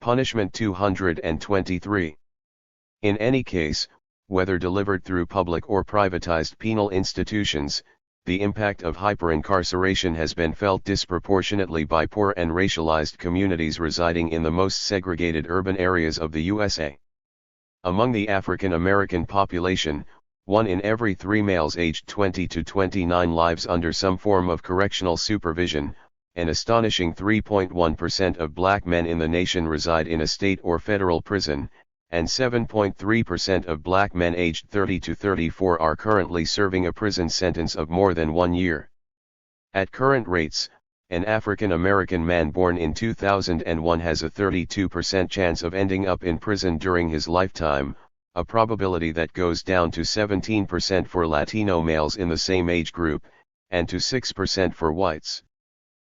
Punishment 223. In any case, whether delivered through public or privatized penal institutions, the impact of hyperincarceration has been felt disproportionately by poor and racialized communities residing in the most segregated urban areas of the USA. Among the African American population, 1 in every 3 males aged 20 to 29 lives under some form of correctional supervision. An astonishing 3.1% of black men in the nation reside in a state or federal prison, and 7.3% of black men aged 30 to 34 are currently serving a prison sentence of more than 1 year. At current rates, an African American man born in 2001 has a 32% chance of ending up in prison during his lifetime, a probability that goes down to 17% for Latino males in the same age group, and to 6% for whites.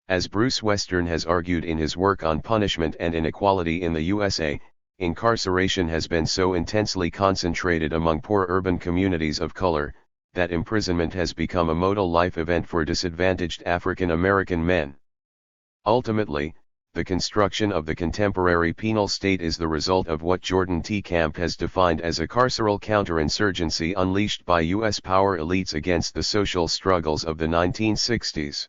As Bruce Western has argued in his work on punishment and inequality in the USA, incarceration has been so intensely concentrated among poor urban communities of color, that imprisonment has become a modal life event for disadvantaged African American men. Ultimately, the construction of the contemporary penal state is the result of what Jordan T. Camp has defined as a carceral counterinsurgency unleashed by U.S. power elites against the social struggles of the 1960s.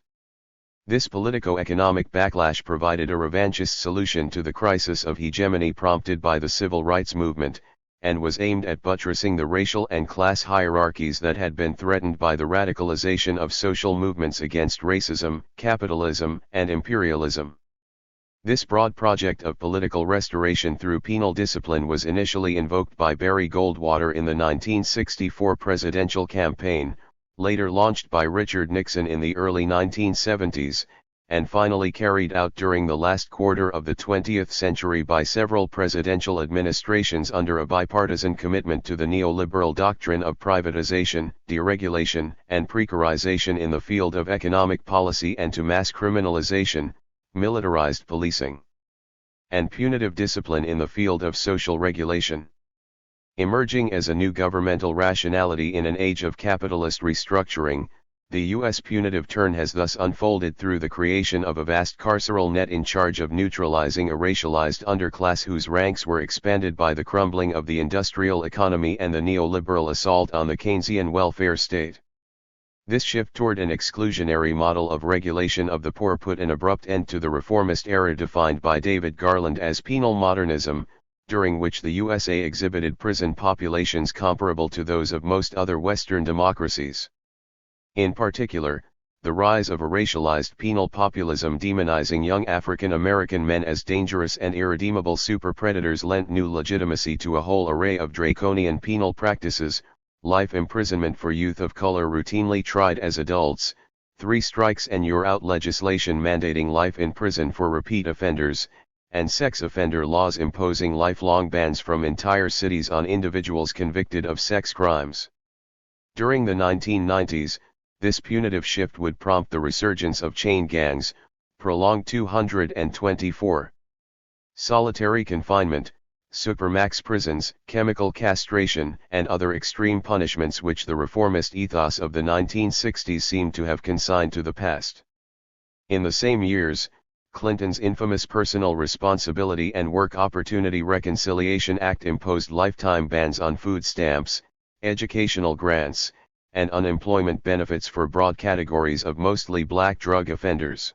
This politico-economic backlash provided a revanchist solution to the crisis of hegemony prompted by the civil rights movement, and was aimed at buttressing the racial and class hierarchies that had been threatened by the radicalization of social movements against racism, capitalism, and imperialism. This broad project of political restoration through penal discipline was initially invoked by Barry Goldwater in the 1964 presidential campaign, later launched by Richard Nixon in the early 1970s, and finally carried out during the last quarter of the 20th century by several presidential administrations under a bipartisan commitment to the neoliberal doctrine of privatization, deregulation, and precarization in the field of economic policy and to mass criminalization, militarized policing, and punitive discipline in the field of social regulation. Emerging as a new governmental rationality in an age of capitalist restructuring, the U.S. punitive turn has thus unfolded through the creation of a vast carceral net in charge of neutralizing a racialized underclass whose ranks were expanded by the crumbling of the industrial economy and the neoliberal assault on the Keynesian welfare state. This shift toward an exclusionary model of regulation of the poor put an abrupt end to the reformist era defined by David Garland as penal modernism, during which the USA exhibited prison populations comparable to those of most other Western democracies. In particular, the rise of a racialized penal populism demonizing young African American men as dangerous and irredeemable super-predators lent new legitimacy to a whole array of draconian penal practices: life imprisonment for youth of color routinely tried as adults, 3 strikes and you're out legislation mandating life in prison for repeat offenders, and sex offender laws imposing lifelong bans from entire cities on individuals convicted of sex crimes. During the 1990s, this punitive shift would prompt the resurgence of chain gangs, prolonged 224. Solitary confinement, supermax prisons, chemical castration, and other extreme punishments which the reformist ethos of the 1960s seemed to have consigned to the past. In the same years, Clinton's infamous Personal Responsibility and Work Opportunity Reconciliation Act imposed lifetime bans on food stamps, educational grants, and unemployment benefits for broad categories of mostly black drug offenders.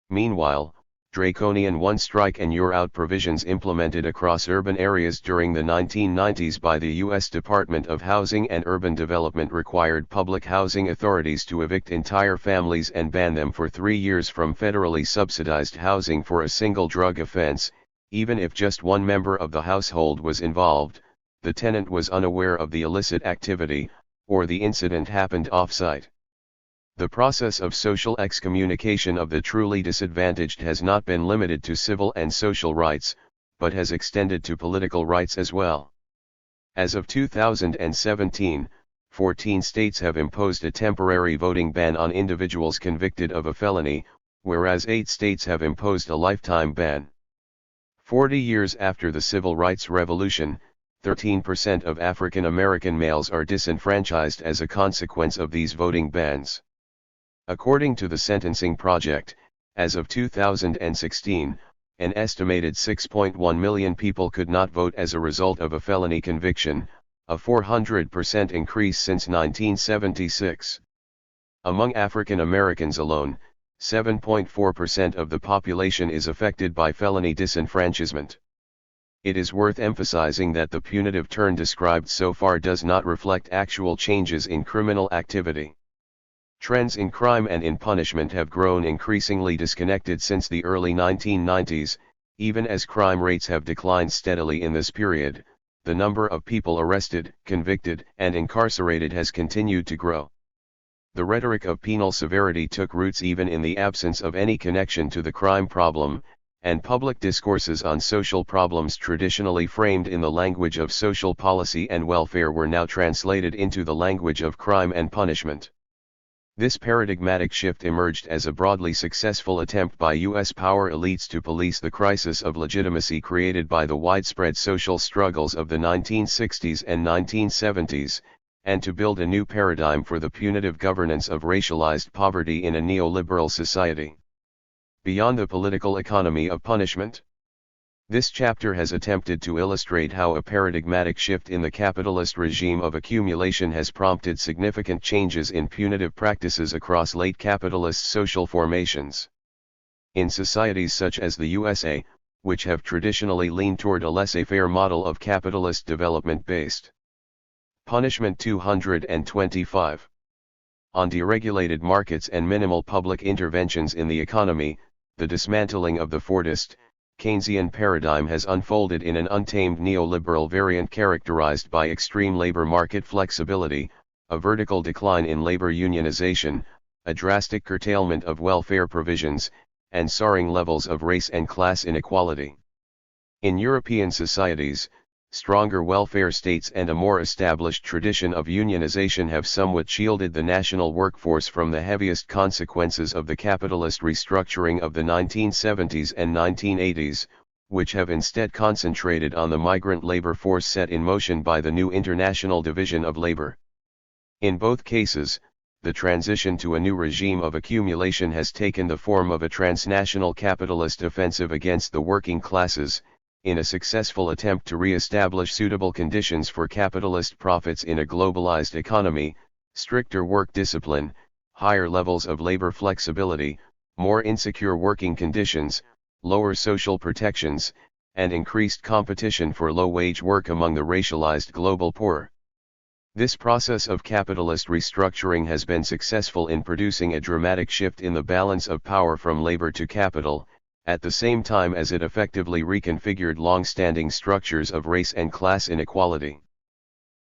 Meanwhile, draconian one-strike-and-you're-out provisions implemented across urban areas during the 1990s by the U.S. Department of Housing and Urban Development required public housing authorities to evict entire families and ban them for 3 years from federally subsidized housing for a single drug offense, even if just one member of the household was involved, the tenant was unaware of the illicit activity, or the incident happened off-site. The process of social excommunication of the truly disadvantaged has not been limited to civil and social rights, but has extended to political rights as well. As of 2017, 14 states have imposed a temporary voting ban on individuals convicted of a felony, whereas 8 states have imposed a lifetime ban. 40 years after the Civil Rights Revolution, 13% of African American males are disenfranchised as a consequence of these voting bans. According to the Sentencing Project, as of 2016, an estimated 6.1 million people could not vote as a result of a felony conviction, a 400% increase since 1976. Among African Americans alone, 7.4% of the population is affected by felony disenfranchisement. It is worth emphasizing that the punitive turn described so far does not reflect actual changes in criminal activity. Trends in crime and in punishment have grown increasingly disconnected since the early 1990s, even as crime rates have declined steadily in this period. The number of people arrested, convicted, and incarcerated has continued to grow. The rhetoric of penal severity took roots even in the absence of any connection to the crime problem, and public discourses on social problems traditionally framed in the language of social policy and welfare were now translated into the language of crime and punishment. This paradigmatic shift emerged as a broadly successful attempt by U.S. power elites to police the crisis of legitimacy created by the widespread social struggles of the 1960s and 1970s, and to build a new paradigm for the punitive governance of racialized poverty in a neoliberal society. Beyond the political economy of punishment. This chapter has attempted to illustrate how a paradigmatic shift in the capitalist regime of accumulation has prompted significant changes in punitive practices across late capitalist social formations. In societies such as the USA, which have traditionally leaned toward a laissez-faire model of capitalist development-based punishment. 225. On deregulated markets and minimal public interventions in the economy, the dismantling of the Fordist, Keynesian paradigm has unfolded in an untamed neoliberal variant characterized by extreme labor market flexibility, a vertical decline in labor unionization, a drastic curtailment of welfare provisions, and soaring levels of race and class inequality. In European societies, stronger welfare states and a more established tradition of unionization have somewhat shielded the national workforce from the heaviest consequences of the capitalist restructuring of the 1970s and 1980s, which have instead concentrated on the migrant labor force set in motion by the new international division of labor. In both cases, the transition to a new regime of accumulation has taken the form of a transnational capitalist offensive against the working classes, in a successful attempt to re-establish suitable conditions for capitalist profits in a globalized economy, stricter work discipline, higher levels of labor flexibility, more insecure working conditions, lower social protections, and increased competition for low-wage work among the racialized global poor. This process of capitalist restructuring has been successful in producing a dramatic shift in the balance of power from labor to capital, at the same time as it effectively reconfigured long-standing structures of race and class inequality.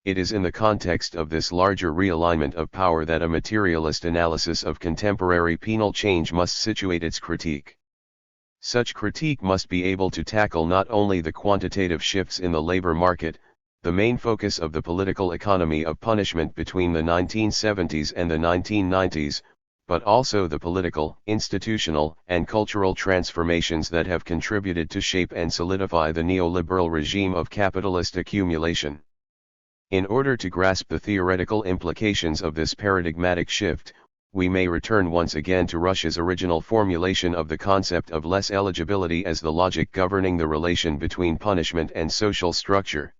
It is in the context of this larger realignment of power that a materialist analysis of contemporary penal change must situate its critique. Such critique must be able to tackle not only the quantitative shifts in the labor market, the main focus of the political economy of punishment between the 1970s and the 1990s, but also the political, institutional, and cultural transformations that have contributed to shape and solidify the neoliberal regime of capitalist accumulation. In order to grasp the theoretical implications of this paradigmatic shift, we may return once again to Rush's original formulation of the concept of less eligibility as the logic governing the relation between punishment and social structure.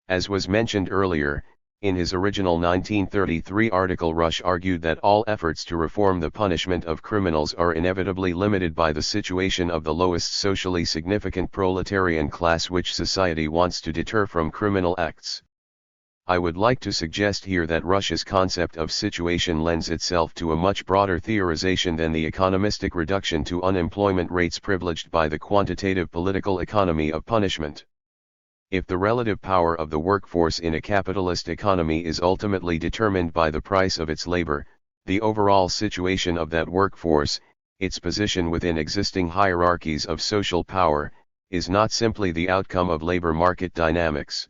As was mentioned earlier, in his original 1933 article, Rush argued that all efforts to reform the punishment of criminals are inevitably limited by the situation of the lowest socially significant proletarian class which society wants to deter from criminal acts. I would like to suggest here that Rush's concept of situation lends itself to a much broader theorization than the economistic reduction to unemployment rates privileged by the quantitative political economy of punishment. If the relative power of the workforce in a capitalist economy is ultimately determined by the price of its labor, the overall situation of that workforce, its position within existing hierarchies of social power, is not simply the outcome of labor market dynamics.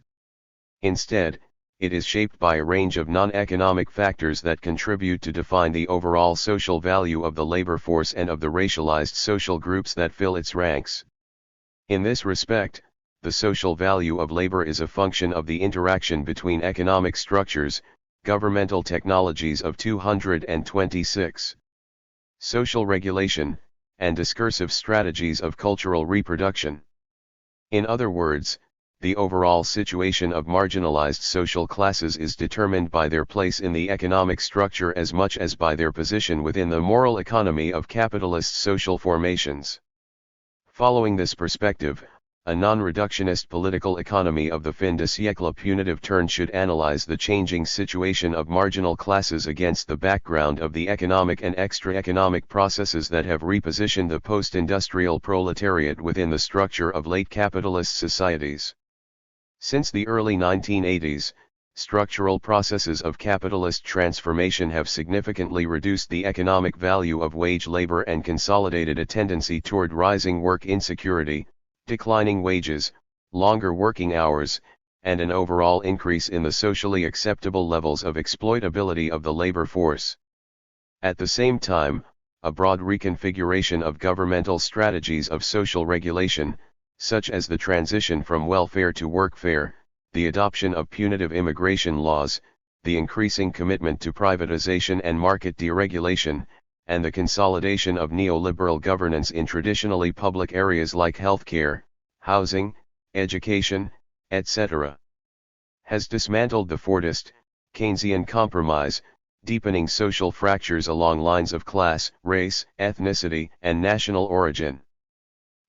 Instead, it is shaped by a range of non-economic factors that contribute to define the overall social value of the labor force and of the racialized social groups that fill its ranks. In this respect, the social value of labor is a function of the interaction between economic structures, governmental technologies of 226. Social regulation, and discursive strategies of cultural reproduction. In other words, the overall situation of marginalized social classes is determined by their place in the economic structure as much as by their position within the moral economy of capitalist social formations. Following this perspective, a non-reductionist political economy of the fin de siècle punitive turn should analyze the changing situation of marginal classes against the background of the economic and extra-economic processes that have repositioned the post-industrial proletariat within the structure of late capitalist societies. Since the early 1980s, structural processes of capitalist transformation have significantly reduced the economic value of wage labor and consolidated a tendency toward rising work insecurity, declining wages, longer working hours, and an overall increase in the socially acceptable levels of exploitability of the labor force. At the same time, a broad reconfiguration of governmental strategies of social regulation, such as the transition from welfare to workfare, the adoption of punitive immigration laws, the increasing commitment to privatization and market deregulation, and the consolidation of neoliberal governance in traditionally public areas like healthcare, housing, education, etc., has dismantled the Fordist, Keynesian compromise, deepening social fractures along lines of class, race, ethnicity, and national origin.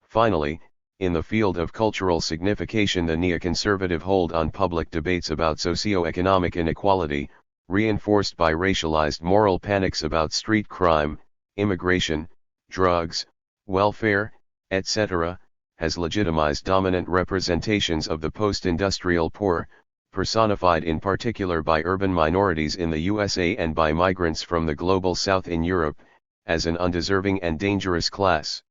Finally, in the field of cultural signification, the neoconservative hold on public debates about socio-economic inequality, reinforced by racialized moral panics about street crime, immigration, drugs, welfare, etc., has legitimized dominant representations of the post-industrial poor, personified in particular by urban minorities in the USA and by migrants from the global South in Europe, as an undeserving and dangerous class.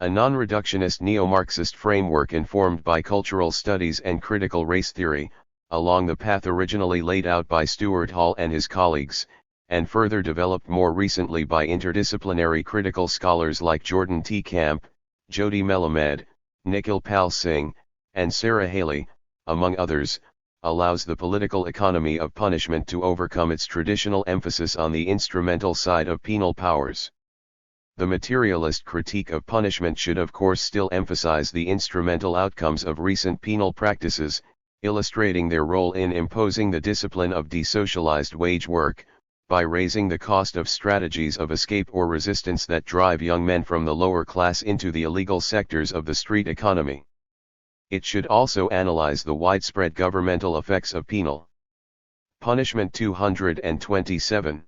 A non-reductionist neo-Marxist framework informed by cultural studies and critical race theory, along the path originally laid out by Stuart Hall and his colleagues, and further developed more recently by interdisciplinary critical scholars like Jordan T. Camp, Jody Melamed, Nikhil Pal Singh, and Sarah Haley, among others, allows the political economy of punishment to overcome its traditional emphasis on the instrumental side of penal powers. The materialist critique of punishment should of course still emphasize the instrumental outcomes of recent penal practices, illustrating their role in imposing the discipline of desocialized wage work, by raising the cost of strategies of escape or resistance that drive young men from the lower class into the illegal sectors of the street economy. It should also analyze the widespread governmental effects of penal punishment. 227.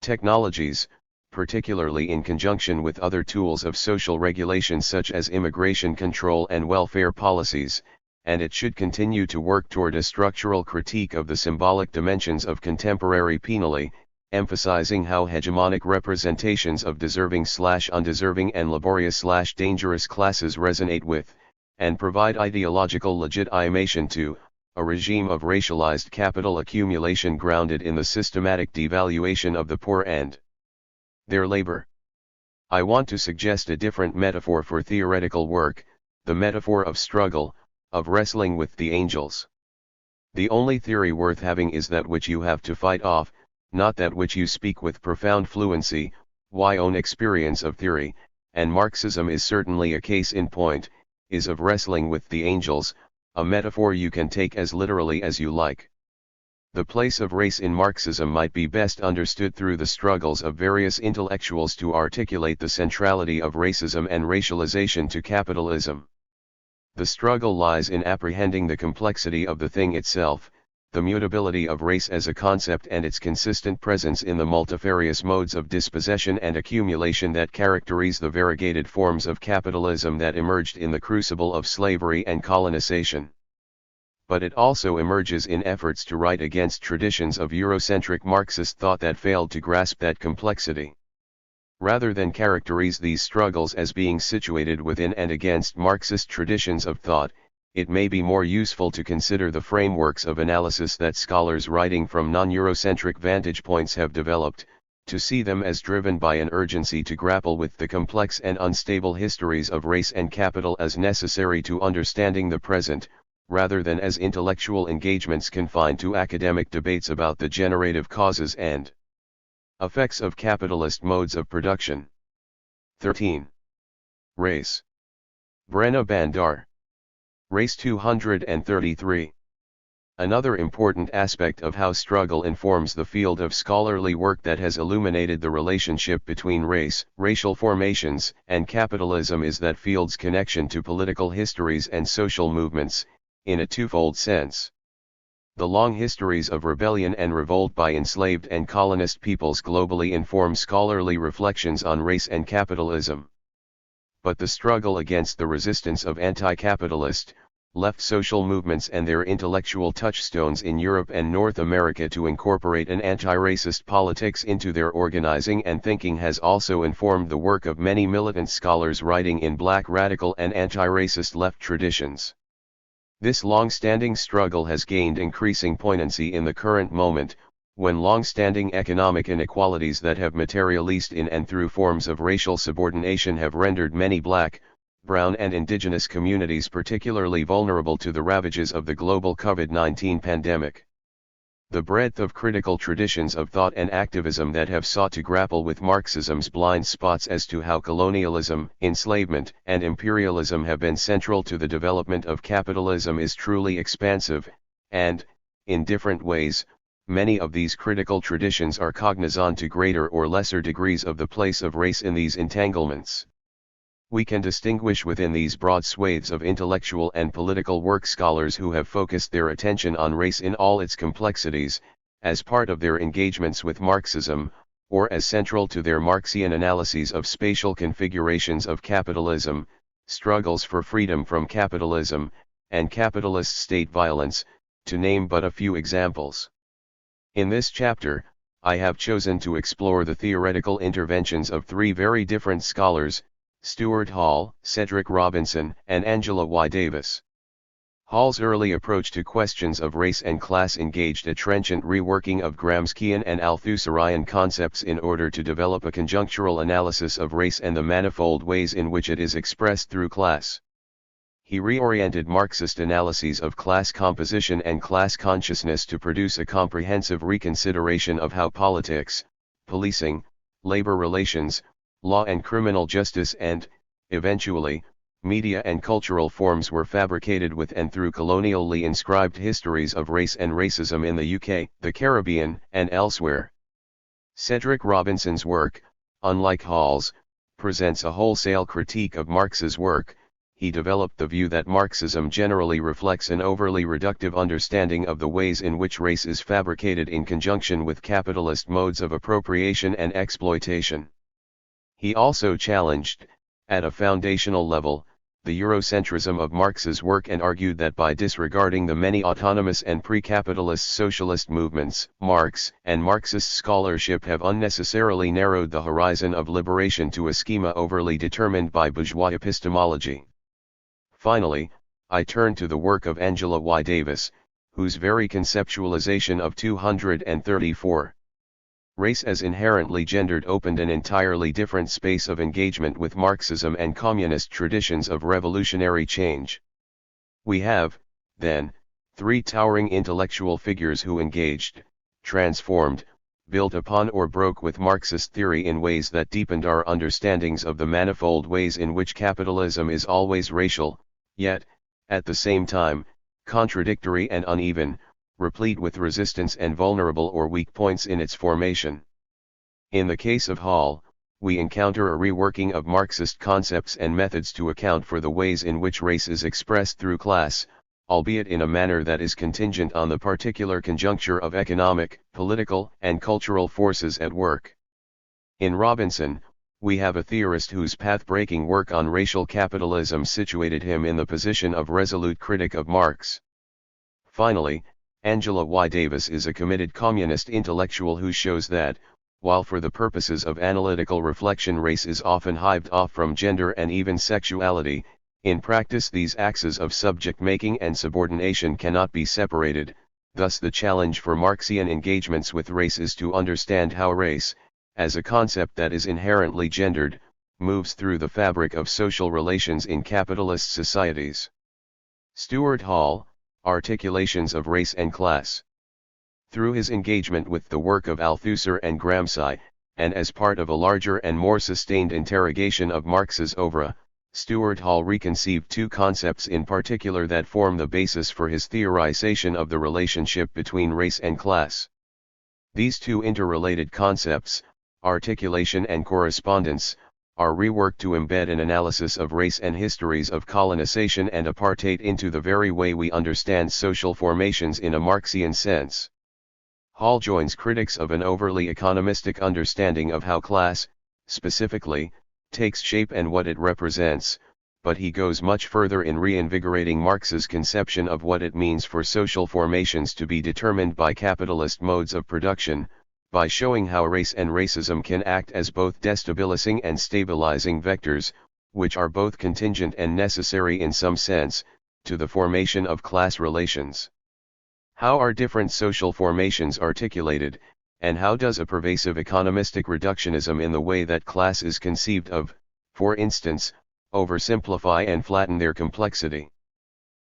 Technologies, particularly in conjunction with other tools of social regulation such as immigration control and welfare policies, and it should continue to work toward a structural critique of the symbolic dimensions of contemporary penality, emphasizing how hegemonic representations of deserving/undeserving and laborious/dangerous classes resonate with, and provide ideological legitimation to, a regime of racialized capital accumulation grounded in the systematic devaluation of the poor and their labor. I want to suggest a different metaphor for theoretical work, the metaphor of struggle, of wrestling with the angels. The only theory worth having is that which you have to fight off, not that which you speak with profound fluency. My own experience of theory, and Marxism is certainly a case in point, is of wrestling with the angels, a metaphor you can take as literally as you like. The place of race in Marxism might be best understood through the struggles of various intellectuals to articulate the centrality of racism and racialization to capitalism. The struggle lies in apprehending the complexity of the thing itself, the mutability of race as a concept and its consistent presence in the multifarious modes of dispossession and accumulation that characterize the variegated forms of capitalism that emerged in the crucible of slavery and colonization. But it also emerges in efforts to write against traditions of Eurocentric Marxist thought that failed to grasp that complexity. Rather than characterize these struggles as being situated within and against Marxist traditions of thought, it may be more useful to consider the frameworks of analysis that scholars writing from non-Eurocentric vantage points have developed, to see them as driven by an urgency to grapple with the complex and unstable histories of race and capital as necessary to understanding the present, rather than as intellectual engagements confined to academic debates about the generative causes and effects of capitalist modes of production. 13. Race. Brenna Bandar. Race 233. Another important aspect of how struggle informs the field of scholarly work that has illuminated the relationship between race, racial formations, and capitalism is that field's connection to political histories and social movements, in a twofold sense. The long histories of rebellion and revolt by enslaved and colonist peoples globally inform scholarly reflections on race and capitalism. But the struggle against the resistance of anti-capitalist, left social movements and their intellectual touchstones in Europe and North America to incorporate an anti-racist politics into their organizing and thinking has also informed the work of many militant scholars writing in black radical and anti-racist left traditions. This long-standing struggle has gained increasing poignancy in the current moment, when long-standing economic inequalities that have materialized in and through forms of racial subordination have rendered many black, brown and indigenous communities particularly vulnerable to the ravages of the global COVID-19 pandemic. The breadth of critical traditions of thought and activism that have sought to grapple with Marxism's blind spots as to how colonialism, enslavement, and imperialism have been central to the development of capitalism is truly expansive, and, in different ways, many of these critical traditions are cognizant to greater or lesser degrees of the place of race in these entanglements. We can distinguish within these broad swathes of intellectual and political work scholars who have focused their attention on race in all its complexities, as part of their engagements with Marxism, or as central to their Marxian analyses of spatial configurations of capitalism, struggles for freedom from capitalism, and capitalist state violence, to name but a few examples. In this chapter, I have chosen to explore the theoretical interventions of three very different scholars, Stuart Hall, Cedric Robinson, and Angela Y. Davis. Hall's early approach to questions of race and class engaged a trenchant reworking of Gramscian and Althusserian concepts in order to develop a conjunctural analysis of race and the manifold ways in which it is expressed through class. He reoriented Marxist analyses of class composition and class consciousness to produce a comprehensive reconsideration of how politics, policing, labor relations, law and criminal justice and, eventually, media and cultural forms were fabricated with and through colonially inscribed histories of race and racism in the UK, the Caribbean, and elsewhere. Cedric Robinson's work, unlike Hall's, presents a wholesale critique of Marx's work. He developed the view that Marxism generally reflects an overly reductive understanding of the ways in which race is fabricated in conjunction with capitalist modes of appropriation and exploitation. He also challenged, at a foundational level, the Eurocentrism of Marx's work and argued that by disregarding the many autonomous and pre-capitalist socialist movements, Marx and Marxist scholarship have unnecessarily narrowed the horizon of liberation to a schema overly determined by bourgeois epistemology. Finally, I turn to the work of Angela Y. Davis, whose very conceptualization of 234. Race as inherently gendered opened an entirely different space of engagement with Marxism and communist traditions of revolutionary change. We have, then, three towering intellectual figures who engaged, transformed, built upon or broke with Marxist theory in ways that deepened our understandings of the manifold ways in which capitalism is always racial, yet, at the same time, contradictory and uneven, replete with resistance and vulnerable or weak points in its formation. In the case of Hall, we encounter a reworking of Marxist concepts and methods to account for the ways in which race is expressed through class, albeit in a manner that is contingent on the particular conjuncture of economic, political, and cultural forces at work. In Robinson, we have a theorist whose path-breaking work on racial capitalism situated him in the position of resolute critic of Marx. Finally, Angela Y. Davis is a committed communist intellectual who shows that, while for the purposes of analytical reflection race is often hived off from gender and even sexuality, in practice these axes of subject-making and subordination cannot be separated. Thus the challenge for Marxian engagements with race is to understand how race, as a concept that is inherently gendered, moves through the fabric of social relations in capitalist societies. Stuart Hall, Articulations of Race and Class. Through his engagement with the work of Althusser and Gramsci, and as part of a larger and more sustained interrogation of Marx's oeuvre, Stuart Hall reconceived two concepts in particular that form the basis for his theorization of the relationship between race and class. These two interrelated concepts, articulation and correspondence, are reworked to embed an analysis of race and histories of colonization and apartheid into the very way we understand social formations in a Marxian sense. Hall joins critics of an overly economistic understanding of how class, specifically, takes shape and what it represents, but he goes much further in reinvigorating Marx's conception of what it means for social formations to be determined by capitalist modes of production, by showing how race and racism can act as both destabilizing and stabilizing vectors, which are both contingent and necessary in some sense, to the formation of class relations. How are different social formations articulated, and how does a pervasive economistic reductionism in the way that class is conceived of, for instance, oversimplify and flatten their complexity?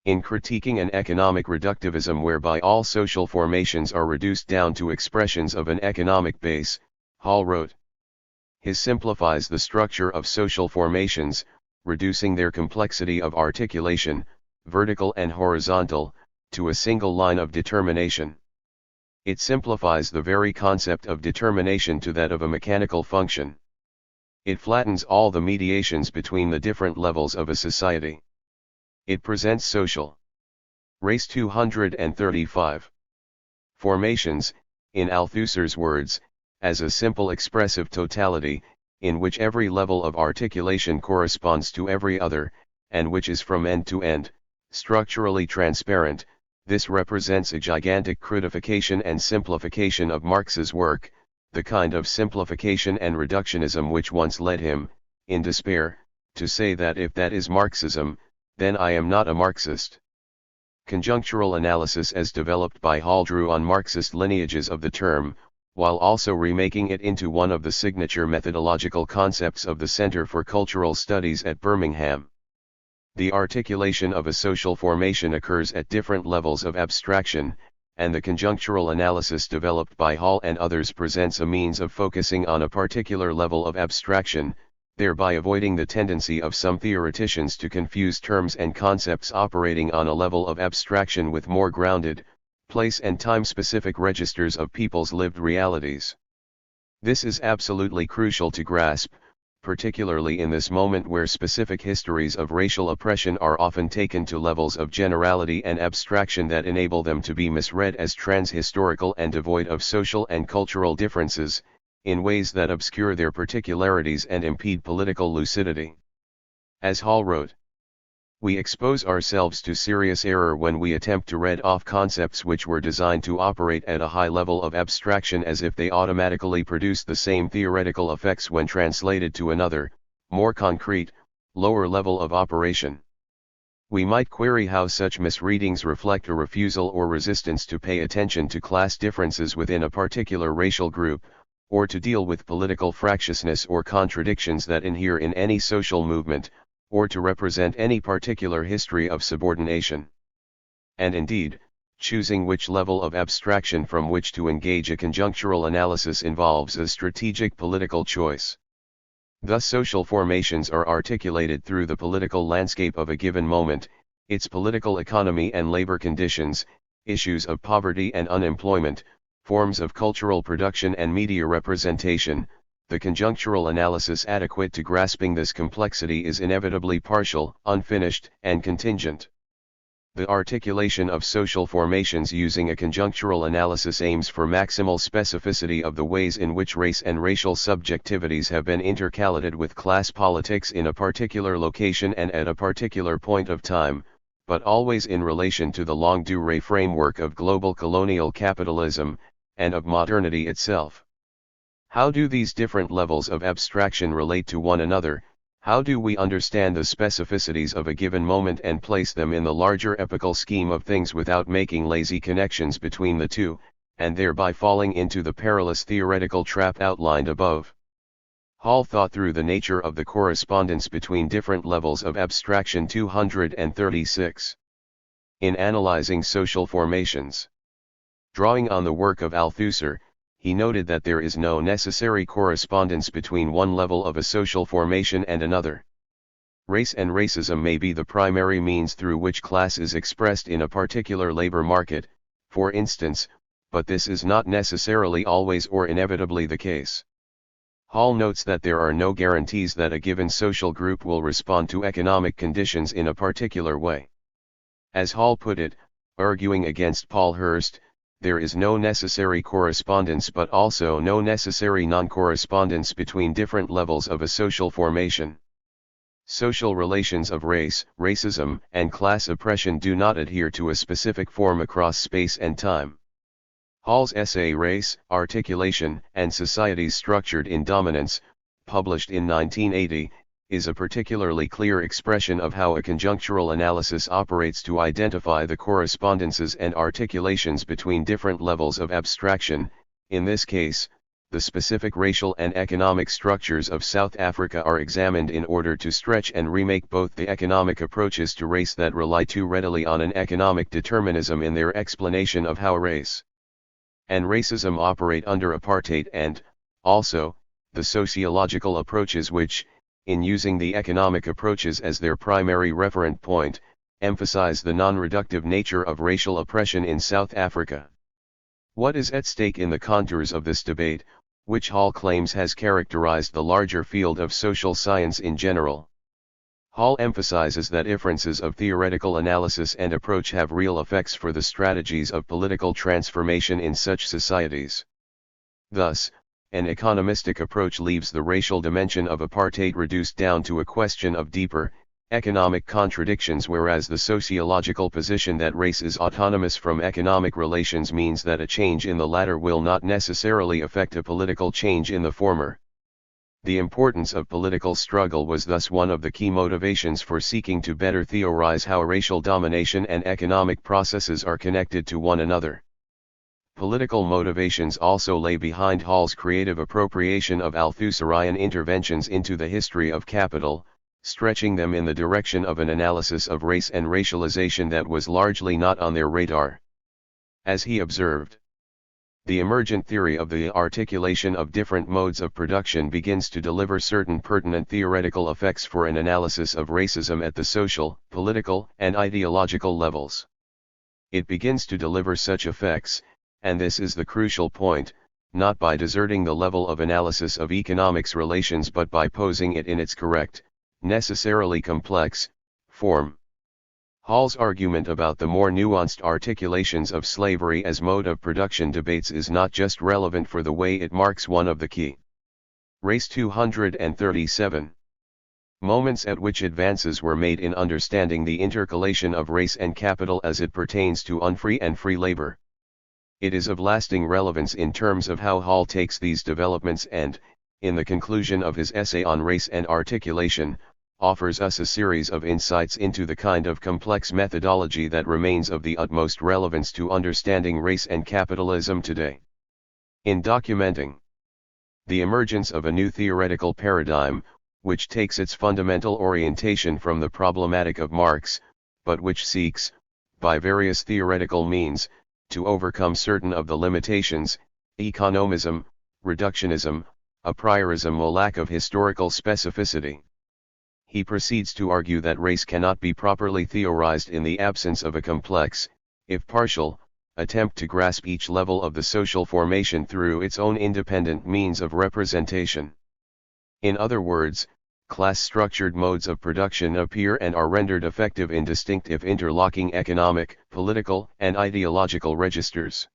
In critiquing an economic reductivism whereby all social formations are reduced down to expressions of an economic base, Hall wrote, "His simplifies the structure of social formations, reducing their complexity of articulation, vertical and horizontal, to a single line of determination. It simplifies the very concept of determination to that of a mechanical function. It flattens all the mediations between the different levels of a society. It presents social race 235 formations, in Althusser's words, as a simple expressive totality, in which every level of articulation corresponds to every other, and which is from end to end, structurally transparent. This represents a gigantic crudification and simplification of Marx's work, the kind of simplification and reductionism which once led him, in despair, to say that if that is Marxism, then I am not a Marxist." Conjunctural analysis as developed by Hall drew on Marxist lineages of the term, while also remaking it into one of the signature methodological concepts of the Center for Cultural Studies at Birmingham. The articulation of a social formation occurs at different levels of abstraction, and the conjunctural analysis developed by Hall and others presents a means of focusing on a particular level of abstraction, thereby avoiding the tendency of some theoreticians to confuse terms and concepts operating on a level of abstraction with more grounded, place and time-specific registers of people's lived realities. This is absolutely crucial to grasp, particularly in this moment where specific histories of racial oppression are often taken to levels of generality and abstraction that enable them to be misread as transhistorical and devoid of social and cultural differences, in ways that obscure their particularities and impede political lucidity. As Hall wrote, "We expose ourselves to serious error when we attempt to read off concepts which were designed to operate at a high level of abstraction as if they automatically produce the same theoretical effects when translated to another, more concrete, lower level of operation. We might query how such misreadings reflect a refusal or resistance to pay attention to class differences within a particular racial group, or to deal with political fractiousness or contradictions that inhere in any social movement, or to represent any particular history of subordination. And indeed, choosing which level of abstraction from which to engage a conjunctural analysis involves a strategic political choice. Thus social formations are articulated through the political landscape of a given moment, its political economy and labor conditions, issues of poverty and unemployment, forms of cultural production and media representation. The conjunctural analysis adequate to grasping this complexity is inevitably partial, unfinished, and contingent. The articulation of social formations using a conjunctural analysis aims for maximal specificity of the ways in which race and racial subjectivities have been intercalated with class politics in a particular location and at a particular point of time, but always in relation to the longue durée framework of global colonial capitalism, and of modernity itself. How do these different levels of abstraction relate to one another? How do we understand the specificities of a given moment and place them in the larger epical scheme of things without making lazy connections between the two, and thereby falling into the perilous theoretical trap outlined above? Hall thought through the nature of the correspondence between different levels of abstraction 236. In analyzing social formations. Drawing on the work of Althusser, he noted that there is no necessary correspondence between one level of a social formation and another. Race and racism may be the primary means through which class is expressed in a particular labor market, for instance, but this is not necessarily always or inevitably the case. Hall notes that there are no guarantees that a given social group will respond to economic conditions in a particular way. As Hall put it, arguing against Paul Hurst, there is no necessary correspondence but also no necessary non-correspondence between different levels of a social formation. Social relations of race, racism, and class oppression do not adhere to a specific form across space and time. Hall's essay Race, Articulation, and Societies Structured in Dominance, published in 1980, is a particularly clear expression of how a conjunctural analysis operates to identify the correspondences and articulations between different levels of abstraction. In this case, the specific racial and economic structures of South Africa are examined in order to stretch and remake both the economic approaches to race that rely too readily on an economic determinism in their explanation of how race and racism operate under apartheid and, also, the sociological approaches which, in using the economic approaches as their primary referent point, emphasize the non-reductive nature of racial oppression in South Africa. What is at stake in the contours of this debate, which Hall claims has characterized the larger field of social science in general? Hall emphasizes that differences of theoretical analysis and approach have real effects for the strategies of political transformation in such societies. Thus, an economistic approach leaves the racial dimension of apartheid reduced down to a question of deeper, economic contradictions, whereas the sociological position that race is autonomous from economic relations means that a change in the latter will not necessarily affect a political change in the former. The importance of political struggle was thus one of the key motivations for seeking to better theorize how racial domination and economic processes are connected to one another. Political motivations also lay behind Hall's creative appropriation of Althusserian interventions into the history of capital, stretching them in the direction of an analysis of race and racialization that was largely not on their radar. As he observed, the emergent theory of the articulation of different modes of production begins to deliver certain pertinent theoretical effects for an analysis of racism at the social, political, and ideological levels. It begins to deliver such effects, and this is the crucial point, not by deserting the level of analysis of economics relations but by posing it in its correct, necessarily complex, form. Hall's argument about the more nuanced articulations of slavery as mode of production debates is not just relevant for the way it marks one of the key Race 237 moments at which advances were made in understanding the intercalation of race and capital as it pertains to unfree and free labor. It is of lasting relevance in terms of how Hall takes these developments and, in the conclusion of his essay on race and articulation, offers us a series of insights into the kind of complex methodology that remains of the utmost relevance to understanding race and capitalism today. In documenting the emergence of a new theoretical paradigm, which takes its fundamental orientation from the problematic of Marx, but which seeks, by various theoretical means, to overcome certain of the limitations, economism, reductionism, a priorism or lack of historical specificity. He proceeds to argue that race cannot be properly theorized in the absence of a complex, if partial, attempt to grasp each level of the social formation through its own independent means of representation. In other words, class-structured modes of production appear and are rendered effective in distinct if interlocking economic, political, and ideological registers.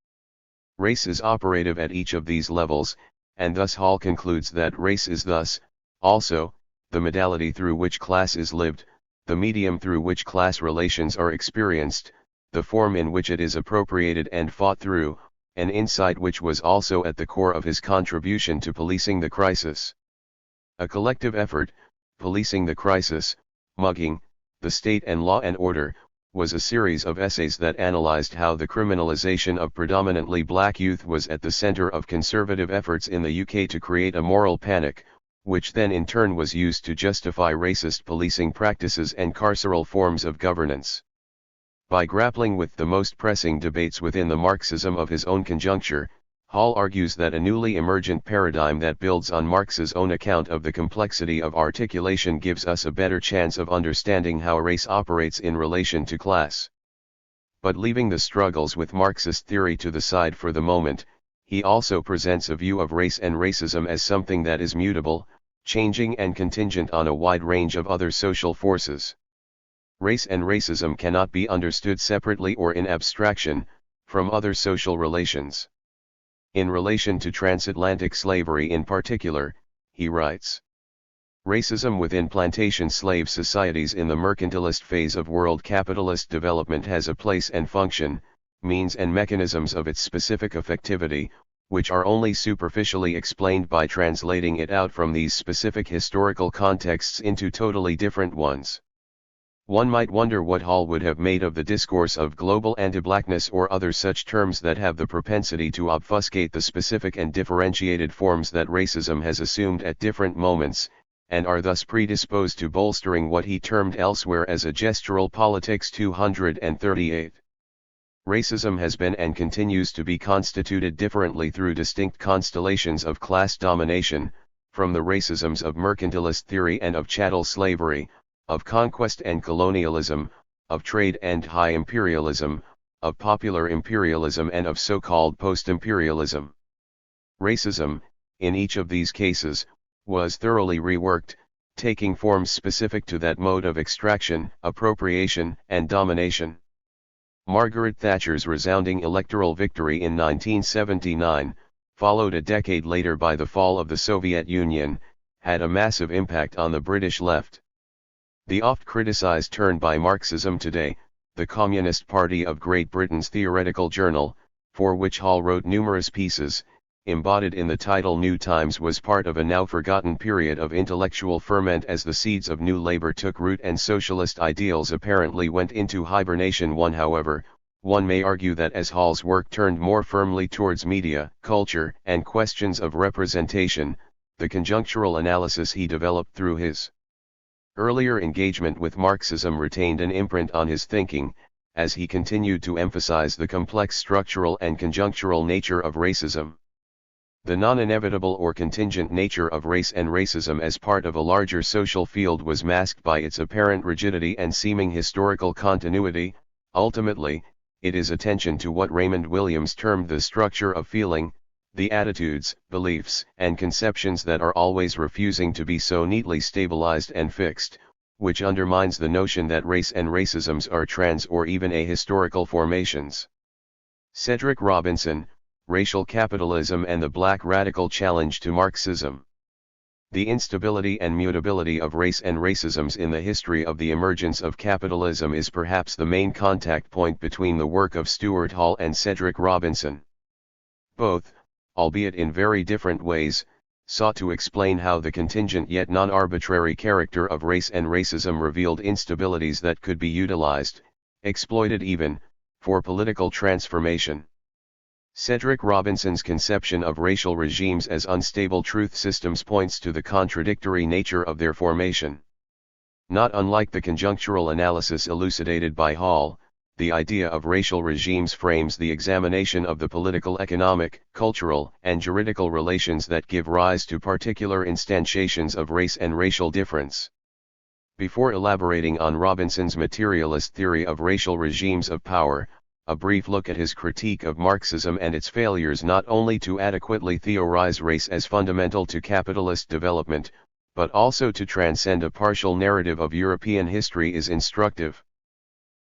Race is operative at each of these levels, and thus Hall concludes that race is thus, also, the modality through which class is lived, the medium through which class relations are experienced, the form in which it is appropriated and fought through, an insight which was also at the core of his contribution to Policing the Crisis. A collective effort, Policing the Crisis, Mugging, the State and Law and Order, was a series of essays that analyzed how the criminalization of predominantly black youth was at the center of conservative efforts in the UK to create a moral panic, which then in turn was used to justify racist policing practices and carceral forms of governance. By grappling with the most pressing debates within the Marxism of his own conjuncture, Hall argues that a newly emergent paradigm that builds on Marx's own account of the complexity of articulation gives us a better chance of understanding how race operates in relation to class. But leaving the struggles with Marxist theory to the side for the moment, he also presents a view of race and racism as something that is mutable, changing and contingent on a wide range of other social forces. Race and racism cannot be understood separately or in abstraction from other social relations. In relation to transatlantic slavery in particular, he writes, "Racism within plantation slave societies in the mercantilist phase of world capitalist development has a place and function, means and mechanisms of its specific effectivity, which are only superficially explained by translating it out from these specific historical contexts into totally different ones." One might wonder what Hall would have made of the discourse of global anti-blackness or other such terms that have the propensity to obfuscate the specific and differentiated forms that racism has assumed at different moments, and are thus predisposed to bolstering what he termed elsewhere as a gestural politics. 238. Racism has been and continues to be constituted differently through distinct constellations of class domination, from the racisms of mercantilist theory and of chattel slavery, of conquest and colonialism, of trade and high imperialism, of popular imperialism and of so-called post-imperialism. Racism, in each of these cases, was thoroughly reworked, taking forms specific to that mode of extraction, appropriation, and domination. Margaret Thatcher's resounding electoral victory in 1979, followed a decade later by the fall of the Soviet Union, had a massive impact on the British left. The oft-criticized turn by Marxism today, the Communist Party of Great Britain's theoretical journal, for which Hall wrote numerous pieces, embodied in the title New Times, was part of a now-forgotten period of intellectual ferment as the seeds of New Labour took root and socialist ideals apparently went into hibernation. However, one may argue that as Hall's work turned more firmly towards media, culture, and questions of representation, the conjunctural analysis he developed through his earlier engagement with Marxism retained an imprint on his thinking, as he continued to emphasize the complex structural and conjunctural nature of racism. The non-inevitable or contingent nature of race and racism as part of a larger social field was masked by its apparent rigidity and seeming historical continuity. Ultimately, it is attention to what Raymond Williams termed the structure of feeling, the attitudes, beliefs, and conceptions that are always refusing to be so neatly stabilized and fixed, which undermines the notion that race and racisms are trans or even ahistorical formations. Cedric Robinson, Racial Capitalism and the Black Radical Challenge to Marxism. The instability and mutability of race and racisms in the history of the emergence of capitalism is perhaps the main contact point between the work of Stuart Hall and Cedric Robinson. Both, albeit in very different ways, sought to explain how the contingent yet non-arbitrary character of race and racism revealed instabilities that could be utilized, exploited even, for political transformation. Cedric Robinson's conception of racial regimes as unstable truth systems points to the contradictory nature of their formation. Not unlike the conjunctural analysis elucidated by Hall, the idea of racial regimes frames the examination of the political, economic, cultural, and juridical relations that give rise to particular instantiations of race and racial difference. Before elaborating on Robinson's materialist theory of racial regimes of power, a brief look at his critique of Marxism and its failures not only to adequately theorize race as fundamental to capitalist development, but also to transcend a partial narrative of European history is instructive.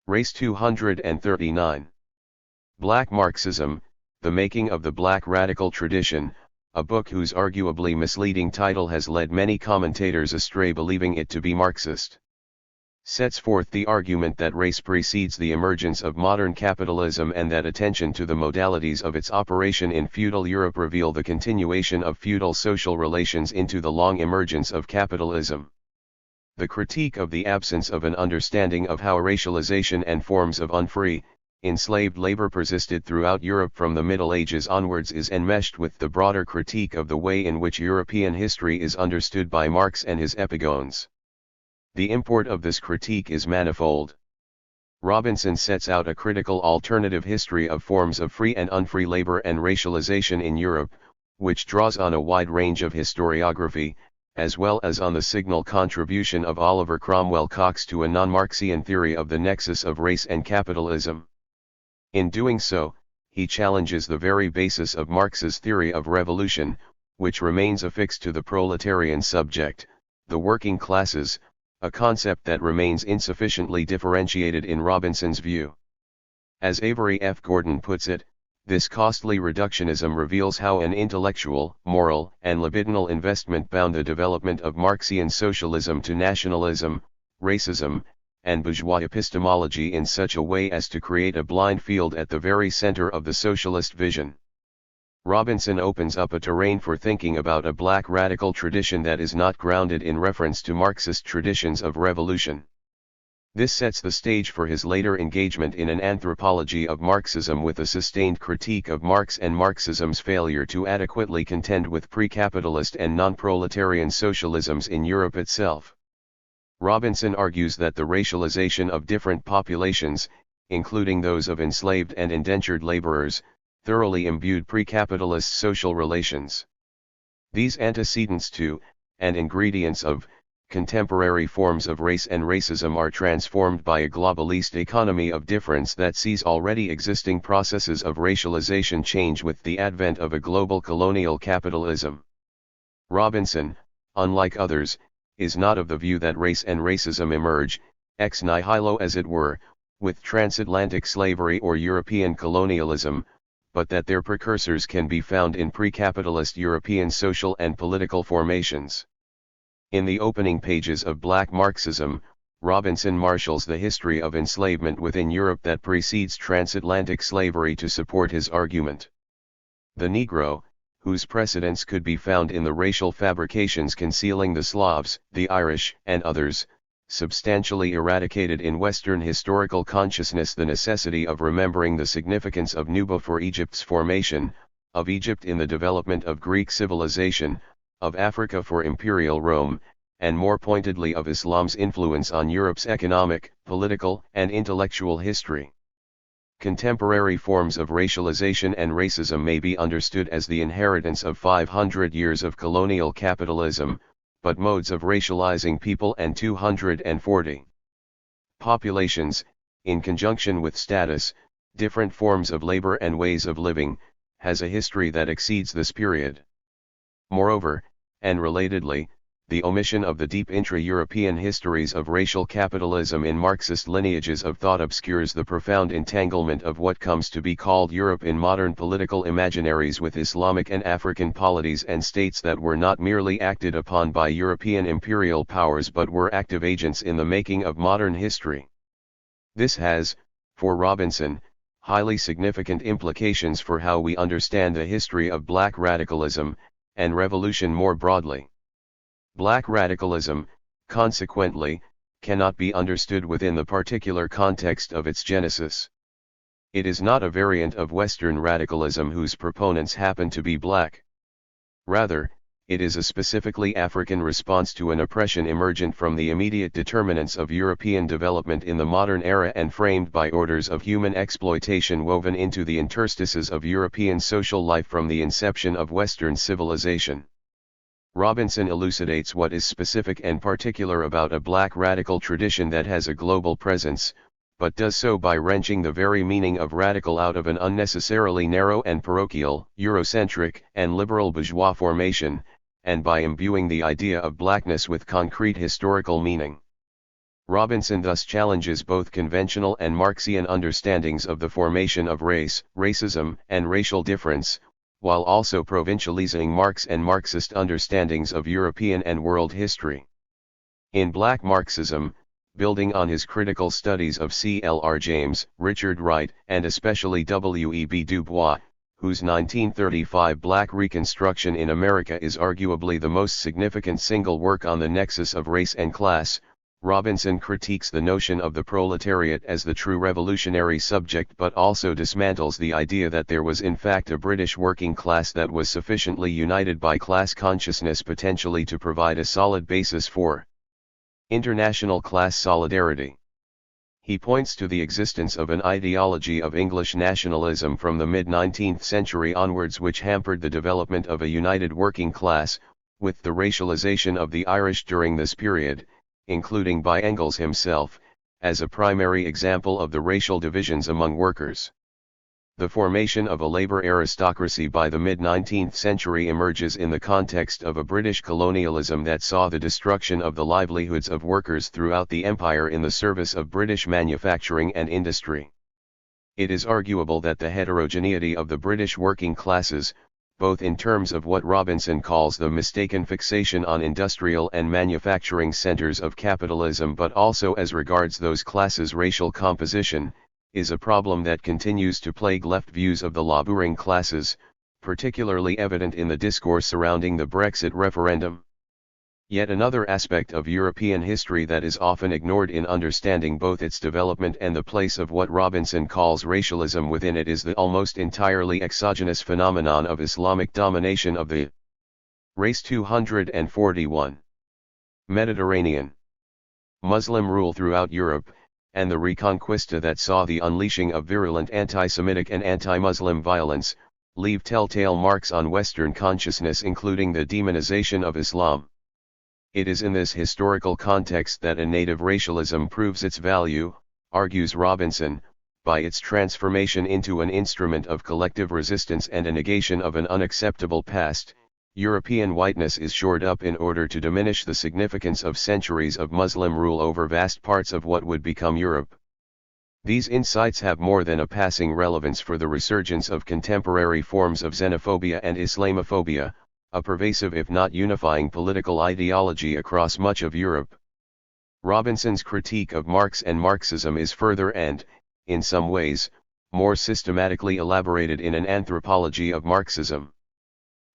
Race 239. Black Marxism, The Making of the Black Radical Tradition, a book whose arguably misleading title has led many commentators astray believing it to be Marxist, sets forth the argument that race precedes the emergence of modern capitalism and that attention to the modalities of its operation in feudal Europe reveal the continuation of feudal social relations into the long emergence of capitalism. The critique of the absence of an understanding of how racialization and forms of unfree, enslaved labor persisted throughout Europe from the Middle Ages onwards is enmeshed with the broader critique of the way in which European history is understood by Marx and his epigones. The import of this critique is manifold. Robinson sets out a critical alternative history of forms of free and unfree labor and racialization in Europe, which draws on a wide range of historiography, as well as on the signal contribution of Oliver Cromwell Cox to a non-Marxian theory of the nexus of race and capitalism. In doing so, he challenges the very basis of Marx's theory of revolution, which remains affixed to the proletarian subject, the working classes, a concept that remains insufficiently differentiated in Robinson's view. As Avery F. Gordon puts it, this costly reductionism reveals how an intellectual, moral, and libidinal investment bound the development of Marxian socialism to nationalism, racism, and bourgeois epistemology in such a way as to create a blind field at the very center of the socialist vision. Robinson opens up a terrain for thinking about a black radical tradition that is not grounded in reference to Marxist traditions of revolution. This sets the stage for his later engagement in an anthropology of Marxism with a sustained critique of Marx and Marxism's failure to adequately contend with pre-capitalist and non-proletarian socialisms in Europe itself. Robinson argues that the racialization of different populations, including those of enslaved and indentured laborers, thoroughly imbued pre-capitalist social relations. These antecedents to, and ingredients of, contemporary forms of race and racism are transformed by a globalist economy of difference that sees already existing processes of racialization change with the advent of a global colonial capitalism. Robinson, unlike others, is not of the view that race and racism emerge, ex nihilo as it were, with transatlantic slavery or European colonialism, but that their precursors can be found in pre-capitalist European social and political formations. In the opening pages of Black Marxism, Robinson marshals the history of enslavement within Europe that precedes transatlantic slavery to support his argument. The Negro, whose precedents could be found in the racial fabrications concealing the Slavs, the Irish, and others, substantially eradicated in Western historical consciousness the necessity of remembering the significance of Nuba for Egypt's formation, of Egypt in the development of Greek civilization, of Africa for Imperial Rome, and more pointedly of Islam's influence on Europe's economic, political, and intellectual history. Contemporary forms of racialization and racism may be understood as the inheritance of 500 years of colonial capitalism, but modes of racializing people and 240 populations, in conjunction with status, different forms of labor and ways of living, has a history that exceeds this period. Moreover, and relatedly, the omission of the deep intra-European histories of racial capitalism in Marxist lineages of thought obscures the profound entanglement of what comes to be called Europe in modern political imaginaries with Islamic and African polities and states that were not merely acted upon by European imperial powers but were active agents in the making of modern history. This has, for Robinson, highly significant implications for how we understand the history of black radicalism, and revolution more broadly. Black radicalism, consequently, cannot be understood within the particular context of its genesis. It is not a variant of Western radicalism whose proponents happen to be black. Rather, it is a specifically African response to an oppression emergent from the immediate determinants of European development in the modern era and framed by orders of human exploitation woven into the interstices of European social life from the inception of Western civilization. Robinson elucidates what is specific and particular about a black radical tradition that has a global presence, but does so by wrenching the very meaning of radical out of an unnecessarily narrow and parochial, Eurocentric, and liberal bourgeois formation, and by imbuing the idea of blackness with concrete historical meaning. Robinson thus challenges both conventional and Marxian understandings of the formation of race, racism, and racial difference, while also provincializing Marx and Marxist understandings of European and world history. In Black Marxism, building on his critical studies of C.L.R. James, Richard Wright, and especially W.E.B. Du Bois, whose 1935 Black Reconstruction in America is arguably the most significant single work on the nexus of race and class, Robinson critiques the notion of the proletariat as the true revolutionary subject but also dismantles the idea that there was in fact a British working class that was sufficiently united by class consciousness potentially to provide a solid basis for international class solidarity. He points to the existence of an ideology of English nationalism from the mid-19th century onwards which hampered the development of a united working class, with the racialization of the Irish during this period, including by Engels himself, as a primary example of the racial divisions among workers. The formation of a labour aristocracy by the mid-19th century emerges in the context of a British colonialism that saw the destruction of the livelihoods of workers throughout the empire in the service of British manufacturing and industry. It is arguable that the heterogeneity of the British working classes, both in terms of what Robinson calls the mistaken fixation on industrial and manufacturing centres of capitalism but also as regards those classes' racial composition, is a problem that continues to plague left views of the labouring classes, particularly evident in the discourse surrounding the Brexit referendum. Yet another aspect of European history that is often ignored in understanding both its development and the place of what Robinson calls racialism within it is the almost entirely exogenous phenomenon of Islamic domination of the race. 241. Mediterranean Muslim rule throughout Europe, and the Reconquista that saw the unleashing of virulent anti-Semitic and anti-Muslim violence, leave telltale marks on Western consciousness including the demonization of Islam. It is in this historical context that a native racialism proves its value, argues Robinson, by its transformation into an instrument of collective resistance and a negation of an unacceptable past. European whiteness is shored up in order to diminish the significance of centuries of Muslim rule over vast parts of what would become Europe. These insights have more than a passing relevance for the resurgence of contemporary forms of xenophobia and Islamophobia, a pervasive if not unifying political ideology across much of Europe. Robinson's critique of Marx and Marxism is further and, in some ways, more systematically elaborated in an anthropology of Marxism.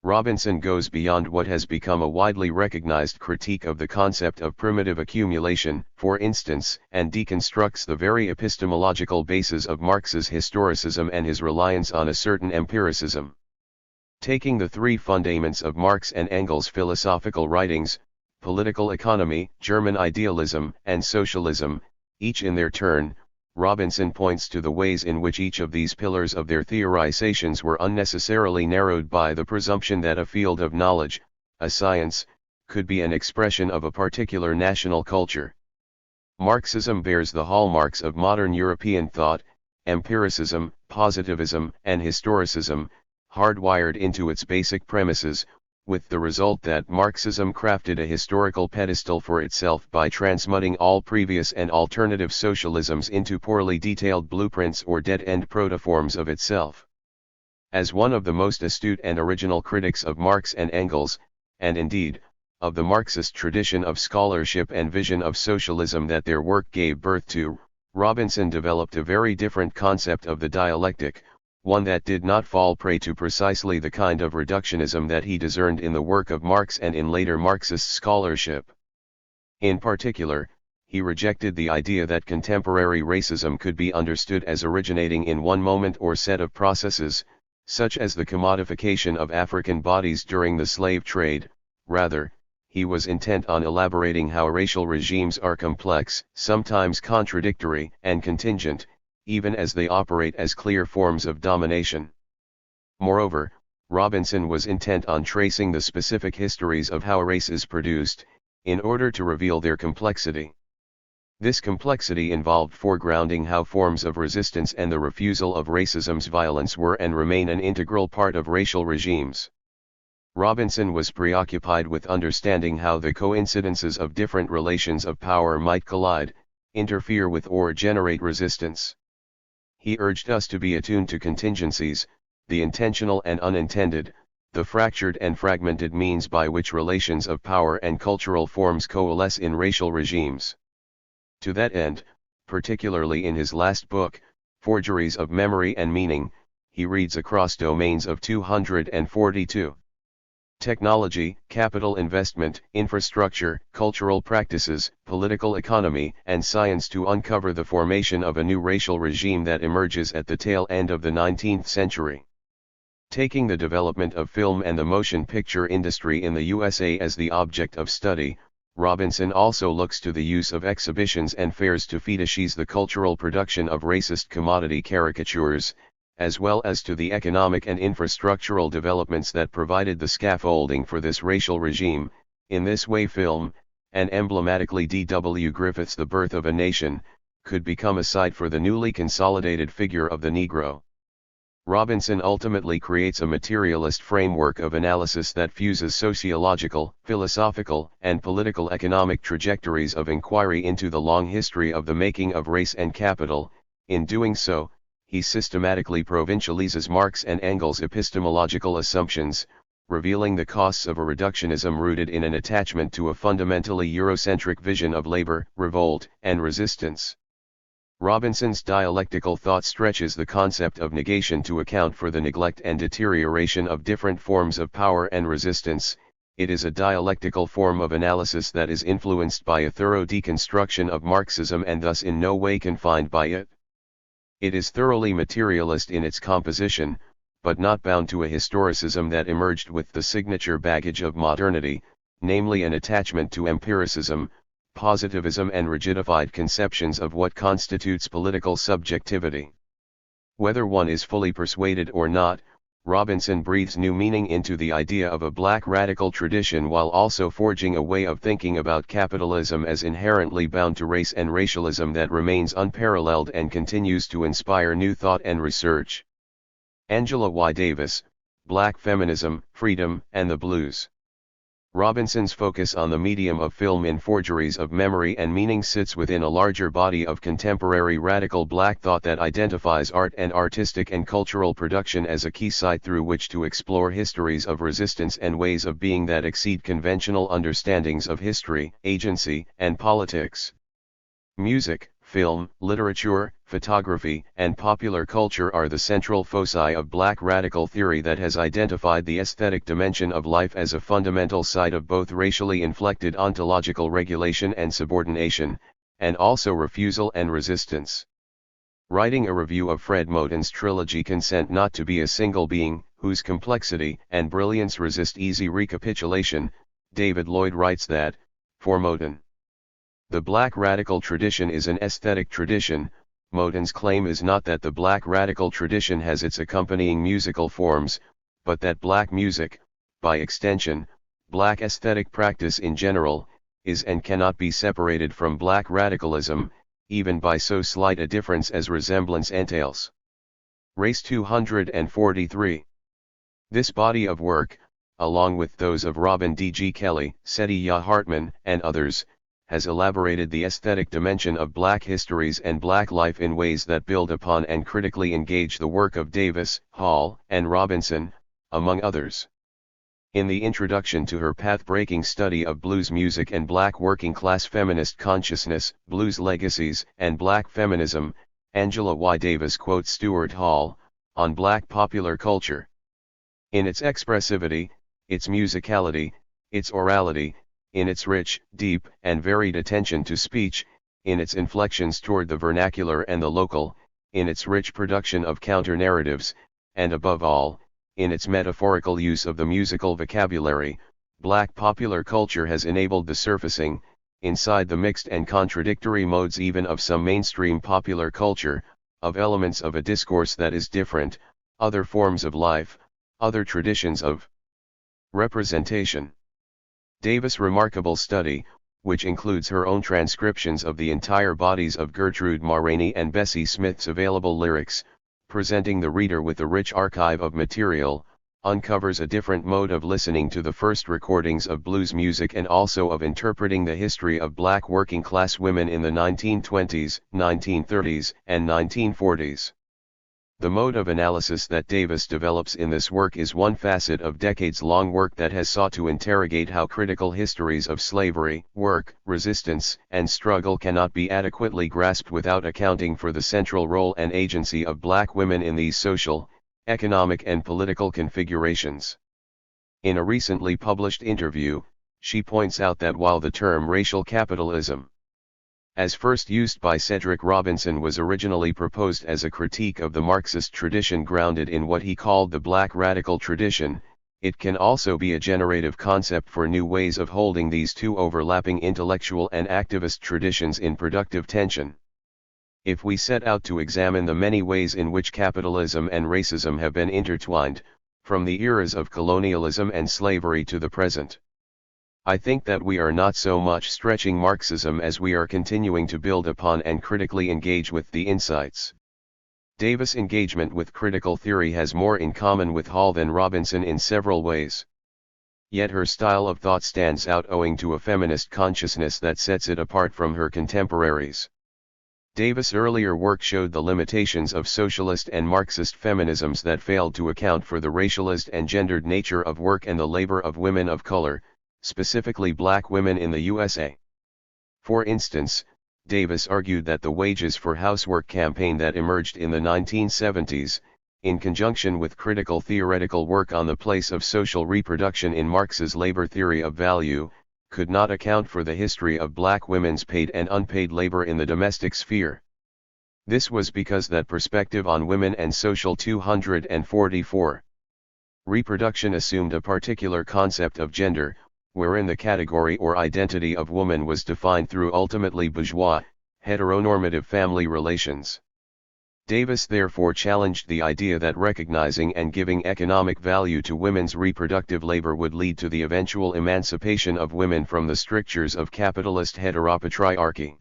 Robinson goes beyond what has become a widely recognized critique of the concept of primitive accumulation, for instance, and deconstructs the very epistemological basis of Marx's historicism and his reliance on a certain empiricism. Taking the three fundaments of Marx and Engels' philosophical writings, political economy, German idealism, and socialism, each in their turn, Robinson points to the ways in which each of these pillars of their theorizations were unnecessarily narrowed by the presumption that a field of knowledge, a science, could be an expression of a particular national culture. Marxism bears the hallmarks of modern European thought, empiricism, positivism, and historicism, hardwired into its basic premises, with the result that Marxism crafted a historical pedestal for itself by transmuting all previous and alternative socialisms into poorly detailed blueprints or dead-end protoforms of itself. As one of the most astute and original critics of Marx and Engels, and indeed, of the Marxist tradition of scholarship and vision of socialism that their work gave birth to, Robinson developed a very different concept of the dialectic, one that did not fall prey to precisely the kind of reductionism that he discerned in the work of Marx and in later Marxist scholarship. In particular, he rejected the idea that contemporary racism could be understood as originating in one moment or set of processes, such as the commodification of African bodies during the slave trade. Rather, he was intent on elaborating how racial regimes are complex, sometimes contradictory, and contingent, even as they operate as clear forms of domination. Moreover, Robinson was intent on tracing the specific histories of how a race is produced, in order to reveal their complexity. This complexity involved foregrounding how forms of resistance and the refusal of racism's violence were and remain an integral part of racial regimes. Robinson was preoccupied with understanding how the coincidences of different relations of power might collide, interfere with or generate resistance. He urged us to be attuned to contingencies, the intentional and unintended, the fractured and fragmented means by which relations of power and cultural forms coalesce in racial regimes. To that end, particularly in his last book, Forgeries of Memory and Meaning, he reads across domains of 242. Technology, capital investment, infrastructure, cultural practices, political economy, and science to uncover the formation of a new racial regime that emerges at the tail end of the 19th century. Taking the development of film and the motion picture industry in the USA as the object of study, Robinson also looks to the use of exhibitions and fairs to fetishize the cultural production of racist commodity caricatures, as well as to the economic and infrastructural developments that provided the scaffolding for this racial regime. In this way film, and emblematically D.W. Griffith's The Birth of a Nation, could become a site for the newly consolidated figure of the Negro. Robinson ultimately creates a materialist framework of analysis that fuses sociological, philosophical, and political economic trajectories of inquiry into the long history of the making of race and capital. In doing so, he systematically provincializes Marx and Engels' epistemological assumptions, revealing the costs of a reductionism rooted in an attachment to a fundamentally Eurocentric vision of labor, revolt, and resistance. Robinson's dialectical thought stretches the concept of negation to account for the neglect and deterioration of different forms of power and resistance. It is a dialectical form of analysis that is influenced by a thorough deconstruction of Marxism and thus in no way confined by it. It is thoroughly materialist in its composition, but not bound to a historicism that emerged with the signature baggage of modernity, namely an attachment to empiricism, positivism and rigidified conceptions of what constitutes political subjectivity. Whether one is fully persuaded or not, Robinson breathes new meaning into the idea of a black radical tradition while also forging a way of thinking about capitalism as inherently bound to race and racialism that remains unparalleled and continues to inspire new thought and research. Angela Y. Davis, Black Feminism, Freedom, and the Blues. Robinson's focus on the medium of film in forgeries of memory and meaning sits within a larger body of contemporary radical black thought that identifies art and artistic and cultural production as a key site through which to explore histories of resistance and ways of being that exceed conventional understandings of history, agency, and politics. Music, film, literature, photography, and popular culture are the central foci of black radical theory that has identified the aesthetic dimension of life as a fundamental site of both racially inflected ontological regulation and subordination, and also refusal and resistance. Writing a review of Fred Moten's trilogy Consent Not to Be a Single Being, whose complexity and brilliance resist easy recapitulation, David Lloyd writes that, for Moten, the black radical tradition is an aesthetic tradition. Moten's claim is not that the black radical tradition has its accompanying musical forms, but that black music, by extension, black aesthetic practice in general, is and cannot be separated from black radicalism, even by so slight a difference as resemblance entails. Race 243. This body of work, along with those of Robin D. G. Kelly, Setiya Hartman, and others, has elaborated the aesthetic dimension of black histories and black life in ways that build upon and critically engage the work of Davis, Hall, and Robinson, among others. In the introduction to her path-breaking study of blues music and black working-class feminist consciousness, Blues Legacies, and Black Feminism, Angela Y. Davis quotes Stuart Hall, on black popular culture. In its expressivity, its musicality, its orality, in its rich, deep, and varied attention to speech, in its inflections toward the vernacular and the local, in its rich production of counter-narratives, and above all, in its metaphorical use of the musical vocabulary, black popular culture has enabled the surfacing, inside the mixed and contradictory modes even of some mainstream popular culture, of elements of a discourse that is different, other forms of life, other traditions of representation. Davis' remarkable study, which includes her own transcriptions of the entire bodies of Gertrude Mulroney and Bessie Smith's available lyrics, presenting the reader with a rich archive of material, uncovers a different mode of listening to the first recordings of blues music and also of interpreting the history of black working-class women in the 1920s, 1930s, and 1940s. The mode of analysis that Davis develops in this work is one facet of decades-long work that has sought to interrogate how critical histories of slavery, work, resistance, and struggle cannot be adequately grasped without accounting for the central role and agency of black women in these social, economic and political configurations. In a recently published interview, she points out that while the term racial capitalism, as first used by Cedric Robinson, was originally proposed as a critique of the Marxist tradition grounded in what he called the black radical tradition, it can also be a generative concept for new ways of holding these two overlapping intellectual and activist traditions in productive tension. If we set out to examine the many ways in which capitalism and racism have been intertwined, from the eras of colonialism and slavery to the present, I think that we are not so much stretching Marxism as we are continuing to build upon and critically engage with the insights. Davis' engagement with critical theory has more in common with Hall than Robinson in several ways. Yet her style of thought stands out owing to a feminist consciousness that sets it apart from her contemporaries. Davis' earlier work showed the limitations of socialist and Marxist feminisms that failed to account for the racialized and gendered nature of work and the labor of women of color, specifically black women in the USA. For instance, Davis argued that the wages for housework campaign that emerged in the 1970s, in conjunction with critical theoretical work on the place of social reproduction in Marx's labor theory of value, could not account for the history of black women's paid and unpaid labor in the domestic sphere. This was because that perspective on women and social 244 reproduction assumed a particular concept of gender, wherein the category or identity of woman was defined through ultimately bourgeois, heteronormative family relations. Davis therefore challenged the idea that recognizing and giving economic value to women's reproductive labor would lead to the eventual emancipation of women from the strictures of capitalist heteropatriarchy.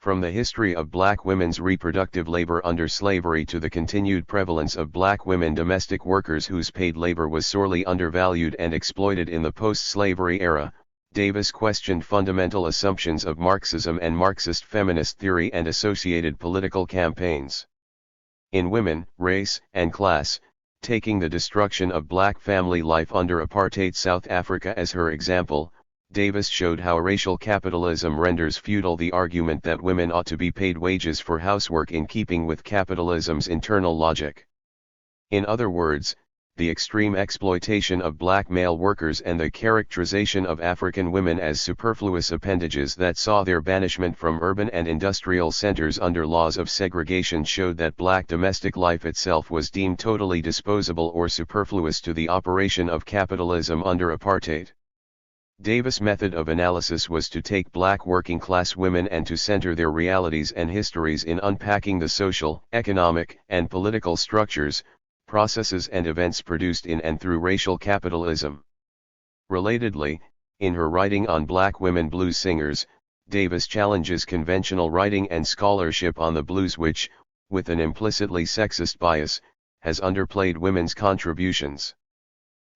From the history of black women's reproductive labor under slavery to the continued prevalence of black women domestic workers whose paid labor was sorely undervalued and exploited in the post-slavery era, Davis questioned fundamental assumptions of Marxism and Marxist feminist theory and associated political campaigns. In Women, Race, and Class, taking the destruction of black family life under apartheid South Africa as her example, Davis showed how racial capitalism renders futile the argument that women ought to be paid wages for housework in keeping with capitalism's internal logic. In other words, the extreme exploitation of black male workers and the characterization of African women as superfluous appendages that saw their banishment from urban and industrial centers under laws of segregation showed that black domestic life itself was deemed totally disposable or superfluous to the operation of capitalism under apartheid. Davis' method of analysis was to take black working-class women and to center their realities and histories in unpacking the social, economic, and political structures, processes and events produced in and through racial capitalism. Relatedly, in her writing on black women blues singers, Davis challenges conventional writing and scholarship on the blues which, with an implicitly sexist bias, has underplayed women's contributions.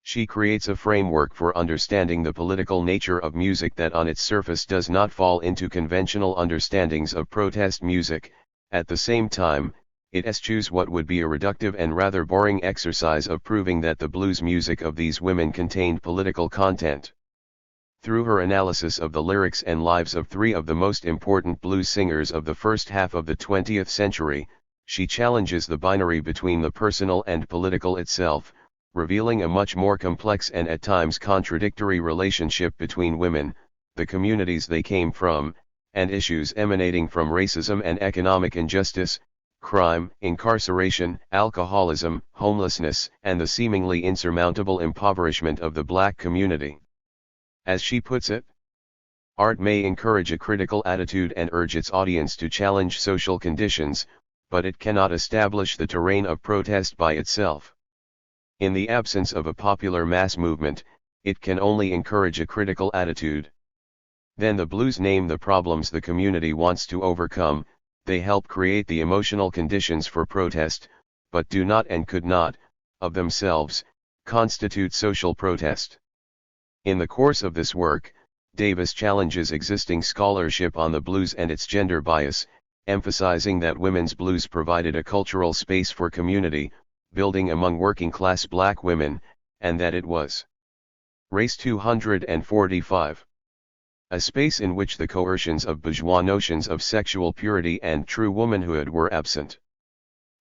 She creates a framework for understanding the political nature of music that on its surface does not fall into conventional understandings of protest music. At the same time, it eschews what would be a reductive and rather boring exercise of proving that the blues music of these women contained political content. Through her analysis of the lyrics and lives of three of the most important blues singers of the first half of the 20th century, she challenges the binary between the personal and political itself, revealing a much more complex and at times contradictory relationship between women, the communities they came from, and issues emanating from racism and economic injustice, crime, incarceration, alcoholism, homelessness, and the seemingly insurmountable impoverishment of the black community. As she puts it, art may encourage a critical attitude and urge its audience to challenge social conditions, but it cannot establish the terrain of protest by itself. In the absence of a popular mass movement, it can only encourage a critical attitude. Then the blues name the problems the community wants to overcome, they help create the emotional conditions for protest, but do not and could not, of themselves, constitute social protest. In the course of this work, Davis challenges existing scholarship on the blues and its gender bias, emphasizing that women's blues provided a cultural space for community building among working-class black women, and that it was Race 245. A space in which the coercions of bourgeois notions of sexual purity and true womanhood were absent.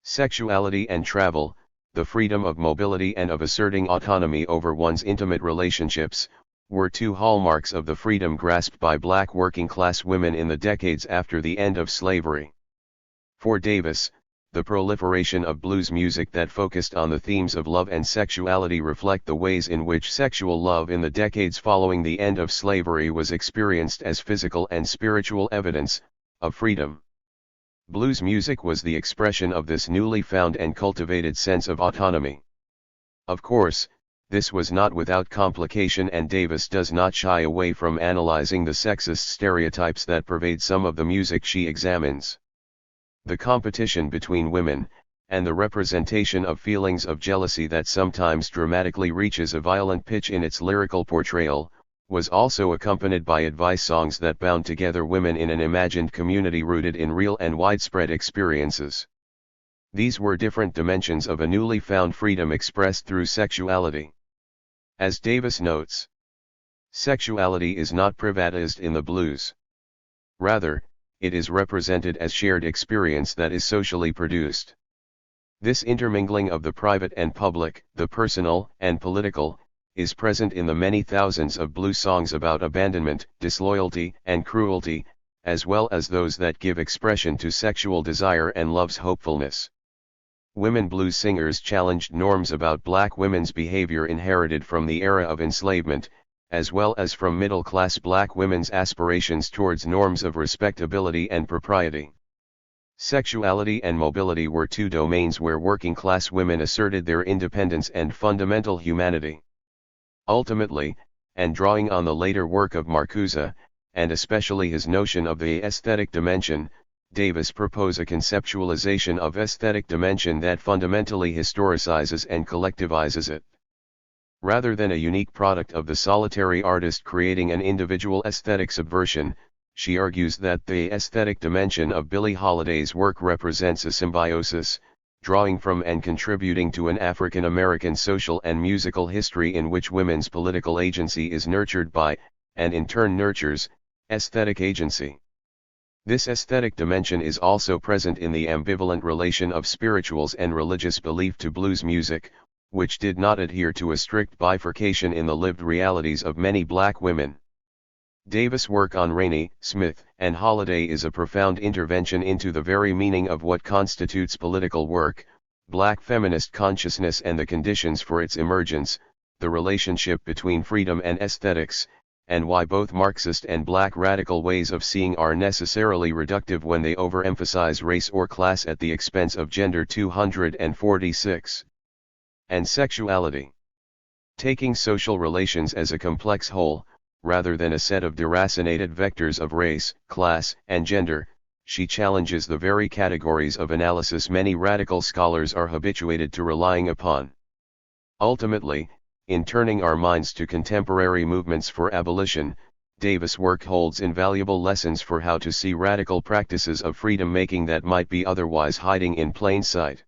Sexuality and travel, the freedom of mobility and of asserting autonomy over one's intimate relationships, were two hallmarks of the freedom grasped by black working-class women in the decades after the end of slavery. For Davis, the proliferation of blues music that focused on the themes of love and sexuality reflect the ways in which sexual love in the decades following the end of slavery was experienced as physical and spiritual evidence of freedom. Blues music was the expression of this newly found and cultivated sense of autonomy. Of course, this was not without complication, and Davis does not shy away from analyzing the sexist stereotypes that pervade some of the music she examines. The competition between women, and the representation of feelings of jealousy that sometimes dramatically reaches a violent pitch in its lyrical portrayal, was also accompanied by advice songs that bound together women in an imagined community rooted in real and widespread experiences. These were different dimensions of a newly found freedom expressed through sexuality. As Davis notes, sexuality is not privatized in the blues. Rather, it is represented as shared experience that is socially produced. This intermingling of the private and public, the personal and political, is present in the many thousands of blues songs about abandonment, disloyalty, and cruelty, as well as those that give expression to sexual desire and love's hopefulness. Women blues singers challenged norms about black women's behavior inherited from the era of enslavement, as well as from middle-class black women's aspirations towards norms of respectability and propriety. Sexuality and mobility were two domains where working-class women asserted their independence and fundamental humanity. Ultimately, and drawing on the later work of Marcuse, and especially his notion of the aesthetic dimension, Davis proposes a conceptualization of aesthetic dimension that fundamentally historicizes and collectivizes it. Rather than a unique product of the solitary artist creating an individual aesthetic subversion, she argues that the aesthetic dimension of Billie Holiday's work represents a symbiosis, drawing from and contributing to an African American social and musical history in which women's political agency is nurtured by, and in turn nurtures, aesthetic agency. This aesthetic dimension is also present in the ambivalent relation of spirituals and religious belief to blues music, which did not adhere to a strict bifurcation in the lived realities of many black women. Davis' work on Rainey, Smith, and Holiday is a profound intervention into the very meaning of what constitutes political work, black feminist consciousness and the conditions for its emergence, the relationship between freedom and aesthetics, and why both Marxist and black radical ways of seeing are necessarily reductive when they overemphasize race or class at the expense of gender. 246. And sexuality. Taking social relations as a complex whole, rather than a set of deracinated vectors of race, class, and gender, she challenges the very categories of analysis many radical scholars are habituated to relying upon. Ultimately, in turning our minds to contemporary movements for abolition, Davis' work holds invaluable lessons for how to see radical practices of freedom-making that might be otherwise hiding in plain sight.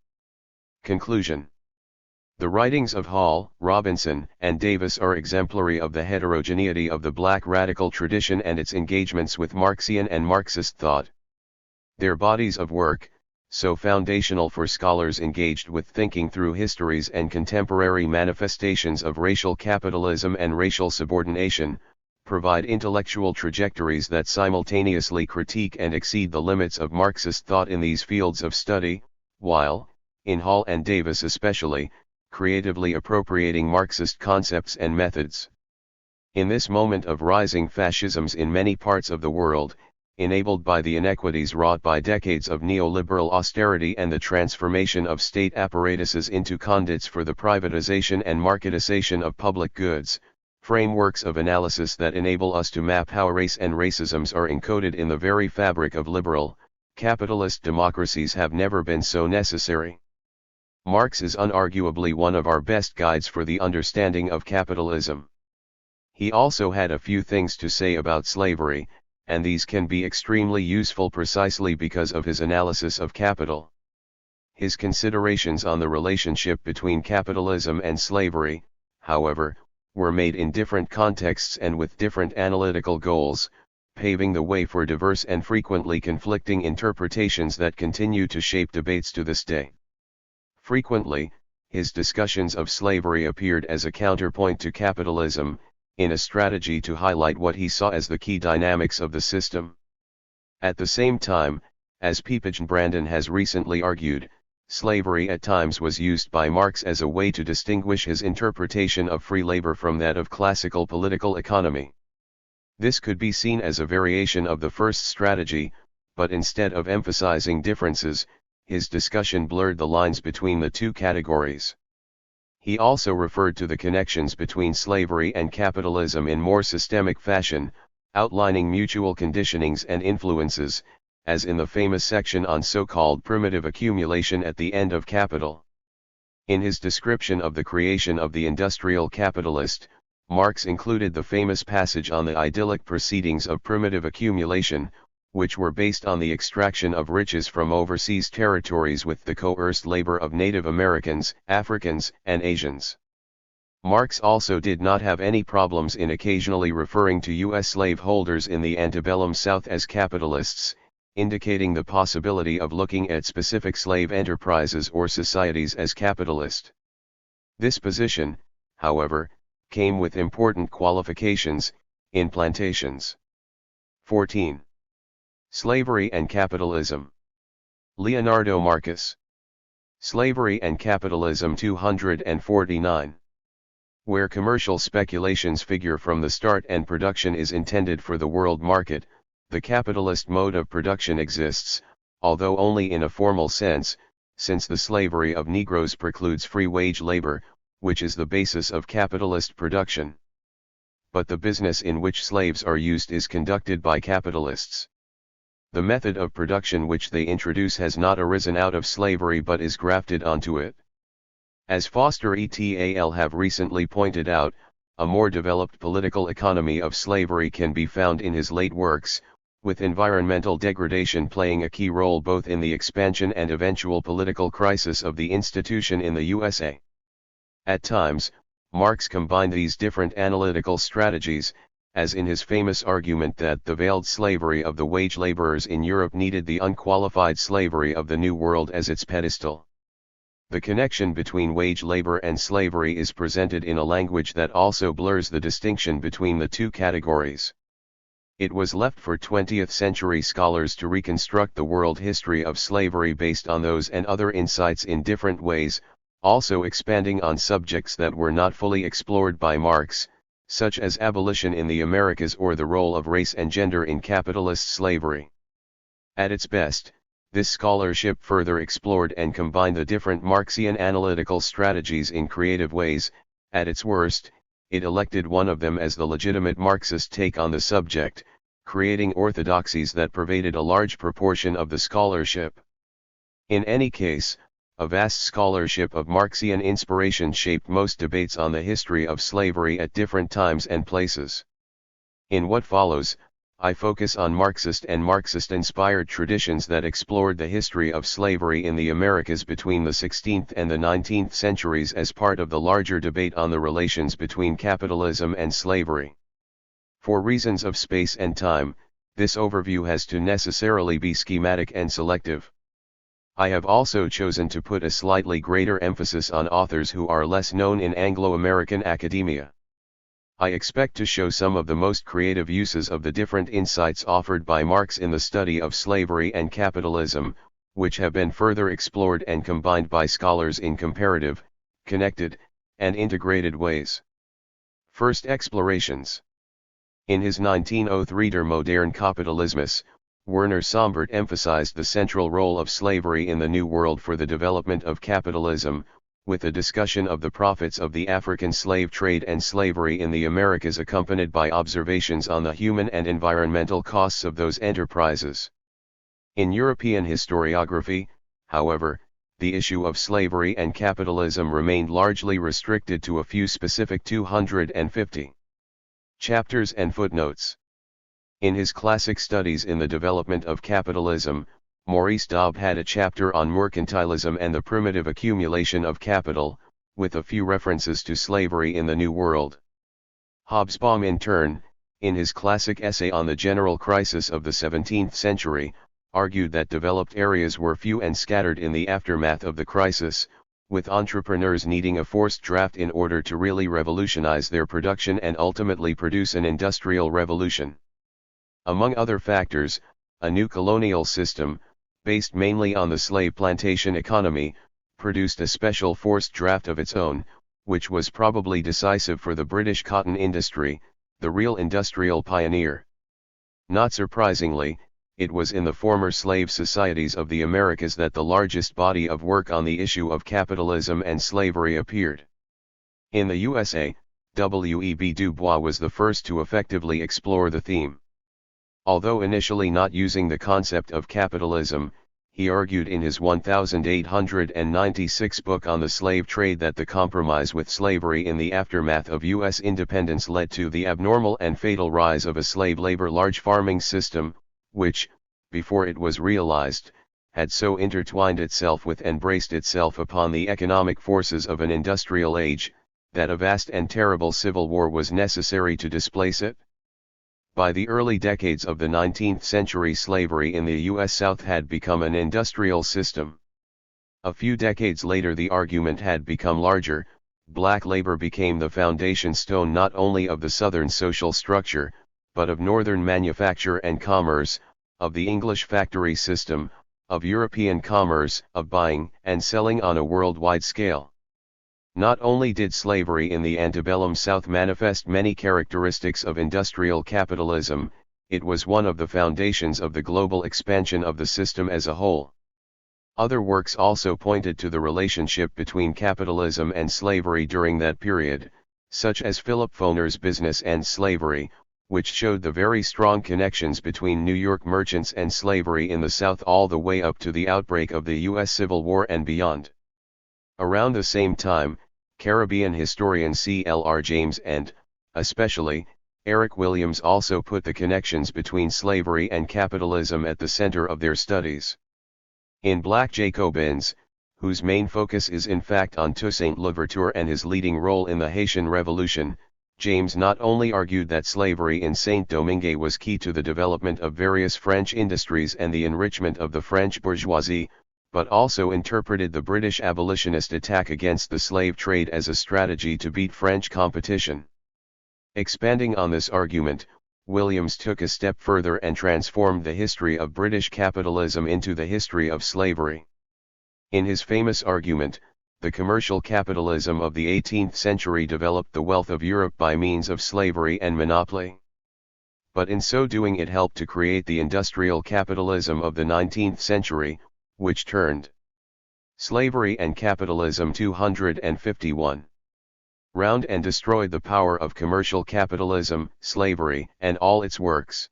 Conclusion. The writings of Hall, Robinson, and Davis are exemplary of the heterogeneity of the black radical tradition and its engagements with Marxian and Marxist thought. Their bodies of work, so foundational for scholars engaged with thinking through histories and contemporary manifestations of racial capitalism and racial subordination, provide intellectual trajectories that simultaneously critique and exceed the limits of Marxist thought in these fields of study, while, in Hall and Davis especially, creatively appropriating Marxist concepts and methods. In this moment of rising fascisms in many parts of the world, enabled by the inequities wrought by decades of neoliberal austerity and the transformation of state apparatuses into conduits for the privatization and marketization of public goods, frameworks of analysis that enable us to map how race and racisms are encoded in the very fabric of liberal, capitalist democracies have never been so necessary. Marx is unarguably one of our best guides for the understanding of capitalism. He also had a few things to say about slavery, and these can be extremely useful precisely because of his analysis of capital. His considerations on the relationship between capitalism and slavery, however, were made in different contexts and with different analytical goals, paving the way for diverse and frequently conflicting interpretations that continue to shape debates to this day. Frequently, his discussions of slavery appeared as a counterpoint to capitalism, in a strategy to highlight what he saw as the key dynamics of the system. At the same time, as Peepage Brandon has recently argued, Slavery at times was used by Marx as a way to distinguish his interpretation of free labor from that of classical political economy. This could be seen as a variation of the first strategy, but instead of emphasizing differences, his discussion blurred the lines between the two categories. He also referred to the connections between slavery and capitalism in more systemic fashion, outlining mutual conditionings and influences, as in the famous section on so-called primitive accumulation at the end of Capital. In his description of the creation of the industrial capitalist, Marx included the famous passage on the idyllic proceedings of primitive accumulation, which were based on the extraction of riches from overseas territories with the coerced labor of Native Americans, Africans, and Asians. Marx also did not have any problems in occasionally referring to U.S. slaveholders in the antebellum South as capitalists, indicating the possibility of looking at specific slave enterprises or societies as capitalist. This position, however, came with important qualifications, in plantations. 14. Slavery and Capitalism. Leonardo Marcus. Slavery and Capitalism 249. Where commercial speculations figure from the start and production is intended for the world market, the capitalist mode of production exists, although only in a formal sense, since the slavery of Negroes precludes free wage labor, which is the basis of capitalist production. But the business in which slaves are used is conducted by capitalists. The method of production which they introduce has not arisen out of slavery but is grafted onto it. As Foster et al. Have recently pointed out, a more developed political economy of slavery can be found in his late works, with environmental degradation playing a key role both in the expansion and eventual political crisis of the institution in the USA. At times, Marx combined these different analytical strategies, as in his famous argument that the veiled slavery of the wage laborers in Europe needed the unqualified slavery of the New World as its pedestal. The connection between wage labor and slavery is presented in a language that also blurs the distinction between the two categories. It was left for 20th-century scholars to reconstruct the world history of slavery based on those and other insights in different ways, also expanding on subjects that were not fully explored by Marx, such as abolition in the Americas or the role of race and gender in capitalist slavery. At its best, this scholarship further explored and combined the different Marxian analytical strategies in creative ways. At its worst, it elected one of them as the legitimate Marxist take on the subject, creating orthodoxies that pervaded a large proportion of the scholarship. In any case, a vast scholarship of Marxian inspiration shaped most debates on the history of slavery at different times and places. In what follows, I focus on Marxist and Marxist-inspired traditions that explored the history of slavery in the Americas between the 16th and the 19th centuries as part of the larger debate on the relations between capitalism and slavery. For reasons of space and time, this overview has to necessarily be schematic and selective. I have also chosen to put a slightly greater emphasis on authors who are less known in Anglo-American academia. I expect to show some of the most creative uses of the different insights offered by Marx in the study of slavery and capitalism, which have been further explored and combined by scholars in comparative, connected, and integrated ways. First, explorations. In his 1903 Der moderne Kapitalismus, Werner Sombart emphasized the central role of slavery in the New World for the development of capitalism, with a discussion of the profits of the African slave trade and slavery in the Americas accompanied by observations on the human and environmental costs of those enterprises. In European historiography, however, the issue of slavery and capitalism remained largely restricted to a few specific 250 chapters and footnotes. In his classic studies in the development of capitalism, Maurice Daub had a chapter on mercantilism and the primitive accumulation of capital, with a few references to slavery in the New World. Hobsbawm in turn, in his classic essay on the general crisis of the 17th century, argued that developed areas were few and scattered in the aftermath of the crisis, with entrepreneurs needing a forced draft in order to really revolutionize their production and ultimately produce an industrial revolution. Among other factors, a new colonial system, based mainly on the slave plantation economy, produced a special forced draft of its own, which was probably decisive for the British cotton industry, the real industrial pioneer. Not surprisingly, it was in the former slave societies of the Americas that the largest body of work on the issue of capitalism and slavery appeared. In the USA, W.E.B. Du Bois was the first to effectively explore the theme. Although initially not using the concept of capitalism, he argued in his 1896 book on the slave trade that the compromise with slavery in the aftermath of U.S. independence led to the abnormal and fatal rise of a slave labor large farming system, which, before it was realized, had so intertwined itself with and braced itself upon the economic forces of an industrial age, that a vast and terrible civil war was necessary to displace it. By the early decades of the 19th century, slavery in the U.S. South had become an industrial system. A few decades later, the argument had become larger. Black labor became the foundation stone not only of the Southern social structure, but of Northern manufacture and commerce, of the English factory system, of European commerce, of buying and selling on a worldwide scale. Not only did slavery in the antebellum South manifest many characteristics of industrial capitalism, it was one of the foundations of the global expansion of the system as a whole. Other works also pointed to the relationship between capitalism and slavery during that period, such as Philip Foner's Business and Slavery, which showed the very strong connections between New York merchants and slavery in the South all the way up to the outbreak of the U.S. Civil War and beyond. Around the same time, Caribbean historian C.L.R. James and, especially, Eric Williams also put the connections between slavery and capitalism at the center of their studies. In Black Jacobins, whose main focus is in fact on Toussaint Louverture and his leading role in the Haitian Revolution, James not only argued that slavery in Saint-Domingue was key to the development of various French industries and the enrichment of the French bourgeoisie, but also interpreted the British abolitionist attack against the slave trade as a strategy to beat French competition. Expanding on this argument, Williams took a step further and transformed the history of British capitalism into the history of slavery. In his famous argument, the commercial capitalism of the 18th century developed the wealth of Europe by means of slavery and monopoly. But in so doing it helped to create the industrial capitalism of the 19th century, which turned slavery and capitalism 251 round and destroyed the power of commercial capitalism, slavery, and all its works.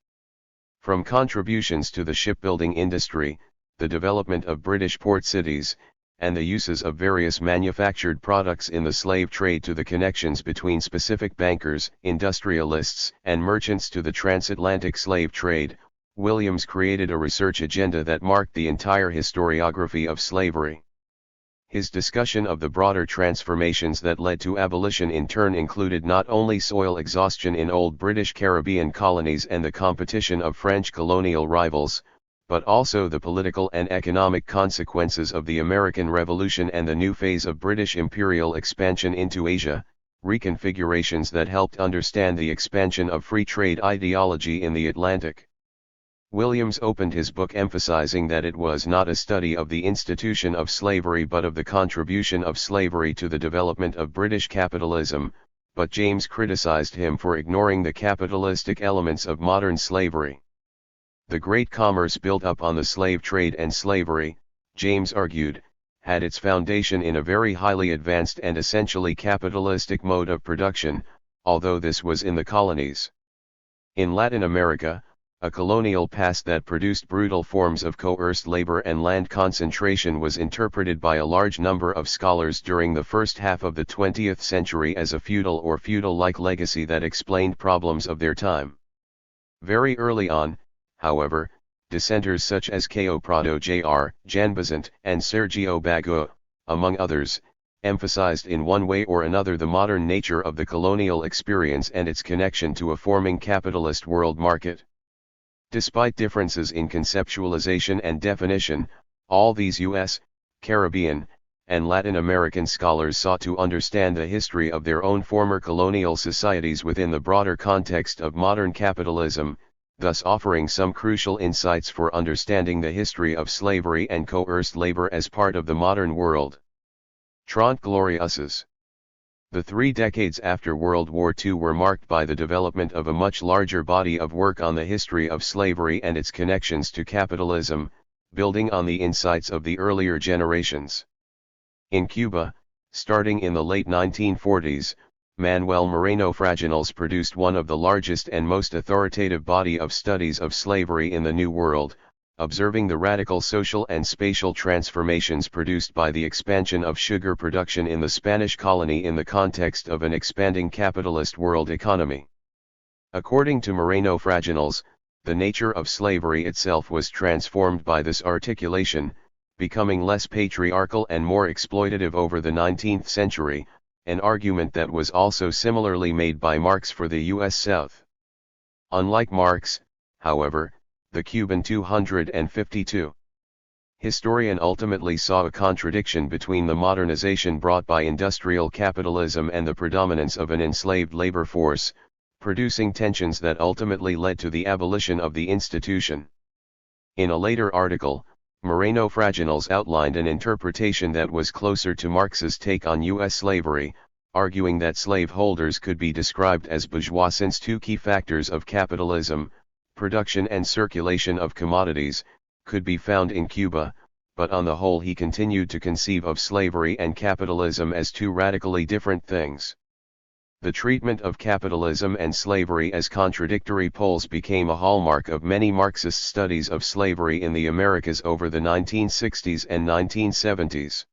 From contributions to the shipbuilding industry, the development of British port cities, and the uses of various manufactured products in the slave trade to the connections between specific bankers, industrialists, and merchants to the transatlantic slave trade, Williams created a research agenda that marked the entire historiography of slavery. His discussion of the broader transformations that led to abolition in turn included not only soil exhaustion in old British Caribbean colonies and the competition of French colonial rivals, but also the political and economic consequences of the American Revolution and the new phase of British imperial expansion into Asia, reconfigurations that helped understand the expansion of free trade ideology in the Atlantic. Williams opened his book emphasizing that it was not a study of the institution of slavery but of the contribution of slavery to the development of British capitalism, but James criticized him for ignoring the capitalistic elements of modern slavery. The great commerce built up on the slave trade and slavery, James argued, had its foundation in a very highly advanced and essentially capitalistic mode of production, although this was in the colonies. In Latin America, a colonial past that produced brutal forms of coerced labor and land concentration was interpreted by a large number of scholars during the first half of the 20th century as a feudal or feudal-like legacy that explained problems of their time. Very early on, however, dissenters such as Caio Prado Jr., Jan Besant, and Sergio Bago, among others, emphasized in one way or another the modern nature of the colonial experience and its connection to a forming capitalist world market. Despite differences in conceptualization and definition, all these U.S., Caribbean, and Latin American scholars sought to understand the history of their own former colonial societies within the broader context of modern capitalism, thus offering some crucial insights for understanding the history of slavery and coerced labor as part of the modern world. Trente Glorieuses. The 3 decades after World War II were marked by the development of a much larger body of work on the history of slavery and its connections to capitalism, building on the insights of the earlier generations. In Cuba, starting in the late 1940s, Manuel Moreno Fraginals produced one of the largest and most authoritative body of studies of slavery in the New World, observing the radical social and spatial transformations produced by the expansion of sugar production in the Spanish colony in the context of an expanding capitalist world economy. According to Moreno Fraginals, the nature of slavery itself was transformed by this articulation, becoming less patriarchal and more exploitative over the 19th century, an argument that was also similarly made by Marx for the U.S. South. Unlike Marx, however, the Cuban 252 historian ultimately saw a contradiction between the modernization brought by industrial capitalism and the predominance of an enslaved labor force, producing tensions that ultimately led to the abolition of the institution. In a later article, Moreno Fraginals outlined an interpretation that was closer to Marx's take on U.S. slavery, arguing that slaveholders could be described as bourgeois since 2 key factors of capitalism, production and circulation of commodities, could be found in Cuba, but on the whole he continued to conceive of slavery and capitalism as 2 radically different things. The treatment of capitalism and slavery as contradictory poles became a hallmark of many Marxist studies of slavery in the Americas over the 1960s and 1970s.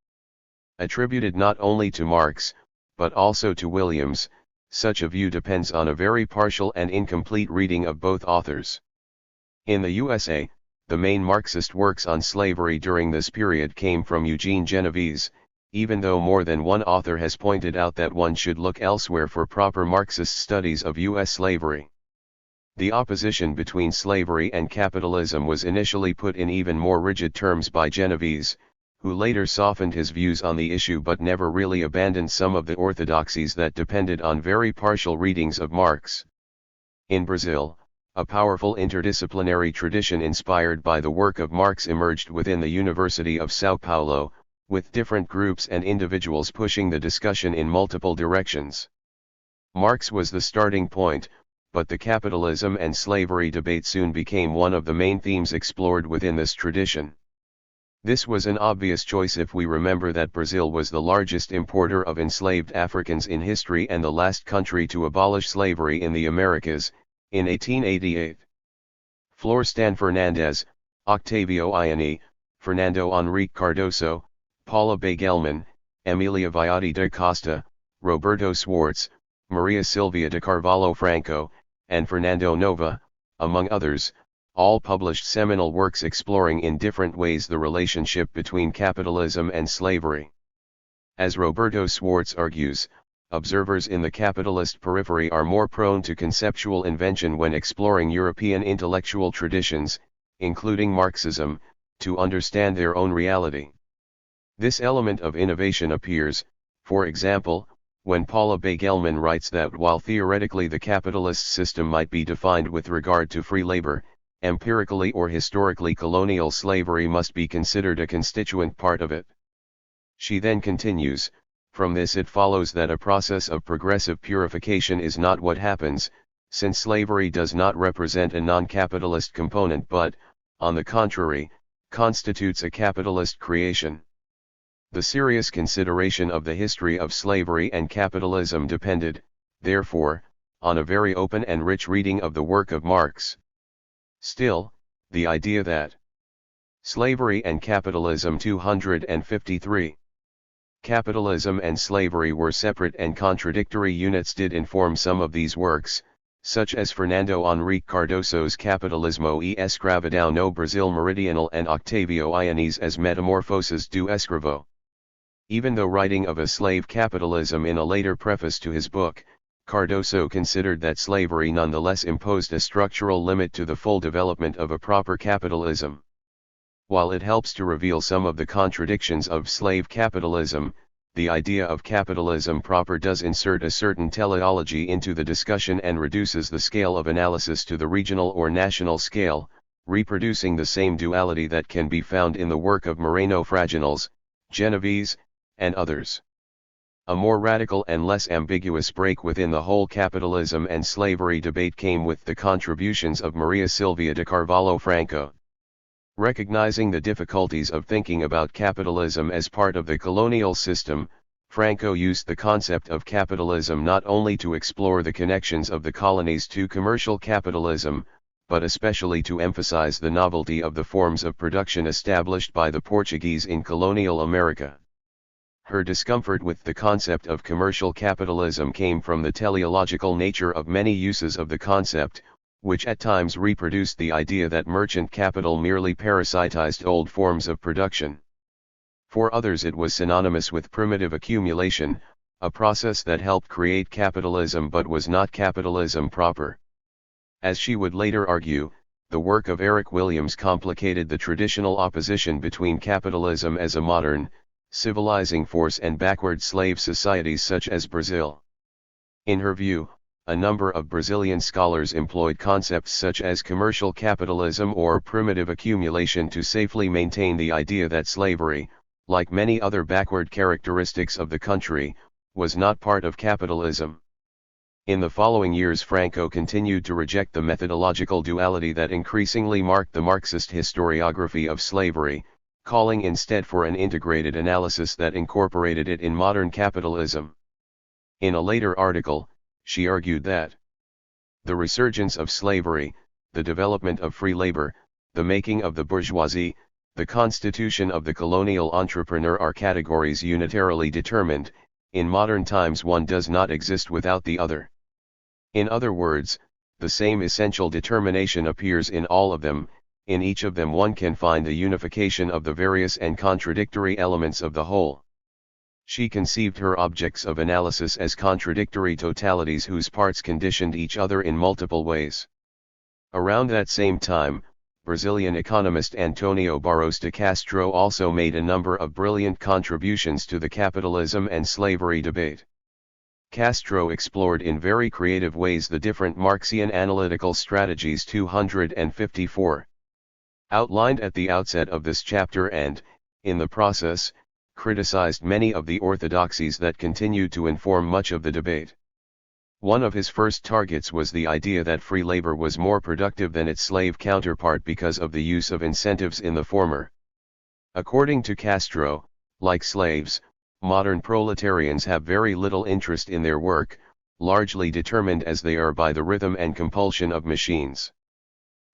Attributed not only to Marx, but also to Williams, such a view depends on a very partial and incomplete reading of both authors. In the USA, the main Marxist works on slavery during this period came from Eugene Genovese, even though more than one author has pointed out that one should look elsewhere for proper Marxist studies of U.S. slavery. The opposition between slavery and capitalism was initially put in even more rigid terms by Genovese, who later softened his views on the issue but never really abandoned some of the orthodoxies that depended on very partial readings of Marx. In Brazil, a powerful interdisciplinary tradition inspired by the work of Marx emerged within the University of São Paulo, with different groups and individuals pushing the discussion in multiple directions. Marx was the starting point, but the capitalism and slavery debate soon became one of the main themes explored within this tradition. This was an obvious choice if we remember that Brazil was the largest importer of enslaved Africans in history and the last country to abolish slavery in the Americas, in 1888. Florestan Fernandes, Octavio Ianni, Fernando Henrique Cardoso, Paula Begelman, Emilia Viotti da Costa, Roberto Swartz, Maria Silvia de Carvalho Franco, and Fernando Nova, among others, all published seminal works exploring in different ways the relationship between capitalism and slavery. As Roberto Swartz argues, observers in the capitalist periphery are more prone to conceptual invention when exploring European intellectual traditions, including Marxism, to understand their own reality. This element of innovation appears, for example, when Paula Begelman writes that while theoretically the capitalist system might be defined with regard to free labor, empirically or historically colonial slavery must be considered a constituent part of it. She then continues, from this it follows that a process of progressive purification is not what happens, since slavery does not represent a non-capitalist component but, on the contrary, constitutes a capitalist creation. The serious consideration of the history of slavery and capitalism depended, therefore, on a very open and rich reading of the work of Marx. Still, the idea that slavery and capitalism 253. Capitalism and slavery were separate and contradictory units did inform some of these works, such as Fernando Henrique Cardoso's Capitalismo e Escravidão no Brasil Meridional and Octavio Ianni's As Metamorfoses do Escravo. Even though writing of a slave capitalism in a later preface to his book, Cardoso considered that slavery nonetheless imposed a structural limit to the full development of a proper capitalism. While it helps to reveal some of the contradictions of slave capitalism, the idea of capitalism proper does insert a certain teleology into the discussion and reduces the scale of analysis to the regional or national scale, reproducing the same duality that can be found in the work of Moreno Fraginals, Genovese, and others. A more radical and less ambiguous break within the whole capitalism and slavery debate came with the contributions of Maria Silvia de Carvalho Franco. Recognizing the difficulties of thinking about capitalism as part of the colonial system, Franco used the concept of capitalism not only to explore the connections of the colonies to commercial capitalism, but especially to emphasize the novelty of the forms of production established by the Portuguese in colonial America. Her discomfort with the concept of commercial capitalism came from the teleological nature of many uses of the concept, which at times reproduced the idea that merchant capital merely parasitized old forms of production. For others it was synonymous with primitive accumulation, a process that helped create capitalism but was not capitalism proper. As she would later argue, the work of Eric Williams complicated the traditional opposition between capitalism as a modern, civilizing force and backward slave societies such as Brazil. In her view, a number of Brazilian scholars employed concepts such as commercial capitalism or primitive accumulation to safely maintain the idea that slavery, like many other backward characteristics of the country, was not part of capitalism. In the following years Franco continued to reject the methodological duality that increasingly marked the Marxist historiography of slavery, calling instead for an integrated analysis that incorporated it in modern capitalism. In a later article, she argued that the resurgence of slavery, the development of free labor, the making of the bourgeoisie, the constitution of the colonial entrepreneur are categories unitarily determined. In modern times one does not exist without the other. In other words, the same essential determination appears in all of them. In each of them one can find the unification of the various and contradictory elements of the whole. She conceived her objects of analysis as contradictory totalities whose parts conditioned each other in multiple ways. Around that same time, Brazilian economist Antonio Barros de Castro also made a number of brilliant contributions to the capitalism and slavery debate. Castro explored in very creative ways the different Marxian analytical strategies 254. Outlined at the outset of this chapter and, in the process, criticized many of the orthodoxies that continued to inform much of the debate. One of his first targets was the idea that free labor was more productive than its slave counterpart because of the use of incentives in the former. According to Castro, like slaves, modern proletarians have very little interest in their work, largely determined as they are by the rhythm and compulsion of machines.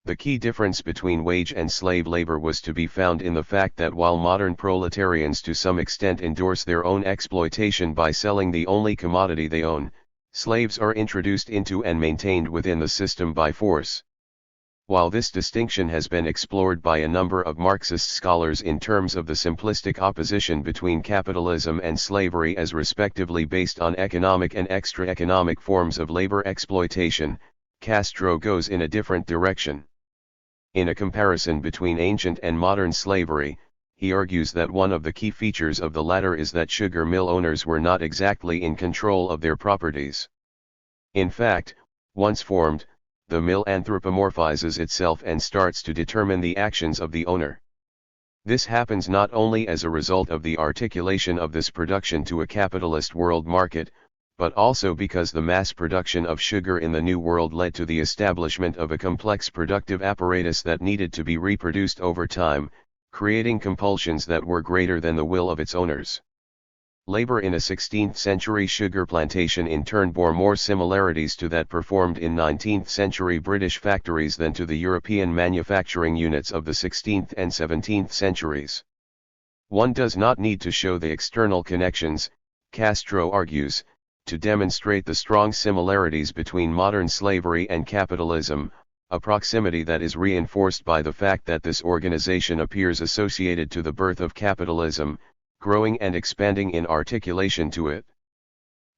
The key difference between wage and slave labor was to be found in the fact that while modern proletarians to some extent endorse their own exploitation by selling the only commodity they own, slaves are introduced into and maintained within the system by force. While this distinction has been explored by a number of Marxist scholars in terms of the simplistic opposition between capitalism and slavery as respectively based on economic and extra-economic forms of labor exploitation, Castro goes in a different direction. In a comparison between ancient and modern slavery, he argues that one of the key features of the latter is that sugar mill owners were not exactly in control of their properties. In fact, once formed, the mill anthropomorphizes itself and starts to determine the actions of the owner. This happens not only as a result of the articulation of this production to a capitalist world market, but also because the mass production of sugar in the New World led to the establishment of a complex productive apparatus that needed to be reproduced over time, creating compulsions that were greater than the will of its owners. Labor in a 16th-century sugar plantation in turn bore more similarities to that performed in 19th-century British factories than to the European manufacturing units of the 16th and 17th centuries. One does not need to show the external connections, Castro argues, to demonstrate the strong similarities between modern slavery and capitalism, a proximity that is reinforced by the fact that this organization appears associated to the birth of capitalism, growing and expanding in articulation to it.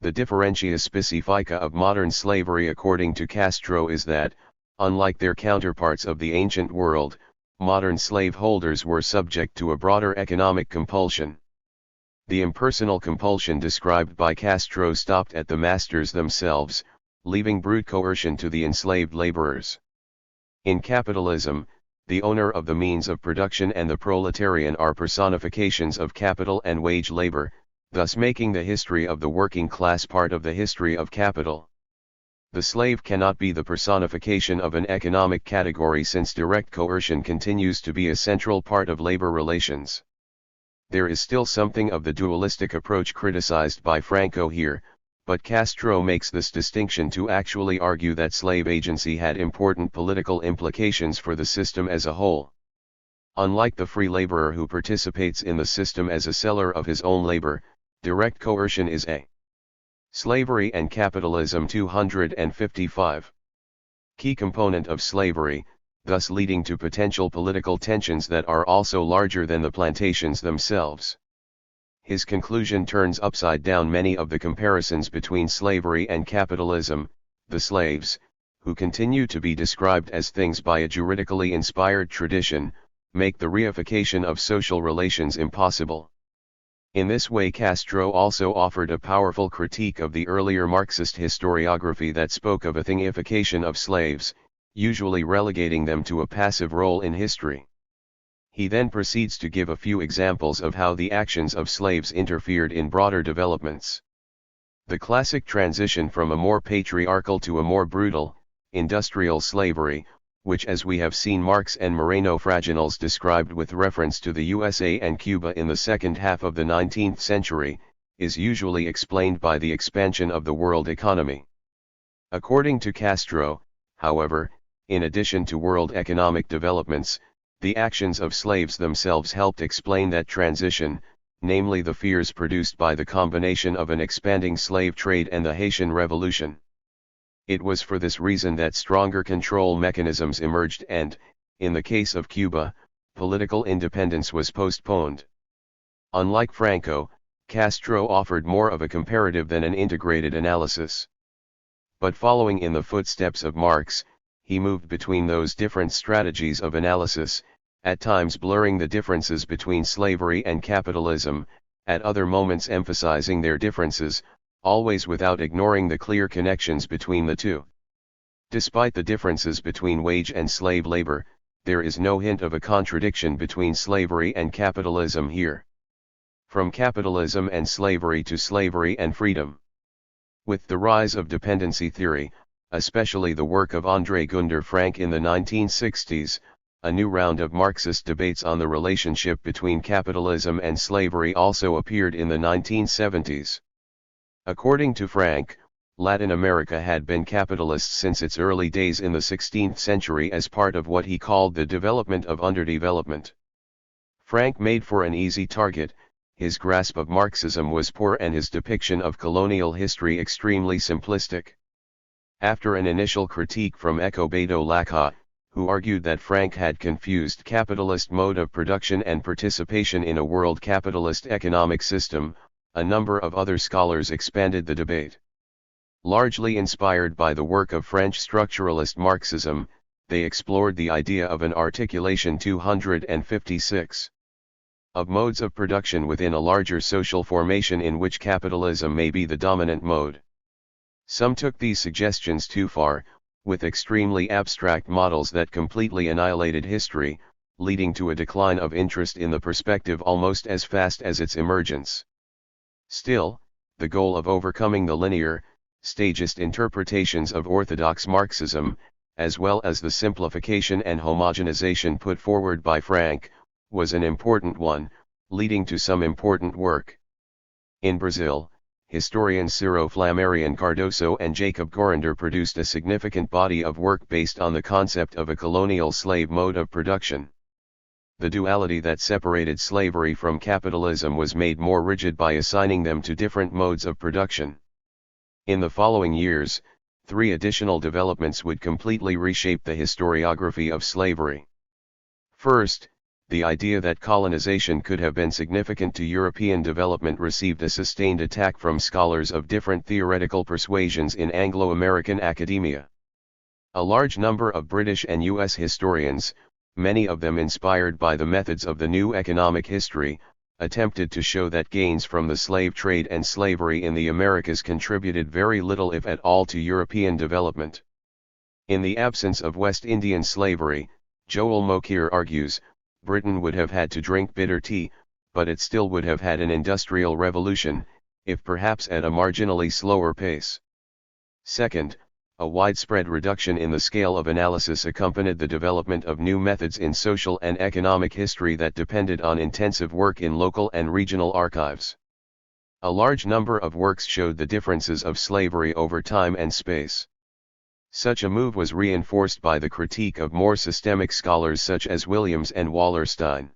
The differentia specifica of modern slavery according to Castro is that, unlike their counterparts of the ancient world, modern slaveholders were subject to a broader economic compulsion. The impersonal compulsion described by Castro stopped at the masters themselves, leaving brute coercion to the enslaved laborers. In capitalism, the owner of the means of production and the proletarian are personifications of capital and wage labor, thus making the history of the working class part of the history of capital. The slave cannot be the personification of an economic category since direct coercion continues to be a central part of labor relations. There is still something of the dualistic approach criticized by Franco here, but Castro makes this distinction to actually argue that slave agency had important political implications for the system as a whole. Unlike the free laborer who participates in the system as a seller of his own labor, direct coercion is a slavery and capitalism 255. Key component of slavery, thus leading to potential political tensions that are also larger than the plantations themselves. His conclusion turns upside down many of the comparisons between slavery and capitalism. The slaves, who continue to be described as things by a juridically inspired tradition, make the reification of social relations impossible. In this way Castro also offered a powerful critique of the earlier Marxist historiography that spoke of a thingification of slaves, usually relegating them to a passive role in history. He then proceeds to give a few examples of how the actions of slaves interfered in broader developments. The classic transition from a more patriarchal to a more brutal, industrial slavery, which as we have seen Marx and Moreno Fraginals described with reference to the USA and Cuba in the second half of the 19th century, is usually explained by the expansion of the world economy. According to Castro, however, in addition to world economic developments, the actions of slaves themselves helped explain that transition, namely the fears produced by the combination of an expanding slave trade and the Haitian Revolution. It was for this reason that stronger control mechanisms emerged and, in the case of Cuba, political independence was postponed. Unlike Franco, Castro offered more of a comparative than an integrated analysis. But following in the footsteps of Marx, he moved between those different strategies of analysis, at times blurring the differences between slavery and capitalism, at other moments emphasizing their differences, always without ignoring the clear connections between the two. Despite the differences between wage and slave labor, there is no hint of a contradiction between slavery and capitalism here. From capitalism and slavery to slavery and freedom. With the rise of dependency theory, especially the work of André Gunder Frank in the 1960s, a new round of Marxist debates on the relationship between capitalism and slavery also appeared in the 1970s. According to Frank, Latin America had been capitalist since its early days in the 16th century as part of what he called the development of underdevelopment. Frank made for an easy target. His grasp of Marxism was poor and his depiction of colonial history extremely simplistic. After an initial critique from Escobedo Laca, who argued that Frank had confused capitalist mode of production and participation in a world capitalist economic system, a number of other scholars expanded the debate. Largely inspired by the work of French structuralist Marxism, they explored the idea of an articulation 256 of modes of production within a larger social formation in which capitalism may be the dominant mode. Some took these suggestions too far, with extremely abstract models that completely annihilated history, leading to a decline of interest in the perspective almost as fast as its emergence. Still, the goal of overcoming the linear, stagist interpretations of orthodox Marxism, as well as the simplification and homogenization put forward by Frank, was an important one, leading to some important work. In Brazil, historians Ciro Flammarion Cardoso and Jacob Gorander produced a significant body of work based on the concept of a colonial slave mode of production. The duality that separated slavery from capitalism was made more rigid by assigning them to different modes of production. In the following years, 3 additional developments would completely reshape the historiography of slavery. First, the idea that colonization could have been significant to European development received a sustained attack from scholars of different theoretical persuasions in Anglo-American academia. A large number of British and US historians, many of them inspired by the methods of the new economic history, attempted to show that gains from the slave trade and slavery in the Americas contributed very little if at all to European development. In the absence of West Indian slavery, Joel Mokyr argues, Britain would have had to drink bitter tea, but it still would have had an industrial revolution, if perhaps at a marginally slower pace. Second, a widespread reduction in the scale of analysis accompanied the development of new methods in social and economic history that depended on intensive work in local and regional archives. A large number of works showed the differences of slavery over time and space. Such a move was reinforced by the critique of more systemic scholars such as Williams and Wallerstein.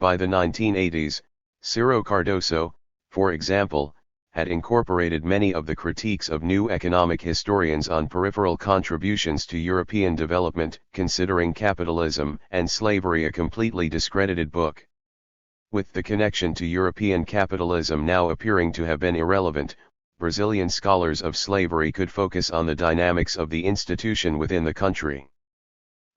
By the 1980s, Ciro Cardoso, for example, had incorporated many of the critiques of new economic historians on peripheral contributions to European development, considering Capitalism and Slavery a completely discredited book. With the connection to European capitalism now appearing to have been irrelevant, Brazilian scholars of slavery could focus on the dynamics of the institution within the country.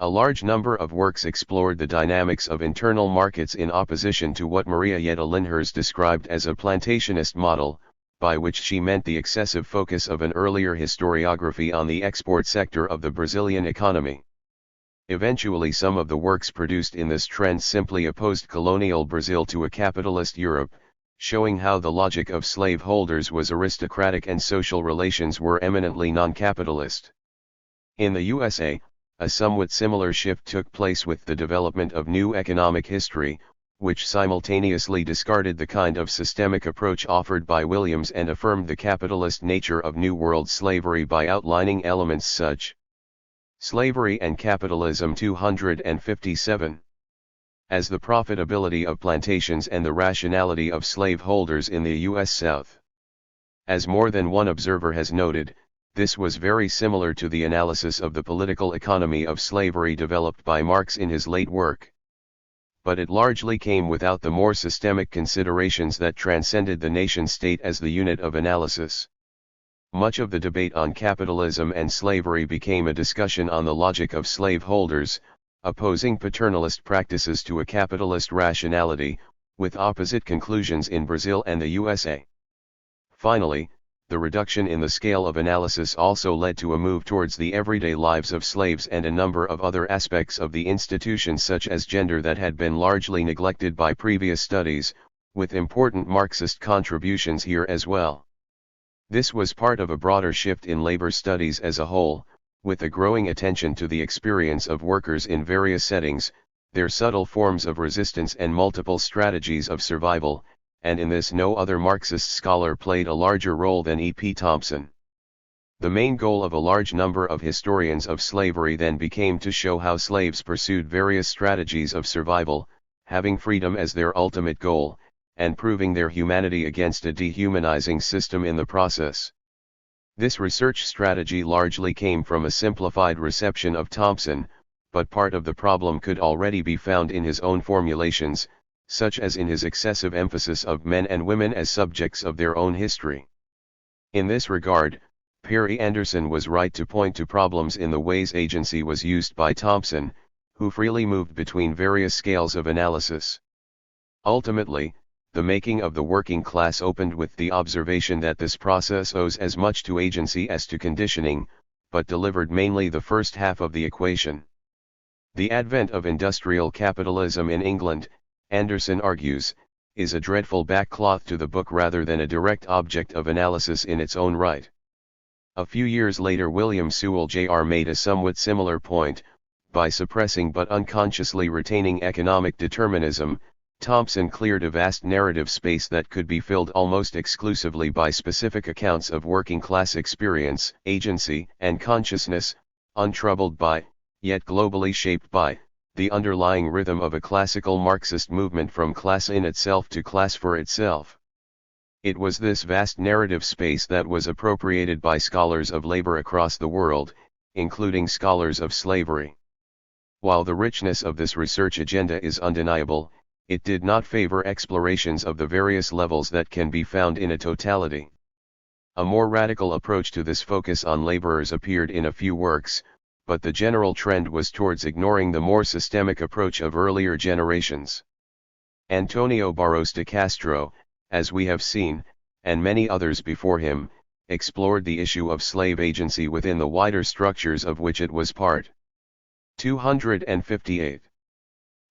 A large number of works explored the dynamics of internal markets in opposition to what Maria Yetta Linhers described as a plantationist model, by which she meant the excessive focus of an earlier historiography on the export sector of the Brazilian economy. Eventually some of the works produced in this trend simply opposed colonial Brazil to a capitalist Europe, showing how the logic of slaveholders was aristocratic and social relations were eminently non-capitalist. In the USA, a somewhat similar shift took place with the development of new economic history, which simultaneously discarded the kind of systemic approach offered by Williams and affirmed the capitalist nature of New World slavery by outlining elements such. Slavery and Capitalism 257. As the profitability of plantations and the rationality of slaveholders in the U.S. South. As more than one observer has noted, this was very similar to the analysis of the political economy of slavery developed by Marx in his late work. But it largely came without the more systemic considerations that transcended the nation-state as the unit of analysis. Much of the debate on capitalism and slavery became a discussion on the logic of slaveholders, opposing paternalist practices to a capitalist rationality, with opposite conclusions in Brazil and the USA. Finally, the reduction in the scale of analysis also led to a move towards the everyday lives of slaves and a number of other aspects of the institution such as gender that had been largely neglected by previous studies, with important Marxist contributions here as well. This was part of a broader shift in labor studies as a whole, with a growing attention to the experience of workers in various settings, their subtle forms of resistance and multiple strategies of survival, and in this no other Marxist scholar played a larger role than E. P. Thompson. The main goal of a large number of historians of slavery then became to show how slaves pursued various strategies of survival, having freedom as their ultimate goal, and proving their humanity against a dehumanizing system in the process. This research strategy largely came from a simplified reception of Thompson, but part of the problem could already be found in his own formulations, such as in his excessive emphasis of men and women as subjects of their own history. In this regard, Perry Anderson was right to point to problems in the ways agency was used by Thompson, who freely moved between various scales of analysis. Ultimately, the making of the working class opened with the observation that this process owes as much to agency as to conditioning, but delivered mainly the first half of the equation. The advent of industrial capitalism in England, Anderson argues, is a dreadful backcloth to the book rather than a direct object of analysis in its own right. A few years later William Sewell Jr. made a somewhat similar point. By suppressing but unconsciously retaining economic determinism, Thompson cleared a vast narrative space that could be filled almost exclusively by specific accounts of working class experience, agency, and consciousness, untroubled by, yet globally shaped by, the underlying rhythm of a classical Marxist movement from class in itself to class for itself. It was this vast narrative space that was appropriated by scholars of labor across the world, including scholars of slavery. While the richness of this research agenda is undeniable, it did not favor explorations of the various levels that can be found in a totality. A more radical approach to this focus on laborers appeared in a few works, but the general trend was towards ignoring the more systemic approach of earlier generations. Antonio Barros de Castro, as we have seen, and many others before him, explored the issue of slave agency within the wider structures of which it was part. 258.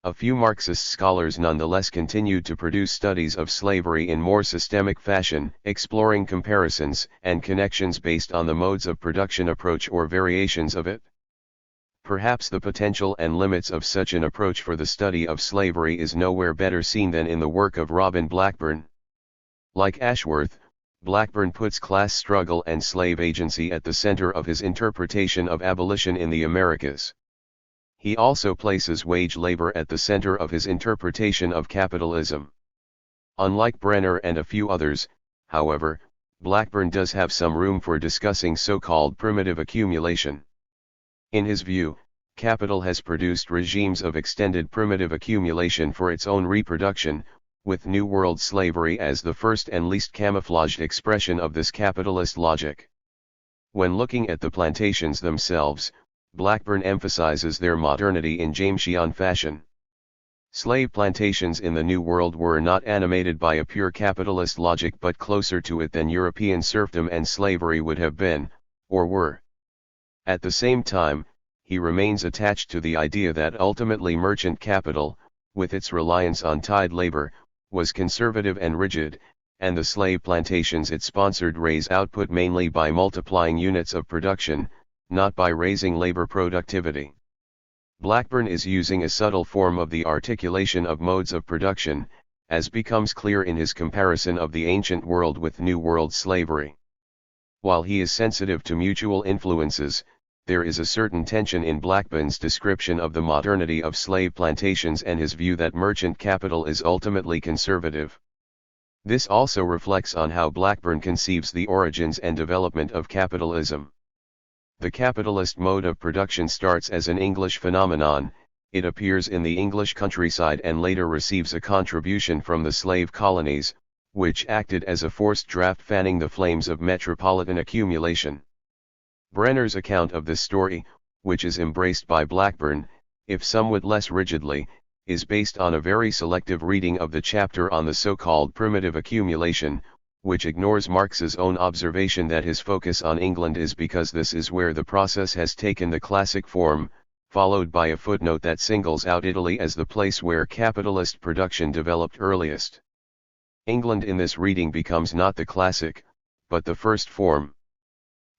A few Marxist scholars nonetheless continued to produce studies of slavery in more systemic fashion, exploring comparisons and connections based on the modes of production approach or variations of it. Perhaps the potential and limits of such an approach for the study of slavery is nowhere better seen than in the work of Robin Blackburn. Like Ashworth, Blackburn puts class struggle and slave agency at the center of his interpretation of abolition in the Americas. He also places wage labor at the center of his interpretation of capitalism. Unlike Brenner and a few others, however, Blackburn does have some room for discussing so-called primitive accumulation. In his view, capital has produced regimes of extended primitive accumulation for its own reproduction, with New World slavery as the first and least camouflaged expression of this capitalist logic. When looking at the plantations themselves, Blackburn emphasizes their modernity in Jamesian fashion. Slave plantations in the New World were not animated by a pure capitalist logic but closer to it than European serfdom and slavery would have been, or were. At the same time, he remains attached to the idea that ultimately merchant capital, with its reliance on tied labor, was conservative and rigid, and the slave plantations it sponsored raise output mainly by multiplying units of production, not by raising labor productivity. Blackburn is using a subtle form of the articulation of modes of production, as becomes clear in his comparison of the ancient world with New World slavery. While he is sensitive to mutual influences, there is a certain tension in Blackburn's description of the modernity of slave plantations and his view that merchant capital is ultimately conservative. This also reflects on how Blackburn conceives the origins and development of capitalism. The capitalist mode of production starts as an English phenomenon, it appears in the English countryside and later receives a contribution from the slave colonies, which acted as a forced draft fanning the flames of metropolitan accumulation. Brenner's account of this story, which is embraced by Blackburn, if somewhat less rigidly, is based on a very selective reading of the chapter on the so-called primitive accumulation, which ignores Marx's own observation that his focus on England is because this is where the process has taken the classic form, followed by a footnote that singles out Italy as the place where capitalist production developed earliest. England in this reading becomes not the classic, but the first form.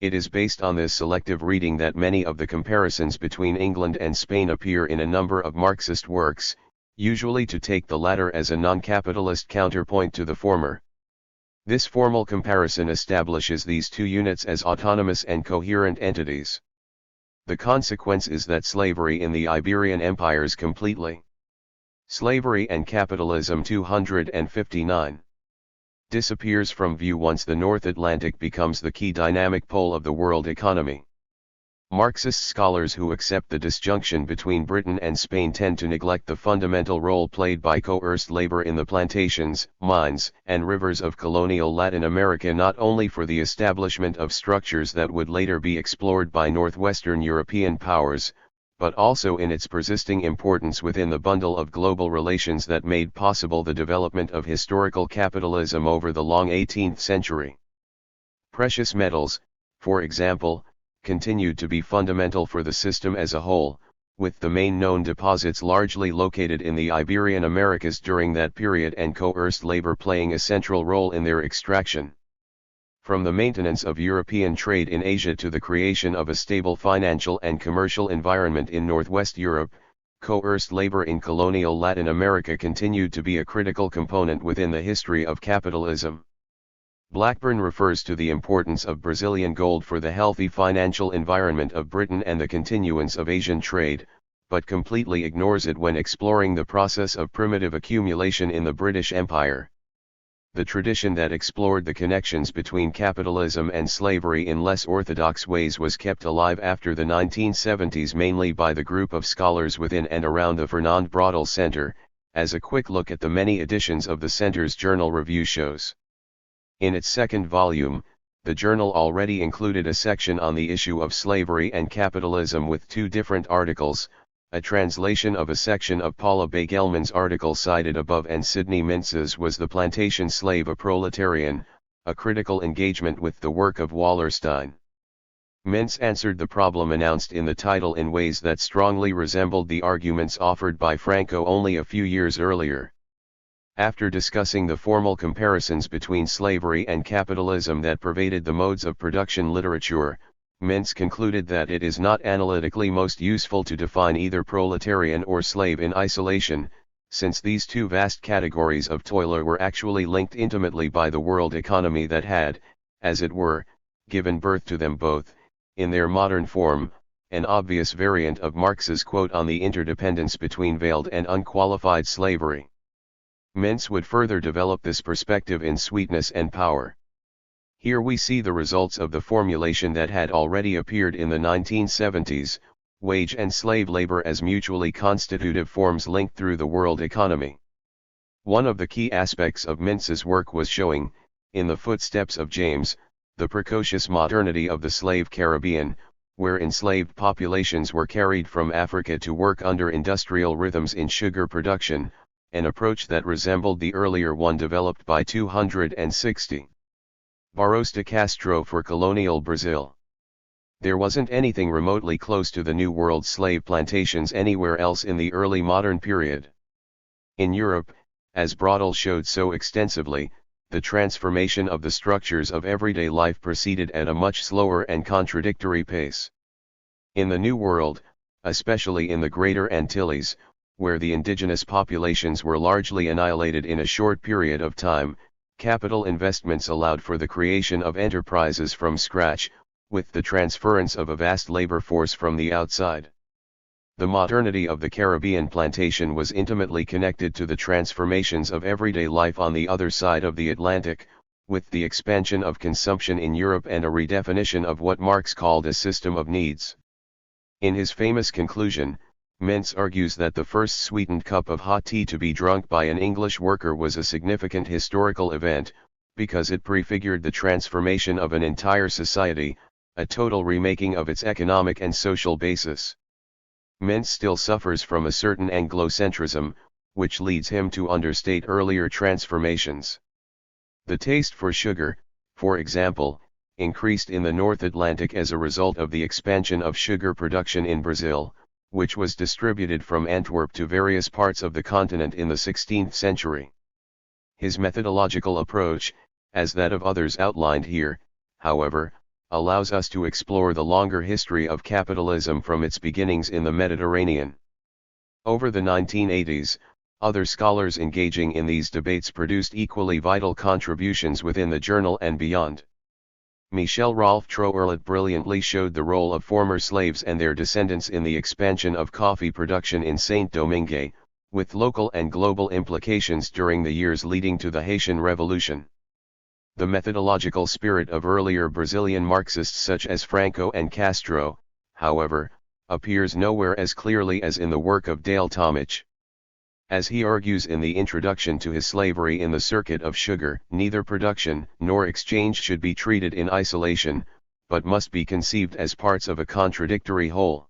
It is based on this selective reading that many of the comparisons between England and Spain appear in a number of Marxist works, usually to take the latter as a non-capitalist counterpoint to the former. This formal comparison establishes these two units as autonomous and coherent entities. The consequence is that slavery in the Iberian empires completely. Slavery and capitalism 259. Disappears from view once the North Atlantic becomes the key dynamic pole of the world economy. Marxist scholars who accept the disjunction between Britain and Spain tend to neglect the fundamental role played by coerced labor in the plantations, mines, and rivers of colonial Latin America, not only for the establishment of structures that would later be explored by northwestern European powers, but also in its persisting importance within the bundle of global relations that made possible the development of historical capitalism over the long 18th century. Precious metals, for example, continued to be fundamental for the system as a whole, with the main known deposits largely located in the Iberian Americas during that period and coerced labor playing a central role in their extraction. From the maintenance of European trade in Asia to the creation of a stable financial and commercial environment in Northwest Europe, coerced labor in colonial Latin America continued to be a critical component within the history of capitalism. Blackburn refers to the importance of Brazilian gold for the healthy financial environment of Britain and the continuance of Asian trade, but completely ignores it when exploring the process of primitive accumulation in the British Empire. The tradition that explored the connections between capitalism and slavery in less orthodox ways was kept alive after the 1970s mainly by the group of scholars within and around the Fernand Braudel Center, as a quick look at the many editions of the Center's journal review shows. In its second volume, the journal already included a section on the issue of slavery and capitalism with two different articles, A translation of a section of Paula Bay-Gelman's article cited above and Sidney Mintz's Was the Plantation Slave a Proletarian? A critical engagement with the work of Wallerstein. Mintz answered the problem announced in the title in ways that strongly resembled the arguments offered by Franco only a few years earlier. After discussing the formal comparisons between slavery and capitalism that pervaded the modes of production literature, Mintz concluded that it is not analytically most useful to define either proletarian or slave in isolation, since these two vast categories of toiler were actually linked intimately by the world economy that had, as it were, given birth to them both, in their modern form, an obvious variant of Marx's quote on the interdependence between veiled and unqualified slavery. Mintz would further develop this perspective in Sweetness and Power. Here we see the results of the formulation that had already appeared in the 1970s, wage and slave labor as mutually constitutive forms linked through the world economy. One of the key aspects of Mintz's work was showing, in the footsteps of James, the precocious modernity of the slave Caribbean, where enslaved populations were carried from Africa to work under industrial rhythms in sugar production, an approach that resembled the earlier one developed by 260. Barros de Castro for colonial Brazil. There wasn't anything remotely close to the New World slave plantations anywhere else in the early modern period. In Europe, as Braudel showed so extensively, the transformation of the structures of everyday life proceeded at a much slower and contradictory pace. In the New World, especially in the Greater Antilles, where the indigenous populations were largely annihilated in a short period of time, capital investments allowed for the creation of enterprises from scratch, with the transference of a vast labor force from the outside. The modernity of the Caribbean plantation was intimately connected to the transformations of everyday life on the other side of the Atlantic, with the expansion of consumption in Europe and a redefinition of what Marx called a system of needs. In his famous conclusion, Mintz argues that the first sweetened cup of hot tea to be drunk by an English worker was a significant historical event, because it prefigured the transformation of an entire society, a total remaking of its economic and social basis. Mintz still suffers from a certain Anglocentrism, which leads him to understate earlier transformations. The taste for sugar, for example, increased in the North Atlantic as a result of the expansion of sugar production in Brazil, which was distributed from Antwerp to various parts of the continent in the 16th century. His methodological approach, as that of others outlined here, however, allows us to explore the longer history of capitalism from its beginnings in the Mediterranean. Over the 1980s, other scholars engaging in these debates produced equally vital contributions within the journal and beyond. Michel Rolf Troerlet brilliantly showed the role of former slaves and their descendants in the expansion of coffee production in Saint-Domingue, with local and global implications during the years leading to the Haitian Revolution. The methodological spirit of earlier Brazilian Marxists such as Franco and Castro, however, appears nowhere as clearly as in the work of Dale Talmage. As he argues in the introduction to his Slavery in the Circuit of Sugar, neither production nor exchange should be treated in isolation, but must be conceived as parts of a contradictory whole.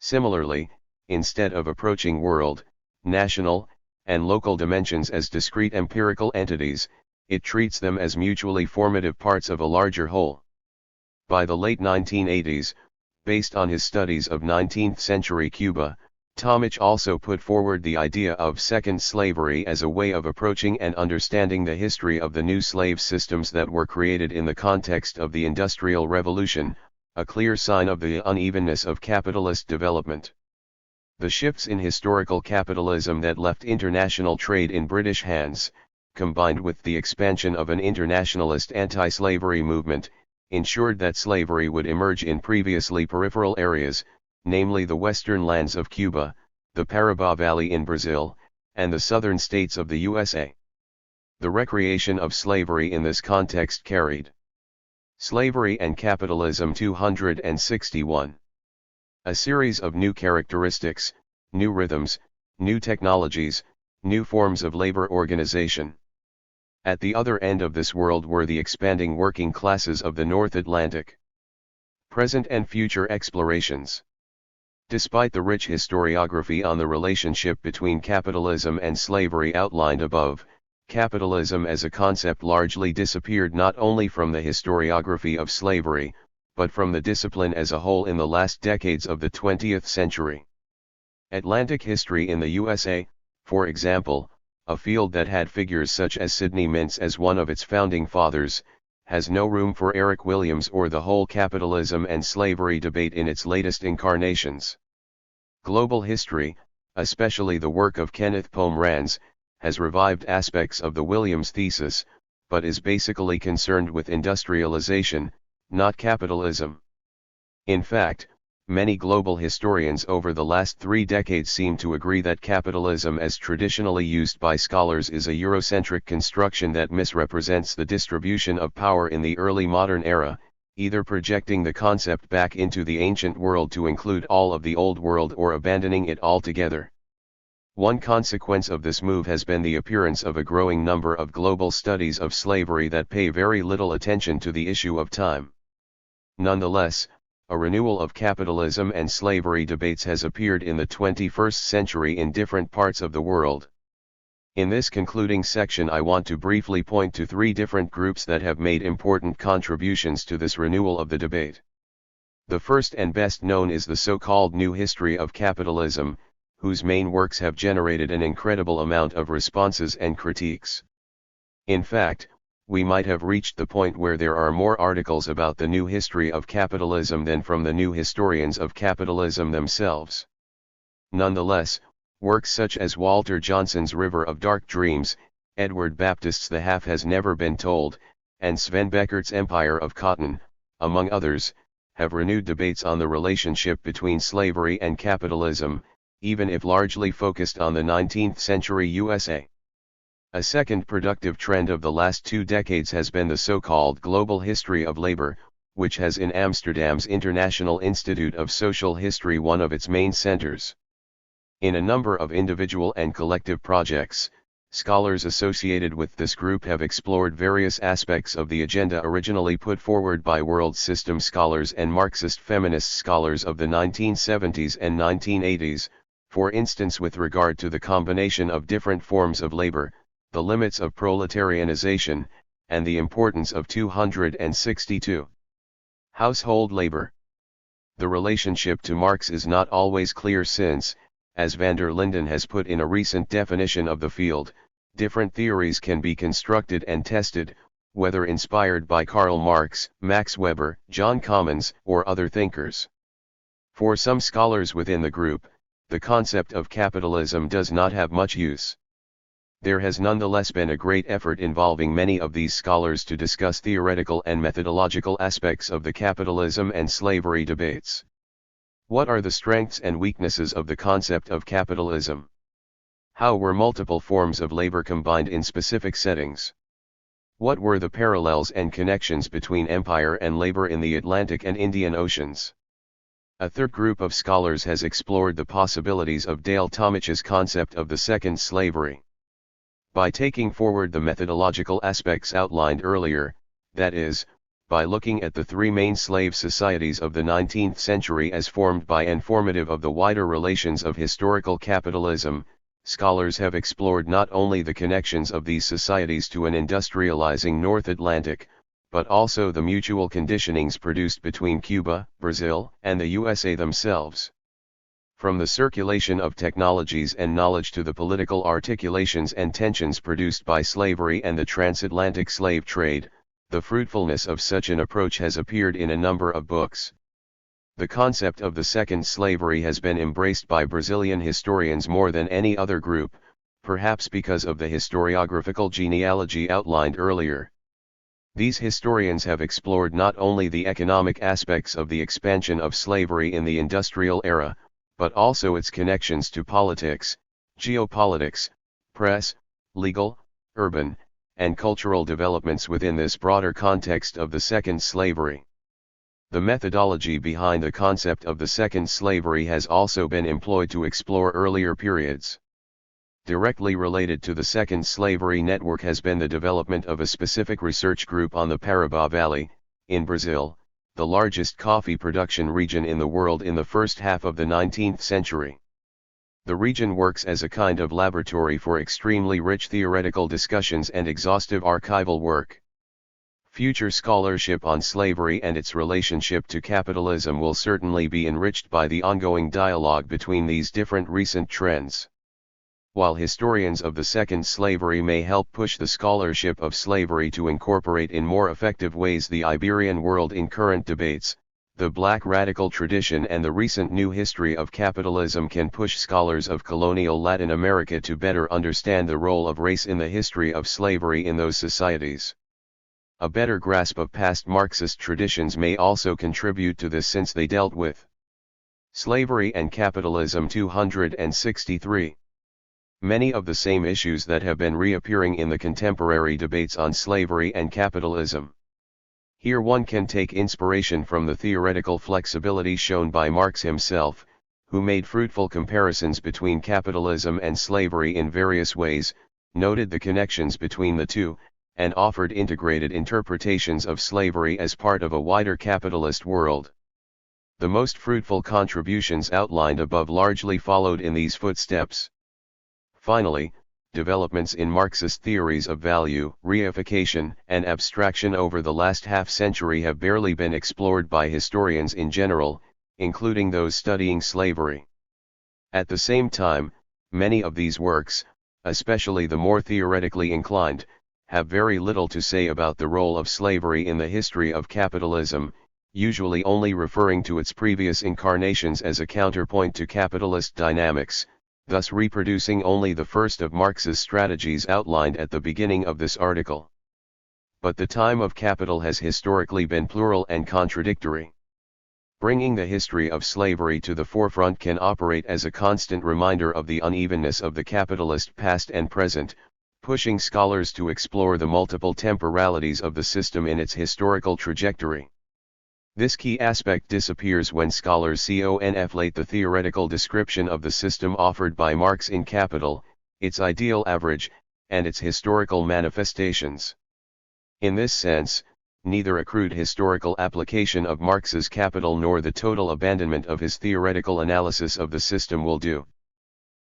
Similarly, instead of approaching world, national, and local dimensions as discrete empirical entities, it treats them as mutually formative parts of a larger whole. By the late 1980s, based on his studies of 19th-century Cuba, Talmage also put forward the idea of second slavery as a way of approaching and understanding the history of the new slave systems that were created in the context of the Industrial Revolution, a clear sign of the unevenness of capitalist development. The shifts in historical capitalism that left international trade in British hands, combined with the expansion of an internationalist anti-slavery movement, ensured that slavery would emerge in previously peripheral areas, namely the western lands of Cuba, the Parabá Valley in Brazil, and the southern states of the USA. The recreation of slavery in this context carried Slavery and Capitalism 261. A series of new characteristics, new rhythms, new technologies, new forms of labor organization. At the other end of this world were the expanding working classes of the North Atlantic. Present and future explorations. Despite the rich historiography on the relationship between capitalism and slavery outlined above, capitalism as a concept largely disappeared not only from the historiography of slavery, but from the discipline as a whole in the last decades of the 20th century. Atlantic history in the USA, for example, a field that had figures such as Sidney Mintz as one of its founding fathers, has no room for Eric Williams or the whole capitalism and slavery debate in its latest incarnations. Global history, especially the work of Kenneth Pomeranz, has revived aspects of the Williams thesis, but is basically concerned with industrialization, not capitalism. In fact, many global historians over the last 3 decades seem to agree that capitalism as traditionally used by scholars is a Eurocentric construction that misrepresents the distribution of power in the early modern era, either projecting the concept back into the ancient world to include all of the old world or abandoning it altogether. One consequence of this move has been the appearance of a growing number of global studies of slavery that pay very little attention to the issue of time. Nonetheless, a renewal of capitalism and slavery debates has appeared in the 21st century in different parts of the world. In this concluding section, I want to briefly point to 3 different groups that have made important contributions to this renewal of the debate. The first and best known is the so-called New History of Capitalism, whose main works have generated an incredible amount of responses and critiques. In fact, we might have reached the point where there are more articles about the new history of capitalism than from the new historians of capitalism themselves. Nonetheless, works such as Walter Johnson's River of Dark Dreams, Edward Baptist's The Half Has Never Been Told, and Sven Beckert's Empire of Cotton, among others, have renewed debates on the relationship between slavery and capitalism, even if largely focused on the 19th century USA. A second productive trend of the last 2 decades has been the so-called global history of labor, which has in Amsterdam's International Institute of Social History one of its main centers. In a number of individual and collective projects, scholars associated with this group have explored various aspects of the agenda originally put forward by world system scholars and Marxist feminist scholars of the 1970s and 1980s, for instance with regard to the combination of different forms of labor, the limits of proletarianization, and the importance of 262. Household labor. The relationship to Marx is not always clear since, as van der Linden has put in a recent definition of the field, different theories can be constructed and tested, whether inspired by Karl Marx, Max Weber, John Commons, or other thinkers. For some scholars within the group, the concept of capitalism does not have much use. There has nonetheless been a great effort involving many of these scholars to discuss theoretical and methodological aspects of the capitalism and slavery debates. What are the strengths and weaknesses of the concept of capitalism? How were multiple forms of labor combined in specific settings? What were the parallels and connections between empire and labor in the Atlantic and Indian Oceans? A third group of scholars has explored the possibilities of Dale Talmage's concept of the second slavery. By taking forward the methodological aspects outlined earlier, that is, by looking at the 3 main slave societies of the 19th century as formed by and formative of the wider relations of historical capitalism, scholars have explored not only the connections of these societies to an industrializing North Atlantic, but also the mutual conditionings produced between Cuba, Brazil, and the USA themselves. From the circulation of technologies and knowledge to the political articulations and tensions produced by slavery and the transatlantic slave trade, the fruitfulness of such an approach has appeared in a number of books. The concept of the second slavery has been embraced by Brazilian historians more than any other group, perhaps because of the historiographical genealogy outlined earlier. These historians have explored not only the economic aspects of the expansion of slavery in the industrial era, but also its connections to politics, geopolitics, press, legal, urban, and cultural developments within this broader context of the second slavery. The methodology behind the concept of the second slavery has also been employed to explore earlier periods. Directly related to the second slavery network has been the development of a specific research group on the Paraíba Valley, in Brazil, the largest coffee production region in the world in the first half of the 19th century. The region works as a kind of laboratory for extremely rich theoretical discussions and exhaustive archival work. Future scholarship on slavery and its relationship to capitalism will certainly be enriched by the ongoing dialogue between these different recent trends. While historians of the second slavery may help push the scholarship of slavery to incorporate in more effective ways the Iberian world in current debates, the black radical tradition and the recent new history of capitalism can push scholars of colonial Latin America to better understand the role of race in the history of slavery in those societies. A better grasp of past Marxist traditions may also contribute to this, since they dealt with slavery and capitalism. 263. Many of the same issues that have been reappearing in the contemporary debates on slavery and capitalism. Here one can take inspiration from the theoretical flexibility shown by Marx himself, who made fruitful comparisons between capitalism and slavery in various ways, noted the connections between the two, and offered integrated interpretations of slavery as part of a wider capitalist world. The most fruitful contributions outlined above largely followed in these footsteps. Finally, developments in Marxist theories of value, reification, and abstraction over the last half-century have barely been explored by historians in general, including those studying slavery. At the same time, many of these works, especially the more theoretically inclined, have very little to say about the role of slavery in the history of capitalism, usually only referring to its previous incarnations as a counterpoint to capitalist dynamics, thus reproducing only the first of Marx's strategies outlined at the beginning of this article. But the time of capital has historically been plural and contradictory. Bringing the history of slavery to the forefront can operate as a constant reminder of the unevenness of the capitalist past and present, pushing scholars to explore the multiple temporalities of the system in its historical trajectory. This key aspect disappears when scholars conflate the theoretical description of the system offered by Marx in Capital, its ideal average, and its historical manifestations. In this sense, neither a crude historical application of Marx's Capital nor the total abandonment of his theoretical analysis of the system will do.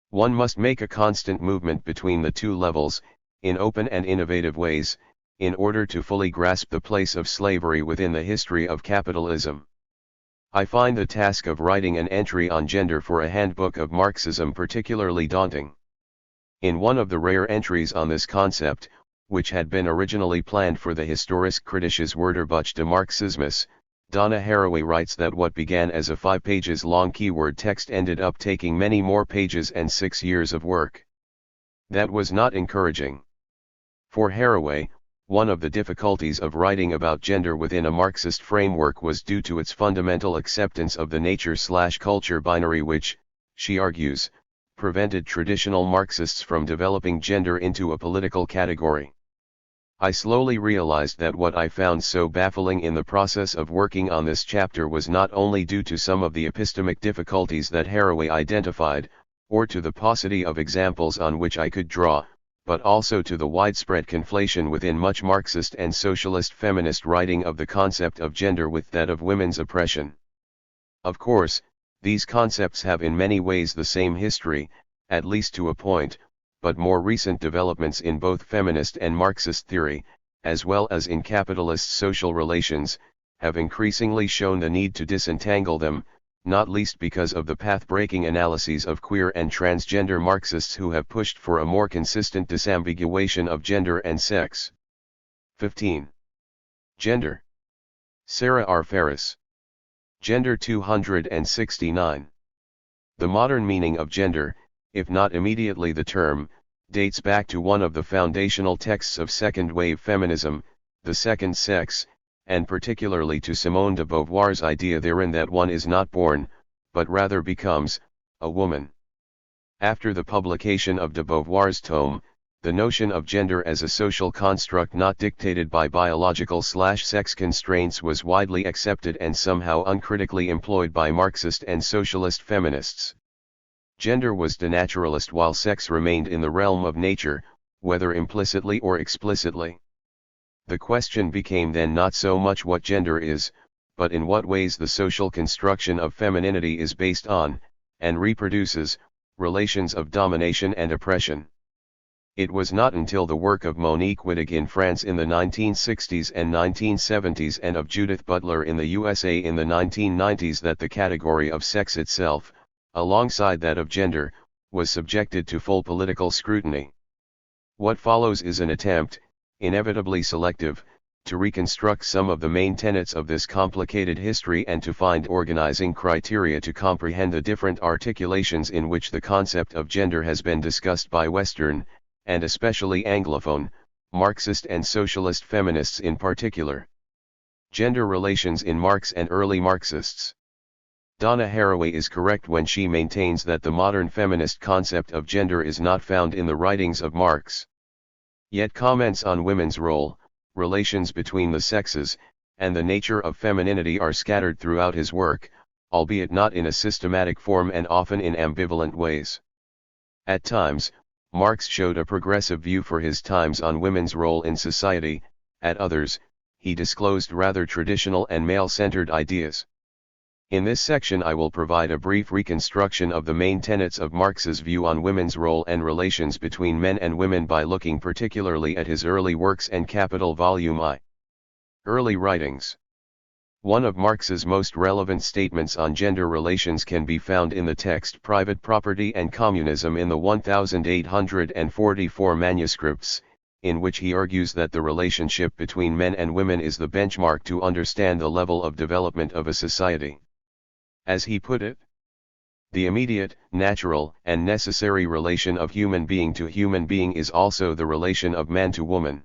One must make a constant movement between the two levels, in open and innovative ways, in order to fully grasp the place of slavery within the history of capitalism. I find the task of writing an entry on gender for a handbook of Marxism particularly daunting. In one of the rare entries on this concept, which had been originally planned for the Historisch Kritisches Wörterbuch des Marxismus, Donna Haraway writes that what began as a 5 pages long keyword text ended up taking many more pages and 6 years of work. That was not encouraging. For Haraway, one of the difficulties of writing about gender within a Marxist framework was due to its fundamental acceptance of the nature/culture binary which, she argues, prevented traditional Marxists from developing gender into a political category. I slowly realized that what I found so baffling in the process of working on this chapter was not only due to some of the epistemic difficulties that Haraway identified, or to the paucity of examples on which I could draw, but also to the widespread conflation within much Marxist and socialist feminist writing of the concept of gender with that of women's oppression. Of course, these concepts have in many ways the same history, at least to a point, but more recent developments in both feminist and Marxist theory, as well as in capitalist social relations, have increasingly shown the need to disentangle them, not least because of the path-breaking analyses of queer and transgender Marxists who have pushed for a more consistent disambiguation of gender and sex. 15. Gender. Sarah R. Ferris. Gender 269. The modern meaning of gender, if not immediately the term, dates back to one of the foundational texts of second-wave feminism, The Second Sex, and particularly to Simone de Beauvoir's idea therein that one is not born, but rather becomes, a woman. After the publication of de Beauvoir's tome, the notion of gender as a social construct not dictated by biological/sex constraints was widely accepted and somehow uncritically employed by Marxist and socialist feminists. Gender was denaturalist while sex remained in the realm of nature, whether implicitly or explicitly. The question became then not so much what gender is, but in what ways the social construction of femininity is based on, and reproduces, relations of domination and oppression. It was not until the work of Monique Wittig in France in the 1960s and 1970s and of Judith Butler in the USA in the 1990s that the category of sex itself, alongside that of gender, was subjected to full political scrutiny. What follows is an attempt, inevitably selective, to reconstruct some of the main tenets of this complicated history and to find organizing criteria to comprehend the different articulations in which the concept of gender has been discussed by Western, and especially Anglophone, Marxist and socialist feminists in particular. Gender relations in Marx and early Marxists. Donna Haraway is correct when she maintains that the modern feminist concept of gender is not found in the writings of Marx. Yet comments on women's role, relations between the sexes, and the nature of femininity are scattered throughout his work, albeit not in a systematic form and often in ambivalent ways. At times, Marx showed a progressive view for his times on women's role in society, at others, he disclosed rather traditional and male-centered ideas. In this section I will provide a brief reconstruction of the main tenets of Marx's view on women's role and relations between men and women by looking particularly at his early works and Capital Volume I. Early writings. One of Marx's most relevant statements on gender relations can be found in the text Private Property and Communism in the 1844 manuscripts, in which he argues that the relationship between men and women is the benchmark to understand the level of development of a society. As he put it, the immediate, natural, and necessary relation of human being to human being is also the relation of man to woman.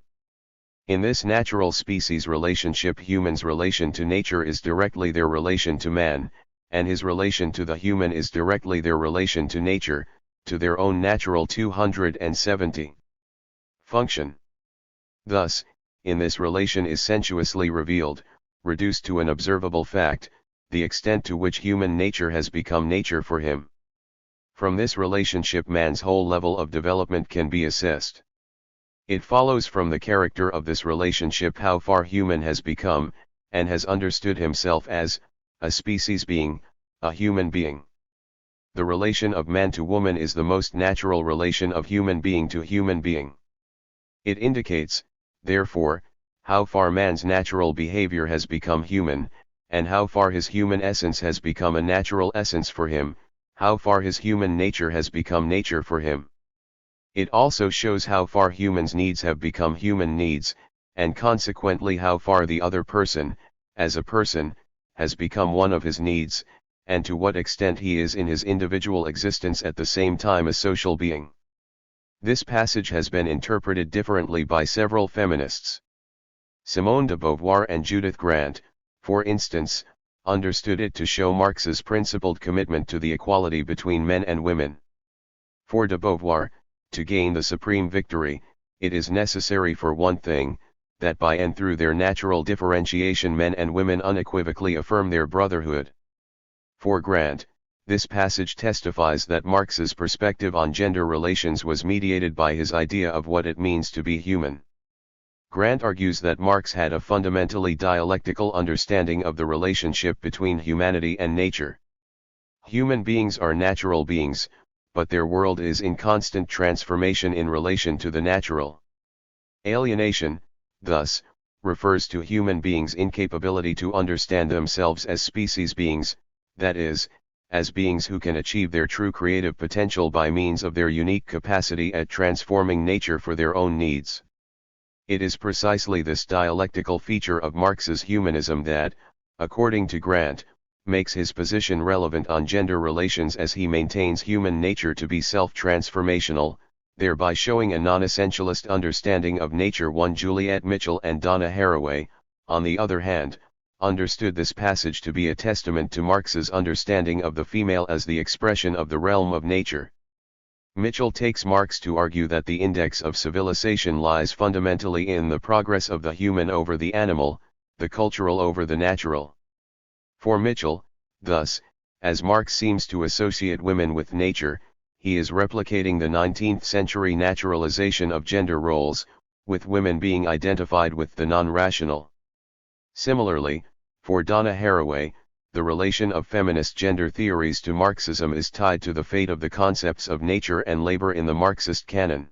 In this natural species relationship, human's relation to nature is directly their relation to man, and his relation to the human is directly their relation to nature, to their own natural 270 function. Thus, in this relation is sensuously revealed, reduced to an observable fact, the extent to which human nature has become nature for him. From this relationship man's whole level of development can be assessed. It follows from the character of this relationship how far human has become, and has understood himself as, a species being, a human being. The relation of man to woman is the most natural relation of human being to human being. It indicates, therefore, how far man's natural behavior has become human, and how far his human essence has become a natural essence for him, how far his human nature has become nature for him. It also shows how far humans' needs have become human needs, and consequently how far the other person, as a person, has become one of his needs, and to what extent he is in his individual existence at the same time a social being. This passage has been interpreted differently by several feminists. Simone de Beauvoir and Judith Grant, for instance, understood it to show Marx's principled commitment to the equality between men and women. For de Beauvoir, to gain the supreme victory, it is necessary for one thing, that by and through their natural differentiation men and women unequivocally affirm their brotherhood. For Grant, this passage testifies that Marx's perspective on gender relations was mediated by his idea of what it means to be human. Grant argues that Marx had a fundamentally dialectical understanding of the relationship between humanity and nature. Human beings are natural beings, but their world is in constant transformation in relation to the natural. Alienation, thus, refers to human beings' incapability to understand themselves as species beings, that is, as beings who can achieve their true creative potential by means of their unique capacity at transforming nature for their own needs. It is precisely this dialectical feature of Marx's humanism that, according to Grant, makes his position relevant on gender relations as he maintains human nature to be self-transformational, thereby showing a non-essentialist understanding of nature. One Juliet Mitchell and Donna Haraway, on the other hand, understood this passage to be a testament to Marx's understanding of the female as the expression of the realm of nature. Mitchell takes Marx to argue that the index of civilization lies fundamentally in the progress of the human over the animal, the cultural over the natural. For Mitchell, thus, as Marx seems to associate women with nature, he is replicating the 19th century naturalization of gender roles, with women being identified with the non-rational. Similarly, For Donna Haraway, the relation of feminist gender theories to Marxism is tied to the fate of the concepts of nature and labor in the Marxist canon.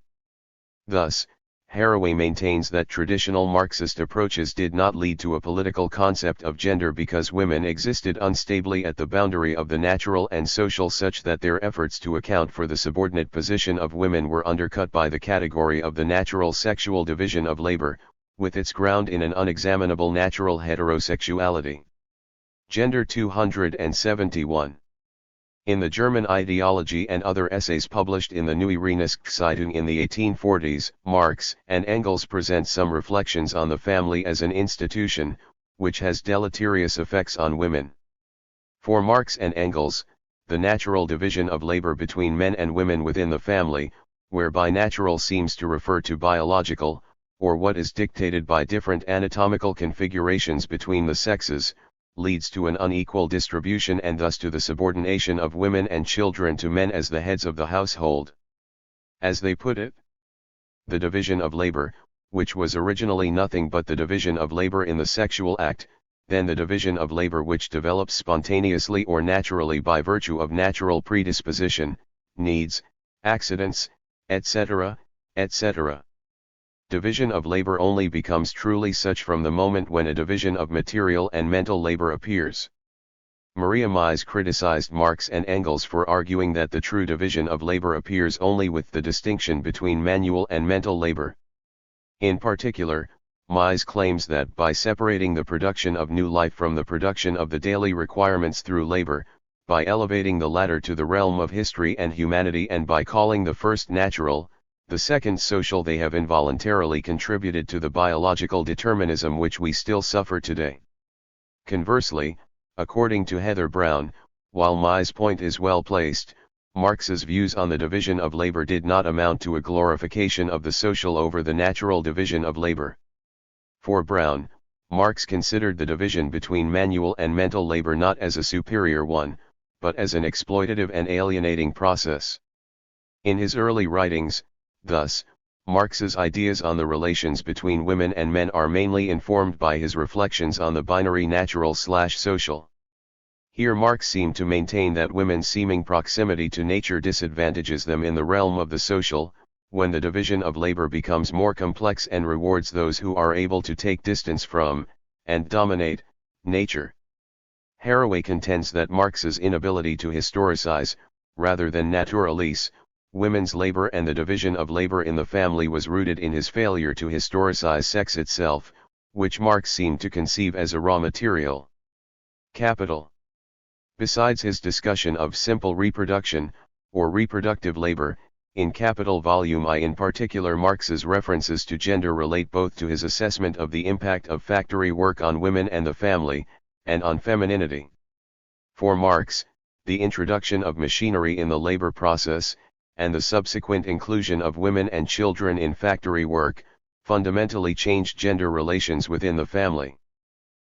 Thus, Haraway maintains that traditional Marxist approaches did not lead to a political concept of gender because women existed unstably at the boundary of the natural and social, such that their efforts to account for the subordinate position of women were undercut by the category of the natural sexual division of labor, with its ground in an unexaminable natural heterosexuality. Gender 271. In the German Ideology and other essays published in the Neue Rheinische in the 1840s, Marx and Engels present some reflections on the family as an institution, which has deleterious effects on women. For Marx and Engels, the natural division of labor between men and women within the family, whereby natural seems to refer to biological, or what is dictated by different anatomical configurations between the sexes, leads to an unequal distribution and thus to the subordination of women and children to men as the heads of the household. As they put it, the division of labor, which was originally nothing but the division of labor in the sexual act, then the division of labor which develops spontaneously or naturally by virtue of natural predisposition, needs, accidents, etc., etc. Division of labor only becomes truly such from the moment when a division of material and mental labor appears. Maria Mies criticized Marx and Engels for arguing that the true division of labor appears only with the distinction between manual and mental labor. In particular, Mies claims that by separating the production of new life from the production of the daily requirements through labor, by elevating the latter to the realm of history and humanity, and by calling the first natural, the second social, they have involuntarily contributed to the biological determinism which we still suffer today. Conversely, according to Heather Brown, while Mies' point is well placed, Marx's views on the division of labor did not amount to a glorification of the social over the natural division of labor. For Brown, Marx considered the division between manual and mental labor not as a superior one, but as an exploitative and alienating process. In his early writings, thus, Marx's ideas on the relations between women and men are mainly informed by his reflections on the binary natural/social. Here Marx seemed to maintain that women's seeming proximity to nature disadvantages them in the realm of the social, when the division of labor becomes more complex and rewards those who are able to take distance from, and dominate, nature. Haraway contends that Marx's inability to historicize, rather than naturalize, women's labor and the division of labor in the family was rooted in his failure to historicize sex itself, which Marx seemed to conceive as a raw material. Capital. Besides his discussion of simple reproduction, or reproductive labor, in Capital Volume I in particular, Marx's references to gender relate both to his assessment of the impact of factory work on women and the family, and on femininity. For Marx, the introduction of machinery in the labor process, and the subsequent inclusion of women and children in factory work, fundamentally changed gender relations within the family.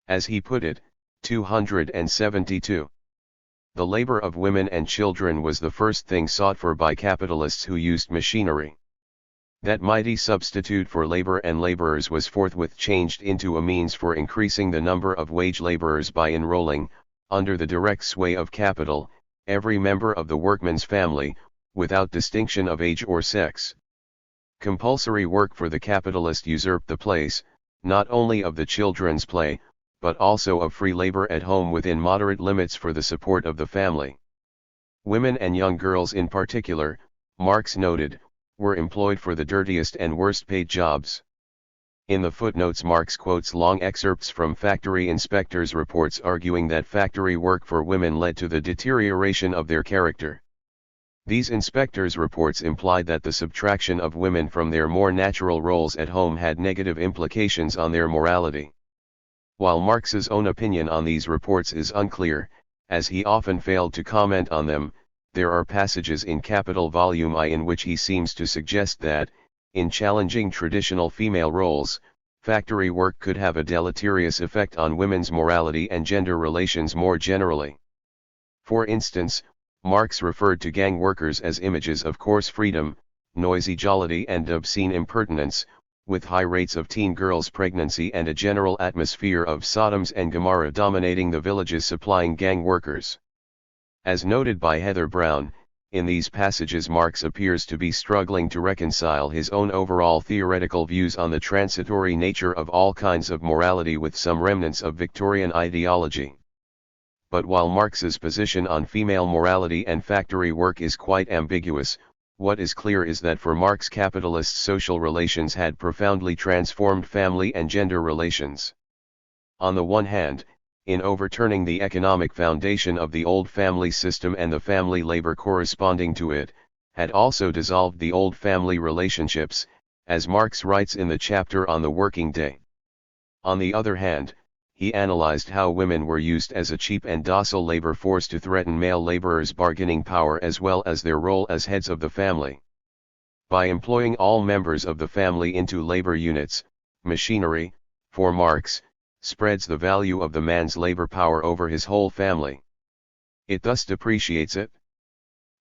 As he put it, 272. The labor of women and children was the first thing sought for by capitalists who used machinery. That mighty substitute for labor and laborers was forthwith changed into a means for increasing the number of wage laborers by enrolling, under the direct sway of capital, every member of the workman's family, without distinction of age or sex. Compulsory work for the capitalist usurped the place, not only of the children's play, but also of free labor at home within moderate limits for the support of the family. Women and young girls in particular, Marx noted, were employed for the dirtiest and worst paid jobs. In the footnotes, Marx quotes long excerpts from factory inspectors' reports arguing that factory work for women led to the deterioration of their character. These inspectors' reports implied that the subtraction of women from their more natural roles at home had negative implications on their morality. While Marx's own opinion on these reports is unclear, as he often failed to comment on them, there are passages in Capital Volume I in which he seems to suggest that, in challenging traditional female roles, factory work could have a deleterious effect on women's morality and gender relations more generally. For instance, Marx referred to gang workers as images of coarse freedom, noisy jollity and obscene impertinence, with high rates of teen girls' pregnancy and a general atmosphere of Sodoms and Gomorrah dominating the villages supplying gang workers. As noted by Heather Brown, in these passages Marx appears to be struggling to reconcile his own overall theoretical views on the transitory nature of all kinds of morality with some remnants of Victorian ideology. But while Marx's position on female morality and factory work is quite ambiguous, what is clear is that for Marx capitalist social relations had profoundly transformed family and gender relations. On the one hand, in overturning the economic foundation of the old family system and the family labor corresponding to it, had also dissolved the old family relationships, as Marx writes in the chapter on the working day. On the other hand, he analyzed how women were used as a cheap and docile labor force to threaten male laborers' bargaining power as well as their role as heads of the family. By employing all members of the family into labor units, machinery, for Marx, spreads the value of the man's labor power over his whole family. It thus depreciates it.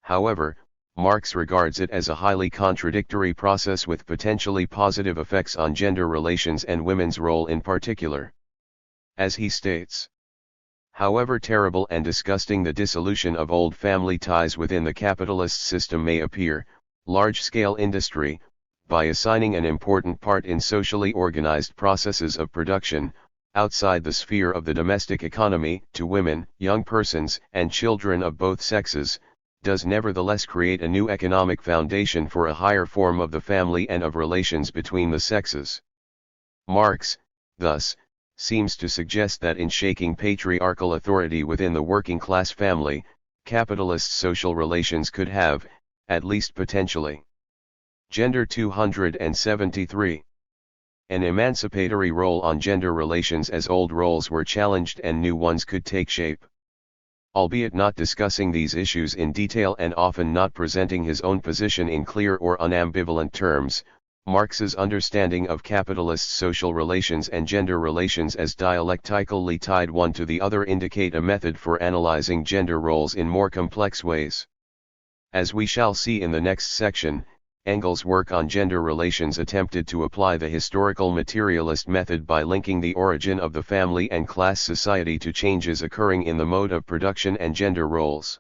However, Marx regards it as a highly contradictory process with potentially positive effects on gender relations and women's role in particular. As he states, however terrible and disgusting the dissolution of old family ties within the capitalist system may appear, large-scale industry, by assigning an important part in socially organized processes of production, outside the sphere of the domestic economy, to women, young persons, and children of both sexes, does nevertheless create a new economic foundation for a higher form of the family and of relations between the sexes. Marx, thus, seems to suggest that in shaking patriarchal authority within the working-class family, capitalist social relations could have, at least potentially, Gender 273. An emancipatory role on gender relations as old roles were challenged and new ones could take shape. Albeit not discussing these issues in detail and often not presenting his own position in clear or unambivalent terms, Marx's understanding of capitalist social relations and gender relations as dialectically tied one to the other indicate a method for analyzing gender roles in more complex ways. As we shall see in the next section, Engels' work on gender relations attempted to apply the historical materialist method by linking the origin of the family and class society to changes occurring in the mode of production and gender roles.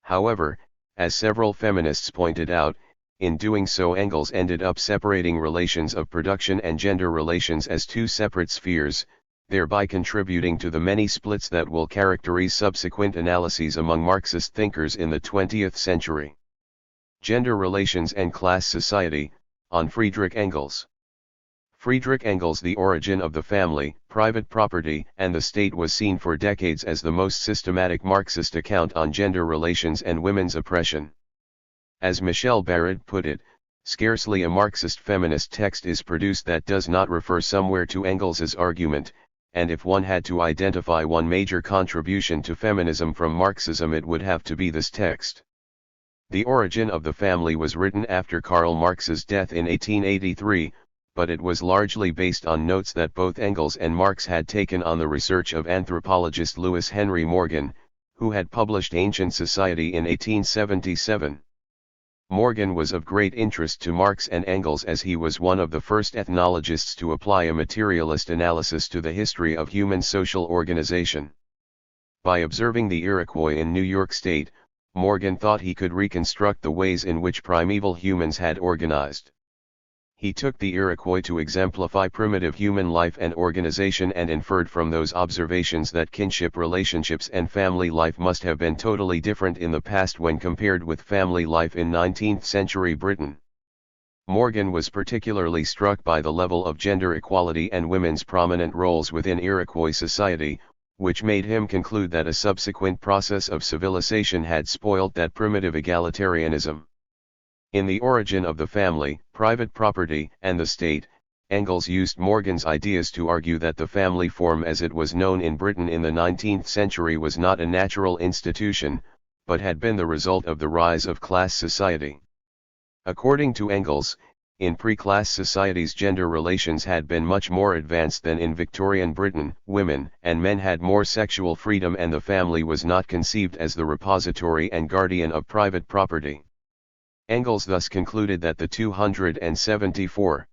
However, as several feminists pointed out, in doing so Engels ended up separating relations of production and gender relations as two separate spheres, thereby contributing to the many splits that will characterize subsequent analyses among Marxist thinkers in the 20th century. Gender Relations and Class Society, on Friedrich Engels. Friedrich Engels' The Origin of the Family, Private Property, and the State was seen for decades as the most systematic Marxist account on gender relations and women's oppression. As Michelle Barrett put it, scarcely a Marxist feminist text is produced that does not refer somewhere to Engels' argument, and if one had to identify one major contribution to feminism from Marxism it would have to be this text. The Origin of the Family was written after Karl Marx's death in 1883, but it was largely based on notes that both Engels and Marx had taken on the research of anthropologist Lewis Henry Morgan, who had published Ancient Society in 1877. Morgan was of great interest to Marx and Engels as he was one of the first ethnologists to apply a materialist analysis to the history of human social organization. By observing the Iroquois in New York State, Morgan thought he could reconstruct the ways in which primeval humans had organized. He took the Iroquois to exemplify primitive human life and organization and inferred from those observations that kinship relationships and family life must have been totally different in the past when compared with family life in 19th century Britain. Morgan was particularly struck by the level of gender equality and women's prominent roles within Iroquois society, which made him conclude that a subsequent process of civilization had spoiled that primitive egalitarianism. In The Origin of the Family, Private Property, and the State, Engels used Morgan's ideas to argue that the family form as it was known in Britain in the 19th century was not a natural institution, but had been the result of the rise of class society. According to Engels, in pre-class societies gender relations had been much more advanced than in Victorian Britain, women and men had more sexual freedom and the family was not conceived as the repository and guardian of private property. Engels thus concluded that the 274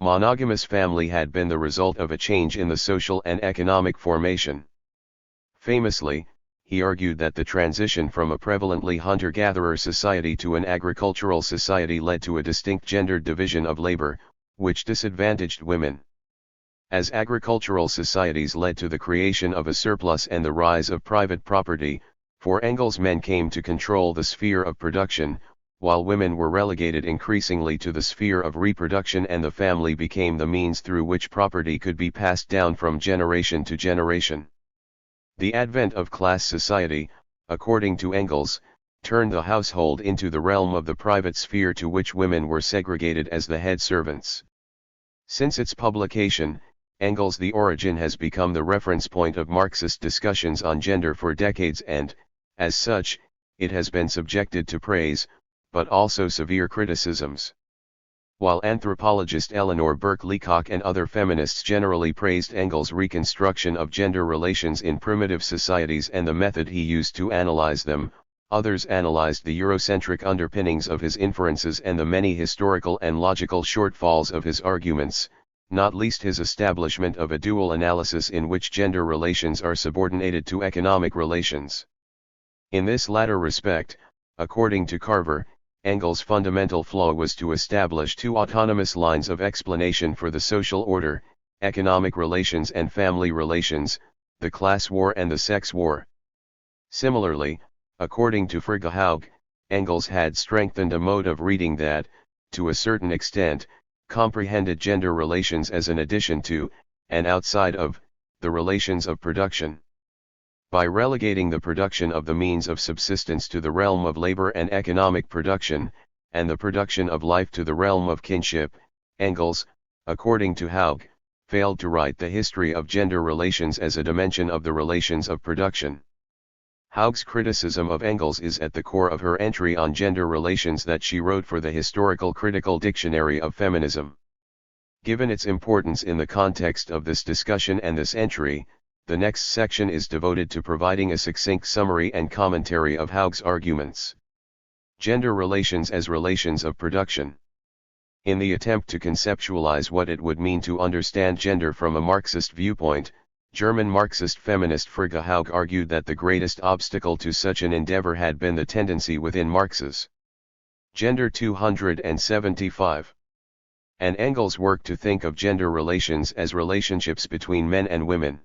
Monogamous family had been the result of a change in the social and economic formation. Famously, he argued that the transition from a prevalently hunter-gatherer society to an agricultural society led to a distinct gendered division of labor, which disadvantaged women. As agricultural societies led to the creation of a surplus and the rise of private property, for Engels men came to control the sphere of production, while women were relegated increasingly to the sphere of reproduction, and the family became the means through which property could be passed down from generation to generation. The advent of class society, according to Engels, turned the household into the realm of the private sphere to which women were segregated as the head servants. Since its publication, Engels' The Origin has become the reference point of Marxist discussions on gender for decades, and, as such, it has been subjected to praise, but also severe criticisms. While anthropologist Eleanor Burke Leacock and other feminists generally praised Engels' reconstruction of gender relations in primitive societies and the method he used to analyze them, others analyzed the Eurocentric underpinnings of his inferences and the many historical and logical shortfalls of his arguments, not least his establishment of a dual analysis in which gender relations are subordinated to economic relations. In this latter respect, according to Carver, Engels' fundamental flaw was to establish two autonomous lines of explanation for the social order, economic relations and family relations, the class war and the sex war. Similarly, according to Frege Haug, Engels had strengthened a mode of reading that, to a certain extent, comprehended gender relations as an addition to, and outside of, the relations of production. By relegating the production of the means of subsistence to the realm of labor and economic production, and the production of life to the realm of kinship, Engels, according to Haug, failed to write the history of gender relations as a dimension of the relations of production. Haug's criticism of Engels is at the core of her entry on gender relations that she wrote for the Historical Critical Dictionary of Feminism. Given its importance in the context of this discussion and this entry, the next section is devoted to providing a succinct summary and commentary of Haug's arguments. Gender relations as relations of production. In the attempt to conceptualize what it would mean to understand gender from a Marxist viewpoint, German Marxist feminist Frege Haug argued that the greatest obstacle to such an endeavor had been the tendency within Marx's Gender 275. And Engels' work to think of gender relations as relationships between men and women.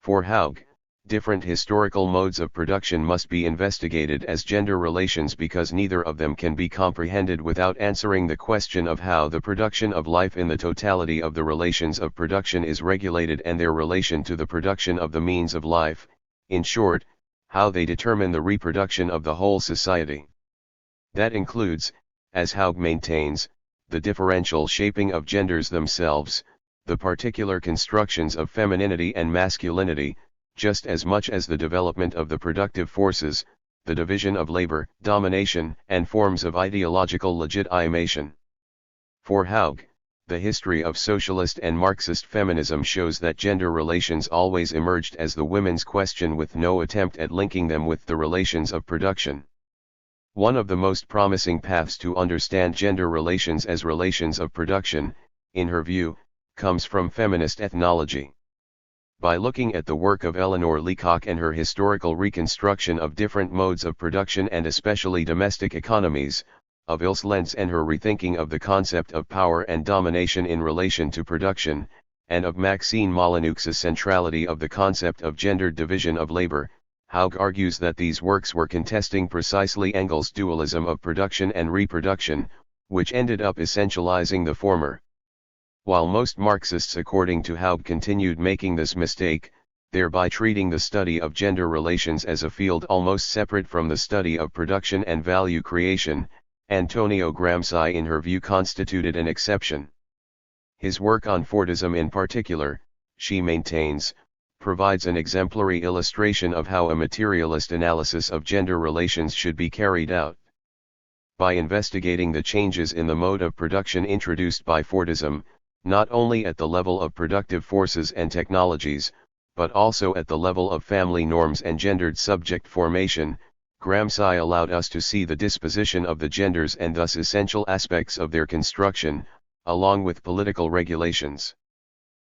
For Haug, different historical modes of production must be investigated as gender relations because neither of them can be comprehended without answering the question of how the production of life in the totality of the relations of production is regulated and their relation to the production of the means of life, in short, how they determine the reproduction of the whole society. That includes, as Haug maintains, the differential shaping of genders themselves, the particular constructions of femininity and masculinity, just as much as the development of the productive forces, the division of labor, domination, and forms of ideological legitimation. For Haug, the history of socialist and Marxist feminism shows that gender relations always emerged as the women's question with no attempt at linking them with the relations of production. One of the most promising paths to understand gender relations as relations of production, in her view, comes from feminist ethnology. By looking at the work of Eleanor Leacock and her historical reconstruction of different modes of production and especially domestic economies, of Ilse Lenz and her rethinking of the concept of power and domination in relation to production, and of Maxine Molineux's centrality of the concept of gendered division of labor, Haug argues that these works were contesting precisely Engels' dualism of production and reproduction, which ended up essentializing the former. While most Marxists according to Haug continued making this mistake, thereby treating the study of gender relations as a field almost separate from the study of production and value creation, Antonio Gramsci in her view constituted an exception. His work on Fordism in particular, she maintains, provides an exemplary illustration of how a materialist analysis of gender relations should be carried out. By investigating the changes in the mode of production introduced by Fordism, not only at the level of productive forces and technologies, but also at the level of family norms and gendered subject formation, Gramsci allowed us to see the disposition of the genders and thus essential aspects of their construction, along with political regulations.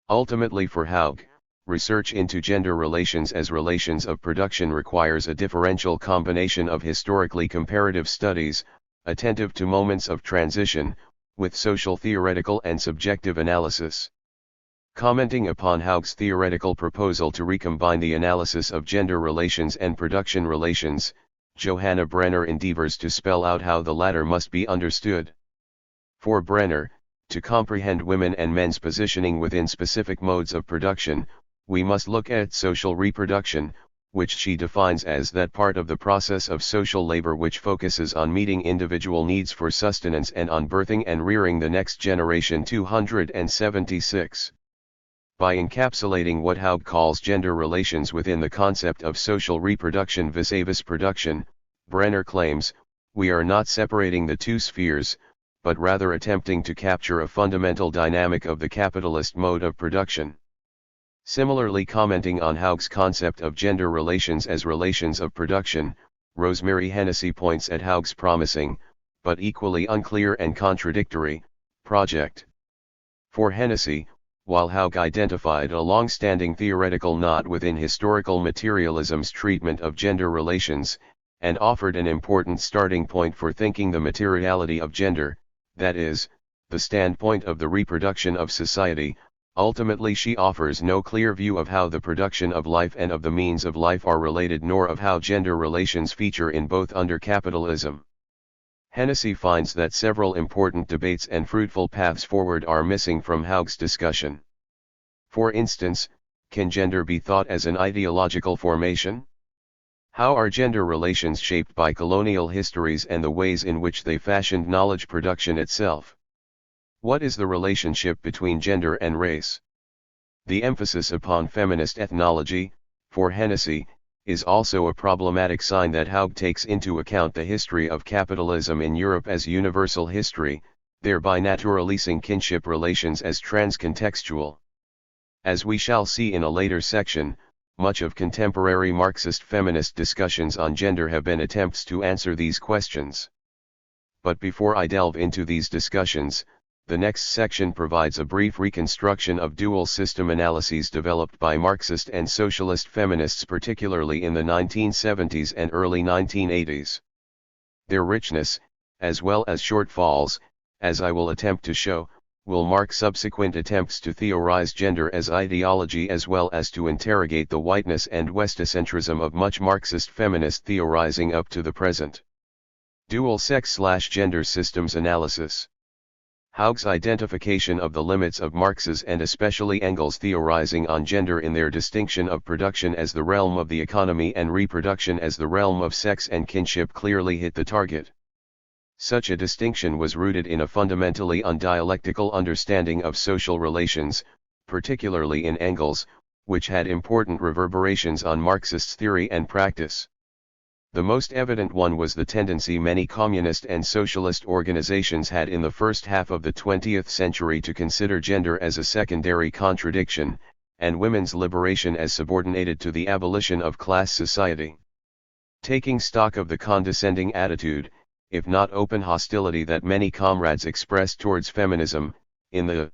Ultimately for Haug, research into gender relations as relations of production requires a differential combination of historically comparative studies, attentive to moments of transition, with social theoretical and subjective analysis. Commenting upon Haug's theoretical proposal to recombine the analysis of gender relations and production relations, Johanna Brenner endeavors to spell out how the latter must be understood. For Brenner, to comprehend women and men's positioning within specific modes of production, we must look at social reproduction, which she defines as that part of the process of social labor which focuses on meeting individual needs for sustenance and on birthing and rearing the next generation. 276. By encapsulating what Haug calls gender relations within the concept of social reproduction vis-a-vis production, Brenner claims, we are not separating the two spheres, but rather attempting to capture a fundamental dynamic of the capitalist mode of production. Similarly, commenting on Haug's concept of gender relations as relations of production, Rosemary Hennessy points at Haug's promising, but equally unclear and contradictory, project. For Hennessy, while Haug identified a long-standing theoretical knot within historical materialism's treatment of gender relations, and offered an important starting point for thinking the materiality of gender, that is, the standpoint of the reproduction of society, ultimately she offers no clear view of how the production of life and of the means of life are related, nor of how gender relations feature in both under capitalism. Hennessy finds that several important debates and fruitful paths forward are missing from Haug's discussion. For instance, can gender be thought as an ideological formation? How are gender relations shaped by colonial histories and the ways in which they fashioned knowledge production itself? What is the relationship between gender and race? The emphasis upon feminist ethnology, for Hennessy, is also a problematic sign that Haug takes into account the history of capitalism in Europe as universal history, thereby naturalizing kinship relations as transcontextual. As we shall see in a later section, much of contemporary Marxist feminist discussions on gender have been attempts to answer these questions. But before I delve into these discussions, the next section provides a brief reconstruction of dual system analyses developed by Marxist and socialist feminists, particularly in the 1970s and early 1980s. Their richness, as well as shortfalls, as I will attempt to show, will mark subsequent attempts to theorize gender as ideology as well as to interrogate the whiteness and Westocentrism of much Marxist feminist theorizing up to the present. Dual sex/gender systems analysis. Haug's identification of the limits of Marx's and especially Engels' theorizing on gender in their distinction of production as the realm of the economy and reproduction as the realm of sex and kinship clearly hit the target. Such a distinction was rooted in a fundamentally undialectical understanding of social relations, particularly in Engels, which had important reverberations on Marxist theory and practice. The most evident one was the tendency many communist and socialist organizations had in the first half of the 20th century to consider gender as a secondary contradiction, and women's liberation as subordinated to the abolition of class society. Taking stock of the condescending attitude, if not open hostility that many comrades expressed towards feminism, in the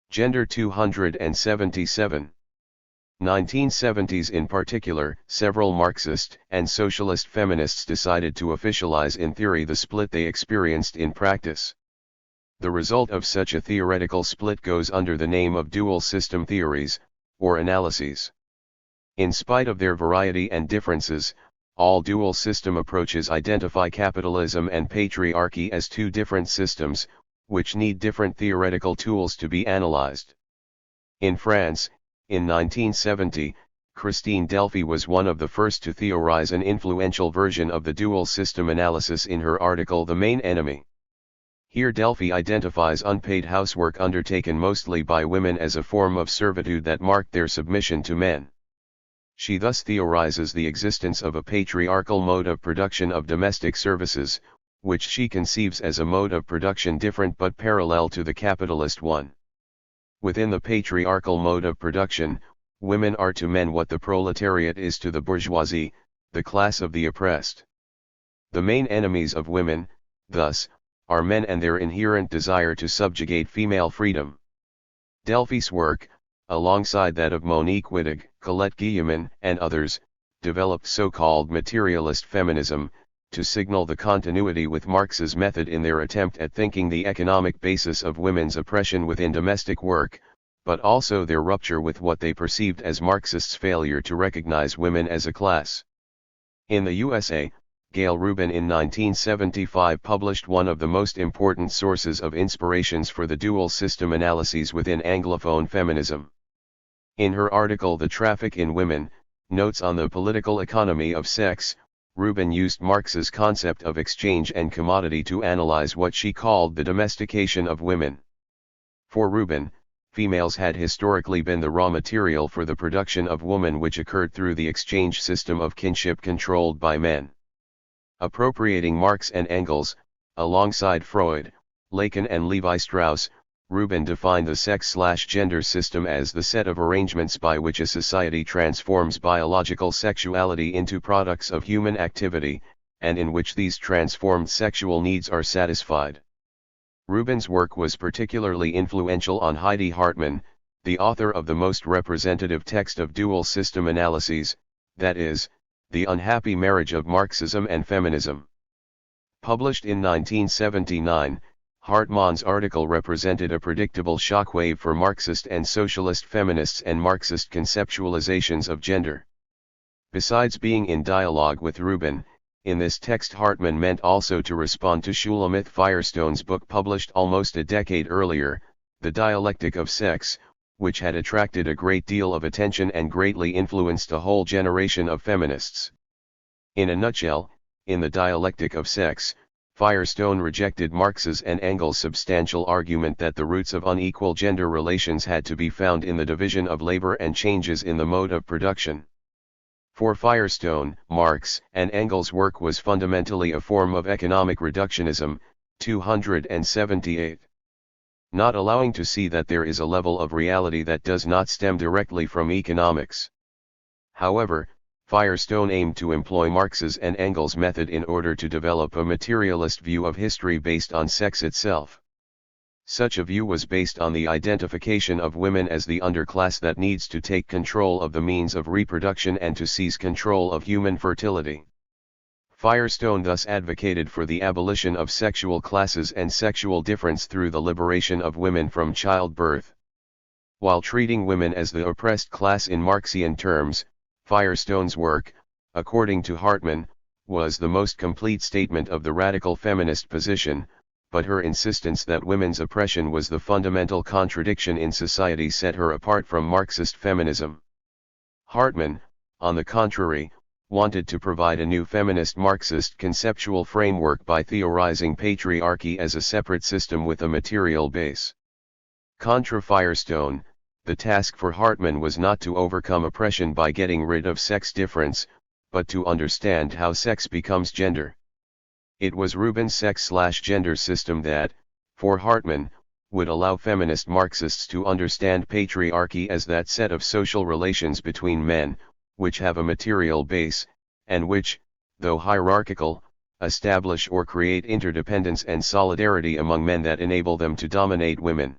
Gender 277. 1970s in particular, several Marxist and socialist feminists decided to officialize in theory the split they experienced in practice. The result of such a theoretical split goes under the name of dual system theories, or analyses. In spite of their variety and differences, all dual system approaches identify capitalism and patriarchy as two different systems, which need different theoretical tools to be analyzed. In France, in 1970, Christine Delphi was one of the first to theorize an influential version of the dual system analysis in her article The Main Enemy. Here Delphi identifies unpaid housework undertaken mostly by women as a form of servitude that marked their submission to men. She thus theorizes the existence of a patriarchal mode of production of domestic services, which she conceives as a mode of production different but parallel to the capitalist one. Within the patriarchal mode of production, women are to men what the proletariat is to the bourgeoisie, the class of the oppressed. The main enemies of women, thus, are men and their inherent desire to subjugate female freedom. Delphi's work, alongside that of Monique Wittig, Colette Guillemot, and others, developed so-called materialist feminism, to signal the continuity with Marx's method in their attempt at thinking the economic basis of women's oppression within domestic work, but also their rupture with what they perceived as Marxists' failure to recognize women as a class. In the USA, Gail Rubin in 1975 published one of the most important sources of inspirations for the dual system analyses within Anglophone feminism. In her article The Traffic in Women, Notes on the Political Economy of Sex, Rubin used Marx's concept of exchange and commodity to analyze what she called the domestication of women. For Rubin, females had historically been the raw material for the production of woman, which occurred through the exchange system of kinship controlled by men. Appropriating Marx and Engels, alongside Freud, Lacan and Levi-Strauss, Rubin defined the sex/gender system as the set of arrangements by which a society transforms biological sexuality into products of human activity, and in which these transformed sexual needs are satisfied. Rubin's work was particularly influential on Heidi Hartman, the author of the most representative text of dual system analyses, that is, The Unhappy Marriage of Marxism and Feminism. Published in 1979, Hartman's article represented a predictable shockwave for Marxist and socialist feminists and Marxist conceptualizations of gender. Besides being in dialogue with Rubin, in this text Hartman meant also to respond to Shulamith Firestone's book published almost a decade earlier, The Dialectic of Sex, which had attracted a great deal of attention and greatly influenced a whole generation of feminists. In a nutshell, in The Dialectic of Sex, Firestone rejected Marx's and Engels' substantial argument that the roots of unequal gender relations had to be found in the division of labor and changes in the mode of production. For Firestone, Marx and Engels' work was fundamentally a form of economic reductionism, 278. Not allowing to see that there is a level of reality that does not stem directly from economics. However, Firestone aimed to employ Marx's and Engels' method in order to develop a materialist view of history based on sex itself. Such a view was based on the identification of women as the underclass that needs to take control of the means of reproduction and to seize control of human fertility. Firestone thus advocated for the abolition of sexual classes and sexual difference through the liberation of women from childbirth. While treating women as the oppressed class in Marxian terms, Firestone's work, according to Hartman, was the most complete statement of the radical feminist position, but her insistence that women's oppression was the fundamental contradiction in society set her apart from Marxist feminism. Hartman, on the contrary, wanted to provide a new feminist Marxist conceptual framework by theorizing patriarchy as a separate system with a material base. Contra Firestone, the task for Hartman was not to overcome oppression by getting rid of sex difference, but to understand how sex becomes gender. It was Rubin's sex/gender system that, for Hartman, would allow feminist Marxists to understand patriarchy as that set of social relations between men, which have a material base, and which, though hierarchical, establish or create interdependence and solidarity among men that enable them to dominate women.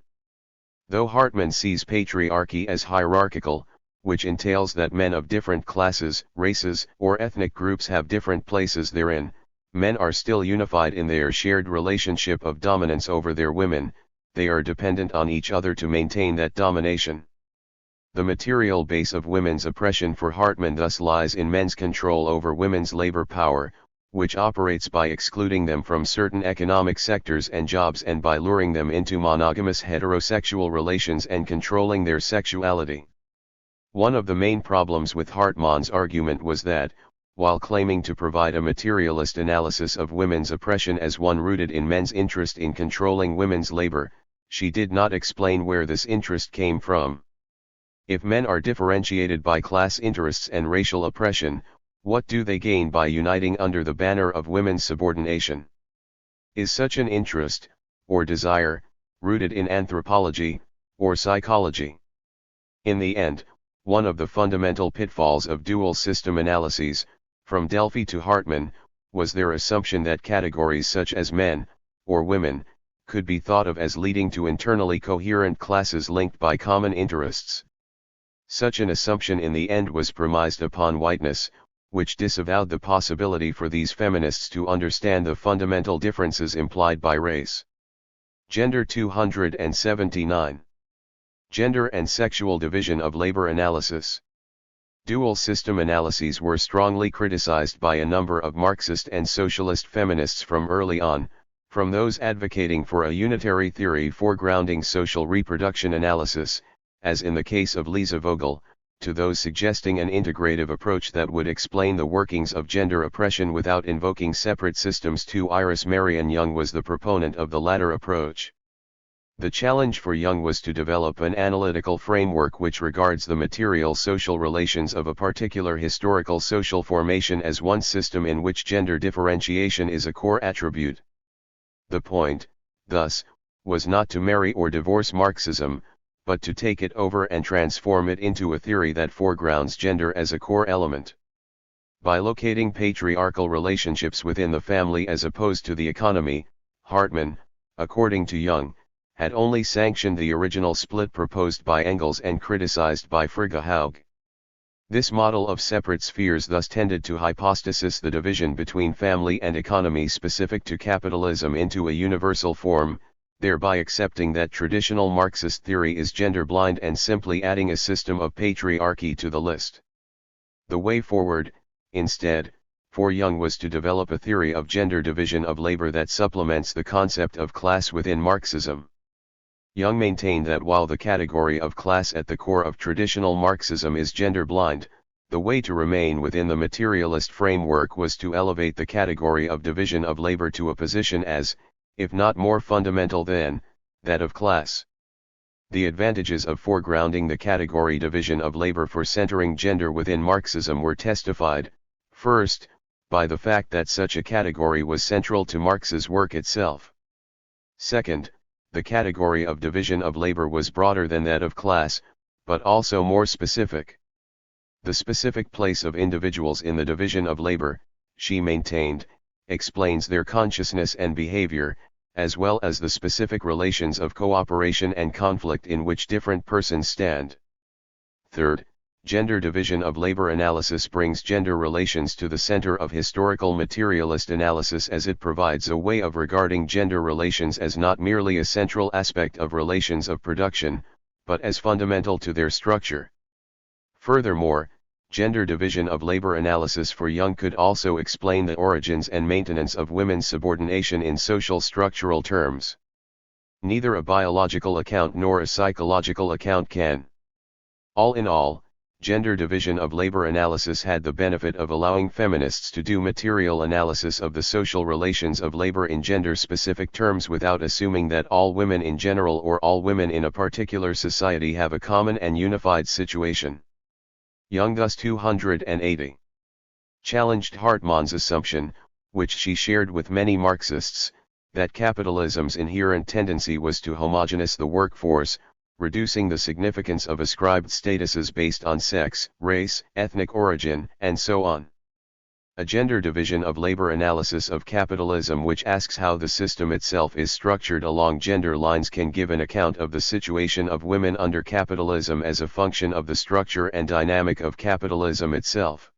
Though Hartman sees patriarchy as hierarchical, which entails that men of different classes, races, or ethnic groups have different places therein, men are still unified in their shared relationship of dominance over their women, they are dependent on each other to maintain that domination. The material base of women's oppression for Hartman thus lies in men's control over women's labor power, which operates by excluding them from certain economic sectors and jobs and by luring them into monogamous heterosexual relations and controlling their sexuality. One of the main problems with Hartman's argument was that, while claiming to provide a materialist analysis of women's oppression as one rooted in men's interest in controlling women's labor, she did not explain where this interest came from. If men are differentiated by class interests and racial oppression, what do they gain by uniting under the banner of women's subordination? Is such an interest, or desire, rooted in anthropology, or psychology? In the end, one of the fundamental pitfalls of dual system analyses, from Delphi to Hartman, was their assumption that categories such as men, or women, could be thought of as leading to internally coherent classes linked by common interests. Such an assumption in the end was premised upon whiteness, which disavowed the possibility for these feminists to understand the fundamental differences implied by race. Gender 279. Gender and sexual division of labor analysis. Dual system analyses were strongly criticized by a number of Marxist and socialist feminists from early on, from those advocating for a unitary theory foregrounding social reproduction analysis, as in the case of Lisa Vogel, to those suggesting an integrative approach that would explain the workings of gender oppression without invoking separate systems. Iris Marion Young was the proponent of the latter approach. The challenge for Young was to develop an analytical framework which regards the material social relations of a particular historical social formation as one system in which gender differentiation is a core attribute. The point, thus, was not to marry or divorce Marxism, but to take it over and transform it into a theory that foregrounds gender as a core element. By locating patriarchal relationships within the family as opposed to the economy, Hartmann, according to Young, had only sanctioned the original split proposed by Engels and criticized by Frigga Haug. This model of separate spheres thus tended to hypostasis the division between family and economy specific to capitalism into a universal form, thereby accepting that traditional Marxist theory is gender-blind and simply adding a system of patriarchy to the list. The way forward, instead, for Young was to develop a theory of gender division of labor that supplements the concept of class within Marxism. Young maintained that while the category of class at the core of traditional Marxism is gender-blind, the way to remain within the materialist framework was to elevate the category of division of labor to a position as, if not more fundamental than, that of class. The advantages of foregrounding the category division of labor for centering gender within Marxism were testified, first, by the fact that such a category was central to Marx's work itself. Second, the category of division of labor was broader than that of class, but also more specific. The specific place of individuals in the division of labor, she maintained, explains their consciousness and behavior, as well as the specific relations of cooperation and conflict in which different persons stand. Third, gender division of labor analysis brings gender relations to the center of historical materialist analysis as it provides a way of regarding gender relations as not merely a central aspect of relations of production, but as fundamental to their structure. Furthermore, gender division of labor analysis for Young could also explain the origins and maintenance of women's subordination in social structural terms. Neither a biological account nor a psychological account can. All in all, gender division of labor analysis had the benefit of allowing feminists to do material analysis of the social relations of labor in gender-specific terms without assuming that all women in general or all women in a particular society have a common and unified situation. Young thus 280. Challenged Hartmann's assumption, which she shared with many Marxists, that capitalism's inherent tendency was to homogenize the workforce, reducing the significance of ascribed statuses based on sex, race, ethnic origin, and so on. A gender division of labor analysis of capitalism which asks how the system itself is structured along gender lines can give an account of the situation of women under capitalism as a function of the structure and dynamic of capitalism itself.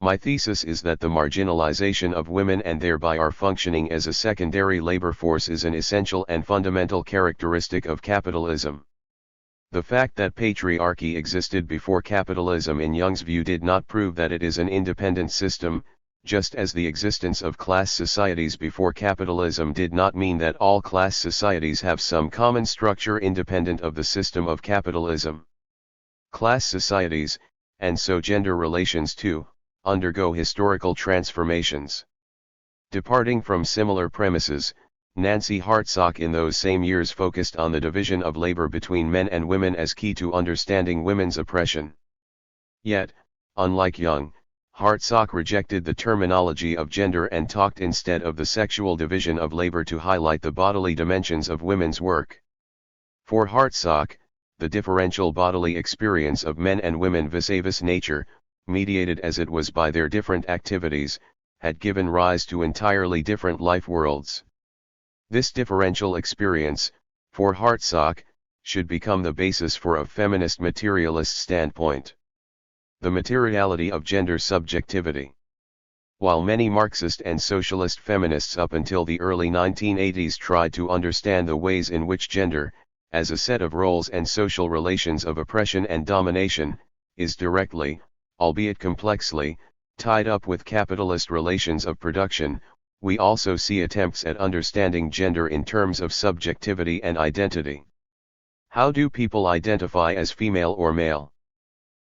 My thesis is that the marginalization of women and thereby our functioning as a secondary labor force is an essential and fundamental characteristic of capitalism. The fact that patriarchy existed before capitalism in Young's view did not prove that it is an independent system, just as the existence of class societies before capitalism did not mean that all class societies have some common structure independent of the system of capitalism. Class societies, and so gender relations too, undergo historical transformations. Departing from similar premises, Nancy Hartsock in those same years focused on the division of labor between men and women as key to understanding women's oppression. Yet, unlike Young, Hartsock rejected the terminology of gender and talked instead of the sexual division of labor to highlight the bodily dimensions of women's work. For Hartsock, the differential bodily experience of men and women vis-a-vis nature, mediated as it was by their different activities, had given rise to entirely different life worlds. This differential experience, for Hartsock, should become the basis for a feminist materialist standpoint. The materiality of gender subjectivity. While many Marxist and socialist feminists up until the early 1980s tried to understand the ways in which gender, as a set of roles and social relations of oppression and domination, is directly, albeit complexly, tied up with capitalist relations of production, we also see attempts at understanding gender in terms of subjectivity and identity. How do people identify as female or male?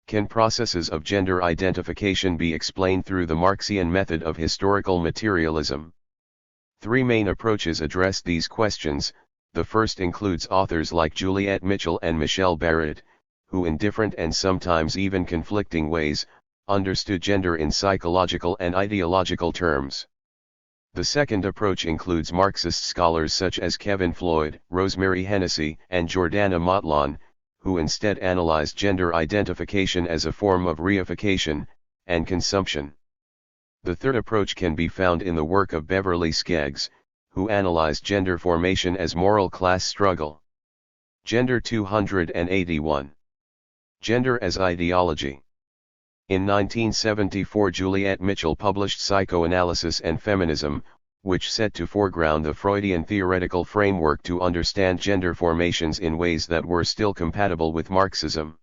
Can processes of gender identification be explained through the Marxian method of historical materialism? Three main approaches address these questions. The first includes authors like Juliette Mitchell and Michelle Barrett, who in different and sometimes even conflicting ways, understood gender in psychological and ideological terms. The second approach includes Marxist scholars such as Kevin Floyd, Rosemary Hennessy, and Jordana Motlon, who instead analyzed gender identification as a form of reification and consumption. The third approach can be found in the work of Beverly Skeggs, who analyzed gender formation as moral class struggle. Gender 281. Gender as ideology. In 1974, Juliette Mitchell published Psychoanalysis and Feminism, which set to foreground the Freudian theoretical framework to understand gender formations in ways that were still compatible with Marxism.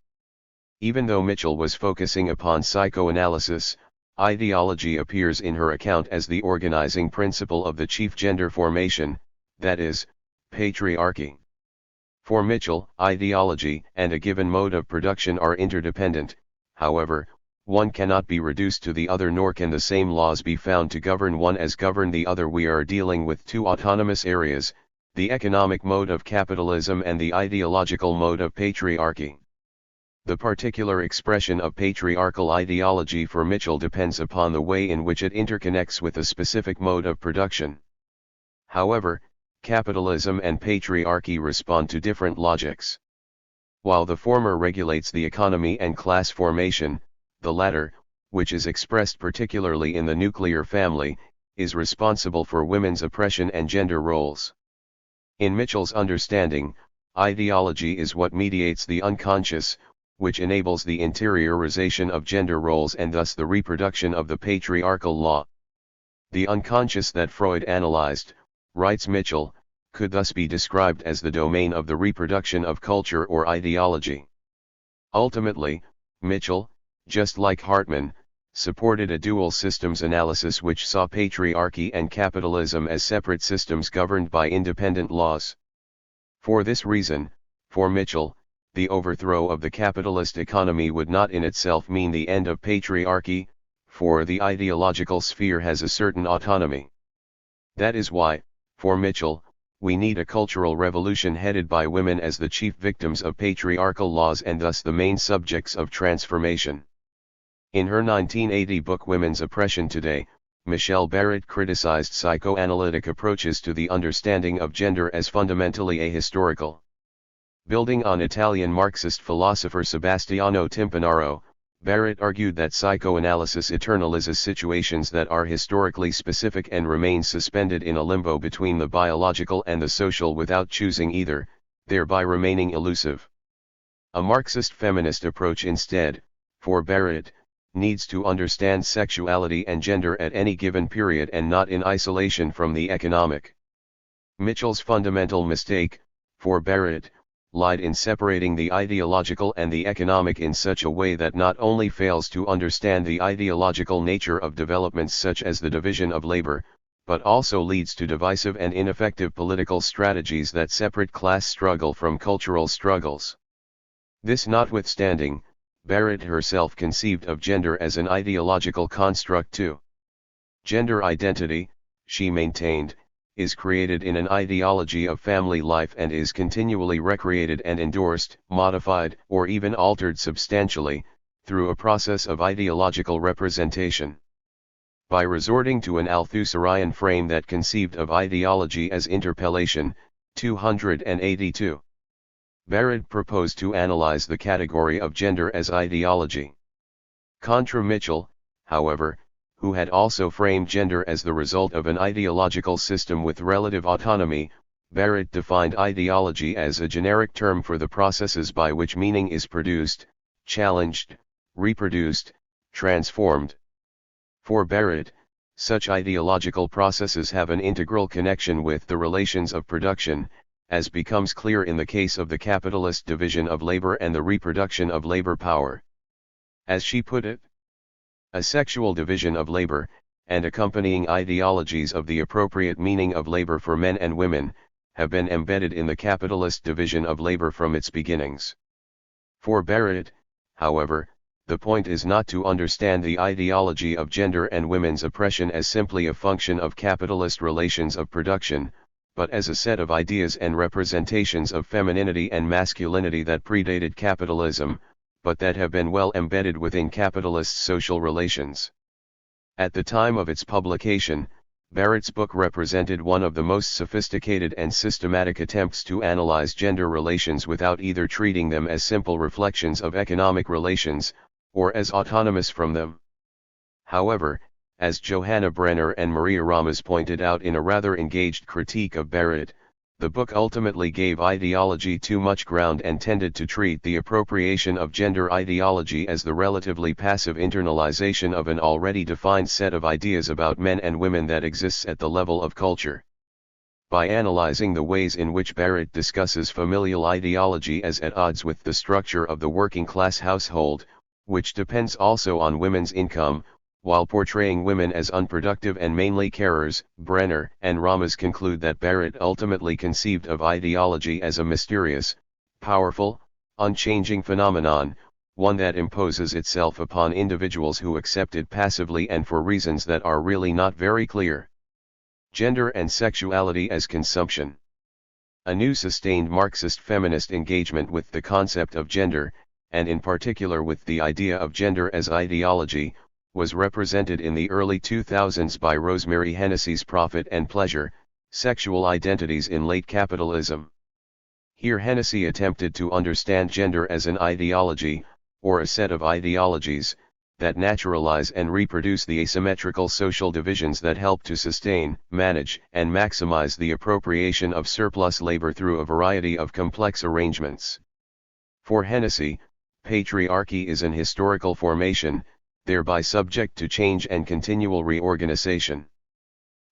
Even though Mitchell was focusing upon psychoanalysis, ideology appears in her account as the organizing principle of the chief gender formation, that is, patriarchy. For Mitchell, ideology and a given mode of production are interdependent. However, one cannot be reduced to the other, nor can the same laws be found to govern one as govern the other. We are dealing with two autonomous areas, the economic mode of capitalism and the ideological mode of patriarchy. The particular expression of patriarchal ideology for Mitchell depends upon the way in which it interconnects with a specific mode of production. However, capitalism and patriarchy respond to different logics. While the former regulates the economy and class formation, the latter, which is expressed particularly in the nuclear family, is responsible for women's oppression and gender roles. In Mitchell's understanding, ideology is what mediates the unconscious, which enables the interiorization of gender roles and thus the reproduction of the patriarchal law. The unconscious that Freud analyzed, writes Mitchell, could thus be described as the domain of the reproduction of culture or ideology. Ultimately, Mitchell, just like Hartman, supported a dual systems analysis which saw patriarchy and capitalism as separate systems governed by independent laws. For this reason, for Mitchell, the overthrow of the capitalist economy would not in itself mean the end of patriarchy, for the ideological sphere has a certain autonomy. That is why, for Mitchell, we need a cultural revolution headed by women as the chief victims of patriarchal laws and thus the main subjects of transformation. In her 1980 book Women's Oppression Today, Michelle Barrett criticized psychoanalytic approaches to the understanding of gender as fundamentally ahistorical. Building on Italian Marxist philosopher Sebastiano Timpanaro, Barrett argued that psychoanalysis eternalizes situations that are historically specific and remain suspended in a limbo between the biological and the social without choosing either, thereby remaining elusive. A Marxist feminist approach instead, for Barrett, needs to understand sexuality and gender at any given period and not in isolation from the economic. Mitchell's fundamental mistake, for Barrett, lied in separating the ideological and the economic in such a way that not only fails to understand the ideological nature of developments such as the division of labor, but also leads to divisive and ineffective political strategies that separate class struggle from cultural struggles. This notwithstanding, Barrett herself conceived of gender as an ideological construct too. Gender identity, she maintained, is created in an ideology of family life and is continually recreated and endorsed, modified, or even altered substantially, through a process of ideological representation. By resorting to an Althusserian frame that conceived of ideology as interpellation, 282. Barrett proposed to analyze the category of gender as ideology. Contra Mitchell, however, who had also framed gender as the result of an ideological system with relative autonomy. Barrett defined ideology as a generic term for the processes by which meaning is produced, challenged, reproduced, transformed. For Barrett, such ideological processes have an integral connection with the relations of production, as becomes clear in the case of the capitalist division of labor and the reproduction of labor power. As she put it, a sexual division of labor, and accompanying ideologies of the appropriate meaning of labor for men and women, have been embedded in the capitalist division of labor from its beginnings. For Barrett, however, the point is not to understand the ideology of gender and women's oppression as simply a function of capitalist relations of production, but as a set of ideas and representations of femininity and masculinity that predated capitalism, but that have been well embedded within capitalist social relations. At the time of its publication, Barrett's book represented one of the most sophisticated and systematic attempts to analyze gender relations without either treating them as simple reflections of economic relations, or as autonomous from them. However, as Johanna Brenner and Maria Ramas pointed out in a rather engaged critique of Barrett, the book ultimately gave ideology too much ground and tended to treat the appropriation of gender ideology as the relatively passive internalization of an already defined set of ideas about men and women that exists at the level of culture. By analyzing the ways in which Barrett discusses familial ideology as at odds with the structure of the working class household, which depends also on women's income, while portraying women as unproductive and mainly carers, Brenner and Ramas conclude that Barrett ultimately conceived of ideology as a mysterious, powerful, unchanging phenomenon, one that imposes itself upon individuals who accept it passively and for reasons that are really not very clear. Gender and sexuality as consumption. A new sustained Marxist feminist engagement with the concept of gender, and in particular with the idea of gender as ideology, was represented in the early 2000s by Rosemary Hennessy's Profit and Pleasure, Sexual Identities in Late Capitalism. Here Hennessy attempted to understand gender as an ideology, or a set of ideologies, that naturalize and reproduce the asymmetrical social divisions that help to sustain, manage, and maximize the appropriation of surplus labor through a variety of complex arrangements. For Hennessy, patriarchy is an historical formation, thereby subject to change and continual reorganization.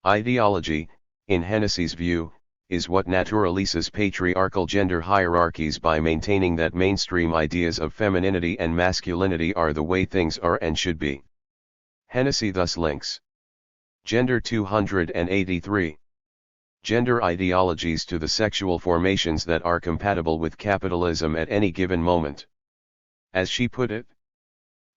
Ideology, in Hennessy's view, is what naturalizes patriarchal gender hierarchies by maintaining that mainstream ideas of femininity and masculinity are the way things are and should be. Hennessy thus links Gender 283. Gender ideologies to the sexual formations that are compatible with capitalism at any given moment. As she put it,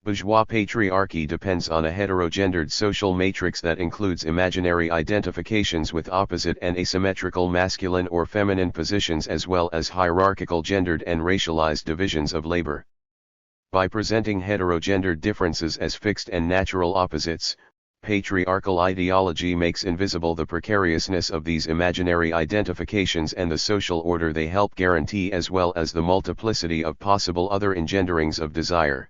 bourgeois patriarchy depends on a heterogendered social matrix that includes imaginary identifications with opposite and asymmetrical masculine or feminine positions as well as hierarchical gendered and racialized divisions of labor. By presenting heterogendered differences as fixed and natural opposites, patriarchal ideology makes invisible the precariousness of these imaginary identifications and the social order they help guarantee as well as the multiplicity of possible other engenderings of desire.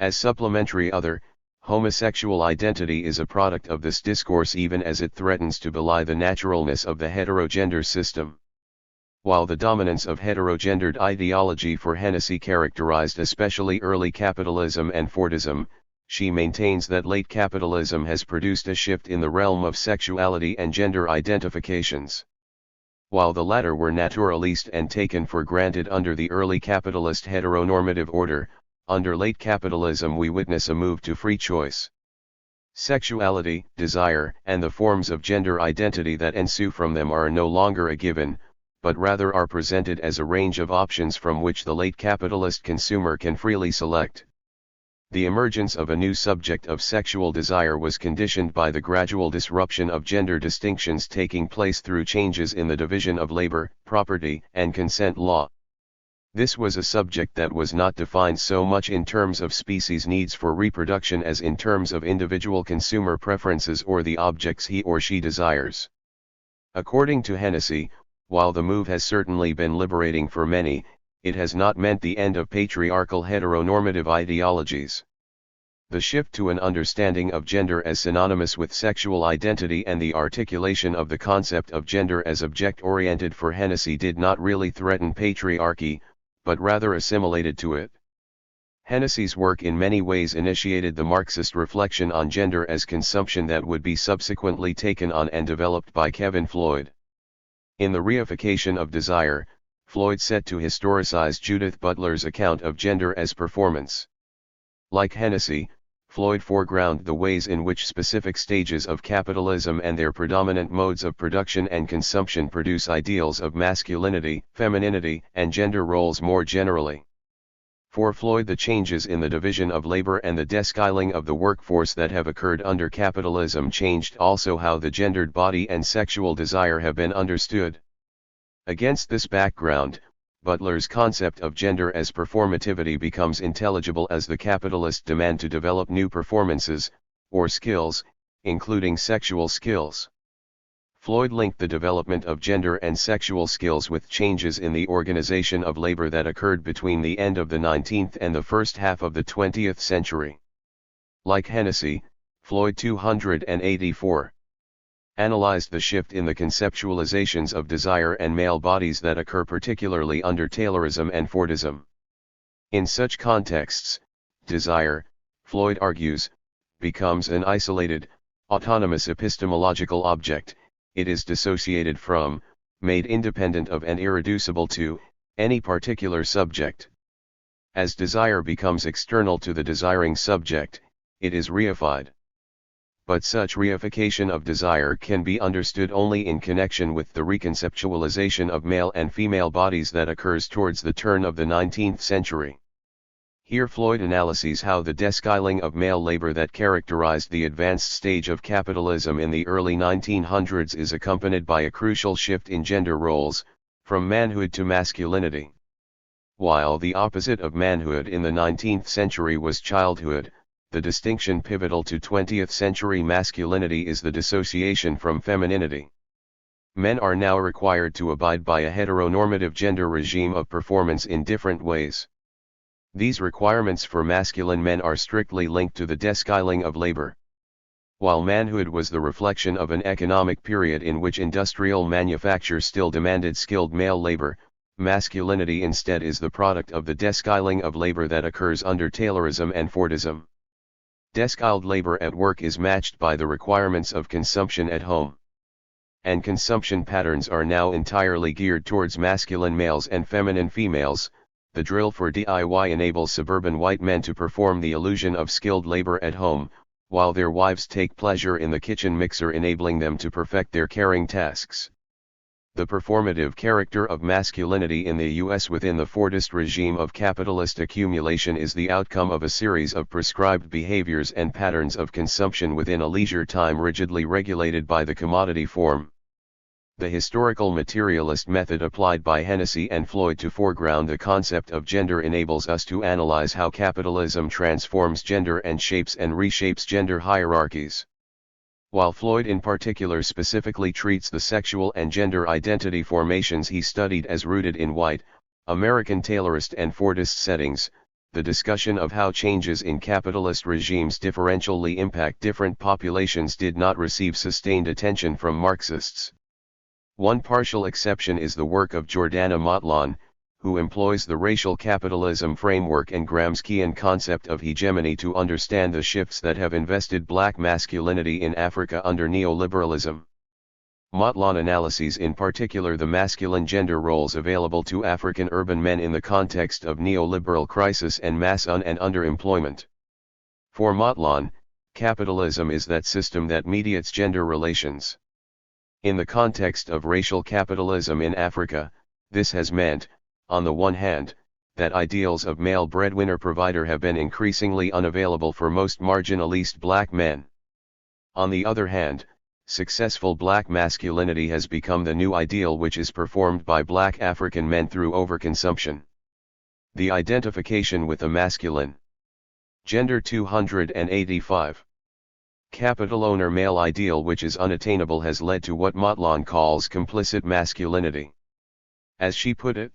As supplementary other, homosexual identity is a product of this discourse even as it threatens to belie the naturalness of the heterogender system. While the dominance of heterogendered ideology for Hennessy characterized especially early capitalism and Fordism, she maintains that late capitalism has produced a shift in the realm of sexuality and gender identifications. While the latter were naturaliste and taken for granted under the early capitalist heteronormative order, under late capitalism we witness a move to free choice. Sexuality, desire, and the forms of gender identity that ensue from them are no longer a given, but rather are presented as a range of options from which the late capitalist consumer can freely select. The emergence of a new subject of sexual desire was conditioned by the gradual disruption of gender distinctions taking place through changes in the division of labor, property, and consent law. This was a subject that was not defined so much in terms of species' needs for reproduction as in terms of individual consumer preferences or the objects he or she desires. According to Hennessy, while the move has certainly been liberating for many, it has not meant the end of patriarchal heteronormative ideologies. The shift to an understanding of gender as synonymous with sexual identity and the articulation of the concept of gender as object-oriented for Hennessy did not really threaten patriarchy, but rather assimilated to it. Hennessy's work in many ways initiated the Marxist reflection on gender as consumption that would be subsequently taken on and developed by Kevin Floyd. In the reification of desire, Floyd set to historicize Judith Butler's account of gender as performance. Like Hennessy, Floyd foregrounded the ways in which specific stages of capitalism and their predominant modes of production and consumption produce ideals of masculinity, femininity, and gender roles more generally. For Floyd, the changes in the division of labor and the descaling of the workforce that have occurred under capitalism changed also how the gendered body and sexual desire have been understood. Against this background, Butler's concept of gender as performativity becomes intelligible as the capitalist demand to develop new performances, or skills, including sexual skills. Floyd linked the development of gender and sexual skills with changes in the organization of labor that occurred between the end of the 19th and the first half of the 20th century. Like Hennessy, Floyd 284 analyzed the shift in the conceptualizations of desire and male bodies that occur particularly under Taylorism and Fordism. In such contexts, desire, Floyd argues, becomes an isolated, autonomous epistemological object. It is dissociated from, made independent of and irreducible to, any particular subject. As desire becomes external to the desiring subject, it is reified. But such reification of desire can be understood only in connection with the reconceptualization of male and female bodies that occurs towards the turn of the 19th century. Here Floyd analyses how the descaling of male labor that characterized the advanced stage of capitalism in the early 1900s is accompanied by a crucial shift in gender roles, from manhood to masculinity. While the opposite of manhood in the 19th century was childhood, the distinction pivotal to 20th century masculinity is the dissociation from femininity. Men are now required to abide by a heteronormative gender regime of performance in different ways. These requirements for masculine men are strictly linked to the descaling of labor. While manhood was the reflection of an economic period in which industrial manufacture still demanded skilled male labor, masculinity instead is the product of the descaling of labor that occurs under Taylorism and Fordism. Descaled labor at work is matched by the requirements of consumption at home. And consumption patterns are now entirely geared towards masculine males and feminine females. The drill for DIY enables suburban white men to perform the illusion of skilled labor at home, while their wives take pleasure in the kitchen mixer, enabling them to perfect their caring tasks. The performative character of masculinity in the U.S. within the Fordist regime of capitalist accumulation is the outcome of a series of prescribed behaviors and patterns of consumption within a leisure time rigidly regulated by the commodity form. The historical materialist method applied by Hennessy and Floyd to foreground the concept of gender enables us to analyze how capitalism transforms gender and shapes and reshapes gender hierarchies. While Floyd in particular specifically treats the sexual and gender identity formations he studied as rooted in white, American Taylorist and Fordist settings, the discussion of how changes in capitalist regimes differentially impact different populations did not receive sustained attention from Marxists. One partial exception is the work of Jordana Motlon, who employs the racial capitalism framework and Gramscian concept of hegemony to understand the shifts that have invested black masculinity in Africa under neoliberalism. Motlon analyses in particular the masculine gender roles available to African urban men in the context of neoliberal crisis and mass and underemployment. For Motlon, capitalism is that system that mediates gender relations. In the context of racial capitalism in Africa, this has meant, on the one hand, that ideals of male breadwinner provider have been increasingly unavailable for most marginalist black men. On the other hand, successful black masculinity has become the new ideal which is performed by black African men through overconsumption. The identification with the masculine gender 285. Capital owner male ideal which is unattainable has led to what Motlon calls complicit masculinity. As she put it,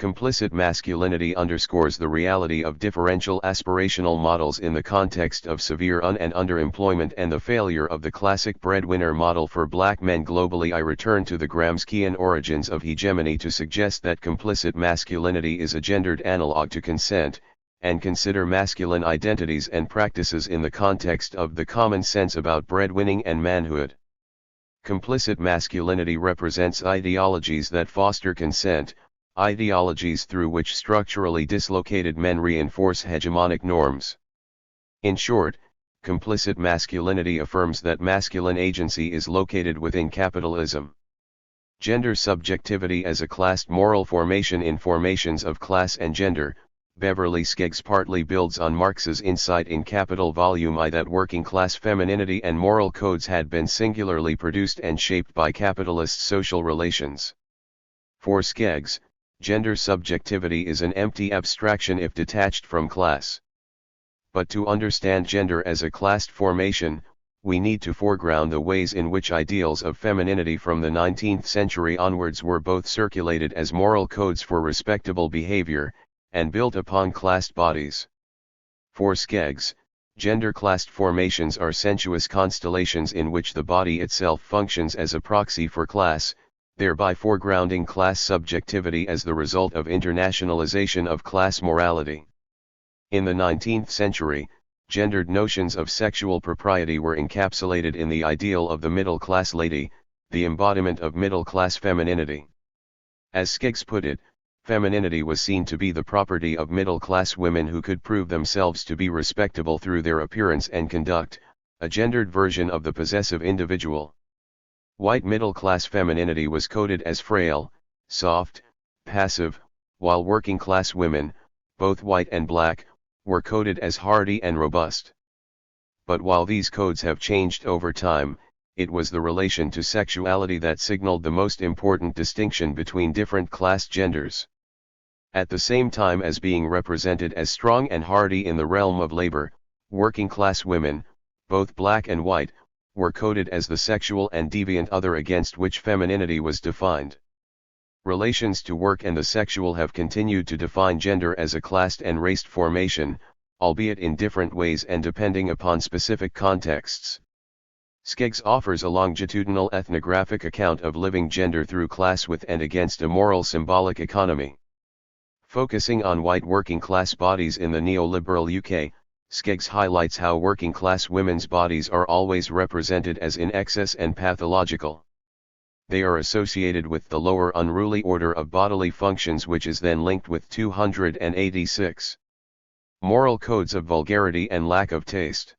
Complicit masculinity underscores the reality of differential aspirational models in the context of severe and underemployment and the failure of the classic breadwinner model for black men globally. I return to the Gramscian origins of hegemony to suggest that complicit masculinity is a gendered analog to consent, and consider masculine identities and practices in the context of the common sense about breadwinning and manhood. Complicit masculinity represents ideologies that foster consent, ideologies through which structurally dislocated men reinforce hegemonic norms. In short, complicit masculinity affirms that masculine agency is located within capitalism. Gender subjectivity as a classed moral formation. In Formations of Class and Gender, Beverly Skeggs partly builds on Marx's insight in Capital Volume I that working class femininity and moral codes had been singularly produced and shaped by capitalist social relations. For Skeggs, gender subjectivity is an empty abstraction if detached from class. But to understand gender as a classed formation, we need to foreground the ways in which ideals of femininity from the 19th century onwards were both circulated as moral codes for respectable behavior, and built upon classed bodies. For Skeggs, gender-classed formations are sensuous constellations in which the body itself functions as a proxy for class, thereby foregrounding class subjectivity as the result of internationalization of class morality. In the 19th century, gendered notions of sexual propriety were encapsulated in the ideal of the middle-class lady, the embodiment of middle-class femininity. As Skeggs put it, femininity was seen to be the property of middle-class women who could prove themselves to be respectable through their appearance and conduct, a gendered version of the possessive individual. White middle-class femininity was coded as frail, soft, passive, while working-class women, both white and black, were coded as hardy and robust. But while these codes have changed over time, it was the relation to sexuality that signaled the most important distinction between different class genders. At the same time as being represented as strong and hardy in the realm of labor, working-class women, both black and white, were coded as the sexual and deviant other against which femininity was defined. Relations to work and the sexual have continued to define gender as a classed and raced formation, albeit in different ways and depending upon specific contexts. Skeggs offers a longitudinal ethnographic account of living gender through class with and against a moral symbolic economy. Focusing on white working-class bodies in the neoliberal UK, Skeggs highlights how working-class women's bodies are always represented as in excess and pathological. They are associated with the lower unruly order of bodily functions, which is then linked with 286 moral codes of vulgarity and lack of taste.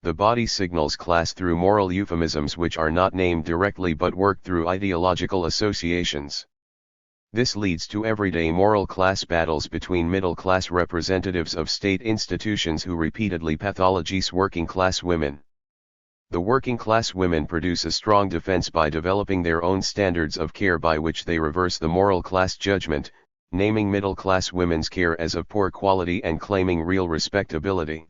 The body signals class through moral euphemisms which are not named directly but work through ideological associations. This leads to everyday moral class battles between middle-class representatives of state institutions who repeatedly pathologize working-class women. The working-class women produce a strong defense by developing their own standards of care by which they reverse the moral class judgment, naming middle-class women's care as of poor quality and claiming real respectability.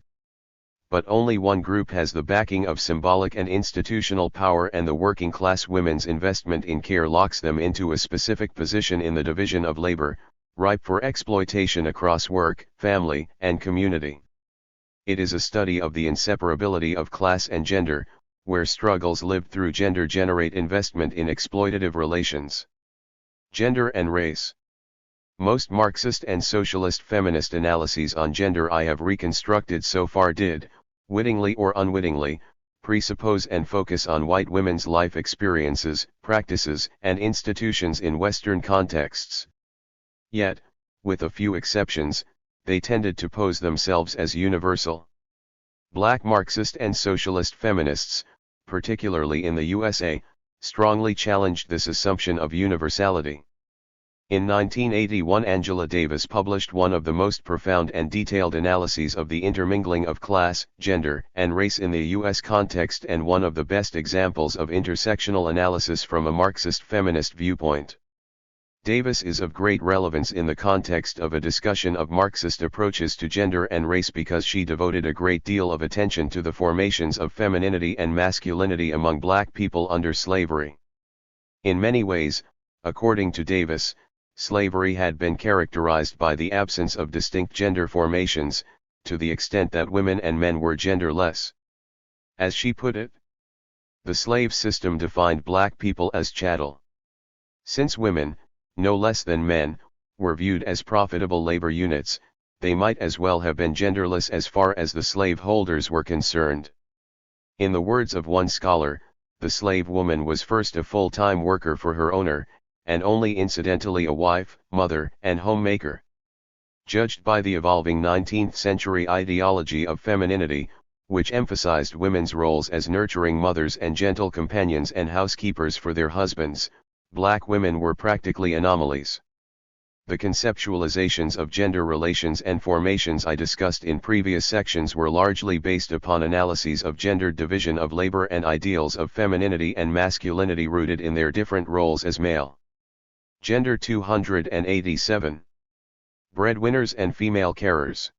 But only one group has the backing of symbolic and institutional power, and the working-class women's investment in care locks them into a specific position in the division of labor, ripe for exploitation across work, family, and community. It is a study of the inseparability of class and gender, where struggles lived through gender generate investment in exploitative relations. Gender and race. Most Marxist and socialist feminist analyses on gender I have reconstructed so far did, wittingly or unwittingly, presuppose and focus on white women's life experiences, practices, and institutions in Western contexts. Yet, with a few exceptions, they tended to pose themselves as universal. Black Marxist and socialist feminists, particularly in the USA, strongly challenged this assumption of universality. In 1981, Angela Davis published one of the most profound and detailed analyses of the intermingling of class, gender, and race in the U.S. context, and one of the best examples of intersectional analysis from a Marxist feminist viewpoint. Davis is of great relevance in the context of a discussion of Marxist approaches to gender and race because she devoted a great deal of attention to the formations of femininity and masculinity among black people under slavery. In many ways, according to Davis, Slavery had been characterized by the absence of distinct gender formations, to the extent that women and men were genderless. As she put it, the slave system defined black people as chattel. Since women, no less than men, were viewed as profitable labor units, they might as well have been genderless as far as the slaveholders were concerned. In the words of one scholar, the slave woman was first a full-time worker for her owner, and only incidentally a wife, mother, and homemaker. Judged by the evolving 19th-century ideology of femininity, which emphasized women's roles as nurturing mothers and gentle companions and housekeepers for their husbands, black women were practically anomalies. The conceptualizations of gender relations and formations I discussed in previous sections were largely based upon analyses of gendered division of labor and ideals of femininity and masculinity rooted in their different roles as male. Gender 287. Breadwinners and female carers.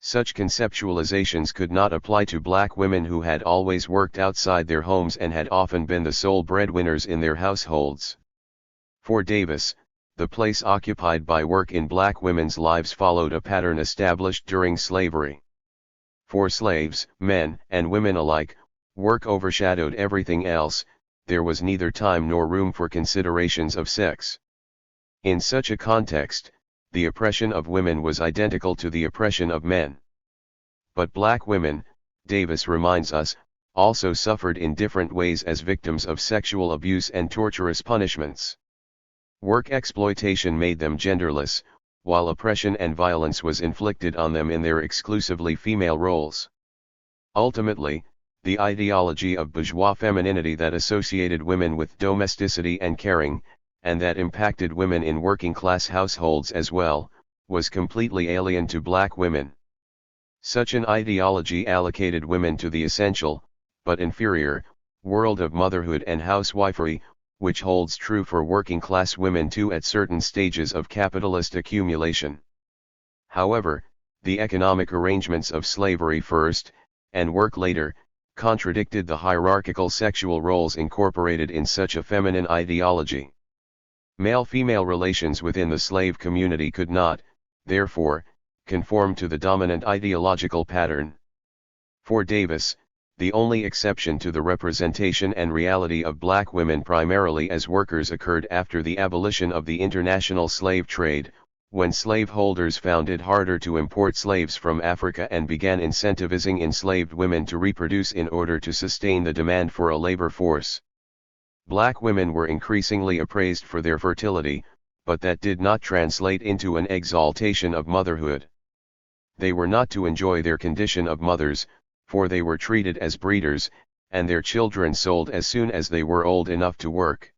Such conceptualizations could not apply to black women who had always worked outside their homes and had often been the sole breadwinners in their households. For Davis, the place occupied by work in black women's lives followed a pattern established during slavery. For slaves, men and women alike, work overshadowed everything else, there was neither time nor room for considerations of sex. In such a context, the oppression of women was identical to the oppression of men. But black women, Davis reminds us, also suffered in different ways as victims of sexual abuse and torturous punishments. Work exploitation made them genderless, while oppression and violence was inflicted on them in their exclusively female roles. Ultimately, the ideology of bourgeois femininity that associated women with domesticity and caring, and that impacted women in working-class households as well, was completely alien to black women. Such an ideology allocated women to the essential, but inferior, world of motherhood and housewifery, which holds true for working-class women too at certain stages of capitalist accumulation. However, the economic arrangements of slavery first, and work later, contradicted the hierarchical sexual roles incorporated in such a feminine ideology. Male-female relations within the slave community could not, therefore, conform to the dominant ideological pattern. For Davis, the only exception to the representation and reality of black women primarily as workers occurred after the abolition of the international slave trade, when slaveholders found it harder to import slaves from Africa and began incentivizing enslaved women to reproduce in order to sustain the demand for a labor force. Black women were increasingly appraised for their fertility, but that did not translate into an exaltation of motherhood. They were not to enjoy their condition of mothers, for they were treated as breeders, and their children sold as soon as they were old enough to work.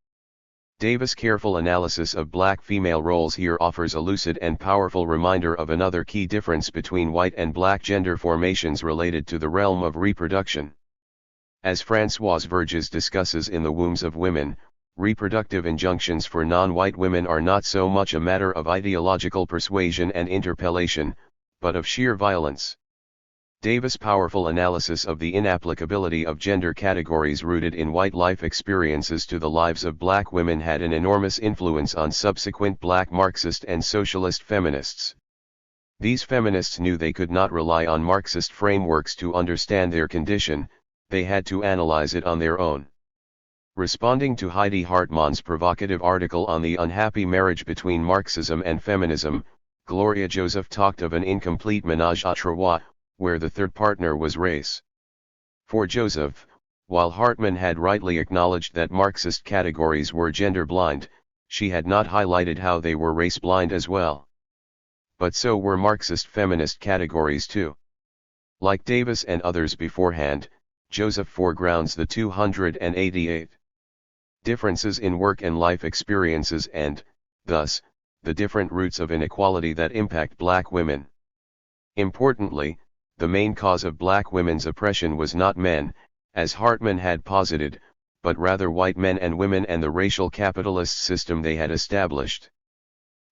Davis' careful analysis of black female roles here offers a lucid and powerful reminder of another key difference between white and black gender formations related to the realm of reproduction. As Françoise Vergès discusses in The Wombs of Women, reproductive injunctions for non-white women are not so much a matter of ideological persuasion and interpellation, but of sheer violence. Davis' powerful analysis of the inapplicability of gender categories rooted in white life experiences to the lives of black women had an enormous influence on subsequent black Marxist and socialist feminists. These feminists knew they could not rely on Marxist frameworks to understand their condition, they had to analyze it on their own. Responding to Heidi Hartmann's provocative article on the unhappy marriage between Marxism and feminism, Gloria Joseph talked of an incomplete ménage à trois, where the third partner was race. For Joseph, while Hartmann had rightly acknowledged that Marxist categories were gender-blind, she had not highlighted how they were race-blind as well. But so were Marxist feminist categories too. Like Davis and others beforehand, Joseph foregrounds the 288 differences in work and life experiences and, thus, the different roots of inequality that impact black women. Importantly, the main cause of black women's oppression was not men, as Hartmann had posited, but rather white men and women and the racial capitalist system they had established.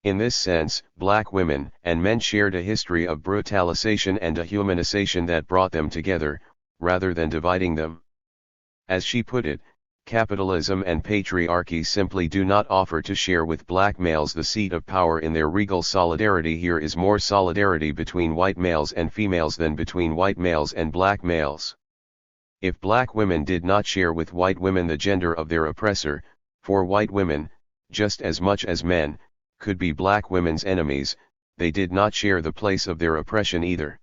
In this sense, black women and men shared a history of brutalization and dehumanization that brought them together, rather than dividing them. As she put it, capitalism and patriarchy simply do not offer to share with black males the seat of power in their regal solidarity. Here is more solidarity between white males and females than between white males and black males. If black women did not share with white women the gender of their oppressor, for white women, just as much as men, could be black women's enemies, they did not share the place of their oppression either.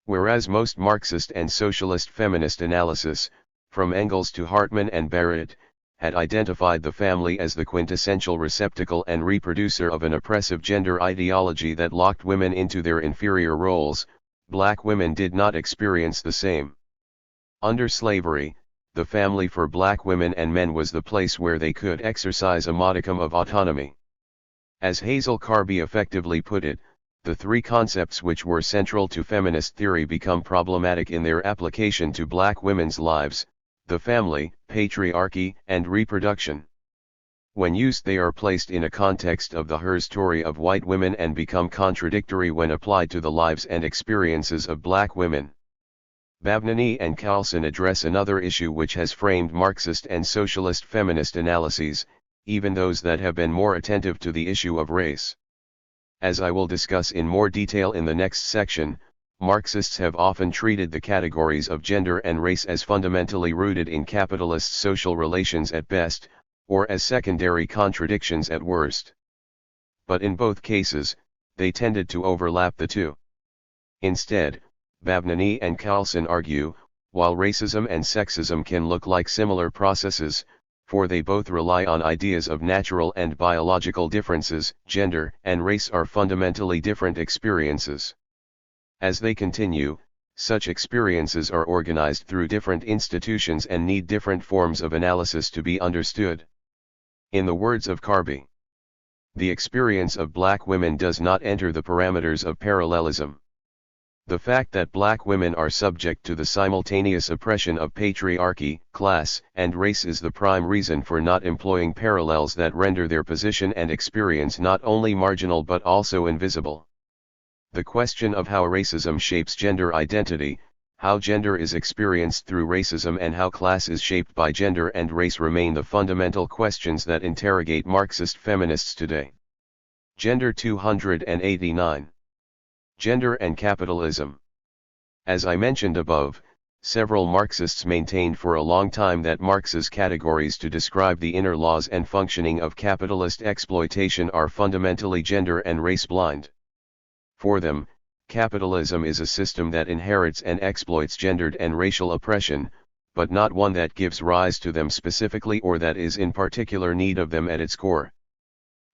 Whereas most Marxist and socialist feminist analysis, from Engels to Hartman and Barrett, had identified the family as the quintessential receptacle and reproducer of an oppressive gender ideology that locked women into their inferior roles, black women did not experience the same. Under slavery, the family for black women and men was the place where they could exercise a modicum of autonomy. As Hazel Carby effectively put it, the three concepts which were central to feminist theory become problematic in their application to black women's lives: the family, patriarchy, and reproduction. When used, they are placed in a context of the her story of white women and become contradictory when applied to the lives and experiences of black women. Babnani and Carlson address another issue which has framed Marxist and socialist feminist analyses, even those that have been more attentive to the issue of race. As I will discuss in more detail in the next section, Marxists have often treated the categories of gender and race as fundamentally rooted in capitalist social relations at best, or as secondary contradictions at worst. But in both cases, they tended to overlap the two. Instead, Babnani and Carlson argue, while racism and sexism can look like similar processes, for they both rely on ideas of natural and biological differences, gender and race are fundamentally different experiences. As they continue, such experiences are organized through different institutions and need different forms of analysis to be understood. In the words of Carby, the experience of black women does not enter the parameters of parallelism. The fact that black women are subject to the simultaneous oppression of patriarchy, class, and race is the prime reason for not employing parallels that render their position and experience not only marginal but also invisible. The question of how racism shapes gender identity, how gender is experienced through racism, and how class is shaped by gender and race remain the fundamental questions that interrogate Marxist feminists today. Gender 289. Gender and capitalism. As I mentioned above, several Marxists maintained for a long time that Marx's categories to describe the inner laws and functioning of capitalist exploitation are fundamentally gender and race blind. For them, capitalism is a system that inherits and exploits gendered and racial oppression, but not one that gives rise to them specifically or that is in particular need of them at its core.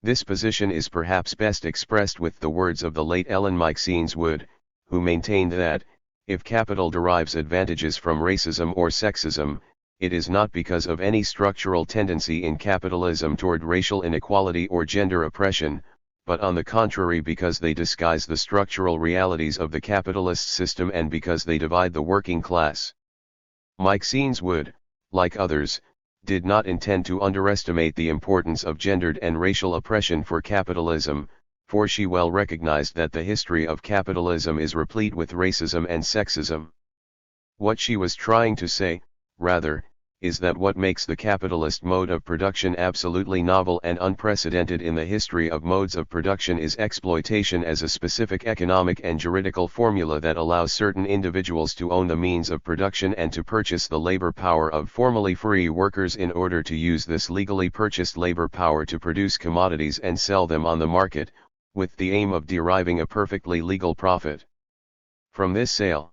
This position is perhaps best expressed with the words of the late Ellen Maxine Wood, who maintained that, if capital derives advantages from racism or sexism, it is not because of any structural tendency in capitalism toward racial inequality or gender oppression, but on the contrary because they disguise the structural realities of the capitalist system and because they divide the working class. Maxine Wood, like others, did not intend to underestimate the importance of gendered and racial oppression for capitalism, for she well recognized that the history of capitalism is replete with racism and sexism. What she was trying to say, rather, is that what makes the capitalist mode of production absolutely novel and unprecedented in the history of modes of production is exploitation as a specific economic and juridical formula that allows certain individuals to own the means of production and to purchase the labor power of formerly free workers in order to use this legally purchased labor power to produce commodities and sell them on the market, with the aim of deriving a perfectly legal profit from this sale.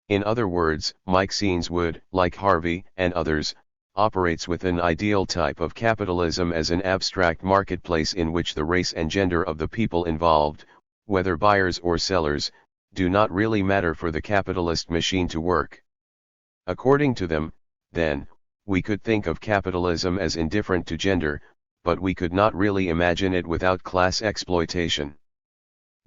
In other words, Maxine Wood, like Harvey and others, operates with an ideal type of capitalism as an abstract marketplace in which the race and gender of the people involved, whether buyers or sellers, do not really matter for the capitalist machine to work. According to them, then, we could think of capitalism as indifferent to gender, but we could not really imagine it without class exploitation.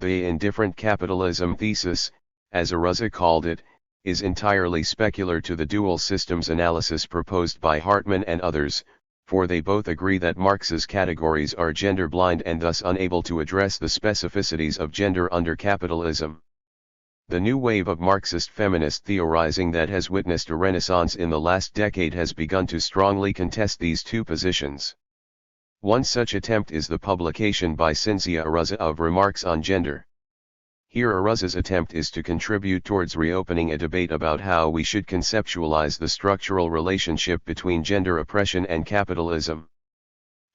The indifferent capitalism thesis, as Aruzza called it, is entirely specular to the dual systems analysis proposed by Hartman and others, for they both agree that Marx's categories are gender-blind and thus unable to address the specificities of gender under capitalism. The new wave of Marxist feminist theorizing that has witnessed a renaissance in the last decade has begun to strongly contest these two positions. One such attempt is the publication by Cinzia Arruzza of Remarks on Gender. Here Arruzza's attempt is to contribute towards reopening a debate about how we should conceptualize the structural relationship between gender oppression and capitalism.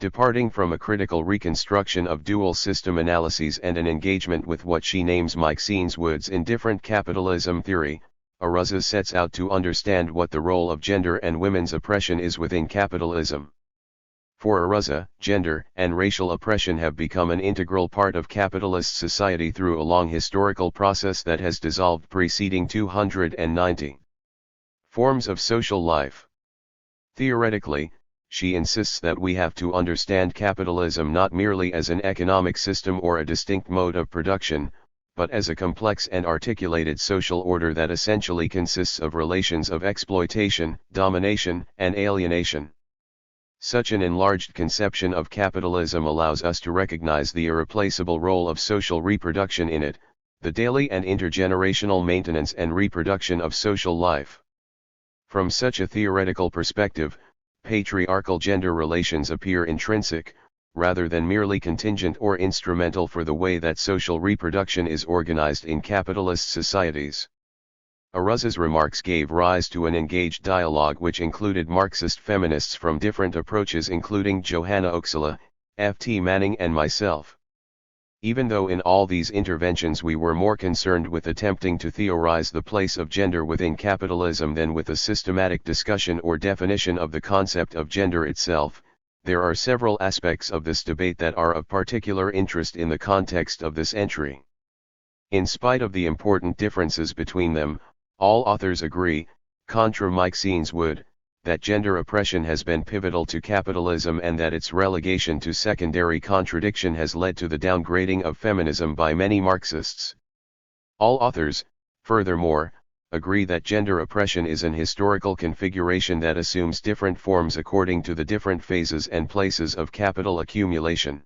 Departing from a critical reconstruction of dual system analyses and an engagement with what she names Marxine's Wood's indifferent capitalism theory, Arruzza sets out to understand what the role of gender and women's oppression is within capitalism. For Arruzza, gender and racial oppression have become an integral part of capitalist society through a long historical process that has dissolved preceding 290 forms of social life. Theoretically, she insists that we have to understand capitalism not merely as an economic system or a distinct mode of production, but as a complex and articulated social order that essentially consists of relations of exploitation, domination, and alienation. Such an enlarged conception of capitalism allows us to recognize the irreplaceable role of social reproduction in it, the daily and intergenerational maintenance and reproduction of social life. From such a theoretical perspective, patriarchal gender relations appear intrinsic, rather than merely contingent or instrumental for the way that social reproduction is organized in capitalist societies. Arruzza's remarks gave rise to an engaged dialogue which included Marxist feminists from different approaches including Johanna Oxala, F.T. Manning and myself. Even though in all these interventions we were more concerned with attempting to theorize the place of gender within capitalism than with a systematic discussion or definition of the concept of gender itself, there are several aspects of this debate that are of particular interest in the context of this entry. In spite of the important differences between them, all authors agree, contra Marxine's Wood, that gender oppression has been pivotal to capitalism and that its relegation to secondary contradiction has led to the downgrading of feminism by many Marxists. All authors, furthermore, agree that gender oppression is an historical configuration that assumes different forms according to the different phases and places of capital accumulation.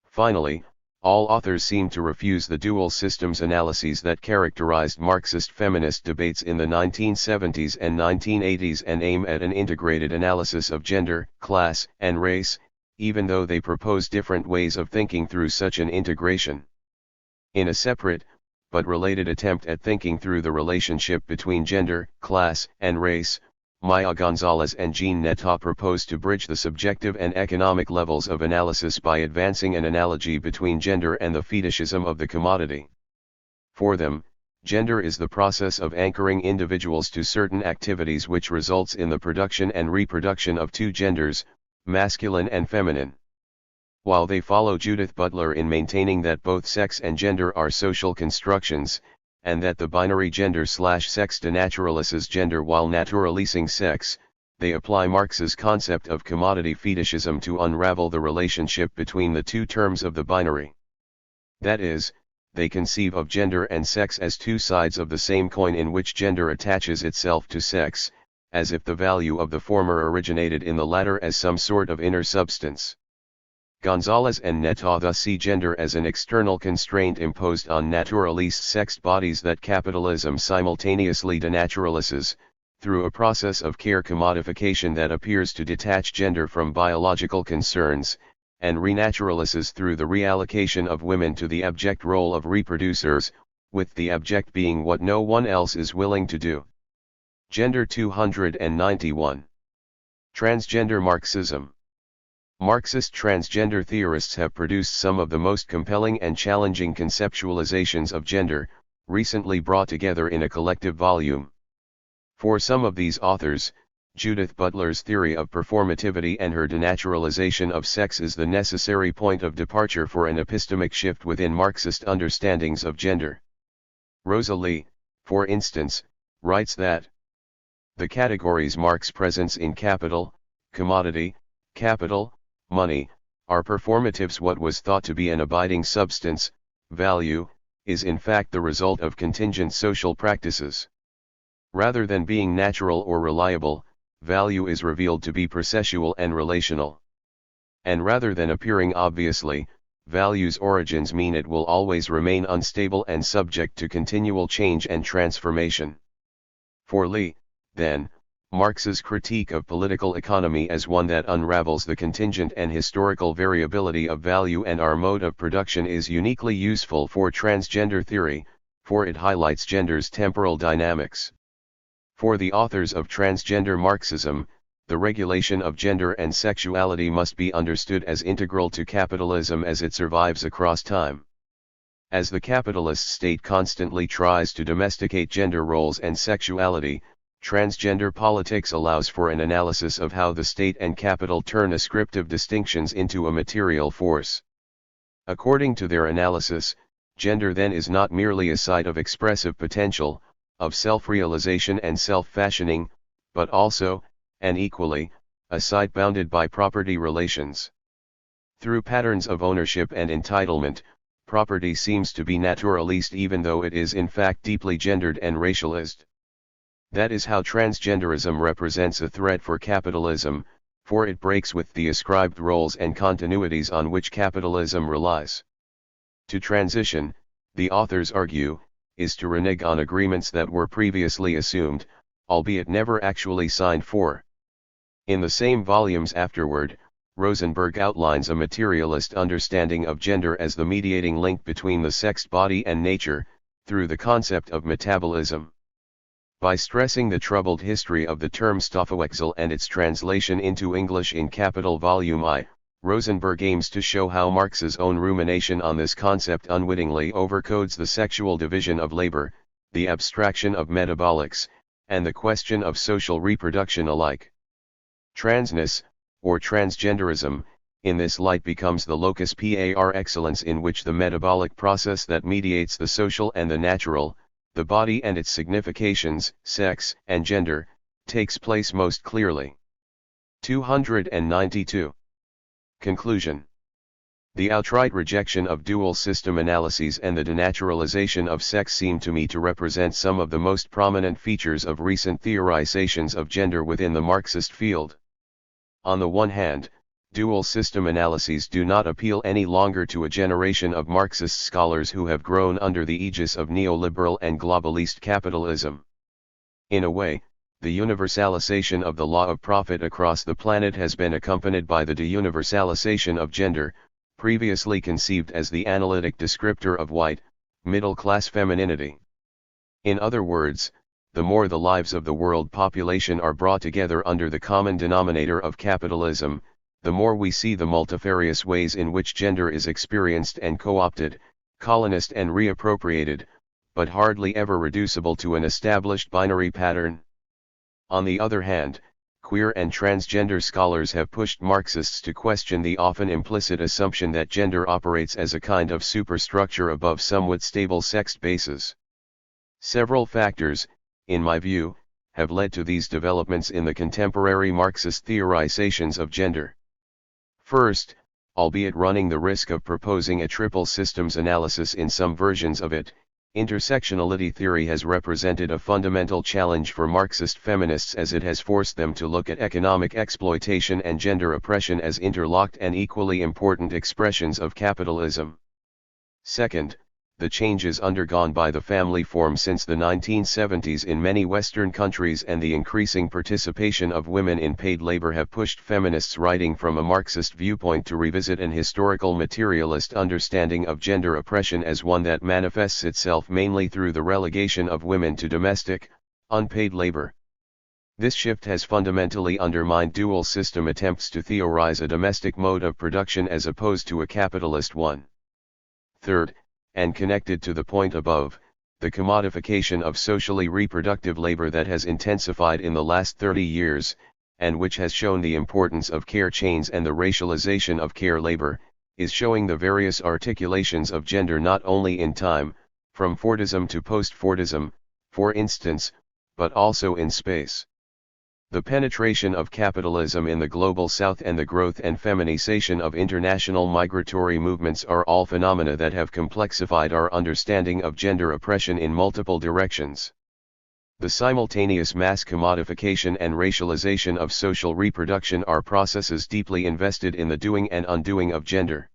Finally, all authors seem to refuse the dual systems analyses that characterized Marxist feminist debates in the 1970s and 1980s and aim at an integrated analysis of gender, class, and race, even though they propose different ways of thinking through such an integration. In a separate, but related attempt at thinking through the relationship between gender, class, and race, Maya Gonzalez and Jean Netta propose to bridge the subjective and economic levels of analysis by advancing an analogy between gender and the fetishism of the commodity. For them, gender is the process of anchoring individuals to certain activities which results in the production and reproduction of two genders, masculine and feminine. While they follow Judith Butler in maintaining that both sex and gender are social constructions, and that the binary gender/sex denaturalizes gender while naturalizing sex, they apply Marx's concept of commodity fetishism to unravel the relationship between the two terms of the binary. That is, they conceive of gender and sex as two sides of the same coin in which gender attaches itself to sex, as if the value of the former originated in the latter as some sort of inner substance. Gonzalez and Netta thus see gender as an external constraint imposed on naturalized sexed bodies that capitalism simultaneously denaturalizes, through a process of care commodification that appears to detach gender from biological concerns, and renaturalizes through the reallocation of women to the abject role of reproducers, with the abject being what no one else is willing to do. Gender 291. Transgender Marxism. Marxist transgender theorists have produced some of the most compelling and challenging conceptualizations of gender, recently brought together in a collective volume. For some of these authors, Judith Butler's theory of performativity and her denaturalization of sex is the necessary point of departure for an epistemic shift within Marxist understandings of gender. Rosa Lee, for instance, writes that the categories Marx presents in capital, commodity, capital, money, are performatives. What was thought to be an abiding substance, value, is in fact the result of contingent social practices. Rather than being natural or reliable, value is revealed to be processual and relational. And rather than appearing obviously, value's origins mean it will always remain unstable and subject to continual change and transformation. For Lee, then, Marx's critique of political economy as one that unravels the contingent and historical variability of value and our mode of production is uniquely useful for transgender theory, for it highlights gender's temporal dynamics. For the authors of transgender Marxism, the regulation of gender and sexuality must be understood as integral to capitalism as it survives across time. As the capitalist state constantly tries to domesticate gender roles and sexuality, transgender politics allows for an analysis of how the state and capital turn ascriptive distinctions into a material force. According to their analysis, gender then is not merely a site of expressive potential, of self-realization and self-fashioning, but also, and equally, a site bounded by property relations. Through patterns of ownership and entitlement, property seems to be naturalist even though it is in fact deeply gendered and racialized. That is how transgenderism represents a threat for capitalism, for it breaks with the ascribed roles and continuities on which capitalism relies. To transition, the authors argue, is to renege on agreements that were previously assumed, albeit never actually signed for. In the same volumes afterward, Rosenberg outlines a materialist understanding of gender as the mediating link between the sexed body and nature, through the concept of metabolism. By stressing the troubled history of the term Stoffwechsel and its translation into English in capital volume I, Rosenberg aims to show how Marx's own rumination on this concept unwittingly overcodes the sexual division of labor, the abstraction of metabolics, and the question of social reproduction alike. Transness, or transgenderism, in this light becomes the locus par excellence in which the metabolic process that mediates the social and the natural, the body and its significations, sex and gender, takes place most clearly. 292. Conclusion. The outright rejection of dual system analyses and the denaturalization of sex seem to me to represent some of the most prominent features of recent theorizations of gender within the Marxist field. On the one hand, dual system analyses do not appeal any longer to a generation of Marxist scholars who have grown under the aegis of neoliberal and globalist capitalism. In a way, the universalization of the law of profit across the planet has been accompanied by the deuniversalization of gender, previously conceived as the analytic descriptor of white, middle-class femininity. In other words, the more the lives of the world population are brought together under the common denominator of capitalism, the more we see the multifarious ways in which gender is experienced and co-opted, colonized and reappropriated, but hardly ever reducible to an established binary pattern. On the other hand, queer and transgender scholars have pushed Marxists to question the often implicit assumption that gender operates as a kind of superstructure above somewhat stable sexed bases. Several factors, in my view, have led to these developments in the contemporary Marxist theorizations of gender. First, albeit running the risk of proposing a triple systems analysis in some versions of it, intersectionality theory has represented a fundamental challenge for Marxist feminists as it has forced them to look at economic exploitation and gender oppression as interlocked and equally important expressions of capitalism. Second, the changes undergone by the family form since the 1970s in many Western countries and the increasing participation of women in paid labor have pushed feminists writing from a Marxist viewpoint to revisit an historical materialist understanding of gender oppression as one that manifests itself mainly through the relegation of women to domestic, unpaid labor. This shift has fundamentally undermined dual system attempts to theorize a domestic mode of production as opposed to a capitalist one. Third, and connected to the point above, the commodification of socially reproductive labor that has intensified in the last 30 years, and which has shown the importance of care chains and the racialization of care labor, is showing the various articulations of gender not only in time, from Fordism to post-Fordism, for instance, but also in space. The penetration of capitalism in the global south and the growth and feminization of international migratory movements are all phenomena that have complexified our understanding of gender oppression in multiple directions. The simultaneous mass commodification and racialization of social reproduction are processes deeply invested in the doing and undoing of gender.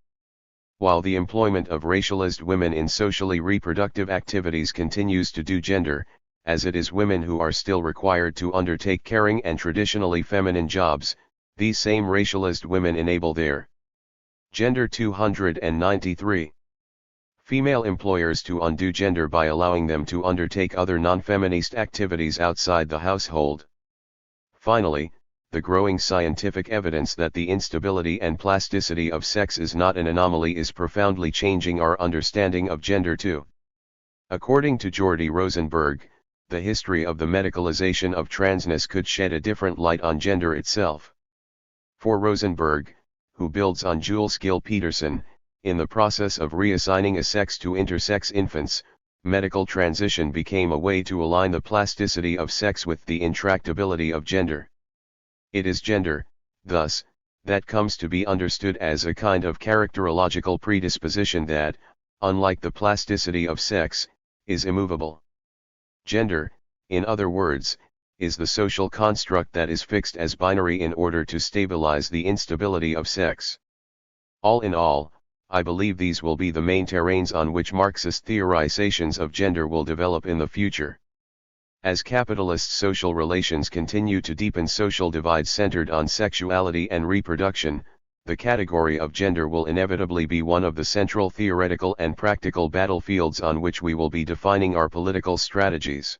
While the employment of racialized women in socially reproductive activities continues to do gender, as it is women who are still required to undertake caring and traditionally feminine jobs, these same racialized women enable their gender. 293. Female employers to undo gender by allowing them to undertake other non-feminist activities outside the household. Finally, the growing scientific evidence that the instability and plasticity of sex is not an anomaly is profoundly changing our understanding of gender too. According to Jordi Rosenberg, the history of the medicalization of transness could shed a different light on gender itself. For Rosenberg, who builds on Jules Gill Peterson, in the process of reassigning a sex to intersex infants, medical transition became a way to align the plasticity of sex with the intractability of gender. It is gender, thus, that comes to be understood as a kind of characterological predisposition that, unlike the plasticity of sex, is immovable. Gender, in other words, is the social construct that is fixed as binary in order to stabilize the instability of sex. All in all, I believe these will be the main terrains on which Marxist theorizations of gender will develop in the future. As capitalist social relations continue to deepen social divides centered on sexuality and reproduction, the category of gender will inevitably be one of the central theoretical and practical battlefields on which we will be defining our political strategies.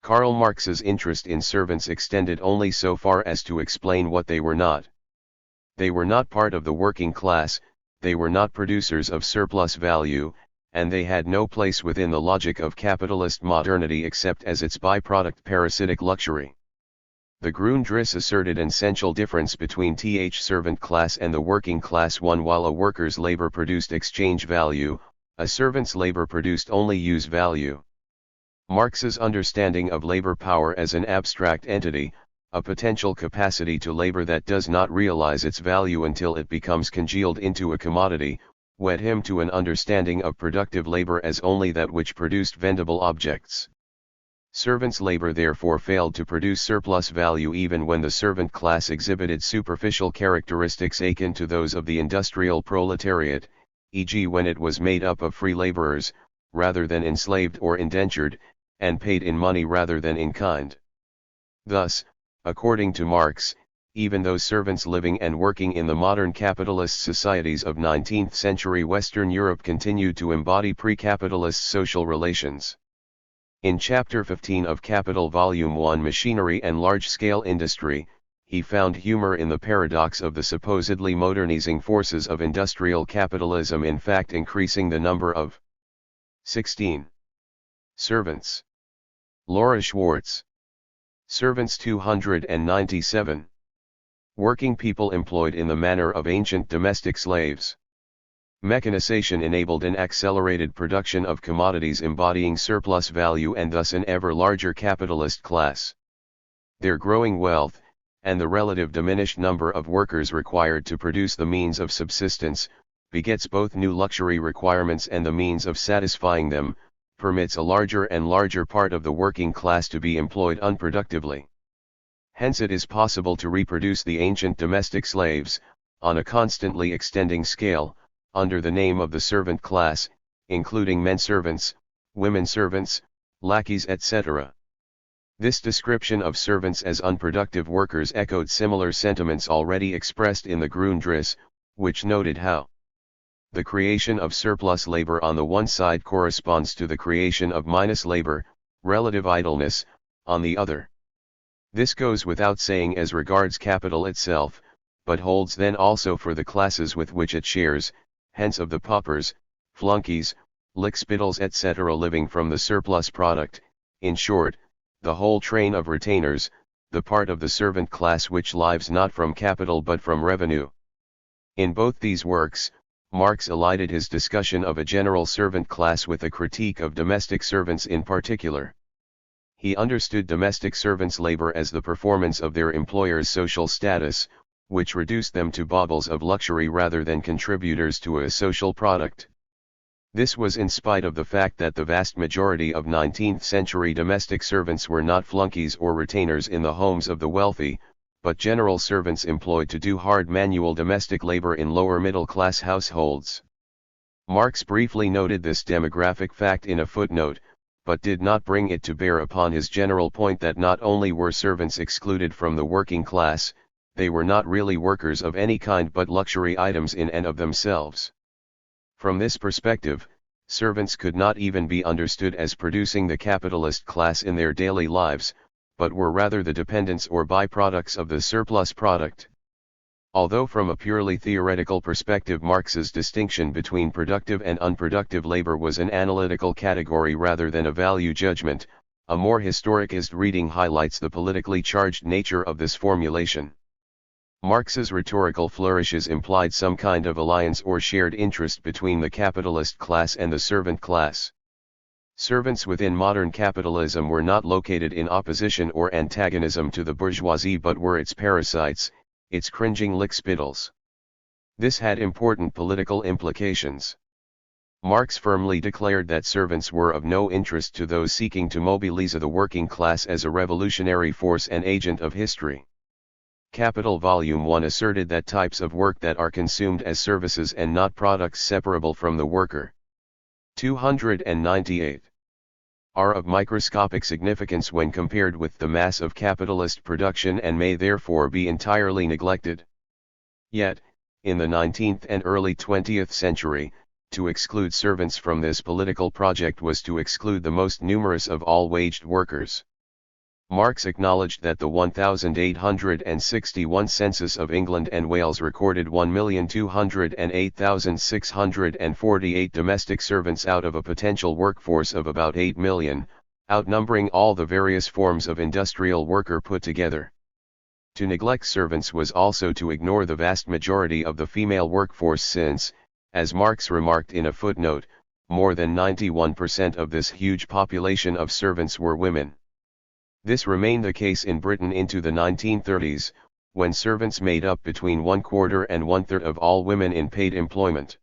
Karl Marx's interest in servants extended only so far as to explain what they were not. They were not part of the working class, they were not producers of surplus value, and they had no place within the logic of capitalist modernity except as its byproduct parasitic luxury. The Grundriss asserted an essential difference between the servant class and the working class. While a worker's labor produced exchange value, a servant's labor produced only use value. Marx's understanding of labor power as an abstract entity, a potential capacity to labor that does not realize its value until it becomes congealed into a commodity, led him to an understanding of productive labor as only that which produced vendible objects. Servants' labor therefore failed to produce surplus value even when the servant class exhibited superficial characteristics akin to those of the industrial proletariat, e.g. when it was made up of free laborers, rather than enslaved or indentured, and paid in money rather than in kind. Thus, according to Marx, even those servants living and working in the modern capitalist societies of 19th century Western Europe continued to embody pre-capitalist social relations. In Chapter 15 of Capital Volume 1 Machinery and Large-Scale Industry, he found humor in the paradox of the supposedly modernizing forces of industrial capitalism in fact increasing the number of 16. Servants. Laura Schwartz. Servants 297. Working people employed in the manner of ancient domestic slaves. Mechanization enabled an accelerated production of commodities embodying surplus value and thus an ever larger capitalist class. Their growing wealth, and the relative diminished number of workers required to produce the means of subsistence, begets both new luxury requirements and the means of satisfying them, permits a larger and larger part of the working class to be employed unproductively. Hence it is possible to reproduce the ancient domestic slaves, on a constantly extending scale, under the name of the servant class, including men servants, women servants, lackeys etc. This description of servants as unproductive workers echoed similar sentiments already expressed in the Grundriss, which noted how the creation of surplus labor on the one side corresponds to the creation of minus labor, relative idleness, on the other. This goes without saying as regards capital itself, but holds then also for the classes with which it shares, hence of the paupers, flunkies, lickspittles etc. living from the surplus product, in short, the whole train of retainers, the part of the servant class which lives not from capital but from revenue. In both these works, Marx elided his discussion of a general servant class with a critique of domestic servants in particular. He understood domestic servants' labor as the performance of their employer's social status, which reduced them to baubles of luxury rather than contributors to a social product. This was in spite of the fact that the vast majority of 19th century domestic servants were not flunkies or retainers in the homes of the wealthy, but general servants employed to do hard manual domestic labor in lower middle class households. Marx briefly noted this demographic fact in a footnote, but did not bring it to bear upon his general point that not only were servants excluded from the working class, they were not really workers of any kind but luxury items in and of themselves. From this perspective, servants could not even be understood as producing the capitalist class in their daily lives, but were rather the dependents or byproducts of the surplus product. Although from a purely theoretical perspective Marx's distinction between productive and unproductive labor was an analytical category rather than a value judgment, a more historicist reading highlights the politically charged nature of this formulation. Marx's rhetorical flourishes implied some kind of alliance or shared interest between the capitalist class and the servant class. Servants within modern capitalism were not located in opposition or antagonism to the bourgeoisie but were its parasites, its cringing lickspittles. This had important political implications. Marx firmly declared that servants were of no interest to those seeking to mobilize the working class as a revolutionary force and agent of history. Capital Volume 1 asserted that types of work that are consumed as services and not products separable from the worker. 298. Are of microscopic significance when compared with the mass of capitalist production and may therefore be entirely neglected. Yet, in the 19th and early 20th century, to exclude servants from this political project was to exclude the most numerous of all waged workers. Marx acknowledged that the 1861 census of England and Wales recorded 1,208,648 domestic servants out of a potential workforce of about 8 million, outnumbering all the various forms of industrial worker put together. To neglect servants was also to ignore the vast majority of the female workforce since, as Marx remarked in a footnote, more than 91% of this huge population of servants were women. This remained the case in Britain into the 1930s, when servants made up between 1/4 and 1/3 of all women in paid employment.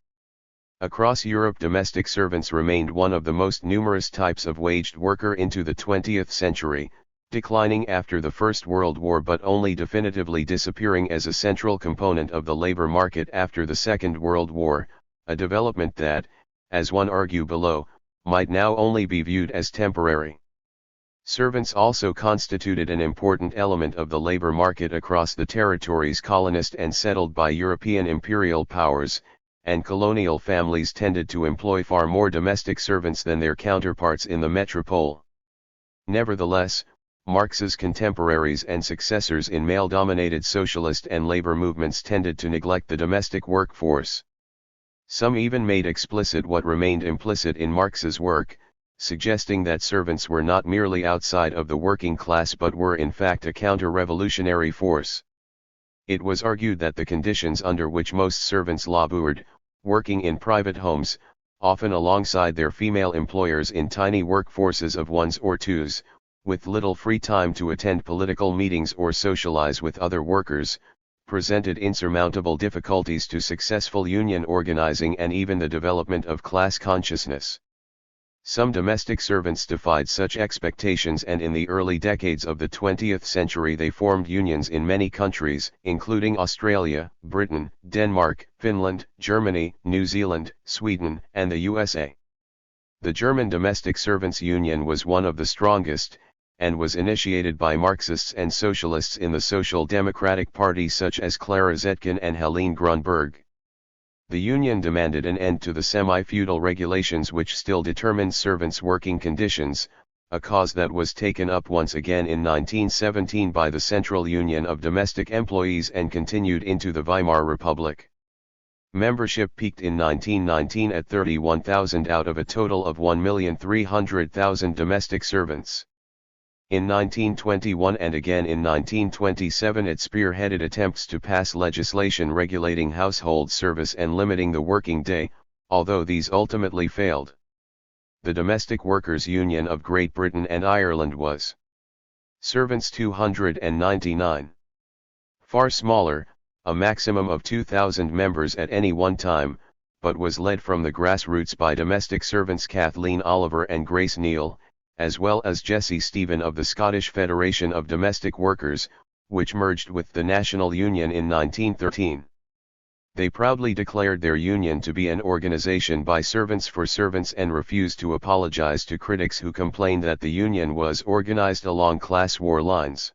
Across Europe, domestic servants remained one of the most numerous types of waged worker into the 20th century, declining after the First World War but only definitively disappearing as a central component of the labor market after the Second World War, a development that, as one argues below, might now only be viewed as temporary. Servants also constituted an important element of the labor market across the territories colonized and settled by European imperial powers, and colonial families tended to employ far more domestic servants than their counterparts in the metropole. Nevertheless, Marx's contemporaries and successors in male-dominated socialist and labor movements tended to neglect the domestic workforce. Some even made explicit what remained implicit in Marx's work, suggesting that servants were not merely outside of the working class but were in fact a counter-revolutionary force. It was argued that the conditions under which most servants labored, working in private homes, often alongside their female employers in tiny workforces of ones or twos, with little free time to attend political meetings or socialize with other workers, presented insurmountable difficulties to successful union organizing and even the development of class consciousness. Some domestic servants defied such expectations, and in the early decades of the 20th century they formed unions in many countries, including Australia, Britain, Denmark, Finland, Germany, New Zealand, Sweden, and the USA. The German Domestic Servants Union was one of the strongest, and was initiated by Marxists and socialists in the Social Democratic Party such as Clara Zetkin and Helene Grunberg. The union demanded an end to the semi-feudal regulations which still determined servants' working conditions, a cause that was taken up once again in 1917 by the Central Union of Domestic Employees and continued into the Weimar Republic. Membership peaked in 1919 at 31,000 out of a total of 1,300,000 domestic servants. In 1921 and again in 1927 it spearheaded attempts to pass legislation regulating household service and limiting the working day, although these ultimately failed. The Domestic Workers' Union of Great Britain and Ireland was servants 299. Far smaller, a maximum of 2,000 members at any one time, but was led from the grassroots by domestic servants Kathleen Oliver and Grace Neal, as well as Jessie Stephen of the Scottish Federation of Domestic Workers, which merged with the National Union in 1913. They proudly declared their union to be an organization by servants for servants and refused to apologize to critics who complained that the union was organized along class war lines.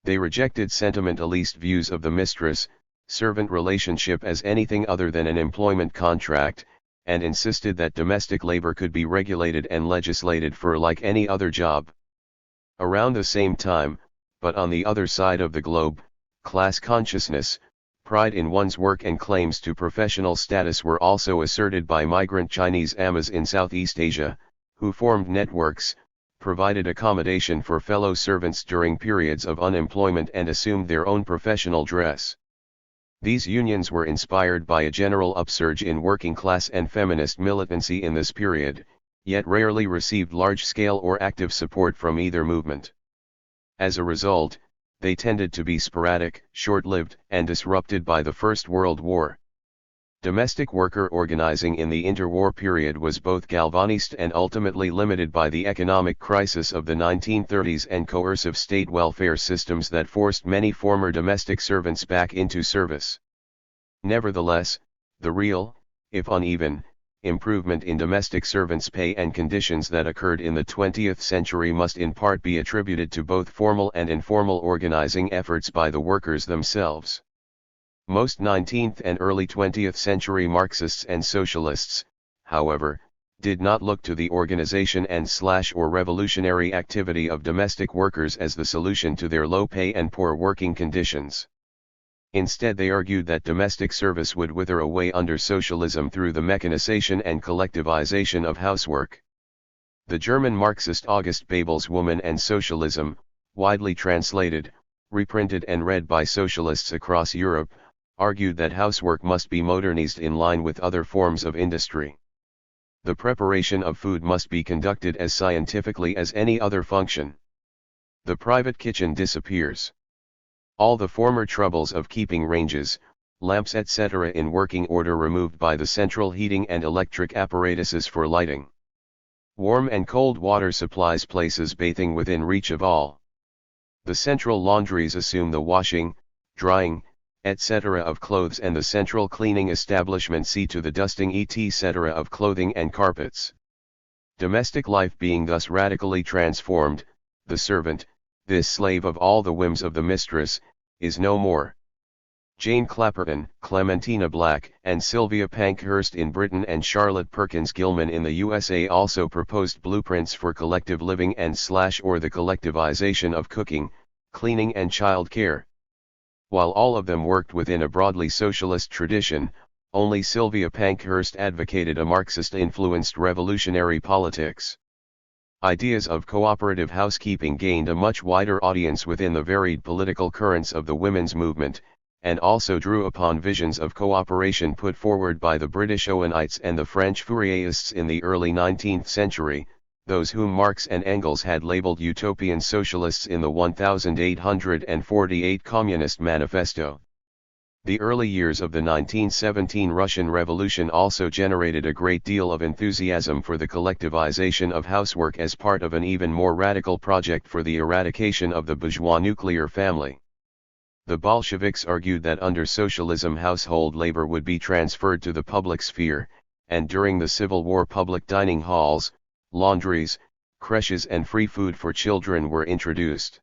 They rejected sentimentalist views of the mistress-servant relationship as anything other than an employment contract, and insisted that domestic labor could be regulated and legislated for like any other job. Around the same time, but on the other side of the globe, class consciousness, pride in one's work and claims to professional status were also asserted by migrant Chinese amas in Southeast Asia, who formed networks, provided accommodation for fellow servants during periods of unemployment and assumed their own professional dress. These unions were inspired by a general upsurge in working class and feminist militancy in this period, yet rarely received large-scale or active support from either movement. As a result, they tended to be sporadic, short-lived, and disrupted by the First World War. Domestic worker organizing in the interwar period was both galvanized and ultimately limited by the economic crisis of the 1930s and coercive state welfare systems that forced many former domestic servants back into service. Nevertheless, the real, if uneven, improvement in domestic servants' pay and conditions that occurred in the 20th century must in part be attributed to both formal and informal organizing efforts by the workers themselves. Most 19th and early 20th century Marxists and socialists, however, did not look to the organization and/or revolutionary activity of domestic workers as the solution to their low pay and poor working conditions. Instead, they argued that domestic service would wither away under socialism through the mechanization and collectivization of housework. The German Marxist August Bebel's Woman and Socialism, widely translated, reprinted and read by socialists across Europe, argued that housework must be modernized in line with other forms of industry. The preparation of food must be conducted as scientifically as any other function. The private kitchen disappears. All the former troubles of keeping ranges, lamps etc. in working order removed by the central heating and electric apparatuses for lighting. Warm and cold water supplies places bathing within reach of all. The central laundries assume the washing, drying, etc. of clothes, and the central cleaning establishment see to the dusting etc. of clothing and carpets. Domestic life being thus radically transformed, the servant, this slave of all the whims of the mistress, is no more. Jane Clapperton, Clementina Black, and Sylvia Pankhurst in Britain and Charlotte Perkins Gilman in the USA also proposed blueprints for collective living and/or the collectivization of cooking, cleaning and child care. While all of them worked within a broadly socialist tradition, only Sylvia Pankhurst advocated a Marxist-influenced revolutionary politics. Ideas of cooperative housekeeping gained a much wider audience within the varied political currents of the women's movement, and also drew upon visions of cooperation put forward by the British Owenites and the French Fourierists in the early 19th century, those whom Marx and Engels had labeled utopian socialists in the 1848 Communist Manifesto. The early years of the 1917 Russian Revolution also generated a great deal of enthusiasm for the collectivization of housework as part of an even more radical project for the eradication of the bourgeois nuclear family. The Bolsheviks argued that under socialism household labor would be transferred to the public sphere, and during the Civil War public dining halls, laundries, creches and free food for children were introduced.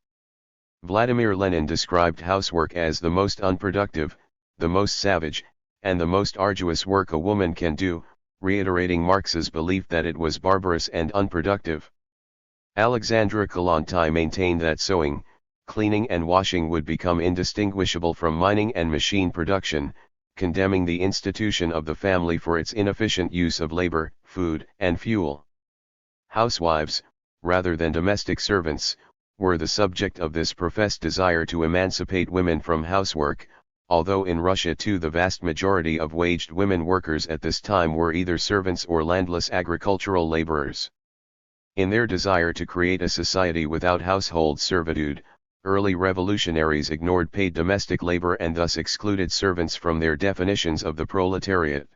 Vladimir Lenin described housework as the most unproductive, the most savage, and the most arduous work a woman can do, reiterating Marx's belief that it was barbarous and unproductive. Alexandra Kollontai maintained that sewing, cleaning and washing would become indistinguishable from mining and machine production, condemning the institution of the family for its inefficient use of labor, food, and fuel. Housewives, rather than domestic servants, were the subject of this professed desire to emancipate women from housework, although in Russia too the vast majority of waged women workers at this time were either servants or landless agricultural laborers. In their desire to create a society without household servitude, early revolutionaries ignored paid domestic labor and thus excluded servants from their definitions of the proletariat.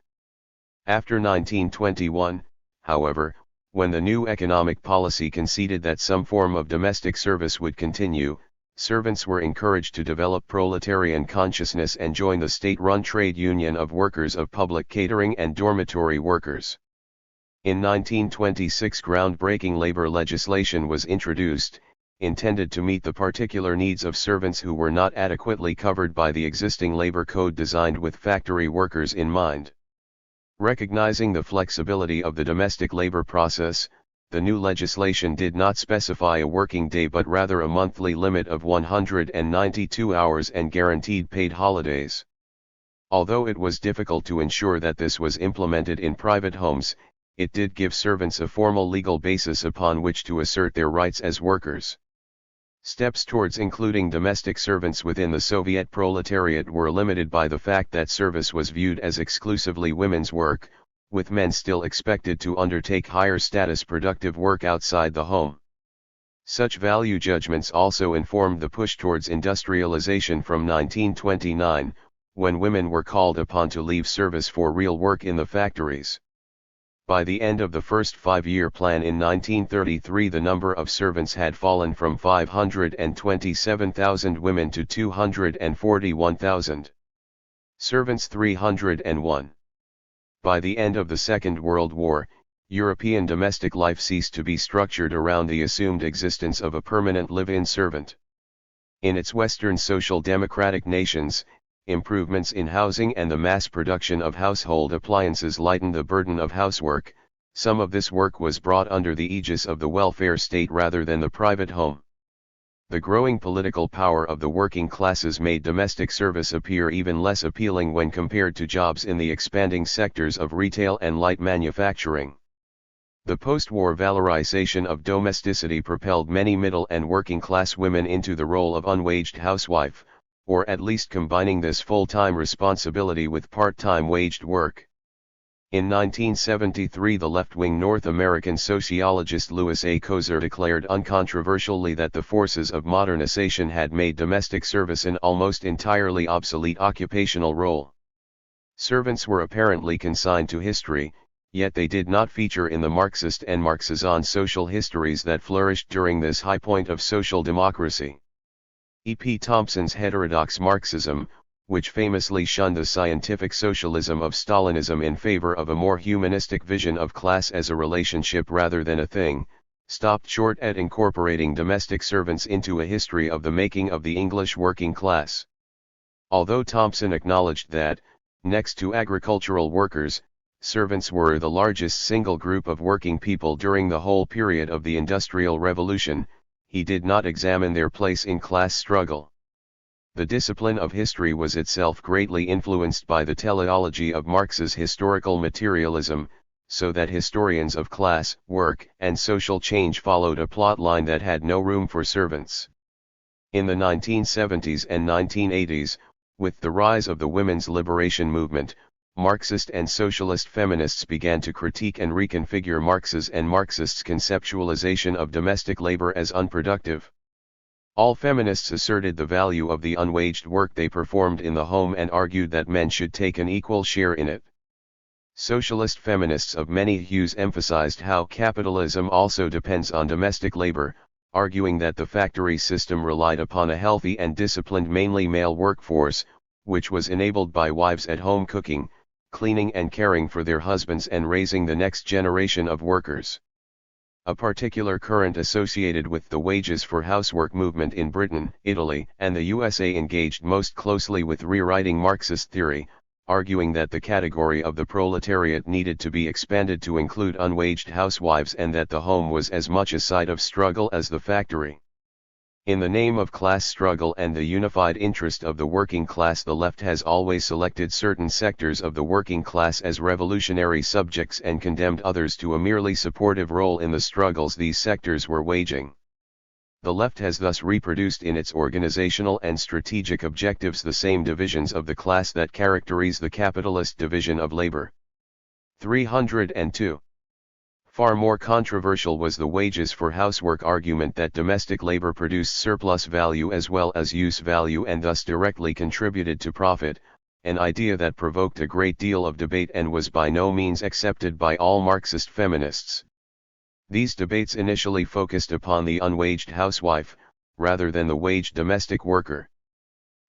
After 1921, however, when the new economic policy conceded that some form of domestic service would continue, servants were encouraged to develop proletarian consciousness and join the state-run trade union of workers of public catering and dormitory workers. In 1926, groundbreaking labor legislation was introduced, intended to meet the particular needs of servants who were not adequately covered by the existing labor code designed with factory workers in mind. Recognizing the flexibility of the domestic labor process, the new legislation did not specify a working day but rather a monthly limit of 192 hours and guaranteed paid holidays. Although it was difficult to ensure that this was implemented in private homes, it did give servants a formal legal basis upon which to assert their rights as workers. Steps towards including domestic servants within the Soviet proletariat were limited by the fact that service was viewed as exclusively women's work, with men still expected to undertake higher status productive work outside the home. Such value judgments also informed the push towards industrialization from 1929, when women were called upon to leave service for real work in the factories. By the end of the first five-year plan in 1933, the number of servants had fallen from 527,000 women to 241,000. Servants 301. By the end of the Second World War, European domestic life ceased to be structured around the assumed existence of a permanent live-in servant. In its Western social democratic nations, improvements in housing and the mass production of household appliances lightened the burden of housework. Some of this work was brought under the aegis of the welfare state rather than the private home. The growing political power of the working classes made domestic service appear even less appealing when compared to jobs in the expanding sectors of retail and light manufacturing. The post-war valorization of domesticity propelled many middle and working class women into the role of unwaged housewife, or at least combining this full-time responsibility with part-time waged work. In 1973, the left-wing North American sociologist Louis A. Kozer declared uncontroversially that the forces of modernization had made domestic service an almost entirely obsolete occupational role. Servants were apparently consigned to history, yet they did not feature in the Marxist and Marxism social histories that flourished during this high point of social democracy. E. P. Thompson's heterodox Marxism, which famously shunned the scientific socialism of Stalinism in favor of a more humanistic vision of class as a relationship rather than a thing, stopped short at incorporating domestic servants into a history of the making of the English working class. Although Thompson acknowledged that, next to agricultural workers, servants were the largest single group of working people during the whole period of the Industrial Revolution, he did not examine their place in class struggle. The discipline of history was itself greatly influenced by the teleology of Marx's historical materialism, so that historians of class, work, and social change followed a plot line that had no room for servants. In the 1970s and 1980s, with the rise of the women's liberation movement, Marxist and socialist feminists began to critique and reconfigure Marx's and Marxists' conceptualization of domestic labor as unproductive. All feminists asserted the value of the unwaged work they performed in the home and argued that men should take an equal share in it. Socialist feminists of many hues emphasized how capitalism also depends on domestic labor, arguing that the factory system relied upon a healthy and disciplined mainly male workforce, which was enabled by wives at home cooking, cleaning and caring for their husbands and raising the next generation of workers. A particular current associated with the wages for housework movement in Britain, Italy, and the USA engaged most closely with rewriting Marxist theory, arguing that the category of the proletariat needed to be expanded to include unwaged housewives and that the home was as much a site of struggle as the factory. In the name of class struggle and the unified interest of the working class, the left has always selected certain sectors of the working class as revolutionary subjects and condemned others to a merely supportive role in the struggles these sectors were waging. The left has thus reproduced in its organizational and strategic objectives the same divisions of the class that characterize the capitalist division of labor. 302. Far more controversial was the wages for housework argument that domestic labor produced surplus value as well as use value and thus directly contributed to profit, an idea that provoked a great deal of debate and was by no means accepted by all Marxist feminists. These debates initially focused upon the unwaged housewife, rather than the wage domestic worker.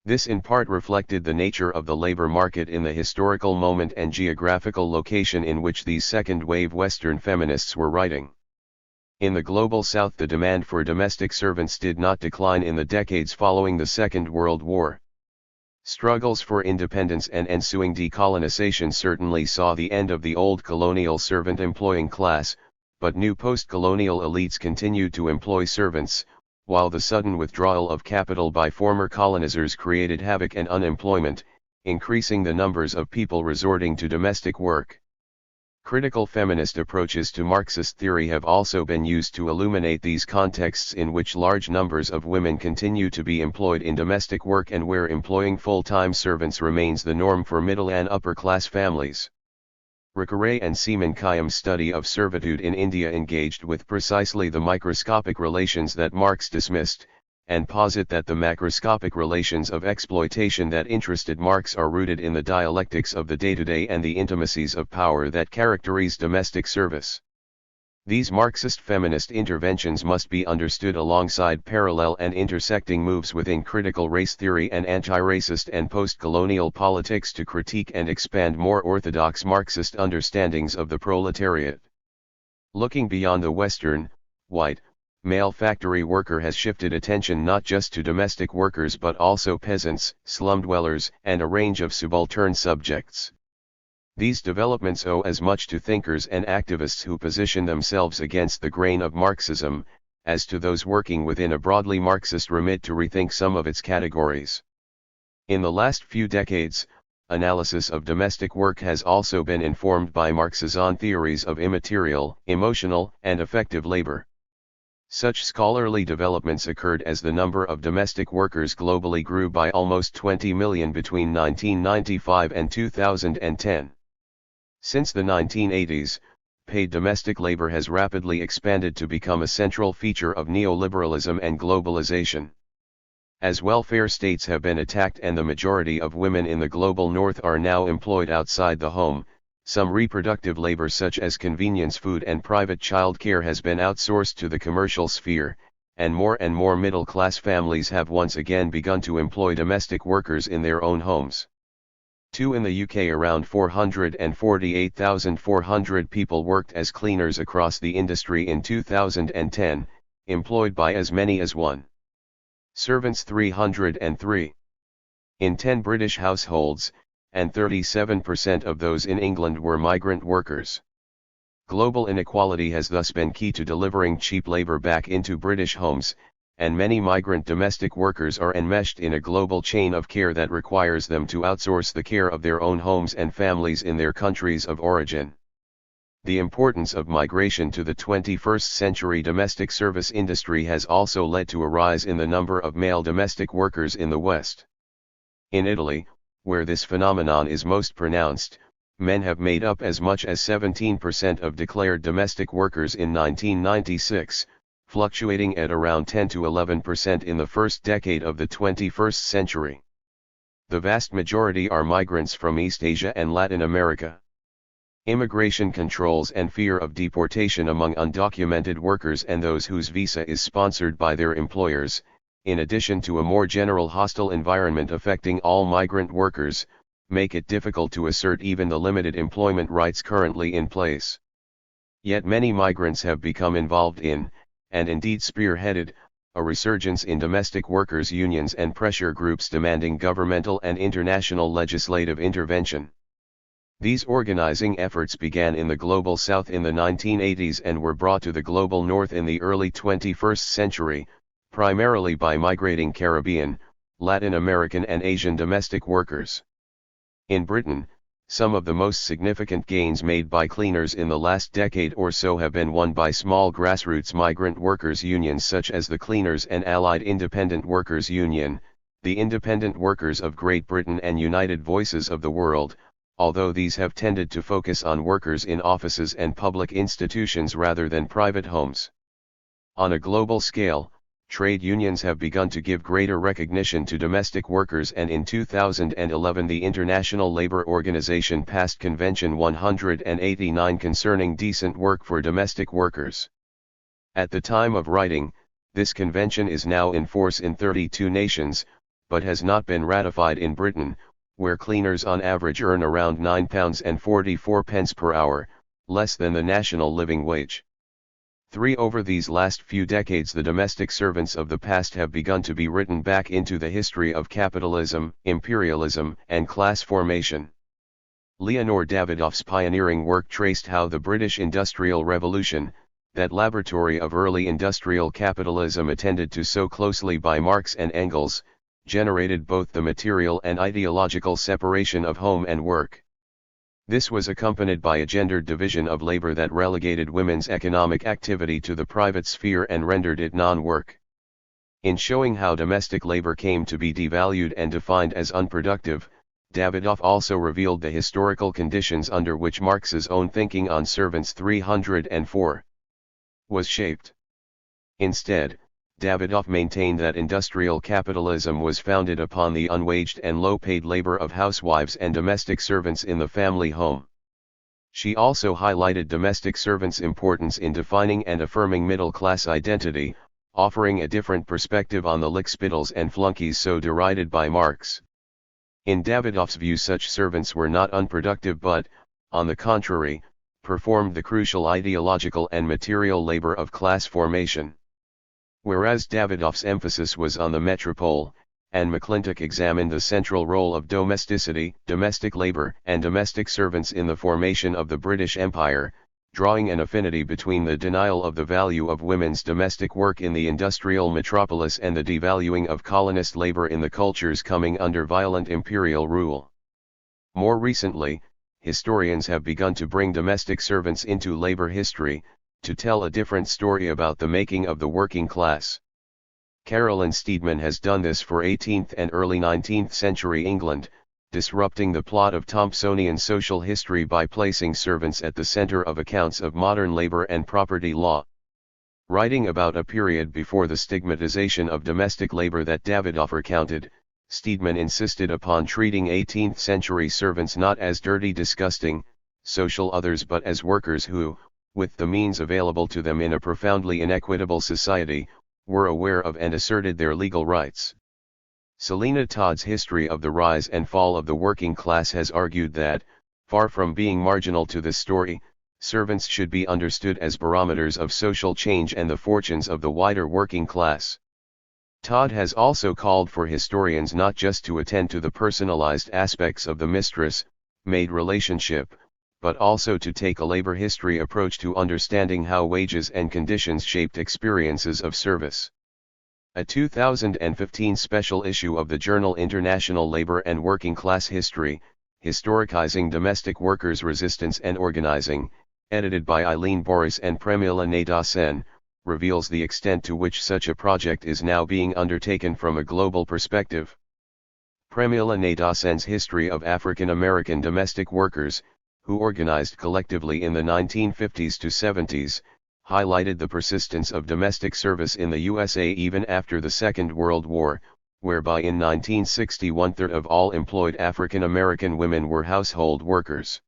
This in part reflected the nature of the labor market in the historical moment and geographical location in which these second-wave Western feminists were writing. In the global South, the demand for domestic servants did not decline in the decades following the Second World War. Struggles for independence and ensuing decolonization certainly saw the end of the old colonial servant-employing class, but new post-colonial elites continued to employ servants, while the sudden withdrawal of capital by former colonizers created havoc and unemployment, increasing the numbers of people resorting to domestic work. Critical feminist approaches to Marxist theory have also been used to illuminate these contexts in which large numbers of women continue to be employed in domestic work and where employing full-time servants remains the norm for middle and upper-class families. Rickaray and Seaman Khayyam's study of servitude in India engaged with precisely the microscopic relations that Marx dismissed, and posit that the macroscopic relations of exploitation that interested Marx are rooted in the dialectics of the day-to-day and the intimacies of power that characterize domestic service. These Marxist feminist interventions must be understood alongside parallel and intersecting moves within critical race theory and anti-racist and post-colonial politics to critique and expand more orthodox Marxist understandings of the proletariat. Looking beyond the Western, white, male factory worker has shifted attention not just to domestic workers but also peasants, slum dwellers, and a range of subaltern subjects. These developments owe as much to thinkers and activists who position themselves against the grain of Marxism, as to those working within a broadly Marxist remit to rethink some of its categories. In the last few decades, analysis of domestic work has also been informed by Marxism theories of immaterial, emotional, and affective labor. Such scholarly developments occurred as the number of domestic workers globally grew by almost 20 million between 1995 and 2010. Since the 1980s, paid domestic labor has rapidly expanded to become a central feature of neoliberalism and globalization. As welfare states have been attacked and the majority of women in the global north are now employed outside the home, some reproductive labor such as convenience food and private child care has been outsourced to the commercial sphere, and more middle-class families have once again begun to employ domestic workers in their own homes. In the UK, around 448,400 people worked as cleaners across the industry in 2010, employed by as many as 1. Servants 303. In 10 British households, and 37% of those in England were migrant workers. Global inequality has thus been key to delivering cheap labor back into British homes, and many migrant domestic workers are enmeshed in a global chain of care that requires them to outsource the care of their own homes and families in their countries of origin. The importance of migration to the 21st century domestic service industry has also led to a rise in the number of male domestic workers in the West. In Italy, where this phenomenon is most pronounced, men have made up as much as 17% of declared domestic workers in 1996, fluctuating at around 10 to 11% in the first decade of the 21st century. The vast majority are migrants from East Asia and Latin America. Immigration controls and fear of deportation among undocumented workers and those whose visa is sponsored by their employers, in addition to a more general hostile environment affecting all migrant workers, make it difficult to assert even the limited employment rights currently in place. Yet many migrants have become involved in, and indeed spearheaded, a resurgence in domestic workers' unions and pressure groups demanding governmental and international legislative intervention. These organizing efforts began in the Global South in the 1980s and were brought to the Global North in the early 21st century, primarily by migrating Caribbean, Latin American and Asian domestic workers. In Britain, some of the most significant gains made by cleaners in the last decade or so have been won by small grassroots migrant workers' unions such as the Cleaners and Allied Independent Workers' Union, the Independent Workers of Great Britain and United Voices of the World, although these have tended to focus on workers in offices and public institutions rather than private homes. On a global scale, trade unions have begun to give greater recognition to domestic workers, and in 2011 the International Labour Organization passed Convention 189 concerning decent work for domestic workers. At the time of writing, This convention is now in force in 32 nations, but has not been ratified in Britain, where cleaners on average earn around £9.44 per hour, less than the national living wage. 3. Over these last few decades, the domestic servants of the past have begun to be written back into the history of capitalism, imperialism, and class formation. Leonore Davidoff's pioneering work traced how the British Industrial Revolution, that laboratory of early industrial capitalism attended to so closely by Marx and Engels, generated both the material and ideological separation of home and work. This was accompanied by a gendered division of labor that relegated women's economic activity to the private sphere and rendered it non-work. In showing how domestic labor came to be devalued and defined as unproductive, Davidoff also revealed the historical conditions under which Marx's own thinking on servants 304 was shaped. Instead, Davidoff maintained that industrial capitalism was founded upon the unwaged and low-paid labor of housewives and domestic servants in the family home. She also highlighted domestic servants' importance in defining and affirming middle-class identity, offering a different perspective on the lickspittles and flunkies so derided by Marx. In Davidoff's view, such servants were not unproductive but, on the contrary, performed the crucial ideological and material labor of class formation. Whereas Davidoff's emphasis was on the metropole, and McClintock examined the central role of domesticity, domestic labor, and domestic servants in the formation of the British Empire, drawing an affinity between the denial of the value of women's domestic work in the industrial metropolis and the devaluing of colonist labor in the cultures coming under violent imperial rule. More recently, historians have begun to bring domestic servants into labor history, to tell a different story about the making of the working class. Carolyn Steedman has done this for 18th and early 19th century England, disrupting the plot of Thompsonian social history by placing servants at the center of accounts of modern labor and property law. Writing about a period before the stigmatization of domestic labor that Davidoff recounted, Steedman insisted upon treating 18th century servants not as dirty, disgusting, social others but as workers who, with the means available to them in a profoundly inequitable society, were aware of and asserted their legal rights. Selina Todd's History of the Rise and Fall of the Working Class has argued that, far from being marginal to this story, servants should be understood as barometers of social change and the fortunes of the wider working class. Todd has also called for historians not just to attend to the personalized aspects of the mistress-maid relationship, but also to take a labor history approach to understanding how wages and conditions shaped experiences of service. A 2015 special issue of the journal International Labor and Working Class History, Historicizing Domestic Workers' Resistance and Organizing, edited by Eileen Boris and Premila Nadasen, reveals the extent to which such a project is now being undertaken from a global perspective. Premila Nadasen's History of African American Domestic Workers, who organized collectively in the 1950s to 70s, highlighted the persistence of domestic service in the USA even after the Second World War, whereby in 1960 1/3 of all employed African American women were household workers.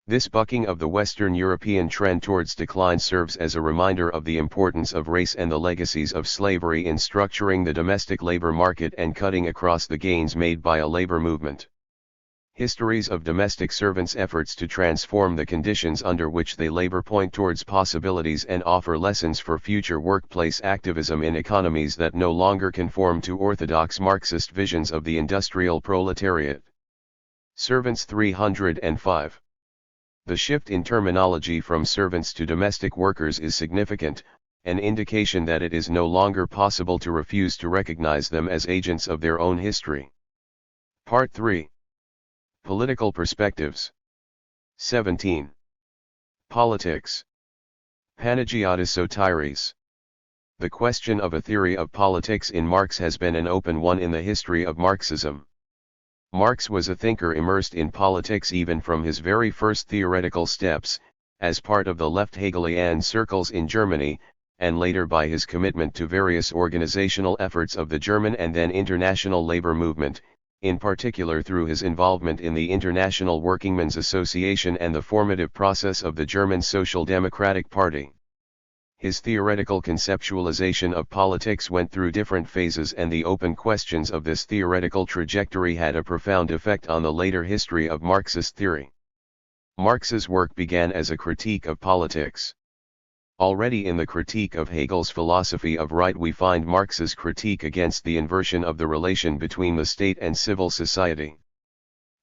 This bucking of the Western European trend towards decline serves as a reminder of the importance of race and the legacies of slavery in structuring the domestic labor market and cutting across the gains made by a labor movement. Histories of domestic servants' efforts to transform the conditions under which they labor point towards possibilities and offer lessons for future workplace activism in economies that no longer conform to orthodox Marxist visions of the industrial proletariat. Servants 305. The shift in terminology from servants to domestic workers is significant, an indication that it is no longer possible to refuse to recognize them as agents of their own history. Part 3. Political Perspectives. 17. Politics. Panagiotis Sotiris. The question of a theory of politics in Marx has been an open one in the history of Marxism. Marx was a thinker immersed in politics even from his very first theoretical steps, as part of the left Hegelian circles in Germany, and later by his commitment to various organizational efforts of the German and then international labor movement, in particular through his involvement in the International Workingmen's Association and the formative process of the German Social Democratic Party. his theoretical conceptualization of politics went through different phases, and the open questions of this theoretical trajectory had a profound effect on the later history of Marxist theory. Marx's work began as a critique of politics. Already in the critique of Hegel's philosophy of right we find Marx's critique against the inversion of the relation between the state and civil society.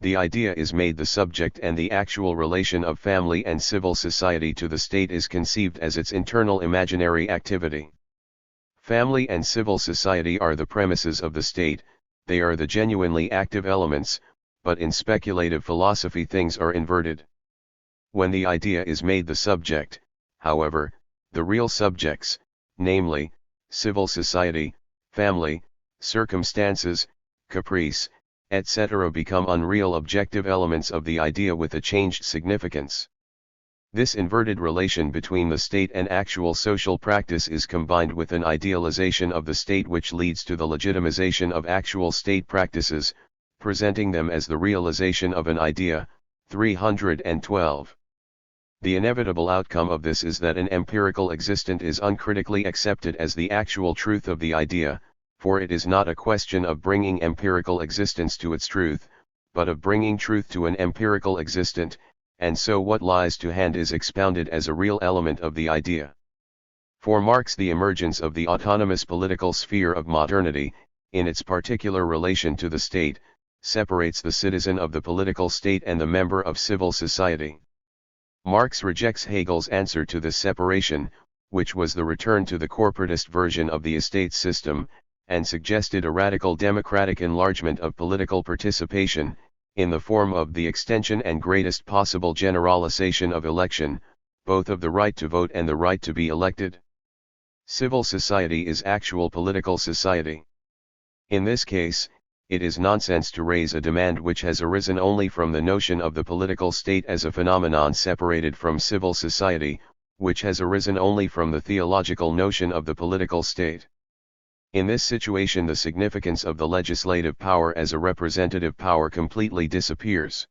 The idea is made the subject, and the actual relation of family and civil society to the state is conceived as its internal imaginary activity. Family and civil society are the premises of the state, they are the genuinely active elements, but in speculative philosophy things are inverted. When the idea is made the subject, however, the real subjects, namely, civil society, family, circumstances, caprice, etc., become unreal objective elements of the idea with a changed significance. This inverted relation between the state and actual social practice is combined with an idealization of the state which leads to the legitimization of actual state practices, presenting them as the realization of an idea. 312. The inevitable outcome of this is that an empirical existent is uncritically accepted as the actual truth of the idea, for it is not a question of bringing empirical existence to its truth, but of bringing truth to an empirical existent, and so what lies to hand is expounded as a real element of the idea. For Marx, the emergence of the autonomous political sphere of modernity, in its particular relation to the state, separates the citizen of the political state and the member of civil society. Marx rejects Hegel's answer to this separation, which was the return to the corporatist version of the estate system, and suggested a radical democratic enlargement of political participation, in the form of the extension and greatest possible generalization of election, both of the right to vote and the right to be elected. Civil society is actual political society. In this case, it is nonsense to raise a demand which has arisen only from the notion of the political state as a phenomenon separated from civil society, which has arisen only from the theological notion of the political state. In this situation the significance of the legislative power as a representative power completely disappears.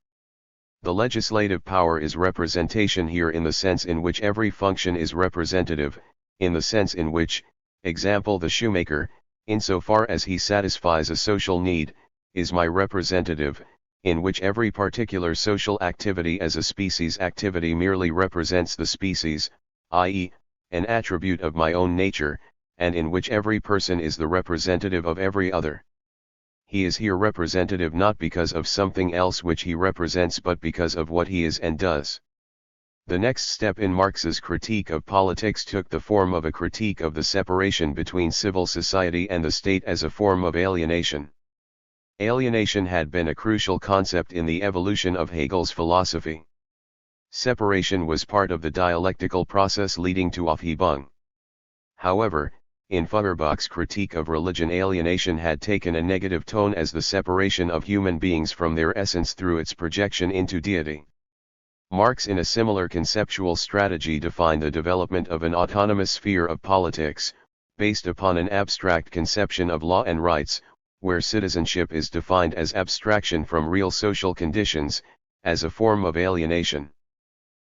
The legislative power is representation here in the sense in which every function is representative, in the sense in which, example, the shoemaker, insofar as he satisfies a social need, is my representative, in which every particular social activity as a species activity merely represents the species, i.e., an attribute of my own nature, and in which every person is the representative of every other. He is here representative not because of something else which he represents but because of what he is and does. The next step in Marx's critique of politics took the form of a critique of the separation between civil society and the state as a form of alienation. Alienation had been a crucial concept in the evolution of Hegel's philosophy. Separation was part of the dialectical process leading to Aufhebung. However, in Feuerbach's critique of religion, alienation had taken a negative tone as the separation of human beings from their essence through its projection into deity. Marx, in a similar conceptual strategy, defined the development of an autonomous sphere of politics, based upon an abstract conception of law and rights, where citizenship is defined as abstraction from real social conditions, as a form of alienation.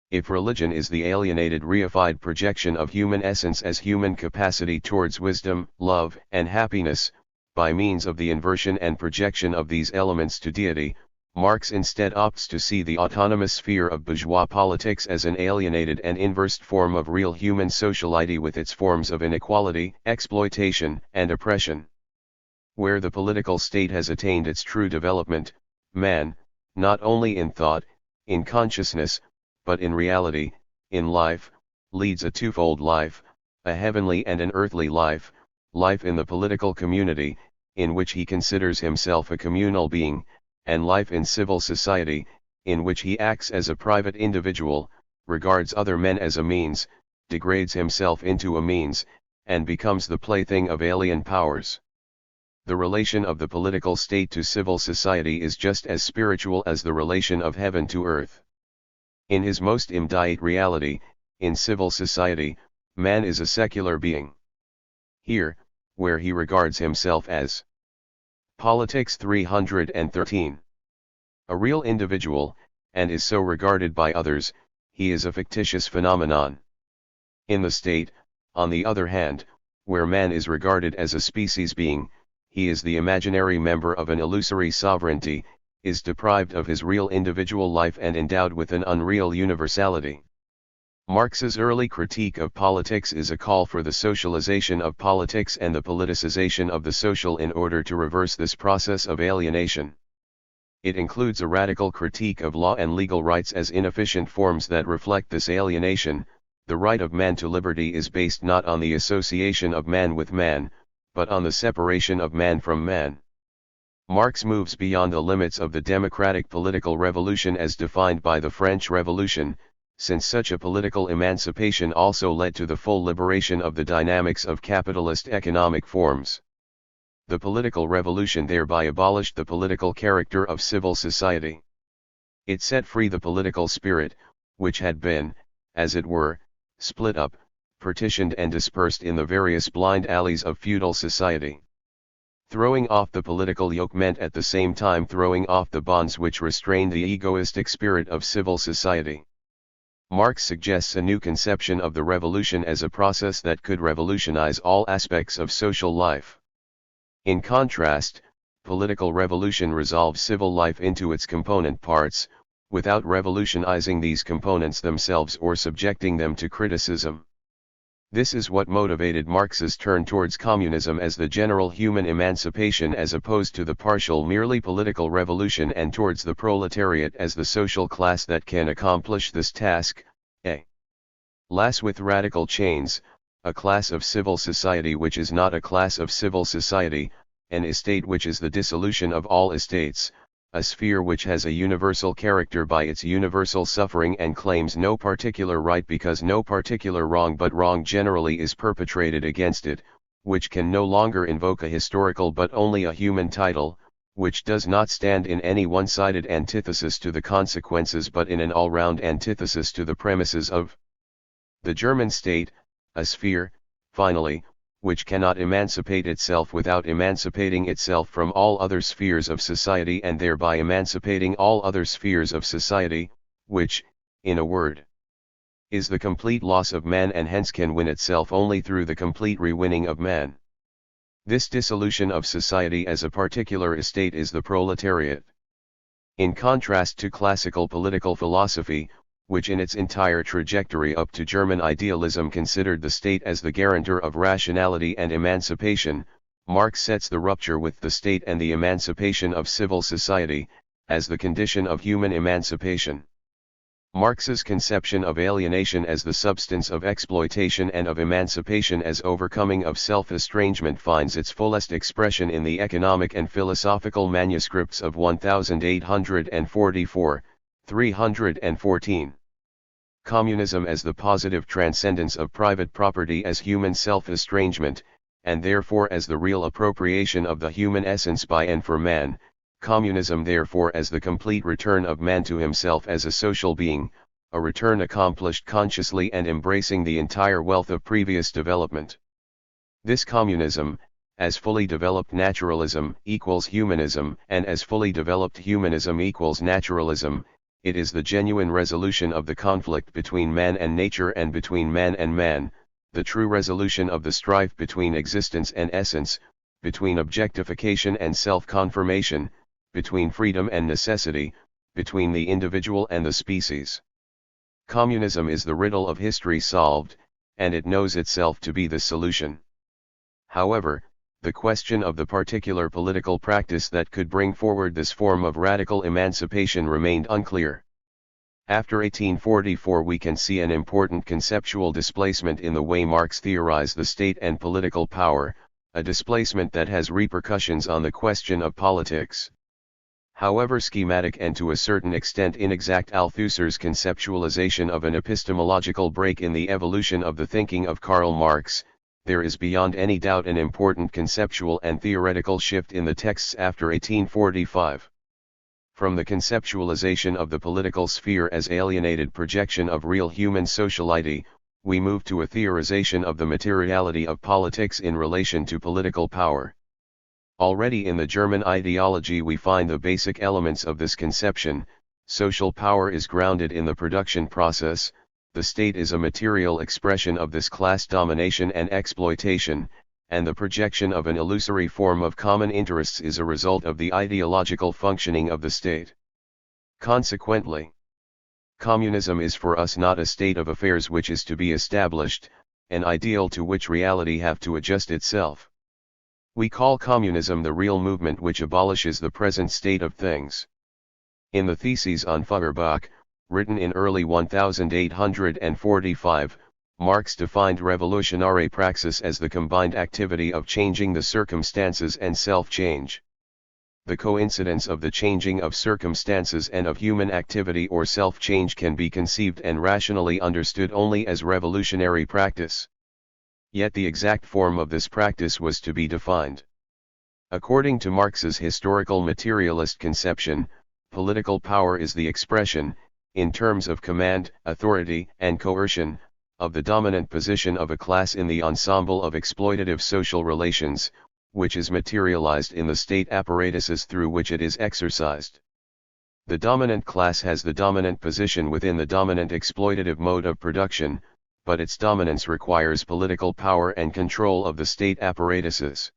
If religion is the alienated reified projection of human essence as human capacity towards wisdom, love, and happiness, by means of the inversion and projection of these elements to deity, Marx instead opts to see the autonomous sphere of bourgeois politics as an alienated and inversed form of real human sociality with its forms of inequality, exploitation, and oppression. Where the political state has attained its true development, man, not only in thought, in consciousness, but in reality, in life, leads a twofold life, a heavenly and an earthly life, life in the political community, in which he considers himself a communal being, and life in civil society, in which he acts as a private individual, regards other men as a means, degrades himself into a means, and becomes the plaything of alien powers. The relation of the political state to civil society is just as spiritual as the relation of heaven to earth. In his most immediate reality, in civil society, man is a secular being. Here, where he regards himself as Politics 313. A real individual, and is so regarded by others, he is a fictitious phenomenon. In the state, On the other hand, where man is regarded as a species being, he is the imaginary member of an illusory sovereignty, is deprived of his real individual life and endowed with an unreal universality. Marx's early critique of politics is a call for the socialization of politics and the politicization of the social in order to reverse this process of alienation. It includes a radical critique of law and legal rights as inefficient forms that reflect this alienation. The right of man to liberty is based not on the association of man with man, but on the separation of man from man. Marx moves beyond the limits of the democratic political revolution as defined by the French Revolution, since such a political emancipation also led to the full liberation of the dynamics of capitalist economic forms. The political revolution thereby abolished the political character of civil society. It set free the political spirit, which had been, as it were, split up, partitioned and dispersed in the various blind alleys of feudal society. Throwing off the political yoke meant at the same time throwing off the bonds which restrained the egoistic spirit of civil society. Marx suggests a new conception of the revolution as a process that could revolutionize all aspects of social life. In contrast, political revolution resolves civil life into its component parts, without revolutionizing these components themselves or subjecting them to criticism. This is what motivated Marx's turn towards communism as the general human emancipation as opposed to the partial merely political revolution, and towards the proletariat as the social class that can accomplish this task, alas with radical chains, a class of civil society which is not a class of civil society, an estate which is the dissolution of all estates, a sphere which has a universal character by its universal suffering and claims no particular right because no particular wrong but wrong generally is perpetrated against it, which can no longer invoke a historical but only a human title, which does not stand in any one-sided antithesis to the consequences but in an all-round antithesis to the premises of the German state, a sphere, finally, which cannot emancipate itself without emancipating itself from all other spheres of society and thereby emancipating all other spheres of society, which, in a word, is the complete loss of man and hence can win itself only through the complete re-winning of man. This dissolution of society as a particular estate is the proletariat. In contrast to classical political philosophy, which in its entire trajectory up to German idealism considered the state as the guarantor of rationality and emancipation, Marx sets the rupture with the state and the emancipation of civil society, as the condition of human emancipation. Marx's conception of alienation as the substance of exploitation and of emancipation as overcoming of self-estrangement finds its fullest expression in the economic and philosophical manuscripts of 1844, 314. Communism as the positive transcendence of private property as human self-estrangement, and therefore as the real appropriation of the human essence by and for man, communism therefore as the complete return of man to himself as a social being, a return accomplished consciously and embracing the entire wealth of previous development. This communism, as fully developed naturalism equals humanism, and as fully developed humanism equals naturalism. It is the genuine resolution of the conflict between man and nature and between man and man, the true resolution of the strife between existence and essence, between objectification and self-confirmation, between freedom and necessity, between the individual and the species. Communism is the riddle of history solved, and it knows itself to be the solution. However, the question of the particular political practice that could bring forward this form of radical emancipation remained unclear. After 1844 we can see an important conceptual displacement in the way Marx theorized the state and political power, a displacement that has repercussions on the question of politics. However schematic and to a certain extent inexact Althusser's conceptualization of an epistemological break in the evolution of the thinking of Karl Marx, there is beyond any doubt an important conceptual and theoretical shift in the texts after 1845. From the conceptualization of the political sphere as alienated projection of real human sociality, we move to a theorization of the materiality of politics in relation to political power. Already in the German ideology we find the basic elements of this conception. Social power is grounded in the production process, the state is a material expression of this class domination and exploitation, and the projection of an illusory form of common interests is a result of the ideological functioning of the state. Consequently, communism is for us not a state of affairs which is to be established, an ideal to which reality have to adjust itself. We call communism the real movement which abolishes the present state of things. In the Theses on Feuerbach, written in early 1845, Marx defined revolutionary praxis as the combined activity of changing the circumstances and self-change. The coincidence of the changing of circumstances and of human activity or self-change can be conceived and rationally understood only as revolutionary practice. Yet the exact form of this practice was to be defined. According to Marx's historical materialist conception, political power is the expression, in terms of command, authority, and coercion, of the dominant position of a class in the ensemble of exploitative social relations, which is materialized in the state apparatuses through which it is exercised. The dominant class has the dominant position within the dominant exploitative mode of production, but its dominance requires political power and control of the state apparatuses.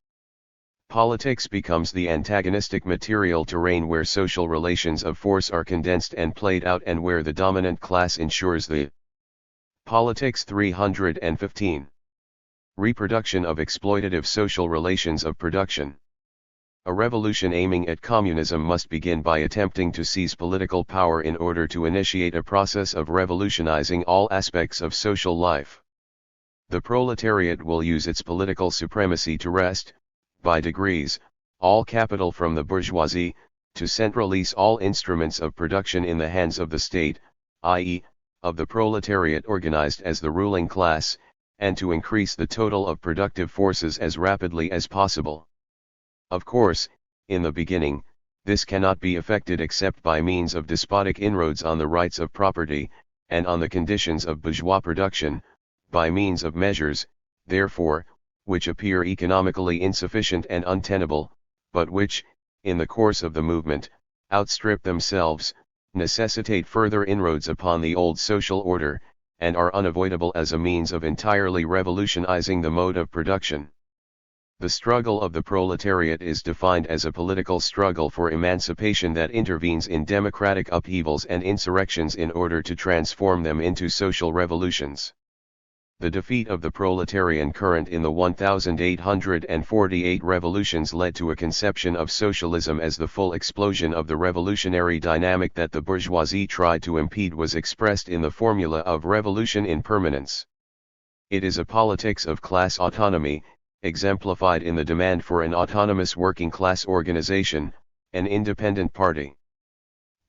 Politics becomes the antagonistic material terrain where social relations of force are condensed and played out and where the dominant class ensures the Politics 315. Reproduction of exploitative social relations of production. A revolution aiming at communism must begin by attempting to seize political power in order to initiate a process of revolutionizing all aspects of social life. The proletariat will use its political supremacy to wrest, by degrees, all capital from the bourgeoisie, to centralize all instruments of production in the hands of the state, i.e., of the proletariat organized as the ruling class, and to increase the total of productive forces as rapidly as possible. Of course, in the beginning, this cannot be effected except by means of despotic inroads on the rights of property, and on the conditions of bourgeois production, by means of measures, therefore, which appear economically insufficient and untenable, but which, in the course of the movement, outstrip themselves, necessitate further inroads upon the old social order, and are unavoidable as a means of entirely revolutionizing the mode of production. The struggle of the proletariat is defined as a political struggle for emancipation that intervenes in democratic upheavals and insurrections in order to transform them into social revolutions. The defeat of the proletarian current in the 1848 revolutions led to a conception of socialism as the full explosion of the revolutionary dynamic that the bourgeoisie tried to impede was expressed in the formula of revolution in permanence. It is a politics of class autonomy, exemplified in the demand for an autonomous working class organization, an independent party.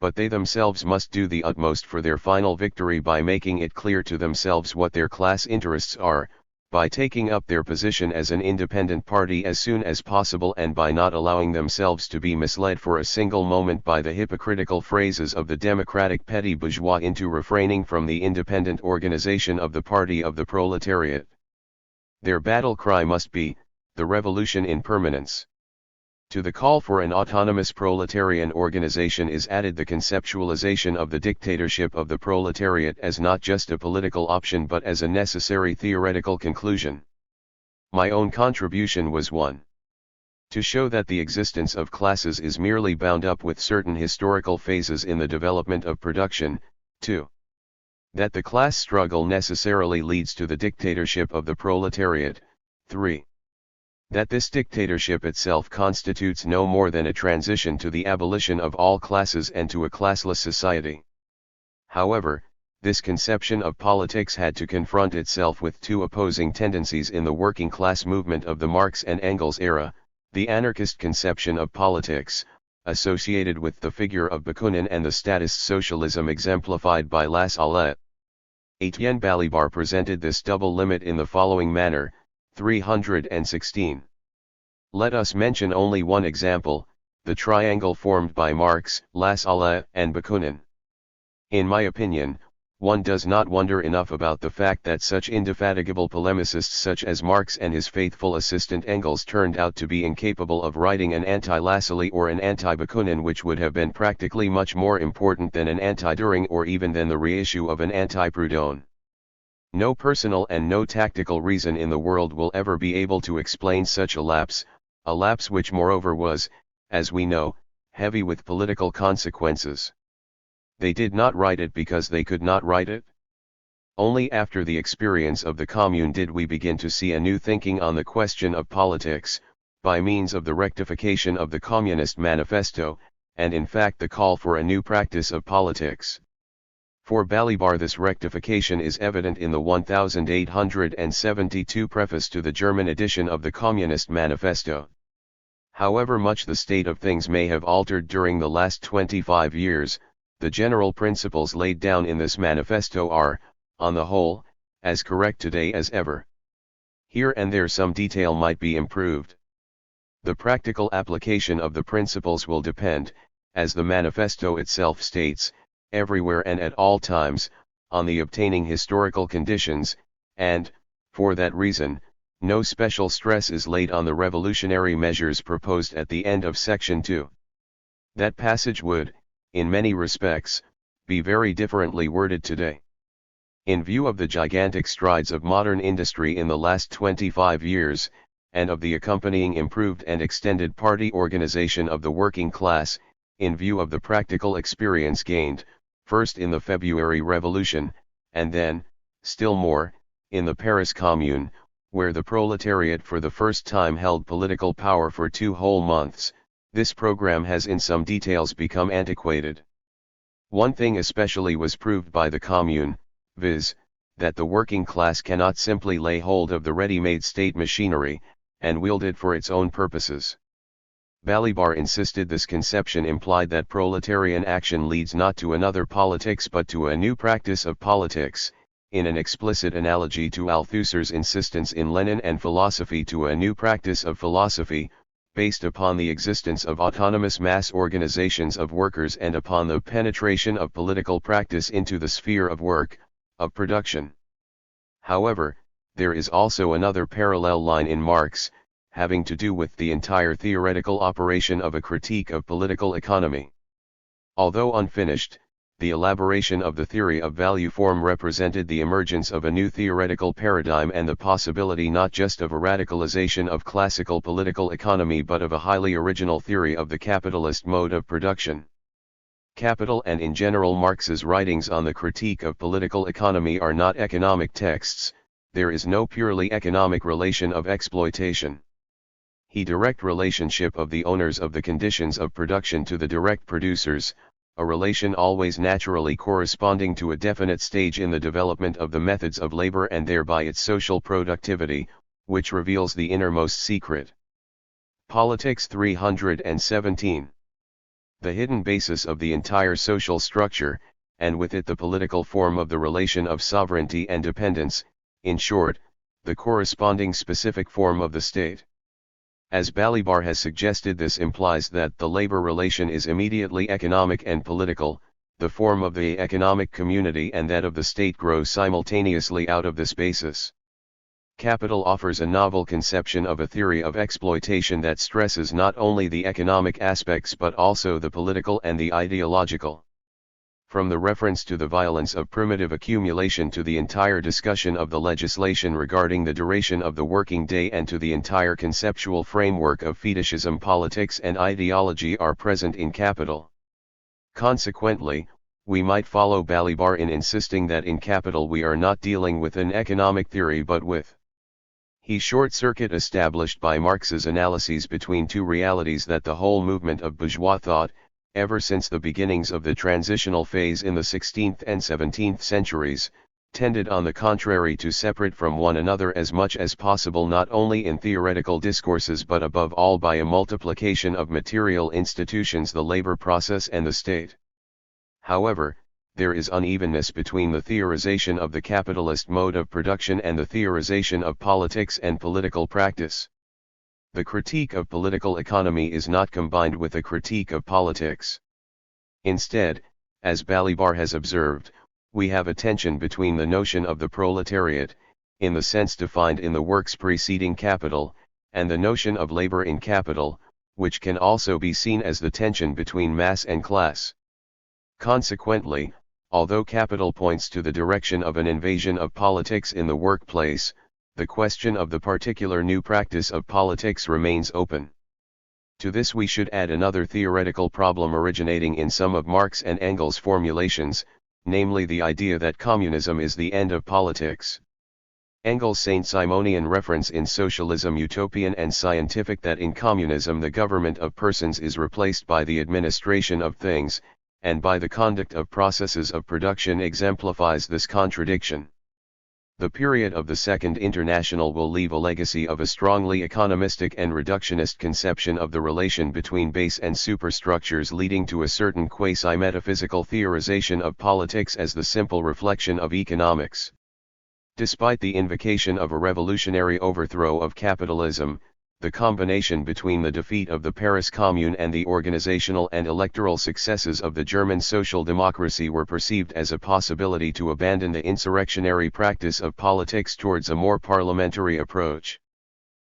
But they themselves must do the utmost for their final victory by making it clear to themselves what their class interests are, by taking up their position as an independent party as soon as possible and by not allowing themselves to be misled for a single moment by the hypocritical phrases of the democratic petty bourgeois into refraining from the independent organization of the party of the proletariat. Their battle cry must be, the revolution in permanence. To the call for an autonomous proletarian organization is added the conceptualization of the dictatorship of the proletariat as not just a political option but as a necessary theoretical conclusion. My own contribution was 1. To show that the existence of classes is merely bound up with certain historical phases in the development of production, 2. That the class struggle necessarily leads to the dictatorship of the proletariat, 3. That this dictatorship itself constitutes no more than a transition to the abolition of all classes and to a classless society. However, this conception of politics had to confront itself with two opposing tendencies in the working class movement of the Marx and Engels era, the anarchist conception of politics, associated with the figure of Bakunin, and the statist socialism exemplified by La Salle. Etienne Balibar presented this double limit in the following manner, 316. Let us mention only one example, the triangle formed by Marx, La Salle, and Bakunin. In my opinion, one does not wonder enough about the fact that such indefatigable polemicists such as Marx and his faithful assistant Engels turned out to be incapable of writing an anti-Lassalle or an anti-Bakunin, which would have been practically much more important than an anti-Dühring or even than the reissue of an anti-Proudhon. No personal and no tactical reason in the world will ever be able to explain such a lapse which moreover was, as we know, heavy with political consequences. They did not write it because they could not write it. Only after the experience of the Commune did we begin to see a new thinking on the question of politics, by means of the rectification of the Communist Manifesto, and in fact the call for a new practice of politics. For Balibar this rectification is evident in the 1872 preface to the German edition of the Communist Manifesto. However much the state of things may have altered during the last 25 years, the general principles laid down in this manifesto are, on the whole, as correct today as ever. Here and there some detail might be improved. The practical application of the principles will depend, as the manifesto itself states, everywhere and at all times, on the obtaining historical conditions, and, for that reason, no special stress is laid on the revolutionary measures proposed at the end of section 2. That passage would, in many respects, be very differently worded today. In view of the gigantic strides of modern industry in the last 25 years, and of the accompanying improved and extended party organization of the working class, in view of the practical experience gained, first in the February Revolution, and then, still more, in the Paris Commune, where the proletariat for the first time held political power for 2 whole months, this program has in some details become antiquated. One thing especially was proved by the Commune, viz., that the working class cannot simply lay hold of the ready-made state machinery, and wield it for its own purposes. Balibar insisted this conception implied that proletarian action leads not to another politics but to a new practice of politics, in an explicit analogy to Althusser's insistence in Lenin and philosophy to a new practice of philosophy, based upon the existence of autonomous mass organizations of workers and upon the penetration of political practice into the sphere of work, of production. However, there is also another parallel line in Marx, having to do with the entire theoretical operation of a critique of political economy. Although unfinished, the elaboration of the theory of value form represented the emergence of a new theoretical paradigm and the possibility not just of a radicalization of classical political economy but of a highly original theory of the capitalist mode of production. Capital and in general Marx's writings on the critique of political economy are not economic texts, there is no purely economic relation of exploitation. The direct relationship of the owners of the conditions of production to the direct producers, a relation always naturally corresponding to a definite stage in the development of the methods of labor and thereby its social productivity, which reveals the innermost secret. Politics 317. The hidden basis of the entire social structure, and with it the political form of the relation of sovereignty and dependence, in short, the corresponding specific form of the state. As Balibar has suggested, this implies that the labor relation is immediately economic and political, the form of the economic community and that of the state grow simultaneously out of this basis. Capital offers a novel conception of a theory of exploitation that stresses not only the economic aspects but also the political and the ideological. From the reference to the violence of primitive accumulation to the entire discussion of the legislation regarding the duration of the working day and to the entire conceptual framework of fetishism, politics and ideology are present in Capital. Consequently, we might follow Balibar in insisting that in Capital we are not dealing with an economic theory but with the short-circuit established by Marx's analyses between two realities that the whole movement of bourgeois thought, ever since the beginnings of the transitional phase in the 16th and 17th centuries, tended on the contrary to separate from one another as much as possible not only in theoretical discourses but above all by a multiplication of material institutions, the labor process and the state. However, there is unevenness between the theorization of the capitalist mode of production and the theorization of politics and political practice. The critique of political economy is not combined with a critique of politics. Instead, as Balibar has observed, we have a tension between the notion of the proletariat, in the sense defined in the works preceding Capital, and the notion of labor in Capital, which can also be seen as the tension between mass and class. Consequently, Although capital points to the direction of an invasion of politics in the workplace, the question of the particular new practice of politics remains open. To this we should add another theoretical problem originating in some of Marx and Engels' formulations, namely the idea that communism is the end of politics. Engels' Saint-Simonian reference in Socialism utopian and scientific that in communism the government of persons is replaced by the administration of things, and by the conduct of processes of production exemplifies this contradiction. The period of the Second International will leave a legacy of a strongly economistic and reductionist conception of the relation between base and superstructures, leading to a certain quasi-metaphysical theorization of politics as the simple reflection of economics. Despite the invocation of a revolutionary overthrow of capitalism, the combination between the defeat of the Paris Commune and the organizational and electoral successes of the German social democracy were perceived as a possibility to abandon the insurrectionary practice of politics towards a more parliamentary approach.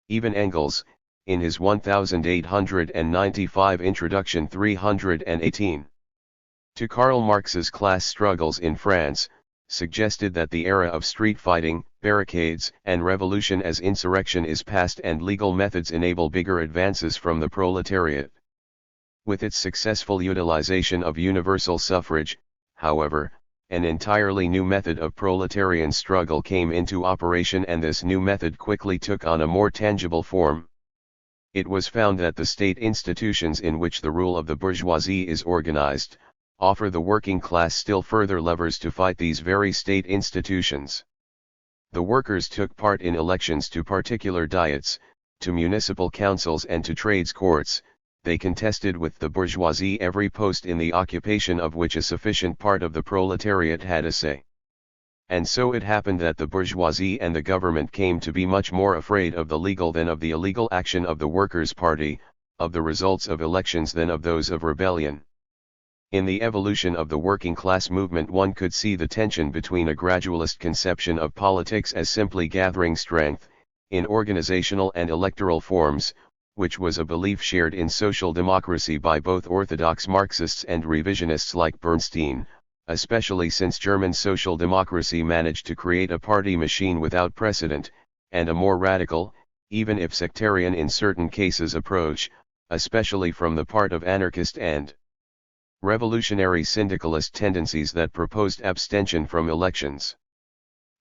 Even Engels, in his 1895 Introduction 318 to Karl Marx's Class Struggles in France, suggested that the era of street fighting, barricades, and revolution as insurrection is past and legal methods enable bigger advances from the proletariat. With its successful utilization of universal suffrage, however, an entirely new method of proletarian struggle came into operation, and this new method quickly took on a more tangible form. It was found that the state institutions in which the rule of the bourgeoisie is organized, offer the working class still further levers to fight these very state institutions. The workers took part in elections to particular diets, to municipal councils and to trades courts. They contested with the bourgeoisie every post in the occupation of which a sufficient part of the proletariat had a say. And so it happened that the bourgeoisie and the government came to be much more afraid of the legal than of the illegal action of the Workers' Party, of the results of elections than of those of rebellion. In the evolution of the working class movement one could see the tension between a gradualist conception of politics as simply gathering strength, in organizational and electoral forms, which was a belief shared in social democracy by both orthodox Marxists and revisionists like Bernstein, especially since German social democracy managed to create a party machine without precedent, and a more radical, even if sectarian in certain cases approach, especially from the part of anarchist and revolutionary syndicalist tendencies that proposed abstention from elections.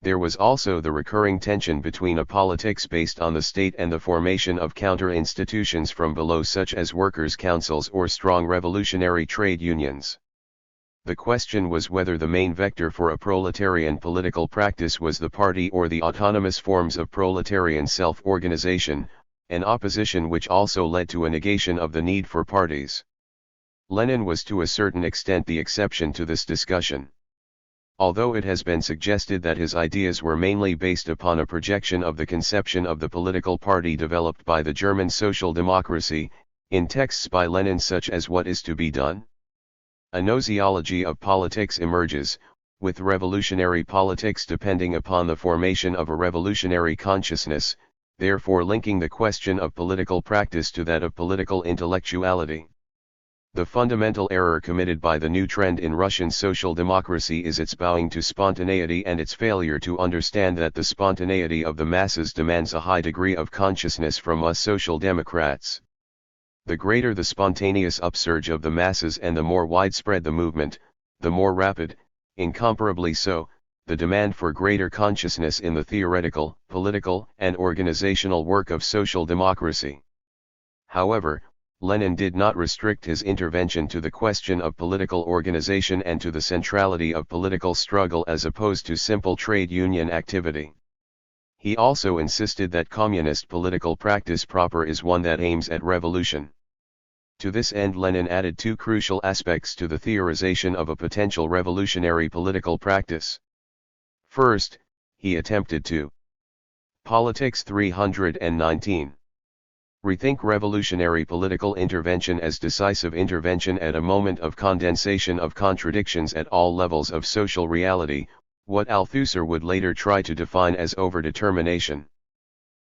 There was also the recurring tension between a politics based on the state and the formation of counter-institutions from below, such as workers' councils or strong revolutionary trade unions. The question was whether the main vector for a proletarian political practice was the party or the autonomous forms of proletarian self-organization, an opposition which also led to a negation of the need for parties. Lenin was to a certain extent the exception to this discussion. Although it has been suggested that his ideas were mainly based upon a projection of the conception of the political party developed by the German social democracy, in texts by Lenin such as What is to be Done? A gnoseology of politics emerges, with revolutionary politics depending upon the formation of a revolutionary consciousness, therefore linking the question of political practice to that of political intellectuality. The fundamental error committed by the new trend in Russian social democracy is its bowing to spontaneity and its failure to understand that the spontaneity of the masses demands a high degree of consciousness from us social democrats. The greater the spontaneous upsurge of the masses and the more widespread the movement, the more rapid, incomparably so, the demand for greater consciousness in the theoretical, political, and organizational work of social democracy. However, Lenin did not restrict his intervention to the question of political organization and to the centrality of political struggle as opposed to simple trade union activity. He also insisted that communist political practice proper is one that aims at revolution. To this end Lenin added two crucial aspects to the theorization of a potential revolutionary political practice. First, he attempted to Politics 319. Rethink revolutionary political intervention as decisive intervention at a moment of condensation of contradictions at all levels of social reality, what Althusser would later try to define as overdetermination.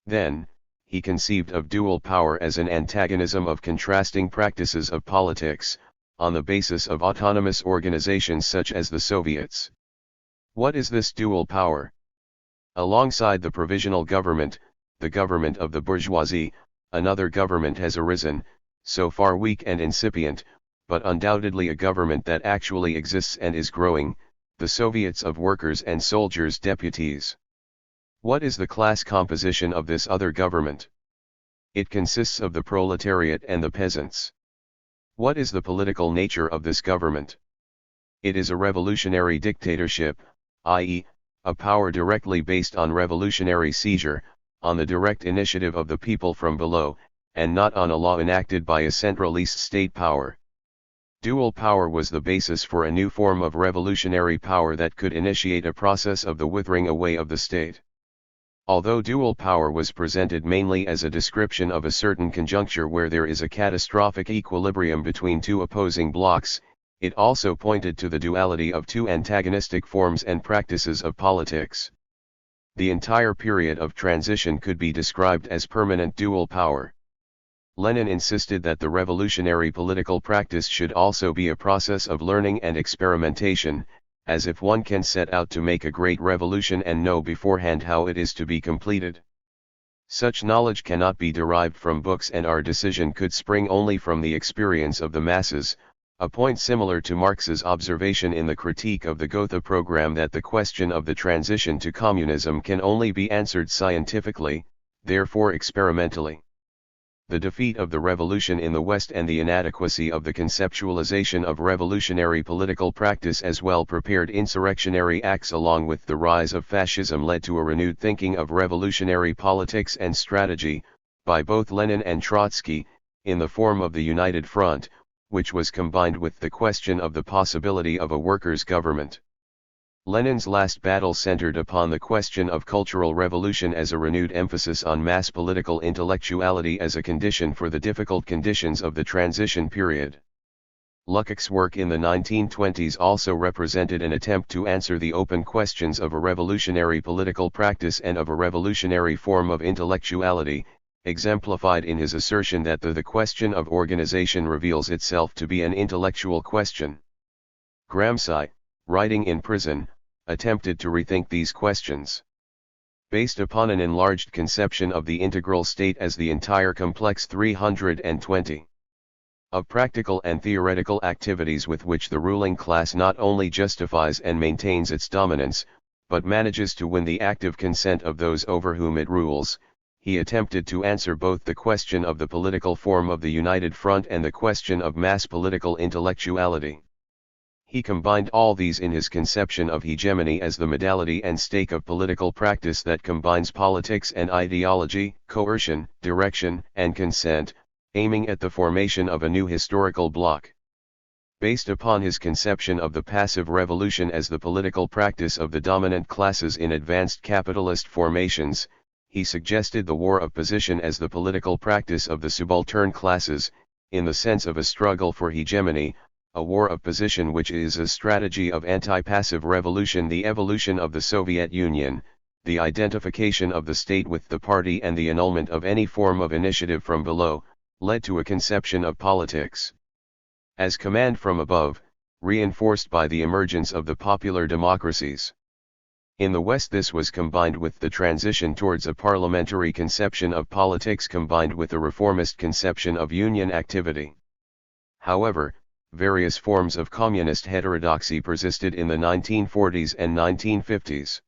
Then, he conceived of dual power as an antagonism of contrasting practices of politics, on the basis of autonomous organizations such as the Soviets. What is this dual power? Alongside the provisional government, the government of the bourgeoisie, another government has arisen, so far weak and incipient, but undoubtedly a government that actually exists and is growing, the Soviets of Workers' and Soldiers' Deputies. What is the class composition of this other government? It consists of the proletariat and the peasants. What is the political nature of this government? It is a revolutionary dictatorship, i.e., a power directly based on revolutionary seizure, on the direct initiative of the people from below, and not on a law enacted by a centralist state power. Dual power was the basis for a new form of revolutionary power that could initiate a process of the withering away of the state. Although dual power was presented mainly as a description of a certain conjuncture where there is a catastrophic equilibrium between two opposing blocks, it also pointed to the duality of two antagonistic forms and practices of politics. The entire period of transition could be described as permanent dual power. Lenin insisted that the revolutionary political practice should also be a process of learning and experimentation, as if one can set out to make a great revolution and know beforehand how it is to be completed. Such knowledge cannot be derived from books, and our decision could spring only from the experience of the masses, a point similar to Marx's observation in the Critique of the Gotha program that the question of the transition to communism can only be answered scientifically, therefore experimentally. The defeat of the revolution in the West and the inadequacy of the conceptualization of revolutionary political practice as well prepared insurrectionary acts along with the rise of fascism led to a renewed thinking of revolutionary politics and strategy, by both Lenin and Trotsky, in the form of the United Front, which was combined with the question of the possibility of a workers' government. Lenin's last battle centered upon the question of cultural revolution as a renewed emphasis on mass political intellectuality as a condition for the difficult conditions of the transition period. Lukács' work in the 1920s also represented an attempt to answer the open questions of a revolutionary political practice and of a revolutionary form of intellectuality, exemplified in his assertion that the question of organization reveals itself to be an intellectual question. Gramsci, writing in prison, attempted to rethink these questions. Based upon an enlarged conception of the integral state as the entire complex 320 of practical and theoretical activities with which the ruling class not only justifies and maintains its dominance, but manages to win the active consent of those over whom it rules, he attempted to answer both the question of the political form of the United Front and the question of mass political intellectuality. He combined all these in his conception of hegemony as the modality and stake of political practice that combines politics and ideology, coercion, direction, and consent, aiming at the formation of a new historical bloc. Based upon his conception of the passive revolution as the political practice of the dominant classes in advanced capitalist formations, he suggested the war of position as the political practice of the subaltern classes, in the sense of a struggle for hegemony, a war of position which is a strategy of anti-passive revolution. The evolution of the Soviet Union, the identification of the state with the party and the annulment of any form of initiative from below, led to a conception of politics as command from above, reinforced by the emergence of the popular democracies. In the West this was combined with the transition towards a parliamentary conception of politics combined with a reformist conception of union activity. However, various forms of communist heterodoxy persisted in the 1940s and 1950s.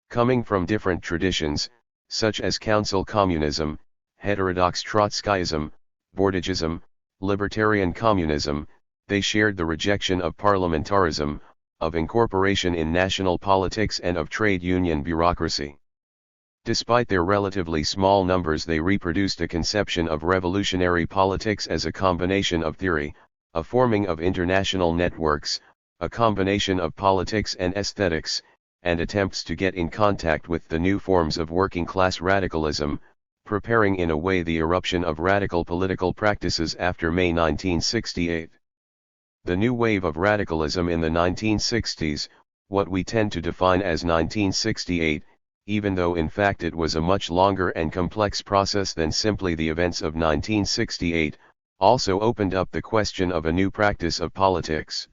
Coming from different traditions, such as council communism, heterodox Trotskyism, Bordagism, libertarian communism, they shared the rejection of parliamentarism, of incorporation in national politics and of trade union bureaucracy. Despite their relatively small numbers, they reproduced a conception of revolutionary politics as a combination of theory, a forming of international networks, a combination of politics and aesthetics, and attempts to get in contact with the new forms of working-class radicalism, preparing in a way the eruption of radical political practices after May 1968. The new wave of radicalism in the 1960s, what we tend to define as 1968, even though in fact it was a much longer and complex process than simply the events of 1968, also opened up the question of a new practice of politics.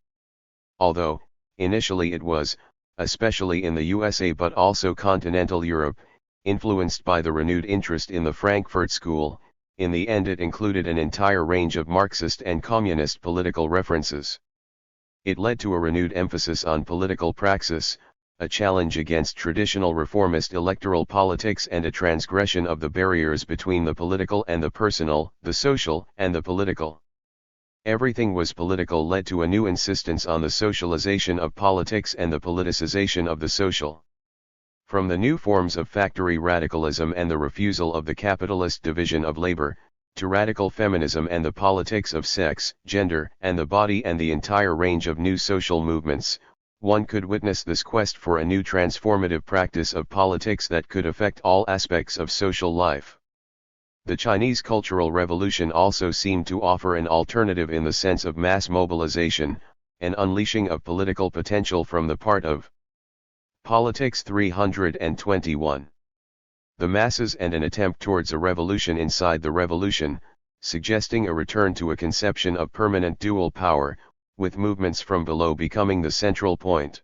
Although, initially it was, especially in the USA but also continental Europe, influenced by the renewed interest in the Frankfurt School, in the end it included an entire range of Marxist and communist political references. It led to a renewed emphasis on political praxis, a challenge against traditional reformist electoral politics and a transgression of the barriers between the political and the personal, the social and the political. Everything was political led to a new insistence on the socialization of politics and the politicization of the social. From the new forms of factory radicalism and the refusal of the capitalist division of labor, to radical feminism and the politics of sex, gender, and the body and the entire range of new social movements, one could witness this quest for a new transformative practice of politics that could affect all aspects of social life. The Chinese Cultural Revolution also seemed to offer an alternative in the sense of mass mobilization, an unleashing of political potential from the part of Politics 321. The masses and an attempt towards a revolution inside the revolution, suggesting a return to a conception of permanent dual power, with movements from below becoming the central point.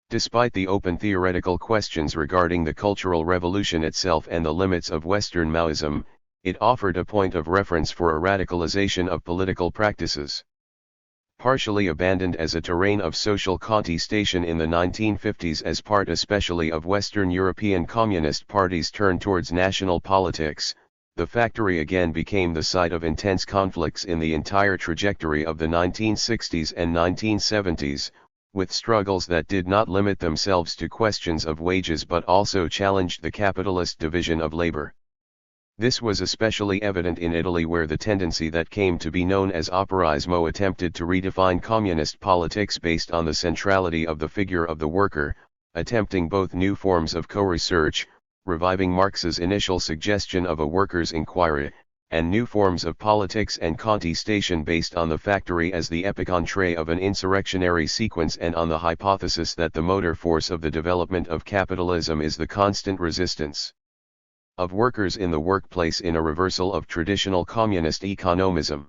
Despite the open theoretical questions regarding the Cultural Revolution itself and the limits of Western Maoism, it offered a point of reference for a radicalization of political practices. Partially abandoned as a terrain of social contestation in the 1950s as part especially of Western European Communist parties' turn towards national politics, the factory again became the site of intense conflicts in the entire trajectory of the 1960s and 1970s, with struggles that did not limit themselves to questions of wages but also challenged the capitalist division of labor. This was especially evident in Italy where the tendency that came to be known as operaismo attempted to redefine communist politics based on the centrality of the figure of the worker, attempting both new forms of co-research, reviving Marx's initial suggestion of a workers' inquiry, and new forms of politics and contestation based on the factory as the epicentre of an insurrectionary sequence and on the hypothesis that the motor force of the development of capitalism is the constant resistance of workers in the workplace in a reversal of traditional communist economism.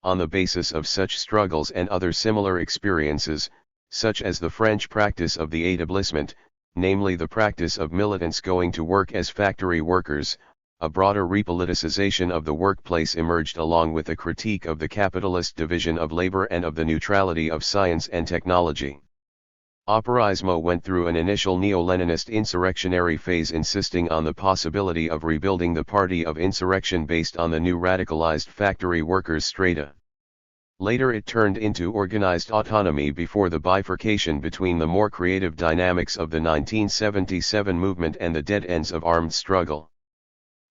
On the basis of such struggles and other similar experiences, such as the French practice of the établissement, namely the practice of militants going to work as factory workers, a broader repoliticization of the workplace emerged along with a critique of the capitalist division of labor and of the neutrality of science and technology. Operaismo went through an initial neo-Leninist insurrectionary phase insisting on the possibility of rebuilding the party of insurrection based on the new radicalized factory workers' strata. Later it turned into organized autonomy before the bifurcation between the more creative dynamics of the 1977 movement and the dead ends of armed struggle.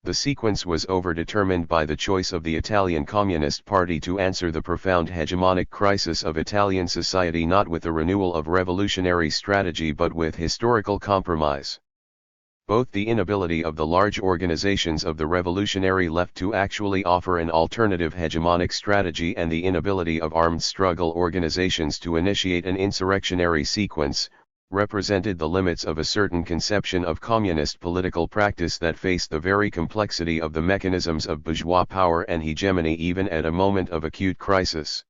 The sequence was overdetermined by the choice of the Italian Communist Party to answer the profound hegemonic crisis of Italian society not with a renewal of revolutionary strategy but with historical compromise. Both the inability of the large organizations of the revolutionary left to actually offer an alternative hegemonic strategy and the inability of armed struggle organizations to initiate an insurrectionary sequence, represented the limits of a certain conception of communist political practice that faced the very complexity of the mechanisms of bourgeois power and hegemony even at a moment of acute crisis.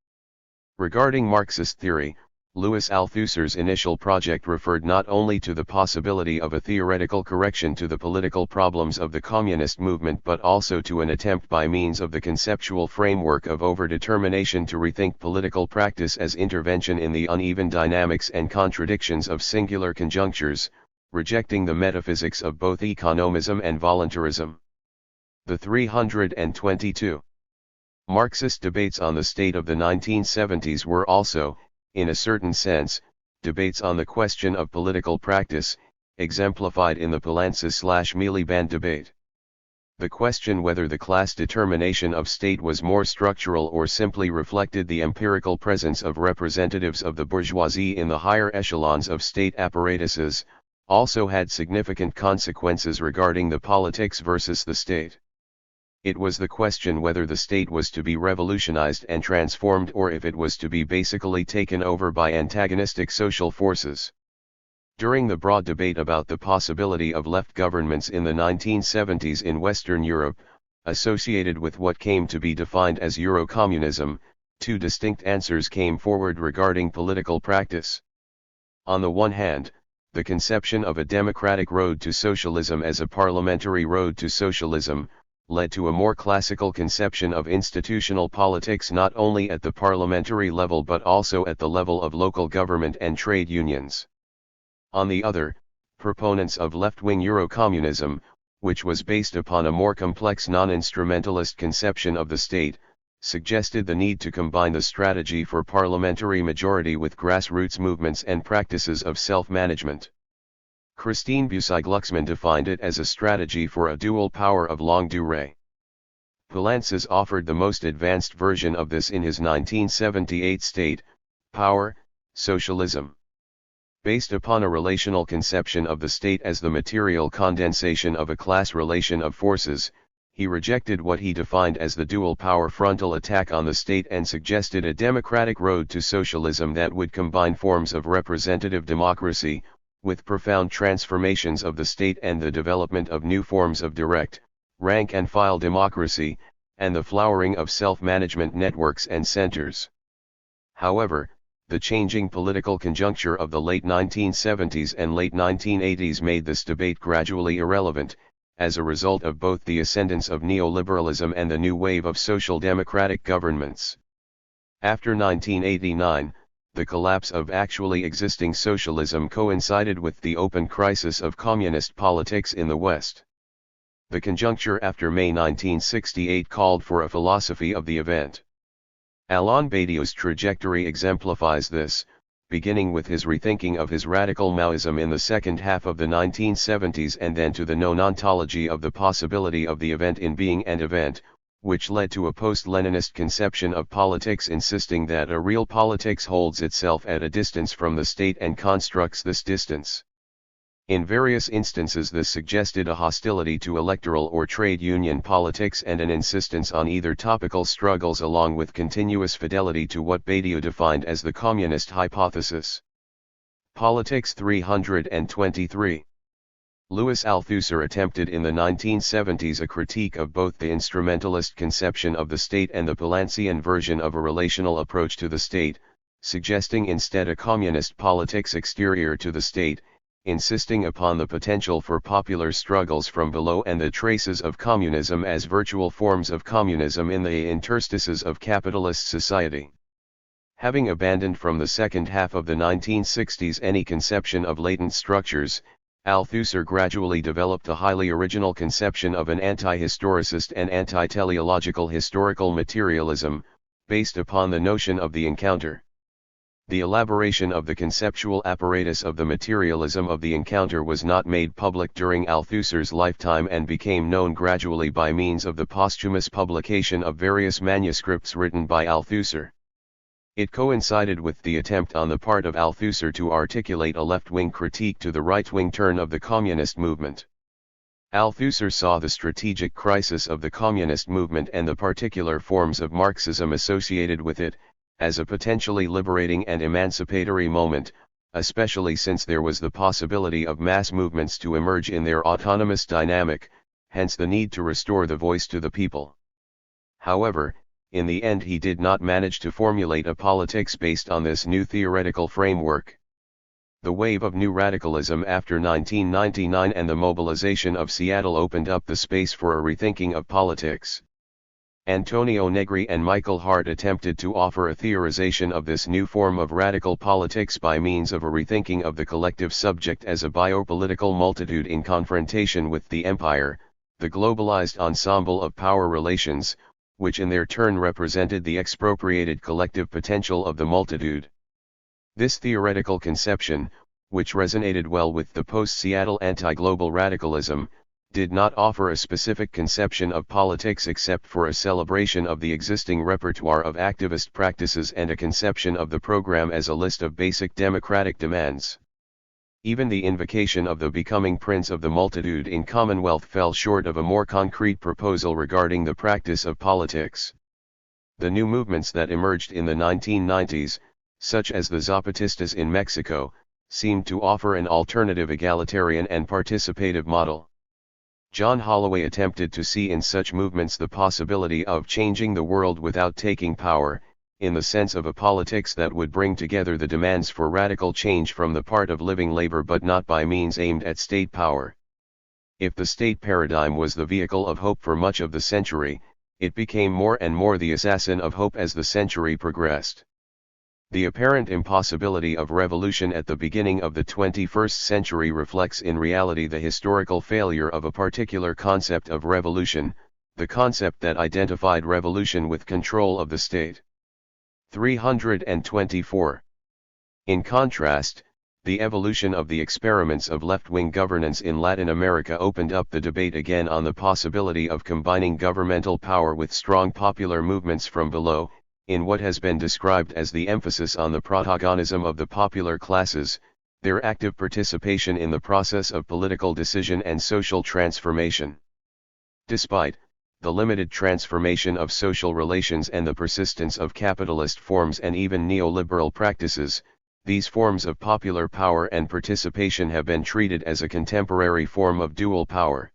Regarding Marxist theory, Louis Althusser's initial project referred not only to the possibility of a theoretical correction to the political problems of the communist movement but also to an attempt by means of the conceptual framework of overdetermination to rethink political practice as intervention in the uneven dynamics and contradictions of singular conjunctures, rejecting the metaphysics of both economism and voluntarism. The 322 Marxist debates on the state of the 1970s were also, in a certain sense, debates on the question of political practice, exemplified in the Poulantzas/Miliband debate. The question whether the class determination of state was more structural or simply reflected the empirical presence of representatives of the bourgeoisie in the higher echelons of state apparatuses, also had significant consequences regarding the politics versus the state. It was the question whether the state was to be revolutionized and transformed or if it was to be basically taken over by antagonistic social forces. During the broad debate about the possibility of left governments in the 1970s in Western Europe, Associated with what came to be defined as Eurocommunism, two distinct answers came forward regarding political practice. On the one hand, the conception of a democratic road to socialism as a parliamentary road to socialism, led to a more classical conception of institutional politics not only at the parliamentary level but also at the level of local government and trade unions. On the other, proponents of left-wing Eurocommunism, which was based upon a more complex non-instrumentalist conception of the state, suggested the need to combine the strategy for parliamentary majority with grassroots movements and practices of self-management. Christine Bussy-Glucksmann defined it as a strategy for a dual power of longue durée. Poulantzas offered the most advanced version of this in his 1978 State, Power, Socialism. Based upon a relational conception of the state as the material condensation of a class relation of forces, he rejected what he defined as the dual power frontal attack on the state and suggested a democratic road to socialism that would combine forms of representative democracy, with profound transformations of the state and the development of new forms of direct, rank-and-file democracy, and the flowering of self-management networks and centers. However, the changing political conjuncture of the late 1970s and late 1980s made this debate gradually irrelevant, as a result of both the ascendance of neoliberalism and the new wave of social democratic governments. After 1989, the collapse of actually existing socialism coincided with the open crisis of communist politics in the West. The conjuncture after May 1968 called for a philosophy of the event. Alain Badiou's trajectory exemplifies this, beginning with his rethinking of his radical Maoism in the second half of the 1970s and then to the non-ontology of the possibility of the event in being an event, which led to a post-Leninist conception of politics insisting that a real politics holds itself at a distance from the state and constructs this distance. In various instances this suggested a hostility to electoral or trade union politics and an insistence on either topical struggles along with continuous fidelity to what Badiou defined as the communist hypothesis. Politics 323. Louis Althusser attempted in the 1970s a critique of both the instrumentalist conception of the state and the Poulantsian version of a relational approach to the state, suggesting instead a communist politics exterior to the state, insisting upon the potential for popular struggles from below and the traces of communism as virtual forms of communism in the interstices of capitalist society. Having abandoned from the second half of the 1960s any conception of latent structures, Althusser gradually developed a highly original conception of an anti-historicist and anti-teleological historical materialism, based upon the notion of the encounter. The elaboration of the conceptual apparatus of the materialism of the encounter was not made public during Althusser's lifetime and became known gradually by means of the posthumous publication of various manuscripts written by Althusser. It coincided with the attempt on the part of Althusser to articulate a left-wing critique to the right-wing turn of the communist movement. Althusser saw the strategic crisis of the communist movement and the particular forms of Marxism associated with it, as a potentially liberating and emancipatory moment, especially since there was the possibility of mass movements to emerge in their autonomous dynamic, hence the need to restore the voice to the people. However, in the end he did not manage to formulate a politics based on this new theoretical framework. The wave of new radicalism after 1999 and the mobilization of Seattle opened up the space for a rethinking of politics. Antonio Negri and Michael Hart attempted to offer a theorization of this new form of radical politics by means of a rethinking of the collective subject as a biopolitical multitude in confrontation with the empire, the globalized ensemble of power relations, which in their turn represented the expropriated collective potential of the multitude. This theoretical conception, which resonated well with the post-Seattle anti-global radicalism, did not offer a specific conception of politics except for a celebration of the existing repertoire of activist practices and a conception of the program as a list of basic democratic demands. Even the invocation of the becoming prince of the multitude in Commonwealth fell short of a more concrete proposal regarding the practice of politics. The new movements that emerged in the 1990s, such as the Zapatistas in Mexico, seemed to offer an alternative egalitarian and participative model. John Holloway attempted to see in such movements the possibility of changing the world without taking power, in the sense of a politics that would bring together the demands for radical change from the part of living labor but not by means aimed at state power. If the state paradigm was the vehicle of hope for much of the century, it became more and more the assassin of hope as the century progressed. The apparent impossibility of revolution at the beginning of the 21st century reflects in reality the historical failure of a particular concept of revolution, the concept that identified revolution with control of the state. 324. In contrast, the evolution of the experiments of left-wing governance in Latin America opened up the debate again on the possibility of combining governmental power with strong popular movements from below, in what has been described as the emphasis on the protagonism of the popular classes, their active participation in the process of political decision and social transformation. Despite the limited transformation of social relations and the persistence of capitalist forms and even neoliberal practices, these forms of popular power and participation have been treated as a contemporary form of dual power.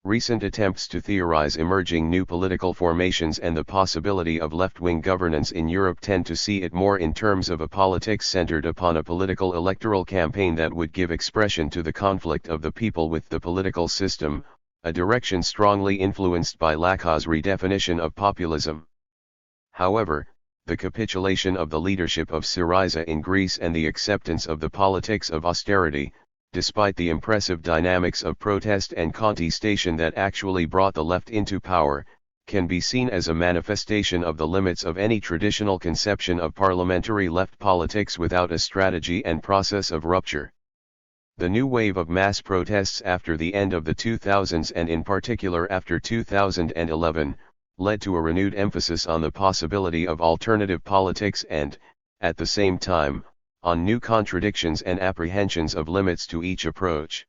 Recent attempts to theorize emerging new political formations and the possibility of left-wing governance in Europe tend to see it more in terms of a politics centered upon a political electoral campaign that would give expression to the conflict of the people with the political system, a direction strongly influenced by Lacan's redefinition of populism. However, the capitulation of the leadership of Syriza in Greece and the acceptance of the politics of austerity, despite the impressive dynamics of protest and contestation that actually brought the left into power, can be seen as a manifestation of the limits of any traditional conception of parliamentary left politics without a strategy and process of rupture. The new wave of mass protests after the end of the 2000s and in particular after 2011, led to a renewed emphasis on the possibility of alternative politics and, at the same time, on new contradictions and apprehensions of limits to each approach.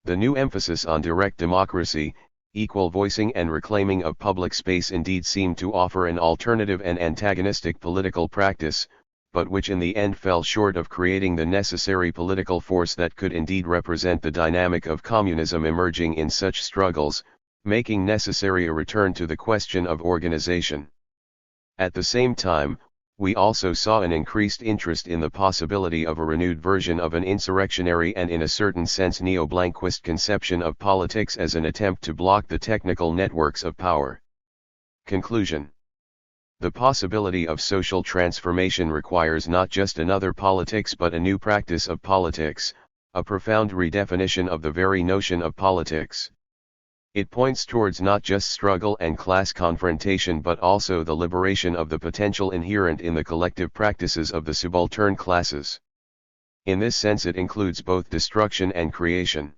The new emphasis on direct democracy, equal voicing and reclaiming of public space indeed seemed to offer an alternative and antagonistic political practice, but which in the end fell short of creating the necessary political force that could indeed represent the dynamic of communism emerging in such struggles, making necessary a return to the question of organization. At the same time, we also saw an increased interest in the possibility of a renewed version of an insurrectionary and in a certain sense neo-Blanquist conception of politics as an attempt to block the technical networks of power. Conclusion. The possibility of social transformation requires not just another politics but a new practice of politics, a profound redefinition of the very notion of politics. It points towards not just struggle and class confrontation but also the liberation of the potential inherent in the collective practices of the subaltern classes. In this sense it includes both destruction and creation.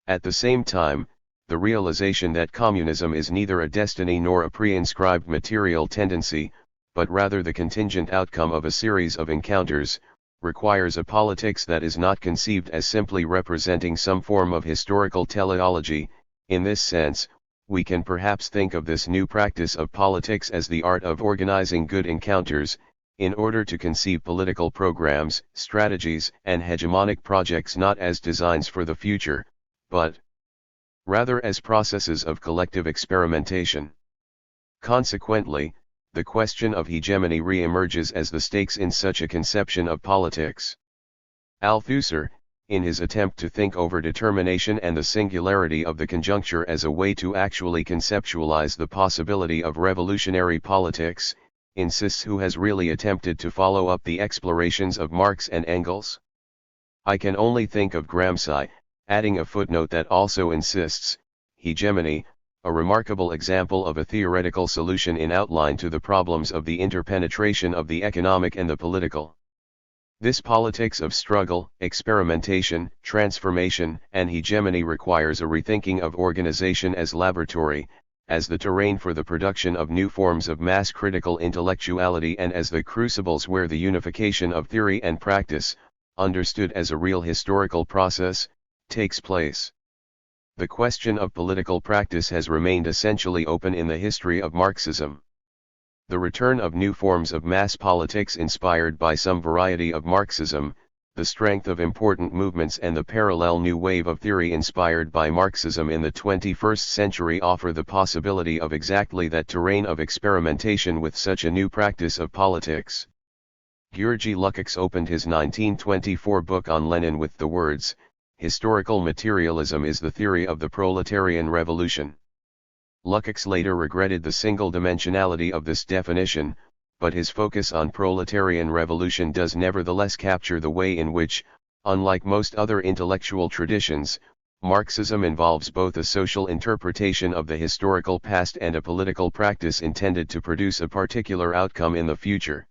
At the same time, the realization that communism is neither a destiny nor a pre-inscribed material tendency, but rather the contingent outcome of a series of encounters, requires a politics that is not conceived as simply representing some form of historical teleology. In this sense, we can perhaps think of this new practice of politics as the art of organizing good encounters, in order to conceive political programs, strategies, and hegemonic projects not as designs for the future, but rather as processes of collective experimentation. Consequently, the question of hegemony re-emerges as the stakes in such a conception of politics. Althusser, in his attempt to think over determination and the singularity of the conjuncture as a way to actually conceptualize the possibility of revolutionary politics, insists who has really attempted to follow up the explorations of Marx and Engels? I can only think of Gramsci, adding a footnote that also insists, hegemony, a remarkable example of a theoretical solution in outline to the problems of the interpenetration of the economic and the political. This politics of struggle, experimentation, transformation, and hegemony requires a rethinking of organization as laboratory, as the terrain for the production of new forms of mass critical intellectuality and as the crucibles where the unification of theory and practice, understood as a real historical process, takes place. The question of political practice has remained essentially open in the history of Marxism. The return of new forms of mass politics inspired by some variety of Marxism, the strength of important movements and the parallel new wave of theory inspired by Marxism in the 21st century offer the possibility of exactly that terrain of experimentation with such a new practice of politics. Georgy Lukács opened his 1924 book on Lenin with the words, "Historical materialism is the theory of the proletarian revolution." Lukács later regretted the single dimensionality of this definition, but his focus on proletarian revolution does nevertheless capture the way in which, unlike most other intellectual traditions, Marxism involves both a social interpretation of the historical past and a political practice intended to produce a particular outcome in the future.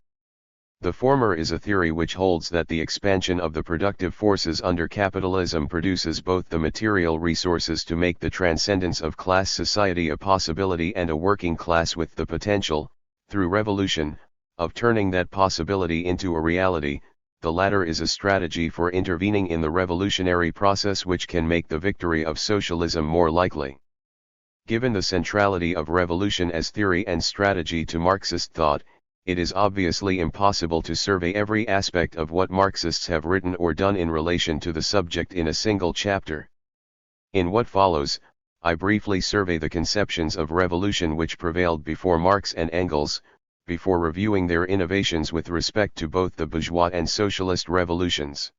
The former is a theory which holds that the expansion of the productive forces under capitalism produces both the material resources to make the transcendence of class society a possibility and a working class with the potential, through revolution, of turning that possibility into a reality. The latter is a strategy for intervening in the revolutionary process which can make the victory of socialism more likely. Given the centrality of revolution as theory and strategy to Marxist thought, it is obviously impossible to survey every aspect of what Marxists have written or done in relation to the subject in a single chapter. In what follows, I briefly survey the conceptions of revolution which prevailed before Marx and Engels, before reviewing their innovations with respect to both the bourgeois and socialist revolutions.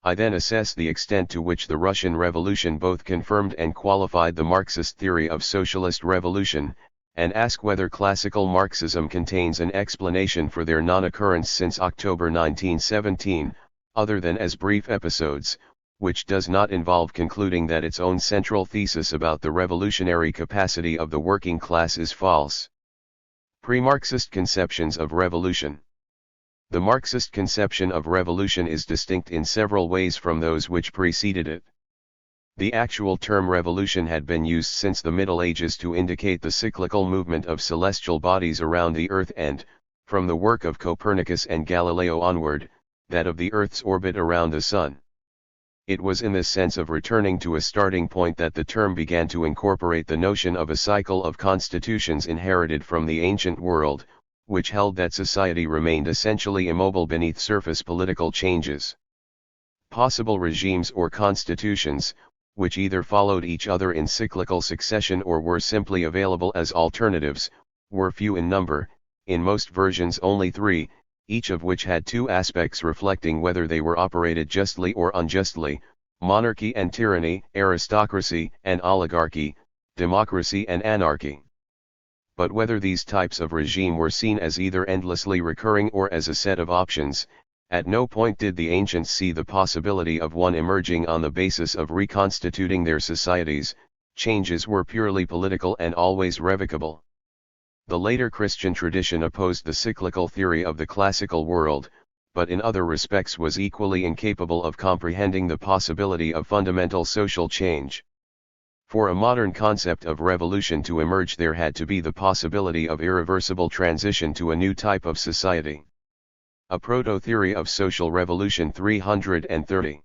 I then assess the extent to which the Russian Revolution both confirmed and qualified the Marxist theory of socialist revolution, and ask whether classical Marxism contains an explanation for their non-occurrence since October 1917, other than as brief episodes, which does not involve concluding that its own central thesis about the revolutionary capacity of the working class is false. Pre-Marxist conceptions of revolution. The Marxist conception of revolution is distinct in several ways from those which preceded it. The actual term revolution had been used since the Middle Ages to indicate the cyclical movement of celestial bodies around the Earth and, from the work of Copernicus and Galileo onward, that of the Earth's orbit around the Sun. It was in this sense of returning to a starting point that the term began to incorporate the notion of a cycle of constitutions inherited from the ancient world, which held that society remained essentially immobile beneath surface political changes. Possible regimes or constitutions, which either followed each other in cyclical succession or were simply available as alternatives, were few in number, in most versions only three, each of which had two aspects reflecting whether they were operated justly or unjustly: monarchy and tyranny, aristocracy and oligarchy, democracy and anarchy. But whether these types of regime were seen as either endlessly recurring or as a set of options, at no point did the ancients see the possibility of one emerging on the basis of reconstituting their societies. Changes were purely political and always revocable. The later Christian tradition opposed the cyclical theory of the classical world, but in other respects was equally incapable of comprehending the possibility of fundamental social change. For a modern concept of revolution to emerge, there had to be the possibility of irreversible transition to a new type of society. A proto-theory of social revolution 330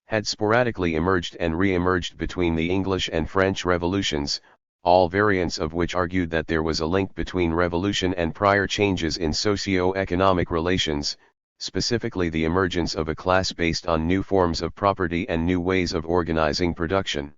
had sporadically emerged and re-emerged between the English and French revolutions, all variants of which argued that there was a link between revolution and prior changes in socio-economic relations, specifically the emergence of a class based on new forms of property and new ways of organizing production.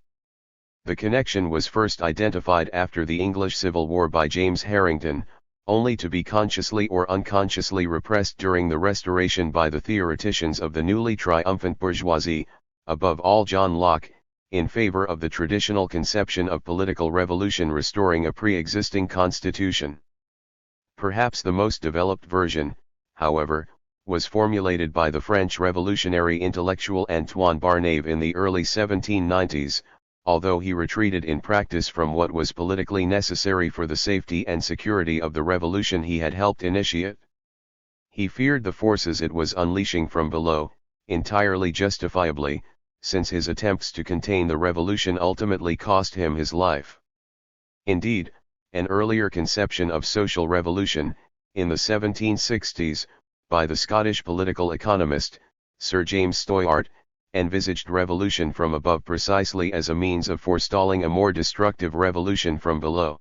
The connection was first identified after the English Civil War by James Harrington, only to be consciously or unconsciously repressed during the Restoration by the theoreticians of the newly triumphant bourgeoisie, above all John Locke, in favor of the traditional conception of political revolution restoring a pre-existing constitution. Perhaps the most developed version, however, was formulated by the French revolutionary intellectual Antoine Barnave in the early 1790s, although he retreated in practice from what was politically necessary for the safety and security of the revolution he had helped initiate. He feared the forces it was unleashing from below, entirely justifiably, since his attempts to contain the revolution ultimately cost him his life. Indeed, an earlier conception of social revolution, in the 1760s, by the Scottish political economist, Sir James Stoyart, envisaged revolution from above precisely as a means of forestalling a more destructive revolution from below.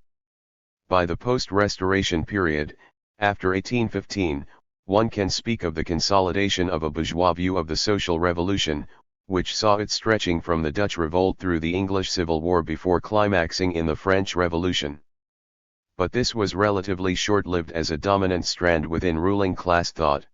By the post-Restoration period, after 1815, One can speak of the consolidation of a bourgeois view of the social revolution, which saw it stretching from the Dutch Revolt through the English Civil War before climaxing in the French Revolution. But this was relatively short-lived as a dominant strand within ruling class thought.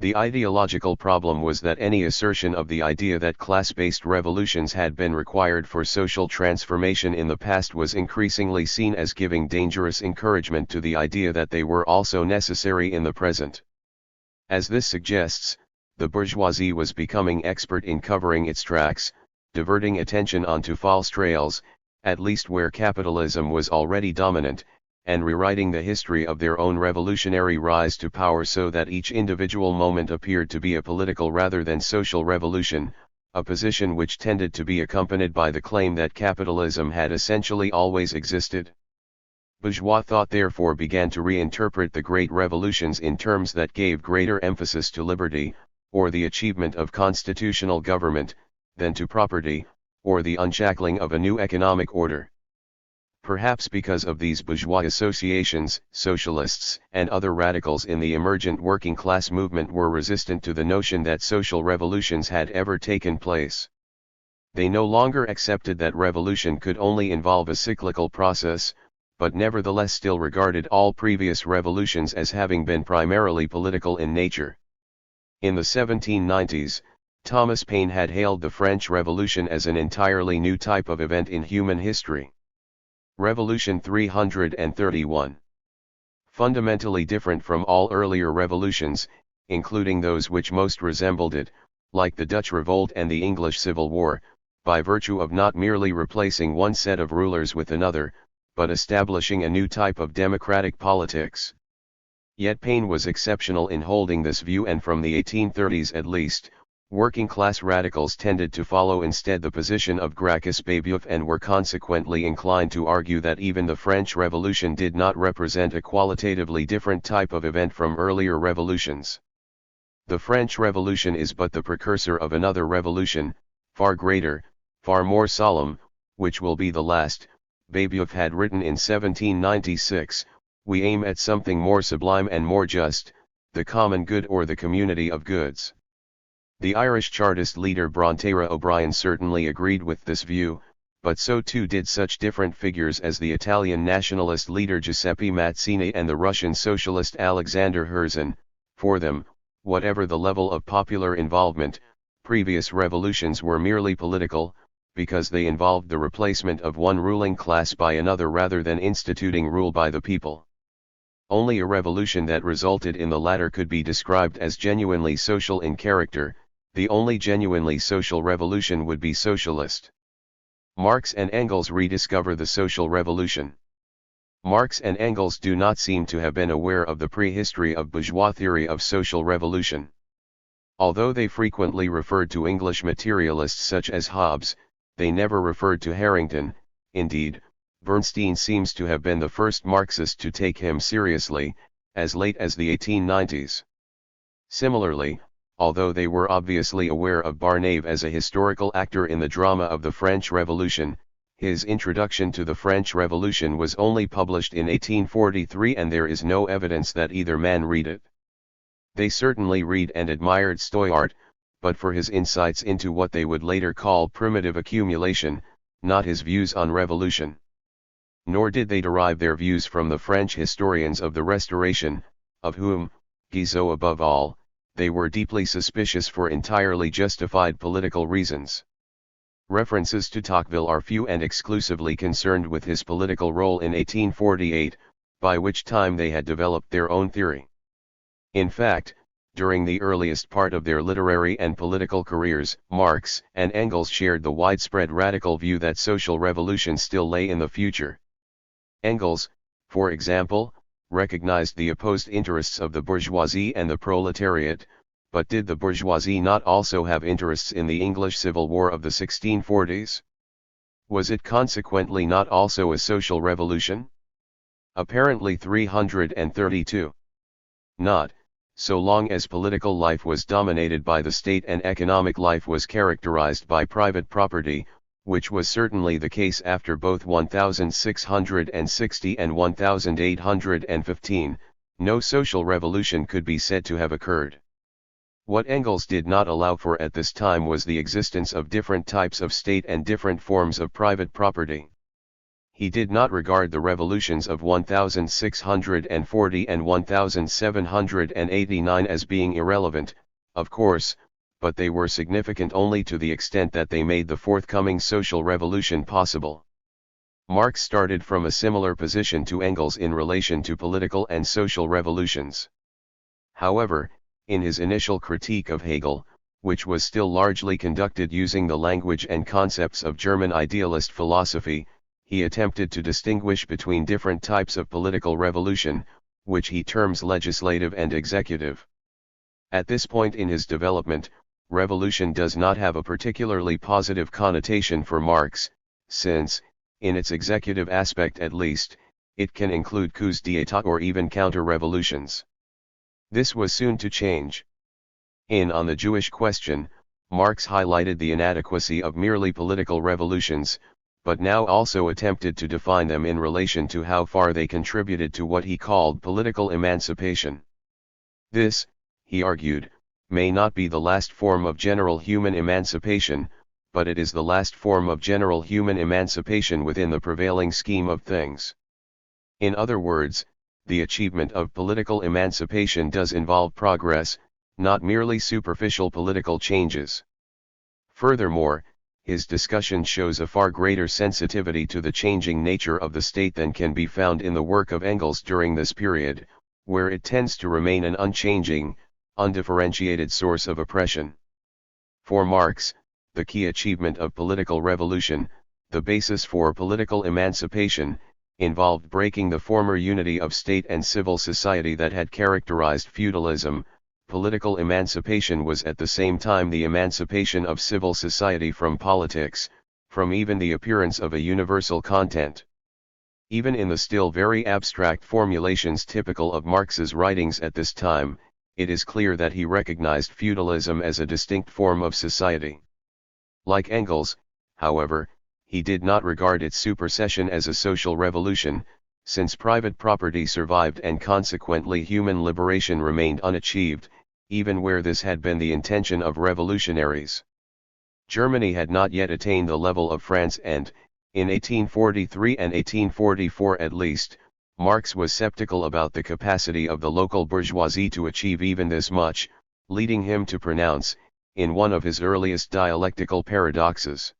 The ideological problem was that any assertion of the idea that class-based revolutions had been required for social transformation in the past was increasingly seen as giving dangerous encouragement to the idea that they were also necessary in the present. As this suggests, the bourgeoisie was becoming expert in covering its tracks, diverting attention onto false trails, at least where capitalism was already dominant, and rewriting the history of their own revolutionary rise to power so that each individual moment appeared to be a political rather than social revolution, a position which tended to be accompanied by the claim that capitalism had essentially always existed. Bourgeois thought therefore began to reinterpret the great revolutions in terms that gave greater emphasis to liberty, or the achievement of constitutional government, than to property, or the unshackling of a new economic order. Perhaps because of these bourgeois associations, socialists and other radicals in the emergent working class movement were resistant to the notion that social revolutions had ever taken place. They no longer accepted that revolution could only involve a cyclical process, but nevertheless still regarded all previous revolutions as having been primarily political in nature. In the 1790s, Thomas Paine had hailed the French Revolution as an entirely new type of event in human history. Revolution 331. Fundamentally different from all earlier revolutions, including those which most resembled it, like the Dutch Revolt and the English Civil War, by virtue of not merely replacing one set of rulers with another, but establishing a new type of democratic politics. Yet Paine was exceptional in holding this view, and from the 1830s at least, working-class radicals tended to follow instead the position of Gracchus Babeuf and were consequently inclined to argue that even the French Revolution did not represent a qualitatively different type of event from earlier revolutions. The French Revolution is but the precursor of another revolution, far greater, far more solemn, which will be the last. Babeuf had written in 1796, "We aim at something more sublime and more just, the common good or the community of goods." The Irish Chartist leader Bront-Tara O'Brien certainly agreed with this view, but so too did such different figures as the Italian nationalist leader Giuseppe Mazzini and the Russian socialist Alexander Herzen. For them, whatever the level of popular involvement, previous revolutions were merely political, because they involved the replacement of one ruling class by another rather than instituting rule by the people. Only a revolution that resulted in the latter could be described as genuinely social in character. The only genuinely social revolution would be socialist. Marx and Engels rediscover the social revolution. Marx and Engels do not seem to have been aware of the prehistory of bourgeois theory of social revolution. Although they frequently referred to English materialists such as Hobbes, they never referred to Harrington. Indeed, Bernstein seems to have been the first Marxist to take him seriously, as late as the 1890s. Similarly, although they were obviously aware of Barnave as a historical actor in the drama of the French Revolution, his introduction to the French Revolution was only published in 1843, and there is no evidence that either man read it. They certainly read and admired Stoyart, but for his insights into what they would later call primitive accumulation, not his views on revolution. Nor did they derive their views from the French historians of the Restoration, of whom, Guizot above all, they were deeply suspicious for entirely justified political reasons. References to Tocqueville are few and exclusively concerned with his political role in 1848, by which time they had developed their own theory. In fact, during the earliest part of their literary and political careers, Marx and Engels shared the widespread radical view that social revolution still lay in the future. Engels, for example, recognized the opposed interests of the bourgeoisie and the proletariat, but did the bourgeoisie not also have interests in the English Civil War of the 1640s? Was it consequently not also a social revolution? Apparently 332. Not, so long as political life was dominated by the state and economic life was characterized by private property, which was certainly the case after both 1660 and 1815, no social revolution could be said to have occurred. What Engels did not allow for at this time was the existence of different types of state and different forms of private property. He did not regard the revolutions of 1640 and 1789 as being irrelevant, of course, but they were significant only to the extent that they made the forthcoming social revolution possible. Marx started from a similar position to Engels in relation to political and social revolutions. However, in his initial critique of Hegel, which was still largely conducted using the language and concepts of German idealist philosophy, he attempted to distinguish between different types of political revolution, which he terms legislative and executive. At this point in his development, revolution does not have a particularly positive connotation for Marx, since, in its executive aspect at least, it can include coups d'état or even counter-revolutions. This was soon to change. On the Jewish question, Marx highlighted the inadequacy of merely political revolutions, but now also attempted to define them in relation to how far they contributed to what he called political emancipation. This, he argued, may not be the last form of general human emancipation, but it is the last form of general human emancipation within the prevailing scheme of things. In other words, the achievement of political emancipation does involve progress, not merely superficial political changes. Furthermore, his discussion shows a far greater sensitivity to the changing nature of the state than can be found in the work of Engels during this period, where it tends to remain an unchanging, undifferentiated source of oppression. For Marx, the key achievement of political revolution, the basis for political emancipation, involved breaking the former unity of state and civil society that had characterized feudalism. Political emancipation was at the same time the emancipation of civil society from politics, from even the appearance of a universal content. Even in the still very abstract formulations typical of Marx's writings at this time, it is clear that he recognized feudalism as a distinct form of society. Like Engels, however, he did not regard its supersession as a social revolution, since private property survived and consequently human liberation remained unachieved, even where this had been the intention of revolutionaries. Germany had not yet attained the level of France and, in 1843 and 1844 at least, Marx was skeptical about the capacity of the local bourgeoisie to achieve even this much, leading him to pronounce, in one of his earliest dialectical paradoxes,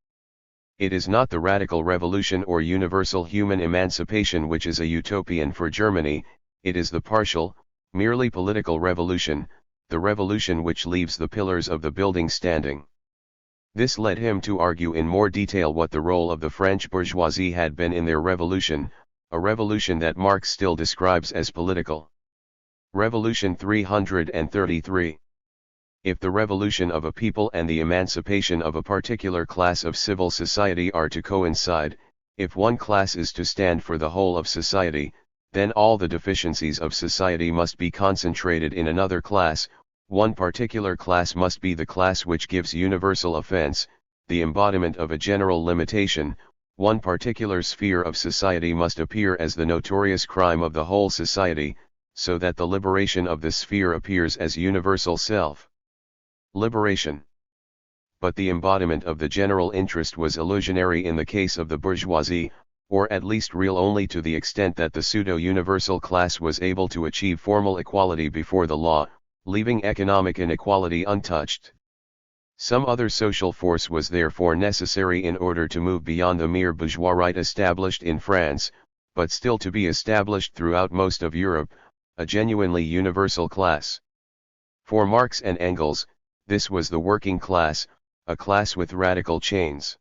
"It is not the radical revolution or universal human emancipation which is a utopian for Germany, it is the partial, merely political revolution, the revolution which leaves the pillars of the building standing." This led him to argue in more detail what the role of the French bourgeoisie had been in their revolution, a revolution that Marx still describes as political. Revolution 333. If the revolution of a people and the emancipation of a particular class of civil society are to coincide, if one class is to stand for the whole of society, then all the deficiencies of society must be concentrated in another class. One particular class must be the class which gives universal offense, the embodiment of a general limitation. One particular sphere of society must appear as the notorious crime of the whole society, so that the liberation of this sphere appears as universal self. Liberation. But the embodiment of the general interest was illusionary in the case of the bourgeoisie, or at least real only to the extent that the pseudo-universal class was able to achieve formal equality before the law, leaving economic inequality untouched. Some other social force was therefore necessary in order to move beyond the mere bourgeois right established in France, but still to be established throughout most of Europe, a genuinely universal class. For Marx and Engels, this was the working class, a class with radical chains.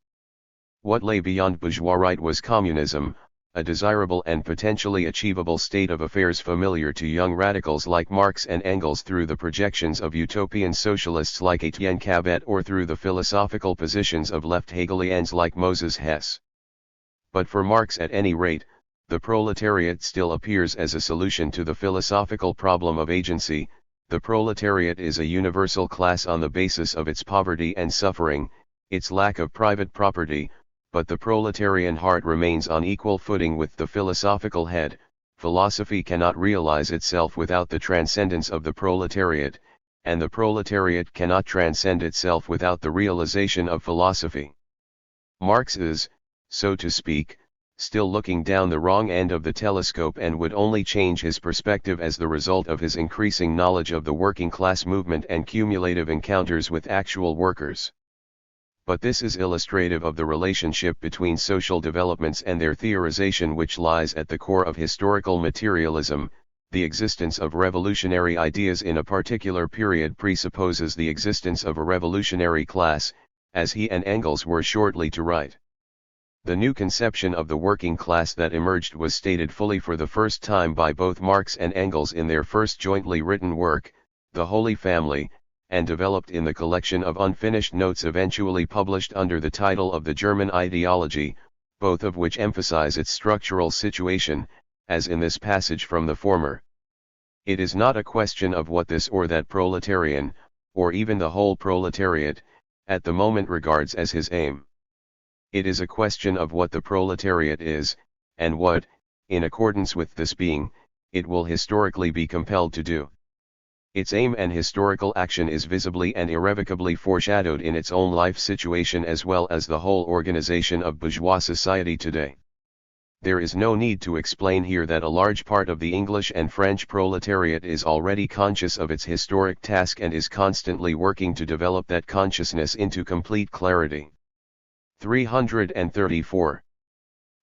What lay beyond bourgeois right was communism, a desirable and potentially achievable state of affairs familiar to young radicals like Marx and Engels through the projections of utopian socialists like Etienne Cabet or through the philosophical positions of left Hegelians like Moses Hess. But for Marx at any rate, the proletariat still appears as a solution to the philosophical problem of agency. The proletariat is a universal class on the basis of its poverty and suffering, its lack of private property, but the proletarian heart remains on equal footing with the philosophical head, philosophy cannot realize itself without the transcendence of the proletariat, and the proletariat cannot transcend itself without the realization of philosophy. Marx is, so to speak, still looking down the wrong end of the telescope and would only change his perspective as the result of his increasing knowledge of the working class movement and cumulative encounters with actual workers. But this is illustrative of the relationship between social developments and their theorization, which lies at the core of historical materialism. The existence of revolutionary ideas in a particular period presupposes the existence of a revolutionary class, as he and Engels were shortly to write. The new conception of the working class that emerged was stated fully for the first time by both Marx and Engels in their first jointly written work, The Holy Family, and developed in the collection of unfinished notes eventually published under the title of The German Ideology, both of which emphasize its structural situation, as in this passage from the former. It is not a question of what this or that proletarian, or even the whole proletariat, at the moment regards as his aim. It is a question of what the proletariat is, and what, in accordance with this being, it will historically be compelled to do. Its aim and historical action is visibly and irrevocably foreshadowed in its own life situation as well as the whole organization of bourgeois society today. There is no need to explain here that a large part of the English and French proletariat is already conscious of its historic task and is constantly working to develop that consciousness into complete clarity. 334.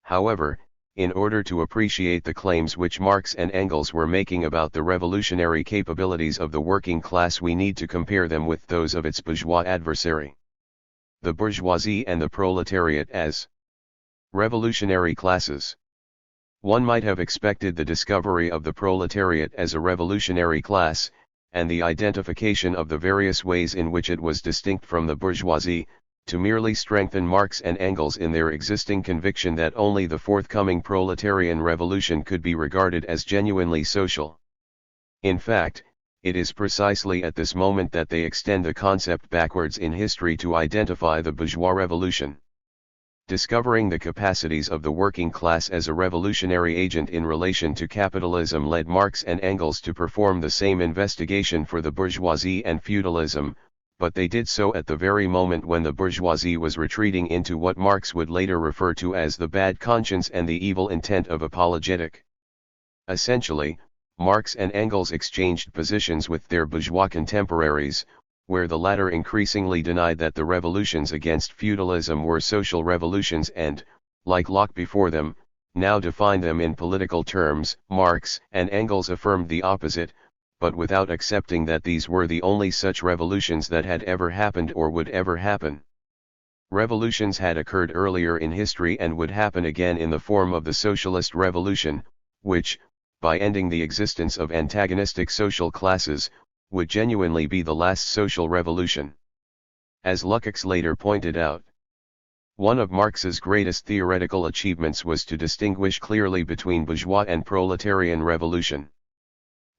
However, in order to appreciate the claims which Marx and Engels were making about the revolutionary capabilities of the working class, we need to compare them with those of its bourgeois adversary. The bourgeoisie and the proletariat as revolutionary classes. One might have expected the discovery of the proletariat as a revolutionary class, and the identification of the various ways in which it was distinct from the bourgeoisie, to merely strengthen Marx and Engels in their existing conviction that only the forthcoming proletarian revolution could be regarded as genuinely social. In fact, it is precisely at this moment that they extend the concept backwards in history to identify the bourgeois revolution. Discovering the capacities of the working class as a revolutionary agent in relation to capitalism led Marx and Engels to perform the same investigation for the bourgeoisie and feudalism, but they did so at the very moment when the bourgeoisie was retreating into what Marx would later refer to as the bad conscience and the evil intent of apologetic. Essentially, Marx and Engels exchanged positions with their bourgeois contemporaries, where the latter increasingly denied that the revolutions against feudalism were social revolutions and, like Locke before them, now defined them in political terms. Marx and Engels affirmed the opposite, but without accepting that these were the only such revolutions that had ever happened or would ever happen. Revolutions had occurred earlier in history and would happen again in the form of the socialist revolution, which, by ending the existence of antagonistic social classes, would genuinely be the last social revolution. As Lukács later pointed out, one of Marx's greatest theoretical achievements was to distinguish clearly between bourgeois and proletarian revolution.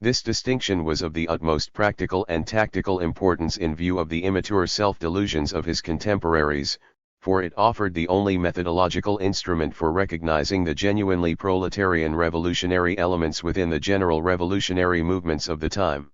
This distinction was of the utmost practical and tactical importance in view of the immature self-delusions of his contemporaries, for it offered the only methodological instrument for recognizing the genuinely proletarian revolutionary elements within the general revolutionary movements of the time.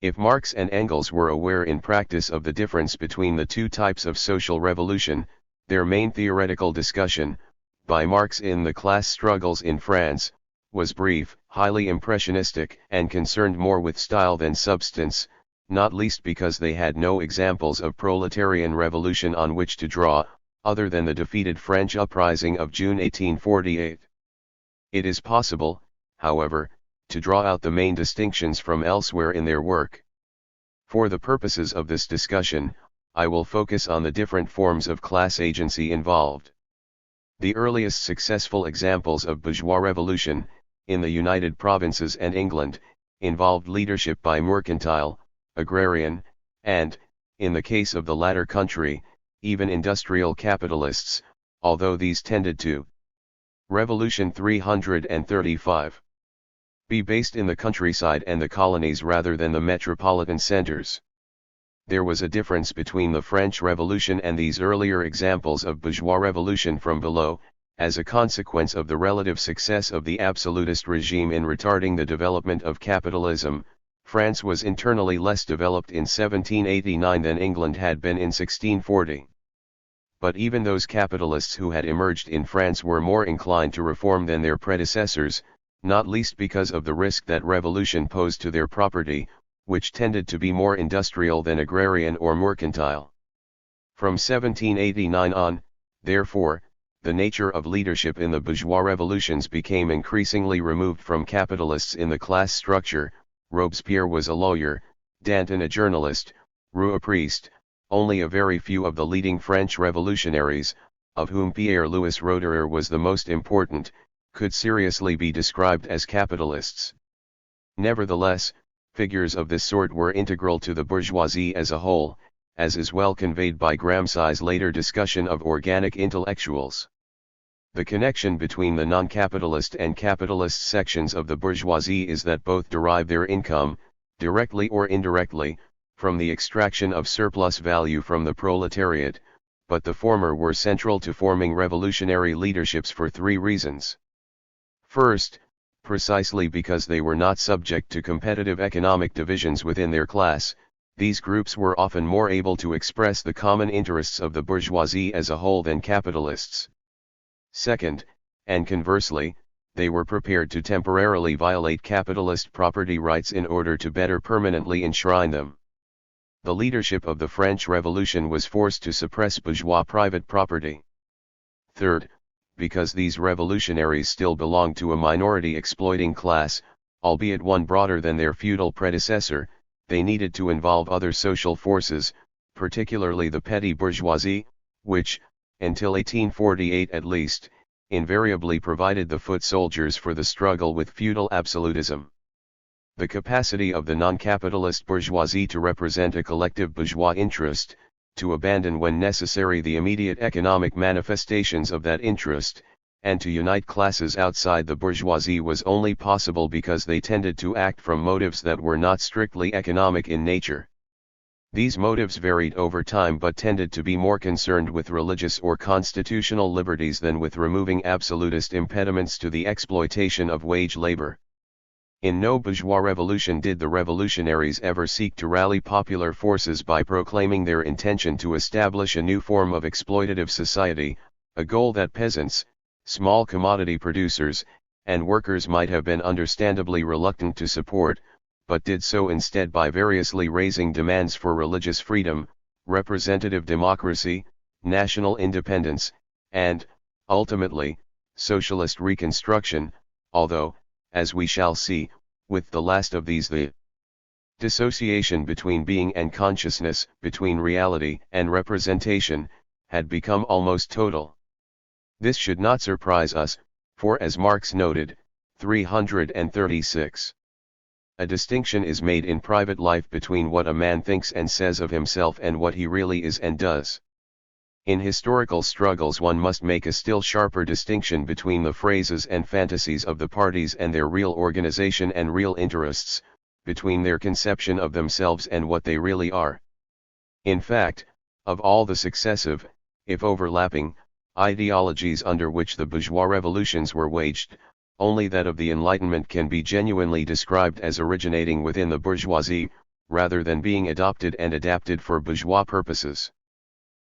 If Marx and Engels were aware in practice of the difference between the two types of social revolution, their main theoretical discussion, by Marx in The Class Struggles in France, was brief, highly impressionistic, and concerned more with style than substance, not least because they had no examples of proletarian revolution on which to draw, other than the defeated French uprising of June 1848. It is possible, however, to draw out the main distinctions from elsewhere in their work. For the purposes of this discussion, I will focus on the different forms of class agency involved. The earliest successful examples of bourgeois revolution, in the United Provinces and England, involved leadership by mercantile, agrarian, and, in the case of the latter country, even industrial capitalists, although these tended to Revolution 335 be based in the countryside and the colonies rather than the metropolitan centers. There was a difference between the French Revolution and these earlier examples of bourgeois revolution from below, as a consequence of the relative success of the absolutist regime in retarding the development of capitalism, France was internally less developed in 1789 than England had been in 1640. But even those capitalists who had emerged in France were more inclined to reform than their predecessors, not least because of the risk that revolution posed to their property, which tended to be more industrial than agrarian or mercantile. From 1789 on, therefore, the nature of leadership in the bourgeois revolutions became increasingly removed from capitalists in the class structure. Robespierre was a lawyer, Danton a journalist, Roux a priest. Only a very few of the leading French revolutionaries, of whom Pierre-Louis Roederer was the most important, could seriously be described as capitalists. Nevertheless, figures of this sort were integral to the bourgeoisie as a whole, as is well conveyed by Gramsci's later discussion of organic intellectuals. The connection between the non-capitalist and capitalist sections of the bourgeoisie is that both derive their income, directly or indirectly, from the extraction of surplus value from the proletariat, but the former were central to forming revolutionary leaderships for three reasons. First, precisely because they were not subject to competitive economic divisions within their class, these groups were often more able to express the common interests of the bourgeoisie as a whole than capitalists. Second, and conversely, they were prepared to temporarily violate capitalist property rights in order to better permanently enshrine them. The leadership of the French Revolution was forced to suppress bourgeois private property. Third, because these revolutionaries still belonged to a minority exploiting class, albeit one broader than their feudal predecessor, they needed to involve other social forces, particularly the petty bourgeoisie, which, until 1848 at least, invariably provided the foot soldiers for the struggle with feudal absolutism. The capacity of the non-capitalist bourgeoisie to represent a collective bourgeois interest, to abandon when necessary the immediate economic manifestations of that interest, and to unite classes outside the bourgeoisie was only possible because they tended to act from motives that were not strictly economic in nature. These motives varied over time but tended to be more concerned with religious or constitutional liberties than with removing absolutist impediments to the exploitation of wage labor. In no bourgeois revolution did the revolutionaries ever seek to rally popular forces by proclaiming their intention to establish a new form of exploitative society, a goal that peasants, small commodity producers, and workers might have been understandably reluctant to support, but did so instead by variously raising demands for religious freedom, representative democracy, national independence, and, ultimately, socialist reconstruction, although, as we shall see, with the last of these the dissociation between being and consciousness, between reality and representation, had become almost total. This should not surprise us, for as Marx noted, 336. A distinction is made in private life between what a man thinks and says of himself and what he really is and does. In historical struggles one must make a still sharper distinction between the phrases and fantasies of the parties and their real organization and real interests, between their conception of themselves and what they really are. In fact, of all the successive, if overlapping, ideologies under which the bourgeois revolutions were waged, only that of the Enlightenment can be genuinely described as originating within the bourgeoisie, rather than being adopted and adapted for bourgeois purposes.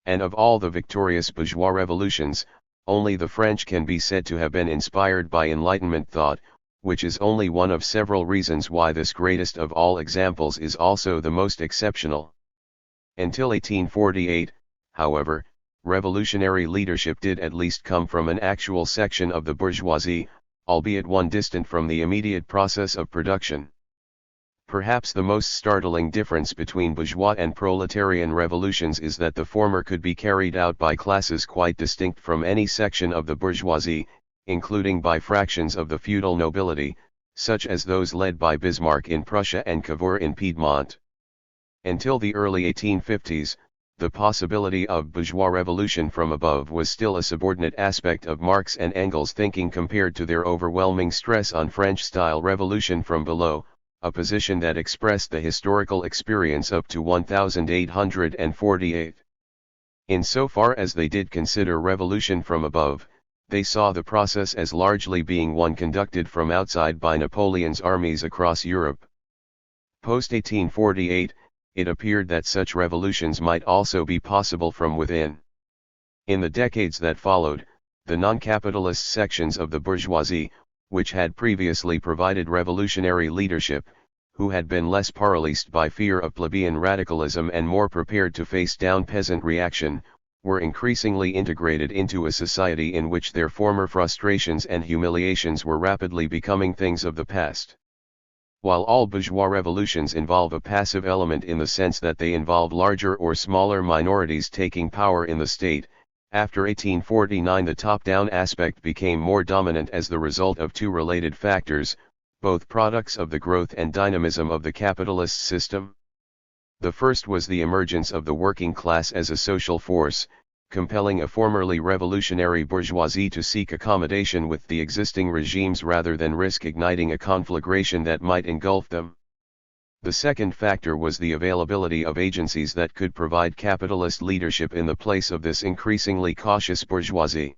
And of all the victorious bourgeois revolutions, only the French can be said to have been inspired by Enlightenment thought, which is only one of several reasons why this greatest of all examples is also the most exceptional. Until 1848, however, revolutionary leadership did at least come from an actual section of the bourgeoisie, albeit one distant from the immediate process of production. Perhaps the most startling difference between bourgeois and proletarian revolutions is that the former could be carried out by classes quite distinct from any section of the bourgeoisie, including by fractions of the feudal nobility, such as those led by Bismarck in Prussia and Cavour in Piedmont. Until the early 1850s, the possibility of bourgeois revolution from above was still a subordinate aspect of Marx and Engels' thinking compared to their overwhelming stress on French-style revolution from below, a position that expressed the historical experience up to 1848. Insofar as they did consider revolution from above, They saw the process as largely being one conducted from outside by Napoleon's armies across Europe. Post-1848, it appeared that such revolutions might also be possible from within. In the decades that followed, the non-capitalist sections of the bourgeoisie, which had previously provided revolutionary leadership, who had been less paralyzed by fear of plebeian radicalism and more prepared to face down peasant reaction, were increasingly integrated into a society in which their former frustrations and humiliations were rapidly becoming things of the past. While all bourgeois revolutions involve a passive element in the sense that they involve larger or smaller minorities taking power in the state, after 1849 the top-down aspect became more dominant as the result of two related factors, both products of the growth and dynamism of the capitalist system. The first was the emergence of the working class as a social force, compelling a formerly revolutionary bourgeoisie to seek accommodation with the existing regimes rather than risk igniting a conflagration that might engulf them. The second factor was the availability of agencies that could provide capitalist leadership in the place of this increasingly cautious bourgeoisie.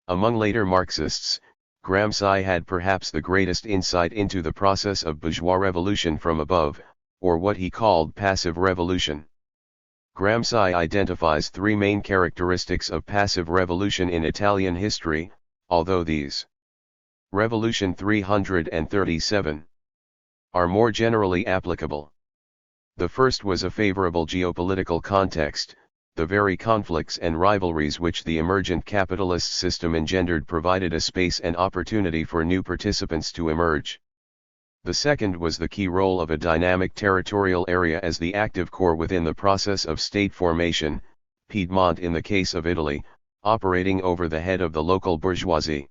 Among later Marxists, Gramsci had perhaps the greatest insight into the process of bourgeois revolution from above, or what he called passive revolution. Gramsci identifies three main characteristics of passive revolution in Italian history, although these Revolution 337 are more generally applicable. The first was a favorable geopolitical context. The very conflicts and rivalries which the emergent capitalist system engendered provided a space and opportunity for new participants to emerge. The second was the key role of a dynamic territorial area as the active core within the process of state formation, Piedmont in the case of Italy, operating over the head of the local bourgeoisie.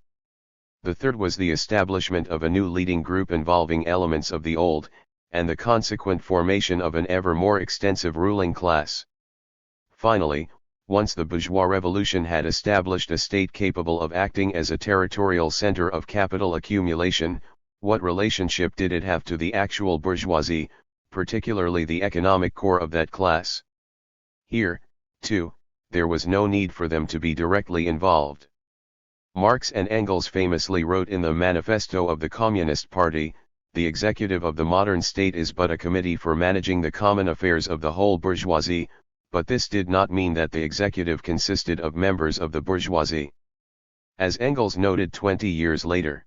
The third was the establishment of a new leading group involving elements of the old, and the consequent formation of an ever more extensive ruling class. Finally, once the bourgeois revolution had established a state capable of acting as a territorial center of capital accumulation, what relationship did it have to the actual bourgeoisie, particularly the economic core of that class? Here, too, there was no need for them to be directly involved. Marx and Engels famously wrote in the Manifesto of the Communist Party, "The executive of the modern state is but a committee for managing the common affairs of the whole bourgeoisie," but this did not mean that the executive consisted of members of the bourgeoisie. As Engels noted 20 years later,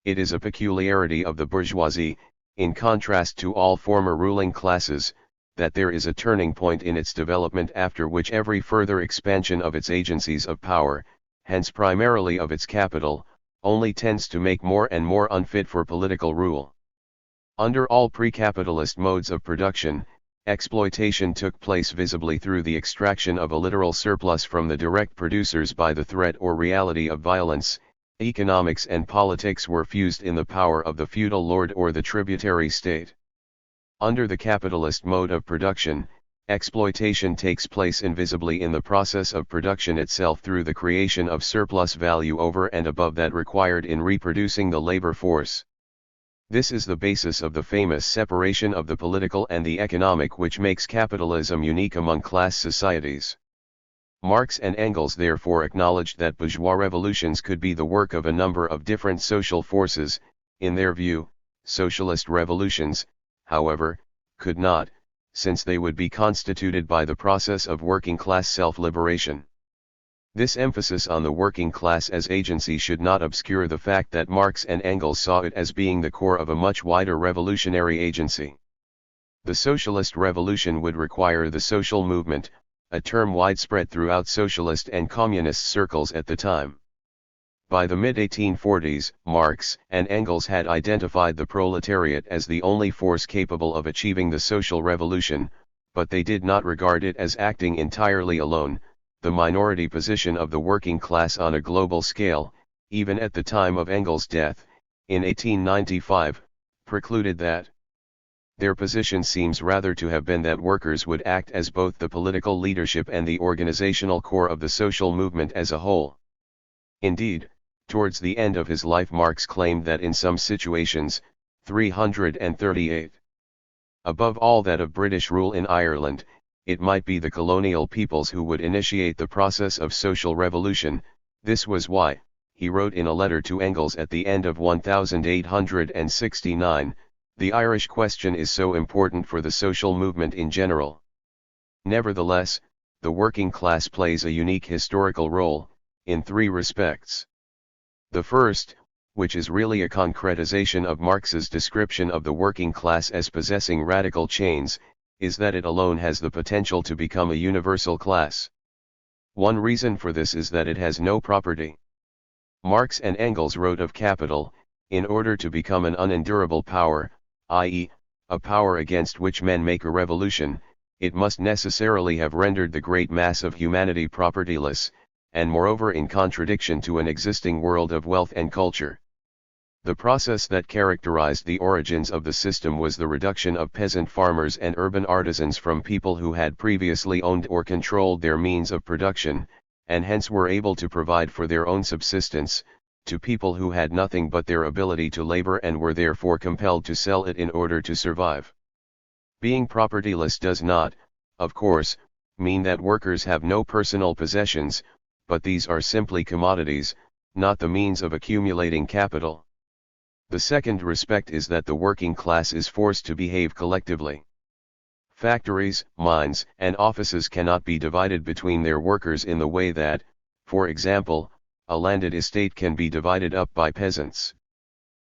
it is a peculiarity of the bourgeoisie, in contrast to all former ruling classes, that there is a turning point in its development after which every further expansion of its agencies of power, hence primarily of its capital, only tends to make more and more unfit for political rule. Under all pre-capitalist modes of production, exploitation took place visibly through the extraction of a literal surplus from the direct producers by the threat or reality of violence. Economics and politics were fused in the power of the feudal lord or the tributary state. Under the capitalist mode of production, exploitation takes place invisibly in the process of production itself through the creation of surplus value over and above that required in reproducing the labor force. This is the basis of the famous separation of the political and the economic which makes capitalism unique among class societies. Marx and Engels therefore acknowledged that bourgeois revolutions could be the work of a number of different social forces. In their view, socialist revolutions, however, could not, since they would be constituted by the process of working class self-liberation. This emphasis on the working class as agency should not obscure the fact that Marx and Engels saw it as being the core of a much wider revolutionary agency. The socialist revolution would require the social movement, a term widespread throughout socialist and communist circles at the time. By the mid-1840s, Marx and Engels had identified the proletariat as the only force capable of achieving the social revolution, but they did not regard it as acting entirely alone. The minority position of the working class on a global scale, even at the time of Engels' death, in 1895, precluded that. Their position seems rather to have been that workers would act as both the political leadership and the organizational core of the social movement as a whole. Indeed, towards the end of his life Marx claimed that in some situations, 338, above all that of British rule in Ireland, it might be the colonial peoples who would initiate the process of social revolution, This was why, he wrote in a letter to Engels at the end of 1869, the Irish question is so important for the social movement in general. Nevertheless, the working class plays a unique historical role, in three respects. The first, which is really a concretization of Marx's description of the working class as possessing radical chains, is that it alone has the potential to become a universal class. One reason for this is that it has no property. Marx and Engels wrote of capital, in order to become an unendurable power, i.e., a power against which men make a revolution, it must necessarily have rendered the great mass of humanity propertyless, and moreover in contradiction to an existing world of wealth and culture. The process that characterized the origins of the system was the reduction of peasant farmers and urban artisans from people who had previously owned or controlled their means of production, and hence were able to provide for their own subsistence, to people who had nothing but their ability to labor and were therefore compelled to sell it in order to survive. Being propertyless does not, of course, mean that workers have no personal possessions, but these are simply commodities, not the means of accumulating capital. The second respect is that the working class is forced to behave collectively. Factories, mines, and offices cannot be divided between their workers in the way that, for example, a landed estate can be divided up by peasants.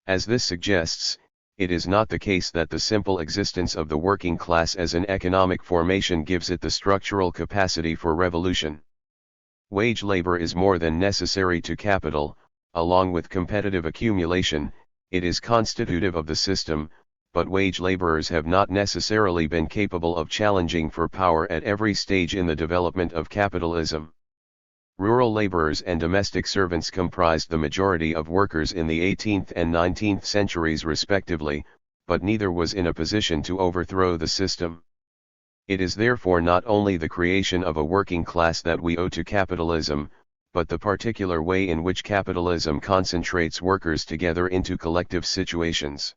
As this suggests, it is not the case that the simple existence of the working class as an economic formation gives it the structural capacity for revolution. Wage labor is more than necessary to capital, along with competitive accumulation, it is constitutive of the system, but wage laborers have not necessarily been capable of challenging for power at every stage in the development of capitalism. Rural laborers and domestic servants comprised the majority of workers in the 18th and 19th centuries respectively, but neither was in a position to overthrow the system. It is therefore not only the creation of a working class that we owe to capitalism, but the particular way in which capitalism concentrates workers together into collective situations.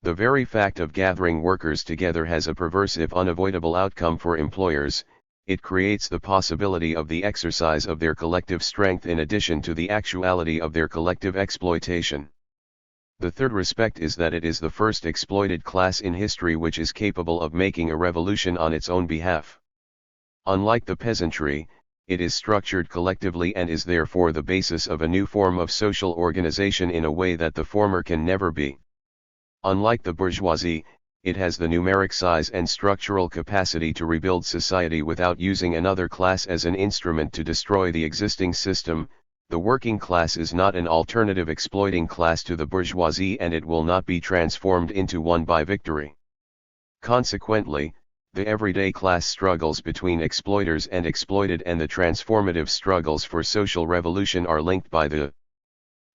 The very fact of gathering workers together has a perverse if unavoidable outcome for employers. It creates the possibility of the exercise of their collective strength in addition to the actuality of their collective exploitation. The third respect is that it is the first exploited class in history which is capable of making a revolution on its own behalf. Unlike the peasantry, it is structured collectively and is therefore the basis of a new form of social organization in a way that the former can never be. Unlike the bourgeoisie, it has the numeric size and structural capacity to rebuild society without using another class as an instrument to destroy the existing system. The working class is not an alternative exploiting class to the bourgeoisie and it will not be transformed into one by victory. Consequently, the everyday class struggles between exploiters and exploited and the transformative struggles for social revolution are linked by the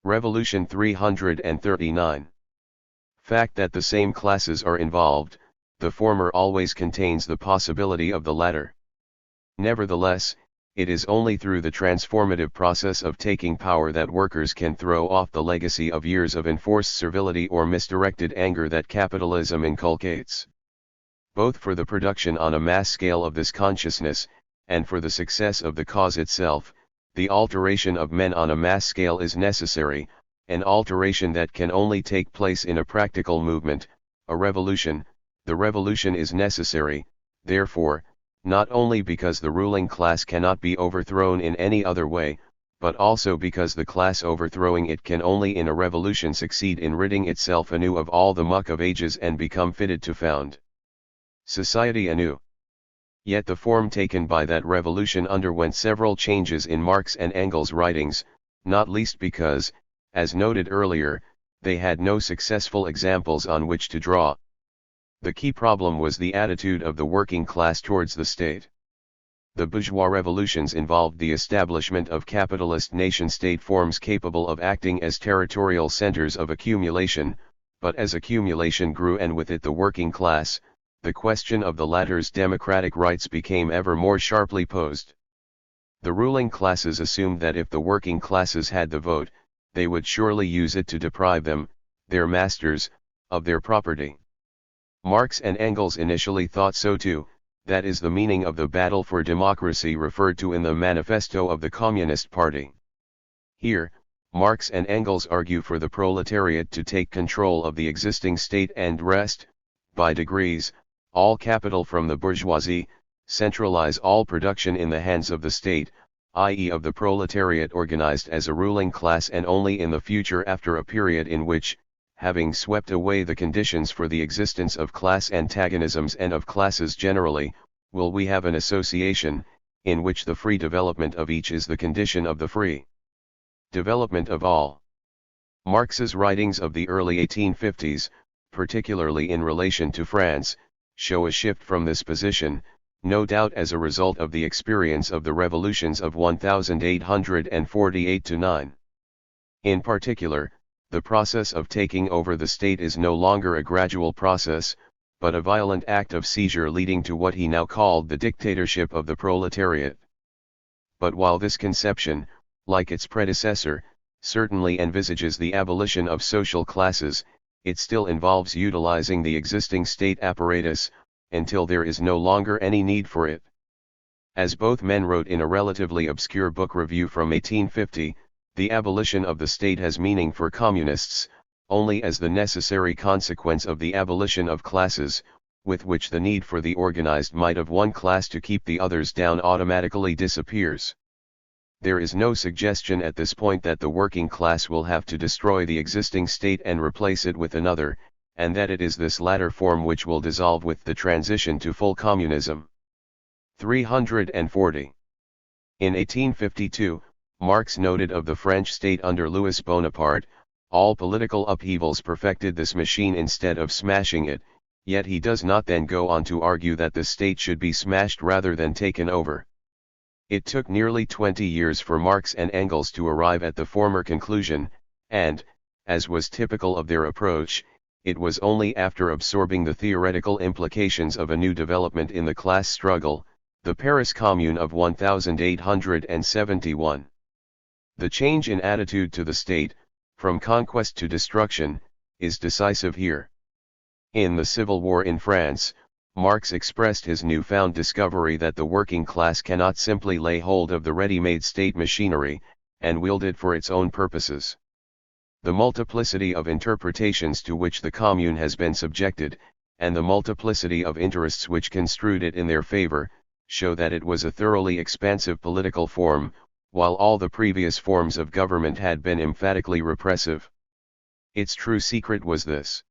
Revolution 339. Fact that the same classes are involved, the former always contains the possibility of the latter. Nevertheless, it is only through the transformative process of taking power that workers can throw off the legacy of years of enforced servility or misdirected anger that capitalism inculcates. Both for the production on a mass scale of this consciousness, and for the success of the cause itself, the alteration of men on a mass scale is necessary, an alteration that can only take place in a practical movement, a revolution. The revolution is necessary, therefore, not only because the ruling class cannot be overthrown in any other way, but also because the class overthrowing it can only in a revolution succeed in ridding itself anew of all the muck of ages and become fitted to found society anew. Yet the form taken by that revolution underwent several changes in Marx and Engels' writings, not least because, as noted earlier, they had no successful examples on which to draw. The key problem was the attitude of the working class towards the state. The bourgeois revolutions involved the establishment of capitalist nation-state forms capable of acting as territorial centers of accumulation, but as accumulation grew and with it the working class, the question of the latter's democratic rights became ever more sharply posed. The ruling classes assumed that if the working classes had the vote, they would surely use it to deprive them, their masters, of their property. Marx and Engels initially thought so too, that is the meaning of the battle for democracy referred to in the manifesto of the Communist Party. Here, Marx and Engels argue for the proletariat to take control of the existing state and wrest, by degrees, all capital from the bourgeoisie, centralize all production in the hands of the state, i.e. of the proletariat organized as a ruling class, and only in the future, after a period in which, having swept away the conditions for the existence of class antagonisms and of classes generally, will we have an association, in which the free development of each is the condition of the free development of all. Marx's writings of the early 1850s, particularly in relation to France, show a shift from this position, no doubt as a result of the experience of the revolutions of 1848–9. In particular, the process of taking over the state is no longer a gradual process, but a violent act of seizure leading to what he now called the dictatorship of the proletariat. But while this conception, like its predecessor, certainly envisages the abolition of social classes, it still involves utilizing the existing state apparatus, until there is no longer any need for it. As both men wrote in a relatively obscure book review from 1850, the abolition of the state has meaning for communists, only as the necessary consequence of the abolition of classes, with which the need for the organized might of one class to keep the others down automatically disappears. There is no suggestion at this point that the working class will have to destroy the existing state and replace it with another, and that it is this latter form which will dissolve with the transition to full communism. 340. In 1852, Marx noted of the French state under Louis Bonaparte, all political upheavals perfected this machine instead of smashing it, yet he does not then go on to argue that the state should be smashed rather than taken over. It took nearly 20 years for Marx and Engels to arrive at the former conclusion, and, as was typical of their approach, it was only after absorbing the theoretical implications of a new development in the class struggle, the Paris Commune of 1871. The change in attitude to the state, from conquest to destruction, is decisive here. In the Civil War in France, Marx expressed his newfound discovery that the working class cannot simply lay hold of the ready-made state machinery, and wield it for its own purposes. The multiplicity of interpretations to which the Commune has been subjected, and the multiplicity of interests which construed it in their favor, show that it was a thoroughly expansive political form, while all the previous forms of government had been emphatically repressive. Its true secret was this.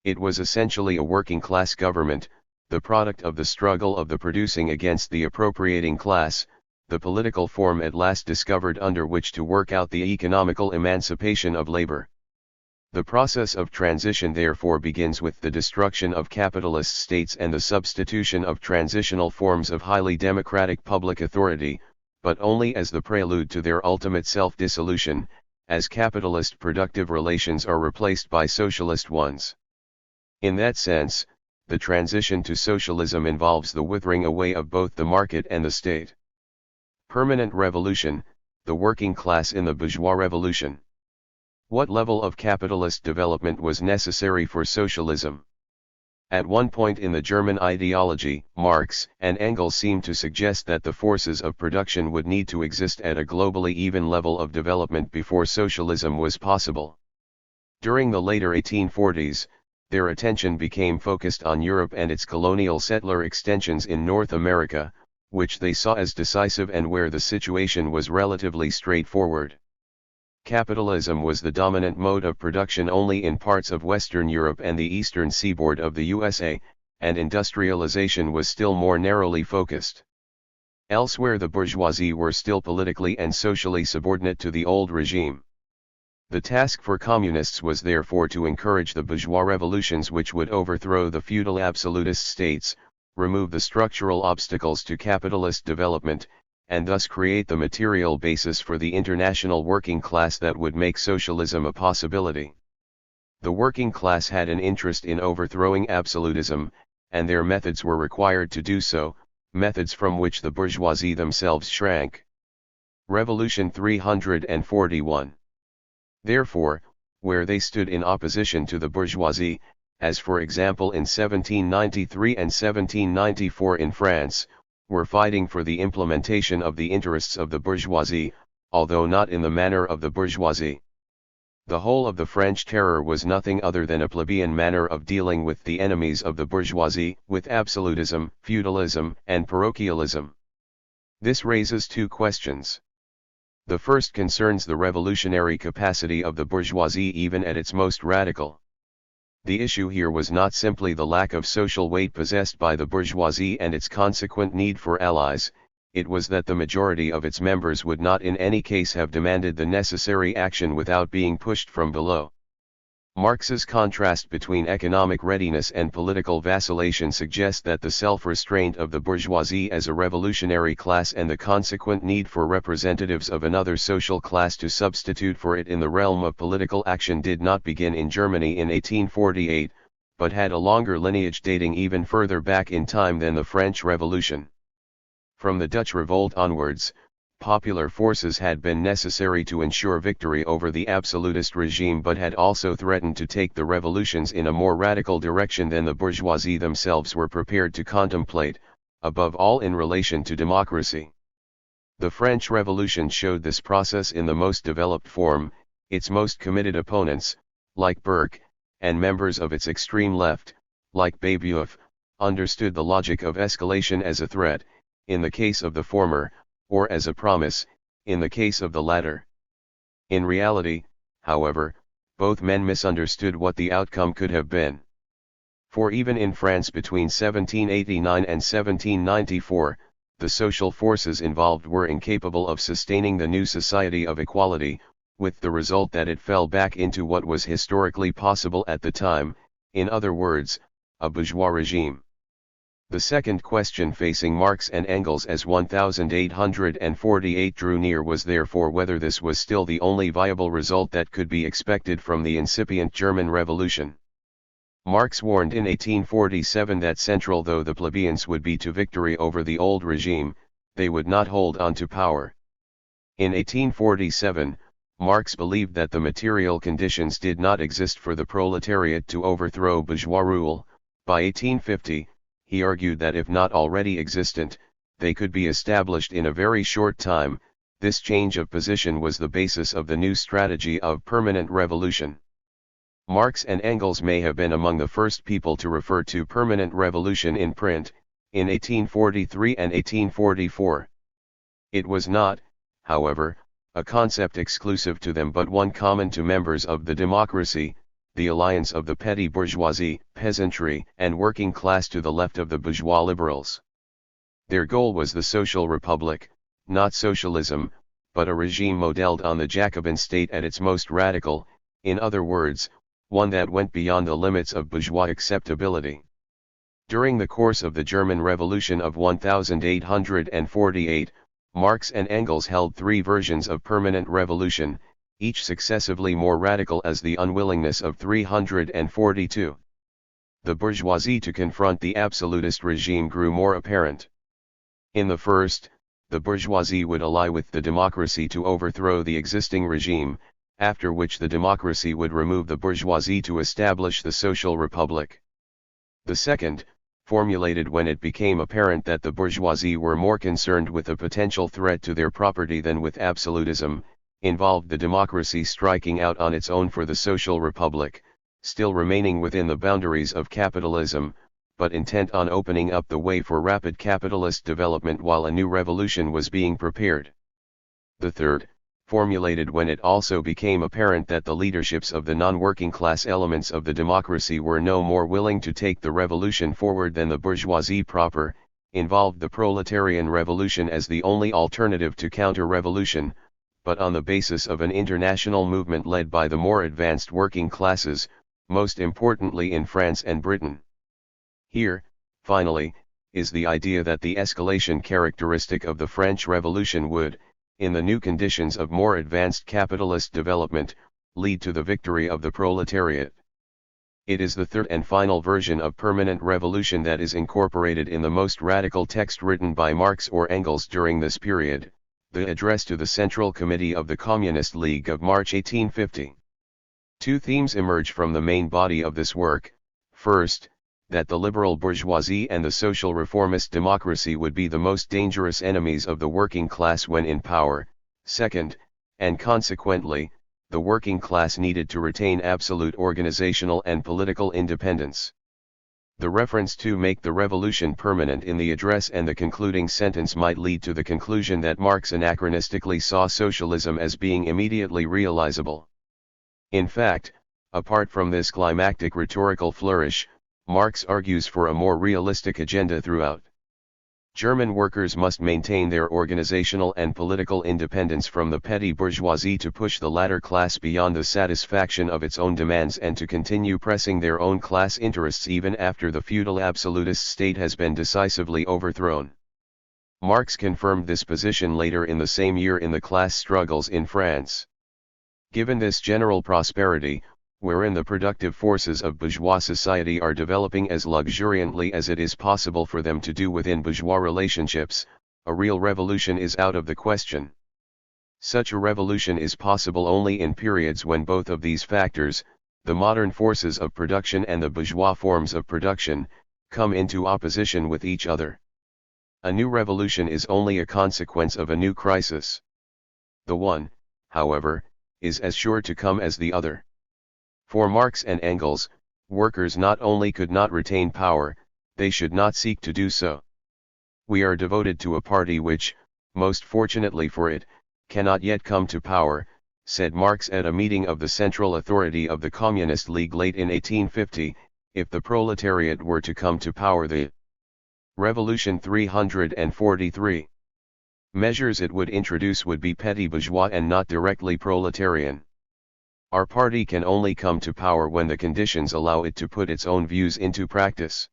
It was essentially a working-class government, the product of the struggle of the producing against the appropriating class, the political form at last discovered under which to work out the economical emancipation of labor. The process of transition therefore begins with the destruction of capitalist states and the substitution of transitional forms of highly democratic public authority, but only as the prelude to their ultimate self-dissolution, as capitalist productive relations are replaced by socialist ones. In that sense, the transition to socialism involves the withering away of both the market and the state. Permanent revolution, the working class in the bourgeois revolution. What level of capitalist development was necessary for socialism? At one point in the German ideology, Marx and Engels seemed to suggest that the forces of production would need to exist at a globally even level of development before socialism was possible. During the later 1840s, their attention became focused on Europe and its colonial settler extensions in North America, which they saw as decisive and where the situation was relatively straightforward. Capitalism was the dominant mode of production only in parts of Western Europe and the eastern seaboard of the USA, and industrialization was still more narrowly focused. Elsewhere the bourgeoisie were still politically and socially subordinate to the old regime. The task for communists was therefore to encourage the bourgeois revolutions which would overthrow the feudal absolutist states, remove the structural obstacles to capitalist development, and thus create the material basis for the international working class that would make socialism a possibility. The working class had an interest in overthrowing absolutism, and their methods were required to do so, methods from which the bourgeoisie themselves shrank. Revolution 341. Therefore, where they stood in opposition to the bourgeoisie, as for example in 1793 and 1794 in France, were fighting for the implementation of the interests of the bourgeoisie, although not in the manner of the bourgeoisie. The whole of the French Terror was nothing other than a plebeian manner of dealing with the enemies of the bourgeoisie, with absolutism, feudalism, and parochialism. This raises two questions. The first concerns the revolutionary capacity of the bourgeoisie even at its most radical. The issue here was not simply the lack of social weight possessed by the bourgeoisie and its consequent need for allies, it was that the majority of its members would not in any case have demanded the necessary action without being pushed from below. Marx's contrast between economic readiness and political vacillation suggests that the self-restraint of the bourgeoisie as a revolutionary class and the consequent need for representatives of another social class to substitute for it in the realm of political action did not begin in Germany in 1848, but had a longer lineage dating even further back in time than the French Revolution. From the Dutch Revolt onwards, popular forces had been necessary to ensure victory over the absolutist regime but had also threatened to take the revolutions in a more radical direction than the bourgeoisie themselves were prepared to contemplate, above all in relation to democracy. The French Revolution showed this process in the most developed form. Its most committed opponents, like Burke, and members of its extreme left, like Babeuf, understood the logic of escalation as a threat, in the case of the former, or as a promise, in the case of the latter. In reality, however, both men misunderstood what the outcome could have been. For even in France between 1789 and 1794, the social forces involved were incapable of sustaining the new society of equality, with the result that it fell back into what was historically possible at the time, in other words, a bourgeois regime. The second question facing Marx and Engels as 1848 drew near was therefore whether this was still the only viable result that could be expected from the incipient German Revolution. Marx warned in 1847 that central though the plebeians would be to victory over the old regime, they would not hold on to power. In 1847, Marx believed that the material conditions did not exist for the proletariat to overthrow bourgeois rule. By 1850, he argued that if not already existent, they could be established in a very short time. This change of position was the basis of the new strategy of permanent revolution. Marx and Engels may have been among the first people to refer to permanent revolution in print, in 1843 and 1844. It was not, however, a concept exclusive to them but one common to members of the democracy, the alliance of the petty bourgeoisie, peasantry, and working class to the left of the bourgeois liberals. Their goal was the social republic, not socialism, but a regime modeled on the Jacobin state at its most radical, in other words, one that went beyond the limits of bourgeois acceptability. During the course of the German Revolution of 1848, Marx and Engels held three versions of permanent revolution, each successively more radical as the unwillingness of 342. The bourgeoisie to confront the absolutist regime grew more apparent. In the first, the bourgeoisie would ally with the democracy to overthrow the existing regime, after which the democracy would remove the bourgeoisie to establish the social republic. The second, formulated when it became apparent that the bourgeoisie were more concerned with a potential threat to their property than with absolutism, involved the democracy striking out on its own for the social republic, still remaining within the boundaries of capitalism, but intent on opening up the way for rapid capitalist development while a new revolution was being prepared. The third, formulated when it also became apparent that the leaderships of the non-working class elements of the democracy were no more willing to take the revolution forward than the bourgeoisie proper, involved the proletarian revolution as the only alternative to counter-revolution, but on the basis of an international movement led by the more advanced working classes, most importantly in France and Britain. Here, finally, is the idea that the escalation characteristic of the French Revolution would, in the new conditions of more advanced capitalist development, lead to the victory of the proletariat. It is the third and final version of permanent revolution that is incorporated in the most radical text written by Marx or Engels during this period, the address to the Central Committee of the Communist League of March 1850. Two themes emerge from the main body of this work. First, that the liberal bourgeoisie and the social reformist democracy would be the most dangerous enemies of the working class when in power. Second, and consequently, the working class needed to retain absolute organizational and political independence. The reference to make the revolution permanent in the address and the concluding sentence might lead to the conclusion that Marx anachronistically saw socialism as being immediately realizable. In fact, apart from this climactic rhetorical flourish, Marx argues for a more realistic agenda throughout. German workers must maintain their organizational and political independence from the petty bourgeoisie to push the latter class beyond the satisfaction of its own demands and to continue pressing their own class interests even after the feudal absolutist state has been decisively overthrown. Marx confirmed this position later in the same year in the class struggles in France. Given this general prosperity, wherein the productive forces of bourgeois society are developing as luxuriantly as it is possible for them to do within bourgeois relationships, a real revolution is out of the question. Such a revolution is possible only in periods when both of these factors, the modern forces of production and the bourgeois forms of production, come into opposition with each other. A new revolution is only a consequence of a new crisis. The one, however, is as sure to come as the other. For Marx and Engels, workers not only could not retain power, they should not seek to do so. We are devoted to a party which, most fortunately for it, cannot yet come to power, said Marx at a meeting of the Central Authority of the Communist League late in 1850, if the proletariat were to come to power the Revolution 343. Measures it would introduce would be petty bourgeois and not directly proletarian. Our party can only come to power when the conditions allow it to put its own views into practice.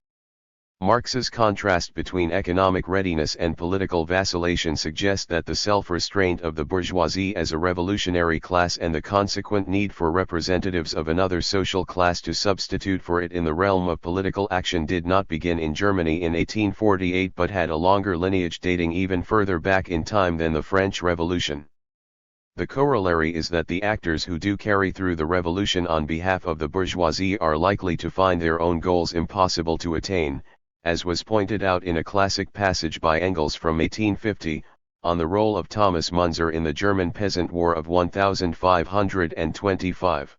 Marx's contrast between economic readiness and political vacillation suggests that the self-restraint of the bourgeoisie as a revolutionary class and the consequent need for representatives of another social class to substitute for it in the realm of political action did not begin in Germany in 1848 but had a longer lineage dating even further back in time than the French Revolution. The corollary is that the actors who do carry through the revolution on behalf of the bourgeoisie are likely to find their own goals impossible to attain, as was pointed out in a classic passage by Engels from 1850, on the role of Thomas Munzer in the German Peasant War of 1525.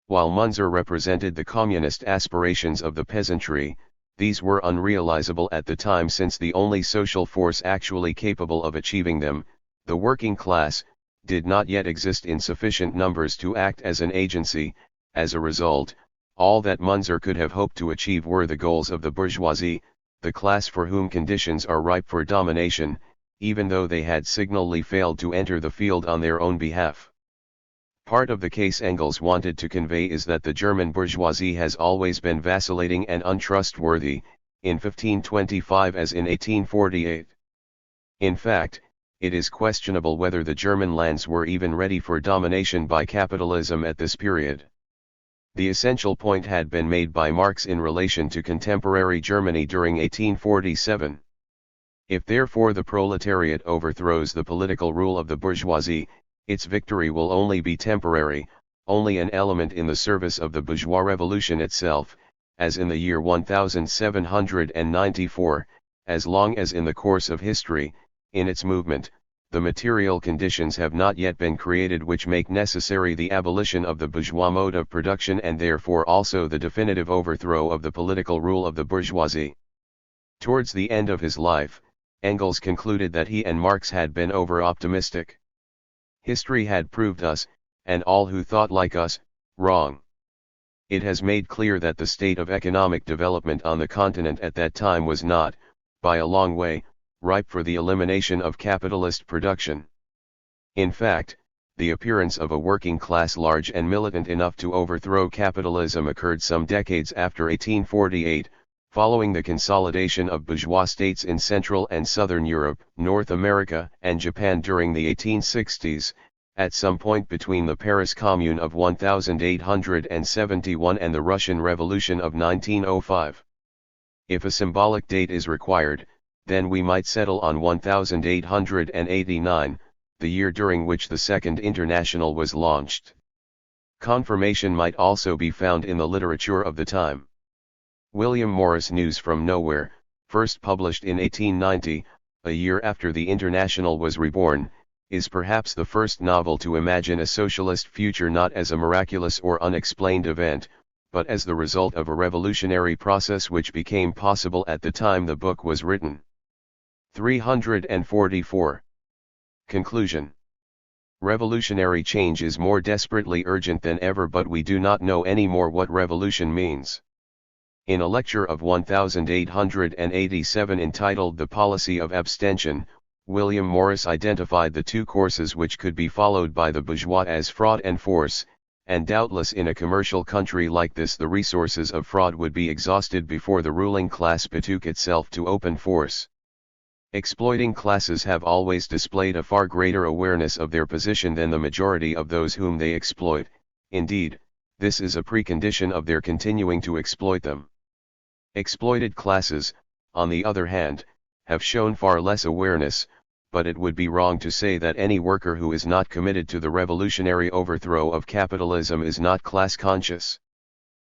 While Munzer represented the communist aspirations of the peasantry, these were unrealizable at the time since the only social force actually capable of achieving them, the working class, did not yet exist in sufficient numbers to act as an agency. As a result, all that Munzer could have hoped to achieve were the goals of the bourgeoisie, the class for whom conditions are ripe for domination, even though they had signally failed to enter the field on their own behalf. Part of the case Engels wanted to convey is that the German bourgeoisie has always been vacillating and untrustworthy, in 1525 as in 1848. In fact, it is questionable whether the German lands were even ready for domination by capitalism at this period. The essential point had been made by Marx in relation to contemporary Germany during 1847. If therefore the proletariat overthrows the political rule of the bourgeoisie, its victory will only be temporary, only an element in the service of the bourgeois revolution itself, as in the year 1794, as long as in the course of history, in its movement, the material conditions have not yet been created which make necessary the abolition of the bourgeois mode of production and therefore also the definitive overthrow of the political rule of the bourgeoisie. Towards the end of his life, Engels concluded that he and Marx had been over-optimistic. History had proved us, and all who thought like us, wrong. It has made clear that the state of economic development on the continent at that time was not, by a long way, ripe for the elimination of capitalist production. In fact, the appearance of a working class large and militant enough to overthrow capitalism occurred some decades after 1848, following the consolidation of bourgeois states in Central and Southern Europe, North America, and Japan during the 1860s, at some point between the Paris Commune of 1871 and the Russian Revolution of 1905. If a symbolic date is required, then we might settle on 1889, the year during which the Second International was launched. Confirmation might also be found in the literature of the time. William Morris' News from Nowhere, first published in 1890, a year after the International was reborn, is perhaps the first novel to imagine a socialist future not as a miraculous or unexplained event, but as the result of a revolutionary process which became possible at the time the book was written. 344. Conclusion. Revolutionary change is more desperately urgent than ever, but we do not know any more what revolution means. In a lecture of 1887 entitled The Policy of Abstention, William Morris identified the two courses which could be followed by the bourgeois as fraud and force, and doubtless in a commercial country like this the resources of fraud would be exhausted before the ruling class betook itself to open force. Exploiting classes have always displayed a far greater awareness of their position than the majority of those whom they exploit. Indeed, this is a precondition of their continuing to exploit them. Exploited classes, on the other hand, have shown far less awareness, but it would be wrong to say that any worker who is not committed to the revolutionary overthrow of capitalism is not class conscious.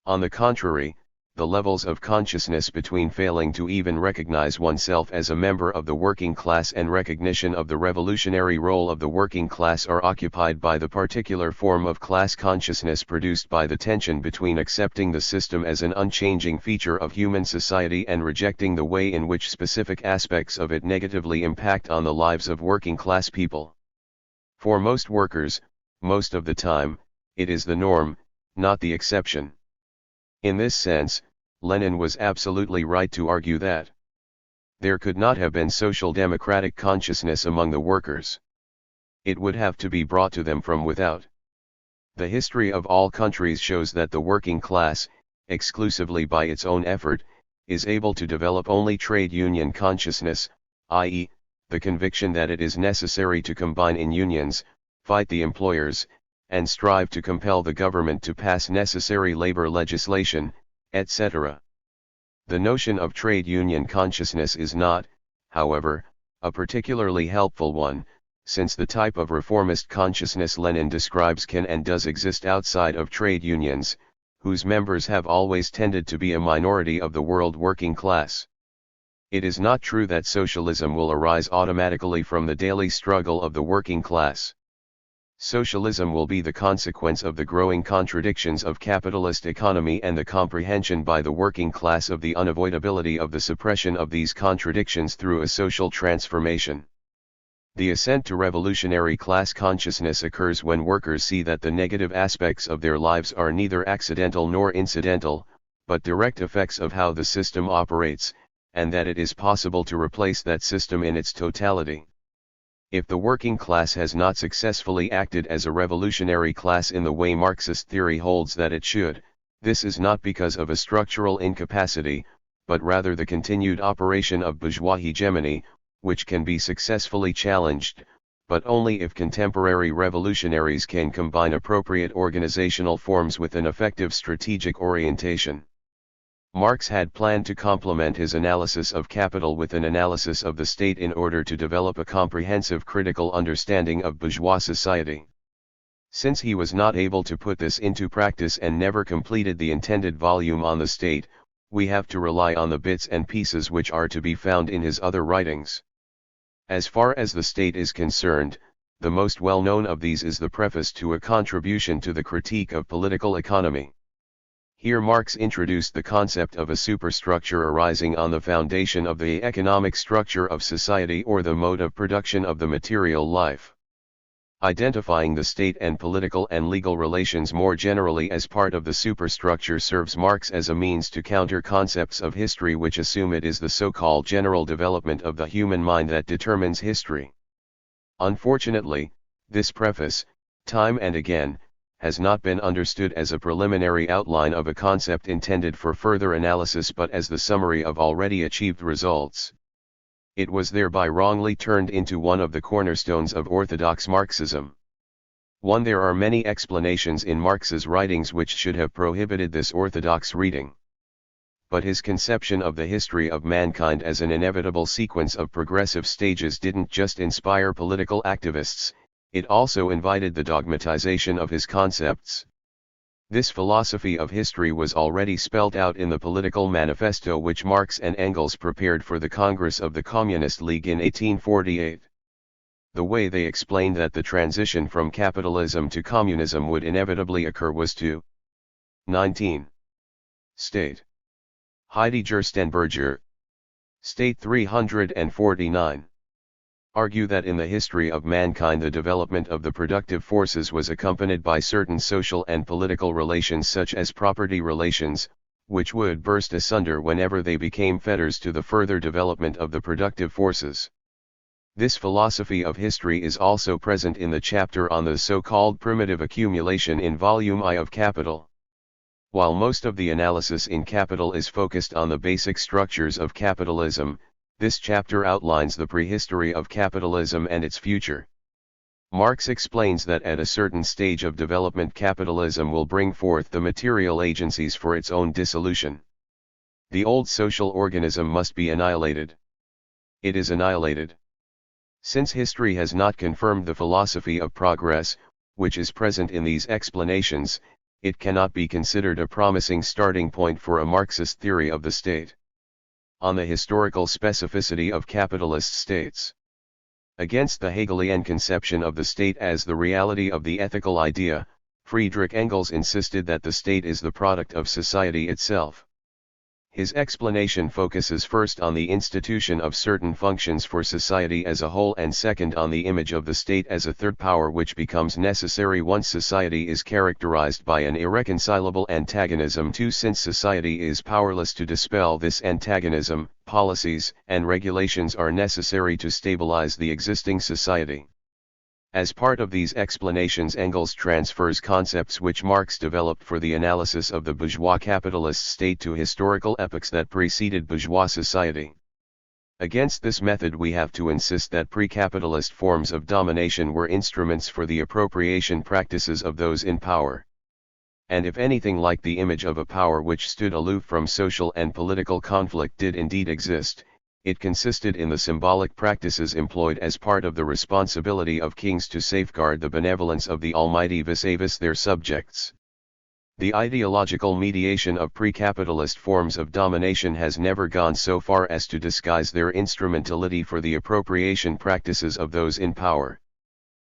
On the contrary, the levels of consciousness between failing to even recognize oneself as a member of the working class and recognition of the revolutionary role of the working class are occupied by the particular form of class consciousness produced by the tension between accepting the system as an unchanging feature of human society and rejecting the way in which specific aspects of it negatively impact on the lives of working class people. For most workers, most of the time, it is the norm, not the exception. In this sense, Lenin was absolutely right to argue that there could not have been social democratic consciousness among the workers. It would have to be brought to them from without. The history of all countries shows that the working class, exclusively by its own effort, is able to develop only trade union consciousness, i.e., the conviction that it is necessary to combine in unions, fight the employers, and strive to compel the government to pass necessary labor legislation, etc. The notion of trade union consciousness is not, however, a particularly helpful one, since the type of reformist consciousness Lenin describes can and does exist outside of trade unions, whose members have always tended to be a minority of the world working class. It is not true that socialism will arise automatically from the daily struggle of the working class. Socialism will be the consequence of the growing contradictions of capitalist economy and the comprehension by the working class of the unavoidability of the suppression of these contradictions through a social transformation. The ascent to revolutionary class consciousness occurs when workers see that the negative aspects of their lives are neither accidental nor incidental, but direct effects of how the system operates, and that it is possible to replace that system in its totality. If the working class has not successfully acted as a revolutionary class in the way Marxist theory holds that it should, this is not because of a structural incapacity, but rather the continued operation of bourgeois hegemony, which can be successfully challenged, but only if contemporary revolutionaries can combine appropriate organizational forms with an effective strategic orientation. Marx had planned to complement his analysis of capital with an analysis of the state in order to develop a comprehensive critical understanding of bourgeois society. Since he was not able to put this into practice and never completed the intended volume on the state, we have to rely on the bits and pieces which are to be found in his other writings. As far as the state is concerned, the most well-known of these is the preface to a contribution to the critique of political economy. Here Marx introduced the concept of a superstructure arising on the foundation of the economic structure of society or the mode of production of the material life. Identifying the state and political and legal relations more generally as part of the superstructure serves Marx as a means to counter concepts of history which assume it is the so-called general development of the human mind that determines history. Unfortunately, this preface, time and again, has not been understood as a preliminary outline of a concept intended for further analysis but as the summary of already achieved results. It was thereby wrongly turned into one of the cornerstones of orthodox Marxism. There are many explanations in Marx's writings which should have prohibited this orthodox reading. But his conception of the history of mankind as an inevitable sequence of progressive stages didn't just inspire political activists, it also invited the dogmatization of his concepts. This philosophy of history was already spelt out in the political manifesto which Marx and Engels prepared for the Congress of the Communist League in 1848. The way they explained that the transition from capitalism to communism would inevitably occur was to 19. State. Heidegger Stenberger. State 349. Argue that in the history of mankind the development of the productive forces was accompanied by certain social and political relations such as property relations, which would burst asunder whenever they became fetters to the further development of the productive forces. This philosophy of history is also present in the chapter on the so-called primitive accumulation in Volume I of Capital. While most of the analysis in Capital is focused on the basic structures of capitalism, this chapter outlines the prehistory of capitalism and its future. Marx explains that at a certain stage of development capitalism will bring forth the material agencies for its own dissolution. The old social organism must be annihilated. It is annihilated. Since history has not confirmed the philosophy of progress, which is present in these explanations, it cannot be considered a promising starting point for a Marxist theory of the state. On the historical specificity of capitalist states. Against the Hegelian conception of the state as the reality of the ethical idea, Friedrich Engels insisted that the state is the product of society itself. His explanation focuses first on the institution of certain functions for society as a whole and second on the image of the state as a third power which becomes necessary once society is characterized by an irreconcilable antagonism to since society is powerless to dispel this antagonism, policies and regulations are necessary to stabilize the existing society. As part of these explanations Engels transfers concepts which Marx developed for the analysis of the bourgeois capitalist state to historical epochs that preceded bourgeois society. Against this method we have to insist that pre-capitalist forms of domination were instruments for the appropriation practices of those in power. And if anything like the image of a power which stood aloof from social and political conflict did indeed exist, it consisted in the symbolic practices employed as part of the responsibility of kings to safeguard the benevolence of the Almighty vis-a-vis their subjects. The ideological mediation of pre-capitalist forms of domination has never gone so far as to disguise their instrumentality for the appropriation practices of those in power.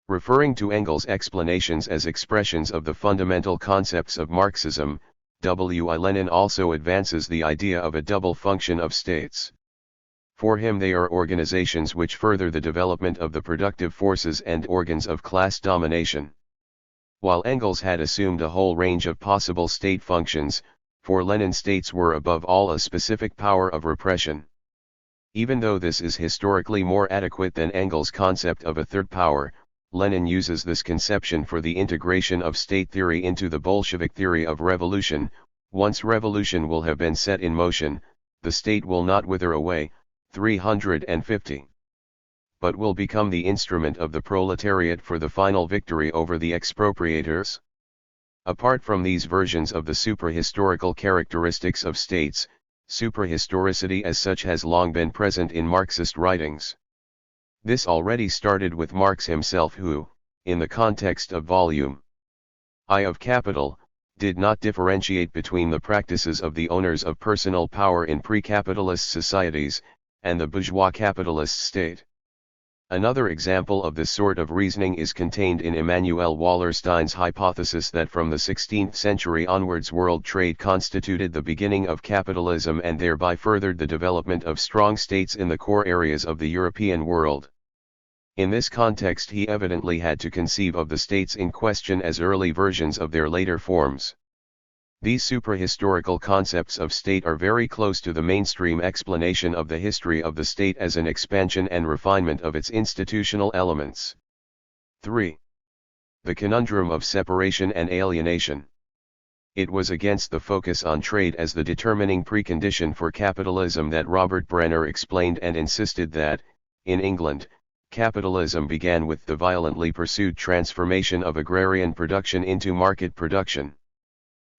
Referring to Engels' explanations as expressions of the fundamental concepts of Marxism, W. I. Lenin also advances the idea of a double function of states. For him they are organizations which further the development of the productive forces and organs of class domination. While Engels had assumed a whole range of possible state functions, for Lenin states were above all a specific power of repression. Even though this is historically more adequate than Engels' concept of a third power, Lenin uses this conception for the integration of state theory into the Bolshevik theory of revolution. Once revolution will have been set in motion, the state will not wither away, 350. But will become the instrument of the proletariat for the final victory over the expropriators. Apart from these versions of the suprahistorical characteristics of states, suprahistoricity as such has long been present in Marxist writings. This already started with Marx himself who, in the context of Volume I of Capital, did not differentiate between the practices of the owners of personal power in pre-capitalist societies, and the bourgeois capitalist state. Another example of this sort of reasoning is contained in Immanuel Wallerstein's hypothesis that from the 16th century onwards world trade constituted the beginning of capitalism and thereby furthered the development of strong states in the core areas of the European world. In this context he evidently had to conceive of the states in question as early versions of their later forms. These suprahistorical concepts of state are very close to the mainstream explanation of the history of the state as an expansion and refinement of its institutional elements. 3. The conundrum of separation and alienation. It was against the focus on trade as the determining precondition for capitalism that Robert Brenner explained and insisted that, in England, capitalism began with the violently pursued transformation of agrarian production into market production.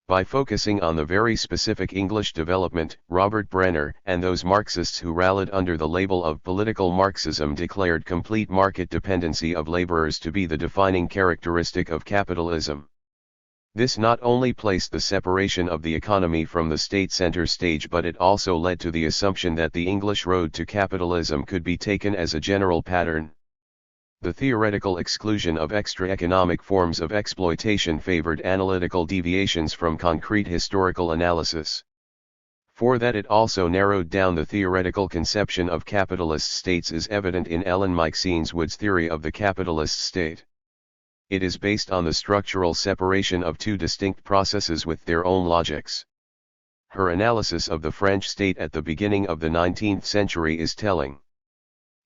By focusing on the very specific English development, Robert Brenner and those Marxists who rallied under the label of political Marxism declared complete market dependency of laborers to be the defining characteristic of capitalism. This not only placed the separation of the economy from the state center stage, but it also led to the assumption that the English road to capitalism could be taken as a general pattern. The theoretical exclusion of extra-economic forms of exploitation favored analytical deviations from concrete historical analysis. For that it also narrowed down the theoretical conception of capitalist states is evident in Ellen Maxine-Wood's theory of the capitalist state. It is based on the structural separation of two distinct processes with their own logics. Her analysis of the French state at the beginning of the 19th century is telling.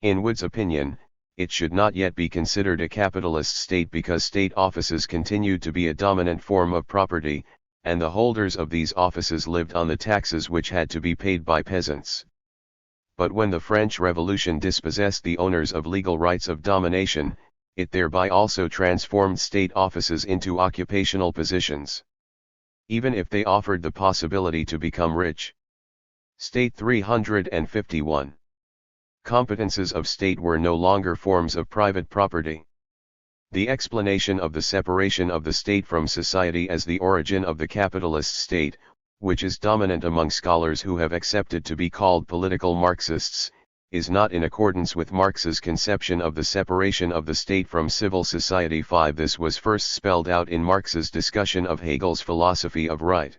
In Wood's opinion, it should not yet be considered a capitalist state because state offices continued to be a dominant form of property, and the holders of these offices lived on the taxes which had to be paid by peasants. But when the French Revolution dispossessed the owners of legal rights of domination, it thereby also transformed state offices into occupational positions. Even if they offered the possibility to become rich. State 351. Competences of state were no longer forms of private property. The explanation of the separation of the state from society as the origin of the capitalist state, which is dominant among scholars who have accepted to be called political Marxists, is not in accordance with Marx's conception of the separation of the state from civil society. 5. This was first spelled out in Marx's discussion of Hegel's philosophy of right.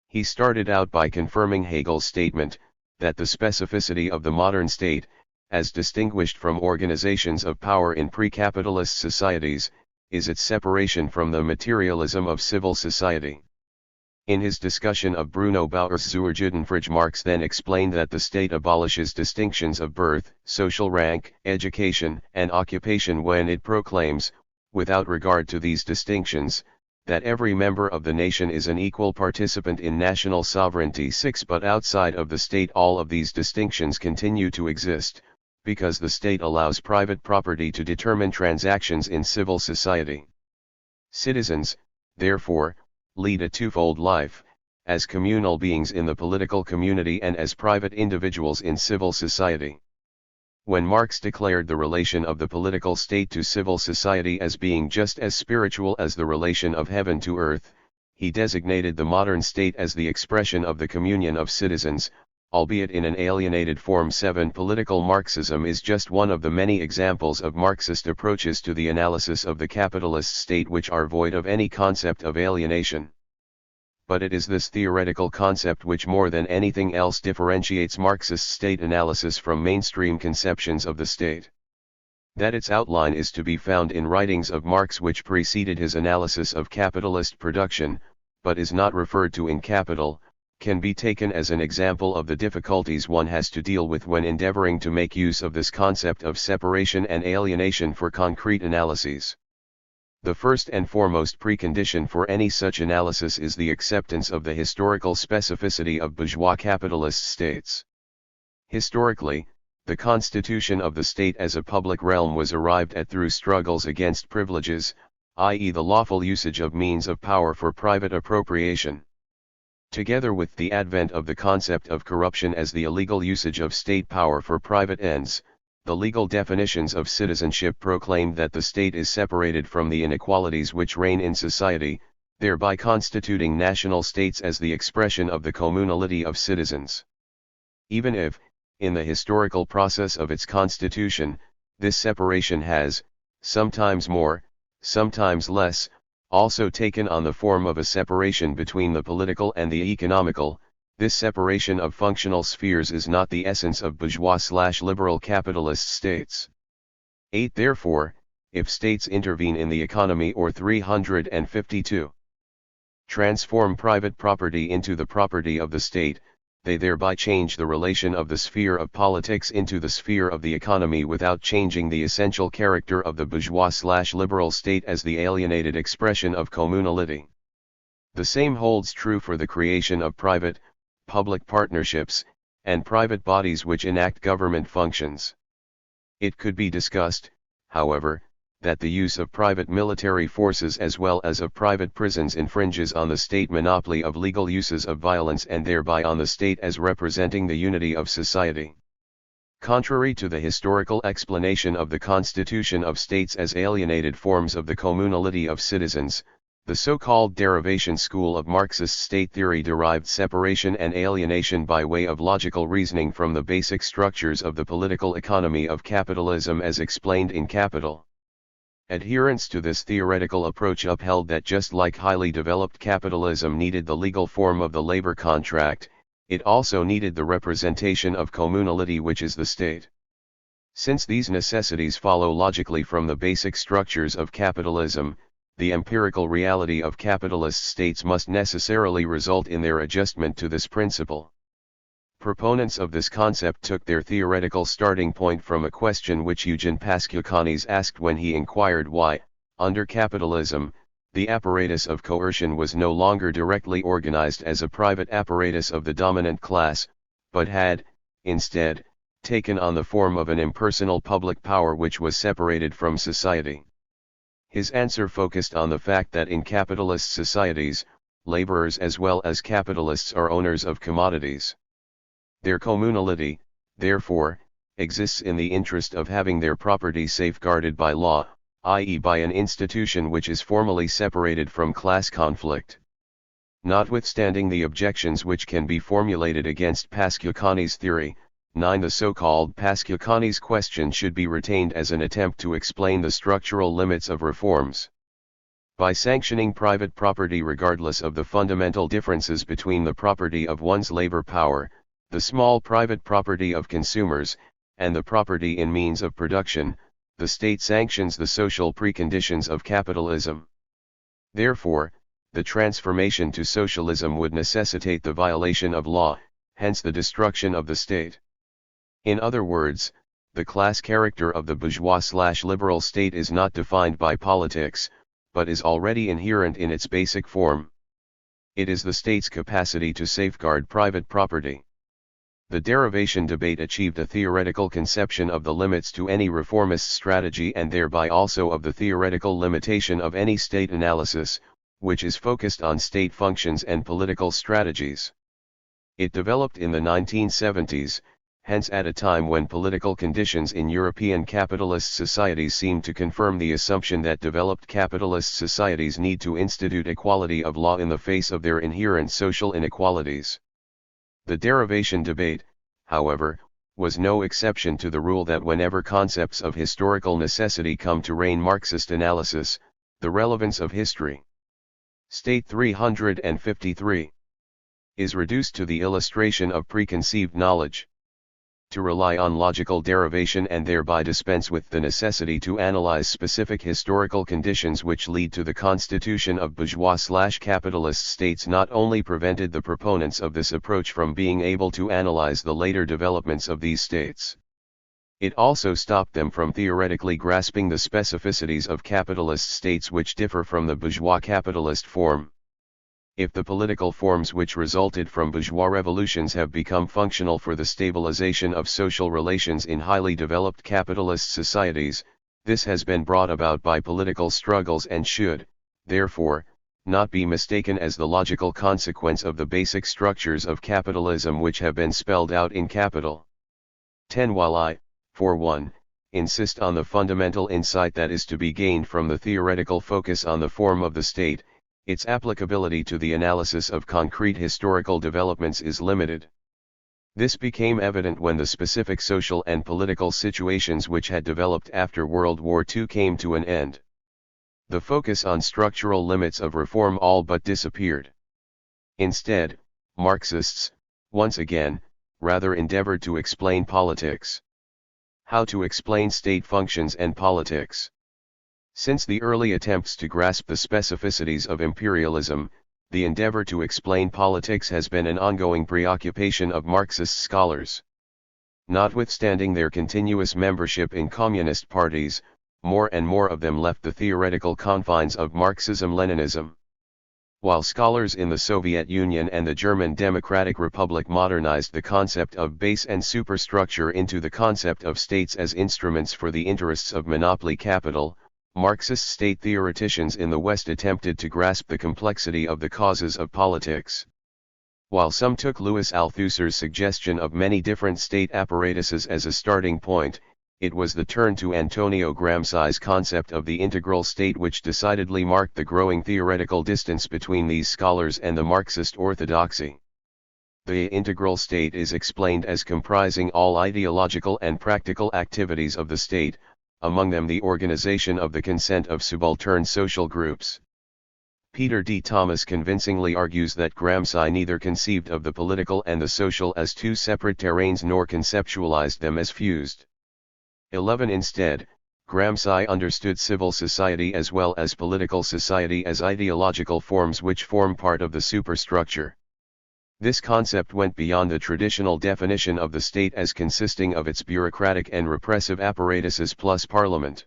He started out by confirming Hegel's statement, that the specificity of the modern state, as distinguished from organizations of power in pre-capitalist societies, is its separation from the materialism of civil society. In his discussion of Bruno Bauer's Zur Judenfrage, Marx then explained that the state abolishes distinctions of birth, social rank, education, and occupation when it proclaims, without regard to these distinctions, that every member of the nation is an equal participant in national sovereignty. 6. But outside of the state all of these distinctions continue to exist, because the state allows private property to determine transactions in civil society. Citizens, therefore, lead a twofold life, as communal beings in the political community and as private individuals in civil society. When Marx declared the relation of the political state to civil society as being just as spiritual as the relation of heaven to earth, he designated the modern state as the expression of the communion of citizens, albeit in an alienated form. 7. Political Marxism is just one of the many examples of Marxist approaches to the analysis of the capitalist state which are void of any concept of alienation. But it is this theoretical concept which more than anything else differentiates Marxist state analysis from mainstream conceptions of the state. That its outline is to be found in writings of Marx which preceded his analysis of capitalist production, but is not referred to in Capital, can be taken as an example of the difficulties one has to deal with when endeavoring to make use of this concept of separation and alienation for concrete analyses. The first and foremost precondition for any such analysis is the acceptance of the historical specificity of bourgeois capitalist states. Historically, the constitution of the state as a public realm was arrived at through struggles against privileges, i.e. the lawful usage of means of power for private appropriation. Together with the advent of the concept of corruption as the illegal usage of state power for private ends, the legal definitions of citizenship proclaimed that the state is separated from the inequalities which reign in society, thereby constituting national states as the expression of the communality of citizens. Even if, in the historical process of its constitution, this separation has, sometimes more, sometimes less, also taken on the form of a separation between the political and the economical, this separation of functional spheres is not the essence of bourgeois/liberal capitalist states. 8. Therefore, if states intervene in the economy or 352 transform private property into the property of the state, they thereby change the relation of the sphere of politics into the sphere of the economy without changing the essential character of the bourgeois/liberal state as the alienated expression of communality. The same holds true for the creation of private, public partnerships, and private bodies which enact government functions. It could be discussed, however, that the use of private military forces as well as of private prisons infringes on the state monopoly of legal uses of violence and thereby on the state as representing the unity of society. Contrary to the historical explanation of the constitution of states as alienated forms of the communality of citizens, The so-called derivation school of Marxist state theory derived separation and alienation by way of logical reasoning from the basic structures of the political economy of capitalism as explained in Capital. Adherents to this theoretical approach upheld that just like highly developed capitalism needed the legal form of the labor contract, it also needed the representation of communality, which is the state. Since these necessities follow logically from the basic structures of capitalism, the empirical reality of capitalist states must necessarily result in their adjustment to this principle. Proponents of this concept took their theoretical starting point from a question which Eugen Pascucanis asked when he inquired why, under capitalism, the apparatus of coercion was no longer directly organized as a private apparatus of the dominant class, but had, instead, taken on the form of an impersonal public power which was separated from society. His answer focused on the fact that in capitalist societies, laborers as well as capitalists are owners of commodities. Their communality, therefore, exists in the interest of having their property safeguarded by law, i.e. by an institution which is formally separated from class conflict. Notwithstanding the objections which can be formulated against Pascucanis' theory, 9. The so-called Pascucanis question should be retained as an attempt to explain the structural limits of reforms. By sanctioning private property regardless of the fundamental differences between the property of one's labor power, the small private property of consumers, and the property in means of production, the state sanctions the social preconditions of capitalism. Therefore, the transformation to socialism would necessitate the violation of law, hence the destruction of the state. In other words, the class character of the bourgeois/liberal state is not defined by politics, but is already inherent in its basic form. It is the state's capacity to safeguard private property. The derivation debate achieved a theoretical conception of the limits to any reformist strategy and thereby also of the theoretical limitation of any state analysis, which is focused on state functions and political strategies. It developed in the 1970s, hence at a time when political conditions in European capitalist societies seemed to confirm the assumption that developed capitalist societies need to institute equality of law in the face of their inherent social inequalities. The derivation debate, however, was no exception to the rule that whenever concepts of historical necessity come to reign Marxist analysis, the relevance of history. State 353 is reduced to the illustration of preconceived knowledge. To rely on logical derivation and thereby dispense with the necessity to analyze specific historical conditions which lead to the constitution of bourgeois/capitalist states not only prevented the proponents of this approach from being able to analyze the later developments of these states. It also stopped them from theoretically grasping the specificities of capitalist states which differ from the bourgeois capitalist form. If the political forms which resulted from bourgeois revolutions have become functional for the stabilization of social relations in highly developed capitalist societies, this has been brought about by political struggles and should, therefore, not be mistaken as the logical consequence of the basic structures of capitalism which have been spelled out in Capital. 10. While I, for one, insist on the fundamental insight that is to be gained from the theoretical focus on the form of the state, its applicability to the analysis of concrete historical developments is limited. This became evident when the specific social and political situations which had developed after World War II came to an end. The focus on structural limits of reform all but disappeared. Instead, Marxists, once again, rather endeavored to explain politics. How to explain state functions and politics? Since the early attempts to grasp the specificities of imperialism, the endeavor to explain politics has been an ongoing preoccupation of Marxist scholars. Notwithstanding their continuous membership in communist parties, more and more of them left the theoretical confines of Marxism-Leninism. While scholars in the Soviet Union and the German Democratic Republic modernized the concept of base and superstructure into the concept of states as instruments for the interests of monopoly capital, Marxist state theoreticians in the West attempted to grasp the complexity of the causes of politics. While some took Louis Althusser's suggestion of many different state apparatuses as a starting point, it was the turn to Antonio Gramsci's concept of the integral state which decidedly marked the growing theoretical distance between these scholars and the Marxist orthodoxy. The integral state is explained as comprising all ideological and practical activities of the state, among them the organization of the consent of subaltern social groups. Peter D. Thomas convincingly argues that Gramsci neither conceived of the political and the social as two separate terrains nor conceptualized them as fused. 11. Instead, Gramsci understood civil society as well as political society as ideological forms which form part of the superstructure. This concept went beyond the traditional definition of the state as consisting of its bureaucratic and repressive apparatuses plus parliament.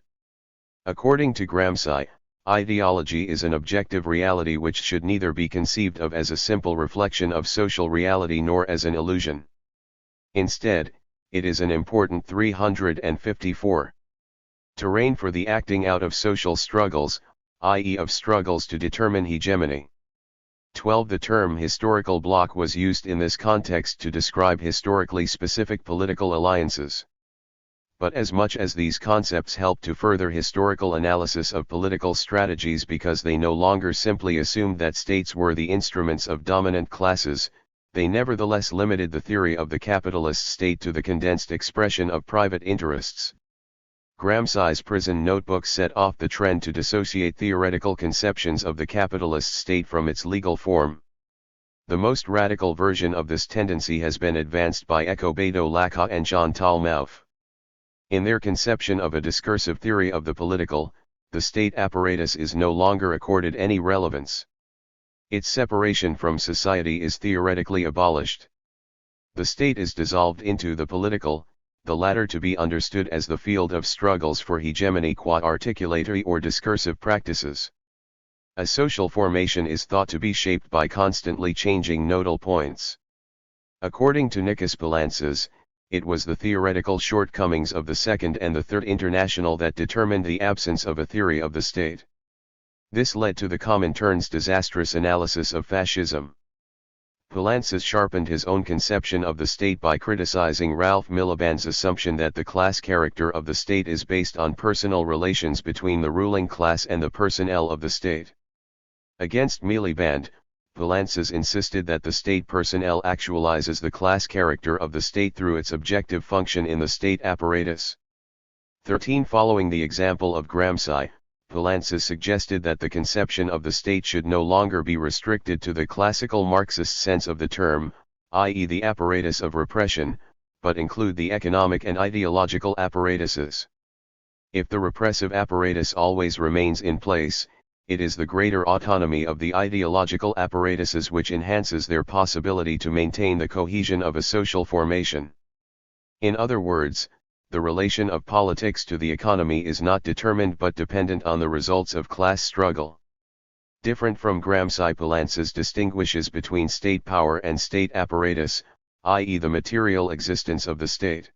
According to Gramsci, ideology is an objective reality which should neither be conceived of as a simple reflection of social reality nor as an illusion. Instead, it is an important 354 terrain for the acting out of social struggles, i.e. of struggles to determine hegemony. 12. The term historical bloc was used in this context to describe historically specific political alliances. But as much as these concepts help to further historical analysis of political strategies because they no longer simply assumed that states were the instruments of dominant classes, they nevertheless limited the theory of the capitalist state to the condensed expression of private interests. Gramsci's prison notebook set off the trend to dissociate theoretical conceptions of the capitalist state from its legal form. The most radical version of this tendency has been advanced by Escobedo Laca and Chantal Mouffe. In their conception of a discursive theory of the political, the state apparatus is no longer accorded any relevance. Its separation from society is theoretically abolished. The state is dissolved into the political, the latter to be understood as the field of struggles for hegemony qua articulatory or discursive practices. A social formation is thought to be shaped by constantly changing nodal points. According to Nikos Poulantzas, it was the theoretical shortcomings of the Second and the Third International that determined the absence of a theory of the state. This led to the Comintern's disastrous analysis of fascism. Poulantzas sharpened his own conception of the state by criticizing Ralph Miliband's assumption that the class character of the state is based on personal relations between the ruling class and the personnel of the state. Against Miliband, Poulantzas insisted that the state personnel actualizes the class character of the state through its objective function in the state apparatus. 13. Following the example of Gramsci, Poulantzas suggested that the conception of the state should no longer be restricted to the classical Marxist sense of the term, i.e. the apparatus of repression, but include the economic and ideological apparatuses. If the repressive apparatus always remains in place, it is the greater autonomy of the ideological apparatuses which enhances their possibility to maintain the cohesion of a social formation. In other words, the relation of politics to the economy is not determined but dependent on the results of class struggle. Different from Gramsci, Poulantzas distinguishes between state power and state apparatus, i.e. the material existence of the state.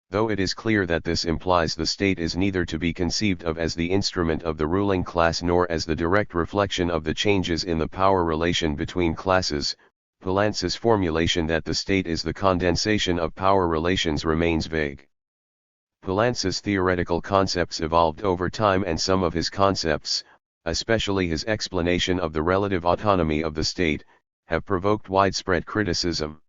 Though it is clear that this implies the state is neither to be conceived of as the instrument of the ruling class nor as the direct reflection of the changes in the power relation between classes, Poulantzas' formulation that the state is the condensation of power relations remains vague. Poulantzas' theoretical concepts evolved over time and some of his concepts, especially his explanation of the relative autonomy of the state, have provoked widespread criticism.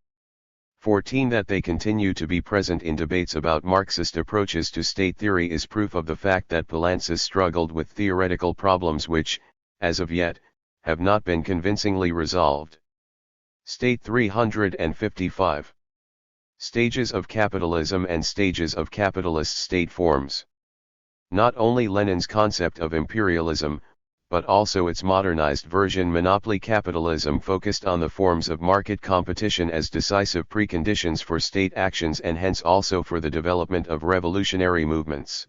14. That they continue to be present in debates about Marxist approaches to state theory is proof of the fact that Poulantzas struggled with theoretical problems which, as of yet, have not been convincingly resolved. State 355. Stages of capitalism and stages of capitalist state forms. Not only Lenin's concept of imperialism, but also its modernized version monopoly capitalism focused on the forms of market competition as decisive preconditions for state actions and hence also for the development of revolutionary movements.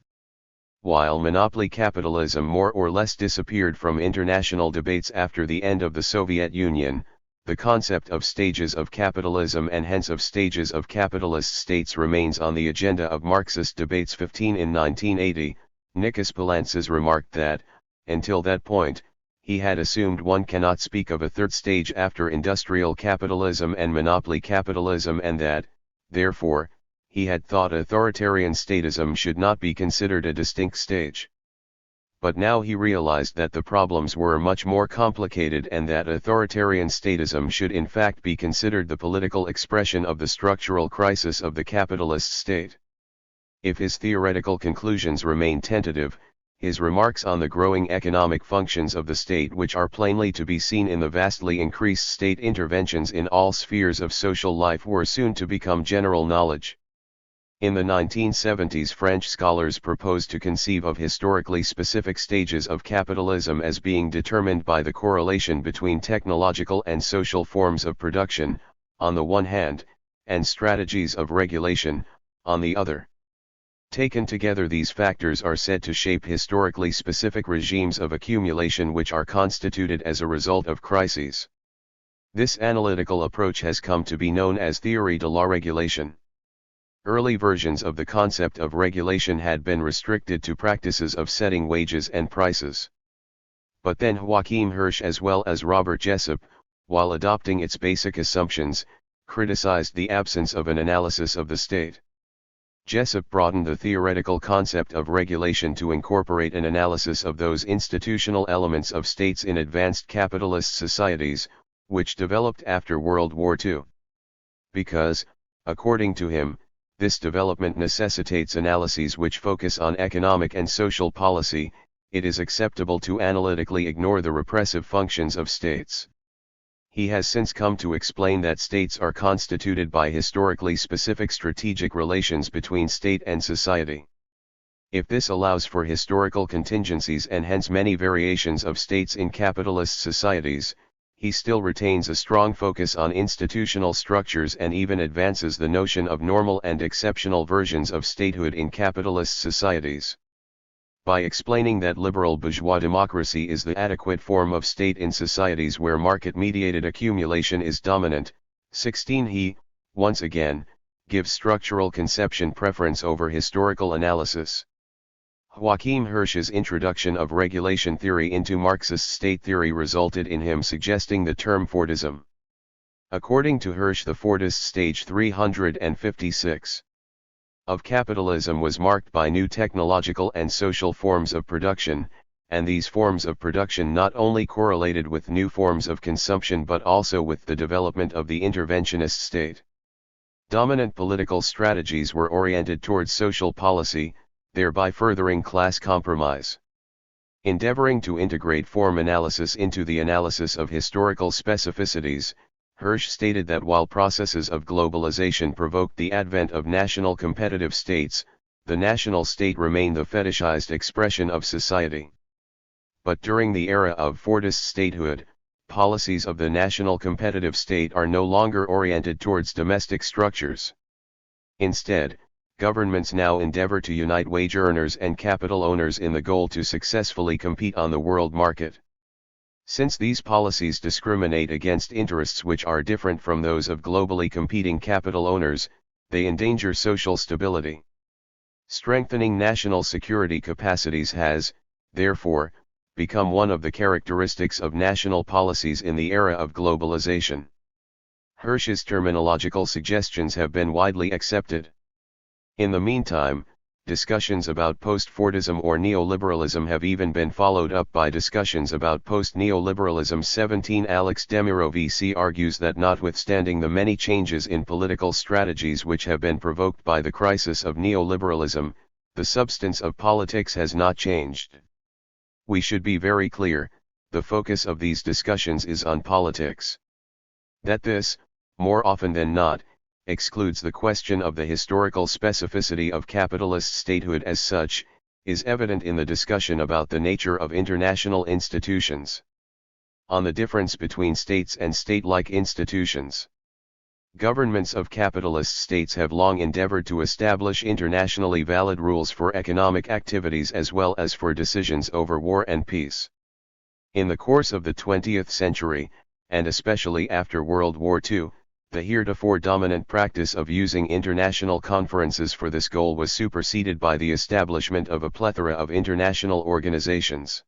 While monopoly capitalism more or less disappeared from international debates after the end of the Soviet Union, the concept of stages of capitalism and hence of stages of capitalist states remains on the agenda of Marxist debates. 15. In 1980, Nikos Poulantzas remarked that, until that point, he had assumed one cannot speak of a third stage after industrial capitalism and monopoly capitalism and that, therefore, he had thought authoritarian statism should not be considered a distinct stage. But now he realized that the problems were much more complicated and that authoritarian statism should in fact be considered the political expression of the structural crisis of the capitalist state. If his theoretical conclusions remain tentative, his remarks on the growing economic functions of the state, which are plainly to be seen in the vastly increased state interventions in all spheres of social life, were soon to become general knowledge. In the 1970s, French scholars proposed to conceive of historically specific stages of capitalism as being determined by the correlation between technological and social forms of production, on the one hand, and strategies of regulation, on the other. Taken together, these factors are said to shape historically specific regimes of accumulation which are constituted as a result of crises. This analytical approach has come to be known as théorie de la régulation. Early versions of the concept of regulation had been restricted to practices of setting wages and prices. But then Joachim Hirsch as well as Robert Jessup, while adopting its basic assumptions, criticized the absence of an analysis of the state. Jessup broadened the theoretical concept of regulation to incorporate an analysis of those institutional elements of states in advanced capitalist societies, which developed after World War II. Because, according to him, this development necessitates analyses which focus on economic and social policy, it is acceptable to analytically ignore the repressive functions of states. He has since come to explain that states are constituted by historically specific strategic relations between state and society. If this allows for historical contingencies and hence many variations of states in capitalist societies, he still retains a strong focus on institutional structures and even advances the notion of normal and exceptional versions of statehood in capitalist societies. By explaining that liberal bourgeois democracy is the adequate form of state in societies where market-mediated accumulation is dominant, 16 he, once again, gives structural conception preference over historical analysis. Joachim Hirsch's introduction of regulation theory into Marxist state theory resulted in him suggesting the term Fordism. According to Hirsch, the Fordist stage 356 of capitalism was marked by new technological and social forms of production, and these forms of production not only correlated with new forms of consumption but also with the development of the interventionist state. Dominant political strategies were oriented towards social policy, thereby furthering class compromise. Endeavoring to integrate form analysis into the analysis of historical specificities, Hirsch stated that while processes of globalization provoked the advent of national competitive states, the national state remained the fetishized expression of society. But during the era of Fordist statehood, policies of the national competitive state are no longer oriented towards domestic structures. Instead, governments now endeavor to unite wage earners and capital owners in the goal to successfully compete on the world market. Since these policies discriminate against interests which are different from those of globally competing capital owners, they endanger social stability. Strengthening national security capacities has, therefore, become one of the characteristics of national policies in the era of globalization. Hirsch's terminological suggestions have been widely accepted. In the meantime, discussions about post-Fordism or neoliberalism have even been followed up by discussions about post-neoliberalism. 17 Alex Demirovici argues that notwithstanding the many changes in political strategies which have been provoked by the crisis of neoliberalism, the substance of politics has not changed. We should be very clear, the focus of these discussions is on politics. That this, more often than not, excludes the question of the historical specificity of capitalist statehood as such, is evident in the discussion about the nature of international institutions. On the difference between states and state-like institutions. Governments of capitalist states have long endeavored to establish internationally valid rules for economic activities as well as for decisions over war and peace. In the course of the 20th century, and especially after World War II, the heretofore dominant practice of using international conferences for this goal was superseded by the establishment of a plethora of international organizations.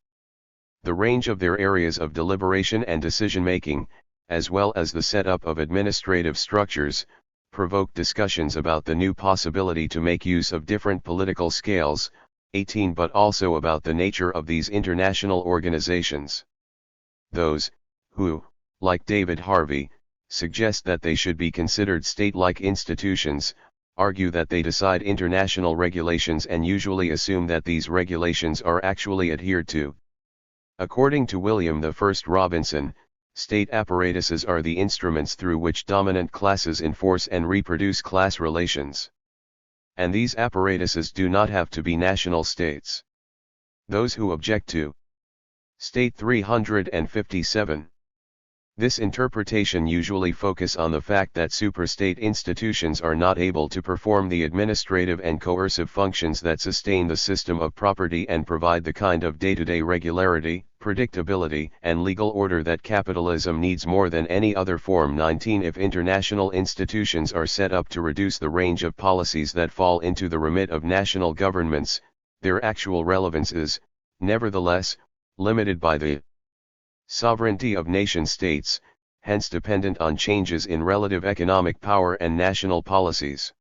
The range of their areas of deliberation and decision-making, as well as the setup of administrative structures, provoked discussions about the new possibility to make use of different political scales, 18 but also about the nature of these international organizations. Those, who, like David Harvey, suggest that they should be considered state-like institutions, argue that they decide international regulations and usually assume that these regulations are actually adhered to. According to William I Robinson, state apparatuses are the instruments through which dominant classes enforce and reproduce class relations. And these apparatuses do not have to be national states. Those who object to State 357. This interpretation usually focus on the fact that superstate institutions are not able to perform the administrative and coercive functions that sustain the system of property and provide the kind of day-to-day regularity, predictability, and legal order that capitalism needs more than any other form. 19 If international institutions are set up to reduce the range of policies that fall into the remit of national governments, their actual relevance is, nevertheless, limited by the sovereignty of nation-states, hence dependent on changes in relative economic power and national policies.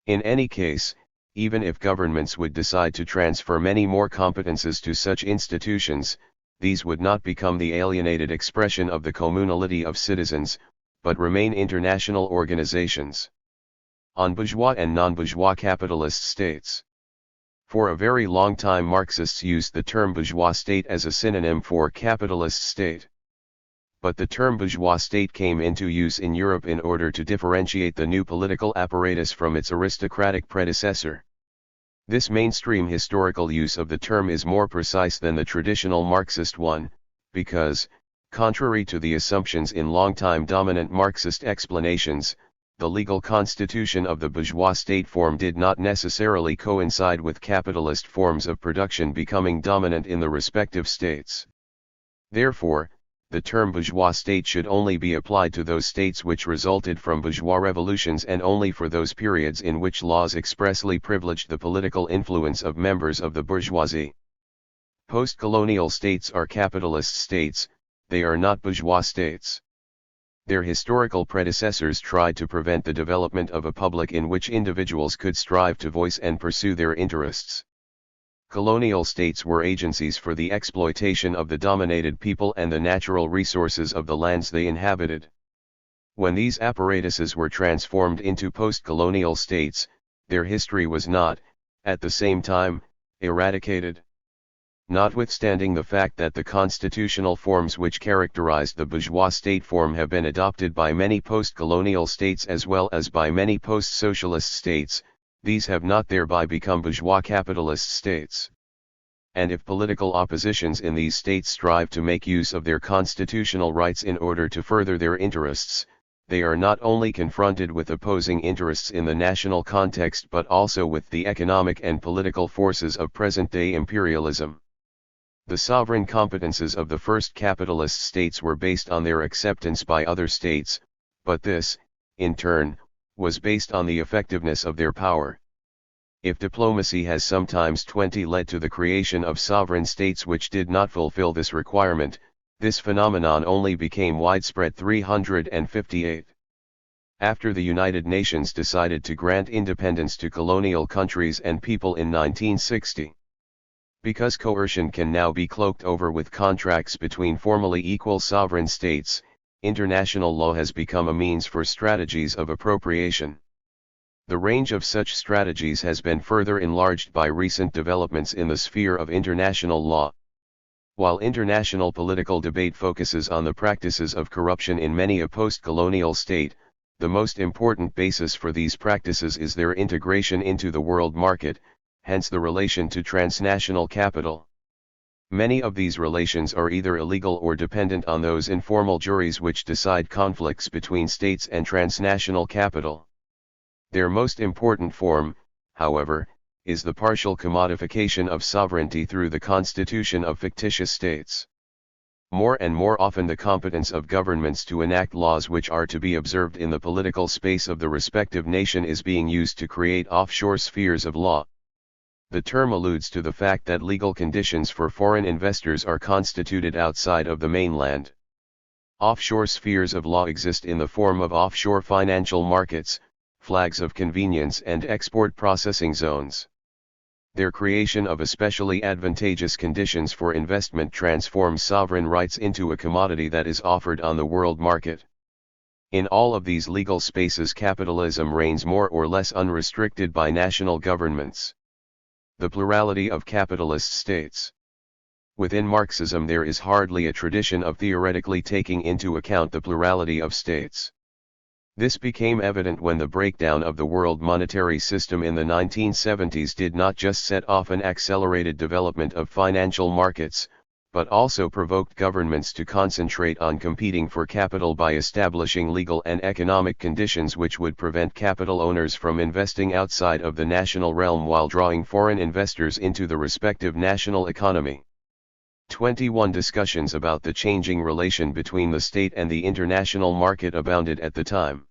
In any case, even if governments would decide to transfer many more competences to such institutions, these would not become the alienated expression of the communality of citizens, but remain international organizations. On bourgeois and non-bourgeois capitalist states. For a very long time Marxists used the term bourgeois state as a synonym for capitalist state. But the term bourgeois state came into use in Europe in order to differentiate the new political apparatus from its aristocratic predecessor. This mainstream historical use of the term is more precise than the traditional Marxist one, because, contrary to the assumptions in long-time dominant Marxist explanations, the legal constitution of the bourgeois state form did not necessarily coincide with capitalist forms of production becoming dominant in the respective states. Therefore, the term bourgeois state should only be applied to those states which resulted from bourgeois revolutions and only for those periods in which laws expressly privileged the political influence of members of the bourgeoisie. Post-colonial states are capitalist states, they are not bourgeois states. Their historical predecessors tried to prevent the development of a public in which individuals could strive to voice and pursue their interests. Colonial states were agencies for the exploitation of the dominated people and the natural resources of the lands they inhabited. When these apparatuses were transformed into post-colonial states, their history was not, at the same time, eradicated. Notwithstanding the fact that the constitutional forms which characterized the bourgeois state form have been adopted by many post-colonial states as well as by many post-socialist states, these have not thereby become bourgeois capitalist states. And if political oppositions in these states strive to make use of their constitutional rights in order to further their interests, they are not only confronted with opposing interests in the national context but also with the economic and political forces of present-day imperialism. The sovereign competences of the first capitalist states were based on their acceptance by other states, but this, in turn, was based on the effectiveness of their power. If diplomacy has sometimes led to the creation of sovereign states which did not fulfill this requirement, this phenomenon only became widespread 358. After the United Nations decided to grant independence to colonial countries and people in 1960. Because coercion can now be cloaked over with contracts between formally equal sovereign states, international law has become a means for strategies of appropriation. The range of such strategies has been further enlarged by recent developments in the sphere of international law. While international political debate focuses on the practices of corruption in many a post-colonial state, the most important basis for these practices is their integration into the world market, hence the relation to transnational capital. Many of these relations are either illegal or dependent on those informal juries which decide conflicts between states and transnational capital. Their most important form, however, is the partial commodification of sovereignty through the constitution of fictitious states. More and more often the competence of governments to enact laws which are to be observed in the political space of the respective nation is being used to create offshore spheres of law. The term alludes to the fact that legal conditions for foreign investors are constituted outside of the mainland. Offshore spheres of law exist in the form of offshore financial markets, flags of convenience and export processing zones. Their creation of especially advantageous conditions for investment transforms sovereign rights into a commodity that is offered on the world market. In all of these legal spaces, capitalism reigns more or less unrestricted by national governments. The plurality of capitalist states. Within Marxism there is hardly a tradition of theoretically taking into account the plurality of states. This became evident when the breakdown of the world monetary system in the 1970s did not just set off an accelerated development of financial markets, but also provoked governments to concentrate on competing for capital by establishing legal and economic conditions which would prevent capital owners from investing outside of the national realm while drawing foreign investors into the respective national economy. 21 Discussions about the changing relation between the state and the international market abounded at the time.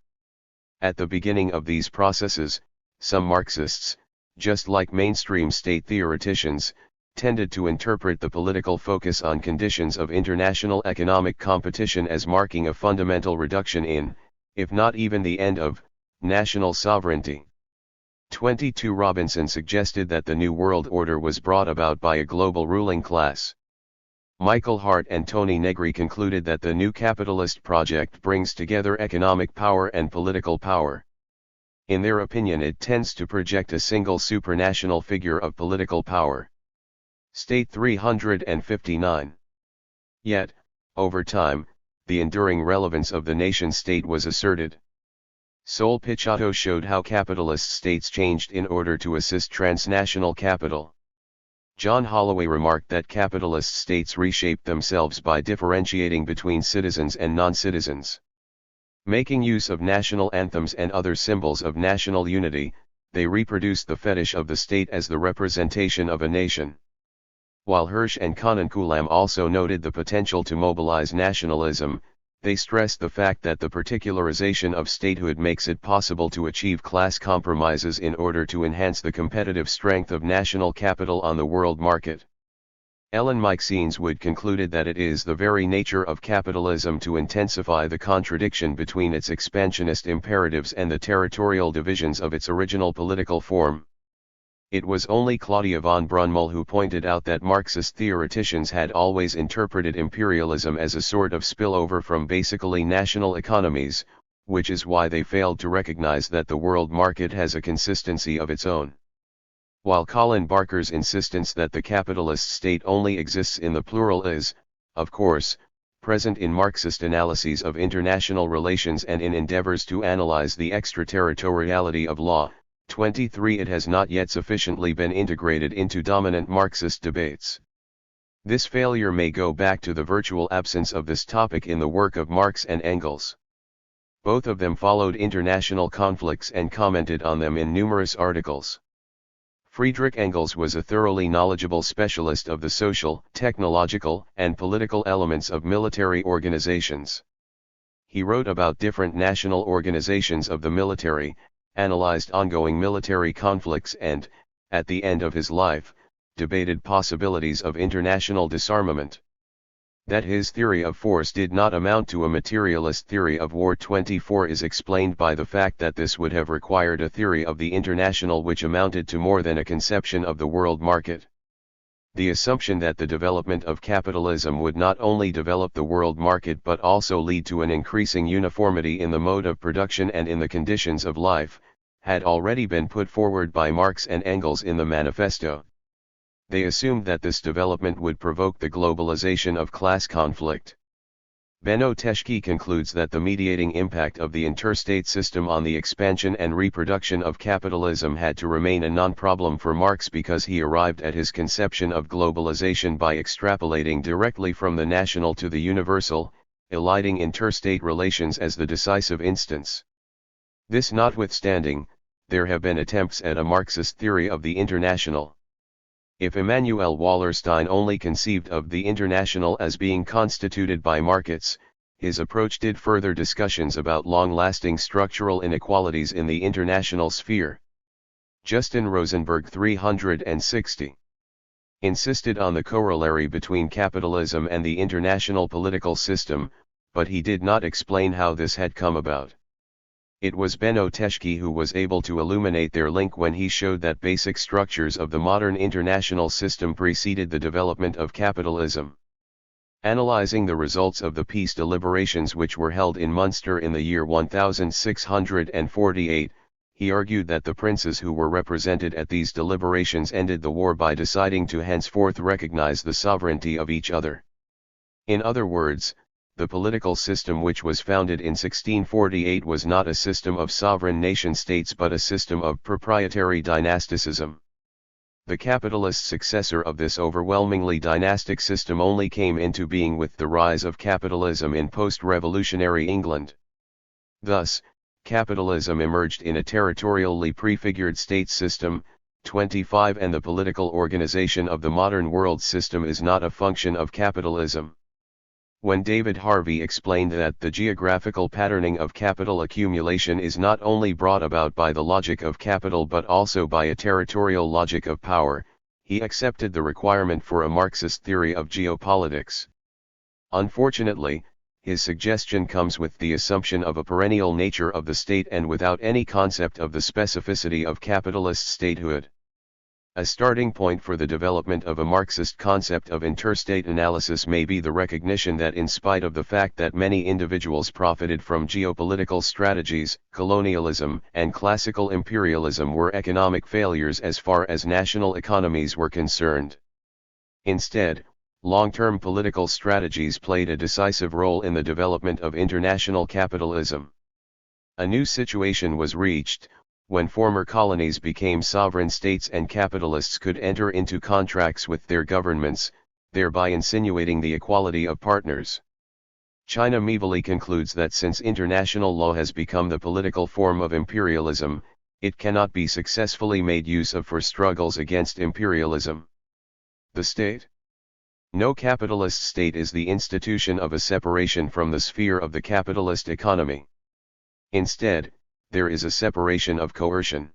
At the beginning of these processes, some Marxists, just like mainstream state theoreticians, tended to interpret the political focus on conditions of international economic competition as marking a fundamental reduction in, if not even the end of, national sovereignty. 22 Robinson suggested that the New World Order was brought about by a global ruling class. Michael Hart and Tony Negri concluded that the new capitalist project brings together economic power and political power. In their opinion, it tends to project a single supranational figure of political power. State 359. Yet, over time, the enduring relevance of the nation-state was asserted. Sol Picciotto showed how capitalist states changed in order to assist transnational capital. John Holloway remarked that capitalist states reshaped themselves by differentiating between citizens and non-citizens. Making use of national anthems and other symbols of national unity, they reproduced the fetish of the state as the representation of a nation. While Hirsch and Konnenkulam also noted the potential to mobilize nationalism, they stressed the fact that the particularization of statehood makes it possible to achieve class compromises in order to enhance the competitive strength of national capital on the world market. Ellen Meixens-Wood concluded that it is the very nature of capitalism to intensify the contradiction between its expansionist imperatives and the territorial divisions of its original political form. It was only Claudia von Brunmühl who pointed out that Marxist theoreticians had always interpreted imperialism as a sort of spillover from basically national economies, which is why they failed to recognize that the world market has a consistency of its own. While Colin Barker's insistence that the capitalist state only exists in the plural is, of course, present in Marxist analyses of international relations and in endeavors to analyze the extraterritoriality of law, 23 it has not yet sufficiently been integrated into dominant Marxist debates. This failure may go back to the virtual absence of this topic in the work of Marx and Engels. Both of them followed international conflicts and commented on them in numerous articles. Friedrich Engels was a thoroughly knowledgeable specialist of the social, technological, and political elements of military organizations. He wrote about different national organizations of the military, analyzed ongoing military conflicts and, at the end of his life, debated possibilities of international disarmament. That his theory of force did not amount to a materialist theory of war 24 is explained by the fact that this would have required a theory of the international which amounted to more than a conception of the world market. The assumption that the development of capitalism would not only develop the world market but also lead to an increasing uniformity in the mode of production and in the conditions of life, had already been put forward by Marx and Engels in the Manifesto. They assumed that this development would provoke the globalization of class conflict. Benno Teschke concludes that the mediating impact of the interstate system on the expansion and reproduction of capitalism had to remain a non-problem for Marx because he arrived at his conception of globalization by extrapolating directly from the national to the universal, eliding interstate relations as the decisive instance. This notwithstanding, there have been attempts at a Marxist theory of the international. If Emanuel Wallerstein only conceived of the international as being constituted by markets, his approach did further discussions about long-lasting structural inequalities in the international sphere. Justin Rosenberg 360 insisted on the corollary between capitalism and the international political system, but he did not explain how this had come about. It was Benno Teschke who was able to illuminate their link when he showed that basic structures of the modern international system preceded the development of capitalism. Analyzing the results of the peace deliberations which were held in Munster in the year 1648, he argued that the princes who were represented at these deliberations ended the war by deciding to henceforth recognize the sovereignty of each other. In other words, the political system which was founded in 1648 was not a system of sovereign nation-states but a system of proprietary dynasticism. The capitalist successor of this overwhelmingly dynastic system only came into being with the rise of capitalism in post-revolutionary England. Thus, capitalism emerged in a territorially prefigured state system. 25 And the political organization of the modern world system is not a function of capitalism. When David Harvey explained that the geographical patterning of capital accumulation is not only brought about by the logic of capital but also by a territorial logic of power, he accepted the requirement for a Marxist theory of geopolitics. Unfortunately, his suggestion comes with the assumption of a perennial nature of the state and without any concept of the specificity of capitalist statehood. A starting point for the development of a Marxist concept of interstate analysis may be the recognition that in spite of the fact that many individuals profited from geopolitical strategies, colonialism and classical imperialism were economic failures as far as national economies were concerned. Instead, long-term political strategies played a decisive role in the development of international capitalism. A new situation was reached, when former colonies became sovereign states and capitalists could enter into contracts with their governments, thereby insinuating the equality of partners. China meevily concludes that since international law has become the political form of imperialism, it cannot be successfully made use of for struggles against imperialism. The state? No capitalist state is the institution of a separation from the sphere of the capitalist economy. Instead, there is a separation of coercion.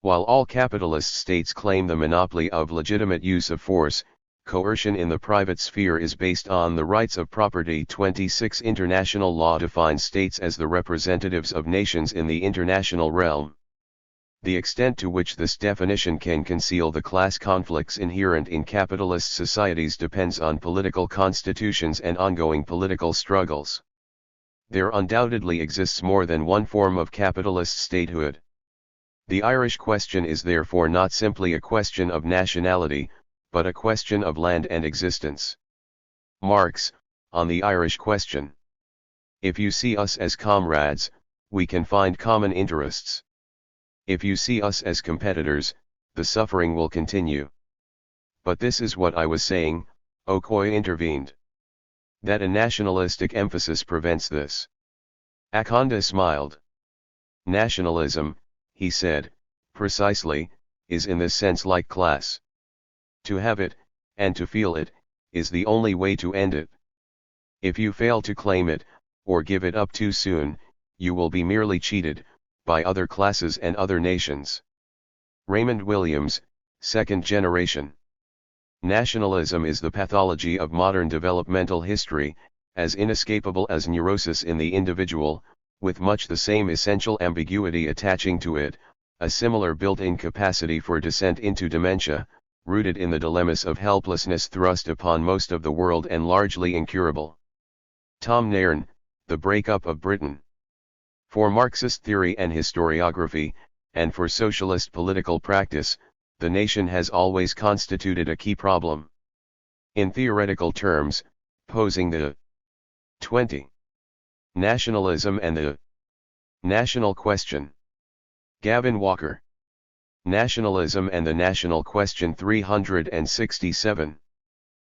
While all capitalist states claim the monopoly of legitimate use of force, coercion in the private sphere is based on the rights of property. 26 International law defines states as the representatives of nations in the international realm. The extent to which this definition can conceal the class conflicts inherent in capitalist societies depends on political constitutions and ongoing political struggles. There undoubtedly exists more than one form of capitalist statehood. The Irish question is therefore not simply a question of nationality, but a question of land and existence. Marx, on the Irish question. If you see us as comrades, we can find common interests. If you see us as competitors, the suffering will continue. But this is what I was saying, O'Coy intervened. That a nationalistic emphasis prevents this. Akonda smiled. Nationalism, he said, precisely, is in this sense like class. To have it, and to feel it, is the only way to end it. If you fail to claim it, or give it up too soon, you will be merely cheated, by other classes and other nations. Raymond Williams, second generation. Nationalism is the pathology of modern developmental history, as inescapable as neurosis in the individual, with much the same essential ambiguity attaching to it, a similar built-in capacity for descent into dementia, rooted in the dilemmas of helplessness thrust upon most of the world and largely incurable. Tom Nairn, The Breakup of Britain. For Marxist theory and historiography, and for socialist political practice, the nation has always constituted a key problem. In theoretical terms, posing the 20. Nationalism and the national question. Gavin Walker. Nationalism and the National Question 367.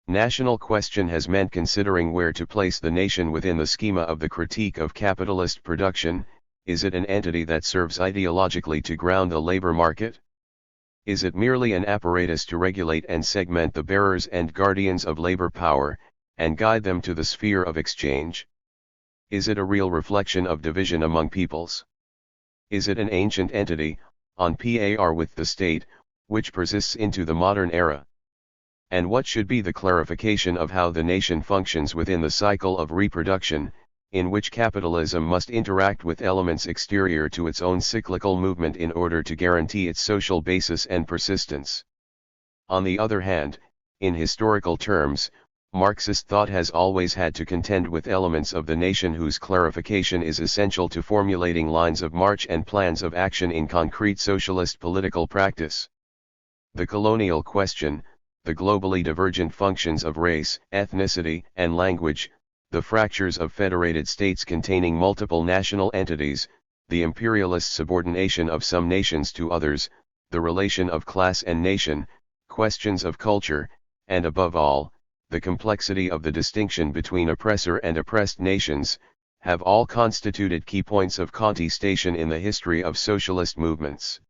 National question has meant considering where to place the nation within the schema of the critique of capitalist production. Is it an entity that serves ideologically to ground the labor market? Is it merely an apparatus to regulate and segment the bearers and guardians of labor power, and guide them to the sphere of exchange? Is it a real reflection of division among peoples? Is it an ancient entity, on par with the state, which persists into the modern era? And what should be the clarification of how the nation functions within the cycle of reproduction, in which capitalism must interact with elements exterior to its own cyclical movement in order to guarantee its social basis and persistence. On the other hand, in historical terms, Marxist thought has always had to contend with elements of the nation whose clarification is essential to formulating lines of march and plans of action in concrete socialist political practice. The colonial question, the globally divergent functions of race, ethnicity, and language, the fractures of federated states containing multiple national entities, the imperialist subordination of some nations to others, the relation of class and nation, questions of culture, and above all, the complexity of the distinction between oppressor and oppressed nations, have all constituted key points of contestation in the history of socialist movements.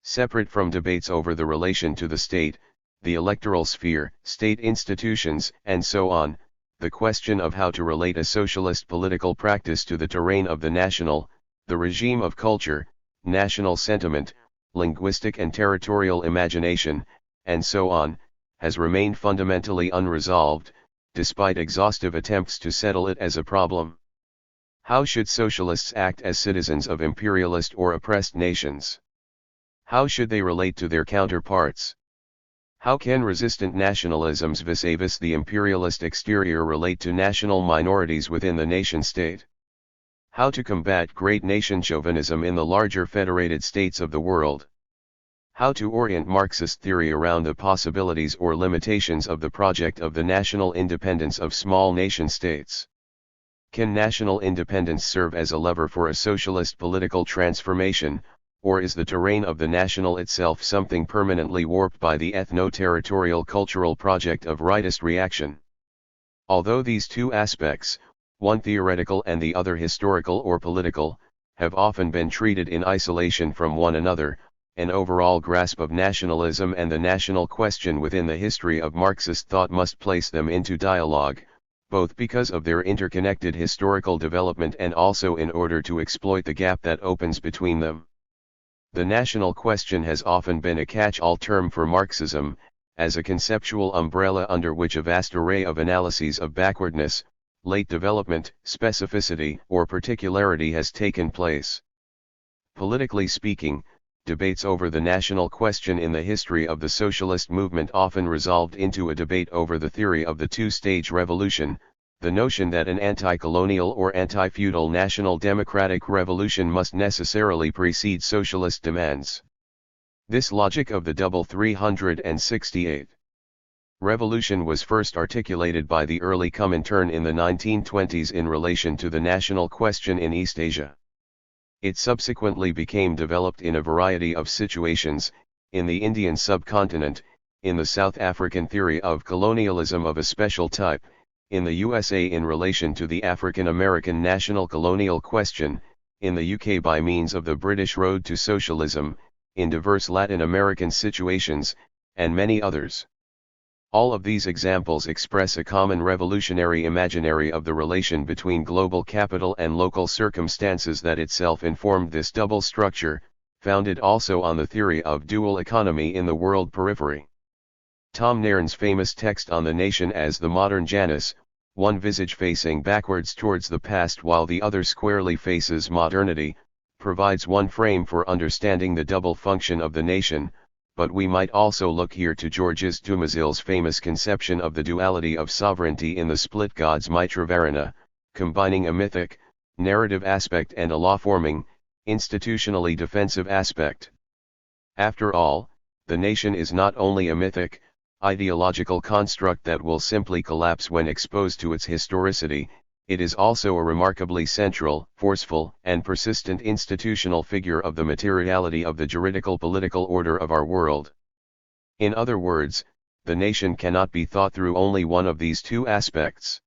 Separate from debates over the relation to the state, the electoral sphere, state institutions, and so on, the question of how to relate a socialist political practice to the terrain of the national, the regime of culture, national sentiment, linguistic and territorial imagination, and so on, has remained fundamentally unresolved, despite exhaustive attempts to settle it as a problem. How should socialists act as citizens of imperialist or oppressed nations? How should they relate to their counterparts? How can resistant nationalisms vis-a-vis the imperialist exterior relate to national minorities within the nation-state? How to combat great nation chauvinism in the larger federated states of the world? How to orient Marxist theory around the possibilities or limitations of the project of the national independence of small nation-states? Can national independence serve as a lever for a socialist political transformation, or is the terrain of the national itself something permanently warped by the ethno-territorial cultural project of rightist reaction? Although these two aspects, one theoretical and the other historical or political, have often been treated in isolation from one another, an overall grasp of nationalism and the national question within the history of Marxist thought must place them into dialogue, both because of their interconnected historical development and also in order to exploit the gap that opens between them. The national question has often been a catch-all term for Marxism, as a conceptual umbrella under which a vast array of analyses of backwardness, late development, specificity, or particularity has taken place. Politically speaking, debates over the national question in the history of the socialist movement often resolved into a debate over the theory of the two-stage revolution, the notion that an anti-colonial or anti-feudal national democratic revolution must necessarily precede socialist demands. This logic of the double 368 revolution was first articulated by the early Comintern in the 1920s in relation to the national question in East Asia. It subsequently became developed in a variety of situations, in the Indian subcontinent, in the South African theory of colonialism of a special type, in the USA in relation to the African American national colonial question, in the UK by means of the British Road to Socialism, in diverse Latin American situations, and many others. All of these examples express a common revolutionary imaginary of the relation between global capital and local circumstances that itself informed this double structure, founded also on the theory of dual economy in the world periphery. Tom Nairn's famous text on the nation as the modern Janus, one visage facing backwards towards the past while the other squarely faces modernity, provides one frame for understanding the double function of the nation, but we might also look here to Georges Dumézil's famous conception of the duality of sovereignty in the split gods Mitra-Varana, combining a mythic, narrative aspect and a law-forming, institutionally defensive aspect. After all, the nation is not only a mythic, ideological construct that will simply collapse when exposed to its historicity, it is also a remarkably central, forceful, and persistent institutional figure of the materiality of the juridical political order of our world. In other words, the nation cannot be thought through only one of these two aspects.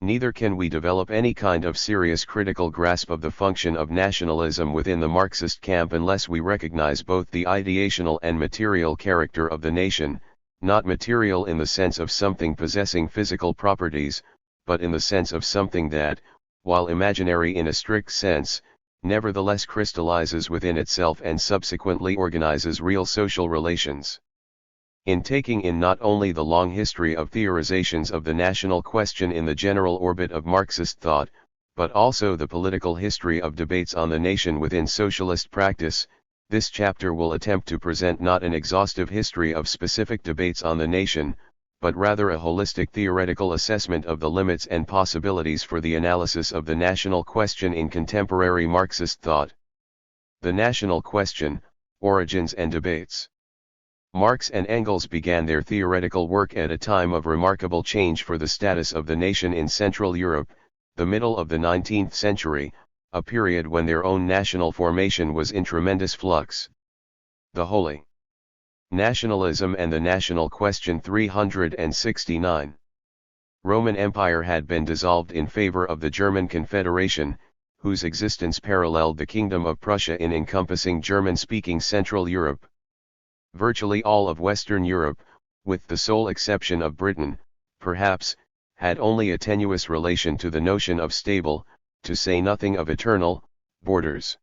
Neither can we develop any kind of serious critical grasp of the function of nationalism within the Marxist camp unless we recognize both the ideational and material character of the nation, not material in the sense of something possessing physical properties, but in the sense of something that, while imaginary in a strict sense, nevertheless crystallizes within itself and subsequently organizes real social relations. In taking in not only the long history of theorizations of the national question in the general orbit of Marxist thought, but also the political history of debates on the nation within socialist practice. This chapter will attempt to present not an exhaustive history of specific debates on the nation, but rather a holistic theoretical assessment of the limits and possibilities for the analysis of the national question in contemporary Marxist thought. The national question, origins and debates. Marx and Engels began their theoretical work at a time of remarkable change for the status of the nation in Central Europe, the middle of the 19th century, a period when their own national formation was in tremendous flux. The Holy Nationalism and the National Question 369. Roman Empire had been dissolved in favor of the German Confederation, whose existence paralleled the Kingdom of Prussia in encompassing German-speaking Central Europe. Virtually all of Western Europe, with the sole exception of Britain, perhaps, had only a tenuous relation to the notion of stable, to say nothing of eternal, borders.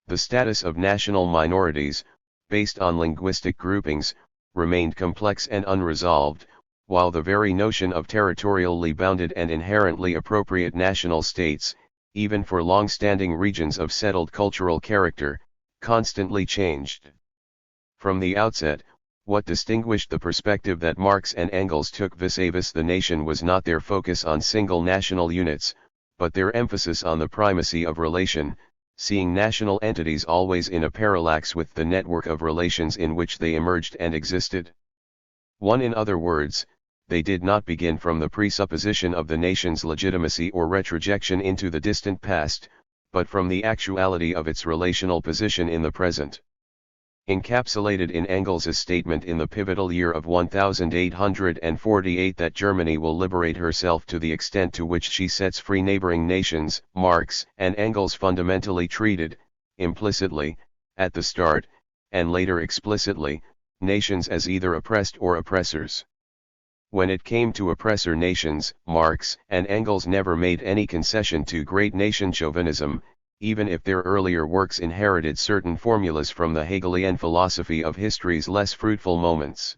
The status of national minorities, based on linguistic groupings, remained complex and unresolved, while the very notion of territorially bounded and inherently appropriate national states, even for long-standing regions of settled cultural character, constantly changed. From the outset, what distinguished the perspective that Marx and Engels took vis-a-vis the nation was not their focus on single national units, but their emphasis on the primacy of relation, seeing national entities always in a parallax with the network of relations in which they emerged and existed. In other words, they did not begin from the presupposition of the nation's legitimacy or retrojection into the distant past, but from the actuality of its relational position in the present. Encapsulated in Engels' statement in the pivotal year of 1848 that Germany will liberate herself to the extent to which she sets free neighboring nations, Marx and Engels fundamentally treated, implicitly, at the start, and later explicitly, nations as either oppressed or oppressors. When it came to oppressor nations, Marx and Engels never made any concession to great nation chauvinism, even if their earlier works inherited certain formulas from the Hegelian philosophy of history's less fruitful moments.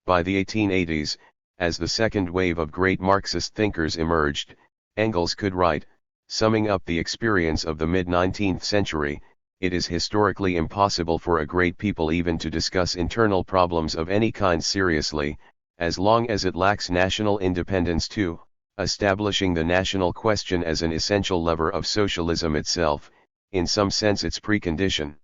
By the 1880s, as the second wave of great Marxist thinkers emerged, Engels could write, summing up the experience of the mid-19th century, "It is historically impossible for a great people even to discuss internal problems of any kind seriously, as long as it lacks national independence too, establishing the national question as an essential lever of socialism itself, in some sense its precondition."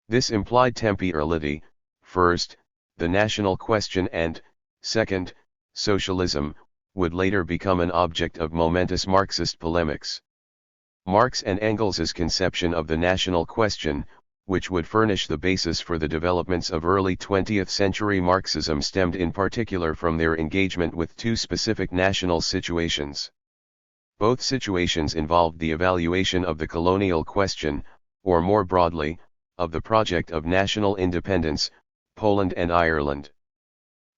This implied temporality, first, the national question and, second, socialism, would later become an object of momentous Marxist polemics. Marx and Engels' conception of the national question, which would furnish the basis for the developments of early 20th century Marxism, stemmed in particular from their engagement with two specific national situations. Both situations involved the evaluation of the colonial question, or more broadly, of the project of national independence, Poland and Ireland.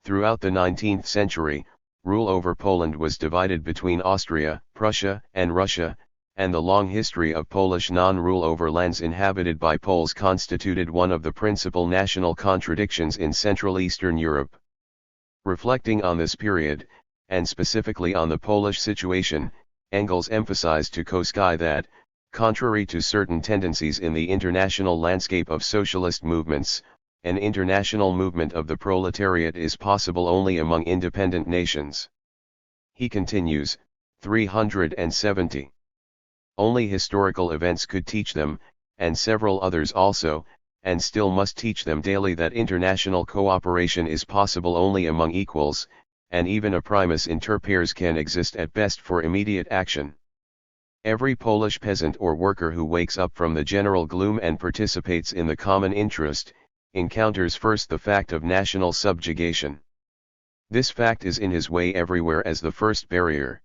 Throughout the 19th century, rule over Poland was divided between Austria, Prussia, and Russia, and the long history of Polish non-rule over lands inhabited by Poles constituted one of the principal national contradictions in Central Eastern Europe. Reflecting on this period, and specifically on the Polish situation, Engels emphasized to Koski that, contrary to certain tendencies in the international landscape of socialist movements, an international movement of the proletariat is possible only among independent nations. He continues, 370. Only historical events could teach them, and several others also, and still must teach them daily, that international cooperation is possible only among equals, and even a primus inter pares can exist at best for immediate action. Every Polish peasant or worker who wakes up from the general gloom and participates in the common interest, encounters first the fact of national subjugation. This fact is in his way everywhere as the first barrier.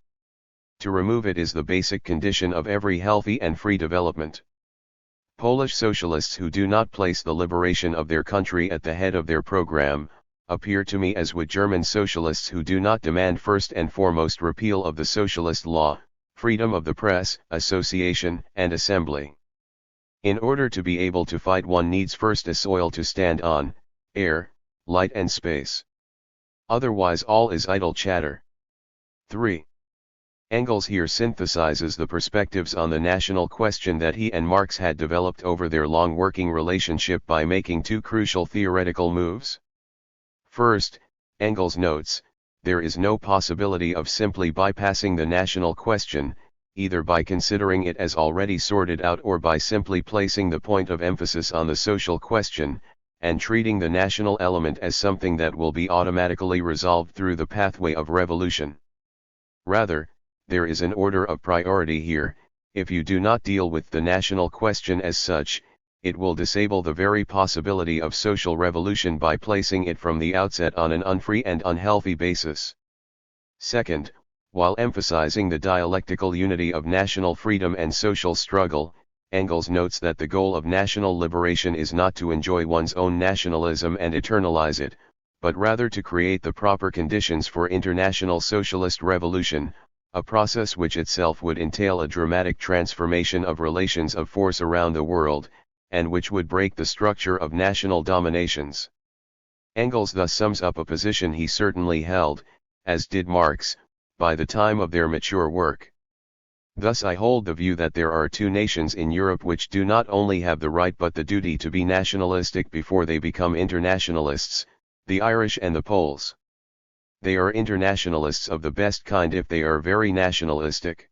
To remove it is the basic condition of every healthy and free development. Polish socialists who do not place the liberation of their country at the head of their program, appear to me as would German socialists who do not demand first and foremost repeal of the socialist law, freedom of the press, association, and assembly. In order to be able to fight, one needs first a soil to stand on, air, light and space. Otherwise all is idle chatter. 3. Engels here synthesizes the perspectives on the national question that he and Marx had developed over their long working relationship by making two crucial theoretical moves. First, Engels notes, there is no possibility of simply bypassing the national question, either by considering it as already sorted out or by simply placing the point of emphasis on the social question, and treating the national element as something that will be automatically resolved through the pathway of revolution. Rather, there is an order of priority here. If you do not deal with the national question as such, it will disable the very possibility of social revolution by placing it from the outset on an unfree and unhealthy basis. Second, while emphasizing the dialectical unity of national freedom and social struggle, Engels notes that the goal of national liberation is not to enjoy one's own nationalism and eternalize it, but rather to create the proper conditions for international socialist revolution, a process which itself would entail a dramatic transformation of relations of force around the world, and which would break the structure of national dominations. Engels thus sums up a position he certainly held, as did Marx, by the time of their mature work. Thus I hold the view that there are two nations in Europe which do not only have the right but the duty to be nationalistic before they become internationalists, the Irish and the Poles. They are internationalists of the best kind if they are very nationalistic.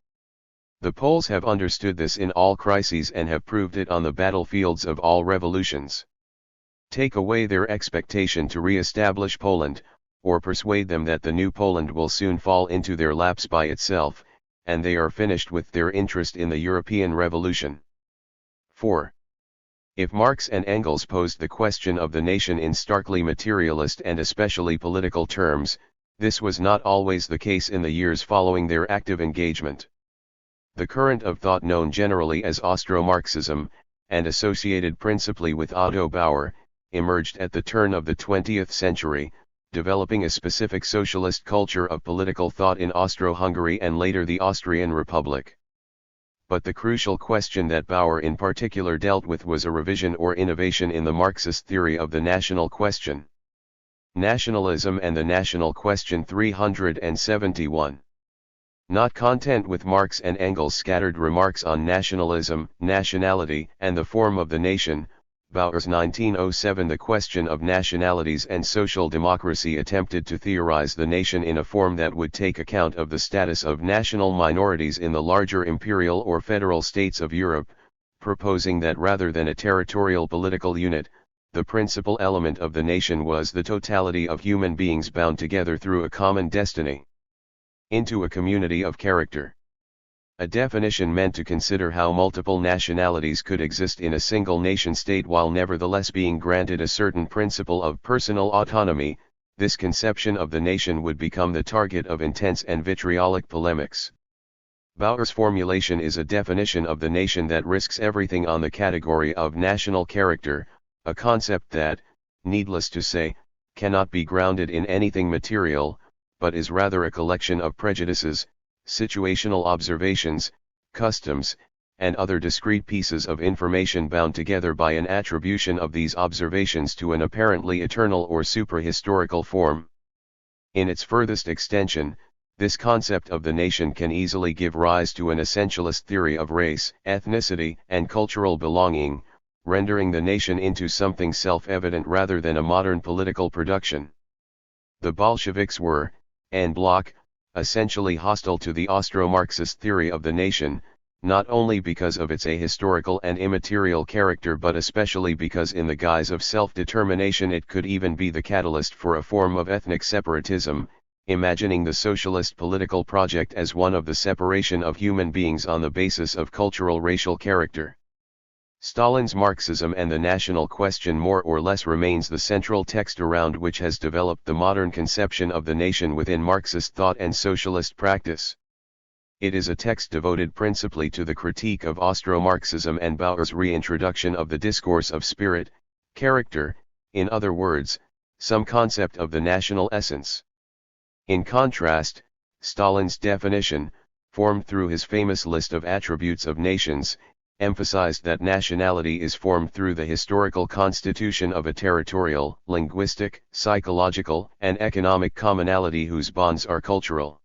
The Poles have understood this in all crises and have proved it on the battlefields of all revolutions. Take away their expectation to re-establish Poland, or persuade them that the new Poland will soon fall into their laps by itself, and they are finished with their interest in the European Revolution. 4. If Marx and Engels posed the question of the nation in starkly materialist and especially political terms, this was not always the case in the years following their active engagement. The current of thought known generally as Austro-Marxism, and associated principally with Otto Bauer, emerged at the turn of the 20th century, developing a specific socialist culture of political thought in Austro-Hungary and later the Austrian Republic. But the crucial question that Bauer in particular dealt with was a revision or innovation in the Marxist theory of the national question. Nationalism and the National Question 371. Not content with Marx and Engels' scattered remarks on nationalism, nationality, and the form of the nation, Bauer's 1907 The Question of Nationalities and Social Democracy attempted to theorize the nation in a form that would take account of the status of national minorities in the larger imperial or federal states of Europe, proposing that rather than a territorial political unit, the principal element of the nation was the totality of human beings bound together through a common destiny into a community of character. A definition meant to consider how multiple nationalities could exist in a single nation-state while nevertheless being granted a certain principle of personal autonomy. This conception of the nation would become the target of intense and vitriolic polemics. Bauer's formulation is a definition of the nation that risks everything on the category of national character, a concept that, needless to say, cannot be grounded in anything material, but is rather a collection of prejudices, situational observations, customs, and other discrete pieces of information bound together by an attribution of these observations to an apparently eternal or suprahistorical form. In its furthest extension, this concept of the nation can easily give rise to an essentialist theory of race, ethnicity, and cultural belonging, rendering the nation into something self-evident rather than a modern political production. The Bolsheviks were, en bloc, essentially hostile to the Austro-Marxist theory of the nation, not only because of its ahistorical and immaterial character but especially because in the guise of self-determination it could even be the catalyst for a form of ethnic separatism, imagining the socialist political project as one of the separation of human beings on the basis of cultural racial character. Stalin's Marxism and the national question more or less remains the central text around which has developed the modern conception of the nation within Marxist thought and socialist practice. It is a text devoted principally to the critique of Austro-Marxism and Bauer's reintroduction of the discourse of spirit, character, in other words, some concept of the national essence. In contrast, Stalin's definition, formed through his famous list of attributes of nations, emphasized that nationality is formed through the historical constitution of a territorial, linguistic, psychological, and economic commonality whose bonds are cultural.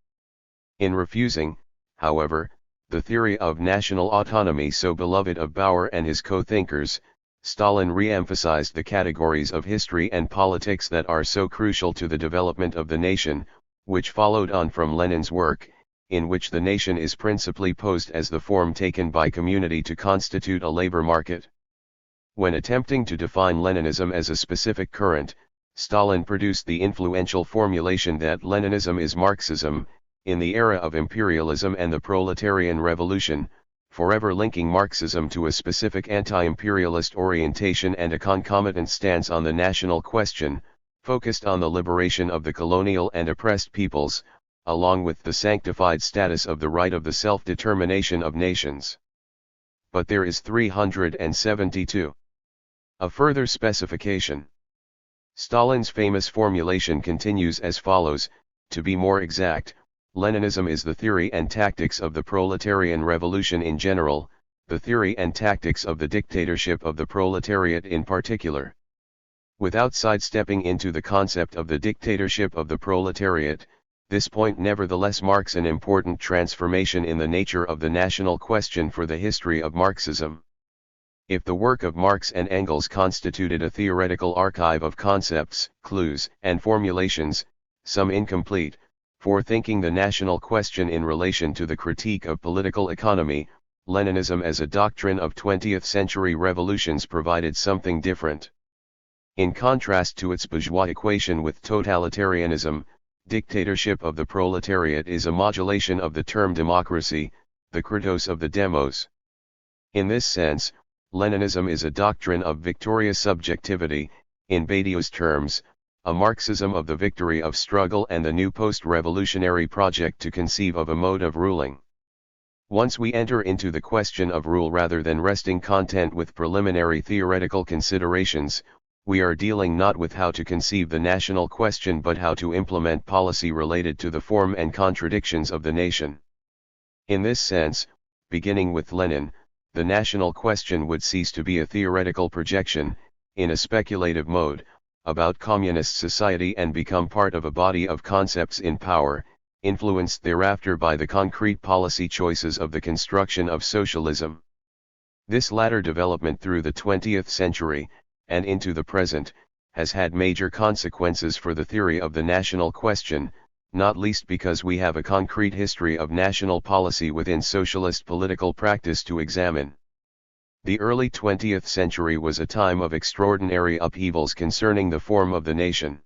In refusing, however, the theory of national autonomy so beloved of Bauer and his co-thinkers, Stalin re-emphasized the categories of history and politics that are so crucial to the development of the nation, which followed on from Lenin's work, in which the nation is principally posed as the form taken by community to constitute a labor market. When attempting to define Leninism as a specific current, Stalin produced the influential formulation that Leninism is Marxism, in the era of imperialism and the proletarian revolution, forever linking Marxism to a specific anti-imperialist orientation and a concomitant stance on the national question, focused on the liberation of the colonial and oppressed peoples, along with the sanctified status of the right of the self-determination of nations. But there is 372. A further specification. Stalin's famous formulation continues as follows: to be more exact, Leninism is the theory and tactics of the proletarian revolution in general, the theory and tactics of the dictatorship of the proletariat in particular. Without sidestepping into the concept of the dictatorship of the proletariat, this point nevertheless marks an important transformation in the nature of the national question for the history of Marxism. If the work of Marx and Engels constituted a theoretical archive of concepts, clues, and formulations, some incomplete, for thinking the national question in relation to the critique of political economy, Leninism as a doctrine of 20th-century revolutions provided something different. In contrast to its bourgeois equation with totalitarianism, dictatorship of the proletariat is a modulation of the term democracy, the kratos of the demos. In this sense, Leninism is a doctrine of victorious subjectivity, in Badiou's terms, a Marxism of the victory of struggle and the new post-revolutionary project to conceive of a mode of ruling. Once we enter into the question of rule rather than resting content with preliminary theoretical considerations, we are dealing not with how to conceive the national question but how to implement policy related to the form and contradictions of the nation. In this sense, beginning with Lenin, the national question would cease to be a theoretical projection, in a speculative mode, about communist society and become part of a body of concepts in power, influenced thereafter by the concrete policy choices of the construction of socialism. This latter development through the 20th century, and into the present, has had major consequences for the theory of the national question, not least because we have a concrete history of national policy within socialist political practice to examine. The early 20th century was a time of extraordinary upheavals concerning the form of the nation.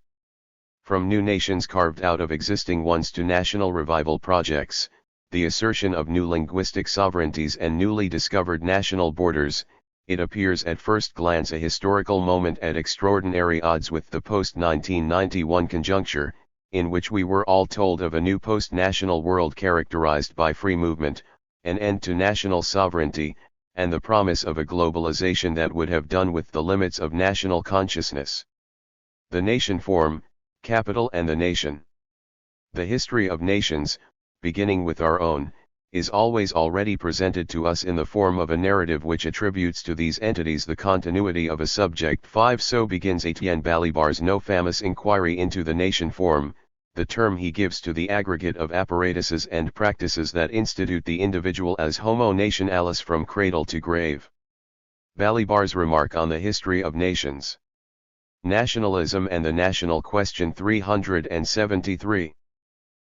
From new nations carved out of existing ones to national revival projects, the assertion of new linguistic sovereignties and newly discovered national borders, it appears at first glance a historical moment at extraordinary odds with the post-1991 conjuncture, in which we were all told of a new post-national world characterized by free movement, an end to national sovereignty, and the promise of a globalization that would have done with the limits of national consciousness. The nation form, capital and the nation. The history of nations, beginning with our own, is always already presented to us in the form of a narrative which attributes to these entities the continuity of a subject. 5 So begins Etienne Balibar's no famous inquiry into the nation form, the term he gives to the aggregate of apparatuses and practices that institute the individual as homo nationalis from cradle to grave. Balibar's remark on the history of nations. Nationalism and the national question 373.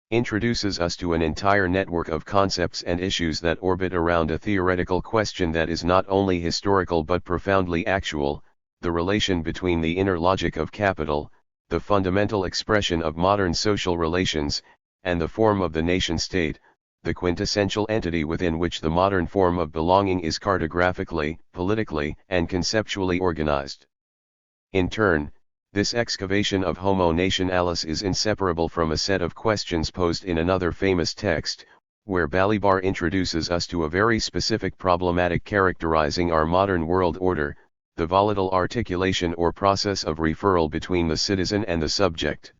Introduces us to an entire network of concepts and issues that orbit around a theoretical question that is not only historical but profoundly actual, the relation between the inner logic of capital, the fundamental expression of modern social relations, and the form of the nation-state, the quintessential entity within which the modern form of belonging is cartographically, politically, and conceptually organized. In turn, this excavation of homo nationalis is inseparable from a set of questions posed in another famous text, where Balibar introduces us to a very specific problematic characterizing our modern world order, the volatile articulation or process of referral between the citizen and the subject.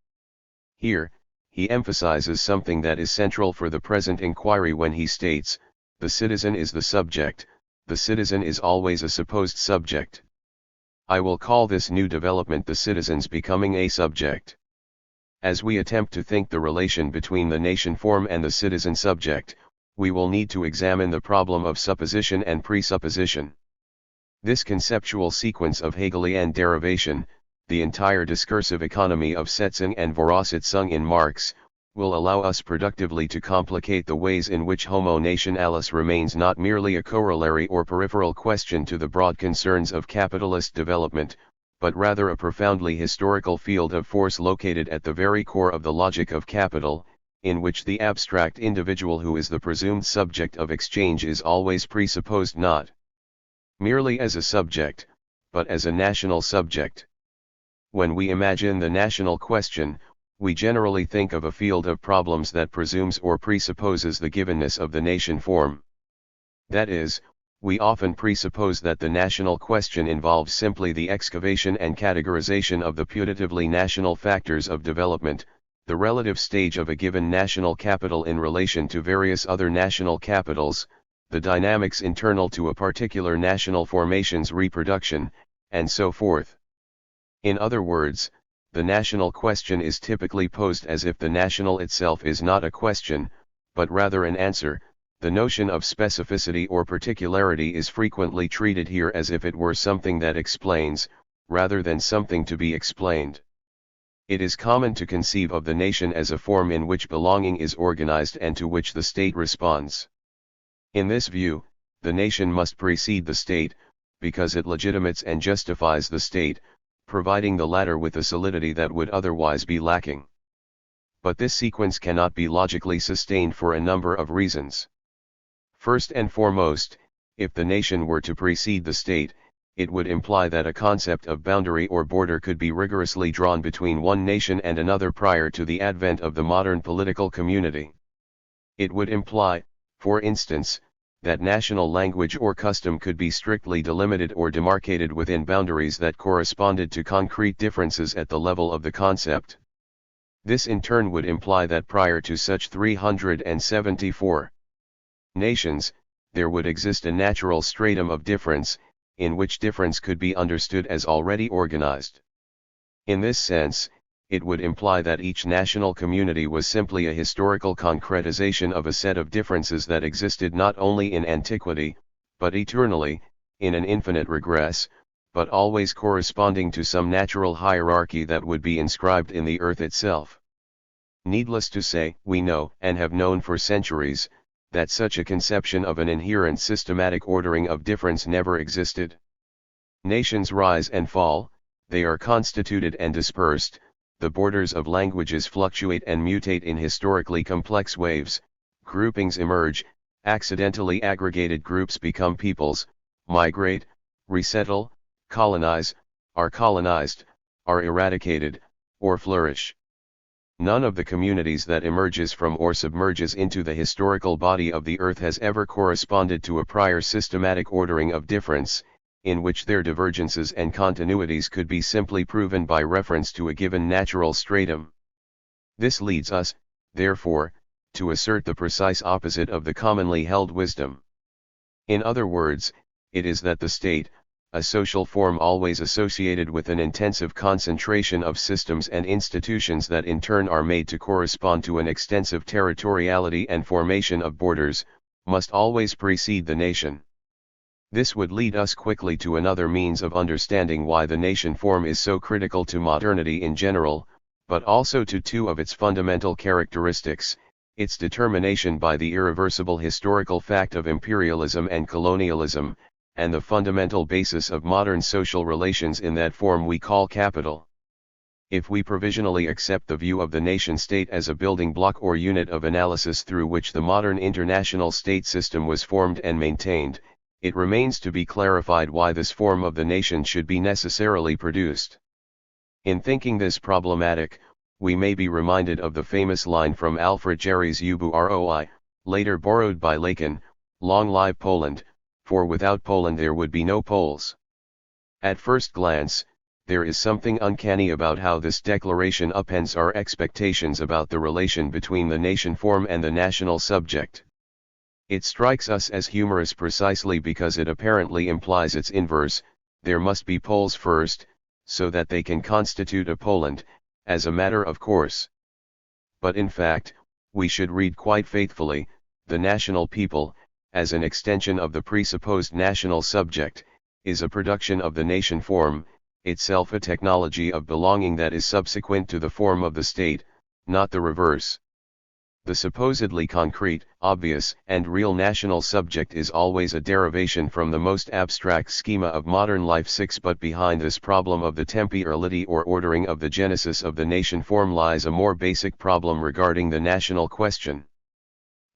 Here, he emphasizes something that is central for the present inquiry when he states, the citizen is the subject, the citizen is always a supposed subject. I will call this new development the citizen's becoming a subject. As we attempt to think the relation between the nation form and the citizen subject, we will need to examine the problem of supposition and presupposition. This conceptual sequence of Hegelian derivation, the entire discursive economy of Setzung and Voraussetzung in Marx, will allow us productively to complicate the ways in which homo nationalis remains not merely a corollary or peripheral question to the broad concerns of capitalist development, but rather a profoundly historical field of force located at the very core of the logic of capital, in which the abstract individual who is the presumed subject of exchange is always presupposed not merely as a subject, but as a national subject. When we imagine the national question, we generally think of a field of problems that presumes or presupposes the givenness of the nation form. That is, we often presuppose that the national question involves simply the excavation and categorization of the putatively national factors of development, the relative stage of a given national capital in relation to various other national capitals, the dynamics internal to a particular national formation's reproduction, and so forth. In other words, the national question is typically posed as if the national itself is not a question, but rather an answer. The notion of specificity or particularity is frequently treated here as if it were something that explains, rather than something to be explained. It is common to conceive of the nation as a form in which belonging is organized and to which the state responds. In this view, the nation must precede the state, because it legitimates and justifies the state, providing the latter with a solidity that would otherwise be lacking. But this sequence cannot be logically sustained for a number of reasons. First and foremost, if the nation were to precede the state, it would imply that a concept of boundary or border could be rigorously drawn between one nation and another prior to the advent of the modern political community. It would imply, for instance, that national language or custom could be strictly delimited or demarcated within boundaries that corresponded to concrete differences at the level of the concept. This in turn would imply that prior to such 374 nations, there would exist a natural stratum of difference, in which difference could be understood as already organized. In this sense, it would imply that each national community was simply a historical concretization of a set of differences that existed not only in antiquity, but eternally, in an infinite regress, but always corresponding to some natural hierarchy that would be inscribed in the earth itself. Needless to say, we know, and have known for centuries, that such a conception of an inherent systematic ordering of difference never existed. Nations rise and fall, they are constituted and dispersed, the borders of languages fluctuate and mutate in historically complex waves, groupings emerge, accidentally aggregated groups become peoples, migrate, resettle, colonize, are colonized, are eradicated, or flourish. None of the communities that emerges from or submerges into the historical body of the earth has ever corresponded to a prior systematic ordering of difference, in which their divergences and continuities could be simply proven by reference to a given natural stratum. This leads us, therefore, to assert the precise opposite of the commonly held wisdom. In other words, it is that the state, a social form always associated with an intensive concentration of systems and institutions that in turn are made to correspond to an extensive territoriality and formation of borders, must always precede the nation. This would lead us quickly to another means of understanding why the nation form is so critical to modernity in general, but also to two of its fundamental characteristics, its determination by the irreversible historical fact of imperialism and colonialism, and the fundamental basis of modern social relations in that form we call capital. If we provisionally accept the view of the nation-state as a building block or unit of analysis through which the modern international state system was formed and maintained, it remains to be clarified why this form of the nation should be necessarily produced. In thinking this problematic, we may be reminded of the famous line from Alfred Jarry's Ubu Roi, later borrowed by Lacan, "Long live Poland, for without Poland there would be no Poles." At first glance, there is something uncanny about how this declaration upends our expectations about the relation between the nation form and the national subject. It strikes us as humorous precisely because it apparently implies its inverse: there must be Poles first, so that they can constitute a Poland, as a matter of course. But in fact, we should read quite faithfully, The national people, as an extension of the presupposed national subject, is a production of the nation form, itself a technology of belonging that is subsequent to the form of the state, not the reverse. The supposedly concrete, obvious, and real national subject is always a derivation from the most abstract schema of modern life. 6. But behind this problem of the temporality or ordering of the genesis of the nation form lies a more basic problem regarding the national question.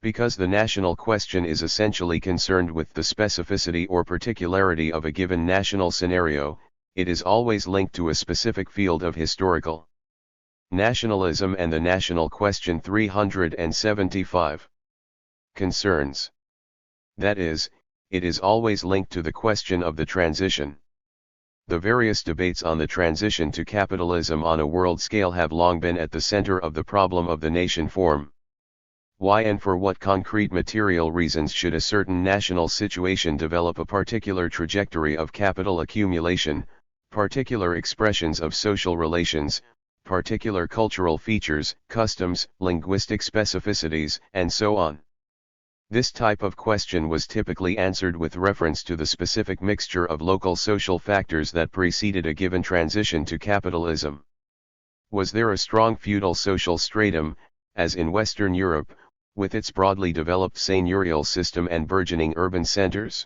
Because the national question is essentially concerned with the specificity or particularity of a given national scenario, it is always linked to a specific field of historical nationalism and the national question. 375. Concerns. That is, it is always linked to the question of the transition. The various debates on the transition to capitalism on a world scale have long been at the center of the problem of the nation form. Why and for what concrete material reasons should a certain national situation develop a particular trajectory of capital accumulation, particular expressions of social relations, particular cultural features, customs, linguistic specificities, and so on? This type of question was typically answered with reference to the specific mixture of local social factors that preceded a given transition to capitalism. Was there a strong feudal social stratum, as in Western Europe, with its broadly developed seigneurial system and burgeoning urban centers?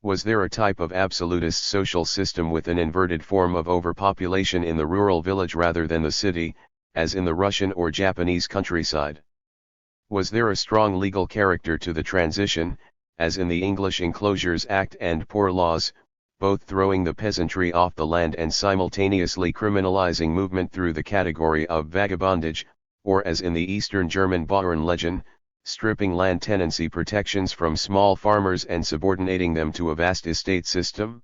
Was there a type of absolutist social system with an inverted form of overpopulation in the rural village rather than the city, as in the Russian or Japanese countryside? Was there a strong legal character to the transition, as in the English Enclosures Act and Poor Laws, both throwing the peasantry off the land and simultaneously criminalizing movement through the category of vagabondage, or as in the Eastern German Bauernlegen, stripping land tenancy protections from small farmers and subordinating them to a vast estate system?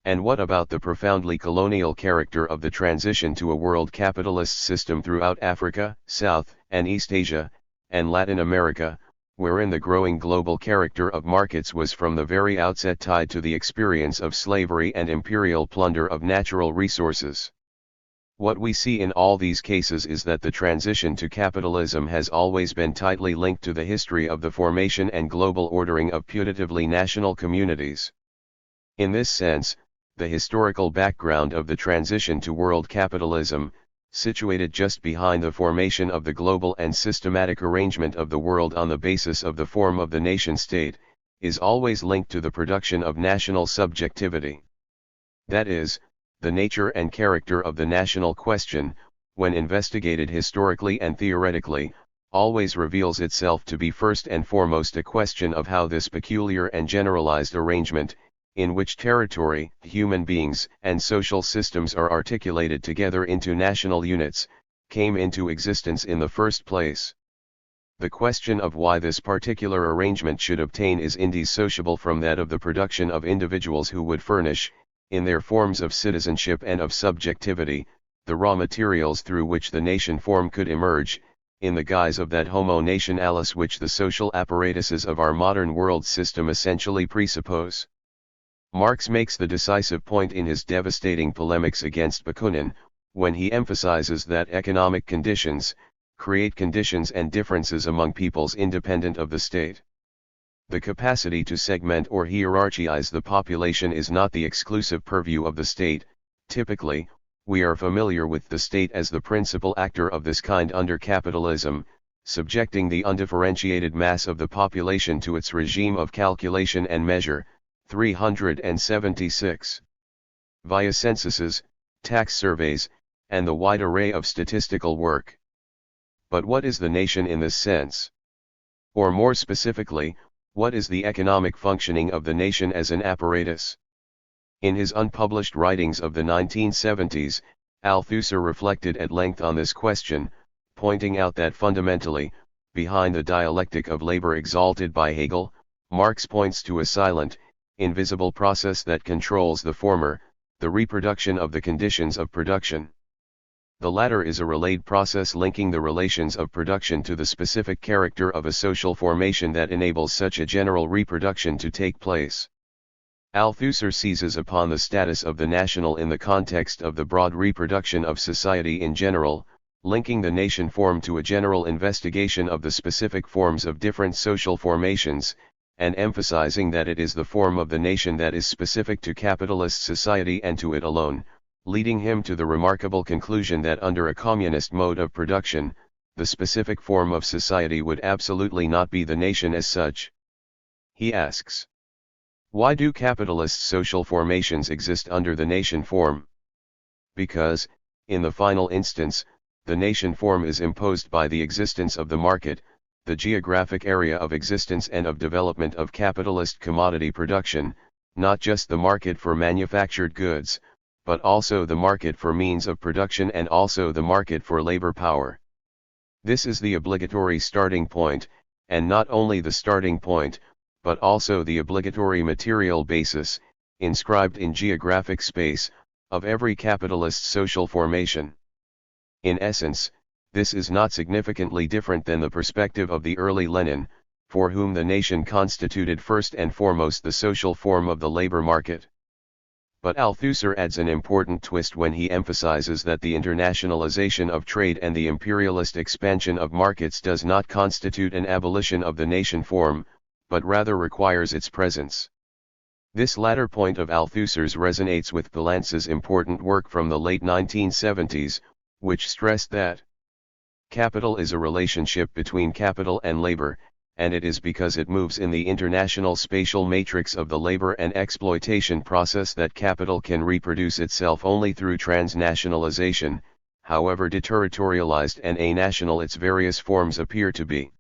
And what about the profoundly colonial character of the transition to a world capitalist system throughout Africa, South and East Asia, and Latin America, wherein the growing global character of markets was from the very outset tied to the experience of slavery and imperial plunder of natural resources? What we see in all these cases is that the transition to capitalism has always been tightly linked to the history of the formation and global ordering of putatively national communities. In this sense, the historical background of the transition to world capitalism, situated just behind the formation of the global and systematic arrangement of the world on the basis of the form of the nation-state, is always linked to the production of national subjectivity. That is, the nature and character of the national question, when investigated historically and theoretically, always reveals itself to be first and foremost a question of how this peculiar and generalized arrangement, in which territory, human beings, and social systems are articulated together into national units, came into existence in the first place. The question of why this particular arrangement should obtain is indissociable from that of the production of individuals who would furnish, in their forms of citizenship and of subjectivity, the raw materials through which the nation form could emerge, in the guise of that homo nationalis which the social apparatuses of our modern world system essentially presuppose. Marx makes the decisive point in his devastating polemics against Bakunin, when he emphasizes that economic conditions create conditions and differences among peoples independent of the state. The capacity to segment or hierarchize the population is not the exclusive purview of the state. Typically, we are familiar with the state as the principal actor of this kind under capitalism, subjecting the undifferentiated mass of the population to its regime of calculation and measure. 376. Via censuses, tax surveys, and the wide array of statistical work. But what is the nation in this sense? Or more specifically, what is the economic functioning of the nation as an apparatus? In his unpublished writings of the 1970s, Althusser reflected at length on this question, pointing out that fundamentally, behind the dialectic of labor exalted by Hegel, Marx points to a silent, invisible process that controls the former, the reproduction of the conditions of production. The latter is a relayed process linking the relations of production to the specific character of a social formation that enables such a general reproduction to take place. Althusser seizes upon the status of the national in the context of the broad reproduction of society in general, linking the nation form to a general investigation of the specific forms of different social formations, and emphasizing that it is the form of the nation that is specific to capitalist society and to it alone, leading him to the remarkable conclusion that under a communist mode of production, the specific form of society would absolutely not be the nation as such. He asks, why do capitalist social formations exist under the nation form? Because, in the final instance, the nation form is imposed by the existence of the market, the geographic area of existence and of development of capitalist commodity production, not just the market for manufactured goods, but also the market for means of production and also the market for labor power. This is the obligatory starting point, and not only the starting point, but also the obligatory material basis, inscribed in geographic space, of every capitalist social formation. In essence, this is not significantly different than the perspective of the early Lenin, for whom the nation constituted first and foremost the social form of the labor market. But Althusser adds an important twist when he emphasizes that the internationalization of trade and the imperialist expansion of markets does not constitute an abolition of the nation form, but rather requires its presence. This latter point of Althusser's resonates with Palance's important work from the late 1970s, which stressed that capital is a relationship between capital and labor, and it is because it moves in the international spatial matrix of the labor and exploitation process that capital can reproduce itself only through transnationalization, however deterritorialized and anational its various forms appear to be.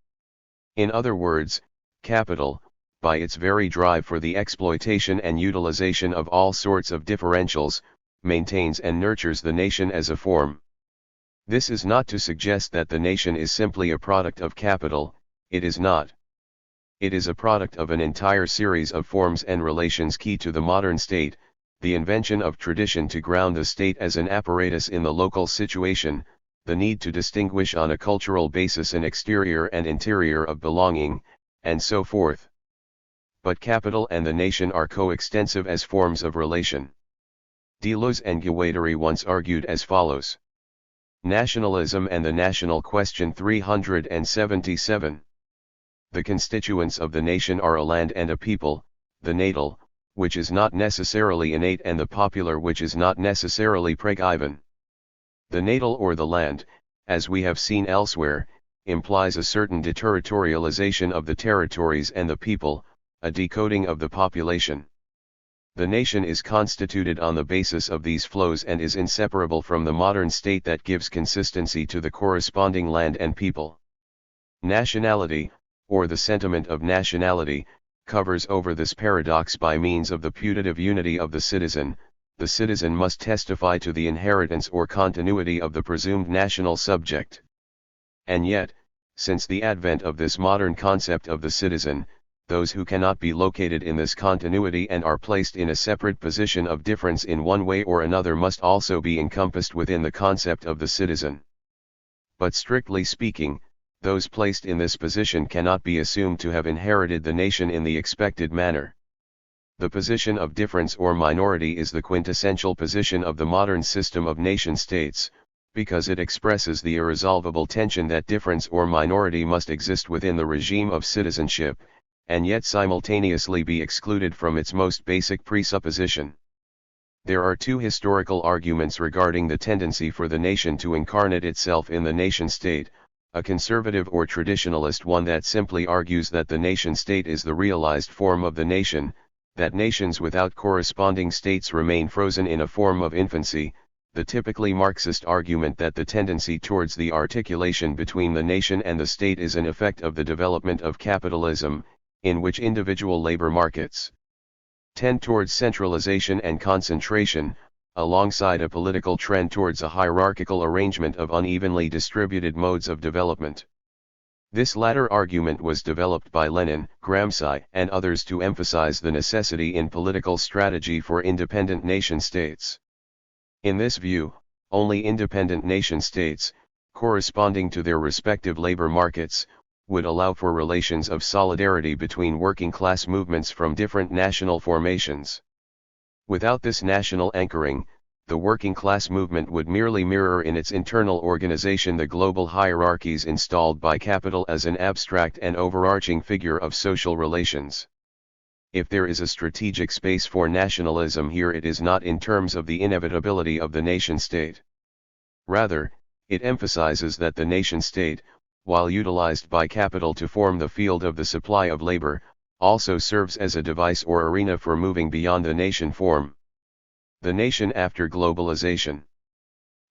In other words, capital, by its very drive for the exploitation and utilization of all sorts of differentials, maintains and nurtures the nation as a form. This is not to suggest that the nation is simply a product of capital. It is not. It is a product of an entire series of forms and relations key to the modern state, the invention of tradition to ground the state as an apparatus in the local situation, the need to distinguish on a cultural basis an exterior and interior of belonging, and so forth. But capital and the nation are coextensive as forms of relation. Deleuze and Guattari once argued as follows. Nationalism and the National Question 377. The constituents of the nation are a land and a people, the natal, which is not necessarily innate, and the popular, which is not necessarily preggiven. The natal or the land, as we have seen elsewhere, implies a certain deterritorialization of the territories, and the people, a decoding of the population. The nation is constituted on the basis of these flows and is inseparable from the modern state that gives consistency to the corresponding land and people. Nationality, or the sentiment of nationality, covers over this paradox by means of the putative unity of the citizen. The citizen must testify to the inheritance or continuity of the presumed national subject. And yet, since the advent of this modern concept of the citizen, those who cannot be located in this continuity and are placed in a separate position of difference in one way or another must also be encompassed within the concept of the citizen. But strictly speaking, those placed in this position cannot be assumed to have inherited the nation in the expected manner. The position of difference or minority is the quintessential position of the modern system of nation-states, because it expresses the irresolvable tension that difference or minority must exist within the regime of citizenship, and yet simultaneously be excluded from its most basic presupposition. There are two historical arguments regarding the tendency for the nation to incarnate itself in the nation-state, a conservative or traditionalist one that simply argues that the nation-state is the realized form of the nation, that nations without corresponding states remain frozen in a form of infancy, the typically Marxist argument that the tendency towards the articulation between the nation and the state is an effect of the development of capitalism, in which individual labor markets tend towards centralization and concentration, alongside a political trend towards a hierarchical arrangement of unevenly distributed modes of development. This latter argument was developed by Lenin, Gramsci, and others to emphasize the necessity in political strategy for independent nation-states. In this view, only independent nation-states, corresponding to their respective labor markets, would allow for relations of solidarity between working-class movements from different national formations. Without this national anchoring, the working class movement would merely mirror in its internal organization the global hierarchies installed by capital as an abstract and overarching figure of social relations. If there is a strategic space for nationalism here, it is not in terms of the inevitability of the nation-state. Rather, it emphasizes that the nation-state, while utilized by capital to form the field of the supply of labor, also serves as a device or arena for moving beyond the nation form. The nation after globalization.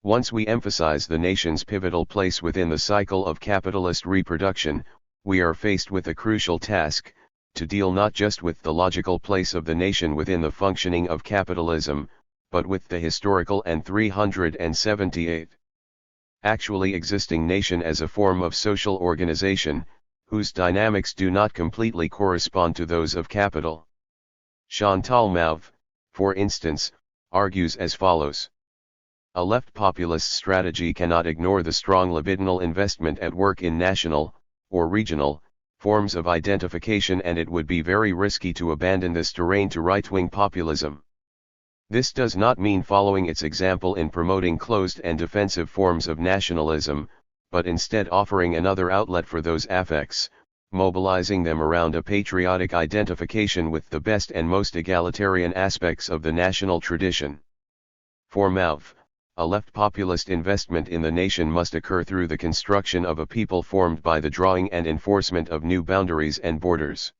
Once we emphasize the nation's pivotal place within the cycle of capitalist reproduction, we are faced with a crucial task, to deal not just with the logical place of the nation within the functioning of capitalism, but with the historical and 378 actually existing nation as a form of social organization, whose dynamics do not completely correspond to those of capital. Chantal Mouffe, for instance, argues as follows. A left populist strategy cannot ignore the strong libidinal investment at work in national, or regional, forms of identification, and it would be very risky to abandon this terrain to right-wing populism. This does not mean following its example in promoting closed and defensive forms of nationalism, but instead offering another outlet for those affects, mobilizing them around a patriotic identification with the best and most egalitarian aspects of the national tradition. For Mouffe, a left populist investment in the nation must occur through the construction of a people formed by the drawing and enforcement of new boundaries and borders.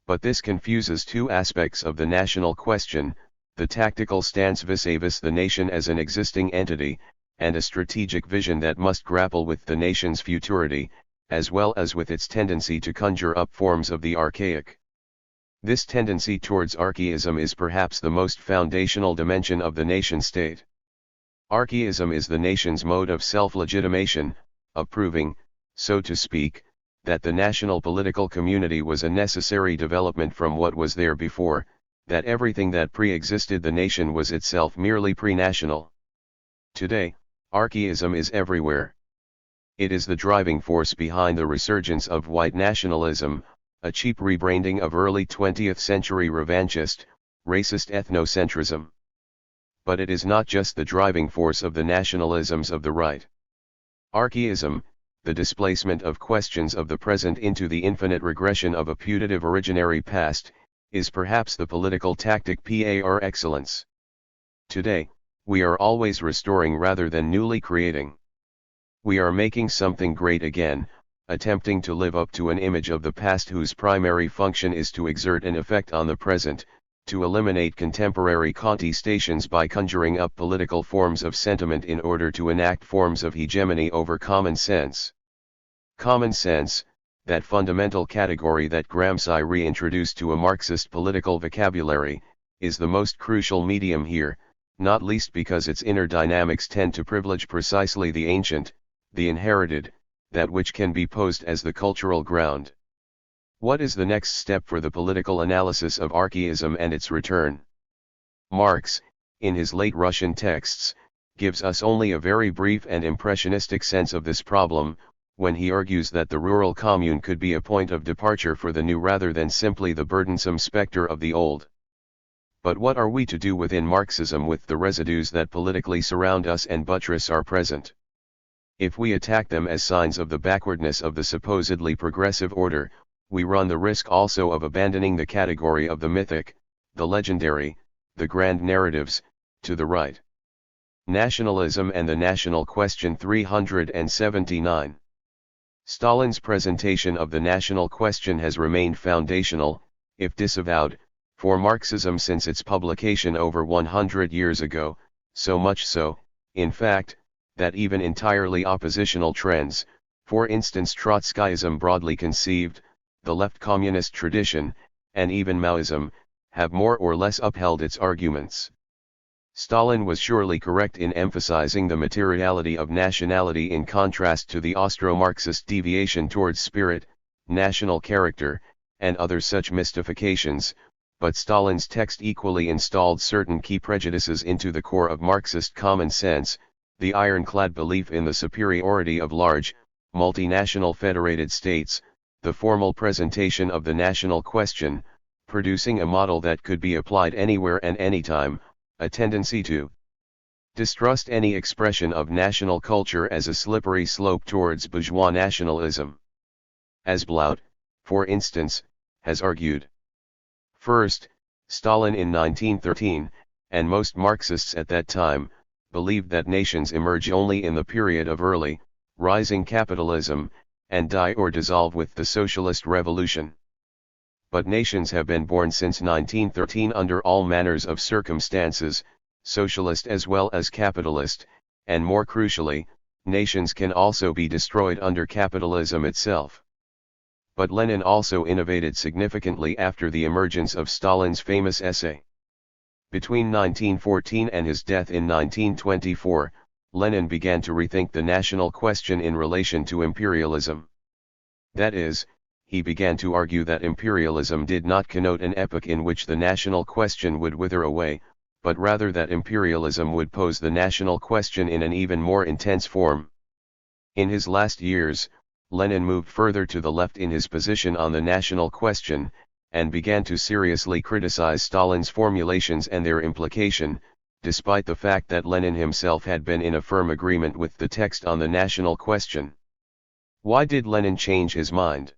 But this confuses two aspects of the national question: the tactical stance vis-a-vis the nation as an existing entity, and a strategic vision that must grapple with the nation's futurity, as well as with its tendency to conjure up forms of the archaic. This tendency towards archaism is perhaps the most foundational dimension of the nation-state. Archaism is the nation's mode of self-legitimation, of proving, so to speak, that the national political community was a necessary development from what was there before, that everything that pre-existed the nation was itself merely pre-national. Today, archaism is everywhere. It is the driving force behind the resurgence of white nationalism, a cheap rebranding of early 20th century revanchist, racist ethnocentrism. But it is not just the driving force of the nationalisms of the right. Archaism, the displacement of questions of the present into the infinite regression of a putative originary past, is perhaps the political tactic par excellence. Today, we are always restoring rather than newly creating. We are making something great again, attempting to live up to an image of the past whose primary function is to exert an effect on the present, to eliminate contemporary contestations by conjuring up political forms of sentiment in order to enact forms of hegemony over common sense. Common sense, that fundamental category that Gramsci reintroduced to a Marxist political vocabulary, is the most crucial medium here, not least because its inner dynamics tend to privilege precisely the ancient, the inherited, that which can be posed as the cultural ground. What is the next step for the political analysis of archaism and its return? Marx, in his late Russian texts, gives us only a very brief and impressionistic sense of this problem, when he argues that the rural commune could be a point of departure for the new rather than simply the burdensome specter of the old. But what are we to do within Marxism with the residues that politically surround us and buttress our present? If we attack them as signs of the backwardness of the supposedly progressive order, we run the risk also of abandoning the category of the mythic, the legendary, the grand narratives, to the right. Nationalism and the National Question 379. Stalin's presentation of the national question has remained foundational, if disavowed, for Marxism since its publication over 100 years ago, so much so, in fact, that even entirely oppositional trends, for instance Trotskyism broadly conceived, the left communist tradition, and even Maoism, have more or less upheld its arguments. Stalin was surely correct in emphasizing the materiality of nationality in contrast to the Austro-Marxist deviation towards spirit, national character, and other such mystifications, but Stalin's text equally installed certain key prejudices into the core of Marxist common sense, the ironclad belief in the superiority of large, multinational federated states, the formal presentation of the national question, producing a model that could be applied anywhere and anytime, a tendency to Distrust any expression of national culture as a slippery slope towards bourgeois nationalism. As Blaut, for instance, has argued. First, Stalin in 1913, and most Marxists at that time, believed that nations emerge only in the period of early, rising capitalism, and die or dissolve with the socialist revolution. But nations have been born since 1913 under all manners of circumstances, socialist as well as capitalist, and more crucially, nations can also be destroyed under capitalism itself. But Lenin also innovated significantly after the emergence of Stalin's famous essay. Between 1914 and his death in 1924, Lenin began to rethink the national question in relation to imperialism. That is, he began to argue that imperialism did not connote an epoch in which the national question would wither away, but rather that imperialism would pose the national question in an even more intense form. In his last years, Lenin moved further to the left in his position on the national question, and began to seriously criticize Stalin's formulations and their implication, despite the fact that Lenin himself had been in a firm agreement with the text on the national question. Why did Lenin change his mind?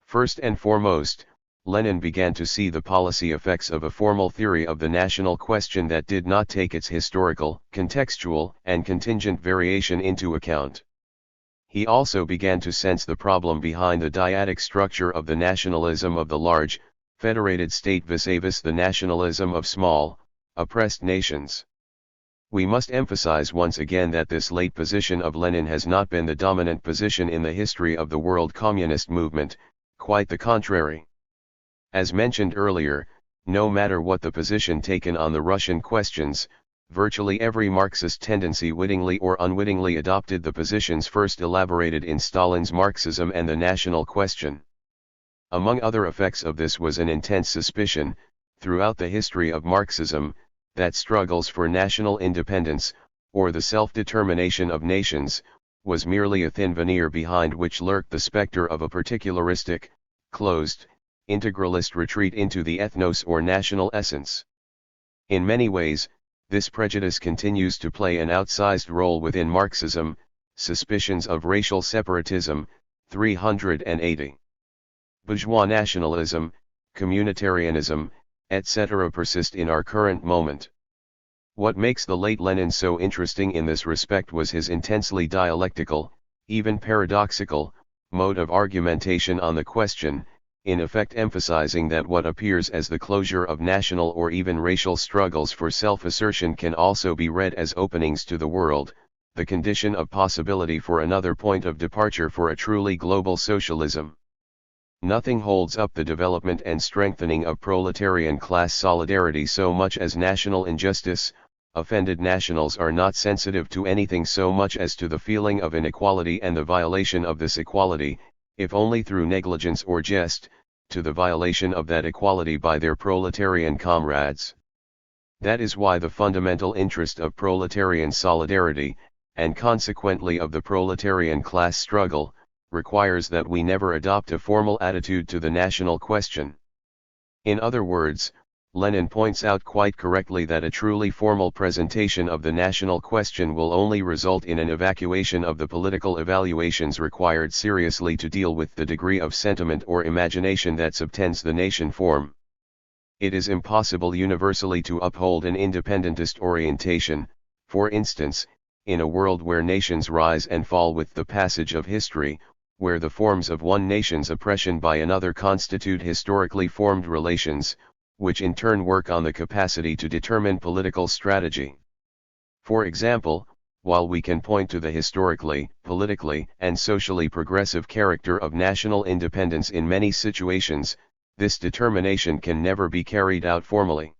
First and foremost, Lenin began to see the policy effects of a formal theory of the national question that did not take its historical, contextual, and contingent variation into account. He also began to sense the problem behind the dyadic structure of the nationalism of the large, federated state vis-a-vis the nationalism of small, oppressed nations. We must emphasize once again that this late position of Lenin has not been the dominant position in the history of the world communist movement, quite the contrary. As mentioned earlier, no matter what the position taken on the Russian questions, virtually every Marxist tendency wittingly or unwittingly adopted the positions first elaborated in Stalin's Marxism and the national question. Among other effects of this was an intense suspicion, throughout the history of Marxism, that struggles for national independence, or the self-determination of nations, was merely a thin veneer behind which lurked the specter of a particularistic, closed, integralist retreat into the ethnos or national essence. In many ways, this prejudice continues to play an outsized role within Marxism. Suspicions of racial separatism, 380. Bourgeois nationalism, communitarianism, etc. persist in our current moment. What makes the late Lenin so interesting in this respect was his intensely dialectical, even paradoxical, mode of argumentation on the question, in effect emphasizing that what appears as the closure of national or even racial struggles for self-assertion can also be read as openings to the world, the condition of possibility for another point of departure for a truly global socialism. Nothing holds up the development and strengthening of proletarian class solidarity so much as national injustice. Offended nationals are not sensitive to anything so much as to the feeling of inequality and the violation of this equality, if only through negligence or jest, to the violation of that equality by their proletarian comrades. That is why the fundamental interest of proletarian solidarity, and consequently of the proletarian class struggle, requires that we never adopt a formal attitude to the national question. In other words, Lenin points out quite correctly that a truly formal presentation of the national question will only result in an evacuation of the political evaluations required seriously to deal with the degree of sentiment or imagination that subtends the nation form. It is impossible universally to uphold an independentist orientation, for instance, in a world where nations rise and fall with the passage of history, where the forms of one nation's oppression by another constitute historically formed relations, which in turn work on the capacity to determine political strategy. For example, while we can point to the historically, politically, and socially progressive character of national independence in many situations, this determination can never be carried out formally.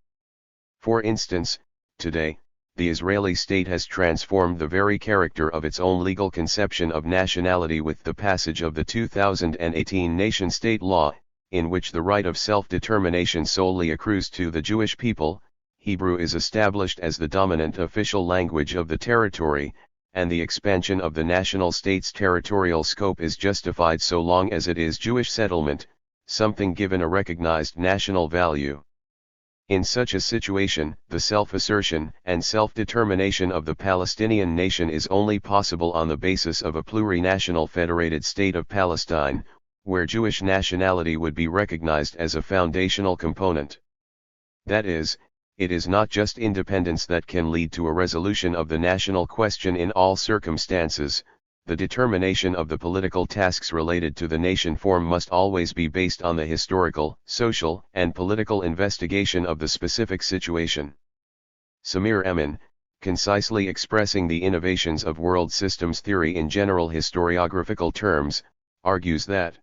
For instance, today, the Israeli state has transformed the very character of its own legal conception of nationality with the passage of the 2018 nation-state law, in which the right of self-determination solely accrues to the Jewish people. Hebrew is established as the dominant official language of the territory, and the expansion of the national state's territorial scope is justified so long as it is Jewish settlement, something given a recognized national value. In such a situation, the self-assertion and self-determination of the Palestinian nation is only possible on the basis of a plurinational federated state of Palestine, where Jewish nationality would be recognized as a foundational component. That is, it is not just independence that can lead to a resolution of the national question in all circumstances. The determination of the political tasks related to the nation form must always be based on the historical, social, and political investigation of the specific situation. Samir Emin, concisely expressing the innovations of world systems theory in general historiographical terms, argues that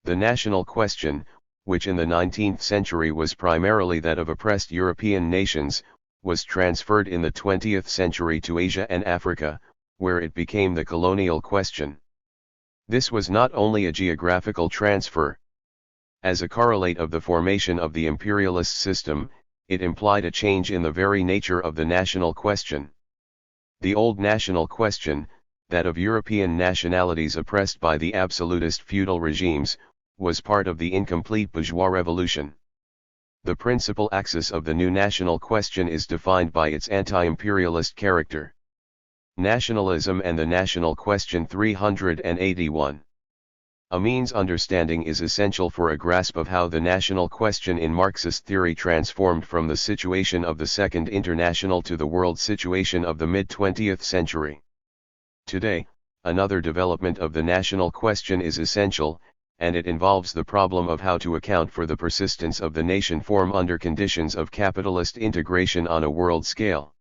the national question, which in the 19th century was primarily that of oppressed European nations, was transferred in the 20th century to Asia and Africa, where it became the colonial question. This was not only a geographical transfer. As a correlate of the formation of the imperialist system, it implied a change in the very nature of the national question. The old national question, that of European nationalities oppressed by the absolutist feudal regimes, was part of the incomplete bourgeois revolution. The principal axis of the new national question is defined by its anti-imperialist character. Nationalism and the National Question 381. A means understanding is essential for a grasp of how the national question in Marxist theory transformed from the situation of the Second International to the world situation of the mid-20th century. Today, another development of the national question is essential, and it involves the problem of how to account for the persistence of the nation form under conditions of capitalist integration on a world scale.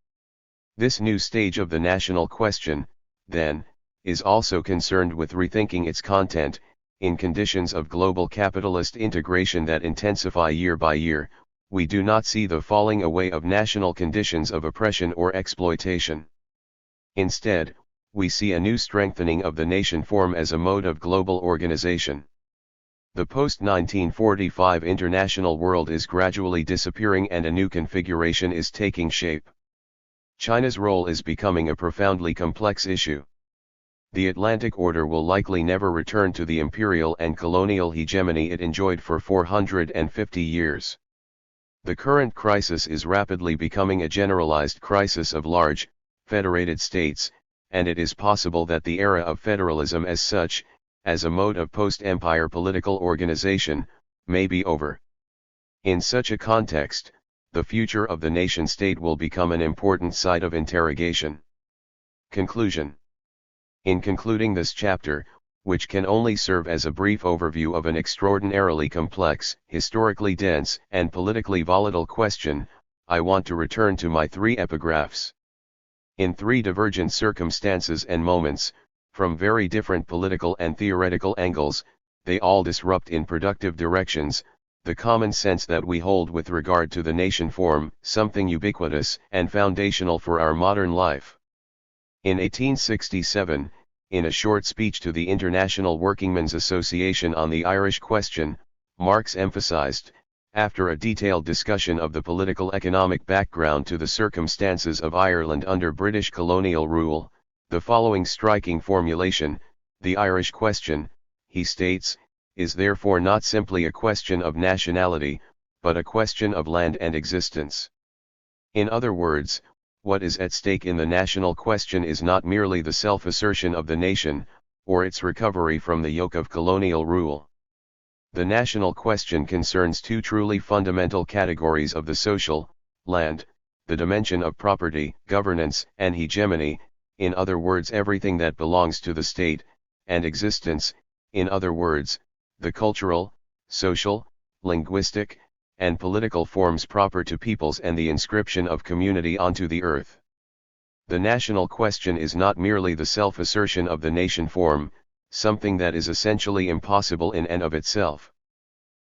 This new stage of the national question, then, is also concerned with rethinking its content, in conditions of global capitalist integration that intensify year by year. We do not see the falling away of national conditions of oppression or exploitation. Instead, we see a new strengthening of the nation form as a mode of global organization. The post-1945 international world is gradually disappearing and a new configuration is taking shape. China's role is becoming a profoundly complex issue. The Atlantic Order will likely never return to the imperial and colonial hegemony it enjoyed for 450 years. The current crisis is rapidly becoming a generalized crisis of large, federated states, and it is possible that the era of federalism as such, as a mode of post-empire political organization, may be over. In such a context, the future of the nation-state will become an important site of interrogation. Conclusion. In concluding this chapter, which can only serve as a brief overview of an extraordinarily complex, historically dense, and politically volatile question, I want to return to my three epigraphs. In three divergent circumstances and moments, from very different political and theoretical angles, they all disrupt in productive directions the common sense that we hold with regard to the nation form, something ubiquitous and foundational for our modern life. In 1867, in a short speech to the International Workingmen's Association on the Irish question, Marx emphasized, after a detailed discussion of the political economic background to the circumstances of Ireland under British colonial rule, the following striking formulation: the Irish question, he states, is therefore not simply a question of nationality, but a question of land and existence. In other words, what is at stake in the national question is not merely the self-assertion of the nation, or its recovery from the yoke of colonial rule. The national question concerns two truly fundamental categories of the social, land, the dimension of property, governance, and hegemony, in other words everything that belongs to the state, and existence, in other words, the cultural, social, linguistic, and political forms proper to peoples and the inscription of community onto the earth. The national question is not merely the self-assertion of the nation form, something that is essentially impossible in and of itself.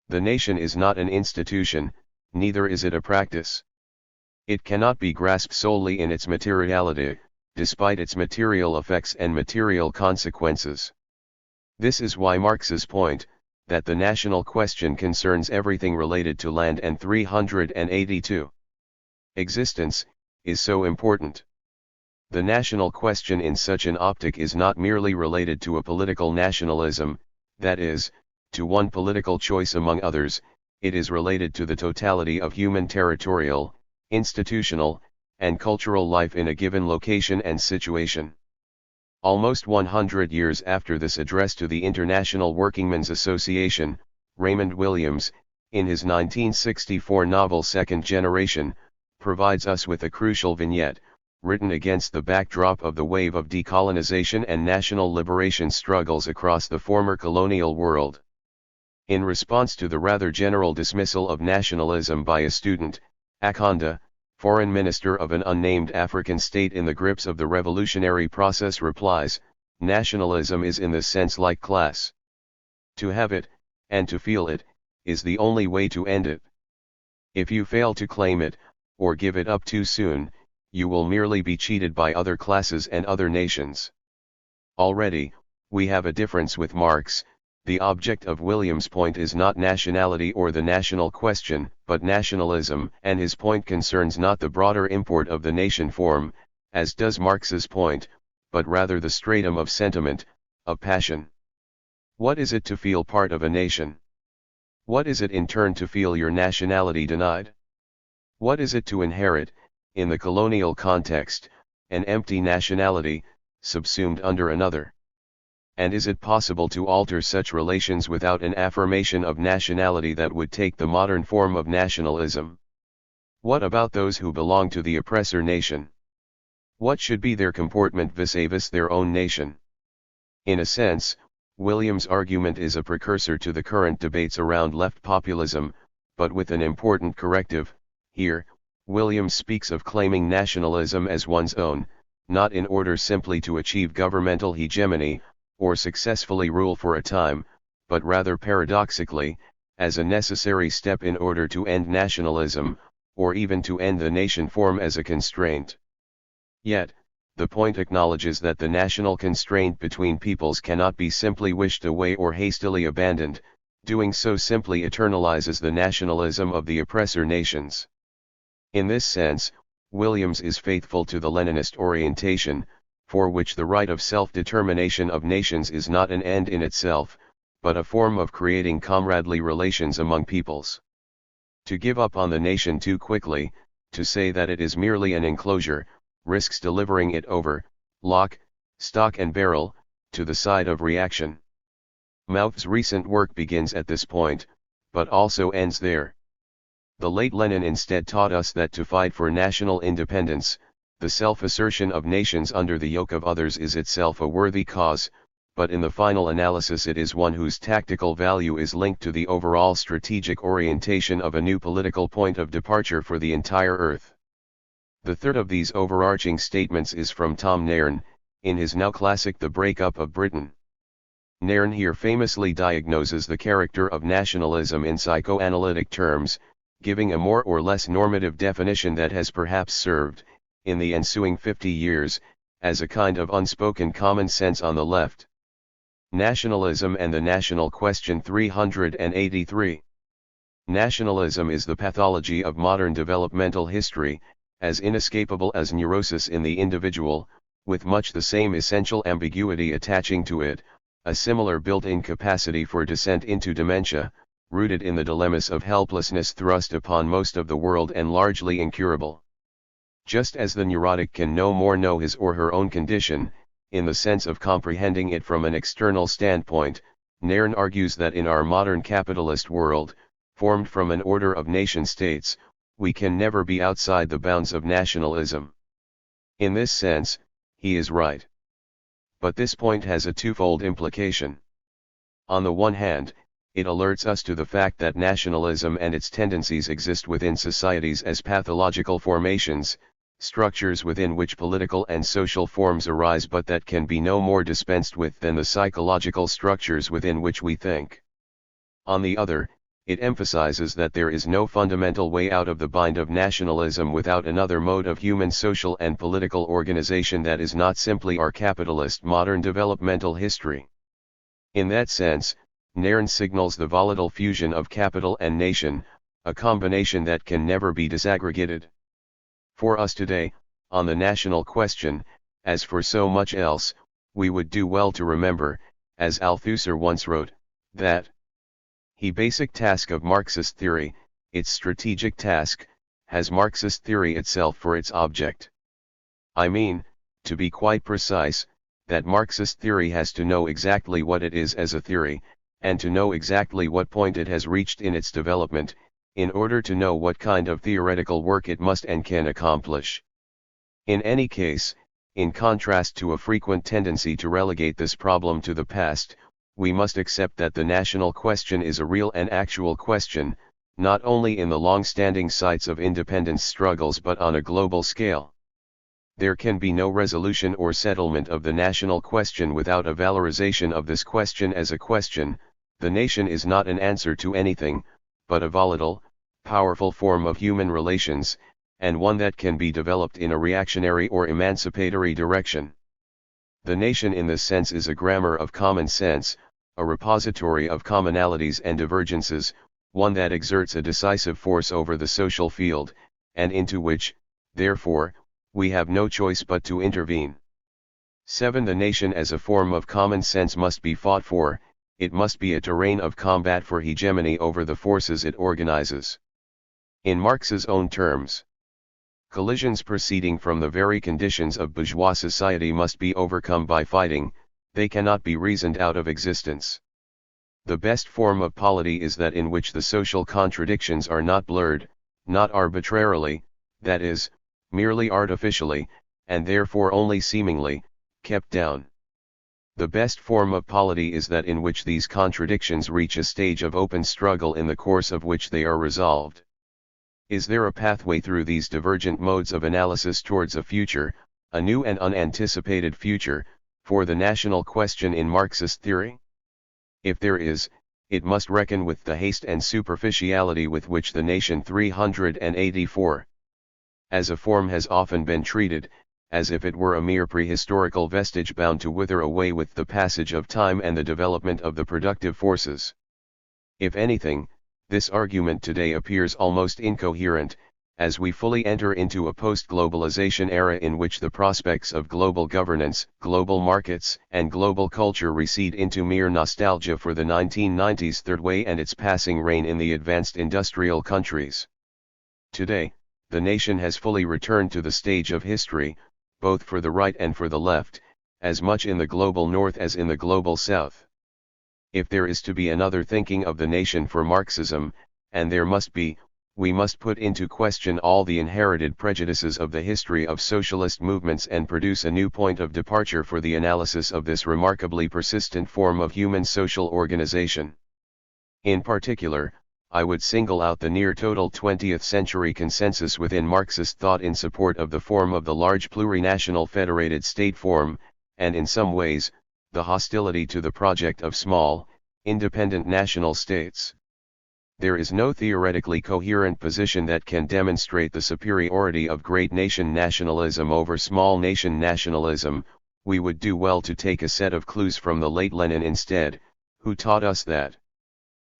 The nation is not an institution, neither is it a practice. It cannot be grasped solely in its materiality, despite its material effects and material consequences. This is why Marx's point, that the national question concerns everything related to land and 382 existence, is so important. The national question in such an optic is not merely related to a political nationalism, that is, to one political choice among others. it is related to the totality of human territorial, institutional, and cultural life in a given location and situation. Almost 100 years after this address to the International Workingmen's Association, Raymond Williams, in his 1964 novel Second Generation, provides us with a crucial vignette, written against the backdrop of the wave of decolonization and national liberation struggles across the former colonial world. In response to the rather general dismissal of nationalism by a student, Akanda, foreign minister of an unnamed African state in the grips of the revolutionary process, replies, "Nationalism is in this sense like class. To have it, and to feel it, is the only way to end it. If you fail to claim it, or give it up too soon, you will merely be cheated by other classes and other nations." Already, we have a difference with Marx. The object of Williams' point is not nationality or the national question, but nationalism, and his point concerns not the broader import of the nation form, as does Marx's point, but rather the stratum of sentiment, of passion. What is it to feel part of a nation? What is it in turn to feel your nationality denied? What is it to inherit, in the colonial context, an empty nationality, subsumed under another? And is it possible to alter such relations without an affirmation of nationality that would take the modern form of nationalism? What about those who belong to the oppressor nation? What should be their comportment vis-a-vis their own nation? In a sense, Williams' argument is a precursor to the current debates around left populism, but with an important corrective. Here, Williams speaks of claiming nationalism as one's own, not in order simply to achieve governmental hegemony, or successfully rule for a time, but rather paradoxically, as a necessary step in order to end nationalism, or even to end the nation form as a constraint. Yet, the point acknowledges that the national constraint between peoples cannot be simply wished away or hastily abandoned. Doing so simply eternalizes the nationalism of the oppressor nations. In this sense, Williams is faithful to the Leninist orientation, for which the right of self-determination of nations is not an end in itself, but a form of creating comradely relations among peoples. To give up on the nation too quickly, to say that it is merely an enclosure, risks delivering it over, lock, stock and barrel, to the side of reaction. Mao's recent work begins at this point, but also ends there. The late Lenin instead taught us that to fight for national independence, the self-assertion of nations under the yoke of others, is itself a worthy cause, but in the final analysis it is one whose tactical value is linked to the overall strategic orientation of a new political point of departure for the entire Earth. The third of these overarching statements is from Tom Nairn, in his now classic The Breakup of Britain. Nairn here famously diagnoses the character of nationalism in psychoanalytic terms, giving a more or less normative definition that has perhaps served, in the ensuing 50 years, as a kind of unspoken common sense on the left. Nationalism and the National Question 383. Nationalism is the pathology of modern developmental history, as inescapable as neurosis in the individual, with much the same essential ambiguity attaching to it, a similar built-in capacity for descent into dementia, rooted in the dilemmas of helplessness thrust upon most of the world and largely incurable. Just as the neurotic can no more know his or her own condition, in the sense of comprehending it from an external standpoint, Nairn argues that in our modern capitalist world, formed from an order of nation-states, we can never be outside the bounds of nationalism. In this sense, he is right. But this point has a twofold implication. On the one hand, it alerts us to the fact that nationalism and its tendencies exist within societies as pathological formations, structures within which political and social forms arise but that can be no more dispensed with than the psychological structures within which we think. On the other, it emphasizes that there is no fundamental way out of the bind of nationalism without another mode of human social and political organization that is not simply our capitalist modern developmental history. In that sense, Nairn signals the volatile fusion of capital and nation, a combination that can never be disaggregated. For us today, on the national question, as for so much else, we would do well to remember, as Althusser once wrote, that Basic task of Marxist theory, its strategic task, has Marxist theory itself for its object. I mean, to be quite precise, that Marxist theory has to know exactly what it is as a theory, and to know exactly what point it has reached in its development, in order to know what kind of theoretical work it must and can accomplish. In any case, in contrast to a frequent tendency to relegate this problem to the past, we must accept that the national question is a real and actual question, not only in the long-standing sites of independence struggles but on a global scale. There can be no resolution or settlement of the national question without a valorization of this question as a question. The nation is not an answer to anything, but a volatile, powerful form of human relations, and one that can be developed in a reactionary or emancipatory direction. The nation in this sense is a grammar of common sense, a repository of commonalities and divergences, one that exerts a decisive force over the social field, and into which, therefore, we have no choice but to intervene. 7. The nation as a form of common sense must be fought for, it must be a terrain of combat for hegemony over the forces it organizes. In Marx's own terms, collisions proceeding from the very conditions of bourgeois society must be overcome by fighting, they cannot be reasoned out of existence. The best form of polity is that in which the social contradictions are not blurred, not arbitrarily, that is, merely artificially, and therefore only seemingly, kept down. The best form of polity is that in which these contradictions reach a stage of open struggle in the course of which they are resolved. Is there a pathway through these divergent modes of analysis towards a future, a new and unanticipated future, for the national question in Marxist theory? If there is, it must reckon with the haste and superficiality with which the nation 384 as a form has often been treated, as if it were a mere prehistorical vestige bound to wither away with the passage of time and the development of the productive forces. If anything, this argument today appears almost incoherent, as we fully enter into a post-globalization era in which the prospects of global governance, global markets, and global culture recede into mere nostalgia for the 1990s third way and its passing reign in the advanced industrial countries. Today, the nation has fully returned to the stage of history, both for the right and for the left, as much in the global north as in the global south. If there is to be another thinking of the nation for Marxism, and there must be, we must put into question all the inherited prejudices of the history of socialist movements and produce a new point of departure for the analysis of this remarkably persistent form of human social organization. In particular, I would single out the near-total 20th century consensus within Marxist thought in support of the form of the large plurinational federated state form, and in some ways, the hostility to the project of small, independent national states. There is no theoretically coherent position that can demonstrate the superiority of great nation nationalism over small nation nationalism. We would do well to take a set of clues from the late Lenin instead, who taught us that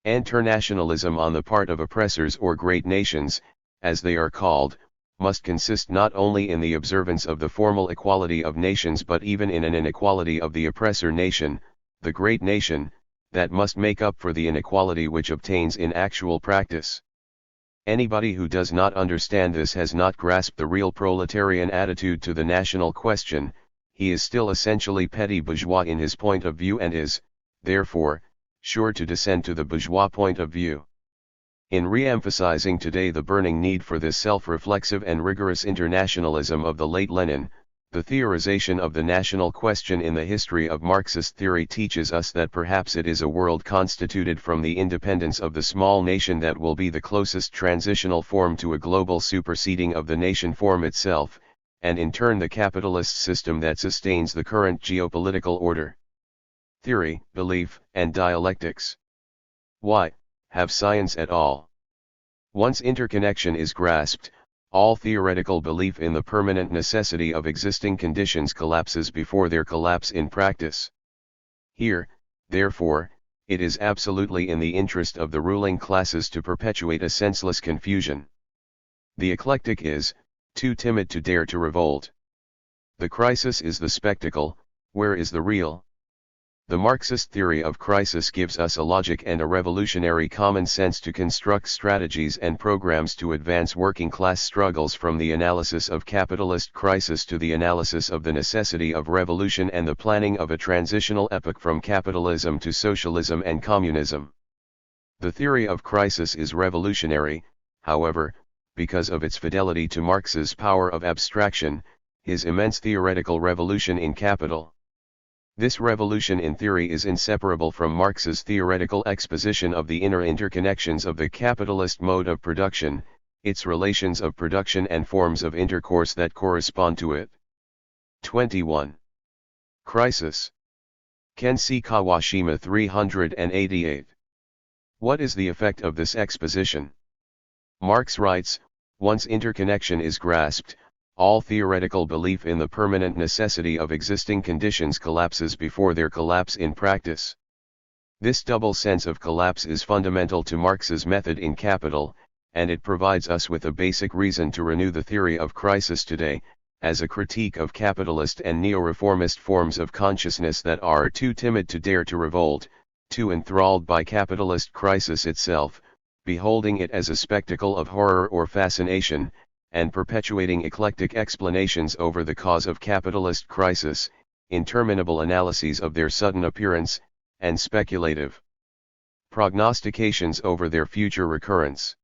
internationalism on the part of oppressors or great nations, as they are called, must consist not only in the observance of the formal equality of nations but even in an inequality of the oppressor nation, the great nation, that must make up for the inequality which obtains in actual practice. Anybody who does not understand this has not grasped the real proletarian attitude to the national question. He is still essentially petty bourgeois in his point of view and is, therefore, sure to descend to the bourgeois point of view. In re-emphasizing today the burning need for this self-reflexive and rigorous internationalism of the late Lenin, the theorization of the national question in the history of Marxist theory teaches us that perhaps it is a world constituted from the independence of the small nation that will be the closest transitional form to a global superseding of the nation form itself, and in turn the capitalist system that sustains the current geopolitical order. Theory, belief, and dialectics. Why have science at all? Once interconnection is grasped, all theoretical belief in the permanent necessity of existing conditions collapses before their collapse in practice. Here, therefore, it is absolutely in the interest of the ruling classes to perpetuate a senseless confusion. The eclectic is too timid to dare to revolt. The crisis is the spectacle. Where is the real? The Marxist theory of crisis gives us a logic and a revolutionary common sense to construct strategies and programs to advance working class struggles from the analysis of capitalist crisis to the analysis of the necessity of revolution and the planning of a transitional epoch from capitalism to socialism and communism. The theory of crisis is revolutionary, however, because of its fidelity to Marx's power of abstraction, his immense theoretical revolution in Capital. This revolution in theory is inseparable from Marx's theoretical exposition of the inner interconnections of the capitalist mode of production, its relations of production and forms of intercourse that correspond to it. 21. Crisis. Ken C. Kawashima 388. What is the effect of this exposition? Marx writes, once interconnection is grasped, all theoretical belief in the permanent necessity of existing conditions collapses before their collapse in practice. This double sense of collapse is fundamental to Marx's method in Capital, and it provides us with a basic reason to renew the theory of crisis today, as a critique of capitalist and neo-reformist forms of consciousness that are too timid to dare to revolt, too enthralled by capitalist crisis itself, beholding it as a spectacle of horror or fascination, and perpetuating eclectic explanations over the cause of capitalist crisis, interminable analyses of their sudden appearance, and speculative prognostications over their future recurrence.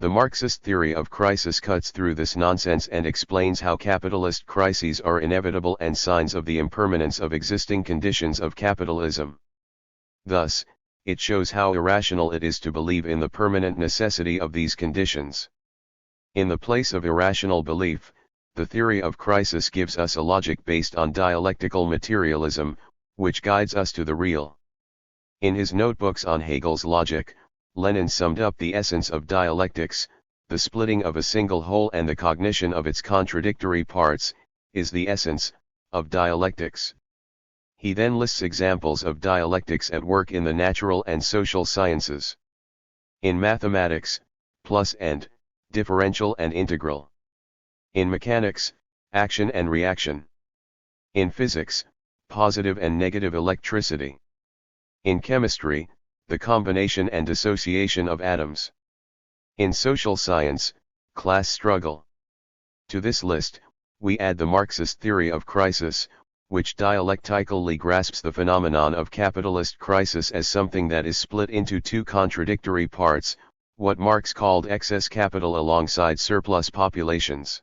The Marxist theory of crisis cuts through this nonsense and explains how capitalist crises are inevitable and signs of the impermanence of existing conditions of capitalism. Thus, it shows how irrational it is to believe in the permanent necessity of these conditions. In the place of irrational belief, the theory of crisis gives us a logic based on dialectical materialism, which guides us to the real. In his notebooks on Hegel's logic, Lenin summed up the essence of dialectics: the splitting of a single whole and the cognition of its contradictory parts, is the essence of dialectics. He then lists examples of dialectics at work in the natural and social sciences. In mathematics, plus and, differential and integral. In mechanics, action and reaction. In physics, positive and negative electricity. In chemistry, the combination and dissociation of atoms. In social science, class struggle. To this list, we add the Marxist theory of crisis, which dialectically grasps the phenomenon of capitalist crisis as something that is split into two contradictory parts, what Marx called excess capital alongside surplus populations.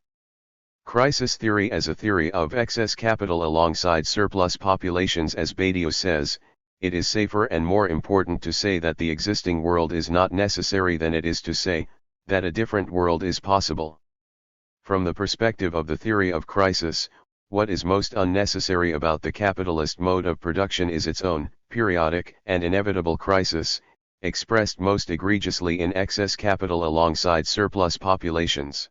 Crisis theory as a theory of excess capital alongside surplus populations. As Badiou says, it is safer and more important to say that the existing world is not necessary than it is to say that a different world is possible. From the perspective of the theory of crisis, what is most unnecessary about the capitalist mode of production is its own periodic and inevitable crisis, expressed most egregiously in excess capital alongside surplus populations.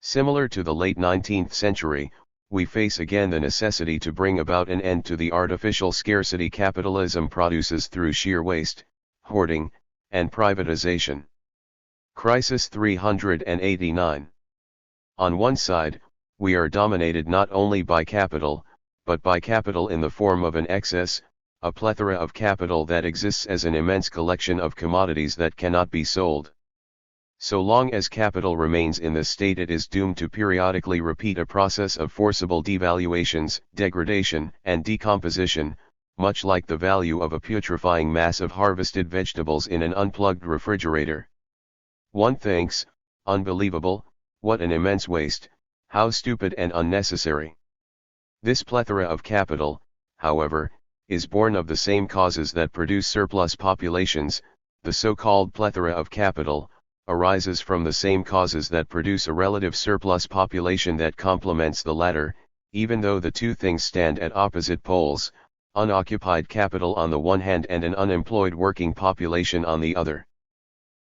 Similar to the late 19th century, we face again the necessity to bring about an end to the artificial scarcity capitalism produces through sheer waste, hoarding, and privatization. Crisis 389. On one side, we are dominated not only by capital, but by capital in the form of an excess, a plethora of capital that exists as an immense collection of commodities that cannot be sold. So long as capital remains in this state, it is doomed to periodically repeat a process of forcible devaluations, degradation, and decomposition, much like the value of a putrefying mass of harvested vegetables in an unplugged refrigerator. One thinks, unbelievable, what an immense waste, how stupid and unnecessary. This plethora of capital, however, is born of the same causes that produce surplus populations. The so-called plethora of capital arises from the same causes that produce a relative surplus population that complements the latter, even though the two things stand at opposite poles, unoccupied capital on the one hand and an unemployed working population on the other.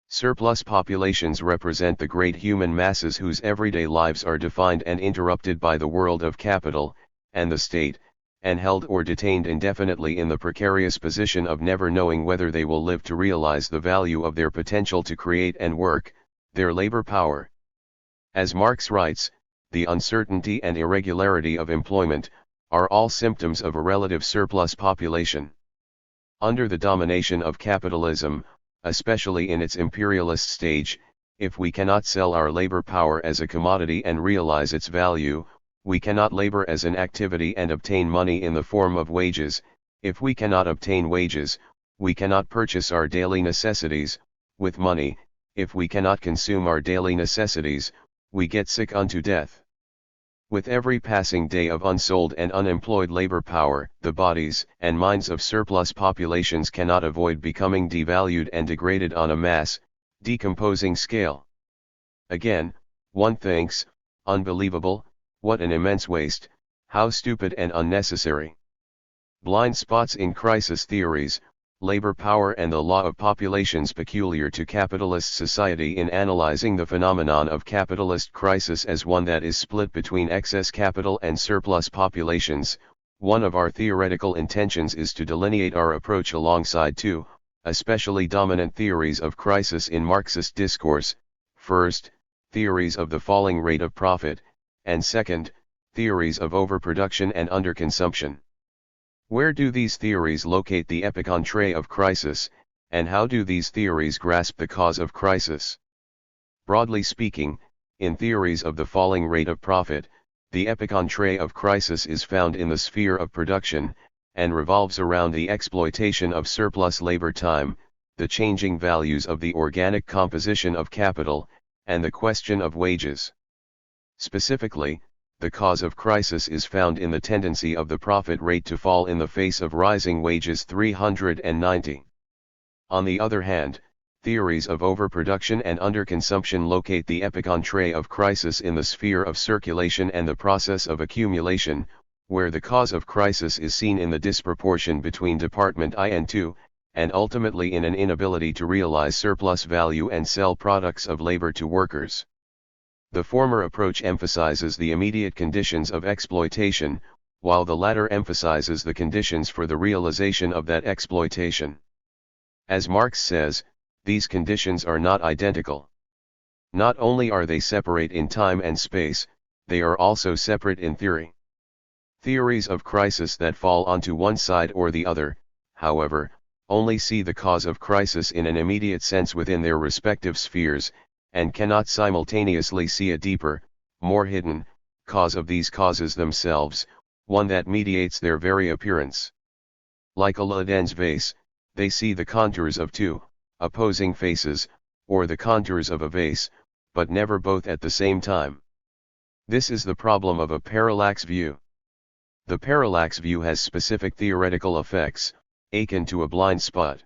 Surplus populations represent the great human masses whose everyday lives are defined and interrupted by the world of capital, and the state, and held or detained indefinitely in the precarious position of never knowing whether they will live to realize the value of their potential to create and work, their labor power. As Marx writes, the uncertainty and irregularity of employment are all symptoms of a relative surplus population. Under the domination of capitalism, especially in its imperialist stage, if we cannot sell our labor power as a commodity and realize its value, we cannot labor as an activity and obtain money in the form of wages. If we cannot obtain wages, we cannot purchase our daily necessities with money. If we cannot consume our daily necessities, we get sick unto death. With every passing day of unsold and unemployed labor power, the bodies and minds of surplus populations cannot avoid becoming devalued and degraded on a mass, decomposing scale. Again, one thinks, unbelievable, what an immense waste, how stupid and unnecessary. Blind spots in crisis theories, labor power and the law of populations peculiar to capitalist society in analyzing the phenomenon of capitalist crisis as one that is split between excess capital and surplus populations. One of our theoretical intentions is to delineate our approach alongside two, especially dominant theories of crisis in Marxist discourse: first, theories of the falling rate of profit, and second, theories of overproduction and underconsumption. Where do these theories locate the epicentre of crisis, and how do these theories grasp the cause of crisis? Broadly speaking, in theories of the falling rate of profit, the epicentre of crisis is found in the sphere of production, and revolves around the exploitation of surplus labor time, the changing values of the organic composition of capital, and the question of wages. Specifically, the cause of crisis is found in the tendency of the profit rate to fall in the face of rising wages. 390. On the other hand, theories of overproduction and underconsumption locate the epicentre of crisis in the sphere of circulation and the process of accumulation, where the cause of crisis is seen in the disproportion between Department I and II, and ultimately in an inability to realize surplus value and sell products of labor to workers. The former approach emphasizes the immediate conditions of exploitation, while the latter emphasizes the conditions for the realization of that exploitation. As Marx says, these conditions are not identical. Not only are they separate in time and space, they are also separate in theory. Theories of crisis that fall onto one side or the other, however, only see the cause of crisis in an immediate sense within their respective spheres, and cannot simultaneously see a deeper, more hidden, cause of these causes themselves, one that mediates their very appearance. Like a Laden's vase, they see the contours of two opposing faces, or the contours of a vase, but never both at the same time. This is the problem of a parallax view. The parallax view has specific theoretical effects, akin to a blind spot.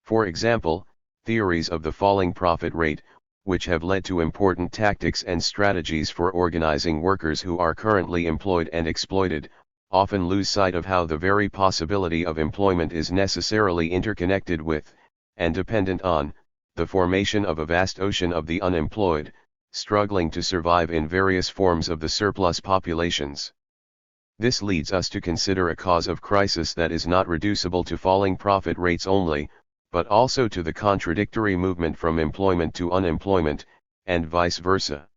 For example, theories of the falling profit rate, which have led to important tactics and strategies for organizing workers who are currently employed and exploited, often lose sight of how the very possibility of employment is necessarily interconnected with, and dependent on, the formation of a vast ocean of the unemployed, struggling to survive in various forms of the surplus populations. This leads us to consider a cause of crisis that is not reducible to falling profit rates only, but also to the contradictory movement from employment to unemployment, and vice versa.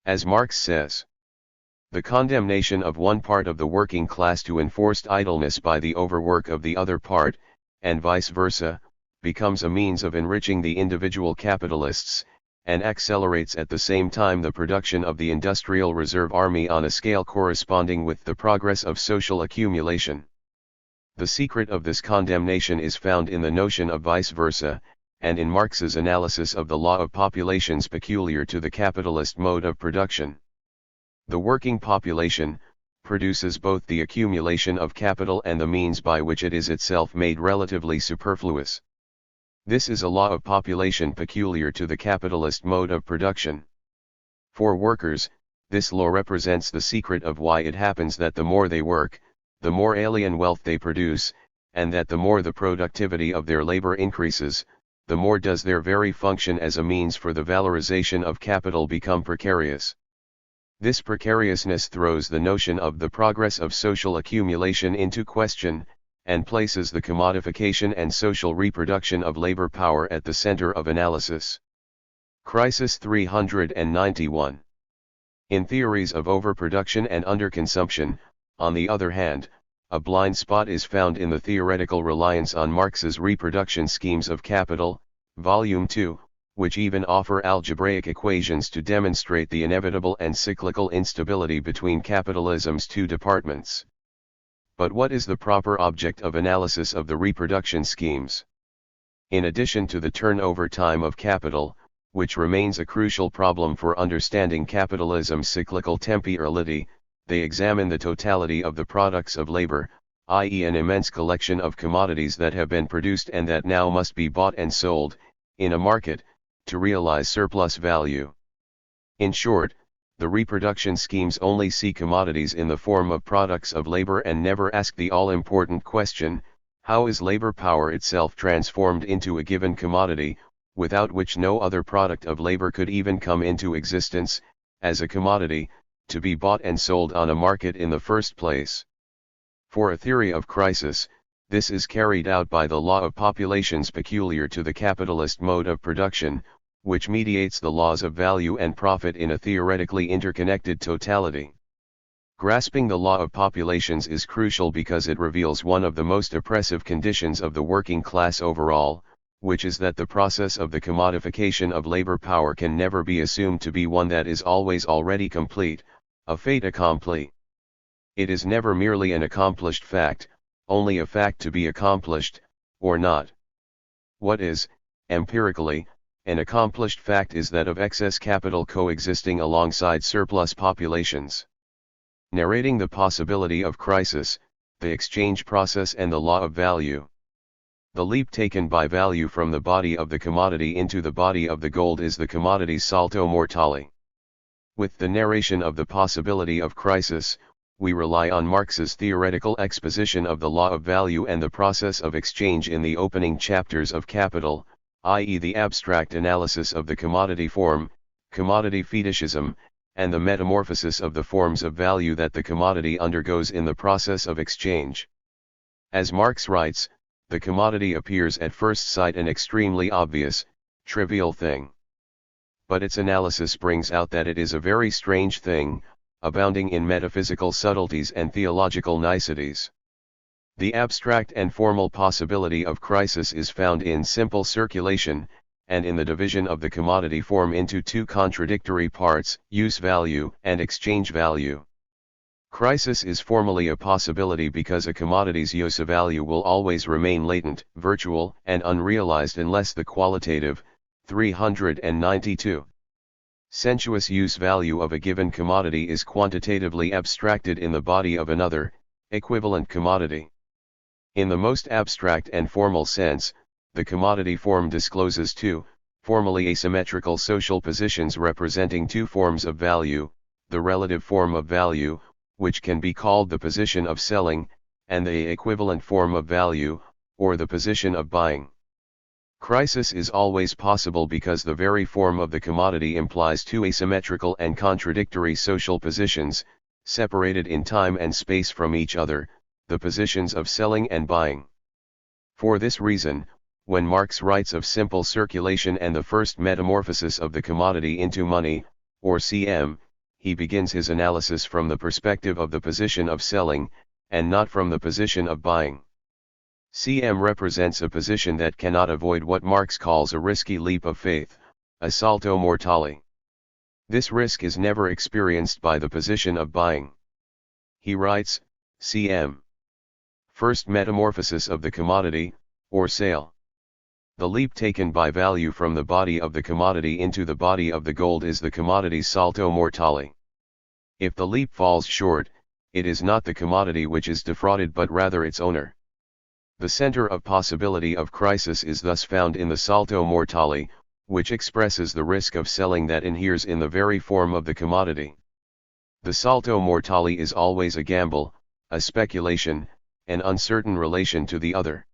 As Marx says, the condemnation of one part of the working class to enforced idleness by the overwork of the other part, and vice versa, becomes a means of enriching the individual capitalists, and accelerates at the same time the production of the industrial reserve army on a scale corresponding with the progress of social accumulation. The secret of this condemnation is found in the notion of vice versa, and in Marx's analysis of the law of populations peculiar to the capitalist mode of production. The working population produces both the accumulation of capital and the means by which it is itself made relatively superfluous. This is a law of population peculiar to the capitalist mode of production. For workers, this law represents the secret of why it happens that the more they work, the more alien wealth they produce, and that the more the productivity of their labor increases, the more does their very function as a means for the valorization of capital become precarious. This precariousness throws the notion of the progress of social accumulation into question, and places the commodification and social reproduction of labor power at the center of analysis. Crisis 391. In theories of overproduction and underconsumption, On the other hand, a blind spot is found in the theoretical reliance on Marx's reproduction schemes of capital, Volume 2, which even offer algebraic equations to demonstrate the inevitable and cyclical instability between capitalism's two departments. But what is the proper object of analysis of the reproduction schemes? In addition to the turnover time of capital, which remains a crucial problem for understanding capitalism's cyclical temporality, they examine the totality of the products of labor, i.e. an immense collection of commodities that have been produced and that now must be bought and sold, in a market, to realize surplus value. In short, the reproduction schemes only see commodities in the form of products of labor and never ask the all-important question, how is labor power itself transformed into a given commodity, without which no other product of labor could even come into existence, as a commodity, to be bought and sold on a market in the first place. For a theory of crisis, this is carried out by the law of populations peculiar to the capitalist mode of production, which mediates the laws of value and profit in a theoretically interconnected totality. Grasping the law of populations is crucial because it reveals one of the most oppressive conditions of the working class overall, which is that the process of the commodification of labor power can never be assumed to be one that is always already complete, a fait accompli. It is never merely an accomplished fact, only a fact to be accomplished, or not. What is, empirically, an accomplished fact is that of excess capital coexisting alongside surplus populations. Narrating the possibility of crisis, the exchange process and the law of value. The leap taken by value from the body of the commodity into the body of the gold is the commodity's salto mortale. With the narration of the possibility of crisis, we rely on Marx's theoretical exposition of the law of value and the process of exchange in the opening chapters of Capital, i.e. the abstract analysis of the commodity form, commodity fetishism, and the metamorphosis of the forms of value that the commodity undergoes in the process of exchange. As Marx writes, the commodity appears at first sight an extremely obvious, trivial thing. But its analysis brings out that it is a very strange thing, abounding in metaphysical subtleties and theological niceties. The abstract and formal possibility of crisis is found in simple circulation, and in the division of the commodity form into two contradictory parts, use value and exchange value. Crisis is formally a possibility because a commodity's use value will always remain latent, virtual, and unrealized unless the qualitative, 392. Sensuous use value of a given commodity is quantitatively abstracted in the body of another, equivalent commodity. In the most abstract and formal sense, the commodity form discloses two, formally asymmetrical social positions representing two forms of value, the relative form of value, which can be called the position of selling, and the equivalent form of value, or the position of buying. Crisis is always possible because the very form of the commodity implies two asymmetrical and contradictory social positions, separated in time and space from each other, the positions of selling and buying. For this reason, when Marx writes of simple circulation and the first metamorphosis of the commodity into money, or CM, he begins his analysis from the perspective of the position of selling, and not from the position of buying. CM represents a position that cannot avoid what Marx calls a risky leap of faith, a salto mortale. This risk is never experienced by the position of buying. He writes, CM. First metamorphosis of the commodity, or sale. The leap taken by value from the body of the commodity into the body of the gold is the commodity's salto mortale. If the leap falls short, it is not the commodity which is defrauded but rather its owner. The center of possibility of crisis is thus found in the salto mortale, which expresses the risk of selling that inheres in the very form of the commodity. The salto mortale is always a gamble, a speculation, an uncertain relation to the other.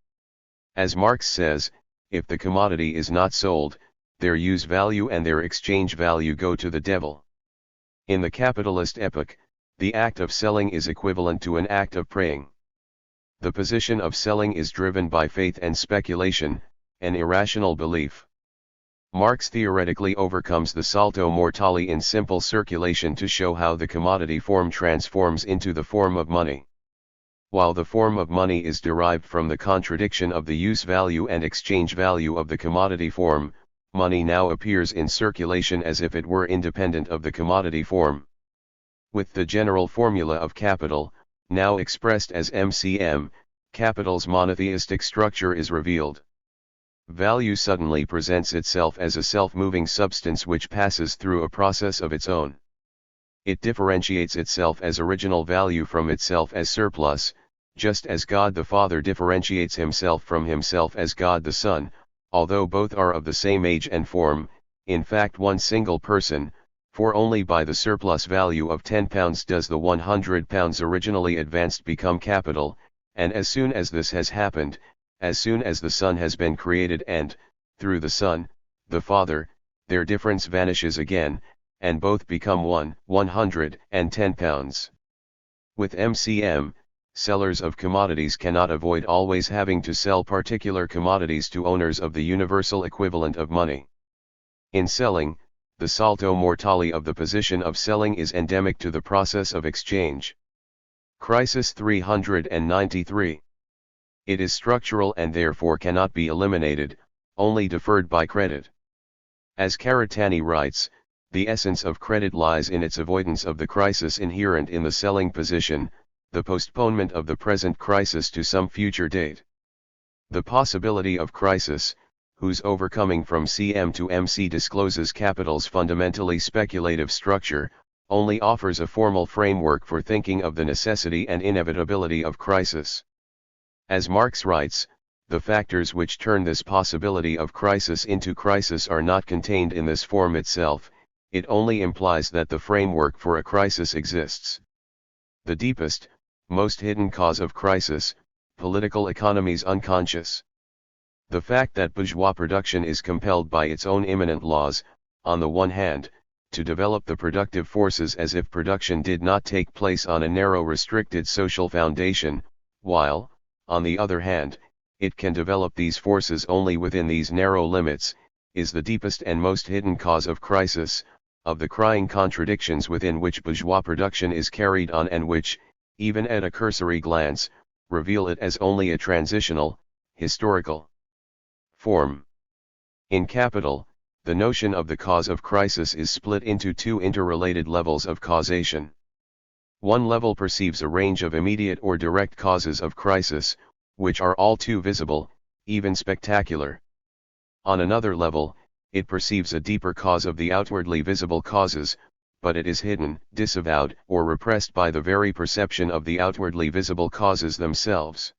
As Marx says, if the commodity is not sold, their use value and their exchange value go to the devil. In the capitalist epoch, the act of selling is equivalent to an act of praying. The position of selling is driven by faith and speculation, an irrational belief. Marx theoretically overcomes the salto mortale in simple circulation to show how the commodity form transforms into the form of money. While the form of money is derived from the contradiction of the use value and exchange value of the commodity form, money now appears in circulation as if it were independent of the commodity form. With the general formula of capital, now expressed as MCM, capital's monotheistic structure is revealed. Value suddenly presents itself as a self-moving substance which passes through a process of its own. It differentiates itself as original value from itself as surplus, just as God the Father differentiates himself from himself as God the Son, although both are of the same age and form, in fact one single person, for only by the surplus value of £10 does the £100 originally advanced become capital, and as soon as this has happened, as soon as the Son has been created and, through the Son, the Father, their difference vanishes again, and both become £110. With MCM, sellers of commodities cannot avoid always having to sell particular commodities to owners of the universal equivalent of money. In selling, the salto mortale of the position of selling is endemic to the process of exchange. Crisis 393. It is structural and therefore cannot be eliminated, only deferred by credit. As Karatani writes, the essence of credit lies in its avoidance of the crisis inherent in the selling position, the postponement of the present crisis to some future date. The possibility of crisis, whose overcoming from CM to MC discloses capital's fundamentally speculative structure, only offers a formal framework for thinking of the necessity and inevitability of crisis. As Marx writes, the factors which turn this possibility of crisis into crisis are not contained in this form itself, it only implies that the framework for a crisis exists. The deepest, most hidden cause of crisis, political economy's unconscious. The fact that bourgeois production is compelled by its own immanent laws, on the one hand, to develop the productive forces as if production did not take place on a narrow restricted social foundation, while, on the other hand, it can develop these forces only within these narrow limits, is the deepest and most hidden cause of crisis, of the crying contradictions within which bourgeois production is carried on and which, even at a cursory glance, reveal it as only a transitional, historical form. In Capital, the notion of the cause of crisis is split into two interrelated levels of causation. One level perceives a range of immediate or direct causes of crisis, which are all too visible, even spectacular. On another level, it perceives a deeper cause of the outwardly visible causes, but it is hidden, disavowed, or repressed by the very perception of the outwardly visible causes themselves.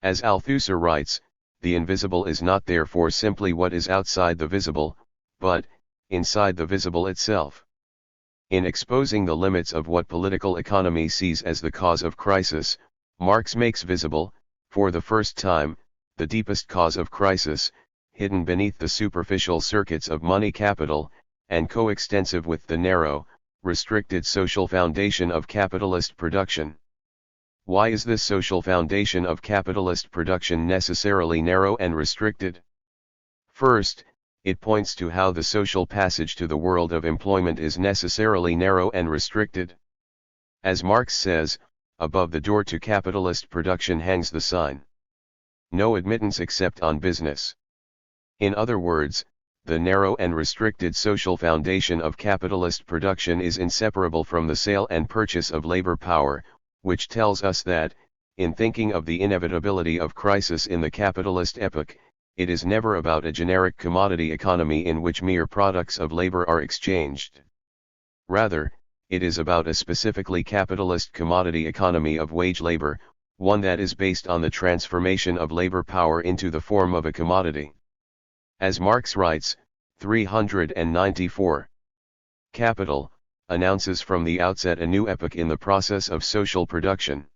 As Althusser writes, the invisible is not therefore simply what is outside the visible, but, inside the visible itself. In exposing the limits of what political economy sees as the cause of crisis, Marx makes visible, for the first time, the deepest cause of crisis, hidden beneath the superficial circuits of money capital, and coextensive with the narrow, restricted social foundation of capitalist production. Why is this social foundation of capitalist production necessarily narrow and restricted? First, it points to how the social passage to the world of employment is necessarily narrow and restricted. As Marx says, above the door to capitalist production hangs the sign, "No admittance except on business." In other words, the narrow and restricted social foundation of capitalist production is inseparable from the sale and purchase of labor power, which tells us that, in thinking of the inevitability of crisis in the capitalist epoch, it is never about a generic commodity economy in which mere products of labor are exchanged. Rather, it is about a specifically capitalist commodity economy of wage labor, one that is based on the transformation of labor power into the form of a commodity. As Marx writes, 394. Capital announces from the outset a new epoch in the process of social production.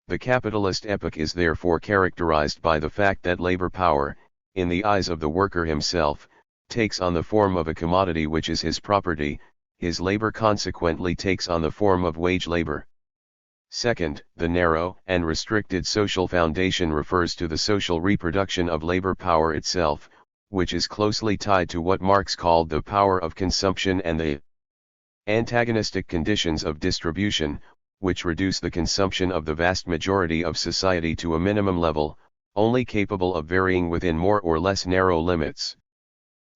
The capitalist epoch is therefore characterized by the fact that labor power, in the eyes of the worker himself, takes on the form of a commodity which is his property, his labor consequently takes on the form of wage labor. Second, the narrow and restricted social foundation refers to the social reproduction of labor power itself, which is closely tied to what Marx called the power of consumption, and the antagonistic conditions of distribution, which reduce the consumption of the vast majority of society to a minimum level, only capable of varying within more or less narrow limits.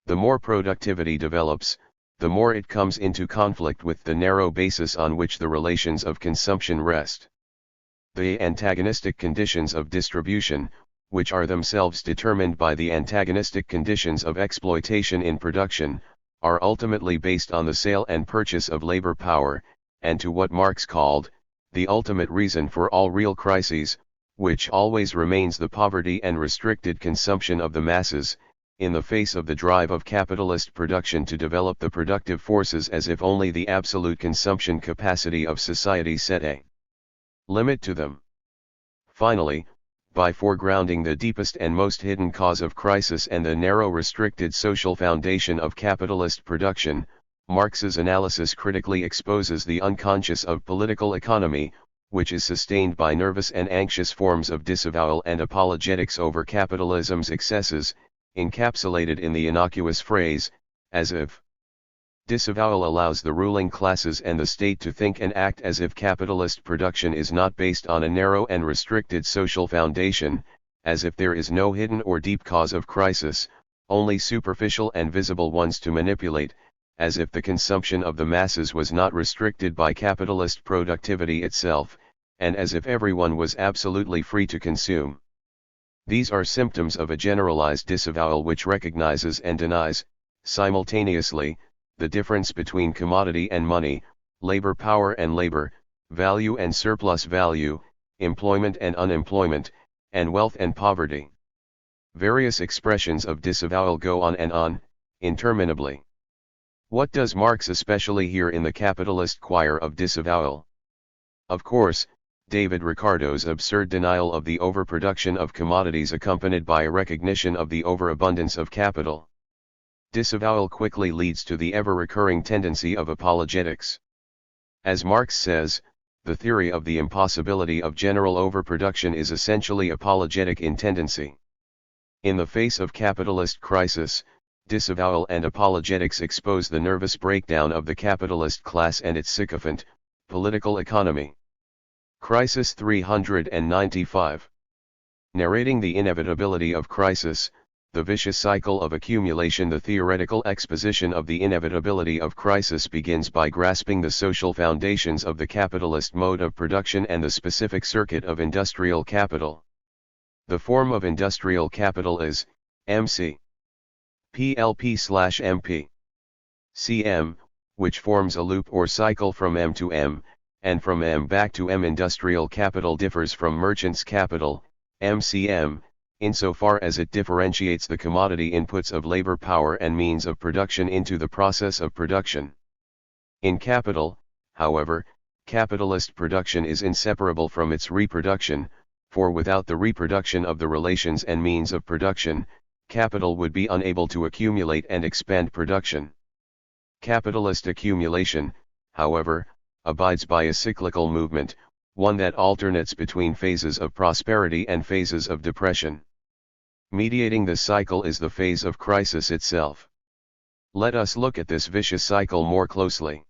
The more productivity develops, the more it comes into conflict with the narrow basis on which the relations of consumption rest. The antagonistic conditions of distribution, which are themselves determined by the antagonistic conditions of exploitation in production, are ultimately based on the sale and purchase of labor power, and to what Marx called the ultimate reason for all real crises, which always remains the poverty and restricted consumption of the masses, in the face of the drive of capitalist production to develop the productive forces, as if only the absolute consumption capacity of society set a limit to them. Finally, by foregrounding the deepest and most hidden cause of crisis and the narrow restricted social foundation of capitalist production, Marx's analysis critically exposes the unconscious of political economy, which is sustained by nervous and anxious forms of disavowal and apologetics over capitalism's excesses, encapsulated in the innocuous phrase, as if. Disavowal allows the ruling classes and the state to think and act as if capitalist production is not based on a narrow and restricted social foundation, as if there is no hidden or deep cause of crisis, only superficial and visible ones to manipulate, as if the consumption of the masses was not restricted by capitalist productivity itself, and as if everyone was absolutely free to consume. These are symptoms of a generalized disavowal which recognizes and denies, simultaneously, the difference between commodity and money, labor power and labor, value and surplus value, employment and unemployment, and wealth and poverty. Various expressions of disavowal go on, interminably. What does Marx especially hear in the capitalist choir of disavowal? Of course, David Ricardo's absurd denial of the overproduction of commodities accompanied by a recognition of the overabundance of capital. Disavowal quickly leads to the ever-recurring tendency of apologetics. As Marx says, the theory of the impossibility of general overproduction is essentially apologetic in tendency. In the face of capitalist crisis, disavowal and apologetics expose the nervous breakdown of the capitalist class and its sycophant, political economy. Crisis 395. Narrating the inevitability of crisis, the vicious cycle of accumulation. The theoretical exposition of the inevitability of crisis begins by grasping the social foundations of the capitalist mode of production and the specific circuit of industrial capital. The form of industrial capital is MC. PLP/MP. CM, which forms a loop or cycle from M to M, and from M back to M. Industrial capital differs from merchant's capital, MCM, insofar as it differentiates the commodity inputs of labor power and means of production into the process of production. In capital, however, capitalist production is inseparable from its reproduction, for without the reproduction of the relations and means of production, capital would be unable to accumulate and expand production. Capitalist accumulation, however, abides by a cyclical movement, one that alternates between phases of prosperity and phases of depression. Mediating this cycle is the phase of crisis itself. Let us look at this vicious cycle more closely.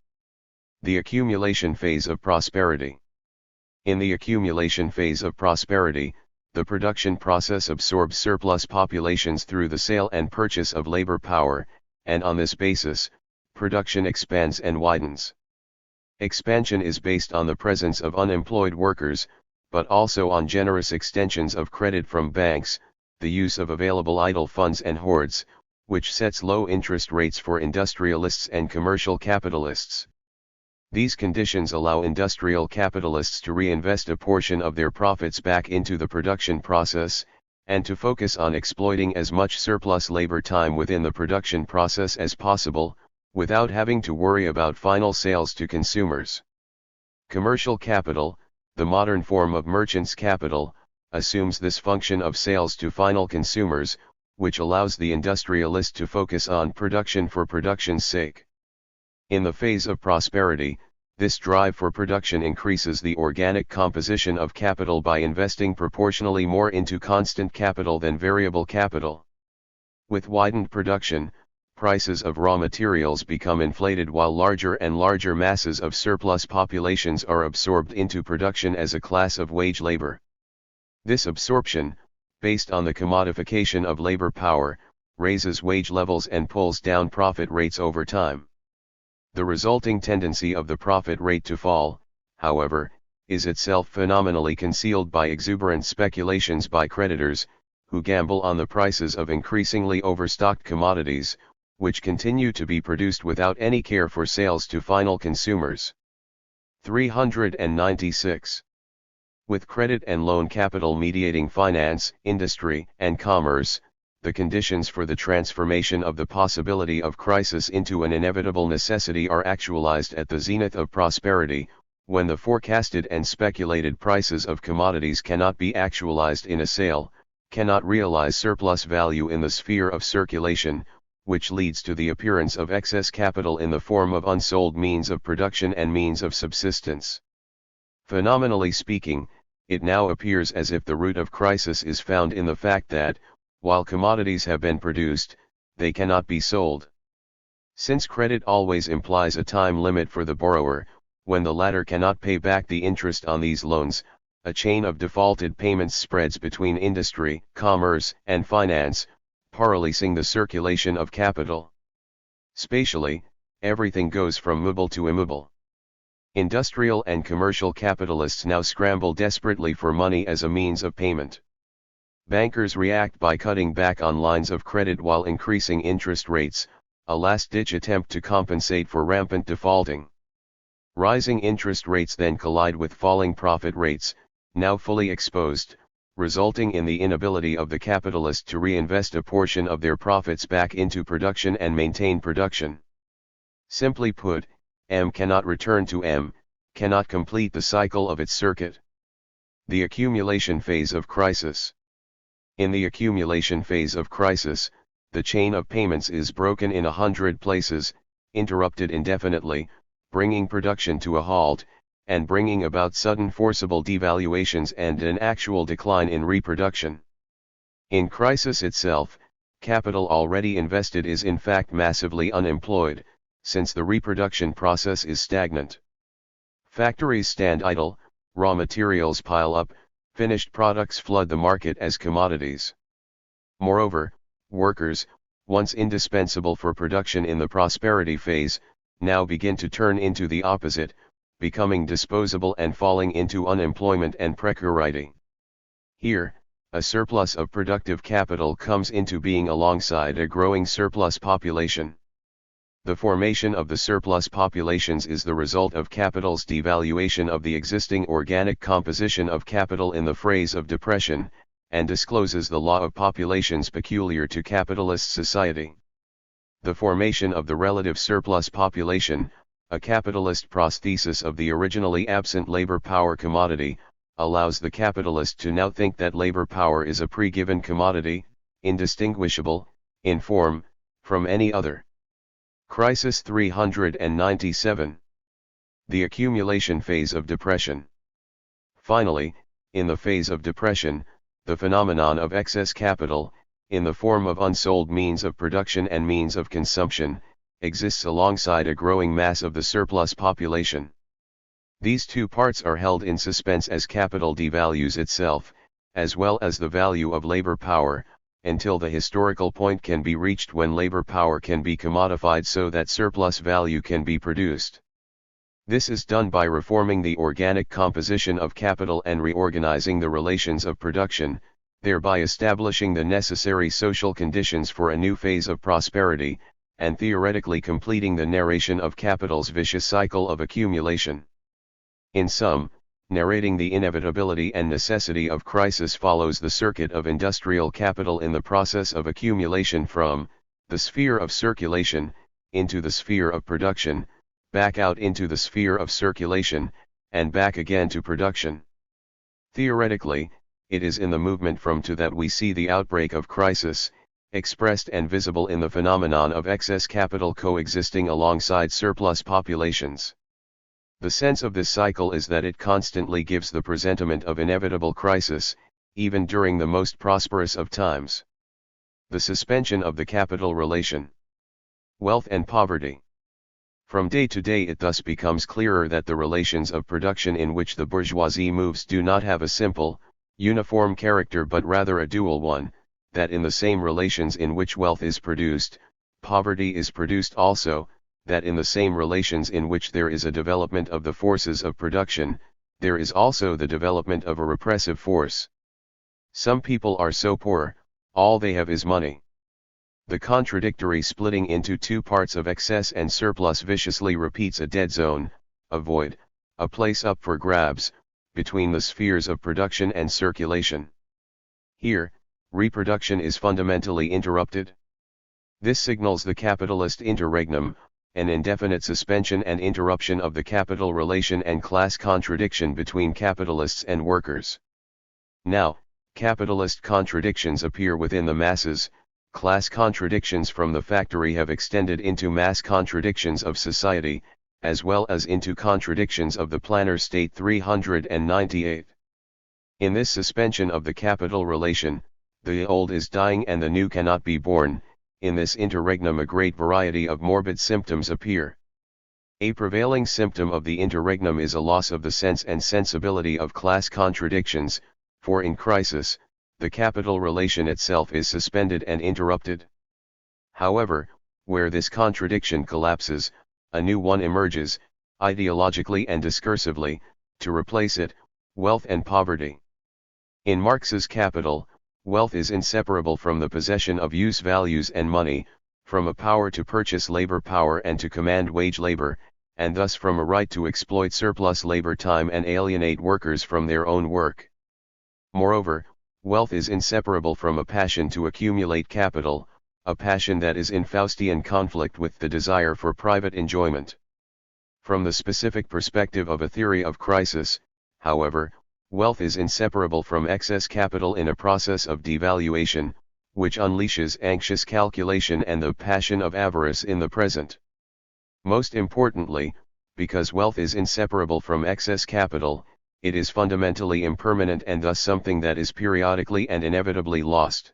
The accumulation phase of prosperity. In the accumulation phase of prosperity, the production process absorbs surplus populations through the sale and purchase of labor power, and on this basis, production expands and widens. Expansion is based on the presence of unemployed workers, but also on generous extensions of credit from banks, the use of available idle funds and hoards, which sets low interest rates for industrialists and commercial capitalists. These conditions allow industrial capitalists to reinvest a portion of their profits back into the production process, and to focus on exploiting as much surplus labor time within the production process as possible, without having to worry about final sales to consumers. Commercial capital, the modern form of merchant's capital, assumes this function of sales to final consumers, which allows the industrialist to focus on production for production's sake. In the phase of prosperity, this drive for production increases the organic composition of capital by investing proportionally more into constant capital than variable capital. With widened production, prices of raw materials become inflated while larger and larger masses of surplus populations are absorbed into production as a class of wage labor. This absorption, based on the commodification of labor power, raises wage levels and pulls down profit rates over time. The resulting tendency of the profit rate to fall, however, is itself phenomenally concealed by exuberant speculations by creditors, who gamble on the prices of increasingly overstocked commodities, which continue to be produced without any care for sales to final consumers. 396. With credit and loan capital mediating finance, industry, and commerce, the conditions for the transformation of the possibility of crisis into an inevitable necessity are actualized at the zenith of prosperity, when the forecasted and speculated prices of commodities cannot be actualized in a sale, cannot realize surplus value in the sphere of circulation, which leads to the appearance of excess capital in the form of unsold means of production and means of subsistence. Phenomenally speaking, it now appears as if the root of crisis is found in the fact that, while commodities have been produced, they cannot be sold. Since credit always implies a time limit for the borrower, when the latter cannot pay back the interest on these loans, a chain of defaulted payments spreads between industry, commerce, and finance, paralyzing the circulation of capital. Spatially, everything goes from mobile to immobile. Industrial and commercial capitalists now scramble desperately for money as a means of payment. Bankers react by cutting back on lines of credit while increasing interest rates, a last-ditch attempt to compensate for rampant defaulting. Rising interest rates then collide with falling profit rates, now fully exposed, resulting in the inability of the capitalist to reinvest a portion of their profits back into production and maintain production. Simply put, M cannot return to M, cannot complete the cycle of its circuit. The accumulation phase of crisis. In the accumulation phase of crisis, the chain of payments is broken in 100 places, interrupted indefinitely, bringing production to a halt, and bringing about sudden forcible devaluations and an actual decline in reproduction. In crisis itself, capital already invested is in fact massively unemployed, since the reproduction process is stagnant. Factories stand idle, raw materials pile up, finished products flood the market as commodities. Moreover, workers, once indispensable for production in the prosperity phase, now begin to turn into the opposite, becoming disposable and falling into unemployment and precarity. Here, a surplus of productive capital comes into being alongside a growing surplus population. The formation of the surplus populations is the result of capital's devaluation of the existing organic composition of capital in the phase of depression, and discloses the law of populations peculiar to capitalist society. The formation of the relative surplus population, a capitalist prosthesis of the originally absent labor power commodity, allows the capitalist to now think that labor power is a pre-given commodity, indistinguishable, in form, from any other. Crisis 397. The accumulation phase of depression. Finally, in the phase of depression, the phenomenon of excess capital, in the form of unsold means of production and means of consumption, exists alongside a growing mass of the surplus population. These two parts are held in suspense as capital devalues itself, as well as the value of labor power, until the historical point can be reached when labor power can be commodified so that surplus value can be produced. This is done by reforming the organic composition of capital and reorganizing the relations of production, thereby establishing the necessary social conditions for a new phase of prosperity, and theoretically completing the narration of capital's vicious cycle of accumulation. In sum, narrating the inevitability and necessity of crisis follows the circuit of industrial capital in the process of accumulation from the sphere of circulation into the sphere of production, back out into the sphere of circulation, and back again to production. Theoretically, it is in the movement from to that we see the outbreak of crisis, expressed and visible in the phenomenon of excess capital coexisting alongside surplus populations. The sense of this cycle is that it constantly gives the presentiment of inevitable crisis, even during the most prosperous of times. The suspension of the capital relation. Wealth and poverty. From day to day it thus becomes clearer that the relations of production in which the bourgeoisie moves do not have a simple, uniform character but rather a dual one, that in the same relations in which wealth is produced, poverty is produced also, that in the same relations in which there is a development of the forces of production, there is also the development of a repressive force. Some people are so poor, all they have is money. The contradictory splitting into two parts of excess and surplus viciously repeats a dead zone, a void, a place up for grabs, between the spheres of production and circulation. Here, reproduction is fundamentally interrupted. This signals the capitalist interregnum, an indefinite suspension and interruption of the capital relation and class contradiction between capitalists and workers. Now, capitalist contradictions appear within the masses, class contradictions from the factory have extended into mass contradictions of society, as well as into contradictions of the planner state 398. In this suspension of the capital relation, the old is dying and the new cannot be born. In this interregnum a great variety of morbid symptoms appear. A prevailing symptom of the interregnum is a loss of the sense and sensibility of class contradictions, for in crisis, the capital relation itself is suspended and interrupted. However, where this contradiction collapses, a new one emerges, ideologically and discursively, to replace it, wealth and poverty. In Marx's Capital, wealth is inseparable from the possession of use values and money, from a power to purchase labor power and to command wage labor, and thus from a right to exploit surplus labor time and alienate workers from their own work. Moreover, wealth is inseparable from a passion to accumulate capital, a passion that is in Faustian conflict with the desire for private enjoyment. From the specific perspective of a theory of crisis, however, wealth is inseparable from excess capital in a process of devaluation, which unleashes anxious calculation and the passion of avarice in the present. Most importantly, because wealth is inseparable from excess capital, it is fundamentally impermanent and thus something that is periodically and inevitably lost.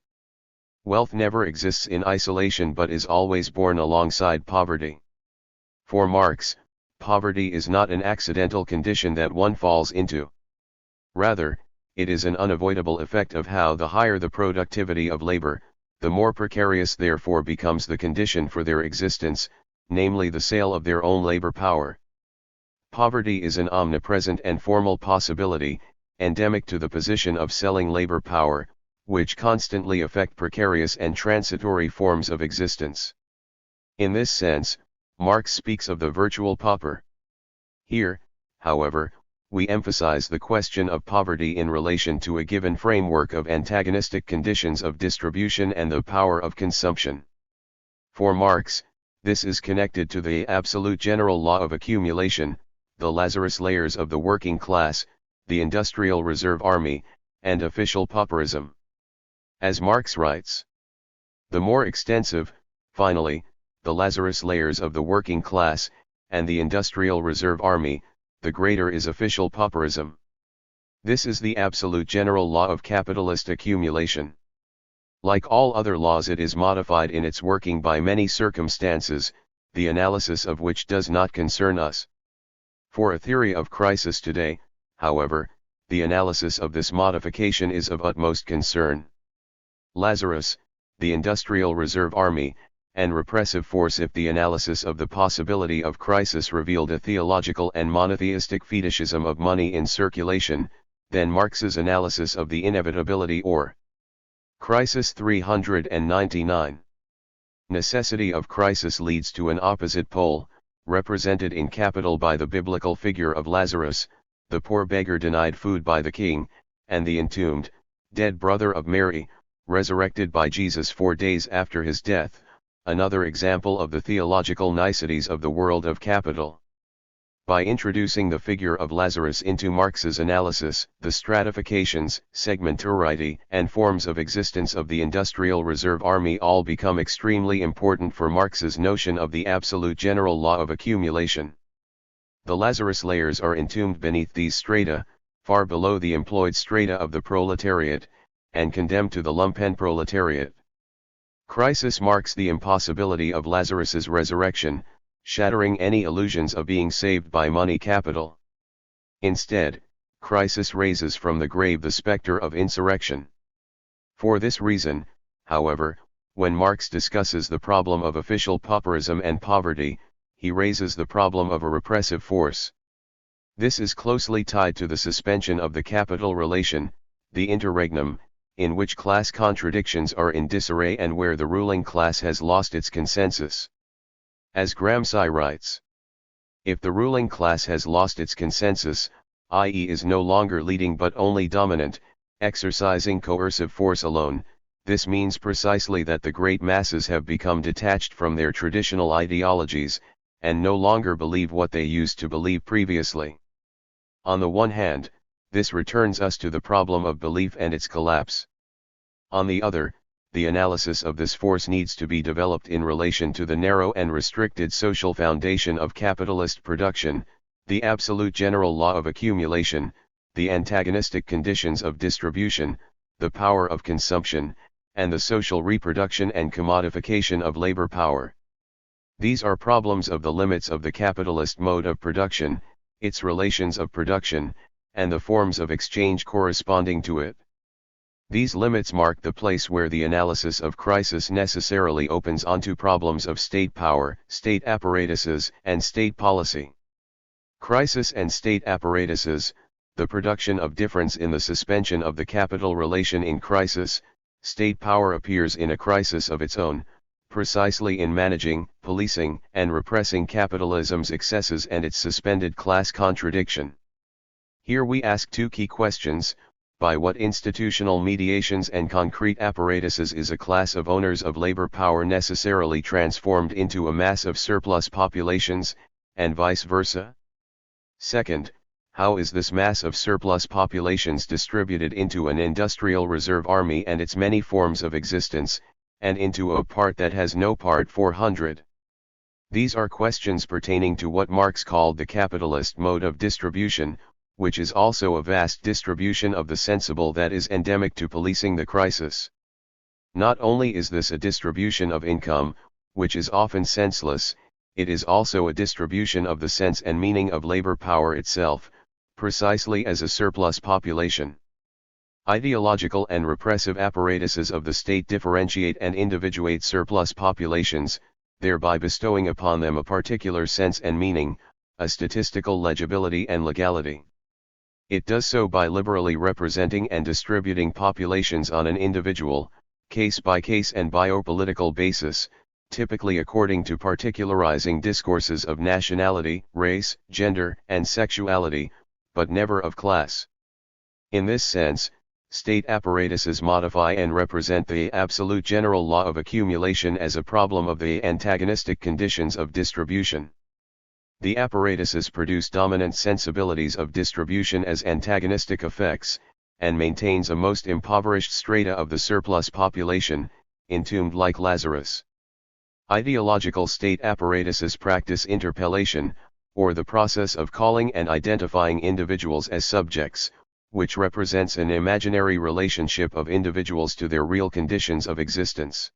Wealth never exists in isolation but is always born alongside poverty. For Marx, poverty is not an accidental condition that one falls into. Rather, it is an unavoidable effect of how the higher the productivity of labor, the more precarious therefore becomes the condition for their existence, namely the sale of their own labor power. Poverty is an omnipresent and formal possibility, endemic to the position of selling labor power, which constantly affect precarious and transitory forms of existence. In this sense, Marx speaks of the virtual pauper. Here, however, we emphasize the question of poverty in relation to a given framework of antagonistic conditions of distribution and the power of consumption. For Marx, this is connected to the absolute general law of accumulation, the Lazarus layers of the working class, the industrial reserve army, and official pauperism. As Marx writes, the more extensive, finally, the Lazarus layers of the working class, and the industrial reserve army, the greater is official pauperism. This is the absolute general law of capitalist accumulation. Like all other laws it is modified in its working by many circumstances, the analysis of which does not concern us. For a theory of crisis today, however, the analysis of this modification is of utmost concern. Lazarus, the industrial reserve army, and repressive force. If the analysis of the possibility of crisis revealed a theological and monotheistic fetishism of money in circulation, then Marx's analysis of the inevitability or crisis 399. Necessity of crisis leads to an opposite pole, represented in capital by the biblical figure of Lazarus, the poor beggar denied food by the king, and the entombed, dead brother of Mary, resurrected by Jesus 4 days after his death, another example of the theological niceties of the world of capital. By introducing the figure of Lazarus into Marx's analysis, the stratifications, segmentarity, and forms of existence of the industrial reserve army all become extremely important for Marx's notion of the absolute general law of accumulation. The Lazarus layers are entombed beneath these strata, far below the employed strata of the proletariat, and condemned to the lumpenproletariat. Crisis marks the impossibility of Lazarus's resurrection, shattering any illusions of being saved by money capital. Instead, crisis raises from the grave the specter of insurrection. For this reason, however, when Marx discusses the problem of official pauperism and poverty, he raises the problem of a repressive force. This is closely tied to the suspension of the capital relation, the interregnum, in which class contradictions are in disarray and where the ruling class has lost its consensus. As Gramsci writes, if the ruling class has lost its consensus, i.e. is no longer leading but only dominant, exercising coercive force alone, this means precisely that the great masses have become detached from their traditional ideologies, and no longer believe what they used to believe previously. On the one hand, this returns us to the problem of belief and its collapse. On the other, the analysis of this force needs to be developed in relation to the narrow and restricted social foundation of capitalist production, the absolute general law of accumulation, the antagonistic conditions of distribution, the power of consumption, and the social reproduction and commodification of labor power. These are problems of the limits of the capitalist mode of production, its relations of production, and the forms of exchange corresponding to it. These limits mark the place where the analysis of crisis necessarily opens onto problems of state power, state apparatuses, and state policy. Crisis and state apparatuses, the production of difference in the suspension of the capital relation in crisis, state power appears in a crisis of its own, precisely in managing, policing, and repressing capitalism's excesses and its suspended class contradiction. Here we ask two key questions: by what institutional mediations and concrete apparatuses is a class of owners of labor power necessarily transformed into a mass of surplus populations, and vice versa? Second, how is this mass of surplus populations distributed into an industrial reserve army and its many forms of existence, and into a part that has no part 400? These are questions pertaining to what Marx called the capitalist mode of distribution, which is also a vast distribution of the sensible that is endemic to policing the crisis. Not only is this a distribution of income, which is often senseless, it is also a distribution of the sense and meaning of labor power itself, precisely as a surplus population. Ideological and repressive apparatuses of the state differentiate and individuate surplus populations, thereby bestowing upon them a particular sense and meaning, a statistical legibility and legality. It does so by liberally representing and distributing populations on an individual, case-by-case and biopolitical basis, typically according to particularizing discourses of nationality, race, gender, and sexuality, but never of class. In this sense, state apparatuses modify and represent the absolute general law of accumulation as a problem of the antagonistic conditions of distribution. The apparatuses produce dominant sensibilities of distribution as antagonistic effects, and maintains a most impoverished strata of the surplus population, entombed like Lazarus. Ideological state apparatuses practice interpellation, or the process of calling and identifying individuals as subjects, which represents an imaginary relationship of individuals to their real conditions of existence.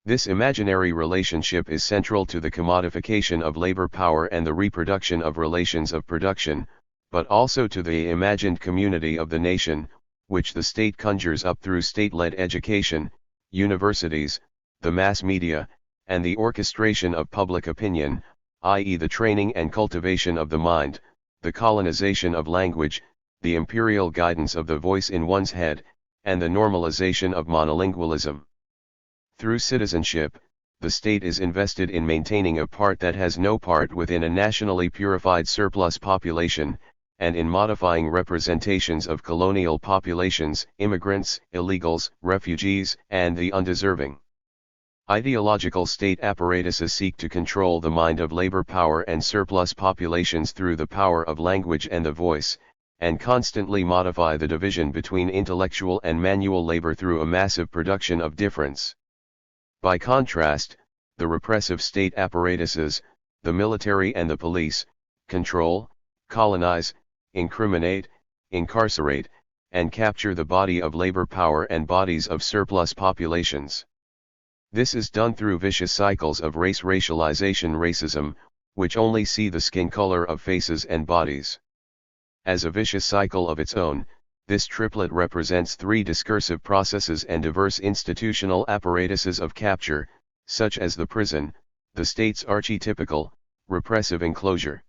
This imaginary relationship is central to the commodification of labor power and the reproduction of relations of production, but also to the imagined community of the nation, which the state conjures up through state-led education, universities, the mass media, and the orchestration of public opinion, i.e. the training and cultivation of the mind, the colonization of language, the imperial guidance of the voice in one's head, and the normalization of monolingualism. Through citizenship, the state is invested in maintaining a part that has no part within a nationally purified surplus population, and in modifying representations of colonial populations, immigrants, illegals, refugees, and the undeserving. Ideological state apparatuses seek to control the mind of labor power and surplus populations through the power of language and the voice, and constantly modify the division between intellectual and manual labor through a massive production of difference. By contrast, the repressive state apparatuses, the military and the police, control, colonize, incriminate, incarcerate, and capture the body of labor power and bodies of surplus populations. This is done through vicious cycles of race racialization racism, which only see the skin color of faces and bodies. As a vicious cycle of its own, this triplet represents three discursive processes and diverse institutional apparatuses of capture, such as the prison, the state's archetypical, repressive enclosure.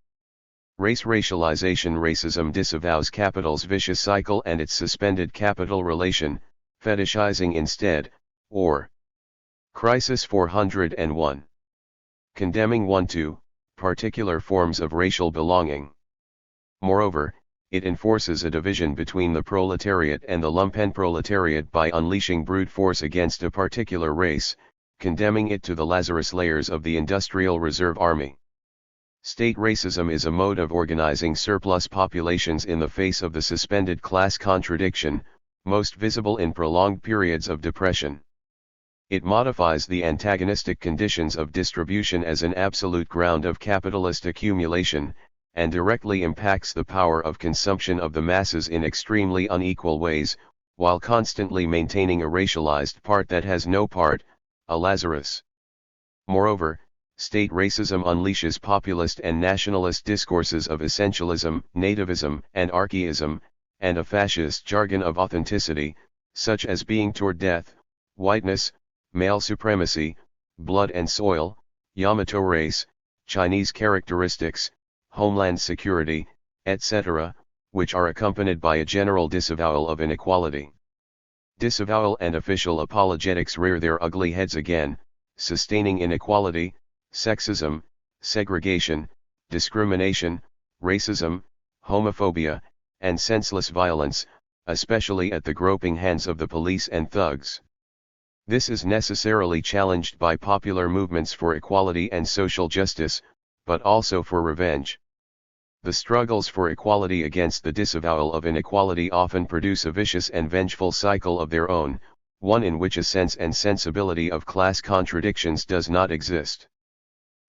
Race racialization racism disavows capital's vicious cycle and its suspended capital relation, fetishizing instead, or Crisis 401. Condemning 1-2, particular forms of racial belonging. Moreover, it enforces a division between the proletariat and the lumpenproletariat by unleashing brute force against a particular race, condemning it to the Lazarus layers of the Industrial Reserve Army. State racism is a mode of organizing surplus populations in the face of the suspended class contradiction, most visible in prolonged periods of depression. It modifies the antagonistic conditions of distribution as an absolute ground of capitalist accumulation, and directly impacts the power of consumption of the masses in extremely unequal ways, while constantly maintaining a racialized part that has no part, a Lazarus. Moreover, state racism unleashes populist and nationalist discourses of essentialism, nativism, and archaism, and a fascist jargon of authenticity, such as being toward death, whiteness, male supremacy, blood and soil, Yamato race, Chinese characteristics, homeland security, etc., which are accompanied by a general disavowal of inequality. Disavowal and official apologetics rear their ugly heads again, sustaining inequality, sexism, segregation, discrimination, racism, homophobia, and senseless violence, especially at the groping hands of the police and thugs. This is necessarily challenged by popular movements for equality and social justice, but also for revenge. The struggles for equality against the disavowal of inequality often produce a vicious and vengeful cycle of their own, one in which a sense and sensibility of class contradictions does not exist.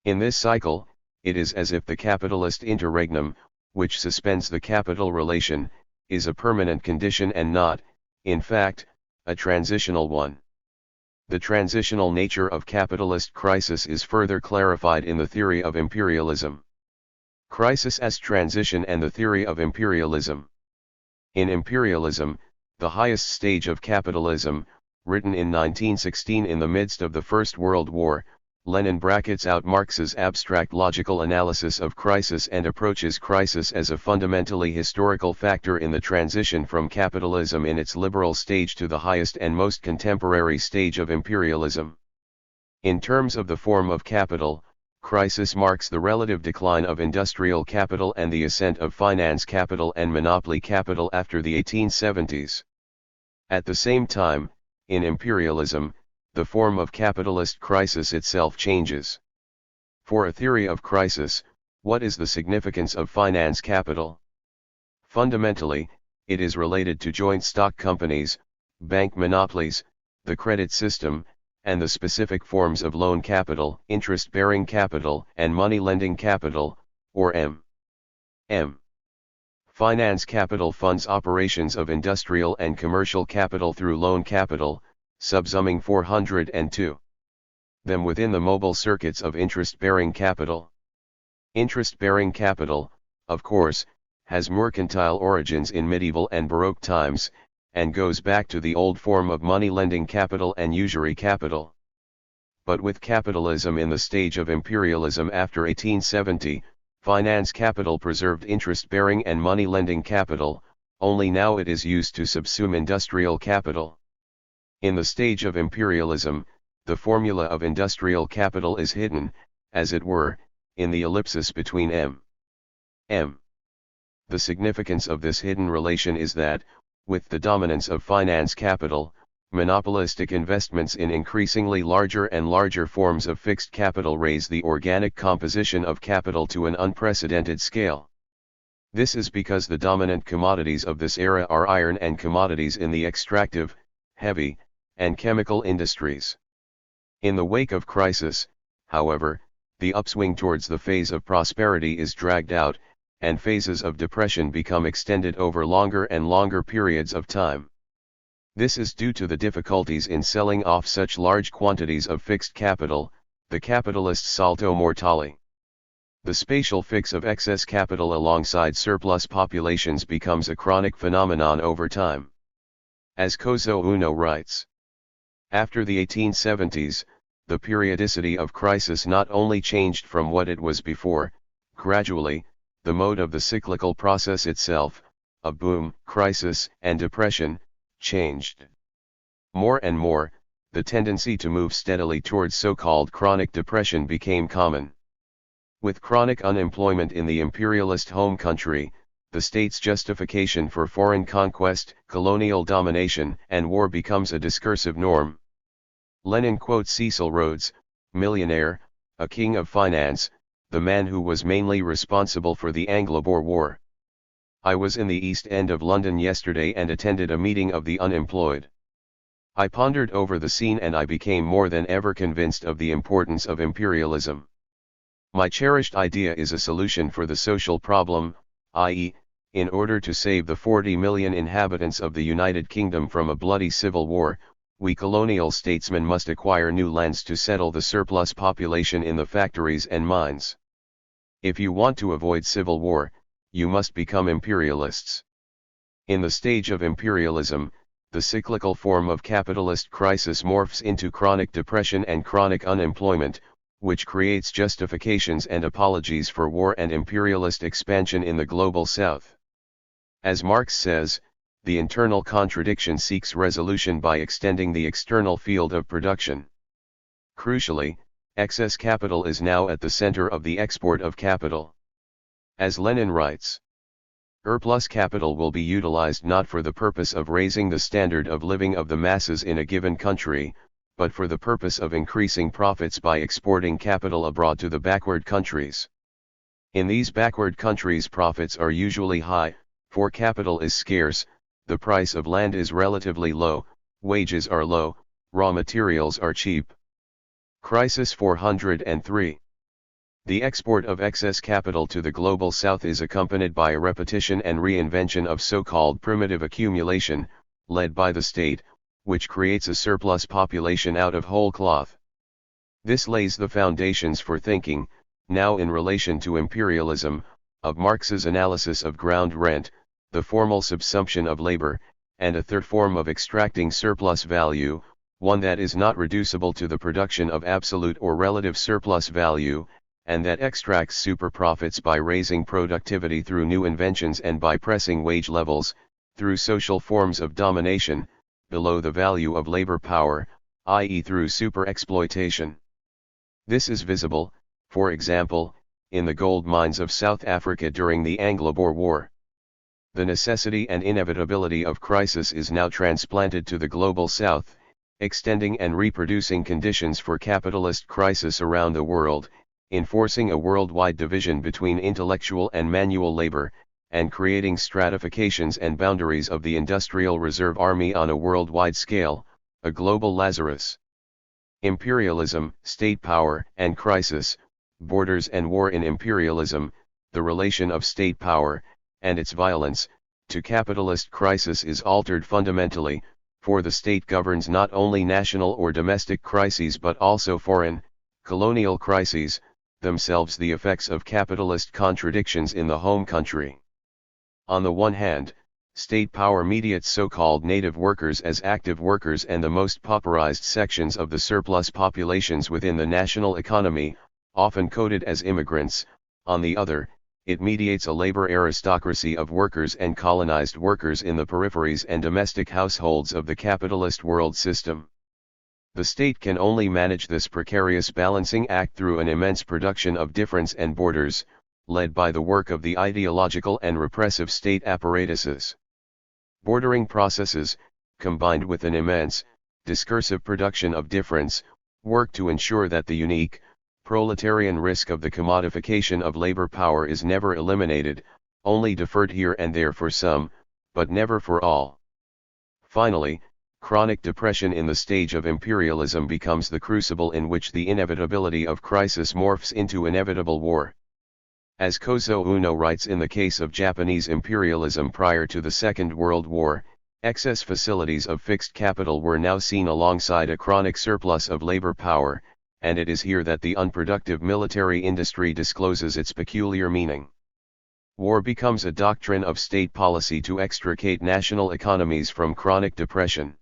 In this cycle, it is as if the capitalist interregnum, which suspends the capital relation, is a permanent condition and not, in fact, a transitional one. The transitional nature of capitalist crisis is further clarified in the theory of imperialism. Crisis as transition and the theory of imperialism. In imperialism, the highest stage of capitalism, written in 1916 in the midst of the First World War, Lenin brackets out Marx's abstract logical analysis of crisis and approaches crisis as a fundamentally historical factor in the transition from capitalism in its liberal stage to the highest and most contemporary stage of imperialism. In terms of the form of capital, crisis marks the relative decline of industrial capital and the ascent of finance capital and monopoly capital after the 1870s. At the same time, in imperialism, the form of capitalist crisis itself changes. For a theory of crisis, what is the significance of finance capital? Fundamentally, it is related to joint stock companies, bank monopolies, the credit system, and the specific forms of loan capital, interest-bearing capital, and money-lending capital, or M. Finance capital funds operations of industrial and commercial capital through loan capital, subsuming 402. Them within the mobile circuits of interest-bearing capital. Interest-bearing capital, of course, has mercantile origins in medieval and Baroque times, and goes back to the old form of money-lending capital and usury capital. But with capitalism in the stage of imperialism after 1870, finance capital preserved interest-bearing and money-lending capital, only now it is used to subsume industrial capital. In the stage of imperialism, the formula of industrial capital is hidden, as it were, in the ellipsis between M. The significance of this hidden relation is that, with the dominance of finance capital, monopolistic investments in increasingly larger and larger forms of fixed capital raise the organic composition of capital to an unprecedented scale. This is because the dominant commodities of this era are iron and commodities in the extractive, heavy, and chemical industries. In the wake of crisis, however, the upswing towards the phase of prosperity is dragged out, and phases of depression become extended over longer and longer periods of time. This is due to the difficulties in selling off such large quantities of fixed capital, the capitalist salto mortale. The spatial fix of excess capital alongside surplus populations becomes a chronic phenomenon over time. As Kozo Uno writes, after the 1870s, the periodicity of crisis not only changed from what it was before, gradually, the mode of the cyclical process itself, of boom, crisis, and depression, changed. More and more, the tendency to move steadily towards so-called chronic depression became common. With chronic unemployment in the imperialist home country, the state's justification for foreign conquest, colonial domination, and war becomes a discursive norm. Lenin quotes Cecil Rhodes, millionaire, a king of finance, the man who was mainly responsible for the Anglo-Boer War. I was in the East End of London yesterday and attended a meeting of the unemployed. I pondered over the scene and I became more than ever convinced of the importance of imperialism. My cherished idea is a solution for the social problem, i.e., in order to save the 40 million inhabitants of the United Kingdom from a bloody civil war, we colonial statesmen must acquire new lands to settle the surplus population in the factories and mines. If you want to avoid civil war, you must become imperialists. In the stage of imperialism, the cyclical form of capitalist crisis morphs into chronic depression and chronic unemployment, which creates justifications and apologies for war and imperialist expansion in the global South. As Marx says, the internal contradiction seeks resolution by extending the external field of production. Crucially, excess capital is now at the center of the export of capital. As Lenin writes, surplus capital will be utilized not for the purpose of raising the standard of living of the masses in a given country, but for the purpose of increasing profits by exporting capital abroad to the backward countries. In these backward countries profits are usually high, for capital is scarce, the price of land is relatively low, wages are low, raw materials are cheap. Crisis 403. The export of excess capital to the global South is accompanied by a repetition and reinvention of so-called primitive accumulation, led by the state, which creates a surplus population out of whole cloth. This lays the foundations for thinking, now in relation to imperialism, of Marx's analysis of ground rent, the formal subsumption of labor, and a third form of extracting surplus value, one that is not reducible to the production of absolute or relative surplus value, and that extracts super profits by raising productivity through new inventions and by pressing wage levels, through social forms of domination, below the value of labor power, i.e. through super exploitation. This is visible, for example, in the gold mines of South Africa during the Anglo-Boer War. The necessity and inevitability of crisis is now transplanted to the global South, extending and reproducing conditions for capitalist crisis around the world, enforcing a worldwide division between intellectual and manual labor, and creating stratifications and boundaries of the Industrial Reserve Army on a worldwide scale, a global Lazarus. Imperialism, state power, and crisis, borders and war. In imperialism, the relation of state power, and its violence, to capitalist crisis is altered fundamentally, for the state governs not only national or domestic crises but also foreign, colonial crises, themselves the effects of capitalist contradictions in the home country. On the one hand, state power mediates so-called native workers as active workers and the most pauperized sections of the surplus populations within the national economy, often coded as immigrants. On the other, it mediates a labor aristocracy of workers and colonized workers in the peripheries and domestic households of the capitalist world system. The state can only manage this precarious balancing act through an immense production of difference and borders, led by the work of the ideological and repressive state apparatuses. Bordering processes, combined with an immense, discursive production of difference, work to ensure that the unique, proletarian risk of the commodification of labor power is never eliminated, only deferred here and there for some, but never for all. Finally, chronic depression in the stage of imperialism becomes the crucible in which the inevitability of crisis morphs into inevitable war. As Kozo Uno writes, in the case of Japanese imperialism prior to the Second World War, Excess facilities of fixed capital were now seen alongside a chronic surplus of labor power, and it is here that the unproductive military industry discloses its peculiar meaning. War becomes a doctrine of state policy to extricate national economies from chronic depression.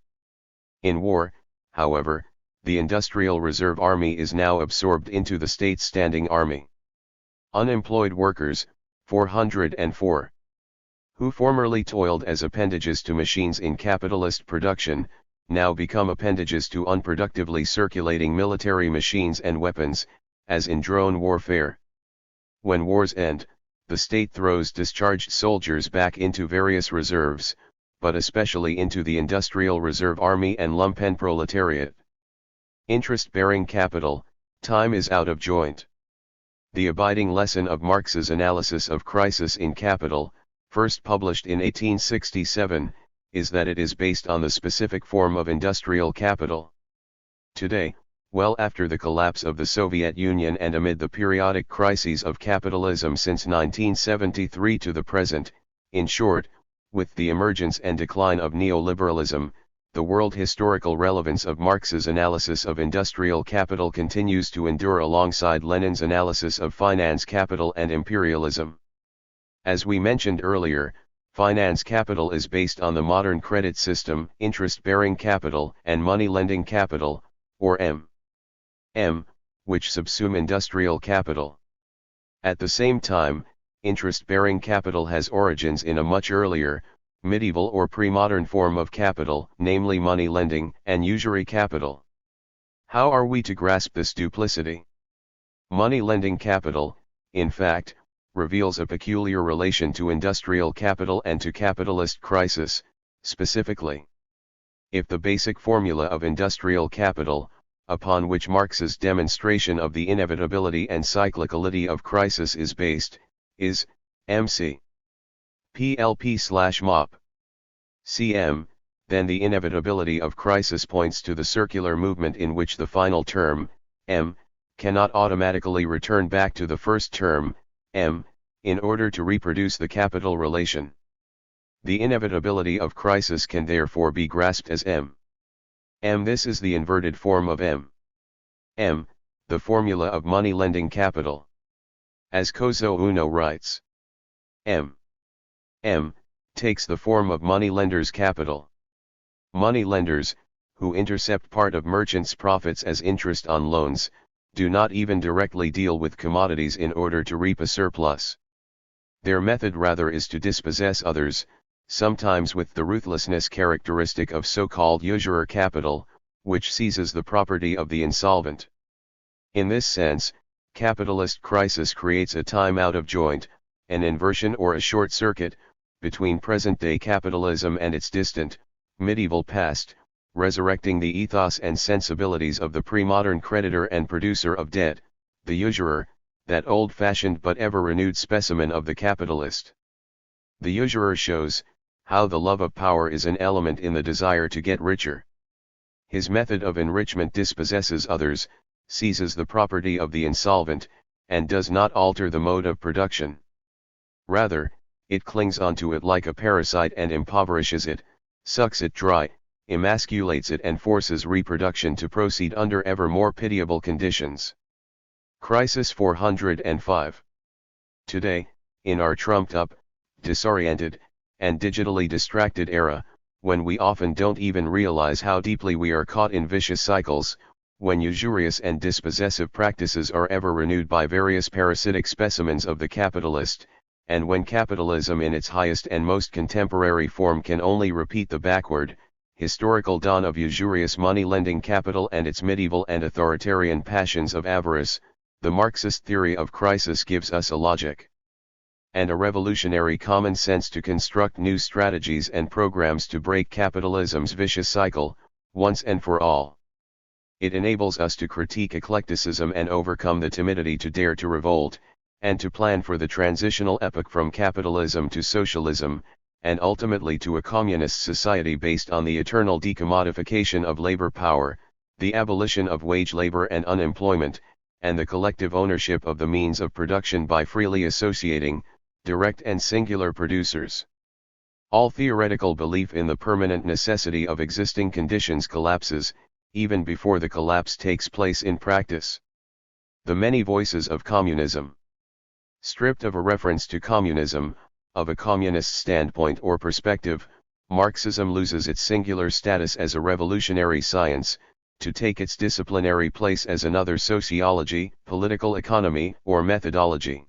In war, however, the Industrial Reserve Army is now absorbed into the state's standing army. Unemployed workers, 404. Who formerly toiled as appendages to machines in capitalist production, now become appendages to unproductively circulating military machines and weapons, as in drone warfare. When wars end, the state throws discharged soldiers back into various reserves, but especially into the Industrial Reserve Army and lumpen proletariat. Interest-bearing capital, time is out of joint. The abiding lesson of Marx's analysis of crisis in capital, first published in 1867, is that it is based on the specific form of industrial capital. Today, well after the collapse of the Soviet Union and amid the periodic crises of capitalism since 1973 to the present, in short, with the emergence and decline of neoliberalism, the world historical relevance of Marx's analysis of industrial capital continues to endure alongside Lenin's analysis of finance capital and imperialism. As we mentioned earlier, finance capital is based on the modern credit system, interest-bearing capital and money-lending capital, or M, which subsume industrial capital. At the same time, interest-bearing capital has origins in a much earlier, medieval or pre-modern form of capital, namely money lending and usury capital. How are we to grasp this duplicity? Money lending capital, in fact, reveals a peculiar relation to industrial capital and to capitalist crisis, specifically. If the basic formula of industrial capital, upon which Marx's demonstration of the inevitability and cyclicality of crisis is based, is MC PLP/MOP CM, then the inevitability of crisis points to the circular movement in which the final term, M, cannot automatically return back to the first term, M, in order to reproduce the capital relation. The inevitability of crisis can therefore be grasped as M. This is the inverted form of M, the formula of money-lending capital. As Kozo Uno writes, M takes the form of money-lenders' capital. Money-lenders, who intercept part of merchants' profits as interest on loans, do not even directly deal with commodities in order to reap a surplus. Their method rather is to dispossess others, sometimes with the ruthlessness characteristic of so-called usurer capital, which seizes the property of the insolvent. In this sense, capitalist crisis creates a time out of joint, an inversion or a short circuit, between present-day capitalism and its distant, medieval past, resurrecting the ethos and sensibilities of the pre-modern creditor and producer of debt, the usurer, that old-fashioned but ever-renewed specimen of the capitalist. The usurer shows how the love of power is an element in the desire to get richer. His method of enrichment dispossesses others, seizes the property of the insolvent, and does not alter the mode of production. Rather, it clings onto it like a parasite and impoverishes it, sucks it dry, emasculates it and forces reproduction to proceed under ever more pitiable conditions. Crisis 405. Today, in our trumped-up, disoriented, and digitally distracted era, when we often don't even realize how deeply we are caught in vicious cycles, when usurious and dispossessive practices are ever renewed by various parasitic specimens of the capitalist, and when capitalism in its highest and most contemporary form can only repeat the backward, historical dawn of usurious money-lending capital and its medieval and authoritarian passions of avarice, the Marxist theory of crisis gives us a logic and a revolutionary common sense to construct new strategies and programs to break capitalism's vicious cycle, once and for all. It enables us to critique eclecticism and overcome the timidity to dare to revolt, and to plan for the transitional epoch from capitalism to socialism, and ultimately to a communist society based on the eternal decommodification of labor power, the abolition of wage labor and unemployment, and the collective ownership of the means of production by freely associating, direct and singular producers. All theoretical belief in the permanent necessity of existing conditions collapses, even before the collapse takes place in practice. The many voices of communism. Stripped of a reference to communism, of a communist standpoint or perspective, Marxism loses its singular status as a revolutionary science, to take its disciplinary place as another sociology, political economy, or methodology.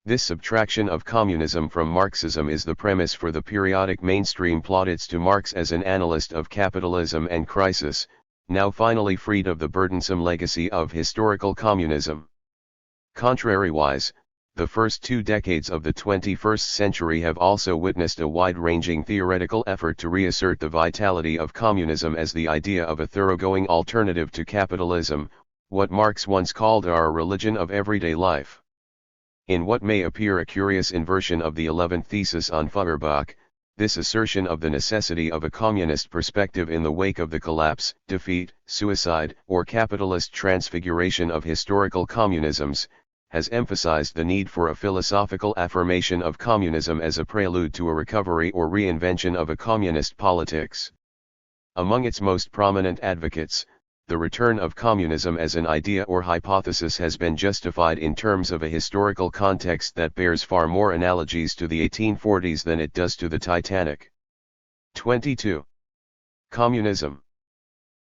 This subtraction of communism from Marxism is the premise for the periodic mainstream plaudits to Marx as an analyst of capitalism and crisis, now finally freed of the burdensome legacy of historical communism. Contrariwise, the first 2 decades of the 21st century have also witnessed a wide-ranging theoretical effort to reassert the vitality of communism as the idea of a thoroughgoing alternative to capitalism, what Marx once called our religion of everyday life. In what may appear a curious inversion of the 11th thesis on Feuerbach, this assertion of the necessity of a communist perspective in the wake of the collapse, defeat, suicide, or capitalist transfiguration of historical communisms, has emphasized the need for a philosophical affirmation of communism as a prelude to a recovery or reinvention of a communist politics. Among its most prominent advocates, the return of communism as an idea or hypothesis has been justified in terms of a historical context that bears far more analogies to the 1840s than it does to the Titanic. 22. Communism.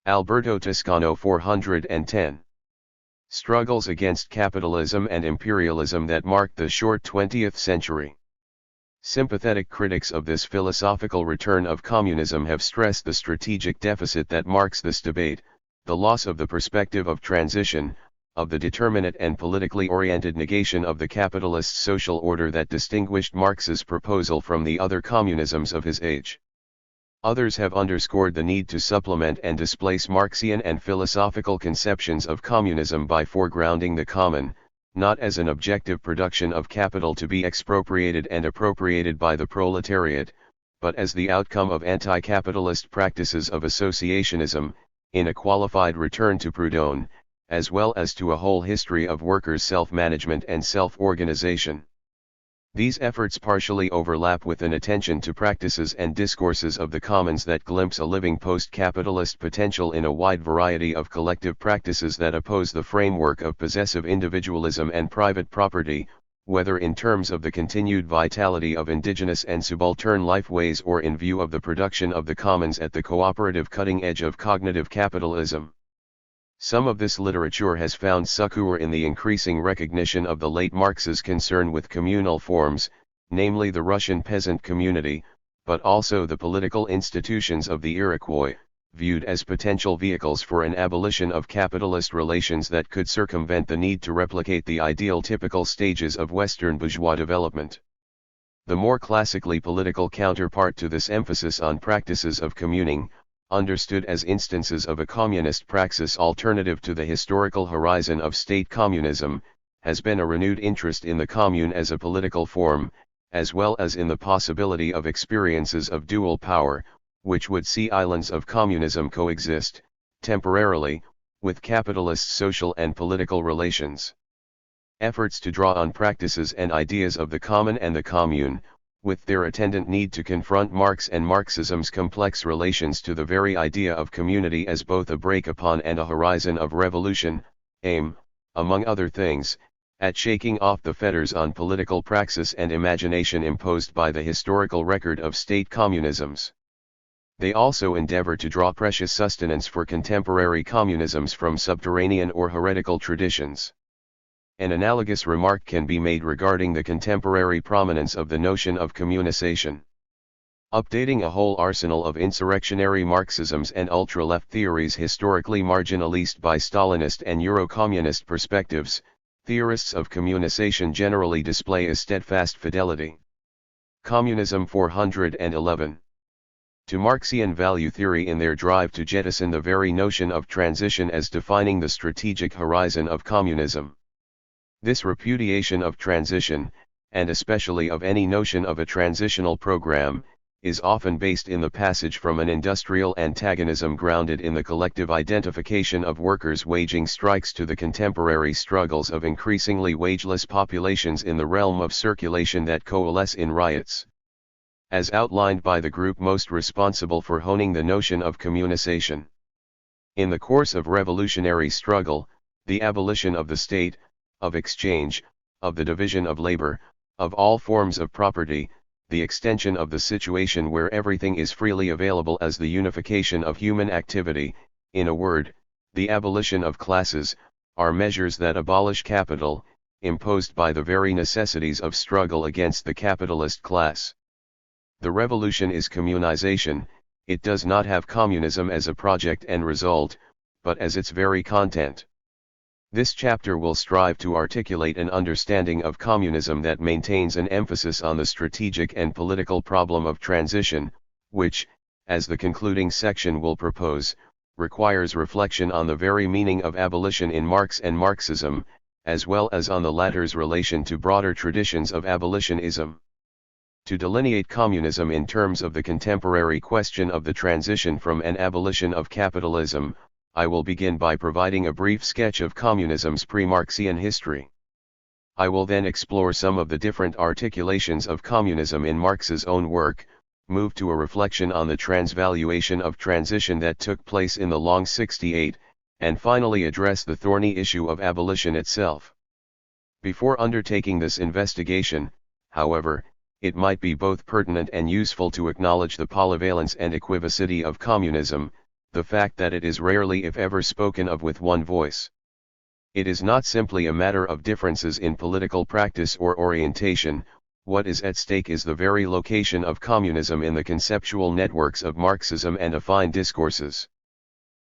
Alberto Toscano 410. Struggles against capitalism and imperialism that marked the short 20th century. Sympathetic critics of this philosophical return of communism have stressed the strategic deficit that marks this debate, the loss of the perspective of transition, of the determinate and politically oriented negation of the capitalist social order that distinguished Marx's proposal from the other communisms of his age. Others have underscored the need to supplement and displace Marxian and philosophical conceptions of communism by foregrounding the common, not as an objective production of capital to be expropriated and appropriated by the proletariat, but as the outcome of anti-capitalist practices of associationism, in a qualified return to Proudhon, as well as to a whole history of workers' self-management and self-organization. These efforts partially overlap with an attention to practices and discourses of the commons that glimpse a living post-capitalist potential in a wide variety of collective practices that oppose the framework of possessive individualism and private property, whether in terms of the continued vitality of indigenous and subaltern lifeways or in view of the production of the commons at the cooperative cutting edge of cognitive capitalism. Some of this literature has found succor in the increasing recognition of the late Marx's concern with communal forms, namely the Russian peasant community, but also the political institutions of the Iroquois, viewed as potential vehicles for an abolition of capitalist relations that could circumvent the need to replicate the ideal typical stages of Western bourgeois development. The more classically political counterpart to this emphasis on practices of communing, understood as instances of a communist praxis alternative to the historical horizon of state communism, has been a renewed interest in the commune as a political form, as well as in the possibility of experiences of dual power, which would see islands of communism coexist, temporarily, with capitalist social and political relations. Efforts to draw on practices and ideas of the common and the commune, with their attendant need to confront Marx and Marxism's complex relations to the very idea of community as both a break upon and a horizon of revolution, aim, among other things, at shaking off the fetters on political praxis and imagination imposed by the historical record of state communisms. They also endeavor to draw precious sustenance for contemporary communisms from subterranean or heretical traditions. An analogous remark can be made regarding the contemporary prominence of the notion of communization. Updating a whole arsenal of insurrectionary Marxisms and ultra-left theories historically marginalized by Stalinist and Euro-communist perspectives, theorists of communization generally display a steadfast fidelity. Communism 411. To Marxian value theory in their drive to jettison the very notion of transition as defining the strategic horizon of communism. This repudiation of transition, and especially of any notion of a transitional program, is often based in the passage from an industrial antagonism grounded in the collective identification of workers waging strikes to the contemporary struggles of increasingly wageless populations in the realm of circulation that coalesce in riots. as outlined by the group most responsible for honing the notion of communization. In the course of revolutionary struggle, the abolition of the state, of exchange, of the division of labor, of all forms of property, the extension of the situation where everything is freely available as the unification of human activity, in a word, the abolition of classes, are measures that abolish capital, imposed by the very necessities of struggle against the capitalist class. The revolution is communization. It does not have communism as a project and result, but as its very content. This chapter will strive to articulate an understanding of communism that maintains an emphasis on the strategic and political problem of transition, which, as the concluding section will propose, requires reflection on the very meaning of abolition in Marx and Marxism, as well as on the latter's relation to broader traditions of abolitionism. To delineate communism in terms of the contemporary question of the transition from an abolition of capitalism, I will begin by providing a brief sketch of communism's pre-Marxian history. I will then explore some of the different articulations of communism in Marx's own work, move to a reflection on the transvaluation of transition that took place in the long 68, and finally address the thorny issue of abolition itself. Before undertaking this investigation, however, it might be both pertinent and useful to acknowledge the polyvalence and equivocity of communism, the fact that it is rarely if ever spoken of with one voice. It is not simply a matter of differences in political practice or orientation. What is at stake is the very location of communism in the conceptual networks of Marxism and affine discourses.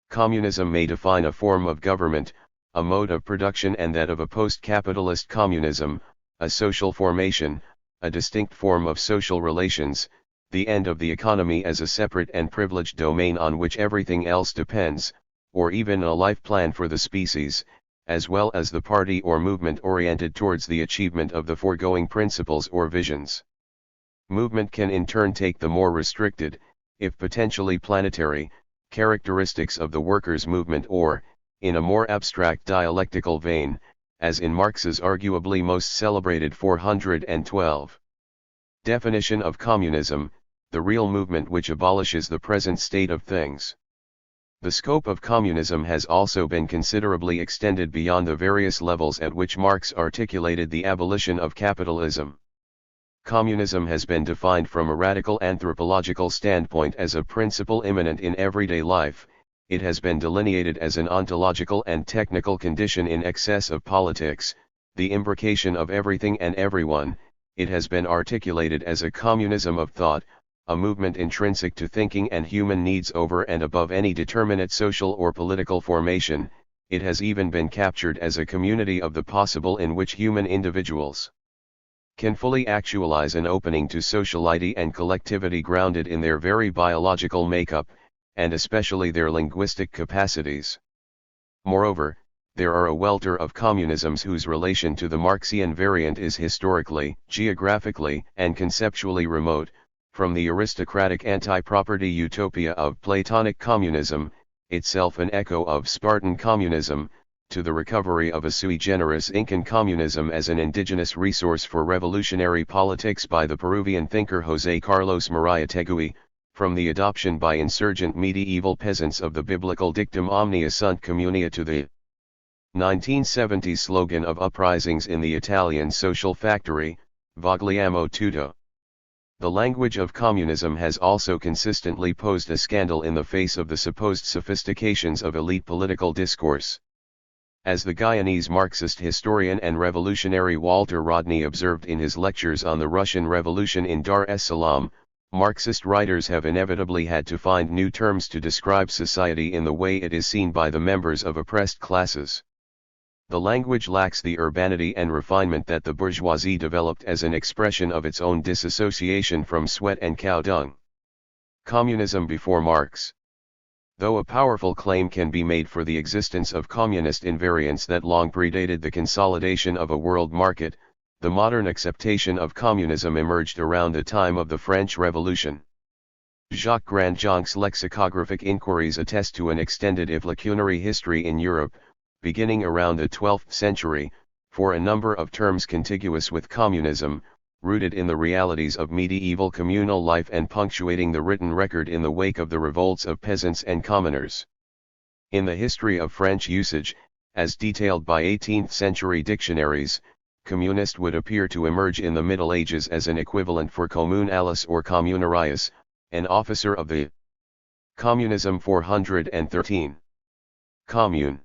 Communism may define a form of government, a mode of production, and that of a post-capitalist communism, a social formation, a distinct form of social relations, the end of the economy as a separate and privileged domain on which everything else depends, or even a life plan for the species, as well as the party or movement oriented towards the achievement of the foregoing principles or visions. Movement can in turn take the more restricted, if potentially planetary, characteristics of the workers' movement or, in a more abstract dialectical vein, as in Marx's arguably most celebrated 412. Definition of communism, the real movement which abolishes the present state of things. The scope of communism has also been considerably extended beyond the various levels at which Marx articulated the abolition of capitalism. Communism has been defined from a radical anthropological standpoint as a principle immanent in everyday life. It has been delineated as an ontological and technical condition in excess of politics, the imbrication of everything and everyone. It has been articulated as a communism of thought, a movement intrinsic to thinking and human needs over and above any determinate social or political formation. It has even been captured as a community of the possible in which human individuals can fully actualize an opening to sociality and collectivity grounded in their very biological makeup, and especially their linguistic capacities. Moreover, there are a welter of communisms whose relation to the Marxian variant is historically, geographically, and conceptually remote, from the aristocratic anti-property utopia of Platonic communism, itself an echo of Spartan communism, to the recovery of a sui generis Incan communism as an indigenous resource for revolutionary politics by the Peruvian thinker José Carlos Mariátegui, from the adoption by insurgent medieval peasants of the biblical dictum omnia sunt communia to the 1970s slogan of uprisings in the Italian social factory, Vogliamo tutto. The language of communism has also consistently posed a scandal in the face of the supposed sophistications of elite political discourse. As the Guyanese Marxist historian and revolutionary Walter Rodney observed in his lectures on the Russian Revolution in Dar es Salaam, Marxist writers have inevitably had to find new terms to describe society in the way it is seen by the members of oppressed classes. The language lacks the urbanity and refinement that the bourgeoisie developed as an expression of its own disassociation from sweat and cow dung. Communism before Marx. Though a powerful claim can be made for the existence of communist invariants that long predated the consolidation of a world market, the modern acceptation of communism emerged around the time of the French Revolution. Jacques Grandjonc's lexicographic inquiries attest to an extended if lacunary history in Europe, beginning around the 12th century, for a number of terms contiguous with communism, rooted in the realities of medieval communal life and punctuating the written record in the wake of the revolts of peasants and commoners. In the history of French usage, as detailed by 18th-century dictionaries, communist would appear to emerge in the Middle Ages as an equivalent for communalis or communarius, an officer of the Communism 413. Commune.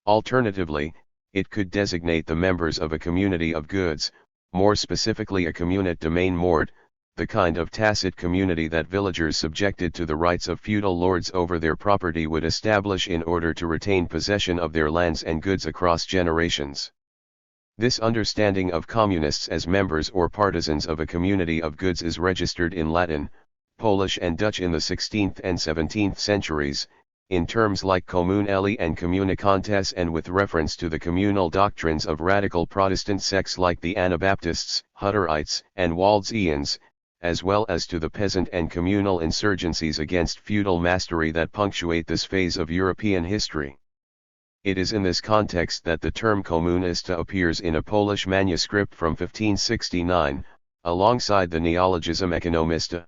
Alternatively, it could designate the members of a community of goods, more specifically a communauté de main mort, the kind of tacit community that villagers subjected to the rights of feudal lords over their property would establish in order to retain possession of their lands and goods across generations. This understanding of communists as members or partisans of a community of goods is registered in Latin, Polish and Dutch in the 16th and 17th centuries, in terms like communelli and communicantes, and with reference to the communal doctrines of radical Protestant sects like the Anabaptists, Hutterites, and Waldensians, as well as to the peasant and communal insurgencies against feudal mastery that punctuate this phase of European history. It is in this context that the term komunista appears in a Polish manuscript from 1569, alongside the neologism ekonomista.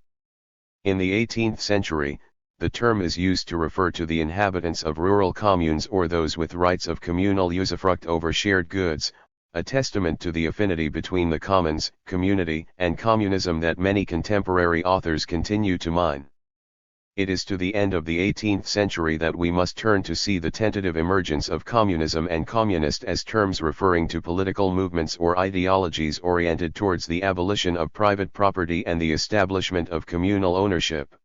In the 18th century, the term is used to refer to the inhabitants of rural communes or those with rights of communal usufruct over shared goods, a testament to the affinity between the commons, community, and communism that many contemporary authors continue to mine. It is to the end of the 18th century that we must turn to see the tentative emergence of communism and communist as terms referring to political movements or ideologies oriented towards the abolition of private property and the establishment of communal ownership.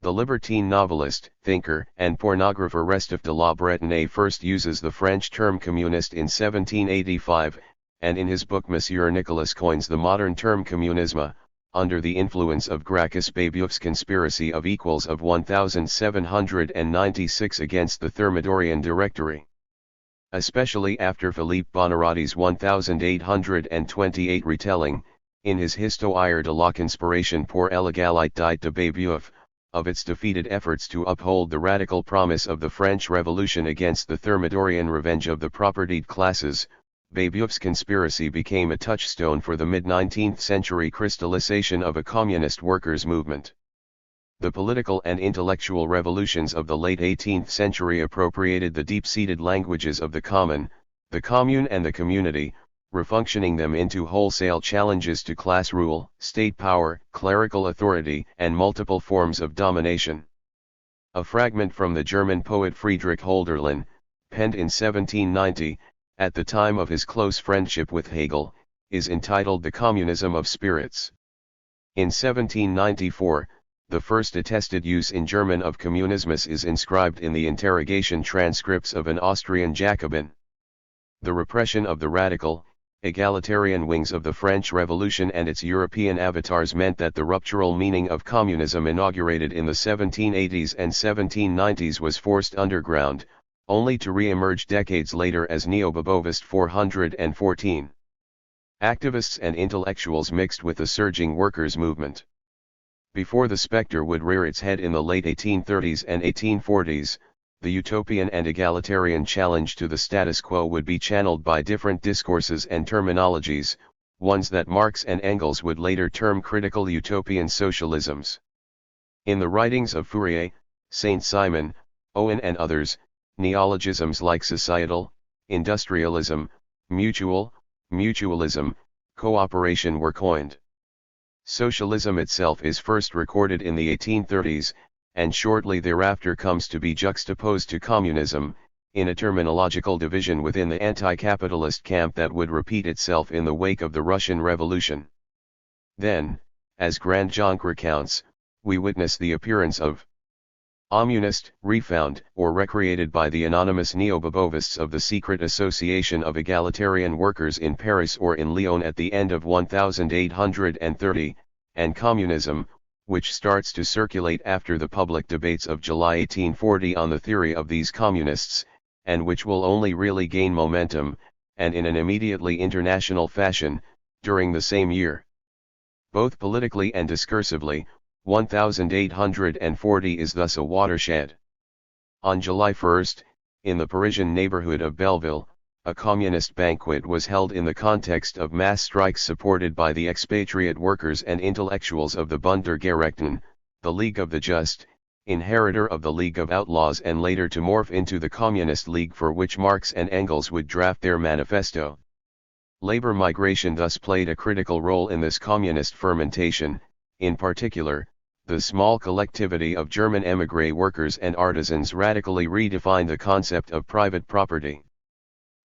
The libertine novelist, thinker, and pornographer Restif de la Bretonne first uses the French term communist in 1785, and in his book Monsieur Nicolas coins the modern term communisme, under the influence of Gracchus Babeuf's conspiracy of equals of 1796 against the Thermidorian Directory. Especially after Philippe Bonarati's 1828 retelling, in his Histoire de la Conspiration pour l'égalité de Babeuf, of its defeated efforts to uphold the radical promise of the French Revolution against the Thermidorian revenge of the propertied classes, Babeuf's conspiracy became a touchstone for the mid-19th century crystallization of a communist workers' movement. The political and intellectual revolutions of the late 18th century appropriated the deep-seated languages of the commune and the community, refunctioning them into wholesale challenges to class rule, state power, clerical authority, and multiple forms of domination. A fragment from the German poet Friedrich Hölderlin, penned in 1790, at the time of his close friendship with Hegel, is entitled The Communism of Spirits. In 1794, the first attested use in German of communismus is inscribed in the interrogation transcripts of an Austrian Jacobin. The repression of the radical, egalitarian wings of the French Revolution and its European avatars meant that the ruptural meaning of communism inaugurated in the 1780s and 1790s was forced underground, only to re-emerge decades later as Neo-Babovist 414. Activists and intellectuals mixed with the surging workers' movement. Before the spectre would rear its head in the late 1830s and 1840s, the utopian and egalitarian challenge to the status quo would be channeled by different discourses and terminologies, ones that Marx and Engels would later term critical utopian socialisms. In the writings of Fourier, Saint-Simon, Owen and others, neologisms like societal, industrialism, mutualism, cooperation were coined. Socialism itself is first recorded in the 1830s, and shortly thereafter comes to be juxtaposed to communism, in a terminological division within the anti-capitalist camp that would repeat itself in the wake of the Russian Revolution. Then, as Grandjonc recounts, we witness the appearance of Communist, refound or recreated by the anonymous neo-Babovists of the secret association of egalitarian workers in Paris or in Lyon at the end of 1830, and communism, which starts to circulate after the public debates of July 1840 on the theory of these communists, and which will only really gain momentum, and in an immediately international fashion, during the same year. Both politically and discursively, 1840 is thus a watershed. On July 1, in the Parisian neighborhood of Belleville, a communist banquet was held in the context of mass strikes supported by the expatriate workers and intellectuals of the Bundergerechten, the League of the Just, inheritor of the League of Outlaws and later to morph into the Communist League for which Marx and Engels would draft their manifesto. Labor migration thus played a critical role in this communist fermentation, in particular, the small collectivity of German émigré workers and artisans radically redefined the concept of private property.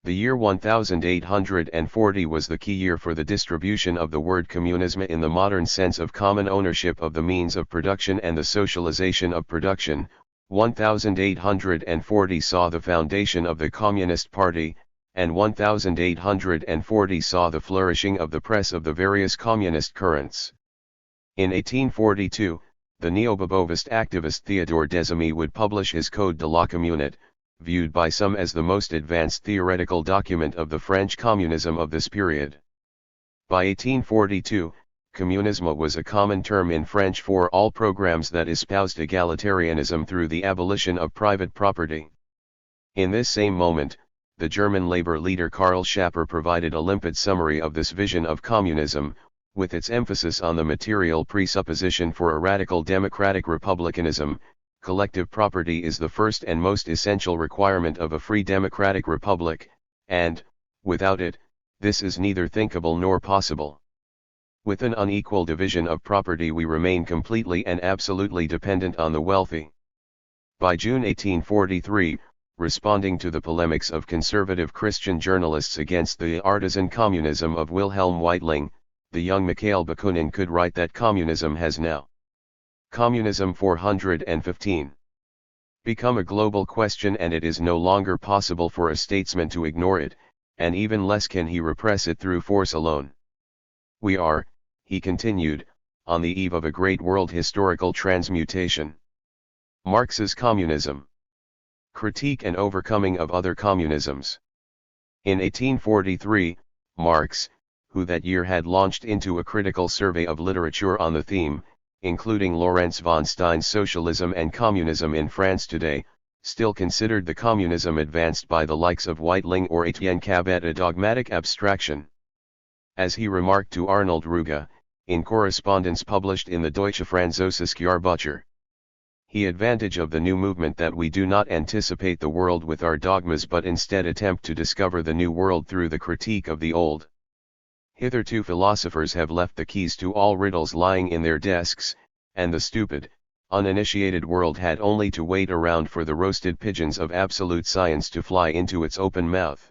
The year 1840 was the key year for the distribution of the word communism in the modern sense of common ownership of the means of production and the socialization of production. 1840 saw the foundation of the Communist Party, and 1840 saw the flourishing of the press of the various communist currents. In 1842, the neo-Bobovist activist THIRD-WORLDISM would publish his Code de la Communauté, viewed by some as the most advanced theoretical document of the French communism of this period. By 1842, communisme was a common term in French for all programs that espoused egalitarianism through the abolition of private property. In this same moment, the German labor leader Karl Schapper provided a limpid summary of this vision of communism, with its emphasis on the material presupposition for a radical democratic republicanism. Collective property is the first and most essential requirement of a free democratic republic, and, without it, this is neither thinkable nor possible. With an unequal division of property we remain completely and absolutely dependent on the wealthy. By June 1843, responding to the polemics of conservative Christian journalists against the artisan communism of Wilhelm Weitling, the young Mikhail Bakunin could write that communism has now Communism 415 become a global question, and it is no longer possible for a statesman to ignore it, and even less can he repress it through force alone. We are, he continued, on the eve of a great world historical transmutation. Marx's Communism. Critique and overcoming of other communisms. In 1843, Marx, who that year had launched into a critical survey of literature on the theme, including Lawrence von Stein's Socialism and Communism in France Today, still considered the communism advanced by the likes of Weitling or Etienne Cabet a dogmatic abstraction. As he remarked to Arnold Ruge, in correspondence published in the Deutsche Französische Jahrbucher, he advantage of the new movement that we do not anticipate the world with our dogmas but instead attempt to discover the new world through the critique of the old. Hitherto philosophers have left the keys to all riddles lying in their desks, and the stupid, uninitiated world had only to wait around for the roasted pigeons of absolute science to fly into its open mouth.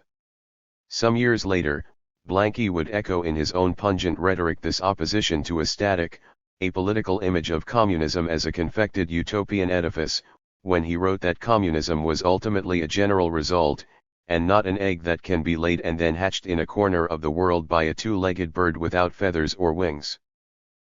Some years later, Blanqui would echo in his own pungent rhetoric this opposition to a static, apolitical image of communism as a confected utopian edifice, when he wrote that communism was ultimately a general result, and not an egg that can be laid and then hatched in a corner of the world by a two-legged bird without feathers or wings.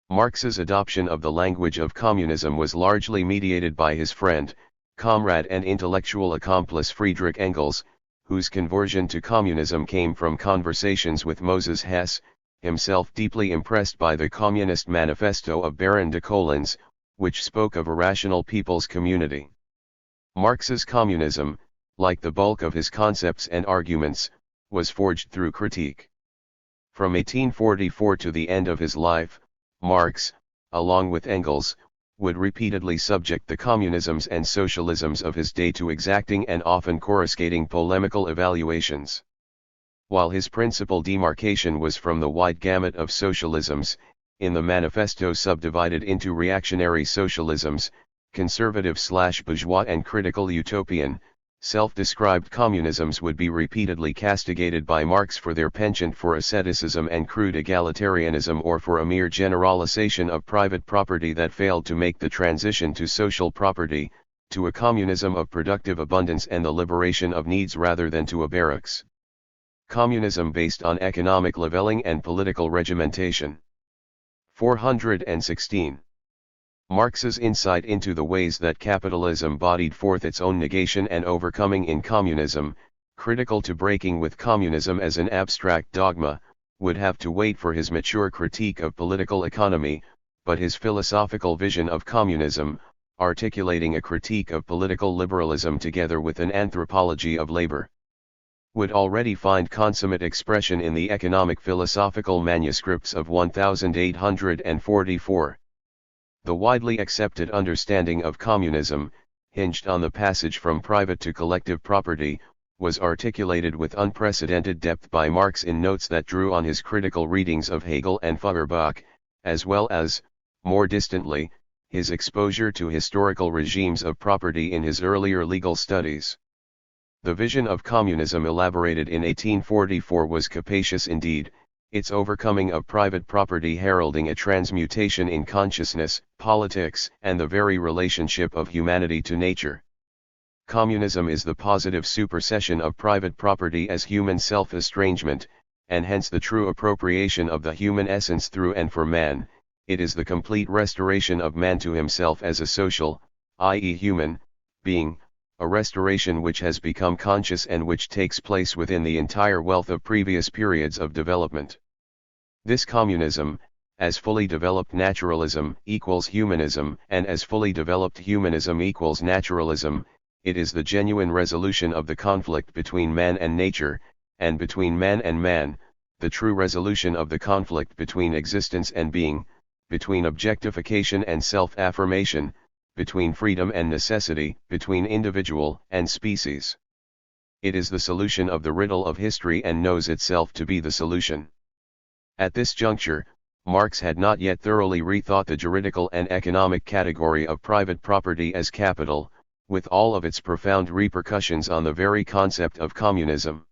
Marx's adoption of the language of communism was largely mediated by his friend, comrade and intellectual accomplice Friedrich Engels, whose conversion to communism came from conversations with Moses Hess, himself deeply impressed by the Communist Manifesto of Baron de Collins, which spoke of a rational people's community. Marx's communism, like the bulk of his concepts and arguments, was forged through critique. From 1844 to the end of his life, Marx, along with Engels, would repeatedly subject the communisms and socialisms of his day to exacting and often coruscating polemical evaluations. While his principal demarcation was from the wide gamut of socialisms, in the manifesto subdivided into reactionary socialisms, conservative/bourgeois and critical utopian, self-described communisms would be repeatedly castigated by Marx for their penchant for asceticism and crude egalitarianism, or for a mere generalization of private property that failed to make the transition to social property, to a communism of productive abundance and the liberation of needs rather than to a barracks communism based on economic leveling and political regimentation. 416. Marx's insight into the ways that capitalism bodied forth its own negation and overcoming in communism, critical to breaking with communism as an abstract dogma, would have to wait for his mature critique of political economy, but his philosophical vision of communism, articulating a critique of political liberalism together with an anthropology of labor, would already find consummate expression in the economic philosophical manuscripts of 1844. The widely accepted understanding of communism, hinged on the passage from private to collective property, was articulated with unprecedented depth by Marx in notes that drew on his critical readings of Hegel and Feuerbach, as well as, more distantly, his exposure to historical regimes of property in his earlier legal studies. The vision of communism elaborated in 1844 was capacious indeed, its overcoming of private property heralding a transmutation in consciousness, politics, and the very relationship of humanity to nature. Communism is the positive supersession of private property as human self-estrangement, and hence the true appropriation of the human essence through and for man. It is the complete restoration of man to himself as a social, i.e. human, being, a restoration which has become conscious and which takes place within the entire wealth of previous periods of development. This communism, as fully developed naturalism equals humanism, and as fully developed humanism equals naturalism. It is the genuine resolution of the conflict between man and nature, and between man and man, the true resolution of the conflict between existence and being, between objectification and self-affirmation, between freedom and necessity, between individual and species. It is the solution of the riddle of history and knows itself to be the solution. At this juncture, Marx had not yet thoroughly rethought the juridical and economic category of private property as capital, with all of its profound repercussions on the very concept of communism.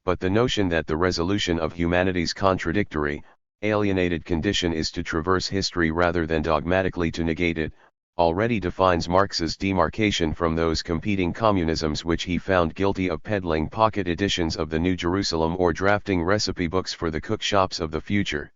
But the notion that the resolution of humanity's contradictory, alienated condition is to traverse history rather than dogmatically to negate it, already defines Marx's demarcation from those competing communisms which he found guilty of peddling pocket editions of the New Jerusalem or drafting recipe books for the cookshops of the future.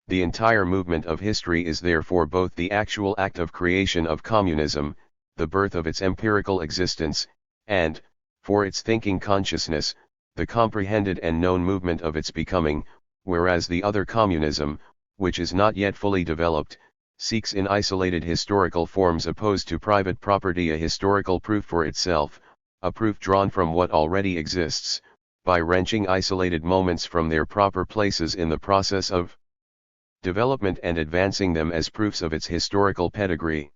The entire movement of history is therefore both the actual act of creation of communism, the birth of its empirical existence, and, for its thinking consciousness, the comprehended and known movement of its becoming, whereas the other communism, which is not yet fully developed, seeks in isolated historical forms opposed to private property a historical proof for itself, a proof drawn from what already exists, by wrenching isolated moments from their proper places in the process of development and advancing them as proofs of its historical pedigree.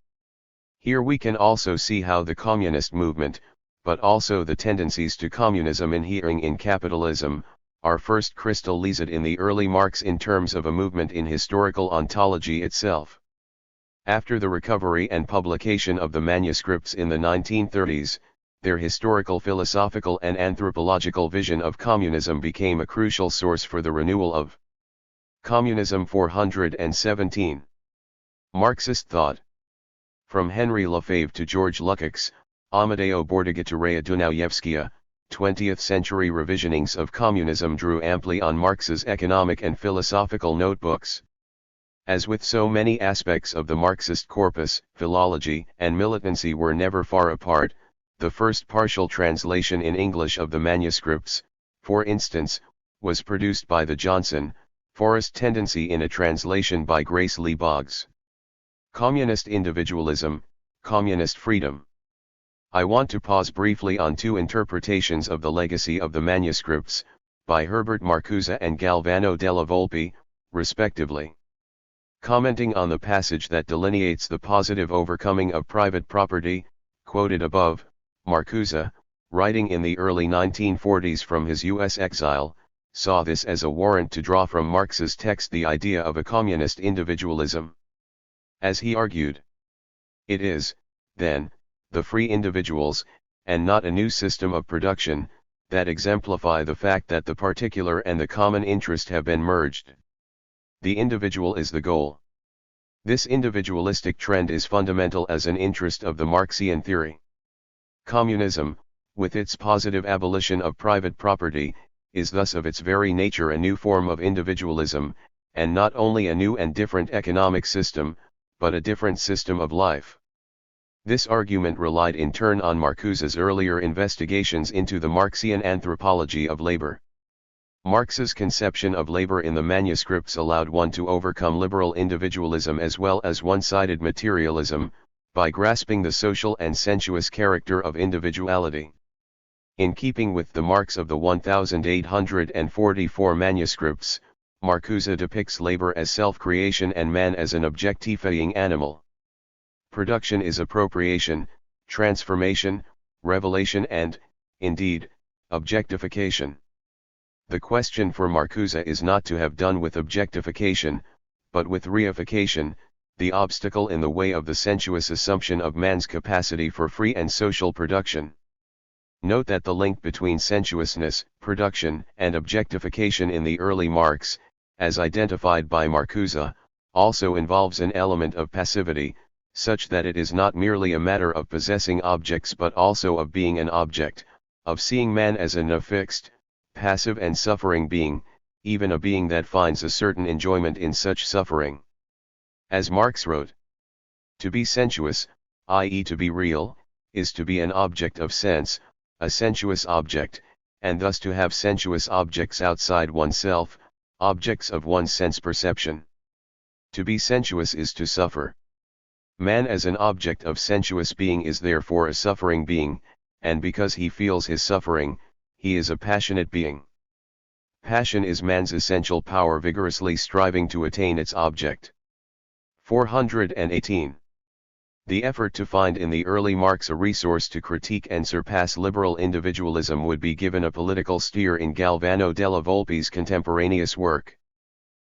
Here we can also see how the communist movement, but also the tendencies to communism inhering in capitalism, are first crystallized in the early Marx in terms of a movement in historical ontology itself. After the recovery and publication of the manuscripts in the 1930s, their historical, philosophical and anthropological vision of communism became a crucial source for the renewal of Communism 417. Marxist thought. From Henry Lefebvre to George Lukács, Amadeo Bordiga to Raya Dunayevskaya, 20th-century revisionings of communism drew amply on Marx's economic and philosophical notebooks. As with so many aspects of the Marxist corpus, philology and militancy were never far apart. The first partial translation in English of the manuscripts, for instance, was produced by the Johnson, Forrest Tendency in a translation by Grace Lee Boggs. Communist Individualism, Communist Freedom. I want to pause briefly on two interpretations of the legacy of the manuscripts, by Herbert Marcuse and Galvano della Volpe, respectively. Commenting on the passage that delineates the positive overcoming of private property, quoted above, Marcuse, writing in the early 1940s from his U.S. exile, saw this as a warrant to draw from Marx's text the idea of a communist individualism. As he argued, it is, then, the free individuals, and not a new system of production, that exemplify the fact that the particular and the common interest have been merged. The individual is the goal. This individualistic trend is fundamental as an interest of the Marxian theory. Communism, with its positive abolition of private property, is thus of its very nature a new form of individualism, and not only a new and different economic system, but a different system of life. This argument relied in turn on Marcuse's earlier investigations into the Marxian anthropology of labor. Marx's conception of labor in the manuscripts allowed one to overcome liberal individualism as well as one-sided materialism, by grasping the social and sensuous character of individuality. In keeping with the marks of the 1844 manuscripts, Marcuse depicts labor as self-creation and man as an objectifying animal. Production is appropriation, transformation, revelation and, indeed, objectification. The question for Marcuse is not to have done with objectification, but with reification, the obstacle in the way of the sensuous assumption of man's capacity for free and social production. Note that the link between sensuousness, production, and objectification in the early Marx, as identified by Marcuse, also involves an element of passivity, such that it is not merely a matter of possessing objects but also of being an object, of seeing man as an affixed, passive and suffering being, even a being that finds a certain enjoyment in such suffering. As Marx wrote, to be sensuous, i.e. to be real, is to be an object of sense, a sensuous object, and thus to have sensuous objects outside oneself, objects of one's sense perception. To be sensuous is to suffer. Man as an object of sensuous being is therefore a suffering being, and because he feels his suffering, he is a passionate being. Passion is man's essential power vigorously striving to attain its object. 418. The effort to find in the early Marx a resource to critique and surpass liberal individualism would be given a political steer in Galvano della Volpe's contemporaneous work.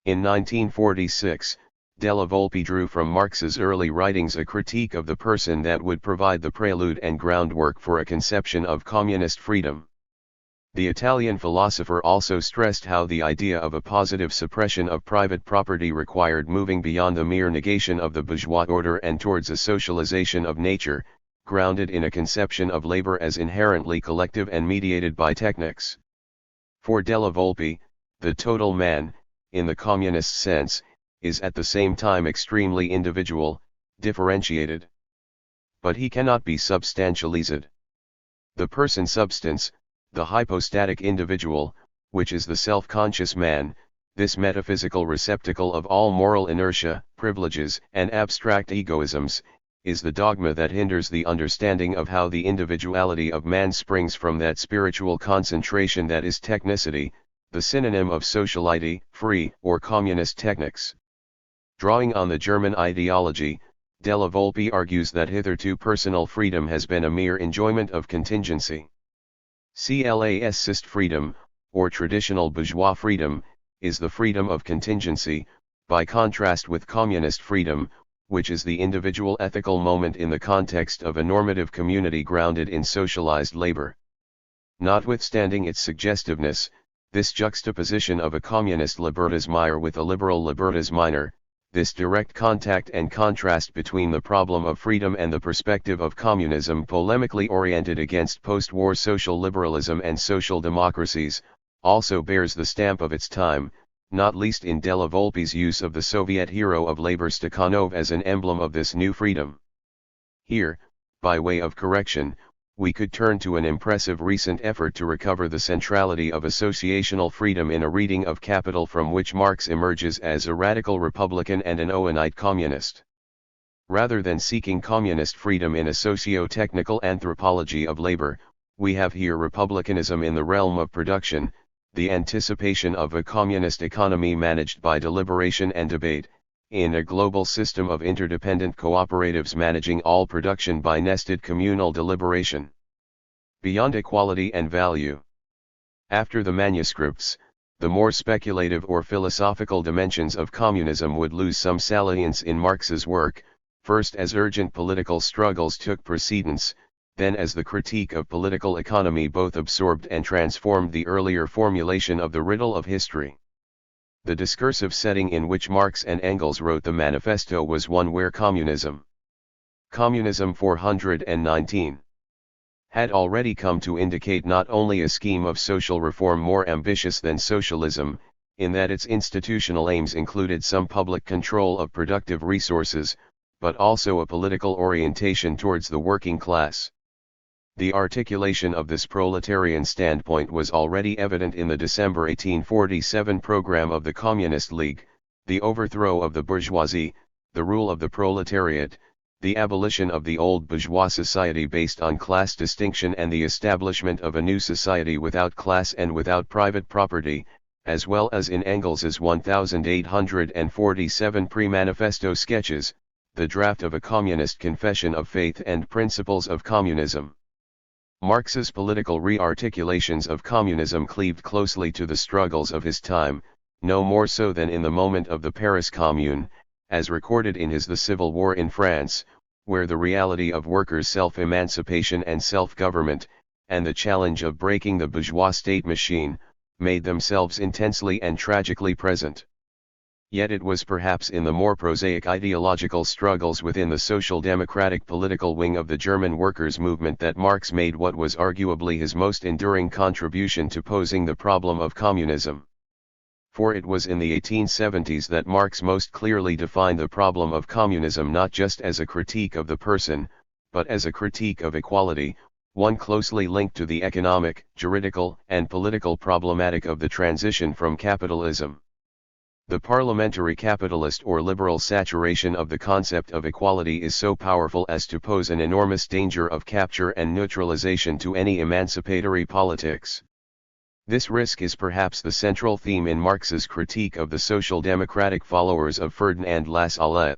In 1946, Della Volpe drew from Marx's early writings a critique of the person that would provide the prelude and groundwork for a conception of communist freedom. The Italian philosopher also stressed how the idea of a positive suppression of private property required moving beyond the mere negation of the bourgeois order and towards a socialization of nature, grounded in a conception of labor as inherently collective and mediated by technics. For Della Volpe, the total man, in the communist sense, is at the same time extremely individual, differentiated. But he cannot be substantialized. The person substance, the hypostatic individual, which is the self-conscious man, this metaphysical receptacle of all moral inertia, privileges, and abstract egoisms, is the dogma that hinders the understanding of how the individuality of man springs from that spiritual concentration that is technicity, the synonym of sociality, free, or communist technics. Drawing on the German ideology, Della Volpe argues that hitherto personal freedom has been a mere enjoyment of contingency. Classist freedom, or traditional bourgeois freedom, is the freedom of contingency, by contrast with communist freedom, which is the individual ethical moment in the context of a normative community grounded in socialized labor. Notwithstanding its suggestiveness, this juxtaposition of a communist libertas major with a liberal libertas minor, this direct contact and contrast between the problem of freedom and the perspective of communism polemically oriented against post-war social liberalism and social democracies, also bears the stamp of its time, not least in Della Volpe's use of the Soviet hero of labor Stakhanov as an emblem of this new freedom. Here, by way of correction, we could turn to an impressive recent effort to recover the centrality of associational freedom in a reading of Capital from which Marx emerges as a radical Republican and an Owenite communist. Rather than seeking communist freedom in a socio-technical anthropology of labor, we have here republicanism in the realm of production, the anticipation of a communist economy managed by deliberation and debate, in a global system of interdependent cooperatives managing all production by nested communal deliberation. Beyond equality and value. After the manuscripts, the more speculative or philosophical dimensions of communism would lose some salience in Marx's work, first as urgent political struggles took precedence, then as the critique of political economy both absorbed and transformed the earlier formulation of the riddle of history. The discursive setting in which Marx and Engels wrote the manifesto was one where Communism 419 had already come to indicate not only a scheme of social reform more ambitious than socialism, in that its institutional aims included some public control of productive resources, but also a political orientation towards the working class. The articulation of this proletarian standpoint was already evident in the December 1847 program of the Communist League, the overthrow of the bourgeoisie, the rule of the proletariat, the abolition of the old bourgeois society based on class distinction and the establishment of a new society without class and without private property, as well as in Engels's 1847 pre-manifesto sketches, the draft of a communist confession of faith and principles of communism. Marx's political re-articulations of communism cleaved closely to the struggles of his time, no more so than in the moment of the Paris Commune, as recorded in his The Civil War in France, where the reality of workers' self-emancipation and self-government, and the challenge of breaking the bourgeois state machine, made themselves intensely and tragically present. Yet it was perhaps in the more prosaic ideological struggles within the social democratic political wing of the German workers' movement that Marx made what was arguably his most enduring contribution to posing the problem of communism. For it was in the 1870s that Marx most clearly defined the problem of communism not just as a critique of the person, but as a critique of equality, one closely linked to the economic, juridical, and political problematic of the transition from capitalism. The parliamentary capitalist or liberal saturation of the concept of equality is so powerful as to pose an enormous danger of capture and neutralization to any emancipatory politics. This risk is perhaps the central theme in Marx's critique of the social democratic followers of Ferdinand Lassalle.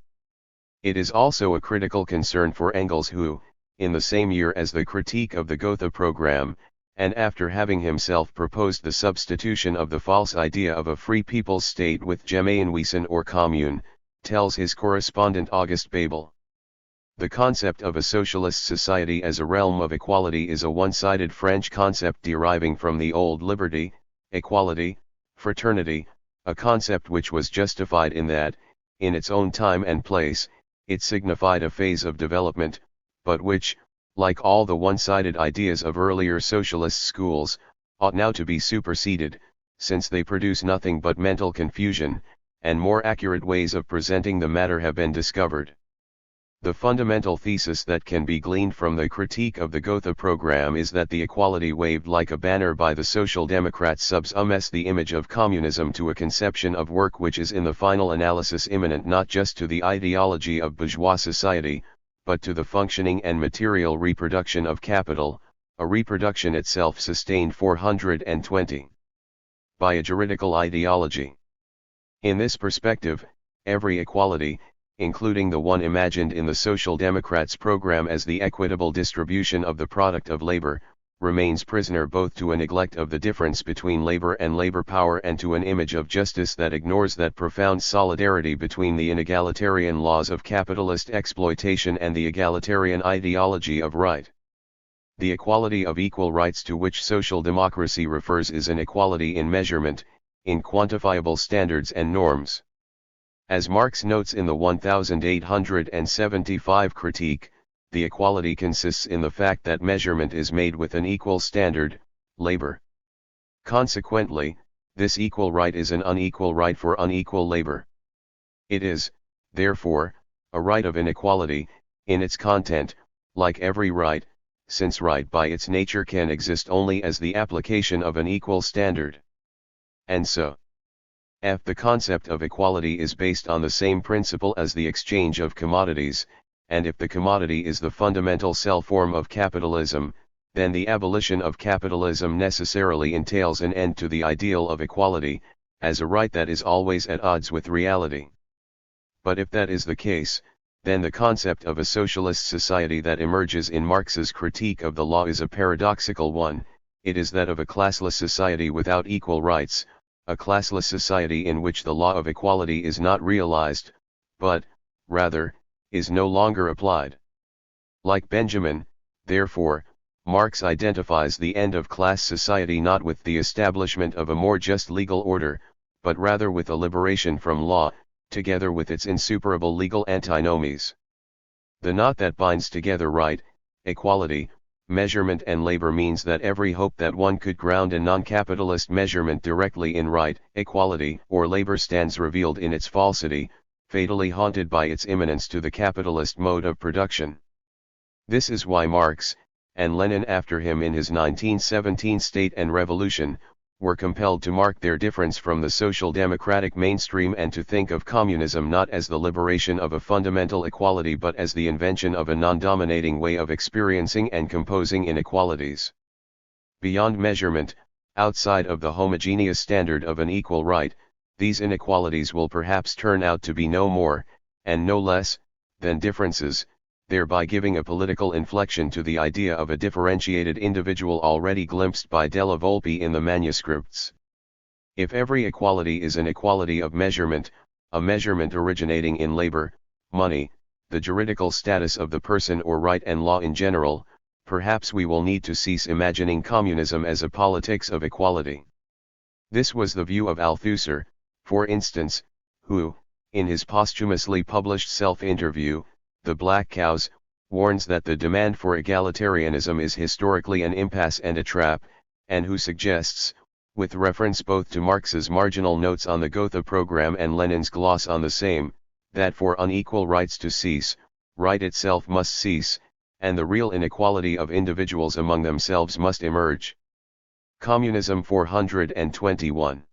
It is also a critical concern for Engels who, in the same year as the critique of the Gotha program, and after having himself proposed the substitution of the false idea of a free people's state with Gemeinwesen or commune, tells his correspondent August Bebel. The concept of a socialist society as a realm of equality is a one-sided French concept deriving from the old liberty, equality, fraternity, a concept which was justified in that, in its own time and place, it signified a phase of development, but which, like all the one-sided ideas of earlier socialist schools, ought now to be superseded, since they produce nothing but mental confusion, and more accurate ways of presenting the matter have been discovered. The fundamental thesis that can be gleaned from the critique of the Gotha program is that the equality waved like a banner by the Social Democrats subsumes the image of communism to a conception of work which is in the final analysis immanent not just to the ideology of bourgeois society, but to the functioning and material reproduction of capital, a reproduction itself sustained 420 by a juridical ideology. In this perspective, every equality, including the one imagined in the Social Democrats' program as the equitable distribution of the product of labor, remains prisoner both to a neglect of the difference between labor and labor power and to an image of justice that ignores that profound solidarity between the inegalitarian laws of capitalist exploitation and the egalitarian ideology of right. The equality of equal rights to which social democracy refers is an equality in measurement, in quantifiable standards and norms. As Marx notes in the 1875 critique, the equality consists in the fact that measurement is made with an equal standard, labor. Consequently, this equal right is an unequal right for unequal labor. It is, therefore, a right of inequality, in its content, like every right, since right by its nature can exist only as the application of an equal standard. And so, the concept of equality is based on the same principle as the exchange of commodities, and if the commodity is the fundamental cell form of capitalism, then the abolition of capitalism necessarily entails an end to the ideal of equality, as a right that is always at odds with reality. But if that is the case, then the concept of a socialist society that emerges in Marx's critique of the law is a paradoxical one. It is that of a classless society without equal rights, a classless society in which the law of equality is not realized, but, rather, is no longer applied. Like Benjamin, therefore, Marx identifies the end of class society not with the establishment of a more just legal order, but rather with a liberation from law, together with its insuperable legal antinomies. The knot that binds together right, equality, measurement and labor means that every hope that one could ground a non-capitalist measurement directly in right, equality, or labor stands revealed in its falsity, fatally haunted by its immanence to the capitalist mode of production. This is why Marx, and Lenin after him in his 1917 State and Revolution, were compelled to mark their difference from the social democratic mainstream and to think of communism not as the liberation of a fundamental equality but as the invention of a non-dominating way of experiencing and composing inequalities. Beyond measurement, outside of the homogeneous standard of an equal right, these inequalities will perhaps turn out to be no more, and no less, than differences, thereby giving a political inflection to the idea of a differentiated individual already glimpsed by Della Volpe in the manuscripts. If every equality is an equality of measurement, a measurement originating in labor, money, the juridical status of the person or right and law in general, perhaps we will need to cease imagining communism as a politics of equality. This was the view of Althusser, for instance, who, in his posthumously published self-interview, The Black Cows, warns that the demand for egalitarianism is historically an impasse and a trap, and who suggests, with reference both to Marx's marginal notes on the Gotha program and Lenin's gloss on the same, that for unequal rights to cease, right itself must cease, and the real inequality of individuals among themselves must emerge. Communism 421.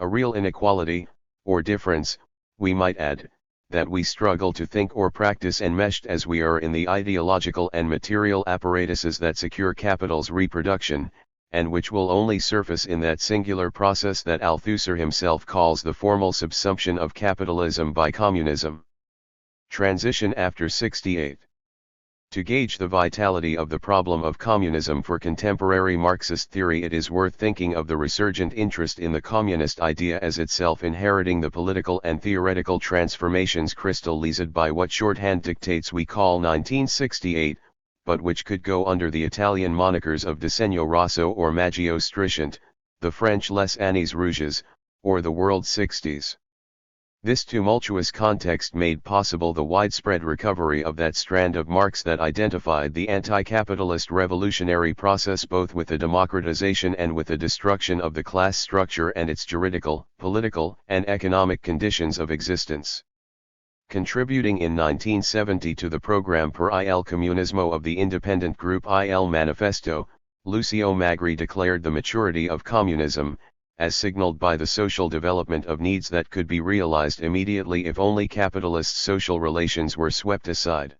A real inequality, or difference, we might add, that we struggle to think or practice enmeshed as we are in the ideological and material apparatuses that secure capital's reproduction, and which will only surface in that singular process that Althusser himself calls the formal subsumption of capitalism by communism. Transition after 68. To gauge the vitality of the problem of communism for contemporary Marxist theory, it is worth thinking of the resurgent interest in the communist idea as itself inheriting the political and theoretical transformations crystallized by what shorthand dictates we call 1968, but which could go under the Italian monikers of Disegno Rosso or Maggio Strisciante, the French Les Années Rouges, or the World 60s. This tumultuous context made possible the widespread recovery of that strand of Marx that identified the anti-capitalist revolutionary process both with the democratization and with the destruction of the class structure and its juridical, political, and economic conditions of existence. Contributing in 1970 to the program Per il Comunismo of the independent group Il Manifesto, Lucio Magri declared the maturity of communism, as signaled by the social development of needs that could be realized immediately if only capitalist social relations were swept aside.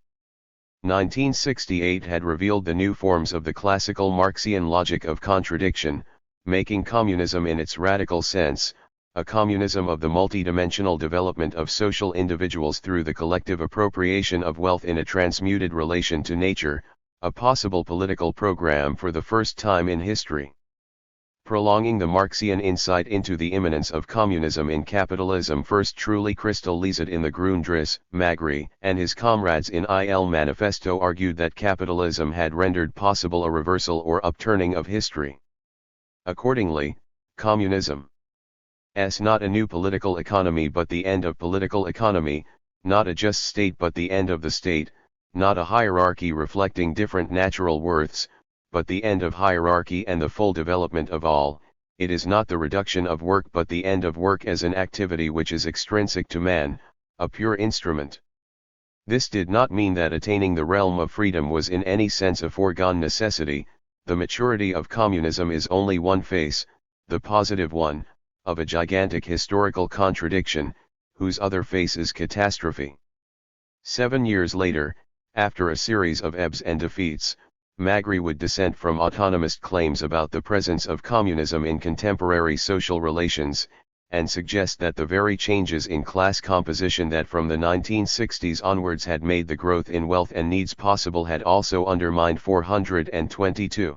1968 had revealed the new forms of the classical Marxian logic of contradiction, making communism in its radical sense, a communism of the multidimensional development of social individuals through the collective appropriation of wealth in a transmuted relation to nature, a possible political program for the first time in history. Prolonging the Marxian insight into the imminence of communism in capitalism first truly crystallized in the Grundrisse, Magri and his comrades in Il Manifesto argued that capitalism had rendered possible a reversal or upturning of history. Accordingly, communism is not a new political economy but the end of political economy, not a just state but the end of the state, not a hierarchy reflecting different natural worths, but the end of hierarchy and the full development of all. It is not the reduction of work but the end of work as an activity which is extrinsic to man, a pure instrument. This did not mean that attaining the realm of freedom was in any sense a foregone necessity. The maturity of communism is only one face, the positive one, of a gigantic historical contradiction, whose other face is catastrophe. 7 years later, after a series of ebbs and defeats, Magri would dissent from autonomist claims about the presence of communism in contemporary social relations, and suggest that the very changes in class composition that from the 1960s onwards had made the growth in wealth and needs possible had also undermined 422.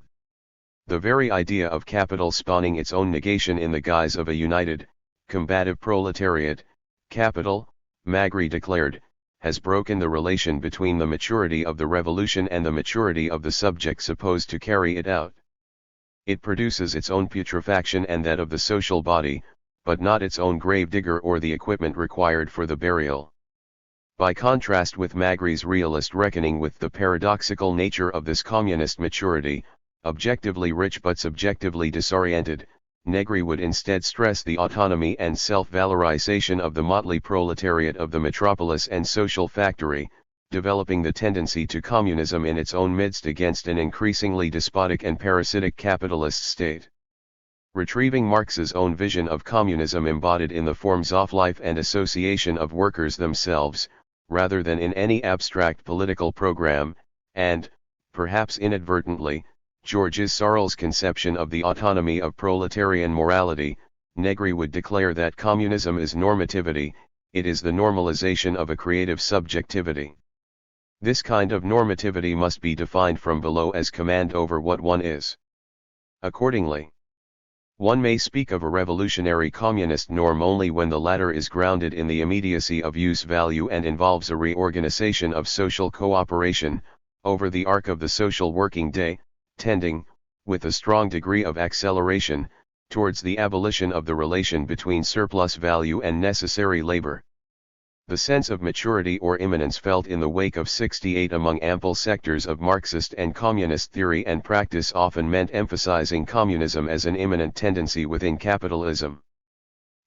The very idea of capital spawning its own negation in the guise of a united, combative proletariat, capital, Magri declared, has broken the relation between the maturity of the revolution and the maturity of the subject supposed to carry it out. It produces its own putrefaction and that of the social body, but not its own gravedigger or the equipment required for the burial. By contrast with Magri's realist reckoning with the paradoxical nature of this communist maturity, objectively rich but subjectively disoriented, Negri would instead stress the autonomy and self-valorization of the motley proletariat of the metropolis and social factory, developing the tendency to communism in its own midst against an increasingly despotic and parasitic capitalist state. Retrieving Marx's own vision of communism embodied in the forms of life and association of workers themselves, rather than in any abstract political program, and, perhaps inadvertently, Georges Sorel's conception of the autonomy of proletarian morality, Negri would declare that communism is normativity, it is the normalization of a creative subjectivity. This kind of normativity must be defined from below as command over what one is. Accordingly, one may speak of a revolutionary communist norm only when the latter is grounded in the immediacy of use value and involves a reorganization of social cooperation, over the arc of the social working day, tending, with a strong degree of acceleration, towards the abolition of the relation between surplus value and necessary labor. The sense of maturity or imminence felt in the wake of '68 among ample sectors of Marxist and communist theory and practice often meant emphasizing communism as an imminent tendency within capitalism.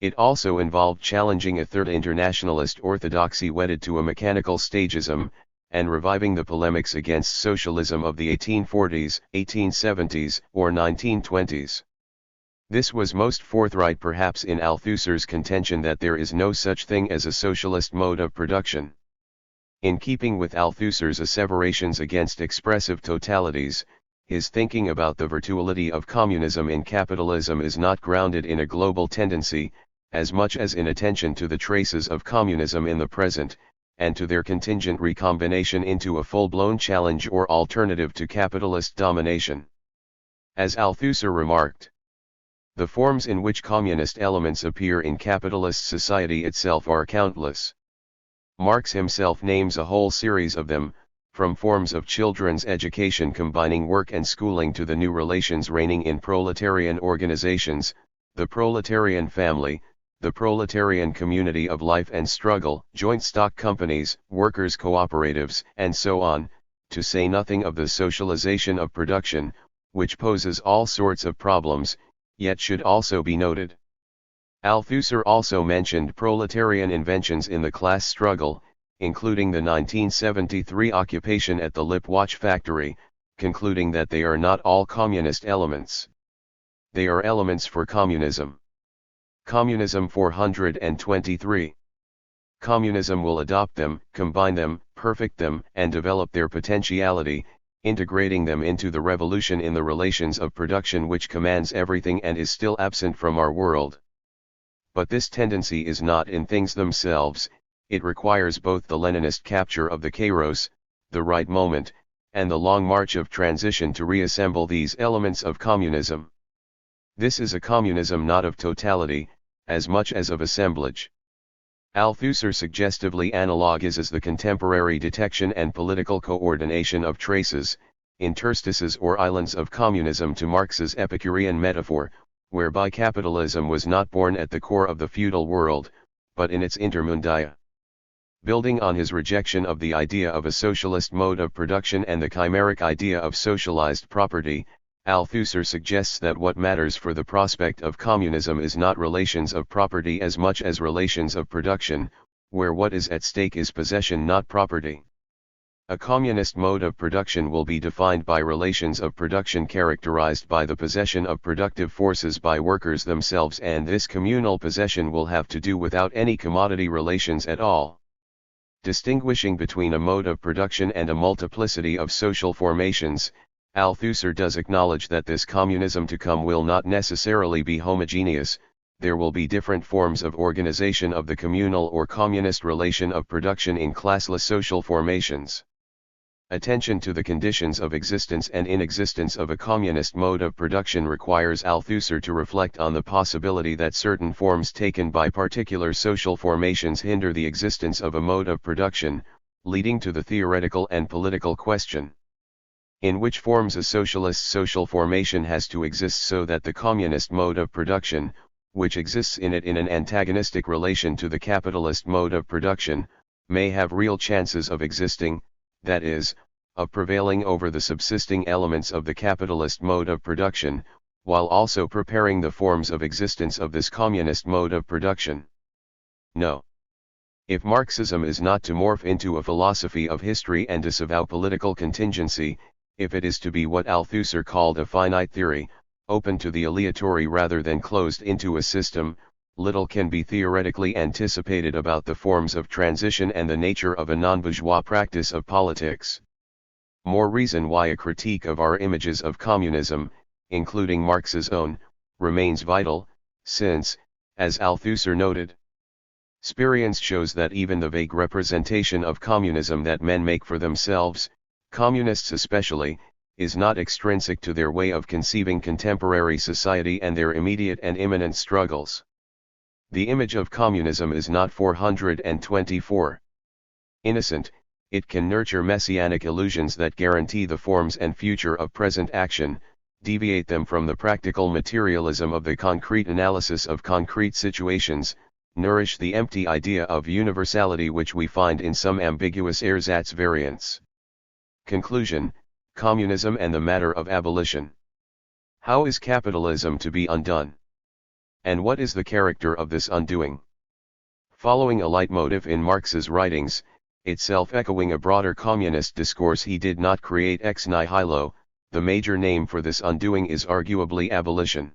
It also involved challenging a third internationalist orthodoxy wedded to a mechanical stagism, and reviving the polemics against socialism of the 1840s, 1870s, or 1920s. This was most forthright perhaps in Althusser's contention that there is no such thing as a socialist mode of production. In keeping with Althusser's asseverations against expressive totalities, his thinking about the virtuality of communism in capitalism is not grounded in a global tendency, as much as in attention to the traces of communism in the present, and to their contingent recombination into a full-blown challenge or alternative to capitalist domination. As Althusser remarked, the forms in which communist elements appear in capitalist society itself are countless. Marx himself names a whole series of them, from forms of children's education combining work and schooling to the new relations reigning in proletarian organizations, the proletarian family, the proletarian community of life and struggle, joint stock companies, workers' cooperatives, and so on, to say nothing of the socialization of production, which poses all sorts of problems, yet should also be noted. Althusser also mentioned proletarian inventions in the class struggle, including the 1973 occupation at the Lip watch factory, concluding that they are not all communist elements. They are elements for communism. Communism 423. Communism will adopt them, combine them, perfect them, and develop their potentiality, integrating them into the revolution in the relations of production which commands everything and is still absent from our world. But this tendency is not in things themselves, it requires both the Leninist capture of the kairos, the right moment, and the long march of transition to reassemble these elements of communism. This is a communism not of totality, as much as of assemblage. Althusser suggestively analogizes the contemporary detection and political coordination of traces, interstices or islands of communism to Marx's Epicurean metaphor, whereby capitalism was not born at the core of the feudal world, but in its intermundia. Building on his rejection of the idea of a socialist mode of production and the chimeric idea of socialized property, Althusser suggests that what matters for the prospect of communism is not relations of property as much as relations of production, where what is at stake is possession not property. A communist mode of production will be defined by relations of production characterized by the possession of productive forces by workers themselves, and this communal possession will have to do without any commodity relations at all. Distinguishing between a mode of production and a multiplicity of social formations, Althusser does acknowledge that this communism to come will not necessarily be homogeneous, there will be different forms of organization of the communal or communist relation of production in classless social formations. Attention to the conditions of existence and inexistence of a communist mode of production requires Althusser to reflect on the possibility that certain forms taken by particular social formations hinder the existence of a mode of production, leading to the theoretical and political question: in which forms a socialist social formation has to exist so that the communist mode of production, which exists in it in an antagonistic relation to the capitalist mode of production, may have real chances of existing, that is, of prevailing over the subsisting elements of the capitalist mode of production, while also preparing the forms of existence of this communist mode of production. No. If Marxism is not to morph into a philosophy of history and disavow political contingency, if it is to be what Althusser called a finite theory, open to the aleatory rather than closed into a system, little can be theoretically anticipated about the forms of transition and the nature of a non-bourgeois practice of politics. More reason why a critique of our images of communism, including Marx's own, remains vital, since, as Althusser noted, experience shows that even the vague representation of communism that men make for themselves, communists especially, is not extrinsic to their way of conceiving contemporary society and their immediate and imminent struggles. The image of communism is not 424. Innocent, it can nurture messianic illusions that guarantee the forms and future of present action, deviate them from the practical materialism of the concrete analysis of concrete situations, nourish the empty idea of universality which we find in some ambiguous ersatz variants. Conclusion: Communism and the matter of abolition. How is capitalism to be undone? And what is the character of this undoing? Following a leitmotif in Marx's writings, itself echoing a broader communist discourse he did not create ex nihilo, the major name for this undoing is arguably abolition.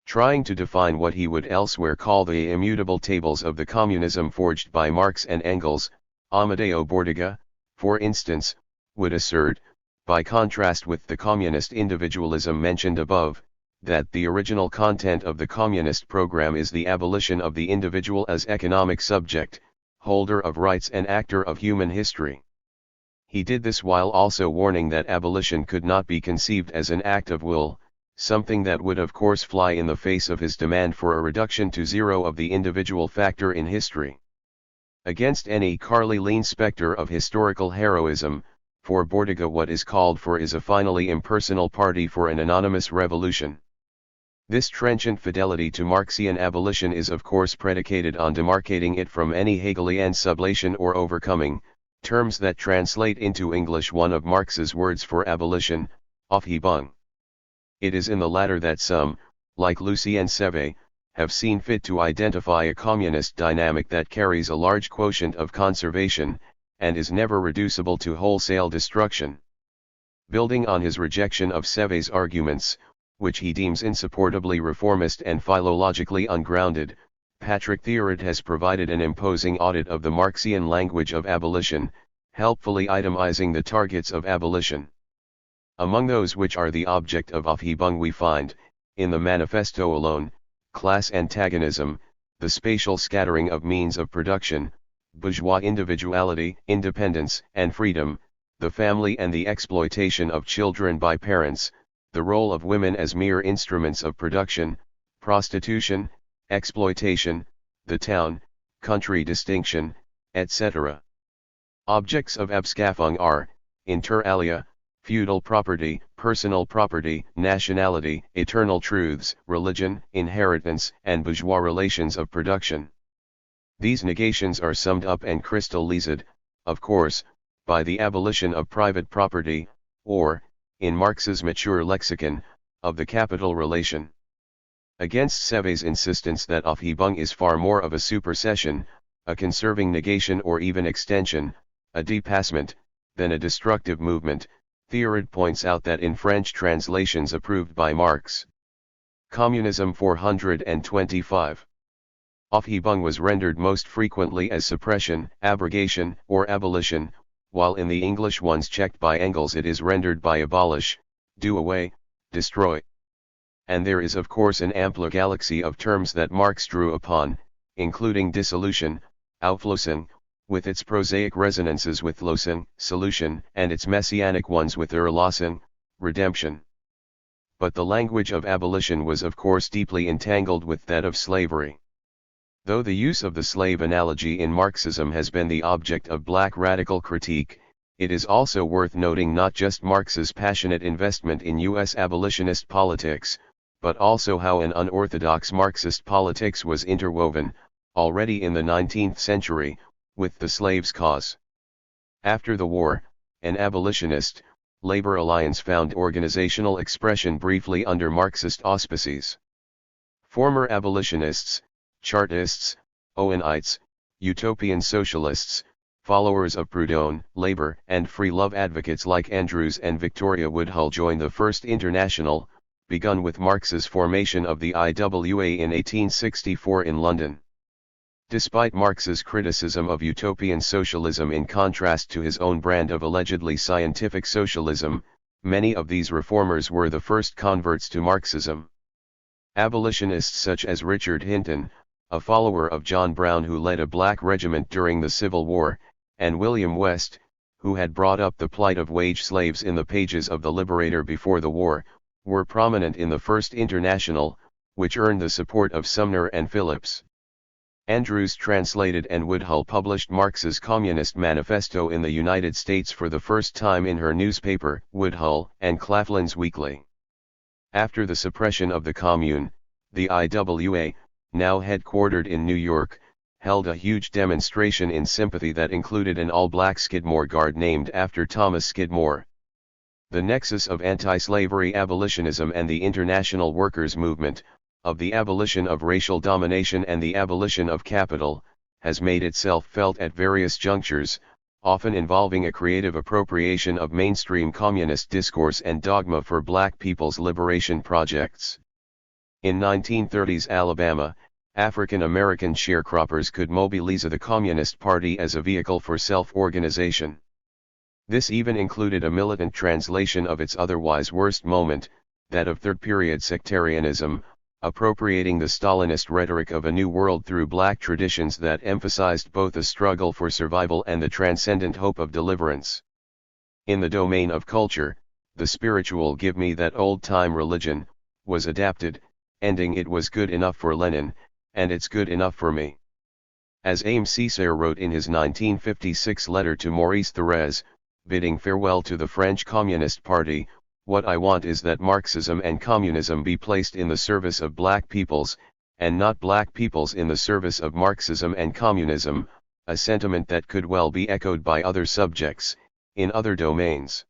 Trying to define what he would elsewhere call the immutable tables of the communism forged by Marx and Engels, Amadeo Bordiga, for instance, would assert, by contrast with the communist individualism mentioned above, that the original content of the communist program is the abolition of the individual as economic subject, holder of rights and actor of human history. He did this while also warning that abolition could not be conceived as an act of will, something that would of course fly in the face of his demand for a reduction to zero of the individual factor in history. Against any Carly-lean specter of historical heroism, for Bordiga what is called for is a finally impersonal party for an anonymous revolution. This trenchant fidelity to Marxian abolition is of course predicated on demarcating it from any Hegelian sublation or overcoming, terms that translate into English one of Marx's words for abolition, Aufhebung. It is in the latter that some, like Lucien Sévé, have seen fit to identify a communist dynamic that carries a large quotient of conservation, and is never reducible to wholesale destruction. Building on his rejection of Sévé's arguments, which he deems insupportably reformist and philologically ungrounded, Patrick Theoret has provided an imposing audit of the Marxian language of abolition, helpfully itemizing the targets of abolition. Among those which are the object of Aufhebung we find, in the manifesto alone, class antagonism, the spatial scattering of means of production, bourgeois individuality, independence and freedom, the family and the exploitation of children by parents, the role of women as mere instruments of production, prostitution, exploitation, the town-country distinction, etc. Objects of Abschaffung are, inter alia, feudal property, personal property, nationality, eternal truths, religion, inheritance, and bourgeois relations of production. These negations are summed up and crystallized, of course, by the abolition of private property, or, in Marx's mature lexicon, of the capital relation. Against Sévé's insistence that Aufhebung is far more of a supersession, a conserving negation or even extension, a dépassement, than a destructive movement, Theoret points out that in French translations approved by Marx, Communism 425, Aufhebung was rendered most frequently as suppression, abrogation, or abolition, while in the English ones checked by Engels it is rendered by abolish, do away, destroy. And there is of course an ampler galaxy of terms that Marx drew upon, including dissolution, Auflösung, with its prosaic resonances with Lösung, solution, and its messianic ones with Erlösung, redemption. But the language of abolition was of course deeply entangled with that of slavery. Though the use of the slave analogy in Marxism has been the object of black radical critique, it is also worth noting not just Marx's passionate investment in U.S. abolitionist politics, but also how an unorthodox Marxist politics was interwoven, already in the 19th century, with the slaves' cause. After the war, an abolitionist, labor alliance found organizational expression briefly under Marxist auspices. Former abolitionists, Chartists, Owenites, utopian socialists, followers of Proudhon, labor and free love advocates like Andrews and Victoria Woodhull joined the First International, begun with Marx's formation of the IWA in 1864 in London. Despite Marx's criticism of utopian socialism in contrast to his own brand of allegedly scientific socialism, many of these reformers were the first converts to Marxism. Abolitionists such as Richard Hinton, a follower of John Brown who led a black regiment during the Civil War, and William West, who had brought up the plight of wage slaves in the pages of the Liberator before the war, were prominent in the First International, which earned the support of Sumner and Phillips. Andrews translated and Woodhull published Marx's Communist Manifesto in the United States for the first time in her newspaper, Woodhull and Claflin's Weekly. After the suppression of the Commune, the IWA, now headquartered in New York, held a huge demonstration in sympathy that included an all-black Skidmore Guard named after Thomas Skidmore. The nexus of anti-slavery abolitionism and the international workers' movement, of the abolition of racial domination and the abolition of capital, has made itself felt at various junctures, often involving a creative appropriation of mainstream communist discourse and dogma for black people's liberation projects. In 1930s Alabama, African American sharecroppers could mobilize the Communist Party as a vehicle for self-organization. This even included a militant translation of its otherwise worst moment, that of third-period sectarianism, appropriating the Stalinist rhetoric of a new world through black traditions that emphasized both a struggle for survival and the transcendent hope of deliverance. In the domain of culture, the spiritual "give me that old-time religion" was adapted, ending "it was good enough for Lenin, and it's good enough for me." As Aimé Césaire wrote in his 1956 letter to Maurice Thorez, bidding farewell to the French Communist Party, "What I want is that Marxism and communism be placed in the service of black peoples, and not black peoples in the service of Marxism and communism," a sentiment that could well be echoed by other subjects, in other domains.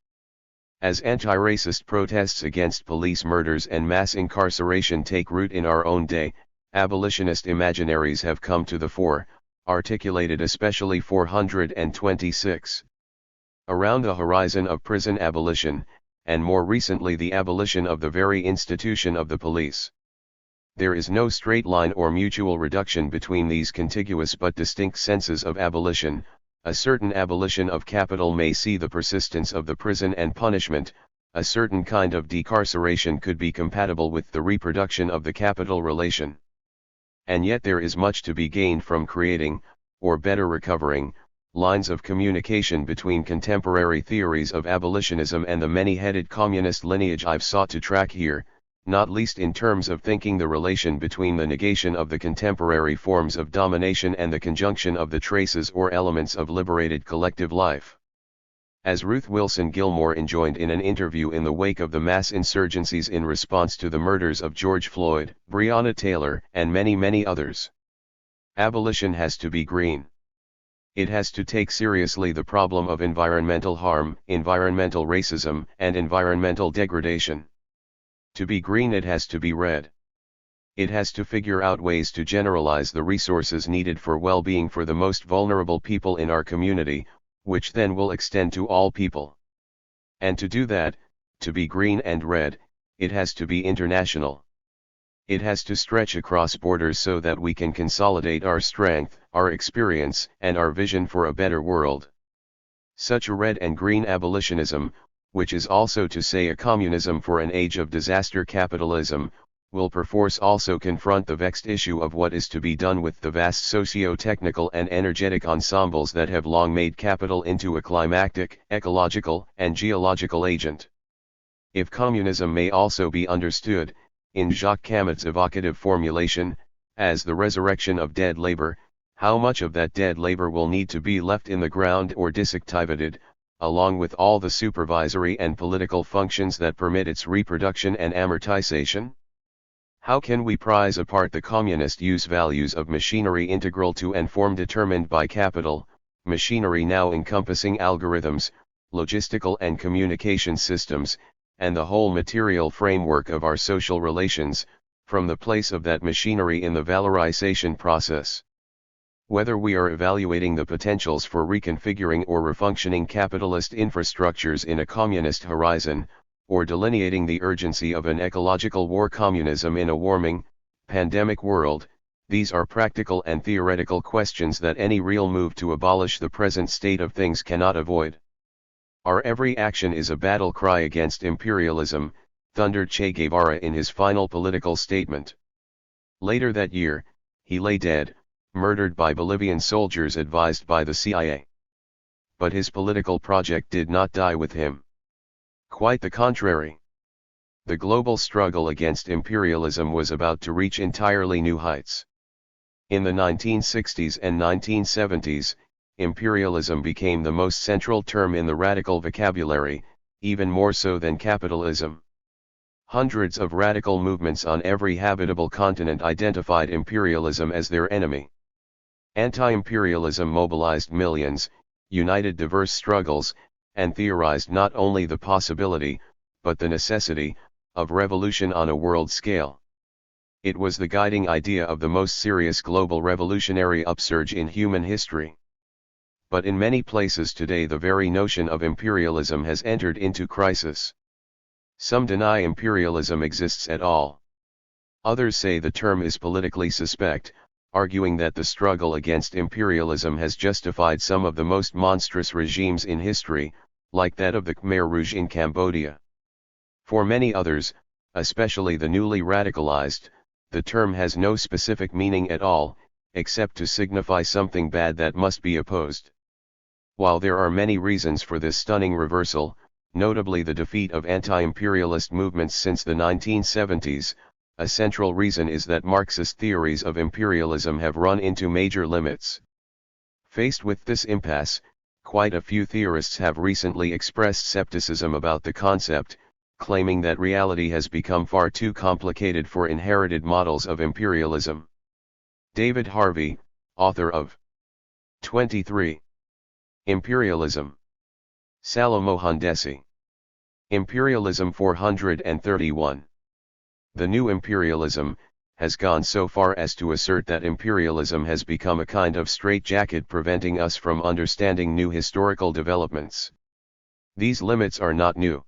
As anti-racist protests against police murders and mass incarceration take root in our own day, abolitionist imaginaries have come to the fore, articulated especially 426. Around the horizon of prison abolition, and more recently the abolition of the very institution of the police. There is no straight line or mutual reduction between these contiguous but distinct senses of abolition. A certain abolition of capital may see the persistence of the prison and punishment, a certain kind of decarceration could be compatible with the reproduction of the capital relation. And yet there is much to be gained from creating, or better recovering, lines of communication between contemporary theories of abolitionism and the many-headed communist lineage I've sought to track here, not least in terms of thinking the relation between the negation of the contemporary forms of domination and the conjunction of the traces or elements of liberated collective life. As Ruth Wilson Gilmore enjoined in an interview in the wake of the mass insurgencies in response to the murders of George Floyd, Breonna Taylor, and many others, abolition has to be green. It has to take seriously the problem of environmental harm, environmental racism, and environmental degradation. To be green, it has to be red. It has to figure out ways to generalize the resources needed for well-being for the most vulnerable people in our community, which then will extend to all people. And to do that, to be green and red, it has to be international. It has to stretch across borders so that we can consolidate our strength, our experience, and our vision for a better world. Such a red and green abolitionism, which is also to say a communism for an age of disaster capitalism, will perforce also confront the vexed issue of what is to be done with the vast socio-technical and energetic ensembles that have long made capital into a climactic, ecological, and geological agent. If communism may also be understood, in Jacques Camet's evocative formulation, as the resurrection of dead labor, how much of that dead labor will need to be left in the ground or disactivated, along with all the supervisory and political functions that permit its reproduction and amortization? How can we prize apart the communist use values of machinery integral to and form determined by capital, machinery now encompassing algorithms, logistical and communication systems, and the whole material framework of our social relations, from the place of that machinery in the valorization process? Whether we are evaluating the potentials for reconfiguring or refunctioning capitalist infrastructures in a communist horizon, or delineating the urgency of an ecological war, communism in a warming, pandemic world. These are practical and theoretical questions that any real move to abolish the present state of things cannot avoid. Our every action is a battle cry against imperialism, thundered Che Guevara in his final political statement. Later that year, he lay dead, murdered by Bolivian soldiers advised by the CIA. But his political project did not die with him. Quite the contrary. The global struggle against imperialism was about to reach entirely new heights. In the 1960s and 1970s, imperialism became the most central term in the radical vocabulary, even more so than capitalism. Hundreds of radical movements on every habitable continent identified imperialism as their enemy. Anti-imperialism mobilized millions, united diverse struggles, and theorized not only the possibility, but the necessity, of revolution on a world scale. It was the guiding idea of the most serious global revolutionary upsurge in human history. But in many places today the very notion of imperialism has entered into crisis. Some deny imperialism exists at all. Others say the term is politically suspect, arguing that the struggle against imperialism has justified some of the most monstrous regimes in history, like that of the Khmer Rouge in Cambodia. For many others, especially the newly radicalized, the term has no specific meaning at all, except to signify something bad that must be opposed. While there are many reasons for this stunning reversal, notably the defeat of anti-imperialist movements since the 1970s, a central reason is that Marxist theories of imperialism have run into major limits. Faced with this impasse, quite a few theorists have recently expressed skepticism about the concept, claiming that reality has become far too complicated for inherited models of imperialism. David Harvey, author of 23. Imperialism. Salomo Handesi. Imperialism 431. The new imperialism has gone so far as to assert that imperialism has become a kind of straitjacket preventing us from understanding new historical developments. These limits are not new.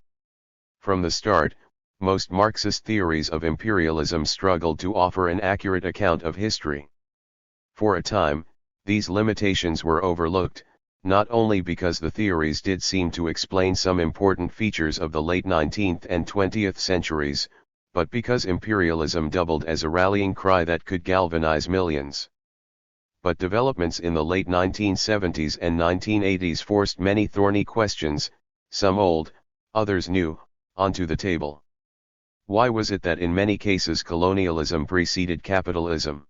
From the start, most Marxist theories of imperialism struggled to offer an accurate account of history. For a time, these limitations were overlooked, not only because the theories did seem to explain some important features of the late 19th and 20th centuries, but because imperialism doubled as a rallying cry that could galvanize millions. But developments in the late 1970s and 1980s forced many thorny questions, some old, others new, onto the table. Why was it that in many cases colonialism preceded capitalism?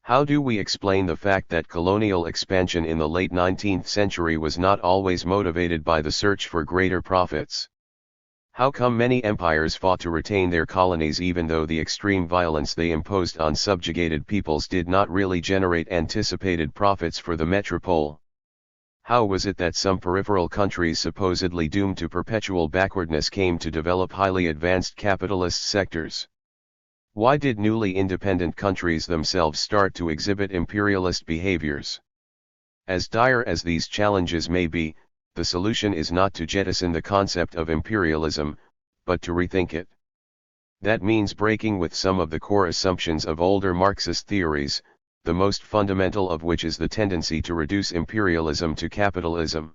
How do we explain the fact that colonial expansion in the late 19th century was not always motivated by the search for greater profits? How come many empires fought to retain their colonies even though the extreme violence they imposed on subjugated peoples did not really generate anticipated profits for the metropole? How was it that some peripheral countries supposedly doomed to perpetual backwardness came to develop highly advanced capitalist sectors? Why did newly independent countries themselves start to exhibit imperialist behaviors? As dire as these challenges may be, the solution is not to jettison the concept of imperialism, but to rethink it. That means breaking with some of the core assumptions of older Marxist theories, the most fundamental of which is the tendency to reduce imperialism to capitalism.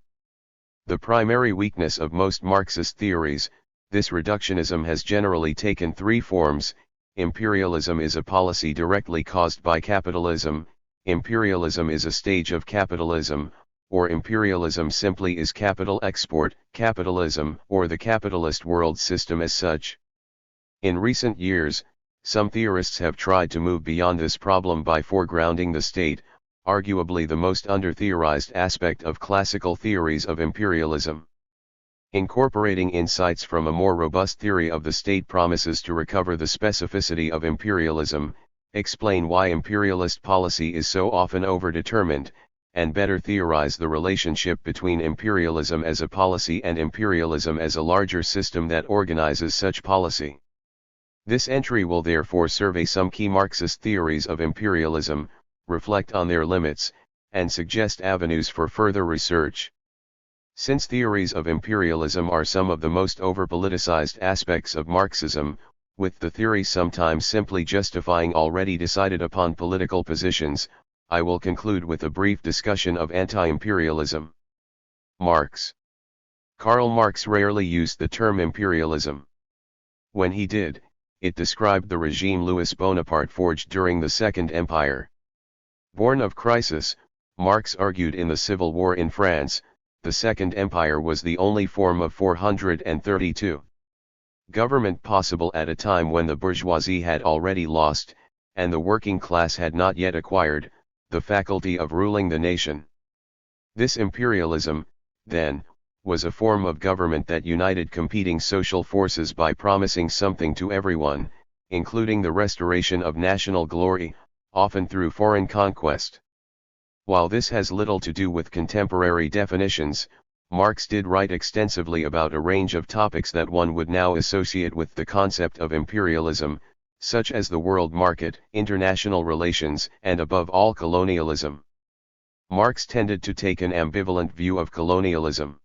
The primary weakness of most Marxist theories, this reductionism has generally taken three forms. Imperialism is a policy directly caused by capitalism, imperialism is a stage of capitalism, or imperialism simply is capital export, capitalism, or the capitalist world system as such. In recent years, some theorists have tried to move beyond this problem by foregrounding the state, arguably the most under-theorized aspect of classical theories of imperialism. Incorporating insights from a more robust theory of the state promises to recover the specificity of imperialism, explain why imperialist policy is so often overdetermined, and better theorize the relationship between imperialism as a policy and imperialism as a larger system that organizes such policy. This entry will therefore survey some key Marxist theories of imperialism, reflect on their limits, and suggest avenues for further research. Since theories of imperialism are some of the most over-politicized aspects of Marxism, with the theory sometimes simply justifying already decided upon political positions, I will conclude with a brief discussion of anti-imperialism. Marx. Karl Marx rarely used the term imperialism. When he did, it described the regime Louis Bonaparte forged during the Second Empire. Born of crisis, Marx argued in the Civil War in France, the Second Empire was the only form of 432 government possible at a time when the bourgeoisie had already lost, and the working class had not yet acquired, the faculty of ruling the nation. This imperialism, then, was a form of government that united competing social forces by promising something to everyone, including the restoration of national glory, often through foreign conquest. While this has little to do with contemporary definitions, Marx did write extensively about a range of topics that one would now associate with the concept of imperialism, such as the world market, international relations, and above all colonialism. Marx tended to take an ambivalent view of colonialism.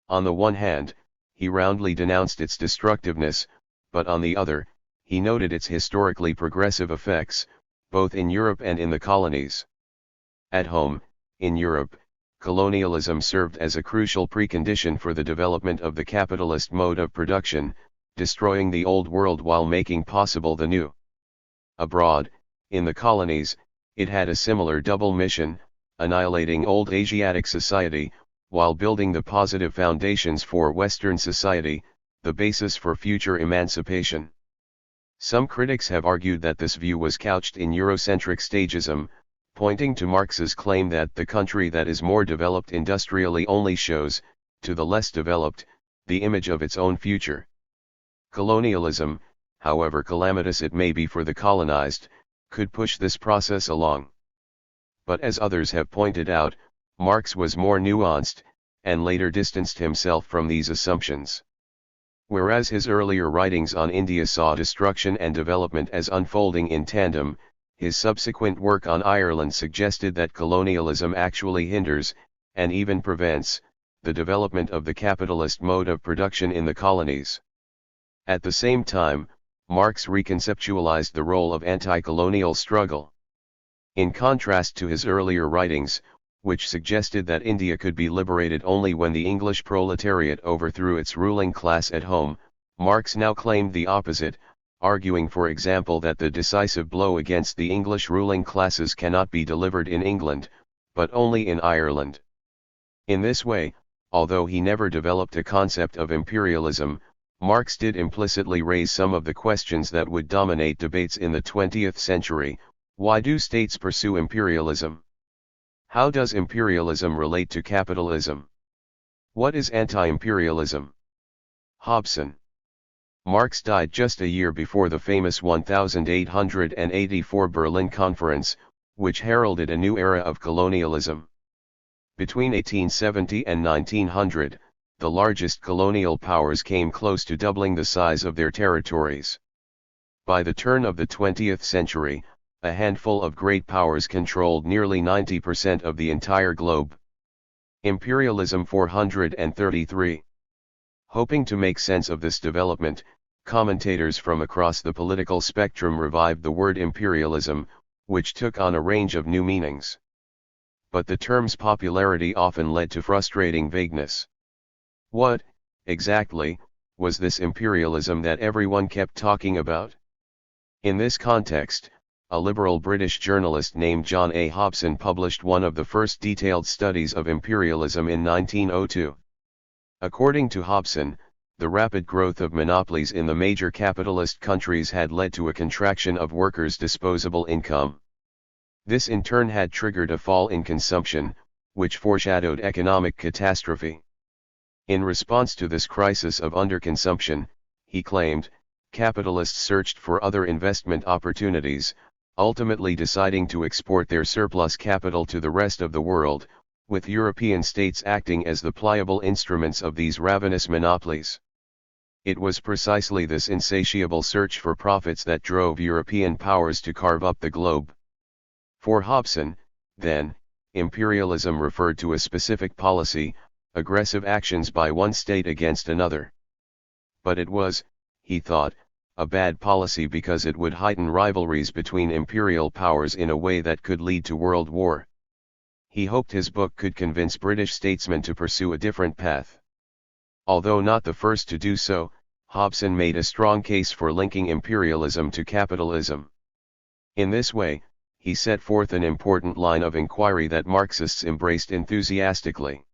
On the one hand, he roundly denounced its destructiveness, but on the other, he noted its historically progressive effects, both in Europe and in the colonies. At home, in Europe, colonialism served as a crucial precondition for the development of the capitalist mode of production, destroying the old world while making possible the new. Abroad, in the colonies, it had a similar double mission, annihilating old Asiatic society, while building the positive foundations for Western society, the basis for future emancipation. Some critics have argued that this view was couched in Eurocentric stagism, pointing to Marx's claim that the country that is more developed industrially only shows, to the less developed, the image of its own future. Colonialism, however calamitous it may be for the colonized, could push this process along. But as others have pointed out, Marx was more nuanced, and later distanced himself from these assumptions. Whereas his earlier writings on India saw destruction and development as unfolding in tandem, his subsequent work on Ireland suggested that colonialism actually hinders, and even prevents, the development of the capitalist mode of production in the colonies. At the same time, Marx reconceptualized the role of anti-colonial struggle. In contrast to his earlier writings, which suggested that India could be liberated only when the English proletariat overthrew its ruling class at home, Marx now claimed the opposite, arguing for example that the decisive blow against the English ruling classes cannot be delivered in England, but only in Ireland. In this way, although he never developed a concept of imperialism, Marx did implicitly raise some of the questions that would dominate debates in the 20th century. Why do states pursue imperialism? How does imperialism relate to capitalism? What is anti-imperialism? Hobson. Marx died just a year before the famous 1884 Berlin Conference, which heralded a new era of colonialism. Between 1870 and 1900, the largest colonial powers came close to doubling the size of their territories. By the turn of the 20th century, a handful of great powers controlled nearly 90% of the entire globe. Imperialism 433. Hoping to make sense of this development, commentators from across the political spectrum revived the word imperialism, which took on a range of new meanings. But the term's popularity often led to frustrating vagueness. What, exactly, was this imperialism that everyone kept talking about? In this context, a liberal British journalist named John A. Hobson published one of the first detailed studies of imperialism in 1902. According to Hobson, the rapid growth of monopolies in the major capitalist countries had led to a contraction of workers' disposable income. This in turn had triggered a fall in consumption, which foreshadowed economic catastrophe. In response to this crisis of underconsumption, he claimed, capitalists searched for other investment opportunities, ultimately deciding to export their surplus capital to the rest of the world, with European states acting as the pliable instruments of these ravenous monopolies. It was precisely this insatiable search for profits that drove European powers to carve up the globe. For Hobson, then, imperialism referred to a specific policy, aggressive actions by one state against another. But it was, he thought, a bad policy because it would heighten rivalries between imperial powers in a way that could lead to world war. He hoped his book could convince British statesmen to pursue a different path. Although not the first to do so, Hobson made a strong case for linking imperialism to capitalism. In this way, he set forth an important line of inquiry that Marxists embraced enthusiastically.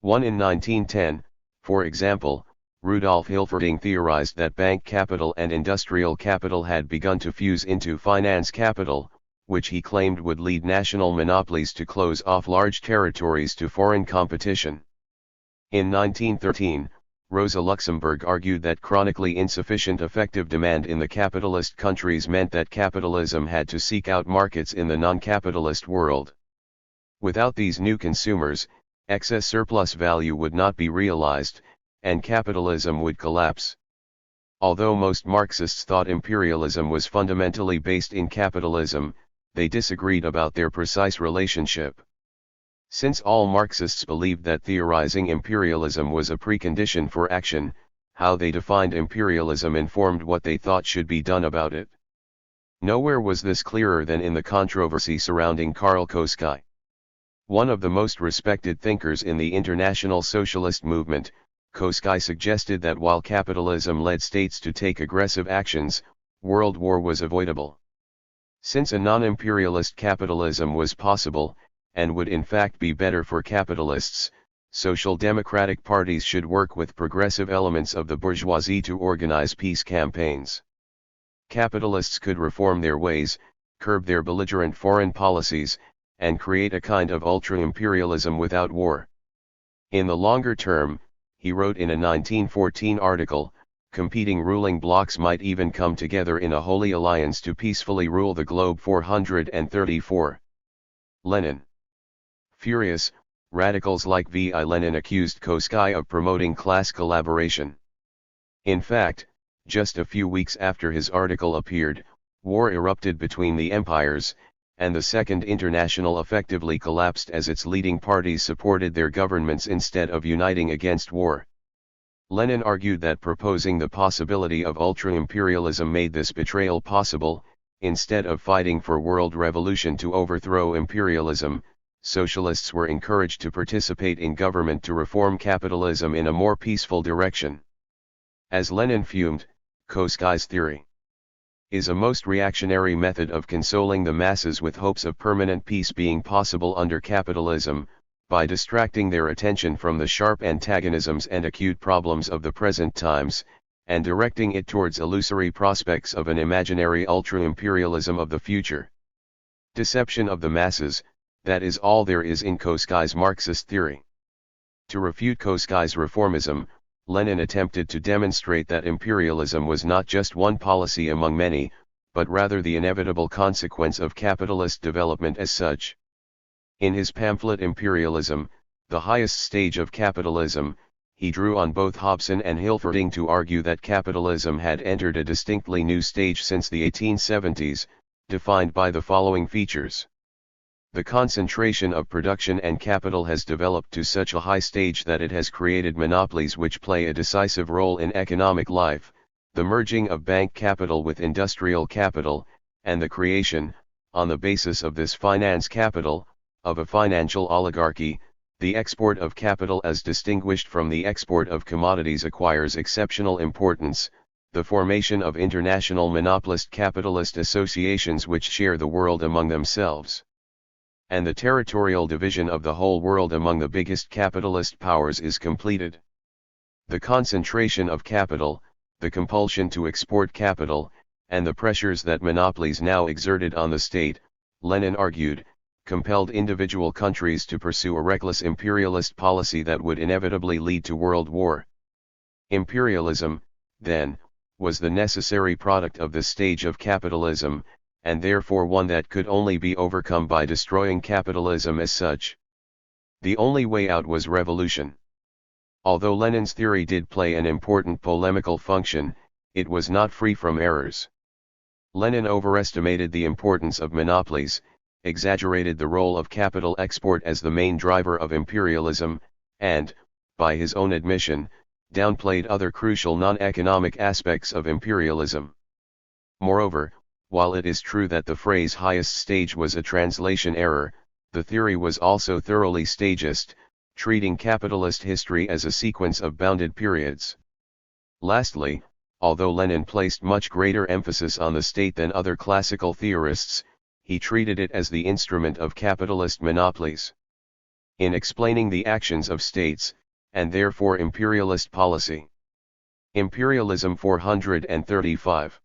1. In 1910, for example, Rudolf Hilferding theorized that bank capital and industrial capital had begun to fuse into finance capital, which he claimed would lead national monopolies to close off large territories to foreign competition. In 1913, Rosa Luxemburg argued that chronically insufficient effective demand in the capitalist countries meant that capitalism had to seek out markets in the non-capitalist world. Without these new consumers, excess surplus value would not be realized, and capitalism would collapse. Although most Marxists thought imperialism was fundamentally based in capitalism, they disagreed about their precise relationship. Since all Marxists believed that theorizing imperialism was a precondition for action, how they defined imperialism informed what they thought should be done about it. Nowhere was this clearer than in the controversy surrounding Karl Koskai. One of the most respected thinkers in the international socialist movement, Koskai suggested that while capitalism led states to take aggressive actions, world war was avoidable. Since a non-imperialist capitalism was possible, and would in fact be better for capitalists, social democratic parties should work with progressive elements of the bourgeoisie to organize peace campaigns. Capitalists could reform their ways, curb their belligerent foreign policies, and create a kind of ultra-imperialism without war. In the longer term, he wrote in a 1914 article, competing ruling blocs might even come together in a holy alliance to peacefully rule the globe. 434. Lenin. Furious, radicals like V.I. Lenin accused Koskai of promoting class collaboration. In fact, just a few weeks after his article appeared, war erupted between the empires, and the Second International effectively collapsed as its leading parties supported their governments instead of uniting against war. Lenin argued that proposing the possibility of ultra-imperialism made this betrayal possible. Instead of fighting for world revolution to overthrow imperialism, socialists were encouraged to participate in government to reform capitalism in a more peaceful direction. As Lenin fumed, Koskai's theory is a most reactionary method of consoling the masses with hopes of permanent peace being possible under capitalism, by distracting their attention from the sharp antagonisms and acute problems of the present times, and directing it towards illusory prospects of an imaginary ultra-imperialism of the future. Deception of the masses, that is all there is in Koskai's Marxist theory. To refute Koskai's reformism, Lenin attempted to demonstrate that imperialism was not just one policy among many, but rather the inevitable consequence of capitalist development as such. In his pamphlet Imperialism, the highest stage of capitalism, he drew on both Hobson and Hilferding to argue that capitalism had entered a distinctly new stage since the 1870s, defined by the following features. The concentration of production and capital has developed to such a high stage that it has created monopolies which play a decisive role in economic life, the merging of bank capital with industrial capital, and the creation, on the basis of this finance capital, of a financial oligarchy. The export of capital as distinguished from the export of commodities acquires exceptional importance. The formation of international monopolist capitalist associations which share the world among themselves, and the territorial division of the whole world among the biggest capitalist powers is completed. The concentration of capital, the compulsion to export capital, and the pressures that monopolies now exerted on the state, Lenin argued, compelled individual countries to pursue a reckless imperialist policy that would inevitably lead to world war. Imperialism, then, was the necessary product of this stage of capitalism, and therefore one that could only be overcome by destroying capitalism as such. The only way out was revolution. Although Lenin's theory did play an important polemical function, it was not free from errors. Lenin overestimated the importance of monopolies, exaggerated the role of capital export as the main driver of imperialism, and, by his own admission, downplayed other crucial non-economic aspects of imperialism. Moreover, while it is true that the phrase highest stage was a translation error, the theory was also thoroughly stagist, treating capitalist history as a sequence of bounded periods. Lastly, although Lenin placed much greater emphasis on the state than other classical theorists, he treated it as the instrument of capitalist monopolies. In explaining the actions of states, and therefore imperialist policy. Imperialism 435.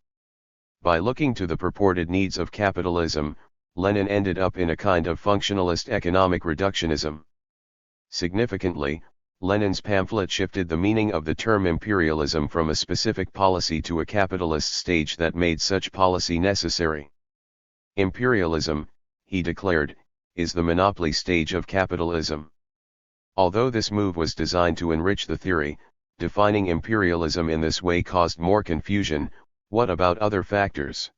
By looking to the purported needs of capitalism, Lenin ended up in a kind of functionalist economic reductionism. Significantly, Lenin's pamphlet shifted the meaning of the term imperialism from a specific policy to a capitalist stage that made such policy necessary. Imperialism, he declared, is the monopoly stage of capitalism. Although this move was designed to enrich the theory, defining imperialism in this way caused more confusion. What about other factors?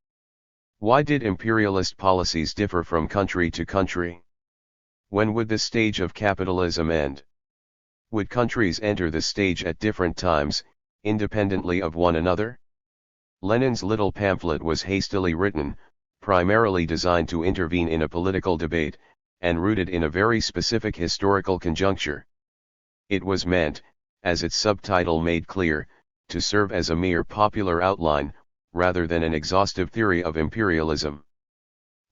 Why did imperialist policies differ from country to country? When would this stage of capitalism end? Would countries enter this stage at different times, independently of one another? Lenin's little pamphlet was hastily written, primarily designed to intervene in a political debate, and rooted in a very specific historical conjuncture. It was meant, as its subtitle made clear, to serve as a mere popular outline, rather than an exhaustive theory of imperialism.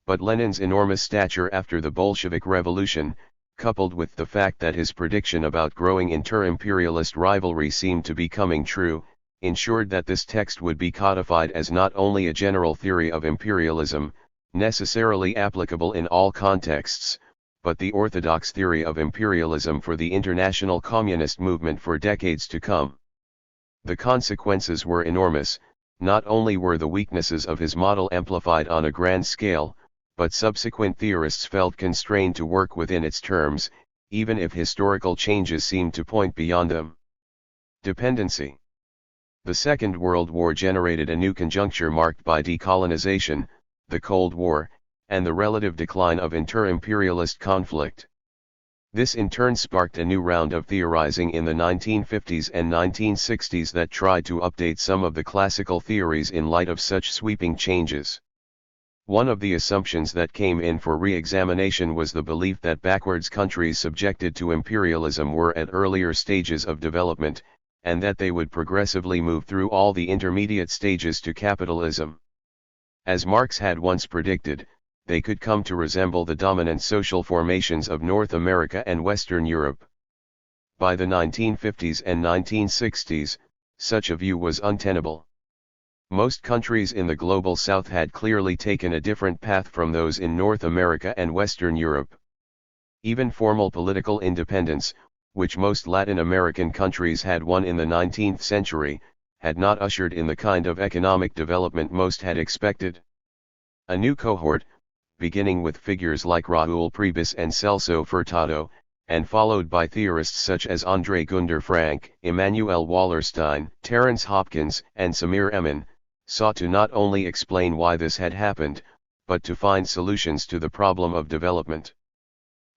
But Lenin's enormous stature after the Bolshevik Revolution, coupled with the fact that his prediction about growing inter-imperialist rivalry seemed to be coming true, ensured that this text would be codified as not only a general theory of imperialism, necessarily applicable in all contexts, but the orthodox theory of imperialism for the international communist movement for decades to come. The consequences were enormous. Not only were the weaknesses of his model amplified on a grand scale, but subsequent theorists felt constrained to work within its terms, even if historical changes seemed to point beyond them. Dependency. The Second World War generated a new conjuncture marked by decolonization, the Cold War, and the relative decline of inter-imperialist conflict. This in turn sparked a new round of theorizing in the 1950s and 1960s that tried to update some of the classical theories in light of such sweeping changes. One of the assumptions that came in for re-examination was the belief that backwards countries subjected to imperialism were at earlier stages of development, and that they would progressively move through all the intermediate stages to capitalism. As Marx had once predicted, they could come to resemble the dominant social formations of North America and Western Europe. By the 1950s and 1960s, such a view was untenable. Most countries in the global South had clearly taken a different path from those in North America and Western Europe. Even formal political independence, which most Latin American countries had won in the 19th century, had not ushered in the kind of economic development most had expected. A new cohort, beginning with figures like Raúl Prebys and Celso Furtado, and followed by theorists such as André Gunder Frank, Immanuel Wallerstein, Terence Hopkins, and Samir Emin, sought to not only explain why this had happened, but to find solutions to the problem of development.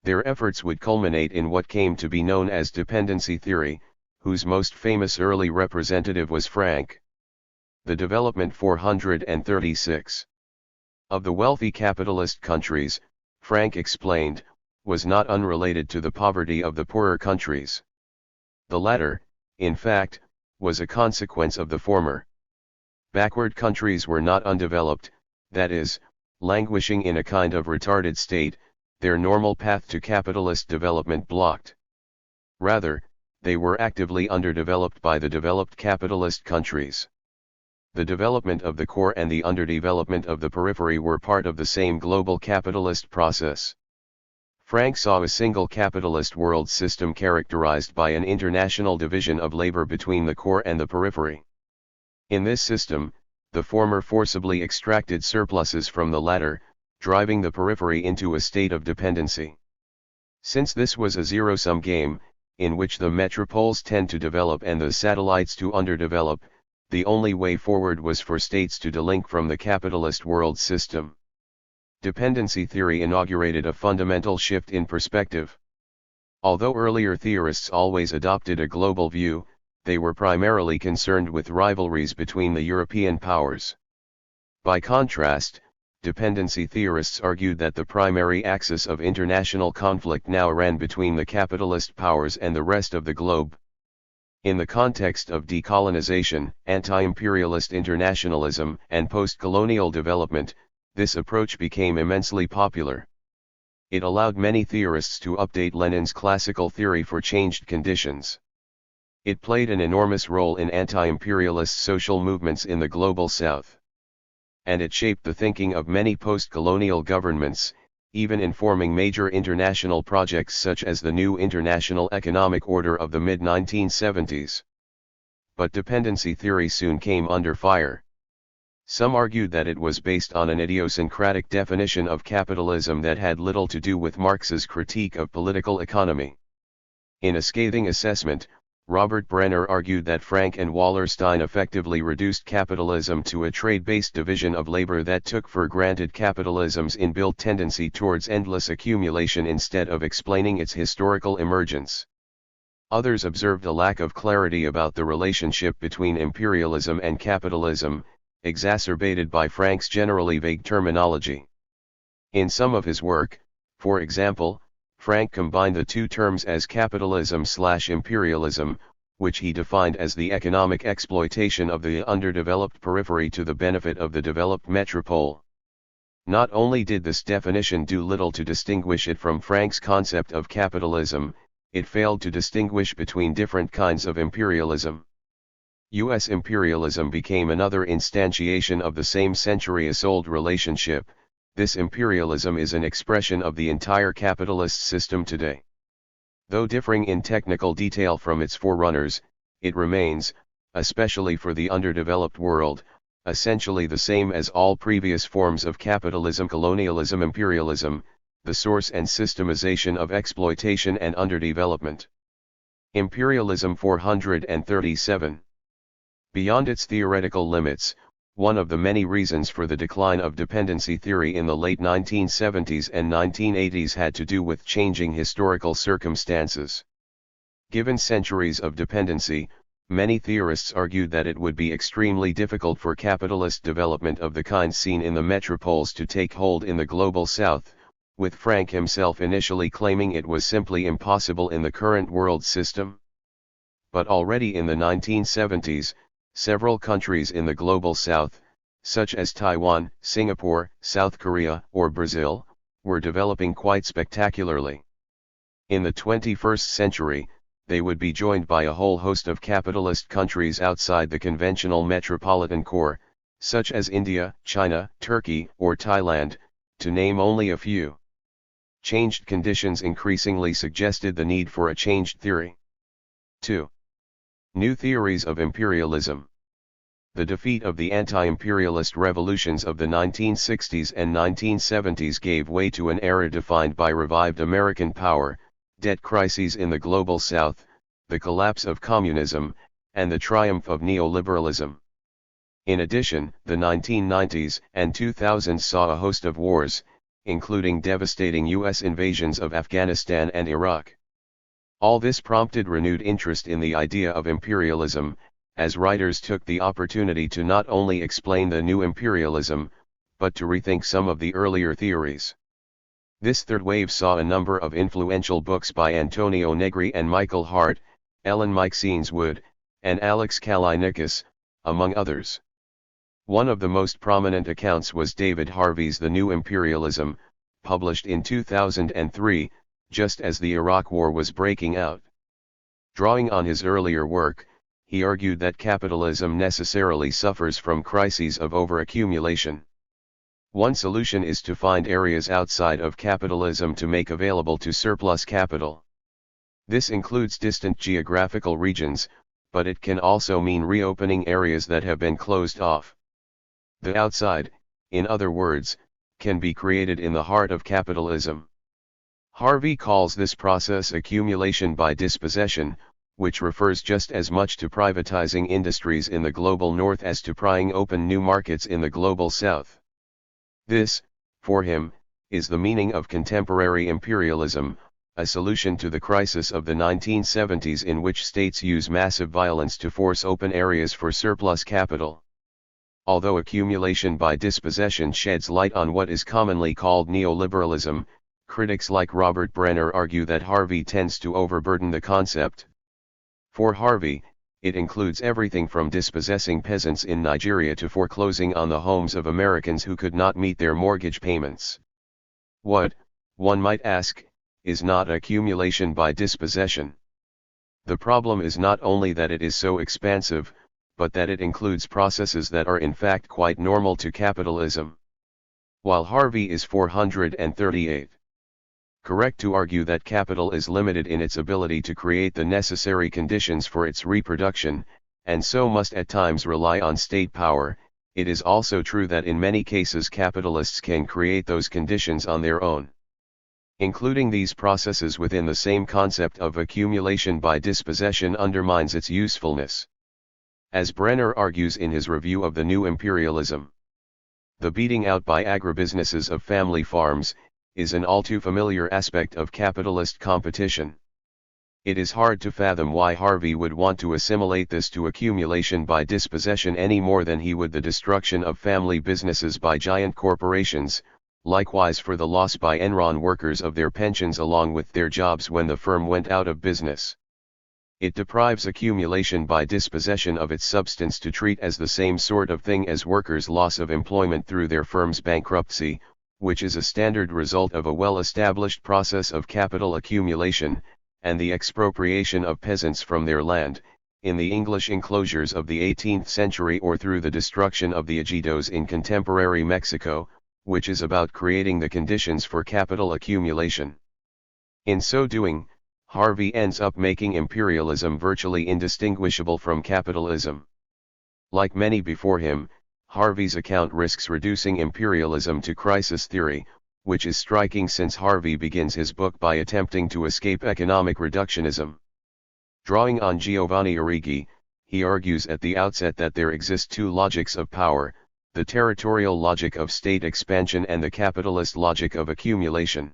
Their efforts would culminate in what came to be known as dependency theory, whose most famous early representative was Frank. The Development 436. Of the wealthy capitalist countries, Frank explained, was not unrelated to the poverty of the poorer countries. The latter, in fact, was a consequence of the former. Backward countries were not undeveloped, that is, languishing in a kind of retarded state, their normal path to capitalist development blocked. Rather, they were actively underdeveloped by the developed capitalist countries. The development of the core and the underdevelopment of the periphery were part of the same global capitalist process. Frank saw a single capitalist world system characterized by an international division of labor between the core and the periphery. In this system, the former forcibly extracted surpluses from the latter, driving the periphery into a state of dependency. Since this was a zero-sum game, in which the metropoles tend to develop and the satellites to underdevelop, the only way forward was for states to delink from the capitalist world system. Dependency theory inaugurated a fundamental shift in perspective. Although earlier theorists always adopted a global view, they were primarily concerned with rivalries between the European powers. By contrast, dependency theorists argued that the primary axis of international conflict now ran between the capitalist powers and the rest of the globe. In the context of decolonization, anti-imperialist internationalism, and post-colonial development, this approach became immensely popular. It allowed many theorists to update Lenin's classical theory for changed conditions. It played an enormous role in anti-imperialist social movements in the global south. And it shaped the thinking of many post-colonial governments, even informing major international projects such as the new international economic order of the mid-1970s. But dependency theory soon came under fire. Some argued that it was based on an idiosyncratic definition of capitalism that had little to do with Marx's critique of political economy. In a scathing assessment, Robert Brenner argued that Frank and Wallerstein effectively reduced capitalism to a trade-based division of labor that took for granted capitalism's inbuilt tendency towards endless accumulation instead of explaining its historical emergence. Others observed a lack of clarity about the relationship between imperialism and capitalism, exacerbated by Frank's generally vague terminology. In some of his work, for example, Frank combined the two terms as capitalism/imperialism, which he defined as the economic exploitation of the underdeveloped periphery to the benefit of the developed metropole. Not only did this definition do little to distinguish it from Frank's concept of capitalism, it failed to distinguish between different kinds of imperialism. U.S. imperialism became another instantiation of the same centuries-old relationship. This imperialism is an expression of the entire capitalist system today. Though differing in technical detail from its forerunners, it remains, especially for the underdeveloped world, essentially the same as all previous forms of capitalism, colonialism, imperialism, the source and systemization of exploitation and underdevelopment. Imperialism 437. Beyond its theoretical limits, one of the many reasons for the decline of dependency theory in the late 1970s and 1980s had to do with changing historical circumstances. Given centuries of dependency, many theorists argued that it would be extremely difficult for capitalist development of the kind seen in the metropoles to take hold in the global south, with Frank himself initially claiming it was simply impossible in the current world system. But already in the 1970s, several countries in the global south, such as Taiwan, Singapore, South Korea, or Brazil, were developing quite spectacularly. In the 21st century, they would be joined by a whole host of capitalist countries outside the conventional metropolitan core, such as India, China, Turkey, or Thailand, to name only a few. Changed conditions increasingly suggested the need for a changed theory. 2. New theories of imperialism. The defeat of the anti-imperialist revolutions of the 1960s and 1970s gave way to an era defined by revived American power, debt crises in the global south, the collapse of communism, and the triumph of neoliberalism. In addition, the 1990s and 2000s saw a host of wars, including devastating U.S. invasions of Afghanistan and Iraq. All this prompted renewed interest in the idea of imperialism, as writers took the opportunity to not only explain the new imperialism, but to rethink some of the earlier theories. This third wave saw a number of influential books by Antonio Negri and Michael Hart, Ellen Meiksiens-Wood, and Alex Kallinikis, among others. One of the most prominent accounts was David Harvey's The New Imperialism, published in 2003, just as the Iraq War was breaking out. Drawing on his earlier work, he argued that capitalism necessarily suffers from crises of overaccumulation. One solution is to find areas outside of capitalism to make available to surplus capital. This includes distant geographical regions, but it can also mean reopening areas that have been closed off. The outside, in other words, can be created in the heart of capitalism. Harvey calls this process accumulation by dispossession, which refers just as much to privatizing industries in the global north as to prying open new markets in the global south. This, for him, is the meaning of contemporary imperialism, a solution to the crisis of the 1970s in which states use massive violence to force open areas for surplus capital. Although accumulation by dispossession sheds light on what is commonly called neoliberalism, critics like Robert Brenner argue that Harvey tends to overburden the concept. For Harvey, it includes everything from dispossessing peasants in Nigeria to foreclosing on the homes of Americans who could not meet their mortgage payments. What, one might ask, is not accumulation by dispossession? The problem is not only that it is so expansive, but that it includes processes that are in fact quite normal to capitalism. While Harvey is 438. Correct to argue that capital is limited in its ability to create the necessary conditions for its reproduction, and so must at times rely on state power, it is also true that in many cases capitalists can create those conditions on their own. Including these processes within the same concept of accumulation by dispossession undermines its usefulness. As Brenner argues in his review of the New Imperialism, the beating out by agribusinesses of family farms is an all too familiar aspect of capitalist competition. It is hard to fathom why Harvey would want to assimilate this to accumulation by dispossession any more than he would the destruction of family businesses by giant corporations, likewise for the loss by Enron workers of their pensions along with their jobs when the firm went out of business. It deprives accumulation by dispossession of its substance to treat as the same sort of thing as workers' loss of employment through their firm's bankruptcy, which is a standard result of a well-established process of capital accumulation, and the expropriation of peasants from their land, in the English enclosures of the 18th century or through the destruction of the ejidos in contemporary Mexico, which is about creating the conditions for capital accumulation. In so doing, Harvey ends up making imperialism virtually indistinguishable from capitalism. Like many before him, Harvey's account risks reducing imperialism to crisis theory, which is striking since Harvey begins his book by attempting to escape economic reductionism. Drawing on Giovanni Arrighi, he argues at the outset that there exist two logics of power, the territorial logic of state expansion and the capitalist logic of accumulation.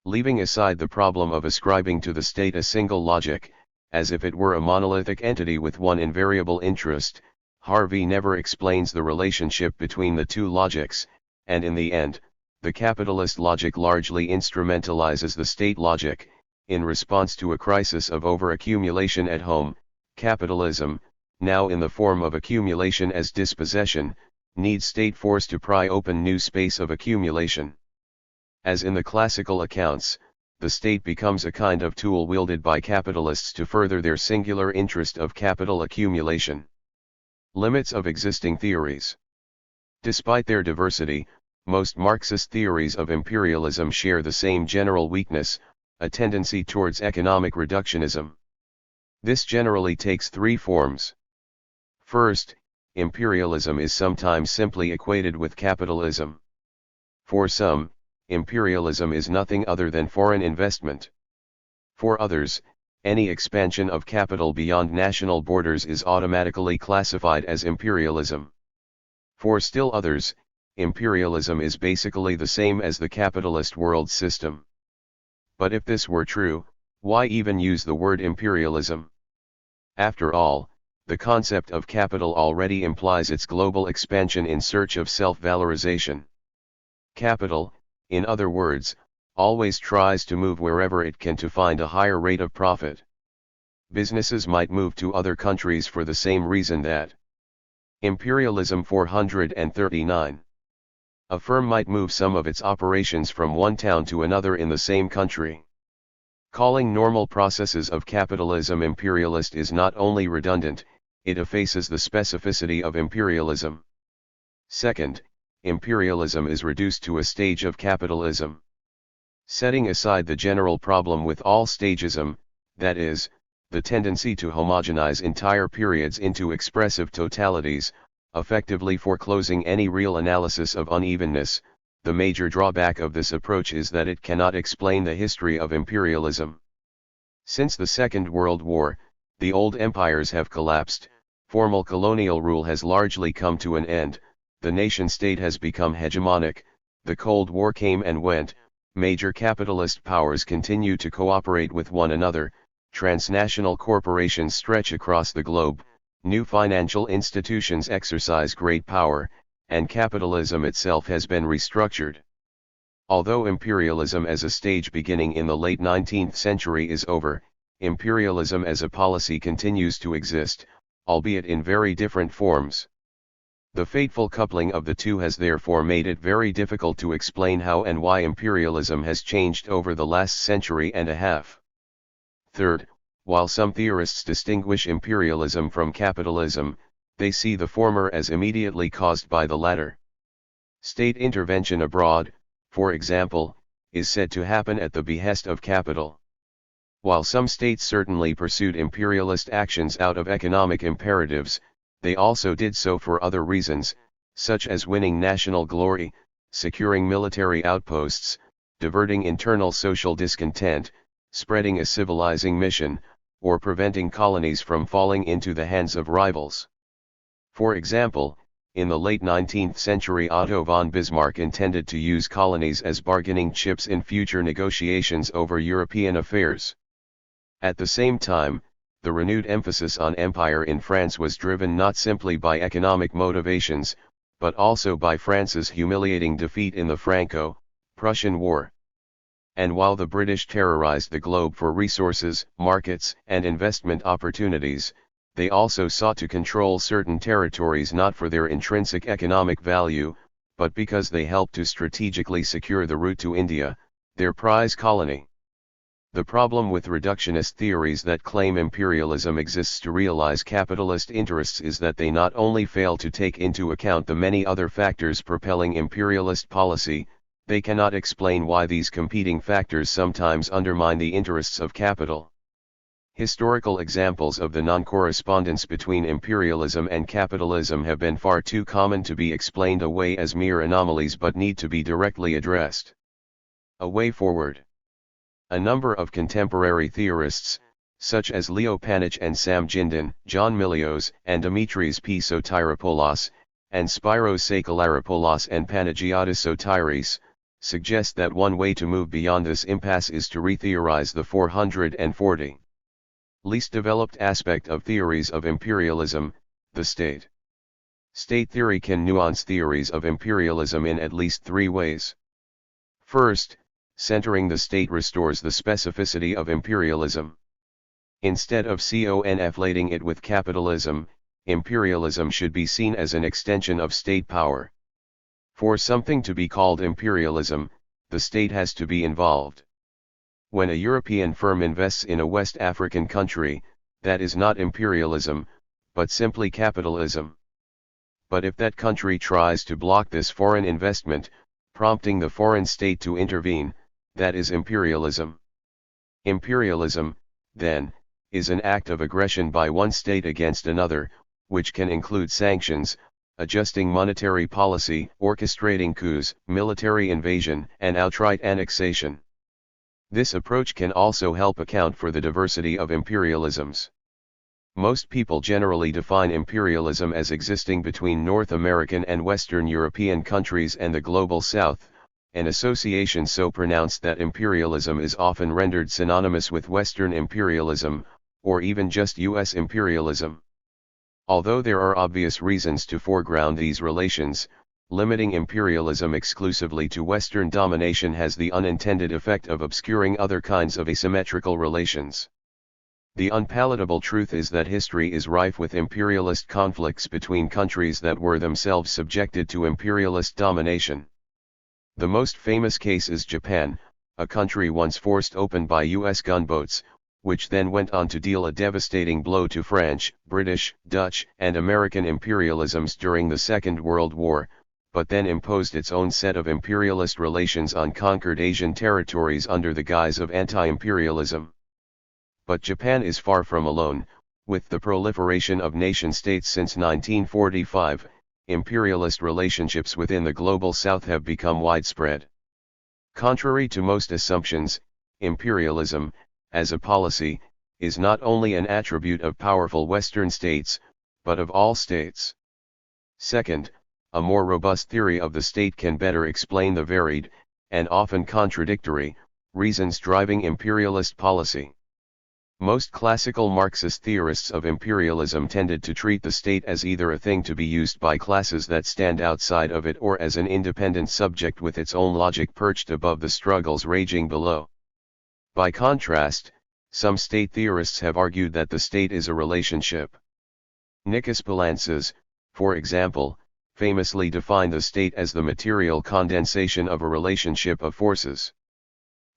Leaving aside the problem of ascribing to the state a single logic, as if it were a monolithic entity with one invariable interest, Harvey never explains the relationship between the two logics, and in the end, the capitalist logic largely instrumentalizes the state logic. In response to a crisis of overaccumulation at home, capitalism, now in the form of accumulation as dispossession, needs state force to pry open new space of accumulation. As in the classical accounts, the state becomes a kind of tool wielded by capitalists to further their singular interest of capital accumulation. Limits of existing theories. Despite their diversity, most Marxist theories of imperialism share the same general weakness, a tendency towards economic reductionism. This generally takes three forms. First, imperialism is sometimes simply equated with capitalism. For some, imperialism is nothing other than foreign investment. For others, any expansion of capital beyond national borders is automatically classified as imperialism. For still others, imperialism is basically the same as the capitalist world system. But if this were true, why even use the word imperialism? After all, the concept of capital already implies its global expansion in search of self-valorization. Capital, in other words, always tries to move wherever it can to find a higher rate of profit. Businesses might move to other countries for the same reason that imperialism 439. A firm might move some of its operations from one town to another in the same country. Calling normal processes of capitalism imperialist is not only redundant, it effaces the specificity of imperialism. Second, imperialism is reduced to a stage of capitalism. Setting aside the general problem with all stagism, that is, the tendency to homogenize entire periods into expressive totalities, effectively foreclosing any real analysis of unevenness, the major drawback of this approach is that it cannot explain the history of imperialism. Since the Second World War, the old empires have collapsed, formal colonial rule has largely come to an end, the nation-state has become hegemonic, the Cold War came and went, major capitalist powers continue to cooperate with one another, transnational corporations stretch across the globe, new financial institutions exercise great power, and capitalism itself has been restructured. Although imperialism as a stage beginning in the late 19th century is over, imperialism as a policy continues to exist, albeit in very different forms. The fateful coupling of the two has therefore made it very difficult to explain how and why imperialism has changed over the last century and a half. Third, while some theorists distinguish imperialism from capitalism, they see the former as immediately caused by the latter. State intervention abroad, for example, is said to happen at the behest of capital. While some states certainly pursued imperialist actions out of economic imperatives, they also did so for other reasons, such as winning national glory, securing military outposts, diverting internal social discontent, spreading a civilizing mission, or preventing colonies from falling into the hands of rivals. For example, in the late 19th century Otto von Bismarck intended to use colonies as bargaining chips in future negotiations over European affairs. At the same time, the renewed emphasis on empire in France was driven not simply by economic motivations, but also by France's humiliating defeat in the Franco-Prussian War. And while the British terrorized the globe for resources, markets, and investment opportunities, they also sought to control certain territories not for their intrinsic economic value, but because they helped to strategically secure the route to India, their prize colony. The problem with reductionist theories that claim imperialism exists to realize capitalist interests is that they not only fail to take into account the many other factors propelling imperialist policy, they cannot explain why these competing factors sometimes undermine the interests of capital. Historical examples of the non-correspondence between imperialism and capitalism have been far too common to be explained away as mere anomalies but need to be directly addressed. A way forward. A number of contemporary theorists, such as Leo Panich and Sam Jindal, John Milios and Dimitris P. Sotiropoulos, and Spyros Sakalaropoulos and Panagiotis Sotiris, suggest that one way to move beyond this impasse is to re-theorize the 440 least developed aspect of theories of imperialism, the state. State theory can nuance theories of imperialism in at least three ways. First, centering the state restores the specificity of imperialism. Instead of conflating it with capitalism, imperialism should be seen as an extension of state power. For something to be called imperialism, the state has to be involved. When a European firm invests in a West African country, that is not imperialism, but simply capitalism. But if that country tries to block this foreign investment, prompting the foreign state to intervene, that is imperialism. Imperialism, then, is an act of aggression by one state against another, which can include sanctions, adjusting monetary policy, orchestrating coups, military invasion, and outright annexation. This approach can also help account for the diversity of imperialisms. Most people generally define imperialism as existing between North American and Western European countries and the Global South, an association so pronounced that imperialism is often rendered synonymous with Western imperialism, or even just U.S. imperialism. Although there are obvious reasons to foreground these relations, limiting imperialism exclusively to Western domination has the unintended effect of obscuring other kinds of asymmetrical relations. The unpalatable truth is that history is rife with imperialist conflicts between countries that were themselves subjected to imperialist domination. The most famous case is Japan, a country once forced open by U.S. gunboats, which then went on to deal a devastating blow to French, British, Dutch, and American imperialisms during the Second World War, but then imposed its own set of imperialist relations on conquered Asian territories under the guise of anti-imperialism. But Japan is far from alone. With the proliferation of nation-states since 1945, imperialist relationships within the Global South have become widespread. Contrary to most assumptions, imperialism, as a policy, is not only an attribute of powerful Western states, but of all states. Second, a more robust theory of the state can better explain the varied, and often contradictory, reasons driving imperialist policy. Most classical Marxist theorists of imperialism tended to treat the state as either a thing to be used by classes that stand outside of it or as an independent subject with its own logic perched above the struggles raging below. By contrast, some state theorists have argued that the state is a relationship. Nikos Poulantzas, for example, famously defined the state as the material condensation of a relationship of forces.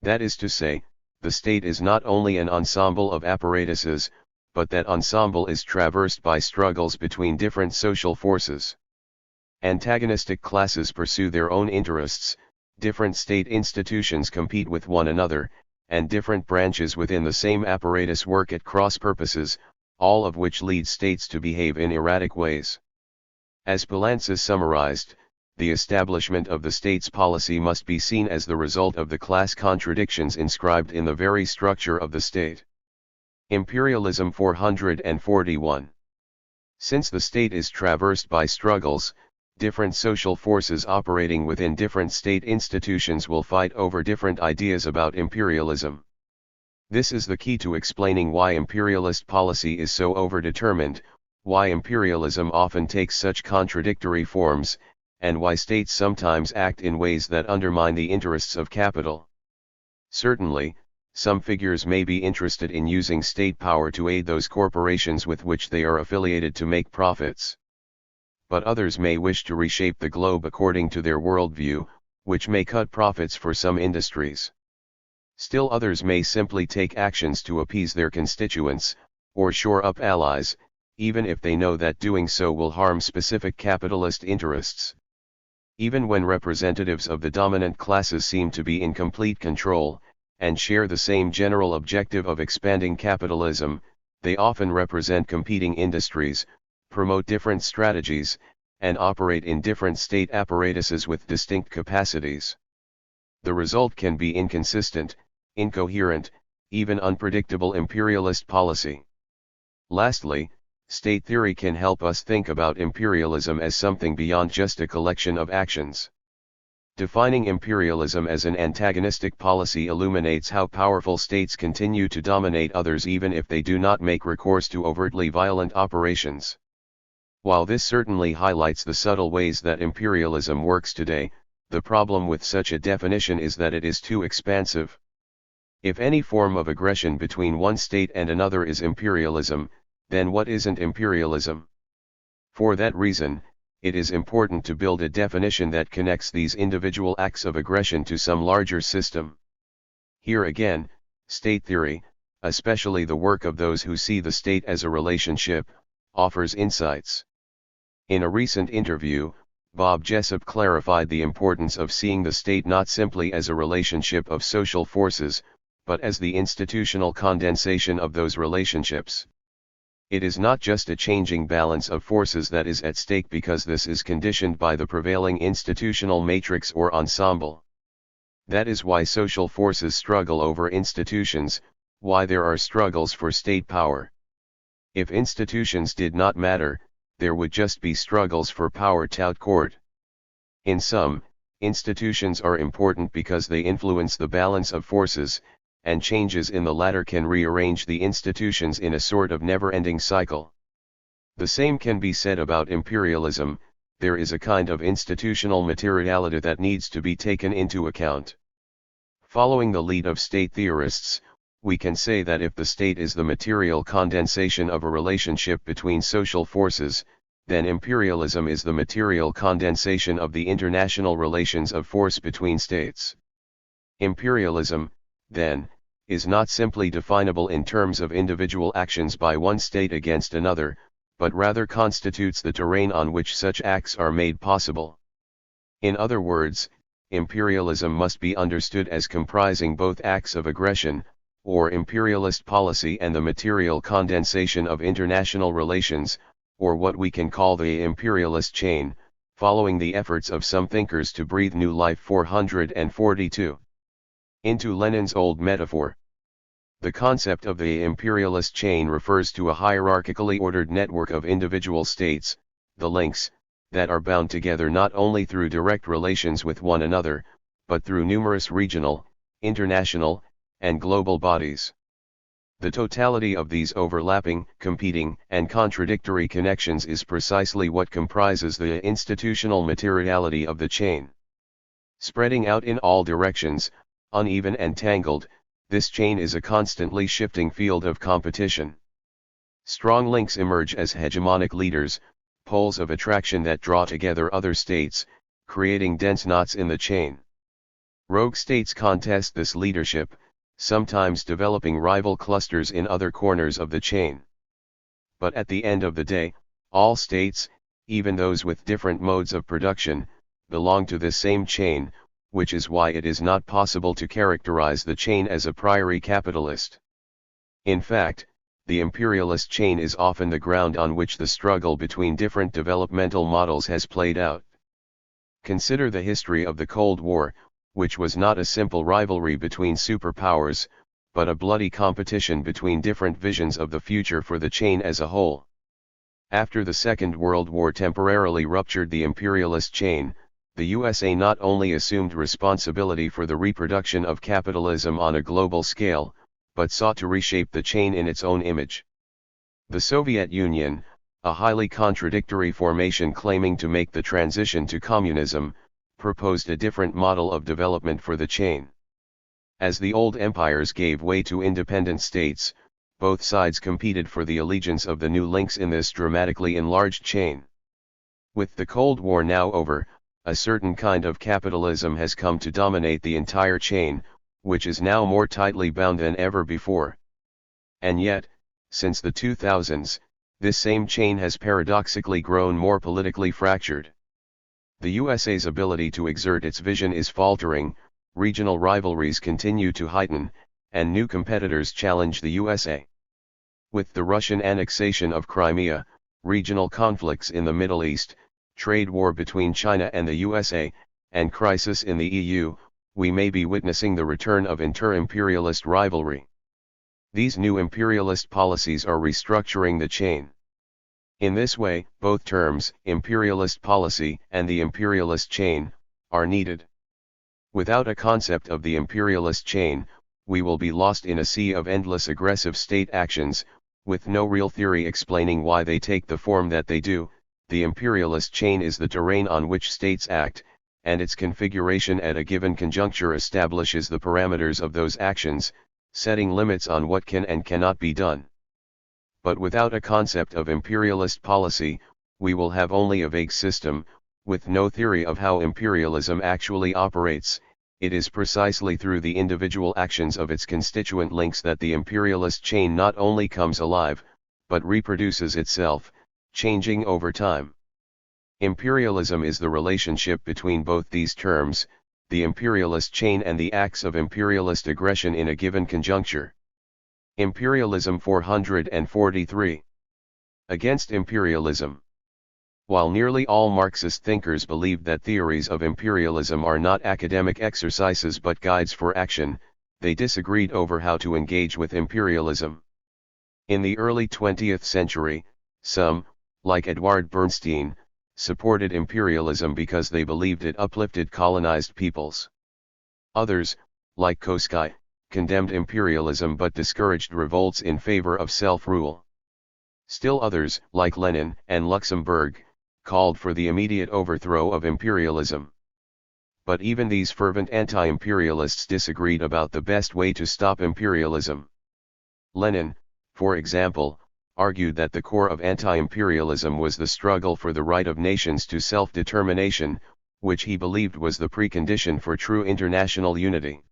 That is to say, the state is not only an ensemble of apparatuses, but that ensemble is traversed by struggles between different social forces. Antagonistic classes pursue their own interests, different state institutions compete with one another, and different branches within the same apparatus work at cross purposes, all of which lead states to behave in erratic ways. As Poulantzas summarized, the establishment of the state's policy must be seen as the result of the class contradictions inscribed in the very structure of the state. Imperialism 441. Since the state is traversed by struggles, different social forces operating within different state institutions will fight over different ideas about imperialism. This is the key to explaining why imperialist policy is so overdetermined, why imperialism often takes such contradictory forms, and why states sometimes act in ways that undermine the interests of capital. Certainly, some figures may be interested in using state power to aid those corporations with which they are affiliated to make profits. But others may wish to reshape the globe according to their worldview, which may cut profits for some industries. Still others may simply take actions to appease their constituents, or shore up allies, even if they know that doing so will harm specific capitalist interests. Even when representatives of the dominant classes seem to be in complete control, and share the same general objective of expanding capitalism, they often represent competing industries, promote different strategies, and operate in different state apparatuses with distinct capacities. The result can be inconsistent, incoherent, even unpredictable imperialist policy. Lastly, state theory can help us think about imperialism as something beyond just a collection of actions. Defining imperialism as an antagonistic policy illuminates how powerful states continue to dominate others even if they do not make recourse to overtly violent operations. While this certainly highlights the subtle ways that imperialism works today, the problem with such a definition is that it is too expansive. If any form of aggression between one state and another is imperialism, then what isn't imperialism? For that reason, it is important to build a definition that connects these individual acts of aggression to some larger system. Here again, state theory, especially the work of those who see the state as a relationship, offers insights. In a recent interview, Bob Jessup clarified the importance of seeing the state not simply as a relationship of social forces, but as the institutional condensation of those relationships. It is not just a changing balance of forces that is at stake because this is conditioned by the prevailing institutional matrix or ensemble. That is why social forces struggle over institutions, why there are struggles for state power. If institutions did not matter, there would just be struggles for power tout court. In sum, institutions are important because they influence the balance of forces, and changes in the latter can rearrange the institutions in a sort of never-ending cycle. The same can be said about imperialism. There is a kind of institutional materiality that needs to be taken into account. Following the lead of state theorists, we can say that if the state is the material condensation of a relationship between social forces, then imperialism is the material condensation of the international relations of force between states. Imperialism, then, is not simply definable in terms of individual actions by one state against another, but rather constitutes the terrain on which such acts are made possible. In other words, imperialism must be understood as comprising both acts of aggression, or imperialist policy, and the material condensation of international relations, or what we can call the imperialist chain, following the efforts of some thinkers to breathe new life. 442. Into Lenin's old metaphor. The concept of the imperialist chain refers to a hierarchically ordered network of individual states, the links, that are bound together not only through direct relations with one another, but through numerous regional, international, and global bodies. The totality of these overlapping, competing, and contradictory connections is precisely what comprises the institutional materiality of the chain. Spreading out in all directions, uneven and tangled, this chain is a constantly shifting field of competition. Strong links emerge as hegemonic leaders, poles of attraction that draw together other states, creating dense knots in the chain. Rogue states contest this leadership, sometimes developing rival clusters in other corners of the chain. But at the end of the day, all states, even those with different modes of production, belong to this same chain, which is why it is not possible to characterize the chain as a priori capitalist. In fact, the imperialist chain is often the ground on which the struggle between different developmental models has played out. Consider the history of the Cold War, which was not a simple rivalry between superpowers, but a bloody competition between different visions of the future for the chain as a whole. After the Second World War temporarily ruptured the imperialist chain, the USA not only assumed responsibility for the reproduction of capitalism on a global scale, but sought to reshape the chain in its own image. The Soviet Union, a highly contradictory formation claiming to make the transition to communism, proposed a different model of development for the chain. As the old empires gave way to independent states, both sides competed for the allegiance of the new links in this dramatically enlarged chain. With the Cold War now over, a certain kind of capitalism has come to dominate the entire chain, which is now more tightly bound than ever before. And yet, since the 2000s, this same chain has paradoxically grown more politically fractured. The USA's ability to exert its vision is faltering, regional rivalries continue to heighten, and new competitors challenge the USA. With the Russian annexation of Crimea, regional conflicts in the Middle East, trade war between China and the USA, and crisis in the EU, we may be witnessing the return of inter-imperialist rivalry. These new imperialist policies are restructuring the chain. In this way, both terms, imperialist policy and the imperialist chain, are needed. Without a concept of the imperialist chain, we will be lost in a sea of endless aggressive state actions, with no real theory explaining why they take the form that they do. The imperialist chain is the terrain on which states act, and its configuration at a given conjuncture establishes the parameters of those actions, setting limits on what can and cannot be done. But without a concept of imperialist policy, we will have only a vague system, with no theory of how imperialism actually operates. It is precisely through the individual actions of its constituent links that the imperialist chain not only comes alive, but reproduces itself, changing over time. Imperialism is the relationship between both these terms, the imperialist chain and the acts of imperialist aggression in a given conjuncture. Imperialism 443. Against imperialism. While nearly all Marxist thinkers believe that theories of imperialism are not academic exercises but guides for action, they disagreed over how to engage with imperialism. In the early 20th century, some, like Edward Bernstein, supported imperialism because they believed it uplifted colonized peoples. Others, like Kosky, condemned imperialism but discouraged revolts in favor of self-rule. Still others, like Lenin and Luxemburg, called for the immediate overthrow of imperialism. But even these fervent anti-imperialists disagreed about the best way to stop imperialism. Lenin, for example, argued that the core of anti-imperialism was the struggle for the right of nations to self-determination, which he believed was the precondition for true international unity.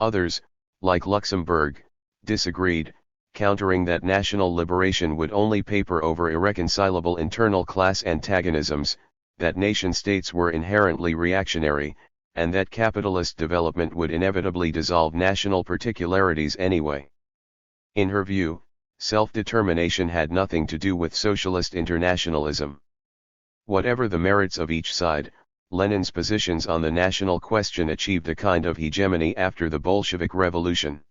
Others, like Luxemburg, disagreed, countering that national liberation would only paper over irreconcilable internal class antagonisms, that nation-states were inherently reactionary, and that capitalist development would inevitably dissolve national particularities anyway. In her view, self-determination had nothing to do with socialist internationalism. Whatever the merits of each side, Lenin's positions on the national question achieved a kind of hegemony after the Bolshevik Revolution.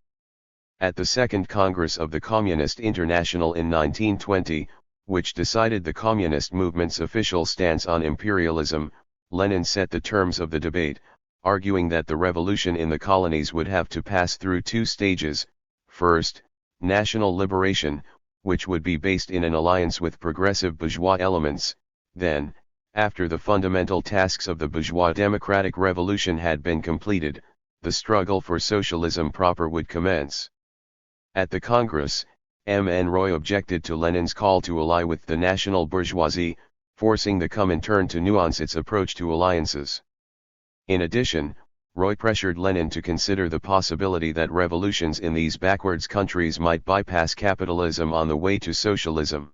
At the Second Congress of the Communist International in 1920, which decided the communist movement's official stance on imperialism, Lenin set the terms of the debate, arguing that the revolution in the colonies would have to pass through two stages: first, national liberation, which would be based in an alliance with progressive bourgeois elements; then, after the fundamental tasks of the bourgeois democratic revolution had been completed, the struggle for socialism proper would commence. At the Congress, M. N. Roy objected to Lenin's call to ally with the national bourgeoisie, forcing the Comintern to nuance its approach to alliances. In addition, Roy pressured Lenin to consider the possibility that revolutions in these backwards countries might bypass capitalism on the way to socialism.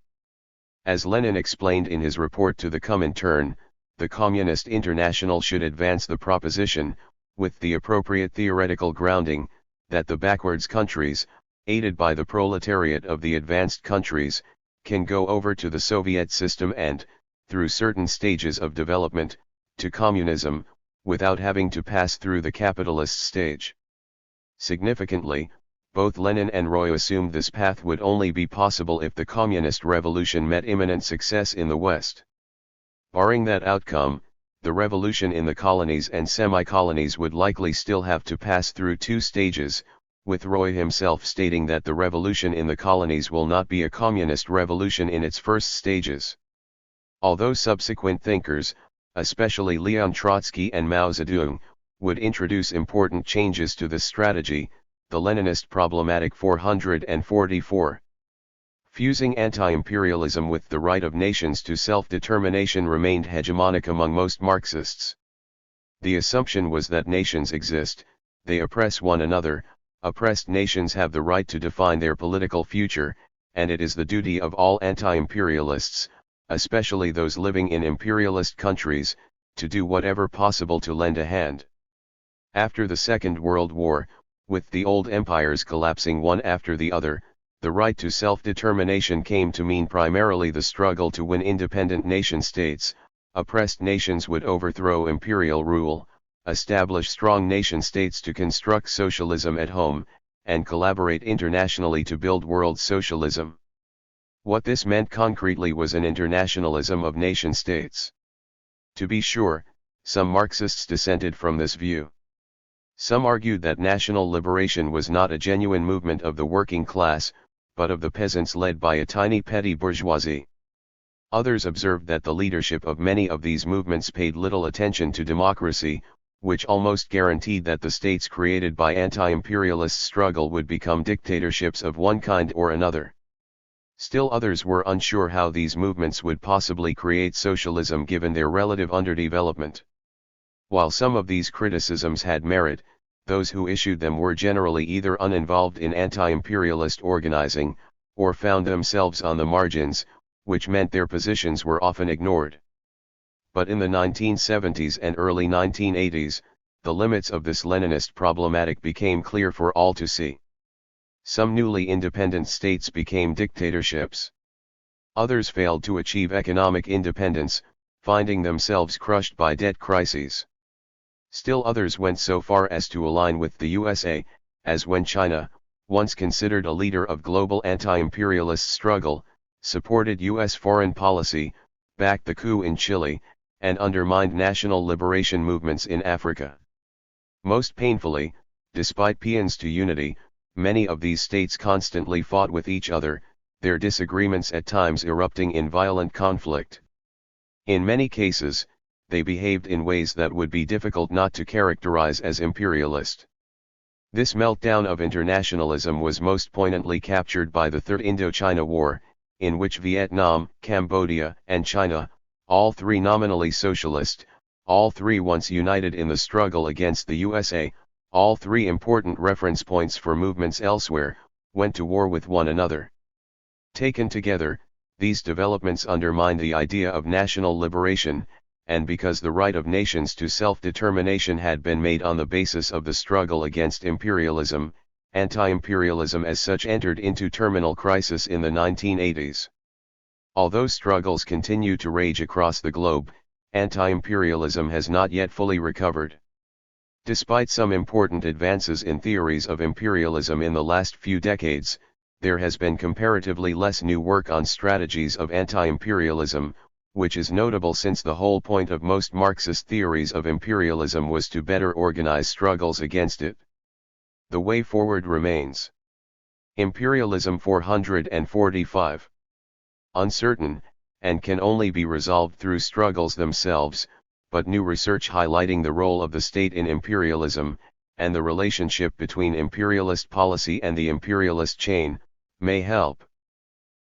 As Lenin explained in his report to the Comintern, the Communist International should advance the proposition, with the appropriate theoretical grounding, that the backwards countries, aided by the proletariat of the advanced countries, can go over to the Soviet system and, through certain stages of development, to communism, without having to pass through the capitalist stage. Significantly, both Lenin and Roy assumed this path would only be possible if the communist revolution met imminent success in the West. Barring that outcome, the revolution in the colonies and semi-colonies would likely still have to pass through two stages, with Roy himself stating that the revolution in the colonies will not be a communist revolution in its first stages. Although subsequent thinkers, especially Leon Trotsky and Mao Zedong, would introduce important changes to this strategy, the Leninist problematic 444. Fusing anti-imperialism with the right of nations to self-determination remained hegemonic among most Marxists. The assumption was that nations exist, they oppress one another, oppressed nations have the right to define their political future, and it is the duty of all anti-imperialists, especially those living in imperialist countries, to do whatever possible to lend a hand. After the Second World War, with the old empires collapsing one after the other, the right to self-determination came to mean primarily the struggle to win independent nation-states. Oppressed nations would overthrow imperial rule, establish strong nation-states to construct socialism at home, and collaborate internationally to build world socialism. What this meant concretely was an internationalism of nation-states. To be sure, some Marxists dissented from this view. Some argued that national liberation was not a genuine movement of the working class, but of the peasants led by a tiny petty bourgeoisie. Others observed that the leadership of many of these movements paid little attention to democracy, which almost guaranteed that the states created by anti-imperialist struggle would become dictatorships of one kind or another. Still others were unsure how these movements would possibly create socialism given their relative underdevelopment. While some of these criticisms had merit, those who issued them were generally either uninvolved in anti-imperialist organizing, or found themselves on the margins, which meant their positions were often ignored. But in the 1970s and early 1980s, the limits of this Leninist problematic became clear for all to see. Some newly independent states became dictatorships. Others failed to achieve economic independence, finding themselves crushed by debt crises. Still others went so far as to align with the USA, as when China, once considered a leader of global anti-imperialist struggle, supported U.S. foreign policy, backed the coup in Chile, and undermined national liberation movements in Africa. Most painfully, despite paeans to unity, many of these states constantly fought with each other, their disagreements at times erupting in violent conflict. In many cases, they behaved in ways that would be difficult not to characterize as imperialist. This meltdown of internationalism was most poignantly captured by the Third Indochina War, in which Vietnam, Cambodia, and China, all three nominally socialist, all three once united in the struggle against the USA, all three important reference points for movements elsewhere, went to war with one another. Taken together, these developments undermine the idea of national liberation, and because the right of nations to self-determination had been made on the basis of the struggle against imperialism, anti-imperialism as such entered into terminal crisis in the 1980s. Although struggles continue to rage across the globe, anti-imperialism has not yet fully recovered. Despite some important advances in theories of imperialism in the last few decades, there has been comparatively less new work on strategies of anti-imperialism, which is notable since the whole point of most Marxist theories of imperialism was to better organize struggles against it. The way forward remains. Imperialism 445. Uncertain, and can only be resolved through struggles themselves, but new research highlighting the role of the state in imperialism, and the relationship between imperialist policy and the imperialist chain, may help.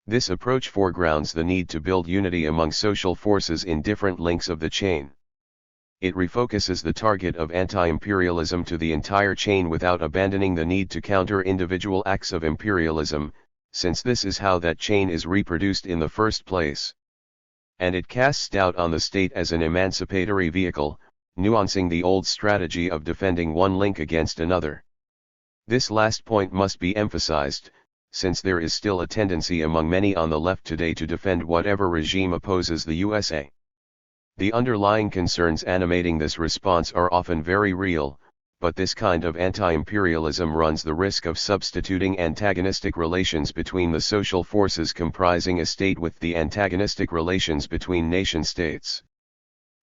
This approach foregrounds the need to build unity among social forces in different links of the chain. It refocuses the target of anti-imperialism to the entire chain without abandoning the need to counter individual acts of imperialism, since this is how that chain is reproduced in the first place. And it casts doubt on the state as an emancipatory vehicle, nuancing the old strategy of defending one link against another. This last point must be emphasized, since there is still a tendency among many on the left today to defend whatever regime opposes the USA. The underlying concerns animating this response are often very real, but this kind of anti-imperialism runs the risk of substituting antagonistic relations between the social forces comprising a state with the antagonistic relations between nation-states.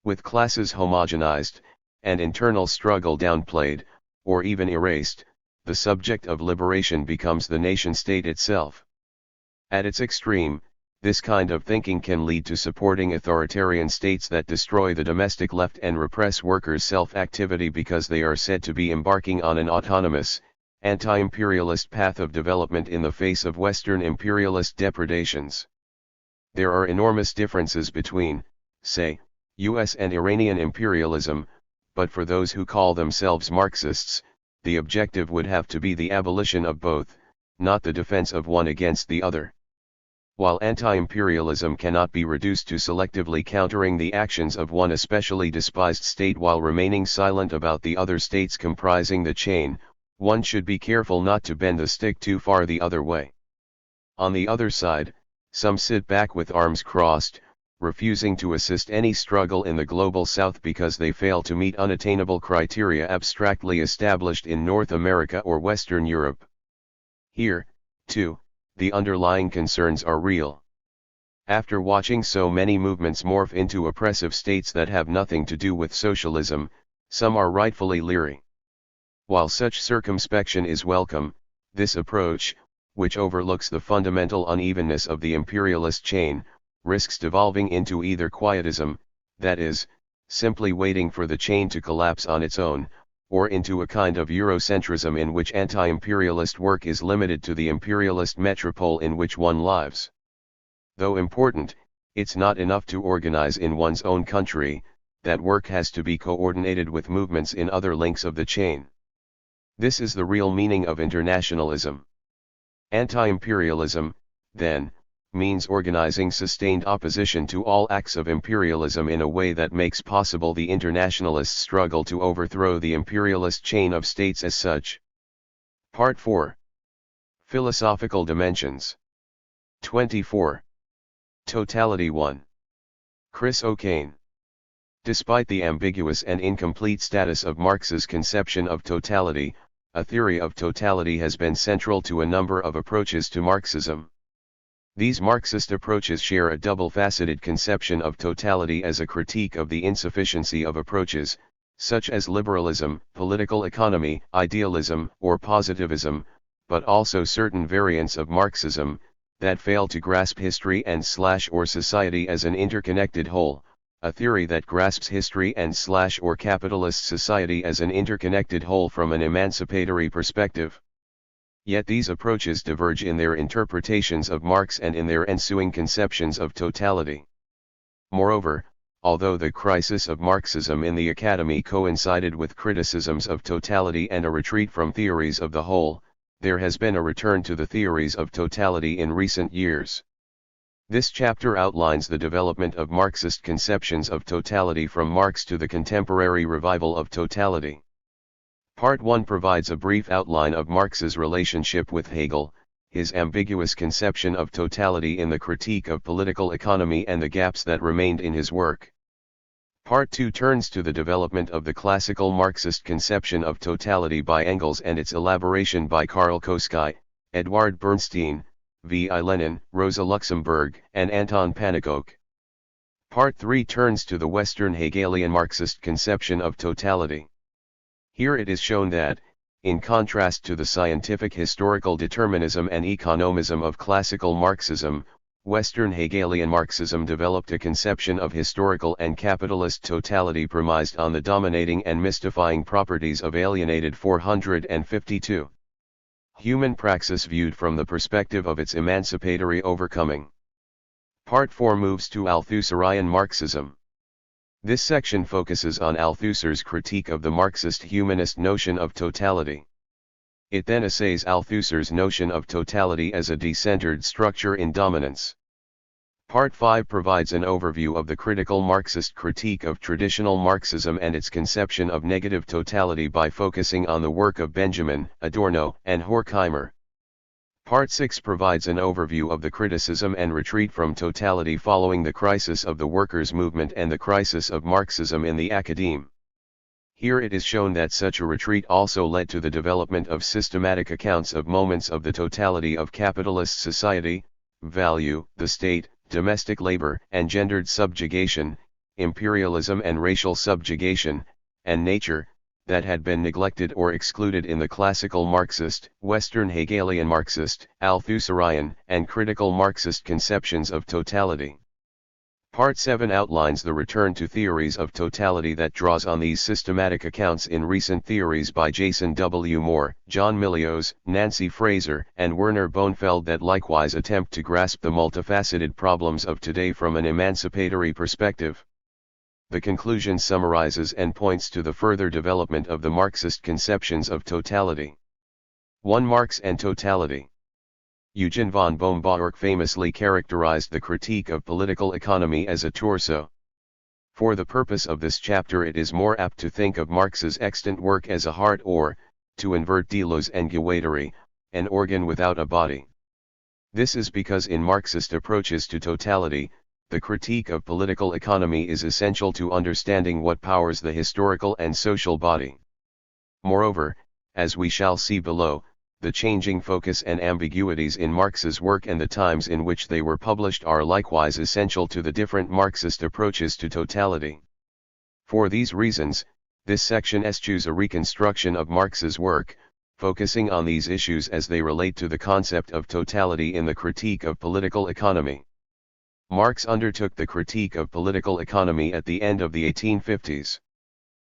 With classes homogenized, and internal struggle downplayed, or even erased, the subject of liberation becomes the nation-state itself. At its extreme, this kind of thinking can lead to supporting authoritarian states that destroy the domestic left and repress workers' self-activity because they are said to be embarking on an autonomous, anti-imperialist path of development in the face of Western imperialist depredations. There are enormous differences between, say, US and Iranian imperialism, but for those who call themselves Marxists, the objective would have to be the abolition of both, not the defense of one against the other. While anti-imperialism cannot be reduced to selectively countering the actions of one especially despised state while remaining silent about the other states comprising the chain, one should be careful not to bend the stick too far the other way. On the other side, some sit back with arms crossed, refusing to assist any struggle in the global south because they fail to meet unattainable criteria abstractly established in North America or Western Europe. Here, too, the underlying concerns are real. After watching so many movements morph into oppressive states that have nothing to do with socialism, some are rightfully leery. While such circumspection is welcome, this approach, which overlooks the fundamental unevenness of the imperialist chain, risks devolving into either quietism, that is, simply waiting for the chain to collapse on its own, or into a kind of Eurocentrism in which anti-imperialist work is limited to the imperialist metropole in which one lives. Though important, it's not enough to organize in one's own country, that work has to be coordinated with movements in other links of the chain. This is the real meaning of internationalism. Anti-imperialism, then, means organizing sustained opposition to all acts of imperialism in a way that makes possible the internationalist struggle to overthrow the imperialist chain of states as such. Part 4. Philosophical Dimensions. 24. Totality 1. Chris O'Kane. Despite the ambiguous and incomplete status of Marx's conception of totality, a theory of totality has been central to a number of approaches to Marxism. These Marxist approaches share a double-faceted conception of totality as a critique of the insufficiency of approaches, such as liberalism, political economy, idealism, or positivism, but also certain variants of Marxism, that fail to grasp history and/or society as an interconnected whole, a theory that grasps history and/or capitalist society as an interconnected whole from an emancipatory perspective. Yet these approaches diverge in their interpretations of Marx and in their ensuing conceptions of totality. Moreover, although the crisis of Marxism in the academy coincided with criticisms of totality and a retreat from theories of the whole, there has been a return to the theories of totality in recent years. This chapter outlines the development of Marxist conceptions of totality from Marx to the contemporary revival of totality. Part 1 provides a brief outline of Marx's relationship with Hegel, his ambiguous conception of totality in the critique of political economy and the gaps that remained in his work. Part 2 turns to the development of the classical Marxist conception of totality by Engels and its elaboration by Karl Koski, Eduard Bernstein, V. I. Lenin, Rosa Luxemburg, and Anton Pannekoek. Part 3 turns to the Western Hegelian Marxist conception of totality. Here it is shown that, in contrast to the scientific historical determinism and economism of classical Marxism, Western Hegelian Marxism developed a conception of historical and capitalist totality premised on the dominating and mystifying properties of alienated 452. Human praxis viewed from the perspective of its emancipatory overcoming. Part 4 moves to Althusserlian Marxism. This section focuses on Althusser's critique of the Marxist humanist notion of totality. It then assays Althusser's notion of totality as a decentered structure in dominance. Part 5 provides an overview of the critical Marxist critique of traditional Marxism and its conception of negative totality by focusing on the work of Benjamin, Adorno, and Horkheimer. Part 6 provides an overview of the criticism and retreat from totality following the crisis of the workers' movement and the crisis of Marxism in the academe. Here it is shown that such a retreat also led to the development of systematic accounts of moments of the totality of capitalist society, value, the state, domestic labor and gendered subjugation, imperialism and racial subjugation, and nature, that had been neglected or excluded in the classical Marxist, Western Hegelian Marxist, Althusserlian, and critical Marxist conceptions of totality. Part 7 outlines the return to theories of totality that draws on these systematic accounts in recent theories by Jason W. Moore, John Milios, Nancy Fraser, and Werner Bonefeld that likewise attempt to grasp the multifaceted problems of today from an emancipatory perspective. The conclusion summarizes and points to the further development of the Marxist conceptions of totality. 1. Marx and totality. Eugen von Bohm-Bawerk famously characterized the critique of political economy as a torso. For the purpose of this chapter it is more apt to think of Marx's extant work as a heart or, to invert Deleuze and Guattari, an organ without a body. This is because in Marxist approaches to totality, the critique of political economy is essential to understanding what powers the historical and social body. Moreover, as we shall see below, the changing focus and ambiguities in Marx's work and the times in which they were published are likewise essential to the different Marxist approaches to totality. For these reasons, this section eschews a reconstruction of Marx's work, focusing on these issues as they relate to the concept of totality in the critique of political economy. Marx undertook the critique of political economy at the end of the 1850s.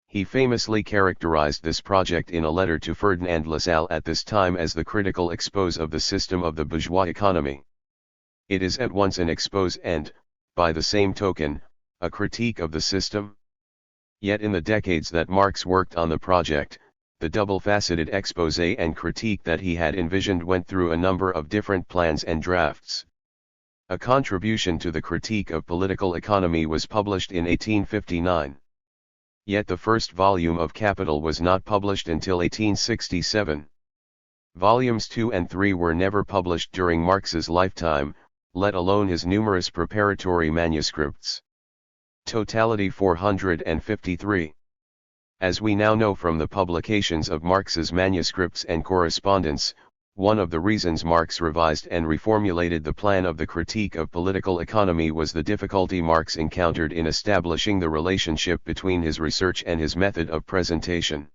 He famously characterized this project in a letter to Ferdinand Lassalle at this time as the critical expose of the system of the bourgeois economy. It is at once an expose and, by the same token, a critique of the system. Yet in the decades that Marx worked on the project, the double-faceted expose and critique that he had envisioned went through a number of different plans and drafts. A contribution to the critique of political economy was published in 1859. Yet the first volume of Capital was not published until 1867. Volumes 2 and 3 were never published during Marx's lifetime, let alone his numerous preparatory manuscripts. Totality 453. As we now know from the publications of Marx's manuscripts and correspondence, one of the reasons Marx revised and reformulated the plan of the critique of political economy was the difficulty Marx encountered in establishing the relationship between his research and his method of presentation.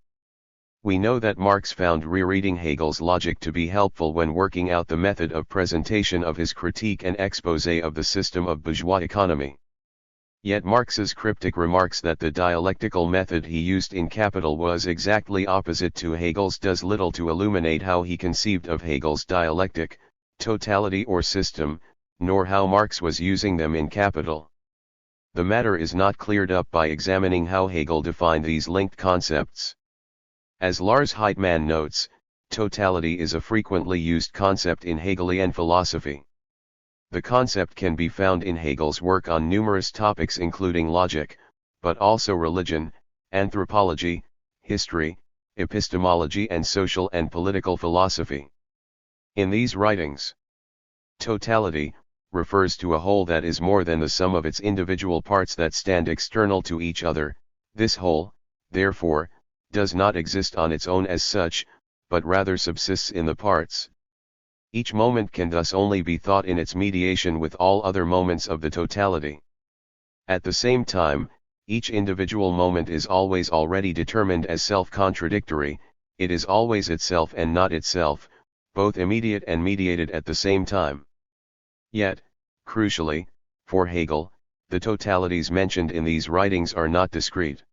We know that Marx found rereading Hegel's logic to be helpful when working out the method of presentation of his critique and exposé of the system of bourgeois economy. Yet Marx's cryptic remarks that the dialectical method he used in Capital was exactly opposite to Hegel's does little to illuminate how he conceived of Hegel's dialectic, totality or system, nor how Marx was using them in Capital. The matter is not cleared up by examining how Hegel defined these linked concepts. As Lars Heitmann notes, totality is a frequently used concept in Hegelian philosophy. The concept can be found in Hegel's work on numerous topics including logic, but also religion, anthropology, history, epistemology and social and political philosophy. In these writings, totality refers to a whole that is more than the sum of its individual parts that stand external to each other. This whole, therefore, does not exist on its own as such, but rather subsists in the parts. Each moment can thus only be thought in its mediation with all other moments of the totality. At the same time, each individual moment is always already determined as self-contradictory, it is always itself and not itself, both immediate and mediated at the same time. Yet, crucially, for Hegel, the totalities mentioned in these writings are not discrete.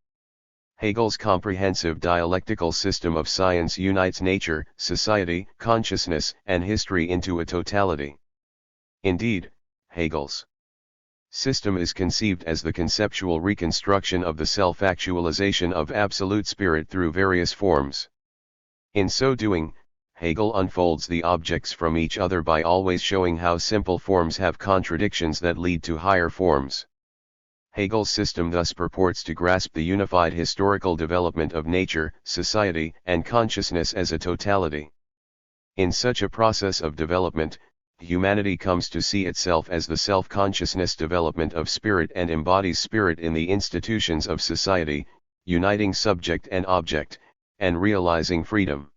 Hegel's comprehensive dialectical system of science unites nature, society, consciousness, and history into a totality. Indeed, Hegel's system is conceived as the conceptual reconstruction of the self-actualization of absolute spirit through various forms. In so doing, Hegel unfolds the objects from each other by always showing how simple forms have contradictions that lead to higher forms. Hegel's system thus purports to grasp the unified historical development of nature, society, and consciousness as a totality. In such a process of development, humanity comes to see itself as the self-consciousness development of spirit and embodies spirit in the institutions of society, uniting subject and object, and realizing freedom.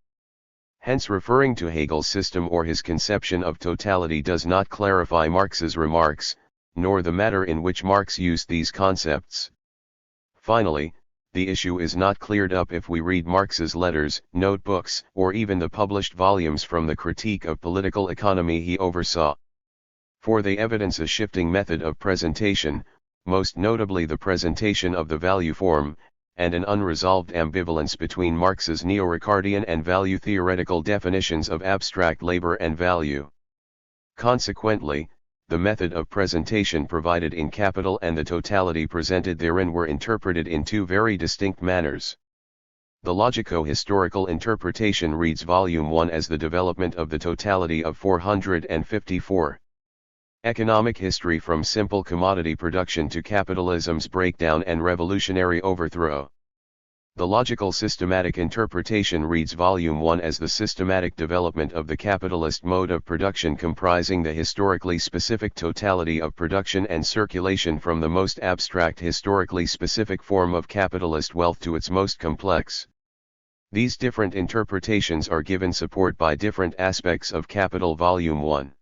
Hence, referring to Hegel's system or his conception of totality does not clarify Marx's remarks, nor the manner in which Marx used these concepts. Finally, the issue is not cleared up if we read Marx's letters, notebooks, or even the published volumes from the critique of political economy he oversaw. For they evidence a shifting method of presentation, most notably the presentation of the value form, and an unresolved ambivalence between Marx's neo-Ricardian and value-theoretical definitions of abstract labor and value. Consequently, the method of presentation provided in Capital and the totality presented therein were interpreted in two very distinct manners. The logico-historical interpretation reads Volume 1 as the development of the totality of 454. Economic history from simple commodity production to capitalism's breakdown and revolutionary overthrow. The logical systematic interpretation reads Volume 1 as the systematic development of the capitalist mode of production comprising the historically specific totality of production and circulation from the most abstract historically specific form of capitalist wealth to its most complex. These different interpretations are given support by different aspects of Capital Volume 1.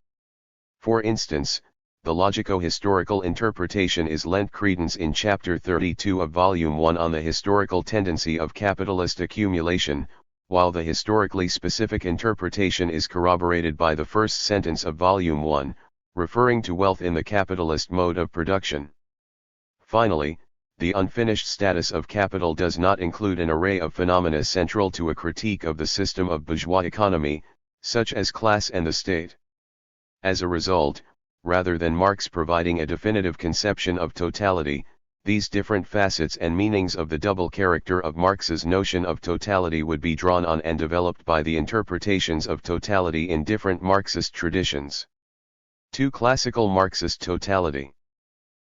For instance, the logico-historical interpretation is lent credence in Chapter 32 of Volume 1 on the historical tendency of capitalist accumulation, while the historically specific interpretation is corroborated by the first sentence of Volume 1, referring to wealth in the capitalist mode of production. Finally, the unfinished status of capital does not include an array of phenomena central to a critique of the system of bourgeois economy, such as class and the state. As a result, rather than Marx providing a definitive conception of totality, these different facets and meanings of the double character of Marx's notion of totality would be drawn on and developed by the interpretations of totality in different Marxist traditions. 2. Classical Marxist totality.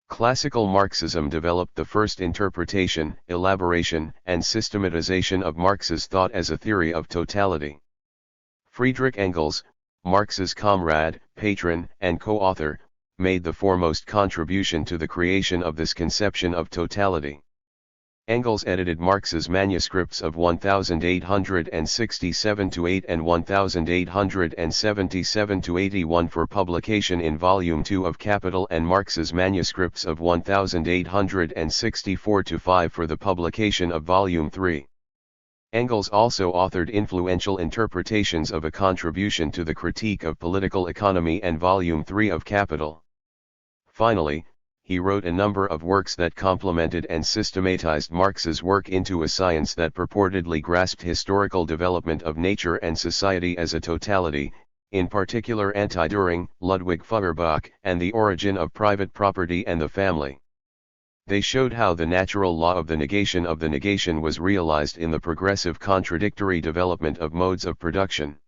Classical Marxism developed the first interpretation, elaboration, and systematization of Marx's thought as a theory of totality. Friedrich Engels, Marx's comrade, patron, and co-author, made the foremost contribution to the creation of this conception of totality. Engels edited Marx's manuscripts of 1867-8 and 1877-81 for publication in Volume 2 of Capital and Marx's manuscripts of 1864-5 for the publication of Volume 3. Engels also authored influential interpretations of a contribution to the critique of political economy and Volume 3 of Capital. Finally, he wrote a number of works that complemented and systematized Marx's work into a science that purportedly grasped historical development of nature and society as a totality, in particular Anti-Düring, Ludwig Feuerbach, and the origin of private property and the family. They showed how the natural law of the negation was realized in the progressive contradictory development of modes of production.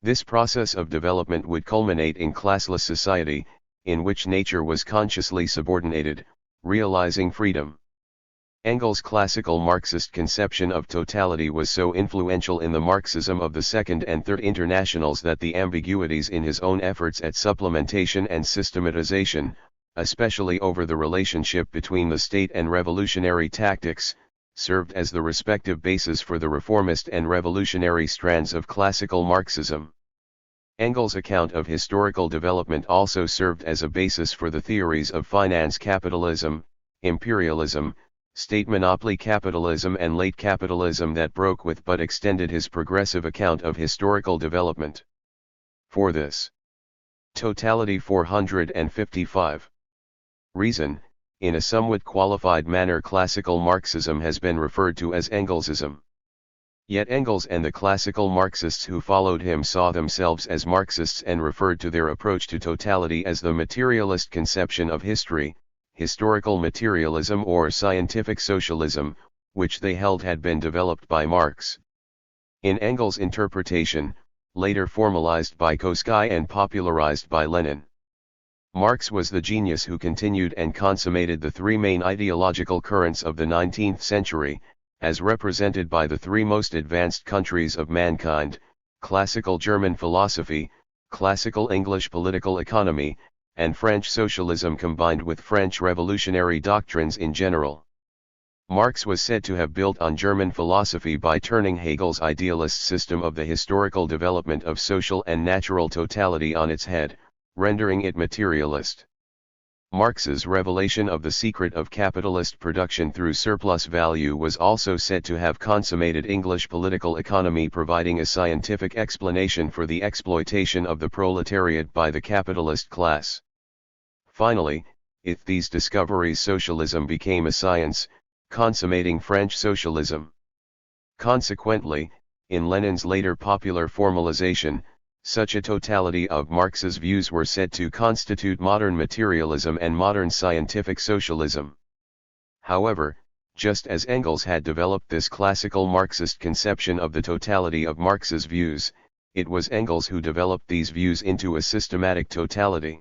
This process of development would culminate in classless society, in which nature was consciously subordinated, realizing freedom. Engels' classical Marxist conception of totality was so influential in the Marxism of the Second and Third Internationals that the ambiguities in his own efforts at supplementation and systematization, especially over the relationship between the state and revolutionary tactics, served as the respective basis for the reformist and revolutionary strands of classical Marxism. Engels' account of historical development also served as a basis for the theories of finance capitalism, imperialism, state monopoly capitalism and late capitalism that broke with but extended his progressive account of historical development. For this totality 455. Reason, in a somewhat qualified manner classical Marxism has been referred to as Engelsism. Yet Engels and the classical Marxists who followed him saw themselves as Marxists and referred to their approach to totality as the materialist conception of history, historical materialism or scientific socialism, which they held had been developed by Marx. In Engels' interpretation, later formalized by Kautsky and popularized by Lenin, Marx was the genius who continued and consummated the three main ideological currents of the 19th century, as represented by the three most advanced countries of mankind, classical German philosophy, classical English political economy, and French socialism combined with French revolutionary doctrines in general. Marx was said to have built on German philosophy by turning Hegel's idealist system of the historical development of social and natural totality on its head, rendering it materialist. Marx's revelation of the secret of capitalist production through surplus value was also said to have consummated English political economy, providing a scientific explanation for the exploitation of the proletariat by the capitalist class. Finally, with these discoveries socialism became a science, consummating French socialism. Consequently, in Lenin's later popular formalization, such a totality of Marx's views were said to constitute modern materialism and modern scientific socialism. However, just as Engels had developed this classical Marxist conception of the totality of Marx's views, it was Engels who developed these views into a systematic totality.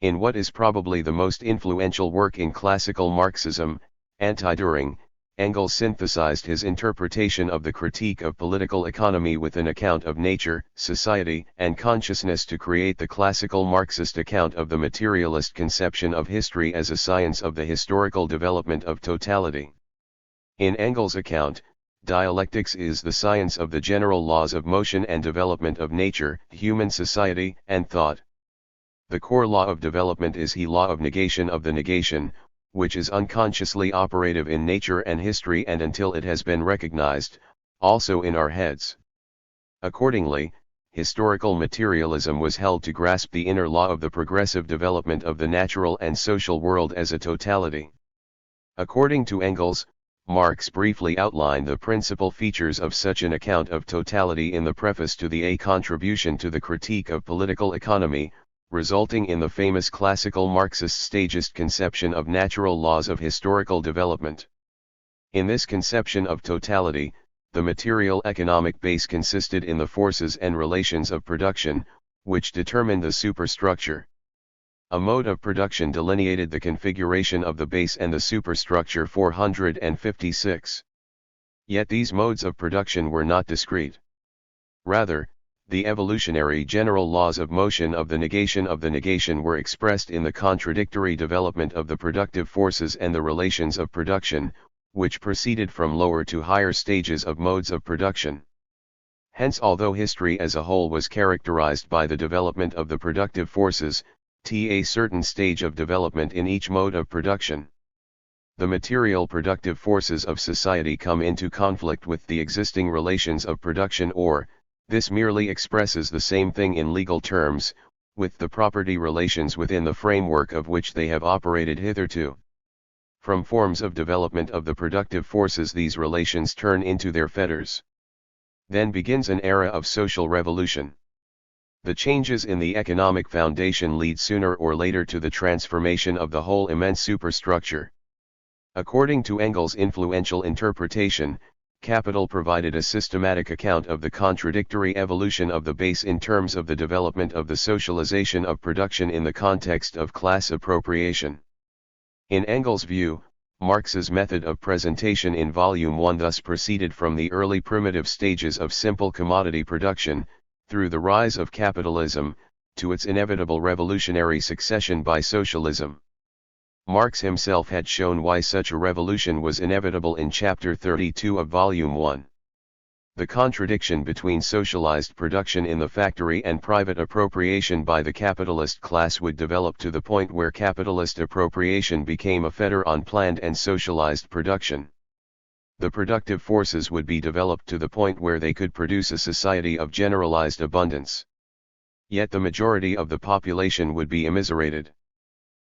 In what is probably the most influential work in classical Marxism, Anti-Dühring, Engels synthesized his interpretation of the critique of political economy with an account of nature, society, and consciousness to create the classical Marxist account of the materialist conception of history as a science of the historical development of totality. In Engels' account, dialectics is the science of the general laws of motion and development of nature, human society, and thought. The core law of development is the law of negation of the negation, which is unconsciously operative in nature and history and until it has been recognized, also in our heads. Accordingly, historical materialism was held to grasp the inner law of the progressive development of the natural and social world as a totality. According to Engels, Marx briefly outlined the principal features of such an account of totality in the preface to the A Contribution to the Critique of Political Economy, resulting in the famous classical Marxist stagist conception of natural laws of historical development. In this conception of totality, the material economic base consisted in the forces and relations of production, which determined the superstructure. A mode of production delineated the configuration of the base and the superstructure 456. Yet these modes of production were not discrete. Rather, the evolutionary general laws of motion of the negation were expressed in the contradictory development of the productive forces and the relations of production, which proceeded from lower to higher stages of modes of production. Hence, although history as a whole was characterized by the development of the productive forces, a certain stage of development in each mode of production, the material productive forces of society come into conflict with the existing relations of production, or, this merely expresses the same thing in legal terms, with the property relations within the framework of which they have operated hitherto. From forms of development of the productive forces these relations turn into their fetters. Then begins an era of social revolution. The changes in the economic foundation lead sooner or later to the transformation of the whole immense superstructure. According to Engels' influential interpretation, capital provided a systematic account of the contradictory evolution of the base in terms of the development of the socialization of production in the context of class appropriation. In Engels' view, Marx's method of presentation in Volume 1 thus proceeded from the early primitive stages of simple commodity production, through the rise of capitalism, to its inevitable revolutionary succession by socialism. Marx himself had shown why such a revolution was inevitable in Chapter 32 of Volume 1. The contradiction between socialized production in the factory and private appropriation by the capitalist class would develop to the point where capitalist appropriation became a fetter on planned and socialized production. The productive forces would be developed to the point where they could produce a society of generalized abundance. Yet the majority of the population would be immiserated.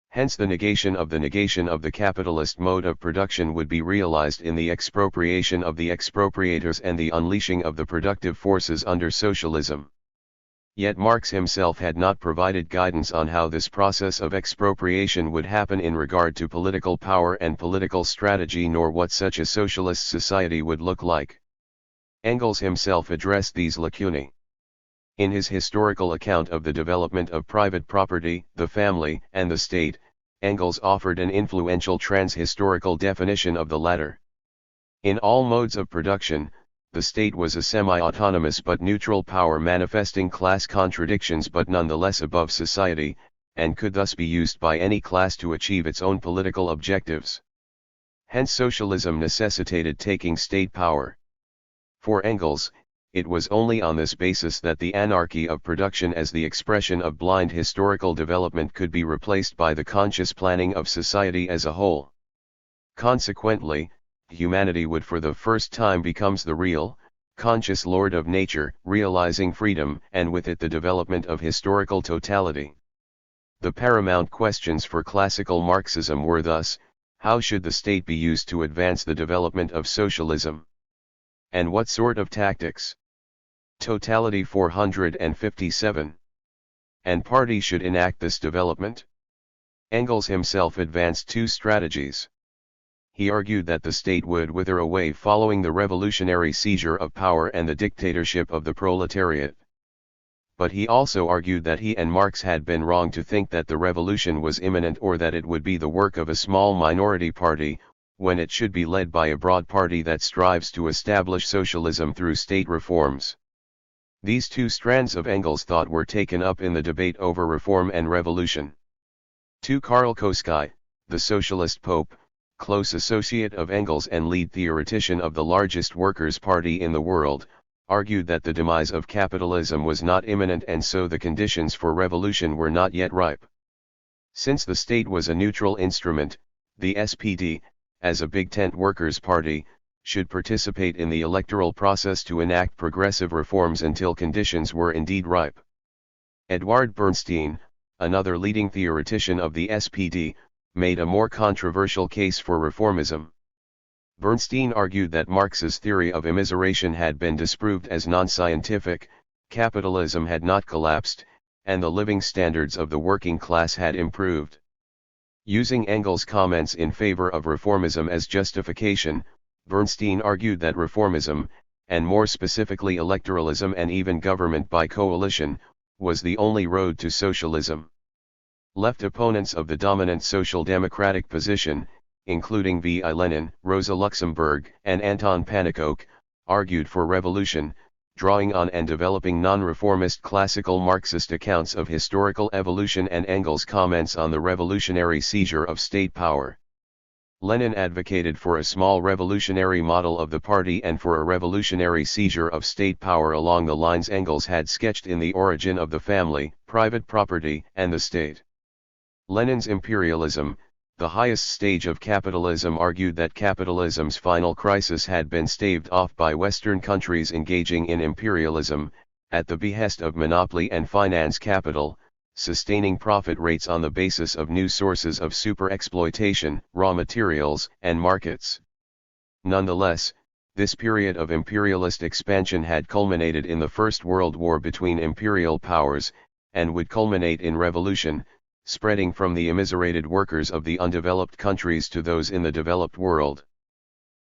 Hence the negation of the capitalist mode of production would be realized in the expropriation of the expropriators and the unleashing of the productive forces under socialism. Yet Marx himself had not provided guidance on how this process of expropriation would happen in regard to political power and political strategy, nor what such a socialist society would look like. Engels himself addressed these lacunae. In his historical account of the development of private property, the family, and the state, Engels offered an influential trans-historical definition of the latter. In all modes of production, the state was a semi-autonomous but neutral power manifesting class contradictions but nonetheless above society, and could thus be used by any class to achieve its own political objectives. Hence socialism necessitated taking state power. For Engels, it was only on this basis that the anarchy of production as the expression of blind historical development could be replaced by the conscious planning of society as a whole. Consequently, humanity would for the first time becomes the real, conscious lord of nature, realizing freedom, and with it the development of historical totality. The paramount questions for classical Marxism were thus, how should the state be used to advance the development of socialism? And what sort of tactics? Totality 457. And party should enact this development? Engels himself advanced two strategies. He argued that the state would wither away following the revolutionary seizure of power and the dictatorship of the proletariat. But he also argued that he and Marx had been wrong to think that the revolution was imminent or that it would be the work of a small minority party, when it should be led by a broad party that strives to establish socialism through state reforms. These two strands of Engels' thought were taken up in the debate over reform and revolution. Karl Kosky, the socialist pope, close associate of Engels and lead theoretician of the largest workers' party in the world, argued that the demise of capitalism was not imminent and so the conditions for revolution were not yet ripe. Since the state was a neutral instrument, the SPD, as a big tent workers' party, should participate in the electoral process to enact progressive reforms until conditions were indeed ripe. Edward Bernstein, another leading theoretician of the SPD, made a more controversial case for reformism. Bernstein argued that Marx's theory of immiseration had been disproved as non-scientific, capitalism had not collapsed, and the living standards of the working class had improved. Using Engels' comments in favor of reformism as justification, Bernstein argued that reformism, and more specifically electoralism and even government by coalition, was the only road to socialism. Left opponents of the dominant social democratic position, including V.I. Lenin, Rosa Luxemburg, and Anton Pannekoek, argued for revolution, drawing on and developing non-reformist classical Marxist accounts of historical evolution and Engels' comments on the revolutionary seizure of state power. Lenin advocated for a small revolutionary model of the party and for a revolutionary seizure of state power along the lines Engels had sketched in The Origin of the Family, Private Property, and the State. Lenin's imperialism, the highest stage of capitalism, argued that capitalism's final crisis had been staved off by Western countries engaging in imperialism, at the behest of monopoly and finance capital, sustaining profit rates on the basis of new sources of super-exploitation, raw materials, and markets. Nonetheless, this period of imperialist expansion had culminated in the First World War between imperial powers, and would culminate in revolution, spreading from the immiserated workers of the undeveloped countries to those in the developed world.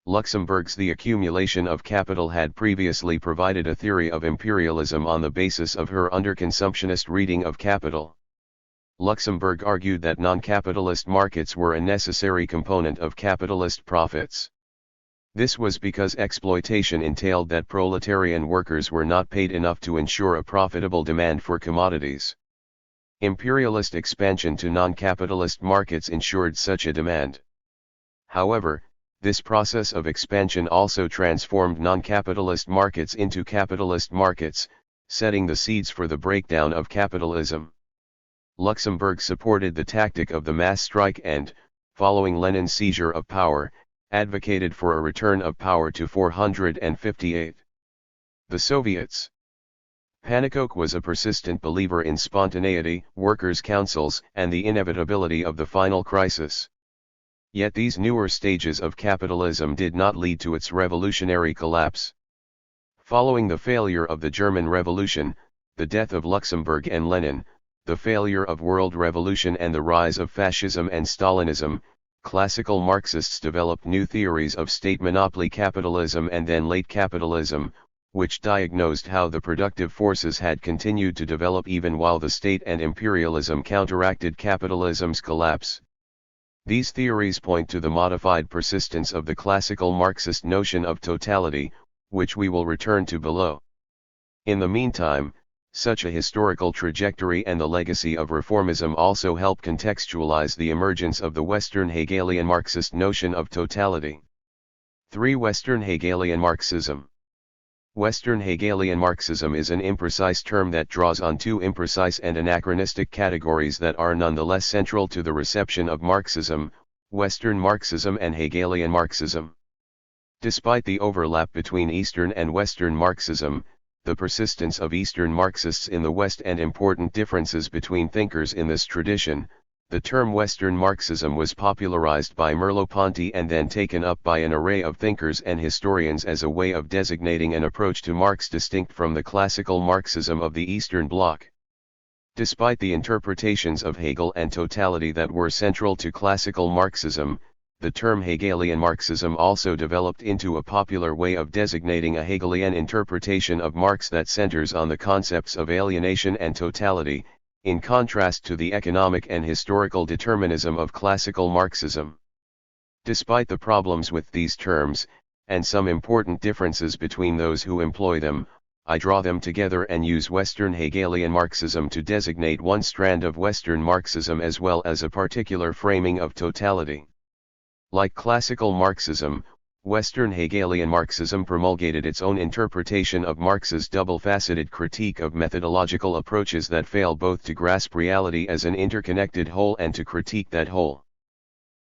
Luxemburg's The Accumulation of Capital had previously provided a theory of imperialism on the basis of her underconsumptionist reading of Capital. Luxemburg argued that non-capitalist markets were a necessary component of capitalist profits. This was because exploitation entailed that proletarian workers were not paid enough to ensure a profitable demand for commodities. Imperialist expansion to non-capitalist markets ensured such a demand. However, This process of expansion also transformed non-capitalist markets into capitalist markets, setting the seeds for the breakdown of capitalism. Luxembourg supported the tactic of the mass strike and, following Lenin's seizure of power, advocated for a return of power to 458. The Soviets. Pannekoek was a persistent believer in spontaneity, workers' councils, and the inevitability of the final crisis. Yet these newer stages of capitalism did not lead to its revolutionary collapse. Following the failure of the German Revolution, the death of Luxembourg and Lenin, the failure of world revolution and the rise of fascism and Stalinism, classical Marxists developed new theories of state monopoly capitalism and then late capitalism, which diagnosed how the productive forces had continued to develop even while the state and imperialism counteracted capitalism's collapse. These theories point to the modified persistence of the classical Marxist notion of totality, which we will return to below. In the meantime, such a historical trajectory and the legacy of reformism also help contextualize the emergence of the Western Hegelian Marxist notion of totality. 3. Western Hegelian Marxism. Western Hegelian Marxism is an imprecise term that draws on two imprecise and anachronistic categories that are nonetheless central to the reception of Marxism, Western Marxism and Hegelian Marxism. Despite the overlap between Eastern and Western Marxism, the persistence of Eastern Marxists in the West and important differences between thinkers in this tradition, the term Western Marxism was popularized by Merleau-Ponty and then taken up by an array of thinkers and historians as a way of designating an approach to Marx distinct from the classical Marxism of the Eastern Bloc. Despite the interpretations of Hegel and totality that were central to classical Marxism, the term Hegelian Marxism also developed into a popular way of designating a Hegelian interpretation of Marx that centers on the concepts of alienation and totality, in contrast to the economic and historical determinism of classical Marxism. Despite the problems with these terms, and some important differences between those who employ them, I draw them together and use Western Hegelian Marxism to designate one strand of Western Marxism as well as a particular framing of totality. Like classical Marxism, Western Hegelian Marxism promulgated its own interpretation of Marx's double-faceted critique of methodological approaches that fail both to grasp reality as an interconnected whole and to critique that whole.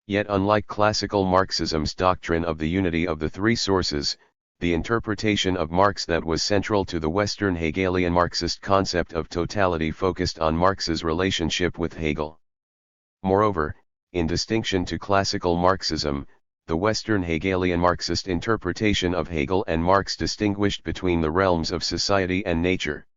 Yet unlike classical Marxism's doctrine of the unity of the three sources, the interpretation of Marx that was central to the Western Hegelian Marxist concept of totality focused on Marx's relationship with Hegel. Moreover, in distinction to classical Marxism, the Western Hegelian Marxist interpretation of Hegel and Marx distinguished between the realms of society and nature.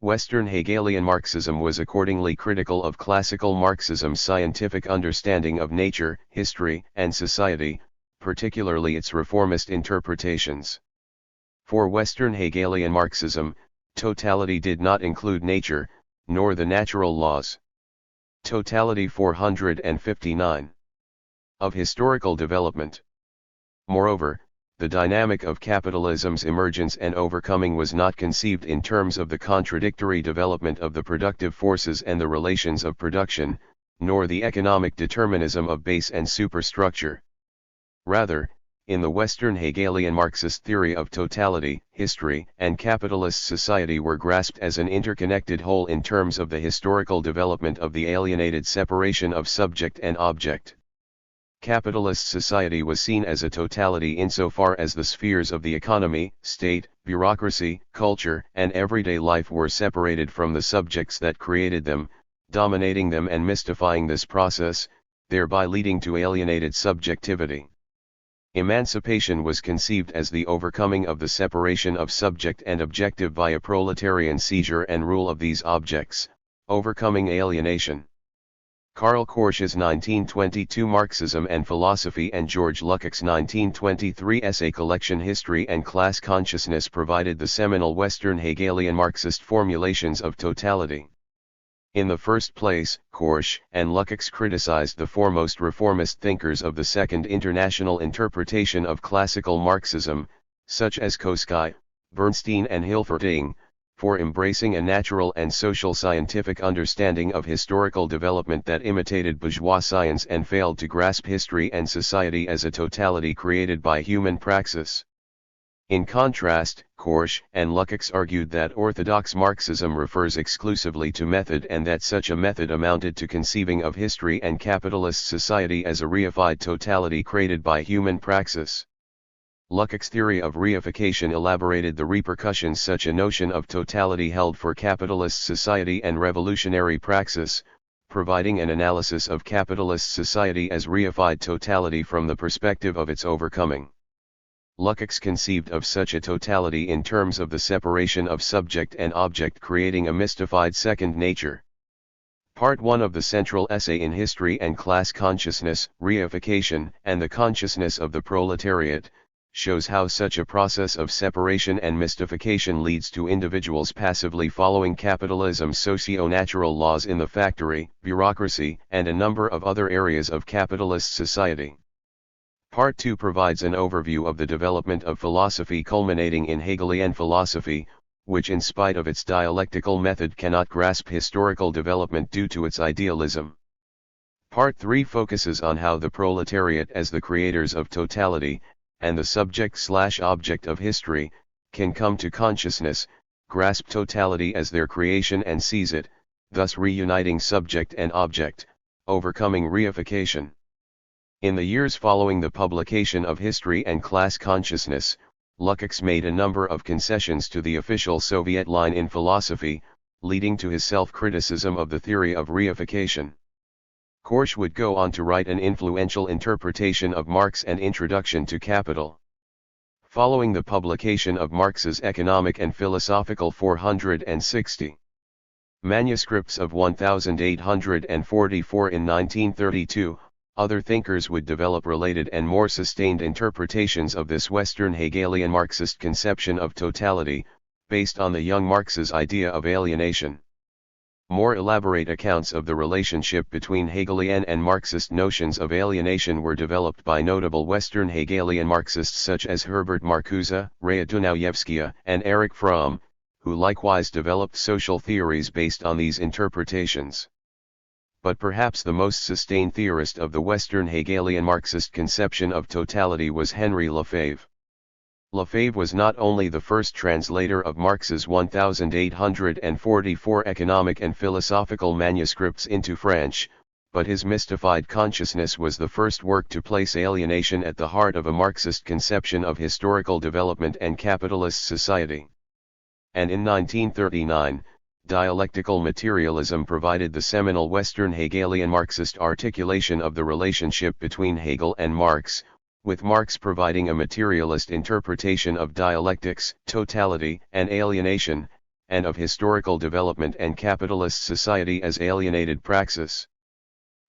Western Hegelian Marxism was accordingly critical of classical Marxism's scientific understanding of nature, history, and society, particularly its reformist interpretations. For Western Hegelian Marxism, totality did not include nature, nor the natural laws. Totality 459. Of historical development. Moreover, the dynamic of capitalism's emergence and overcoming was not conceived in terms of the contradictory development of the productive forces and the relations of production, nor the economic determinism of base and superstructure. Rather, in the Western Hegelian Marxist theory of totality, history and capitalist society were grasped as an interconnected whole in terms of the historical development of the alienated separation of subject and object. Capitalist society was seen as a totality insofar as the spheres of the economy, state, bureaucracy, culture, and everyday life were separated from the subjects that created them, dominating them and mystifying this process, thereby leading to alienated subjectivity. Emancipation was conceived as the overcoming of the separation of subject and objective via proletarian seizure and rule of these objects, overcoming alienation. Karl Korsch's 1922 Marxism and Philosophy and George Lukács' 1923 essay collection History and Class Consciousness provided the seminal Western Hegelian Marxist formulations of totality. In the first place, Korsch and Lukács criticized the foremost reformist thinkers of the Second International interpretation of classical Marxism, such as Koski, Bernstein and Hilferting, for embracing a natural and social scientific understanding of historical development that imitated bourgeois science and failed to grasp history and society as a totality created by human praxis. In contrast, Korsch and Lukács argued that orthodox Marxism refers exclusively to method and that such a method amounted to conceiving of history and capitalist society as a reified totality created by human praxis. Lukács' theory of reification elaborated the repercussions such a notion of totality held for capitalist society and revolutionary praxis, providing an analysis of capitalist society as reified totality from the perspective of its overcoming. Lukács conceived of such a totality in terms of the separation of subject and object, creating a mystified second nature. Part 1 of the central essay in History and Class Consciousness, Reification, and the Consciousness of the Proletariat, shows how such a process of separation and mystification leads to individuals passively following capitalism's socio-natural laws in the factory, bureaucracy, and a number of other areas of capitalist society. Part 2 provides an overview of the development of philosophy culminating in Hegelian philosophy, which in spite of its dialectical method cannot grasp historical development due to its idealism. Part 3 focuses on how the proletariat as the creators of totality, and the subject/object of history, can come to consciousness, grasp totality as their creation and seize it, thus reuniting subject and object, overcoming reification. In the years following the publication of History and Class Consciousness, Lukács made a number of concessions to the official Soviet line in philosophy, leading to his self-criticism of the theory of reification. Korsch would go on to write an influential interpretation of Marx and Introduction to Capital. Following the publication of Marx's Economic and Philosophical 460 manuscripts of 1844 in 1932, other thinkers would develop related and more sustained interpretations of this Western Hegelian Marxist conception of totality, based on the young Marx's idea of alienation. More elaborate accounts of the relationship between Hegelian and Marxist notions of alienation were developed by notable Western Hegelian Marxists such as Herbert Marcuse, Raya Dunayevskaya, and Erich Fromm, who likewise developed social theories based on these interpretations. But perhaps the most sustained theorist of the Western Hegelian Marxist conception of totality was Henri Lefebvre. Lefebvre was not only the first translator of Marx's 1844 economic and philosophical manuscripts into French, but his Mystified Consciousness was the first work to place alienation at the heart of a Marxist conception of historical development and capitalist society. And in 1939, dialectical materialism provided the seminal Western Hegelian Marxist articulation of the relationship between Hegel and Marx, with Marx providing a materialist interpretation of dialectics, totality, and alienation, and of historical development and capitalist society as alienated praxis.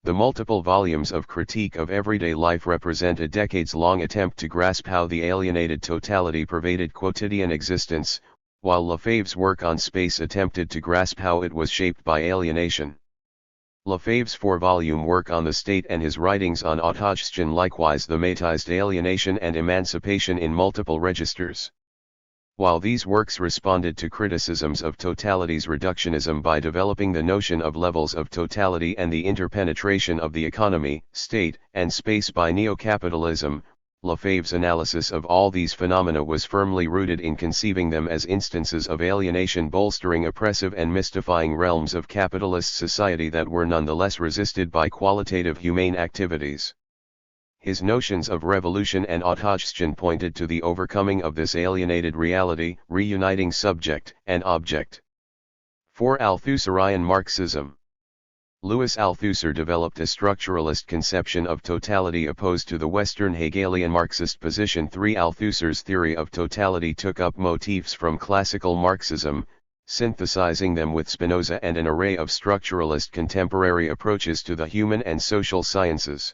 The multiple volumes of Critique of Everyday Life represent a decades-long attempt to grasp how the alienated totality pervaded quotidian existence, while Lefebvre's work on space attempted to grasp how it was shaped by alienation. Lefebvre's 4-volume work on the state and his writings on autogestion likewise thematized alienation and emancipation in multiple registers. While these works responded to criticisms of totality's reductionism by developing the notion of levels of totality and the interpenetration of the economy, state, and space by neo-capitalism, Lefebvre's analysis of all these phenomena was firmly rooted in conceiving them as instances of alienation bolstering oppressive and mystifying realms of capitalist society that were nonetheless resisted by qualitative humane activities. His notions of revolution and autogestion pointed to the overcoming of this alienated reality, reuniting subject and object. 4. Althusserian Marxism. Louis Althusser developed a structuralist conception of totality opposed to the Western Hegelian Marxist position. 3. Althusser's theory of totality took up motifs from classical Marxism, synthesizing them with Spinoza and an array of structuralist contemporary approaches to the human and social sciences.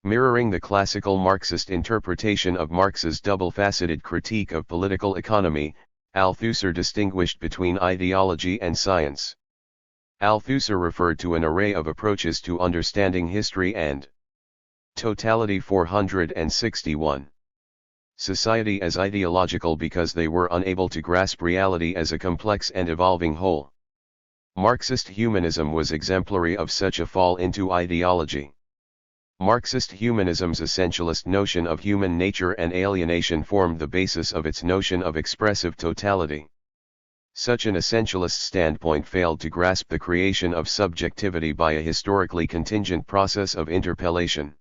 Mirroring the classical Marxist interpretation of Marx's double-faceted critique of political economy, Althusser distinguished between ideology and science. Althusser referred to an array of approaches to understanding history and totality. 461. Society as ideological because they were unable to grasp reality as a complex and evolving whole. Marxist humanism was exemplary of such a fall into ideology. Marxist humanism's essentialist notion of human nature and alienation formed the basis of its notion of expressive totality. Such an essentialist standpoint failed to grasp the creation of subjectivity by a historically contingent process of interpellation.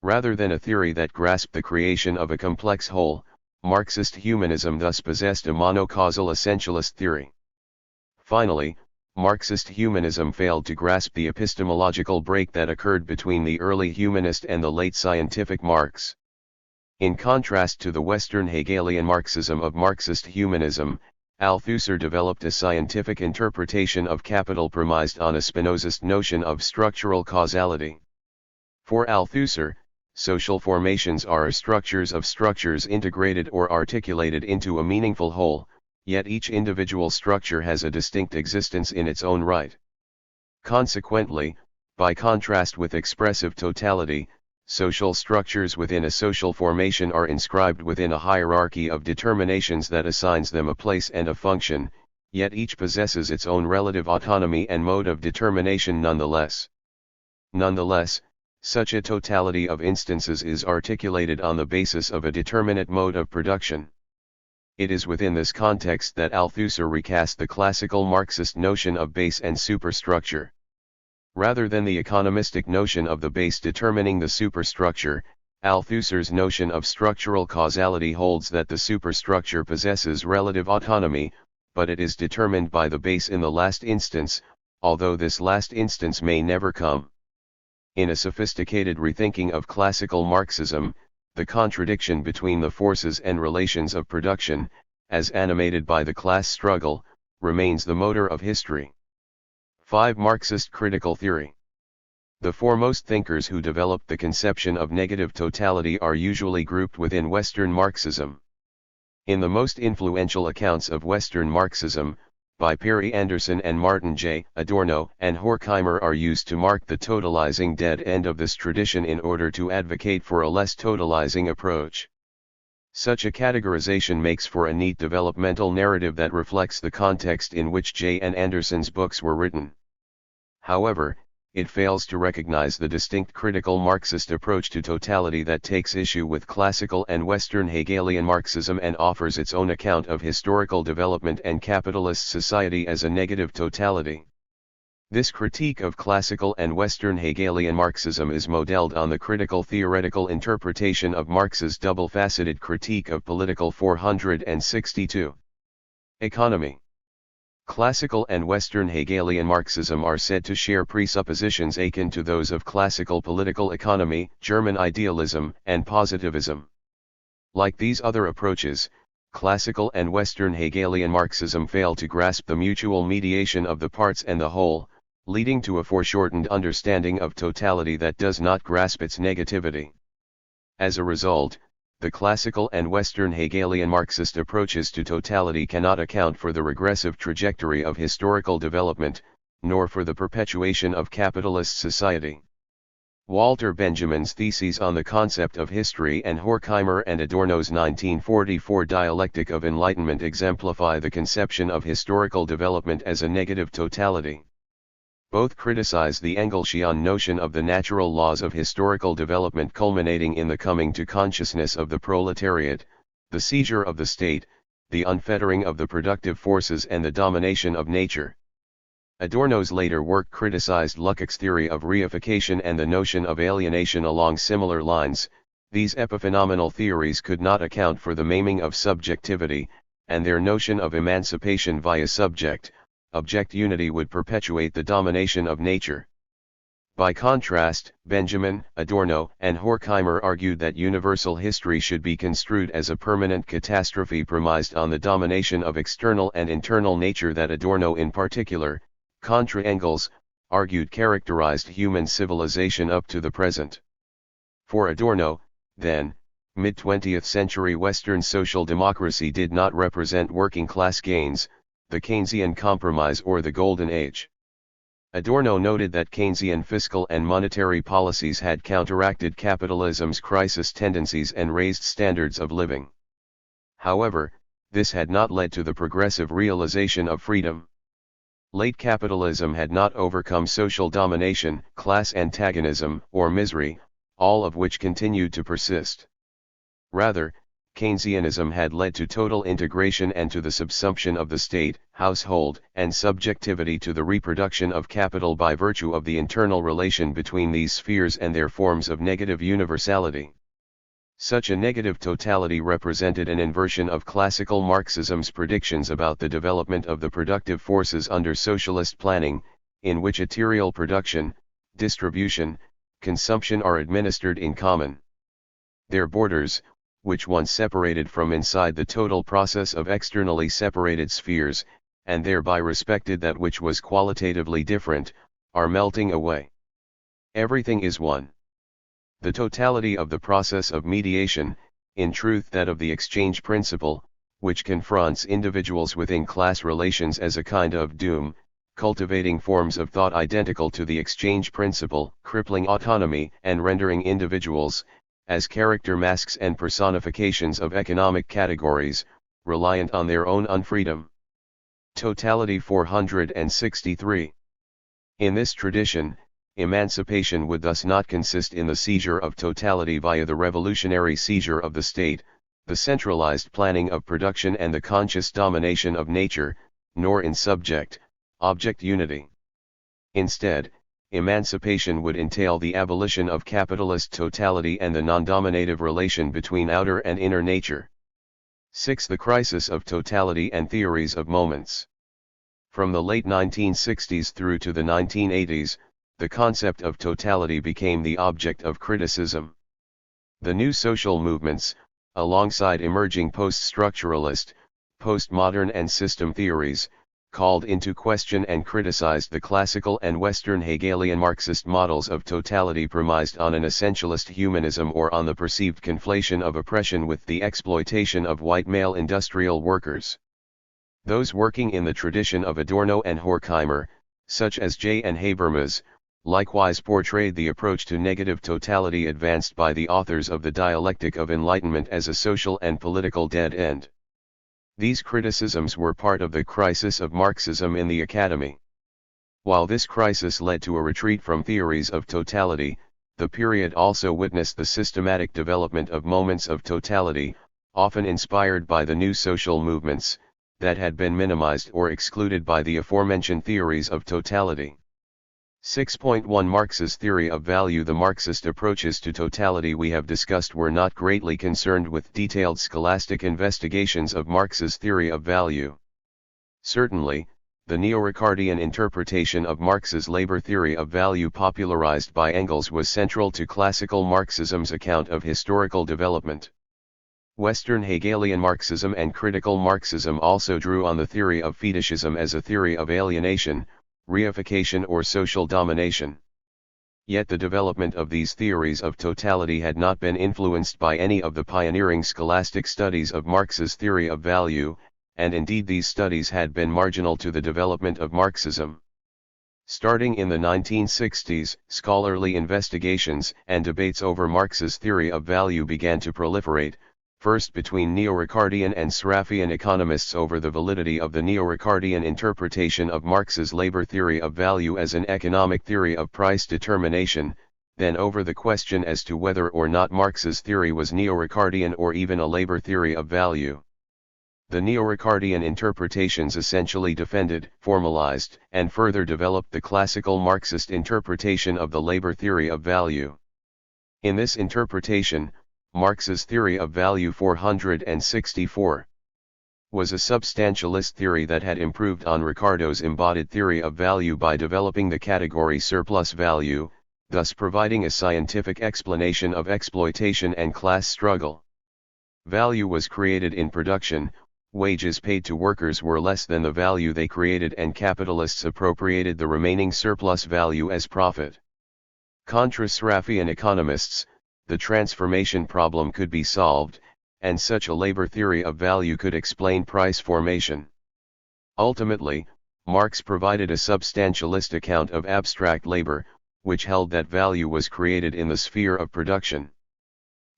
Rather than a theory that grasped the creation of a complex whole, Marxist humanism thus possessed a monocausal essentialist theory. Finally, Marxist humanism failed to grasp the epistemological break that occurred between the early humanist and the late scientific Marx. In contrast to the Western Hegelian Marxism of Marxist humanism, Althusser developed a scientific interpretation of capital premised on a Spinozist notion of structural causality. For Althusser, social formations are structures of structures integrated or articulated into a meaningful whole, yet each individual structure has a distinct existence in its own right. Consequently, by contrast with expressive totality, social structures within a social formation are inscribed within a hierarchy of determinations that assigns them a place and a function, yet each possesses its own relative autonomy and mode of determination nonetheless. Nonetheless, such a totality of instances is articulated on the basis of a determinate mode of production. It is within this context that Althusser recast the classical Marxist notion of base and superstructure. Rather than the economistic notion of the base determining the superstructure, Althusser's notion of structural causality holds that the superstructure possesses relative autonomy, but it is determined by the base in the last instance, although this last instance may never come. In a sophisticated rethinking of classical Marxism, the contradiction between the forces and relations of production, as animated by the class struggle, remains the motor of history. 5. Marxist critical theory. The foremost thinkers who developed the conception of negative totality are usually grouped within Western Marxism. In the most influential accounts of Western Marxism, by Perry Anderson and Martin J. Adorno and Horkheimer, are used to mark the totalizing dead end of this tradition in order to advocate for a less totalizing approach. Such a categorization makes for a neat developmental narrative that reflects the context in which J. and Anderson's books were written. However, it fails to recognize the distinct critical Marxist approach to totality that takes issue with classical and Western Hegelian Marxism and offers its own account of historical development and capitalist society as a negative totality. This critique of classical and Western Hegelian Marxism is modeled on the critical theoretical interpretation of Marx's double-faceted critique of political 462. Economy. Classical and Western Hegelian Marxism are said to share presuppositions akin to those of classical political economy, German idealism, and positivism. Like these other approaches, classical and Western Hegelian Marxism fail to grasp the mutual mediation of the parts and the whole, leading to a foreshortened understanding of totality that does not grasp its negativity. As a result, the classical and Western Hegelian Marxist approaches to totality cannot account for the regressive trajectory of historical development, nor for the perpetuation of capitalist society. Walter Benjamin's theses on the concept of history and Horkheimer and Adorno's 1944 dialectic of enlightenment exemplify the conception of historical development as a negative totality. Both criticize the Engelschian notion of the natural laws of historical development culminating in the coming to consciousness of the proletariat, the seizure of the state, the unfettering of the productive forces and the domination of nature. Adorno's later work criticized Lukács' theory of reification and the notion of alienation along similar lines. These epiphenomenal theories could not account for the maiming of subjectivity, and their notion of emancipation via object unity would perpetuate the domination of nature. By contrast, Benjamin, Adorno, and Horkheimer argued that universal history should be construed as a permanent catastrophe premised on the domination of external and internal nature that Adorno in particular, contra Engels, argued characterized human civilization up to the present. For Adorno, then, mid-20th century Western social democracy did not represent working class gains, the Keynesian compromise or the Golden Age. Adorno noted that Keynesian fiscal and monetary policies had counteracted capitalism's crisis tendencies and raised standards of living. However, this had not led to the progressive realization of freedom. Late capitalism had not overcome social domination, class antagonism, or misery, all of which continued to persist. Rather, Keynesianism had led to total integration and to the subsumption of the state, household, and subjectivity to the reproduction of capital by virtue of the internal relation between these spheres and their forms of negative universality. Such a negative totality represented an inversion of classical Marxism's predictions about the development of the productive forces under socialist planning, in which material production, distribution, consumption are administered in common. Their borders, which once separated from inside the total process of externally separated spheres, and thereby respected that which was qualitatively different, are melting away. Everything is one. The totality of the process of mediation, in truth that of the exchange principle, which confronts individuals within class relations as a kind of doom, cultivating forms of thought identical to the exchange principle, crippling autonomy and rendering individuals, as character masks and personifications of economic categories, reliant on their own unfreedom. Totality 463. In this tradition, emancipation would thus not consist in the seizure of totality via the revolutionary seizure of the state, the centralized planning of production and the conscious domination of nature, nor in subject-object unity. Instead, emancipation would entail the abolition of capitalist totality and the non-dominative relation between outer and inner nature. 6. The crisis of totality and theories of moments. From the late 1960s through to the 1980s, the concept of totality became the object of criticism. The new social movements, alongside emerging post-structuralist, postmodern and system theories, called into question and criticized the classical and Western Hegelian Marxist models of totality premised on an essentialist humanism or on the perceived conflation of oppression with the exploitation of white male industrial workers. Those working in the tradition of Adorno and Horkheimer, such as J. and Habermas, likewise portrayed the approach to negative totality advanced by the authors of the Dialectic of Enlightenment as a social and political dead end. These criticisms were part of the crisis of Marxism in the academy. While this crisis led to a retreat from theories of totality, the period also witnessed the systematic development of moments of totality, often inspired by the new social movements, that had been minimized or excluded by the aforementioned theories of totality. 6.1 Marx's theory of value. The Marxist approaches to totality we have discussed were not greatly concerned with detailed scholastic investigations of Marx's theory of value. Certainly, the neo-Ricardian interpretation of Marx's labor theory of value popularized by Engels was central to classical Marxism's account of historical development. Western Hegelian Marxism and critical Marxism also drew on the theory of fetishism as a theory of alienation, reification or social domination. Yet the development of these theories of totality had not been influenced by any of the pioneering scholastic studies of Marx's theory of value, and indeed these studies had been marginal to the development of Marxism. Starting in the 1960s, scholarly investigations and debates over Marx's theory of value began to proliferate, first between neo-Ricardian and Sraffian economists over the validity of the neo-Ricardian interpretation of Marx's labor theory of value as an economic theory of price determination, then over the question as to whether or not Marx's theory was neo-Ricardian or even a labor theory of value. The neo-Ricardian interpretations essentially defended, formalized, and further developed the classical Marxist interpretation of the labor theory of value. In this interpretation, Marx's theory of value 464 was a substantialist theory that had improved on Ricardo's embodied theory of value by developing the category surplus value, thus providing a scientific explanation of exploitation and class struggle. Value was created in production, wages paid to workers were less than the value they created and capitalists appropriated the remaining surplus value as profit. Contra Sraffian economists, the transformation problem could be solved, and such a labor theory of value could explain price formation. Ultimately, Marx provided a substantialist account of abstract labor, which held that value was created in the sphere of production.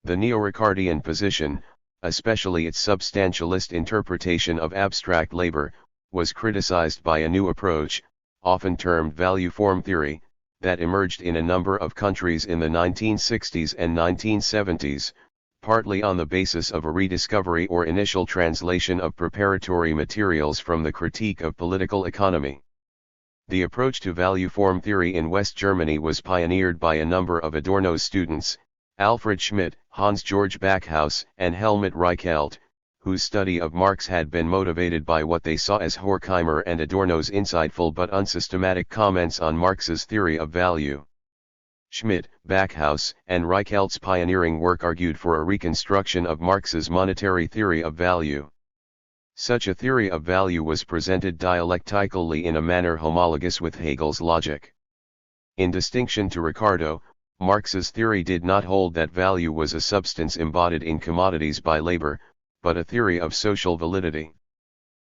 The neo-Ricardian position, especially its substantialist interpretation of abstract labor, was criticized by a new approach, often termed value form theory, that emerged in a number of countries in the 1960s and 1970s, partly on the basis of a rediscovery or initial translation of preparatory materials from the critique of political economy. The approach to value form theory in West Germany was pioneered by a number of Adorno's students, Alfred Schmidt, Hans-Georg Backhaus, and Helmut Reichelt, whose study of Marx had been motivated by what they saw as Horkheimer and Adorno's insightful but unsystematic comments on Marx's theory of value. Schmidt, Backhaus, and Reichelt's pioneering work argued for a reconstruction of Marx's monetary theory of value. Such a theory of value was presented dialectically in a manner homologous with Hegel's logic. In distinction to Ricardo, Marx's theory did not hold that value was a substance embodied in commodities by labor, but a theory of social validity.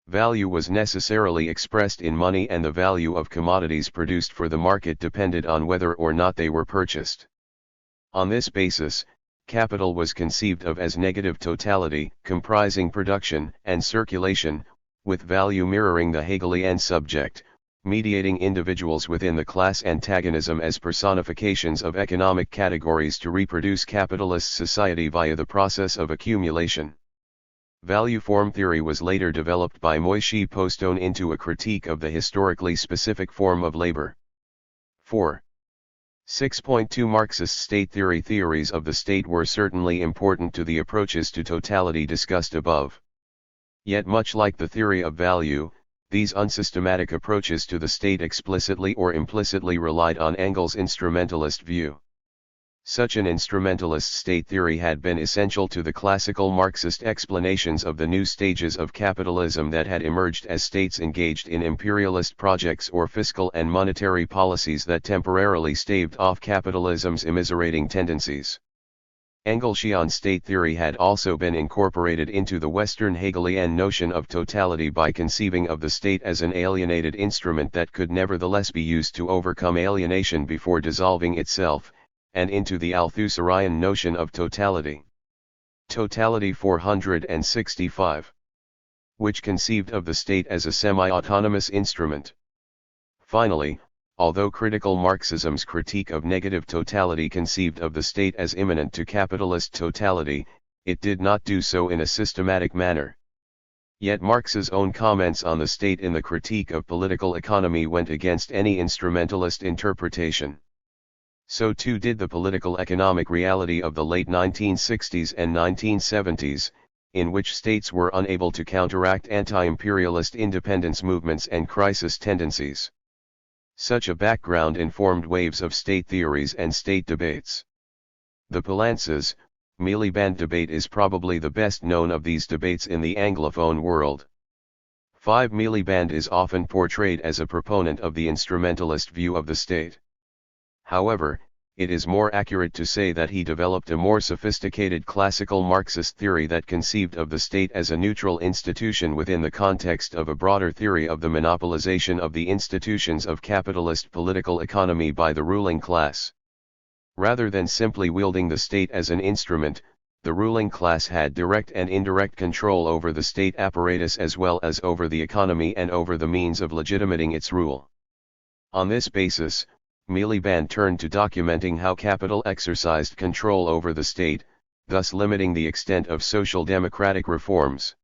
Value was necessarily expressed in money, and the value of commodities produced for the market depended on whether or not they were purchased. On this basis, capital was conceived of as negative totality, comprising production and circulation, with value mirroring the Hegelian subject, mediating individuals within the class antagonism as personifications of economic categories to reproduce capitalist society via the process of accumulation. Value form theory was later developed by Moishe Postone into a critique of the historically specific form of labor. 4. 6.2 Marxist state theory. Theories of the state were certainly important to the approaches to totality discussed above. Yet much like the theory of value, these unsystematic approaches to the state explicitly or implicitly relied on Engels' instrumentalist view. Such an instrumentalist state theory had been essential to the classical Marxist explanations of the new stages of capitalism that had emerged as states engaged in imperialist projects or fiscal and monetary policies that temporarily staved off capitalism's immiserating tendencies. Engelschian state theory had also been incorporated into the Western Hegelian notion of totality by conceiving of the state as an alienated instrument that could nevertheless be used to overcome alienation before dissolving itself, and into the Althusserian notion of totality. Totality 465. Which conceived of the state as a semi-autonomous instrument. Finally, although critical Marxism's critique of negative totality conceived of the state as immanent to capitalist totality, it did not do so in a systematic manner. Yet Marx's own comments on the state in the critique of political economy went against any instrumentalist interpretation. So too did the political economic reality of the late 1960s and 1970s, in which states were unable to counteract anti-imperialist independence movements and crisis tendencies. Such a background informed waves of state theories and state debates. The Poulantzas, Miliband debate is probably the best known of these debates in the Anglophone world. 5. Miliband is often portrayed as a proponent of the instrumentalist view of the state. However, it is more accurate to say that he developed a more sophisticated classical Marxist theory that conceived of the state as a neutral institution within the context of a broader theory of the monopolization of the institutions of capitalist political economy by the ruling class. Rather than simply wielding the state as an instrument, the ruling class had direct and indirect control over the state apparatus as well as over the economy and over the means of legitimating its rule. On this basis, Miliband turned to documenting how capital exercised control over the state, thus limiting the extent of social democratic reforms.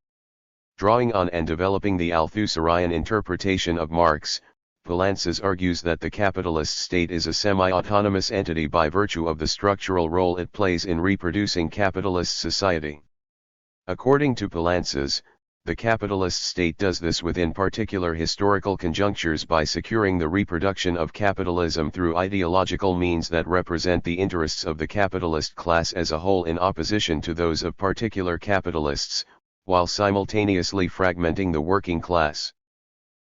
Drawing on and developing the Althusserian interpretation of Marx, Poulantzas argues that the capitalist state is a semi-autonomous entity by virtue of the structural role it plays in reproducing capitalist society. According to Poulantzas, the capitalist state does this within particular historical conjunctures by securing the reproduction of capitalism through ideological means that represent the interests of the capitalist class as a whole in opposition to those of particular capitalists, while simultaneously fragmenting the working class.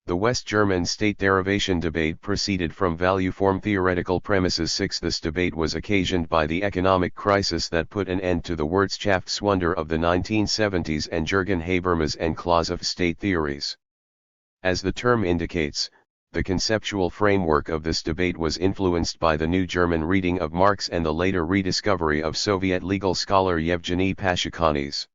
The West German state derivation debate proceeded from value form theoretical premises. 6. This debate was occasioned by the economic crisis that put an end to the Wirtschaftswunder of the 1970s and Jürgen Habermas and Clausewitz state theories. As the term indicates, the conceptual framework of this debate was influenced by the new German reading of Marx and the later rediscovery of Soviet legal scholar Yevgeny Pashukhany's.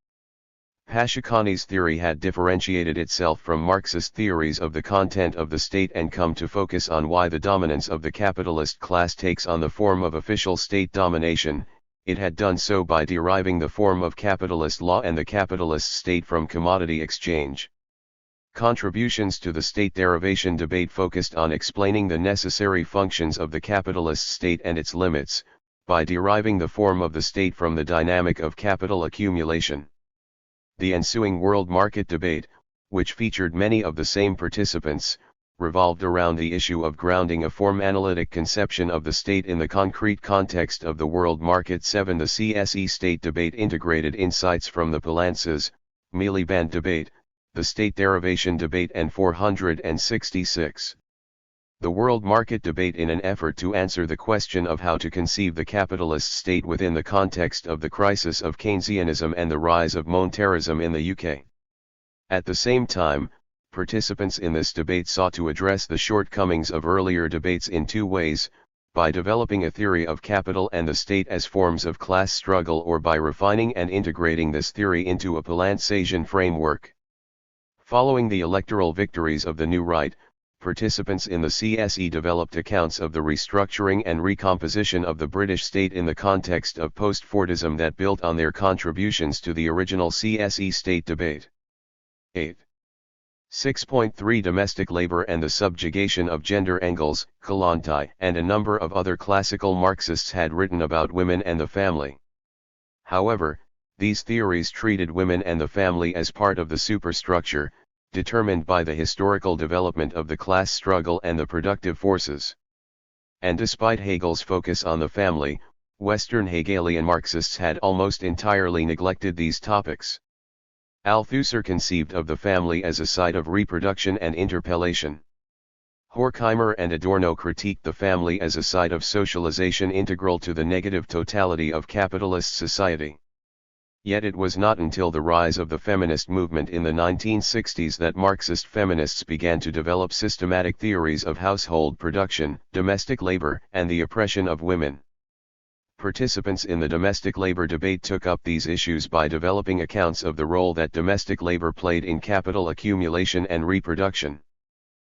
Pashukhany's theory had differentiated itself from Marxist theories of the content of the state and come to focus on why the dominance of the capitalist class takes on the form of official state domination. It had done so by deriving the form of capitalist law and the capitalist state from commodity exchange. Contributions to the state derivation debate focused on explaining the necessary functions of the capitalist state and its limits, by deriving the form of the state from the dynamic of capital accumulation. The ensuing world market debate, which featured many of the same participants, revolved around the issue of grounding a form-analytic conception of the state in the concrete context of the world market. 7. The CSE state debate integrated insights from the Palantzas, Miliband debate, the state derivation debate and 466. The world market debate in an effort to answer the question of how to conceive the capitalist state within the context of the crisis of Keynesianism and the rise of monetarism in the UK. At the same time, participants in this debate sought to address the shortcomings of earlier debates in two ways, by developing a theory of capital and the state as forms of class struggle or by refining and integrating this theory into a Palantzasian framework. Following the electoral victories of the New Right, participants in the CSE developed accounts of the restructuring and recomposition of the British state in the context of post-Fordism that built on their contributions to the original CSE state debate. 8. 6.3 Domestic labor and the subjugation of gender. Engels, Kollontai, and a number of other classical Marxists had written about women and the family. However, these theories treated women and the family as part of the superstructure, determined by the historical development of the class struggle and the productive forces. And despite Hegel's focus on the family, Western Hegelian Marxists had almost entirely neglected these topics. Althusser conceived of the family as a site of reproduction and interpellation. Horkheimer and Adorno critiqued the family as a site of socialization integral to the negative totality of capitalist society. Yet it was not until the rise of the feminist movement in the 1960s that Marxist feminists began to develop systematic theories of household production, domestic labor, and the oppression of women. Participants in the domestic labor debate took up these issues by developing accounts of the role that domestic labor played in capital accumulation and reproduction.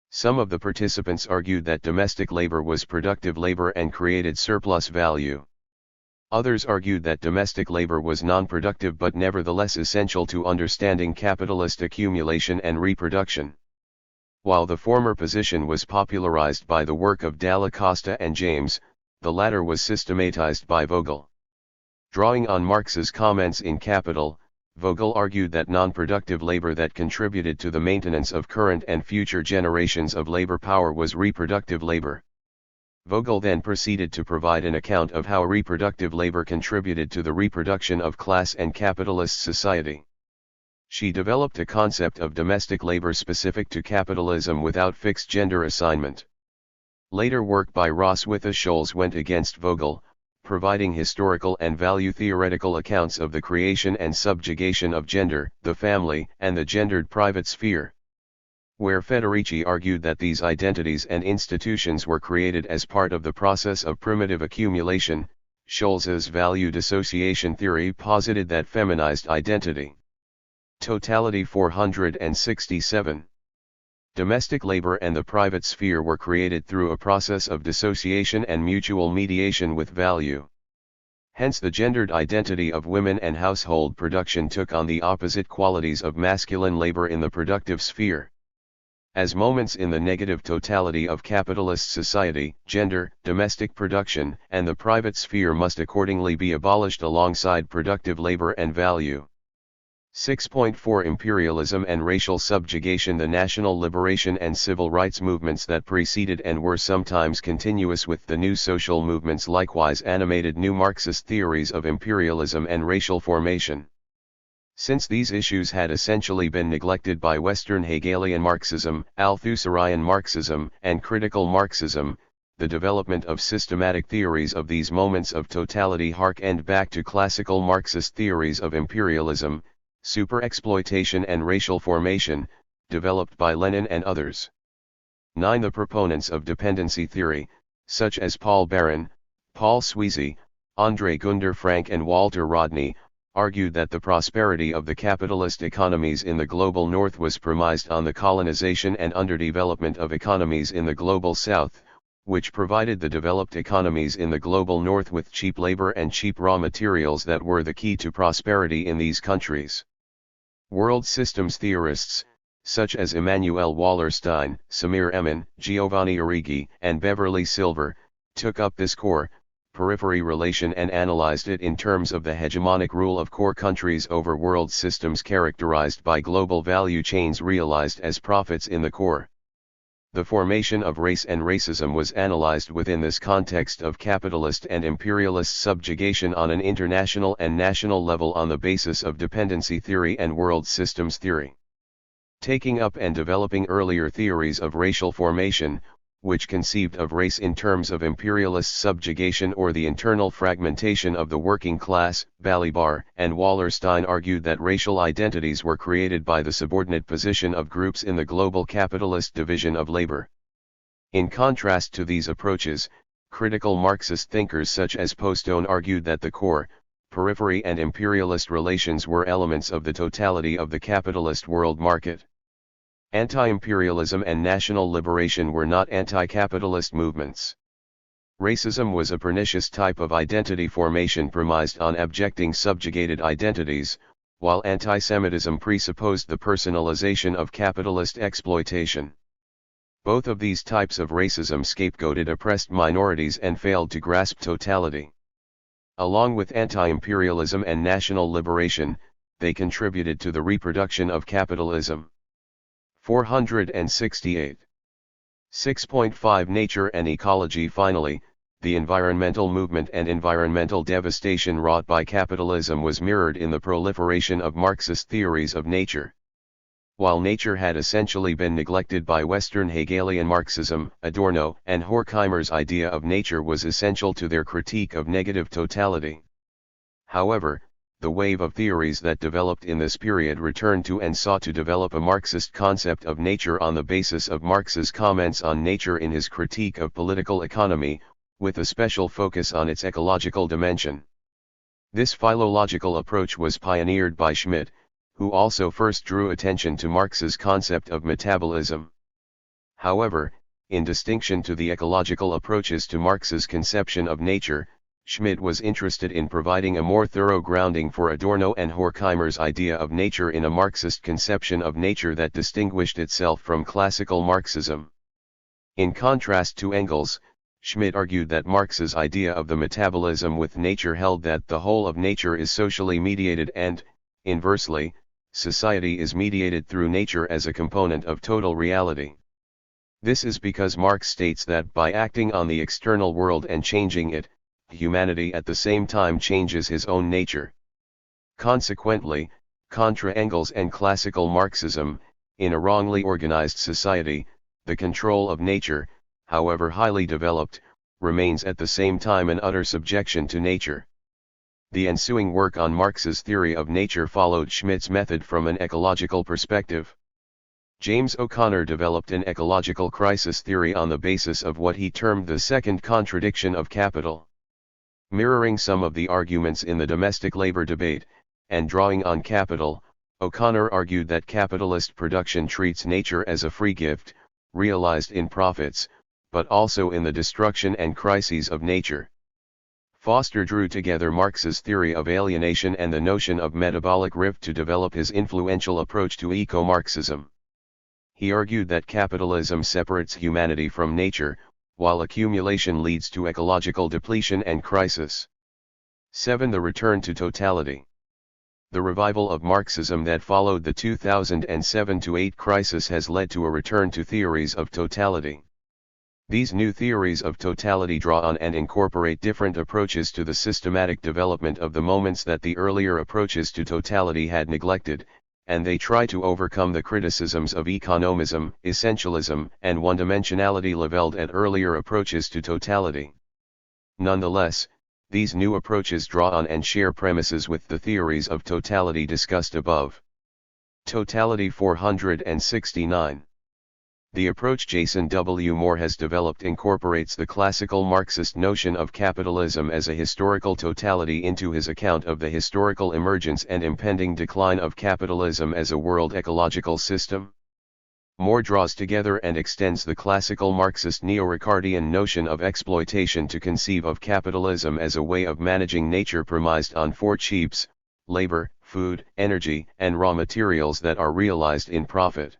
Some of the participants argued that domestic labor was productive labor and created surplus value. Others argued that domestic labor was non-productive but nevertheless essential to understanding capitalist accumulation and reproduction. While the former position was popularized by the work of Dalla Costa and James, the latter was systematized by Vogel. Drawing on Marx's comments in Capital, Vogel argued that non-productive labor that contributed to the maintenance of current and future generations of labor power was reproductive labor. Vogel then proceeded to provide an account of how reproductive labor contributed to the reproduction of class and capitalist society. She developed a concept of domestic labor specific to capitalism without fixed gender assignment. Later work by Roswitha-Scholz went against Vogel, providing historical and value-theoretical accounts of the creation and subjugation of gender, the family, and the gendered private sphere. Where Federici argued that these identities and institutions were created as part of the process of primitive accumulation, Scholz's value dissociation theory posited that feminized identity. Totality 467. Domestic labor and the private sphere were created through a process of dissociation and mutual mediation with value. Hence the gendered identity of women and household production took on the opposite qualities of masculine labor in the productive sphere. As moments in the negative totality of capitalist society, gender, domestic production, and the private sphere must accordingly be abolished alongside productive labor and value. 6.4 Imperialism and racial subjugation. The national liberation and civil rights movements that preceded and were sometimes continuous with the new social movements likewise animated new Marxist theories of imperialism and racial formation. Since these issues had essentially been neglected by Western Hegelian Marxism, Althusserian Marxism, and critical Marxism, the development of systematic theories of these moments of totality harkened back to classical Marxist theories of imperialism, superexploitation and racial formation, developed by Lenin and others. 9. The proponents of dependency theory, such as Paul Baran, Paul Sweezy, André Gunder Frank and Walter Rodney, argued that the prosperity of the capitalist economies in the global north was premised on the colonization and underdevelopment of economies in the global south, which provided the developed economies in the global north with cheap labor and cheap raw materials that were the key to prosperity in these countries. World systems theorists, such as Emanuel Wallerstein, Samir Emin, Giovanni Arrighi, and Beverly Silver, took up this core, periphery relation and analyzed it in terms of the hegemonic rule of core countries over world systems characterized by global value chains realized as profits in the core. The formation of race and racism was analyzed within this context of capitalist and imperialist subjugation on an international and national level on the basis of dependency theory and world systems theory. Taking up and developing earlier theories of racial formation, which conceived of race in terms of imperialist subjugation or the internal fragmentation of the working class, Balibar and Wallerstein argued that racial identities were created by the subordinate position of groups in the global capitalist division of labor. In contrast to these approaches, critical Marxist thinkers such as Postone argued that the core, periphery and imperialist relations were elements of the totality of the capitalist world market. Anti-imperialism and national liberation were not anti-capitalist movements. Racism was a pernicious type of identity formation premised on abjecting subjugated identities, while anti-Semitism presupposed the personalization of capitalist exploitation. Both of these types of racism scapegoated oppressed minorities and failed to grasp totality. Along with anti-imperialism and national liberation, they contributed to the reproduction of capitalism. 468. 6.5 Nature and ecology. Finally, the environmental movement and environmental devastation wrought by capitalism was mirrored in the proliferation of Marxist theories of nature. While nature had essentially been neglected by Western Hegelian Marxism, Adorno and Horkheimer's idea of nature was essential to their critique of negative totality. However, the wave of theories that developed in this period returned to and sought to develop a Marxist concept of nature on the basis of Marx's comments on nature in his critique of political economy, with a special focus on its ecological dimension. This philological approach was pioneered by Schmidt, who also first drew attention to Marx's concept of metabolism. However, in distinction to the ecological approaches to Marx's conception of nature, Schmidt was interested in providing a more thorough grounding for Adorno and Horkheimer's idea of nature in a Marxist conception of nature that distinguished itself from classical Marxism. In contrast to Engels, Schmidt argued that Marx's idea of the metabolism with nature held that the whole of nature is socially mediated and, inversely, society is mediated through nature as a component of total reality. This is because Marx states that by acting on the external world and changing it, humanity at the same time changes his own nature. Consequently, contra Engels and classical Marxism, in a wrongly organized society, the control of nature, however highly developed, remains at the same time an utter subjection to nature. The ensuing work on Marx's theory of nature followed Schmidt's method from an ecological perspective. James O'Connor developed an ecological crisis theory on the basis of what he termed the second contradiction of capital. Mirroring some of the arguments in the domestic labor debate, and drawing on capital, O'Connor argued that capitalist production treats nature as a free gift, realized in profits, but also in the destruction and crises of nature. Foster drew together Marx's theory of alienation and the notion of metabolic rift to develop his influential approach to eco-Marxism. He argued that capitalism separates humanity from nature, while accumulation leads to ecological depletion and crisis. 7. The return to totality. The revival of Marxism that followed the 2007-8 crisis has led to a return to theories of totality. These new theories of totality draw on and incorporate different approaches to the systematic development of the moments that the earlier approaches to totality had neglected, and they try to overcome the criticisms of economism, essentialism, and one-dimensionality leveled at earlier approaches to totality. Nonetheless, these new approaches draw on and share premises with the theories of totality discussed above. Totality 469. The approach Jason W. Moore has developed incorporates the classical Marxist notion of capitalism as a historical totality into his account of the historical emergence and impending decline of capitalism as a world ecological system. Moore draws together and extends the classical Marxist neo-Ricardian notion of exploitation to conceive of capitalism as a way of managing nature premised on four chiefs: labor, food, energy, and raw materials that are realized in profit.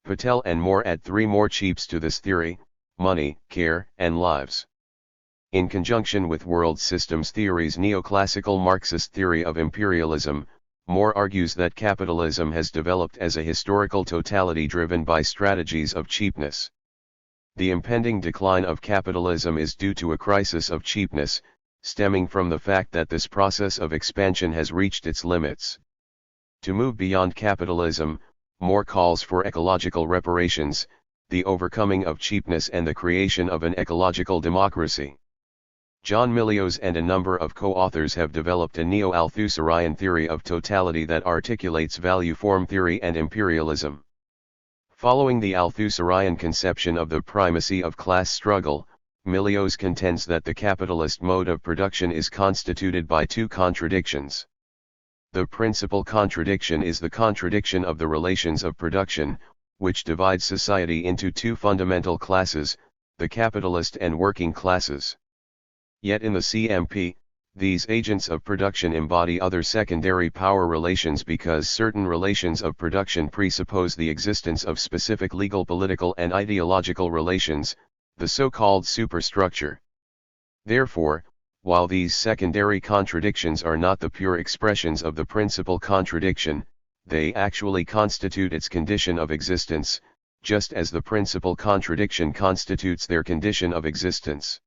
Patel and Moore add three more chiefs to this theory: money, care, and lives. In conjunction with world systems theory's neoclassical Marxist theory of imperialism, Moore argues that capitalism has developed as a historical totality driven by strategies of cheapness. The impending decline of capitalism is due to a crisis of cheapness, stemming from the fact that this process of expansion has reached its limits. To move beyond capitalism, Moore calls for ecological reparations, the overcoming of cheapness and the creation of an ecological democracy. John Milios and a number of co-authors have developed a neo-Althusserian theory of totality that articulates value form theory and imperialism. Following the Althusserian conception of the primacy of class struggle, Milios contends that the capitalist mode of production is constituted by two contradictions. The principal contradiction is the contradiction of the relations of production, which divides society into two fundamental classes, the capitalist and working classes. Yet in the CMP, these agents of production embody other secondary power relations because certain relations of production presuppose the existence of specific legal, political, and ideological relations, the so-called superstructure. Therefore, while these secondary contradictions are not the pure expressions of the principal contradiction, they actually constitute its condition of existence, just as the principal contradiction constitutes their condition of existence.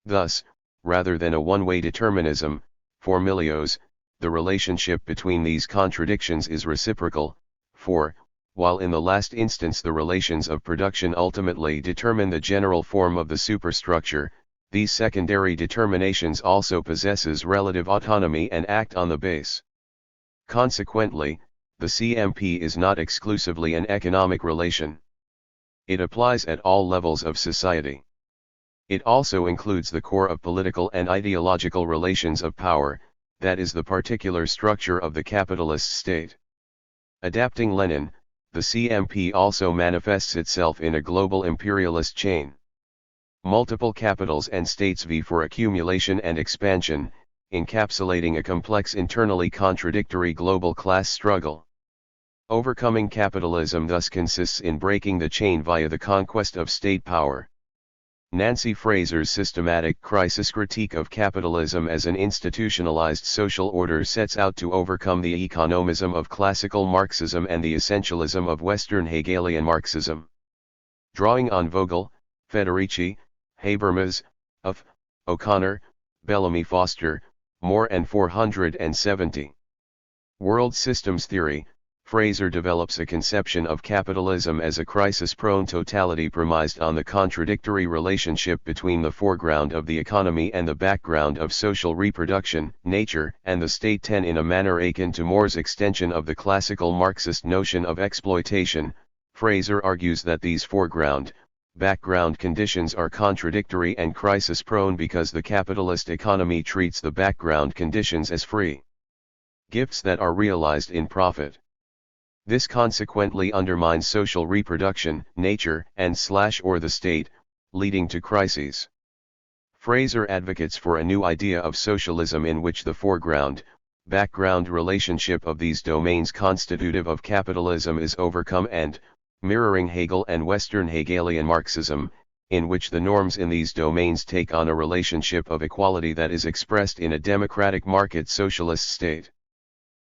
Thus, rather than a one-way determinism, for Milios, the relationship between these contradictions is reciprocal, for, while in the last instance the relations of production ultimately determine the general form of the superstructure, these secondary determinations also possesses relative autonomy and act on the base. Consequently, the CMP is not exclusively an economic relation. It applies at all levels of society. It also includes the core of political and ideological relations of power, that is the particular structure of the capitalist state. Adapting Lenin, the CMP also manifests itself in a global imperialist chain. Multiple capitals and states vie for accumulation and expansion, encapsulating a complex internally contradictory global class struggle. Overcoming capitalism thus consists in breaking the chain via the conquest of state power. Nancy Fraser's systematic crisis critique of capitalism as an institutionalized social order sets out to overcome the economism of classical Marxism and the essentialism of Western Hegelian Marxism. Drawing on Vogel, Federici, Habermas, of, O'Connor, Bellamy Foster, Moore and 470. World Systems Theory, Fraser develops a conception of capitalism as a crisis-prone totality premised on the contradictory relationship between the foreground of the economy and the background of social reproduction, nature, and the state, 10 in a manner akin to Moore's extension of the classical Marxist notion of exploitation. Fraser argues that these foreground, background conditions are contradictory and crisis-prone because the capitalist economy treats the background conditions as free gifts that are realized in profit. This consequently undermines social reproduction, nature, and/or the state, leading to crises. Fraser advocates for a new idea of socialism in which the foreground, background relationship of these domains constitutive of capitalism is overcome and, mirroring Hegel and Western Hegelian Marxism, in which the norms in these domains take on a relationship of equality that is expressed in a democratic market socialist state.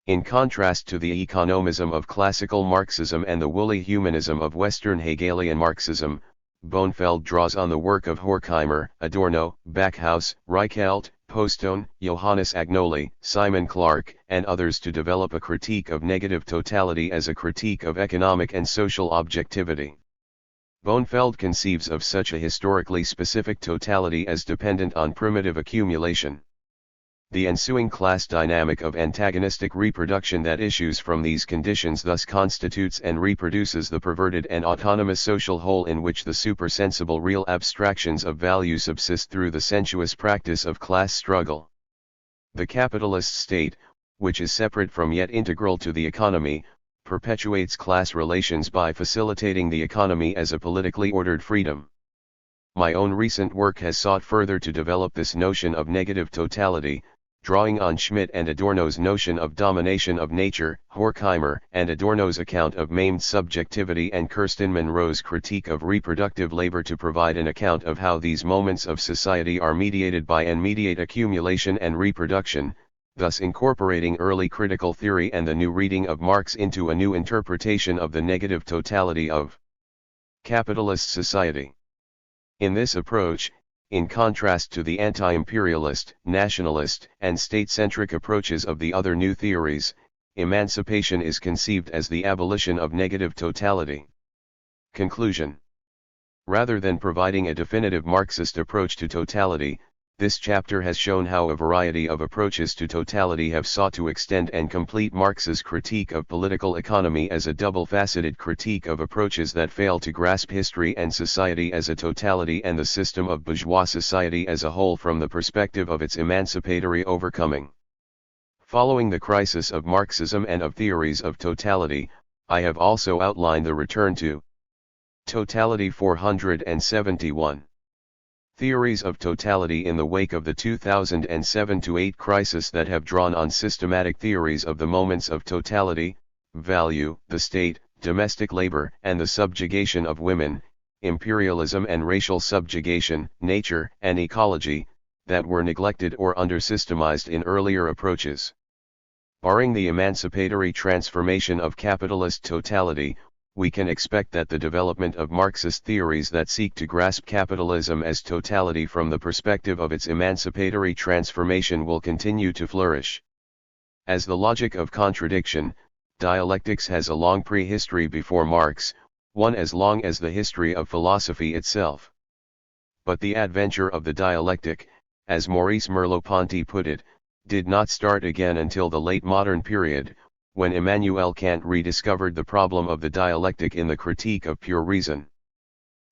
In contrast to the economism of classical Marxism and the woolly humanism of Western Hegelian Marxism, Bonefeld draws on the work of Horkheimer, Adorno, Backhaus, Reichelt, Postone, Johannes Agnoli, Simon Clark, and others to develop a critique of negative totality as a critique of economic and social objectivity. Bonefeld conceives of such a historically specific totality as dependent on primitive accumulation. The ensuing class dynamic of antagonistic reproduction that issues from these conditions thus constitutes and reproduces the perverted and autonomous social whole in which the supersensible real abstractions of value subsist through the sensuous practice of class struggle. The capitalist state, which is separate from yet integral to the economy, perpetuates class relations by facilitating the economy as a politically ordered freedom. My own recent work has sought further to develop this notion of negative totality, drawing on Schmidt and Adorno's notion of domination of nature, Horkheimer and Adorno's account of maimed subjectivity and Kirsten Monroe's critique of reproductive labor to provide an account of how these moments of society are mediated by and mediate accumulation and reproduction, thus incorporating early critical theory and the new reading of Marx into a new interpretation of the negative totality of capitalist society. In this approach, in contrast to the anti-imperialist, nationalist, and state-centric approaches of the other new theories, emancipation is conceived as the abolition of negative totality. Conclusion. Rather than providing a definitive Marxist approach to totality, this chapter has shown how a variety of approaches to totality have sought to extend and complete Marx's critique of political economy as a double-faceted critique of approaches that fail to grasp history and society as a totality and the system of bourgeois society as a whole from the perspective of its emancipatory overcoming. Following the crisis of Marxism and of theories of totality, I have also outlined the return to totality 471. Theories of totality in the wake of the 2007-8 crisis that have drawn on systematic theories of the moments of totality, value, the state, domestic labor and the subjugation of women, imperialism and racial subjugation, nature and ecology, that were neglected or under-systemized in earlier approaches. Barring the emancipatory transformation of capitalist totality, we can expect that the development of Marxist theories that seek to grasp capitalism as totality from the perspective of its emancipatory transformation will continue to flourish. As the logic of contradiction, dialectics has a long prehistory before Marx, one as long as the history of philosophy itself. But the adventure of the dialectic, as Maurice Merleau-Ponty put it, did not start again until the late modern period, when Immanuel Kant rediscovered the problem of the dialectic in the Critique of Pure Reason.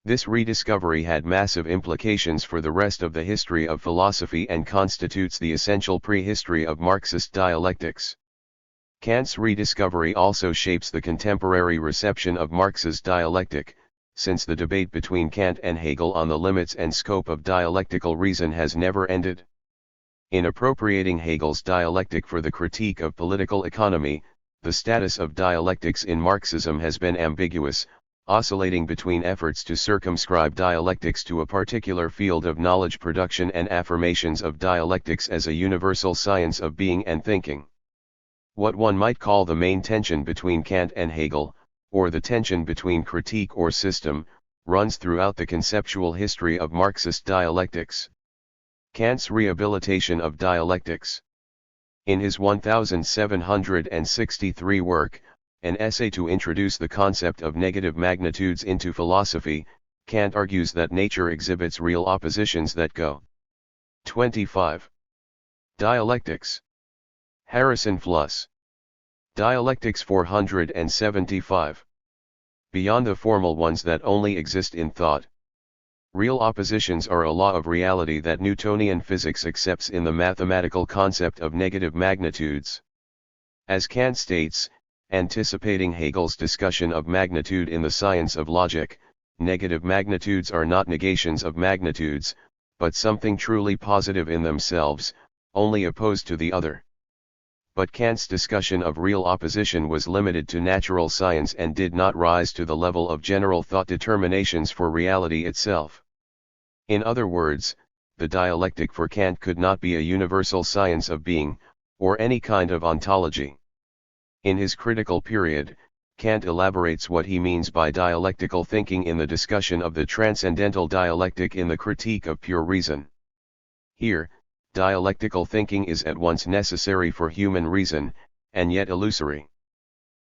This rediscovery had massive implications for the rest of the history of philosophy and constitutes the essential prehistory of Marxist dialectics. Kant's rediscovery also shapes the contemporary reception of Marx's dialectic, since the debate between Kant and Hegel on the limits and scope of dialectical reason has never ended. In appropriating Hegel's dialectic for the critique of political economy, the status of dialectics in Marxism has been ambiguous, oscillating between efforts to circumscribe dialectics to a particular field of knowledge production and affirmations of dialectics as a universal science of being and thinking. What one might call the main tension between Kant and Hegel, or the tension between critique or system, runs throughout the conceptual history of Marxist dialectics. Kant's rehabilitation of dialectics. In his 1763 work, an essay to introduce the concept of negative magnitudes into philosophy, Kant argues that nature exhibits real oppositions that go. 25. Dialectics. Harrison Fluss. Dialectics 475. Beyond the formal ones that only exist in thought. Real oppositions are a law of reality that Newtonian physics accepts in the mathematical concept of negative magnitudes. As Kant states, anticipating Hegel's discussion of magnitude in the science of logic, negative magnitudes are not negations of magnitudes, but something truly positive in themselves, only opposed to the other. But Kant's discussion of real opposition was limited to natural science and did not rise to the level of general thought determinations for reality itself. In other words, the dialectic for Kant could not be a universal science of being, or any kind of ontology. In his critical period, Kant elaborates what he means by dialectical thinking in the discussion of the transcendental dialectic in the Critique of Pure Reason. Here, dialectical thinking is at once necessary for human reason, and yet illusory.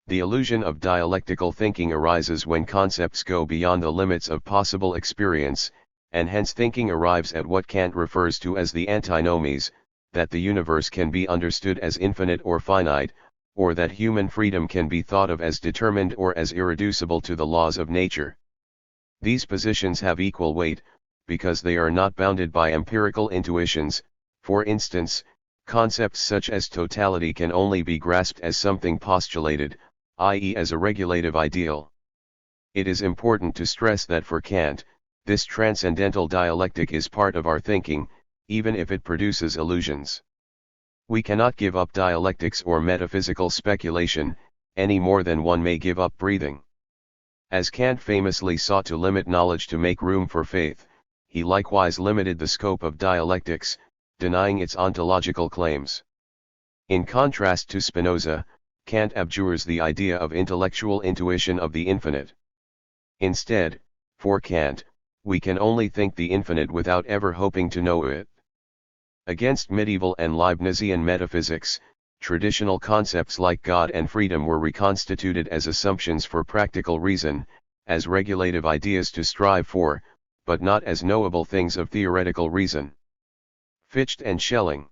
The illusion of dialectical thinking arises when concepts go beyond the limits of possible experience, and hence thinking arrives at what Kant refers to as the antinomies, that the universe can be understood as infinite or finite, or that human freedom can be thought of as determined or as irreducible to the laws of nature. These positions have equal weight, because they are not bounded by empirical intuitions. For instance, concepts such as totality can only be grasped as something postulated, i.e. as a regulative ideal. It is important to stress that for Kant, this transcendental dialectic is part of our thinking, even if it produces illusions. We cannot give up dialectics or metaphysical speculation, any more than one may give up breathing. As Kant famously sought to limit knowledge to make room for faith, he likewise limited the scope of dialectics, denying its ontological claims. In contrast to Spinoza, Kant abjures the idea of intellectual intuition of the infinite. Instead, for Kant, we can only think the infinite without ever hoping to know it. Against medieval and Leibnizian metaphysics, traditional concepts like God and freedom were reconstituted as assumptions for practical reason, as regulative ideas to strive for, but not as knowable things of theoretical reason. Fichte and Schelling.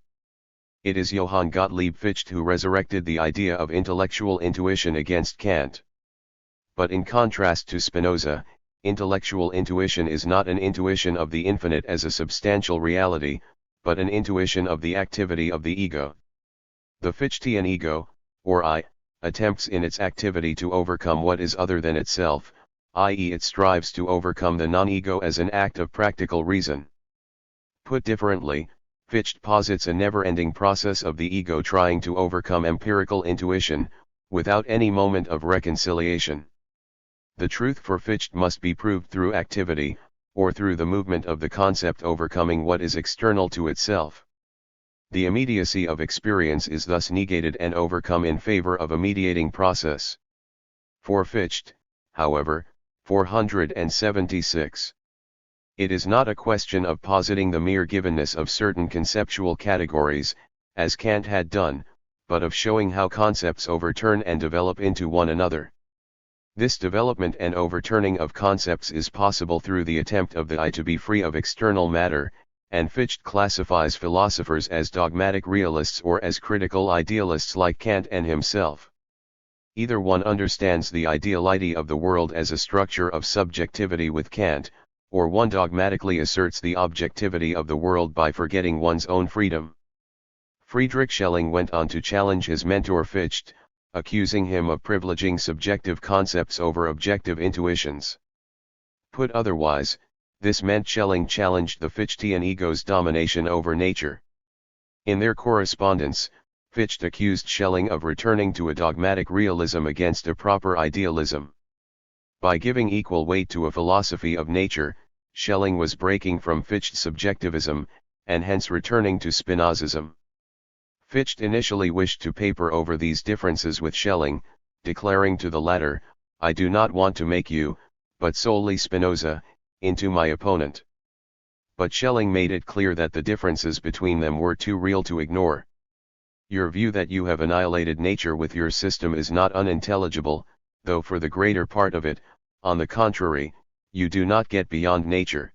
It is Johann Gottlieb Fichte who resurrected the idea of intellectual intuition against Kant. But in contrast to Spinoza, intellectual intuition is not an intuition of the infinite as a substantial reality, but an intuition of the activity of the ego. The Fichtean ego, or I, attempts in its activity to overcome what is other than itself, i.e. it strives to overcome the non-ego as an act of practical reason. Put differently, Fichte posits a never-ending process of the ego trying to overcome empirical intuition, without any moment of reconciliation. The truth for Fichte must be proved through activity, or through the movement of the concept overcoming what is external to itself. The immediacy of experience is thus negated and overcome in favor of a mediating process. For Fichte, however, 476. It is not a question of positing the mere givenness of certain conceptual categories, as Kant had done, but of showing how concepts overturn and develop into one another. This development and overturning of concepts is possible through the attempt of the I to be free of external matter, and Fichte classifies philosophers as dogmatic realists or as critical idealists like Kant and himself. Either one understands the ideality of the world as a structure of subjectivity with Kant, or one dogmatically asserts the objectivity of the world by forgetting one's own freedom. Friedrich Schelling went on to challenge his mentor Fichte, accusing him of privileging subjective concepts over objective intuitions. Put otherwise, this meant Schelling challenged the Fichtean ego's domination over nature. In their correspondence, Fichte accused Schelling of returning to a dogmatic realism against a proper idealism. By giving equal weight to a philosophy of nature, Schelling was breaking from Fichte's subjectivism, and hence returning to Spinozism. Fichte initially wished to paper over these differences with Schelling, declaring to the latter, "I do not want to make you, but solely Spinoza, into my opponent." But Schelling made it clear that the differences between them were too real to ignore. "Your view that you have annihilated nature with your system is not unintelligible, though for the greater part of it, on the contrary, you do not get beyond nature."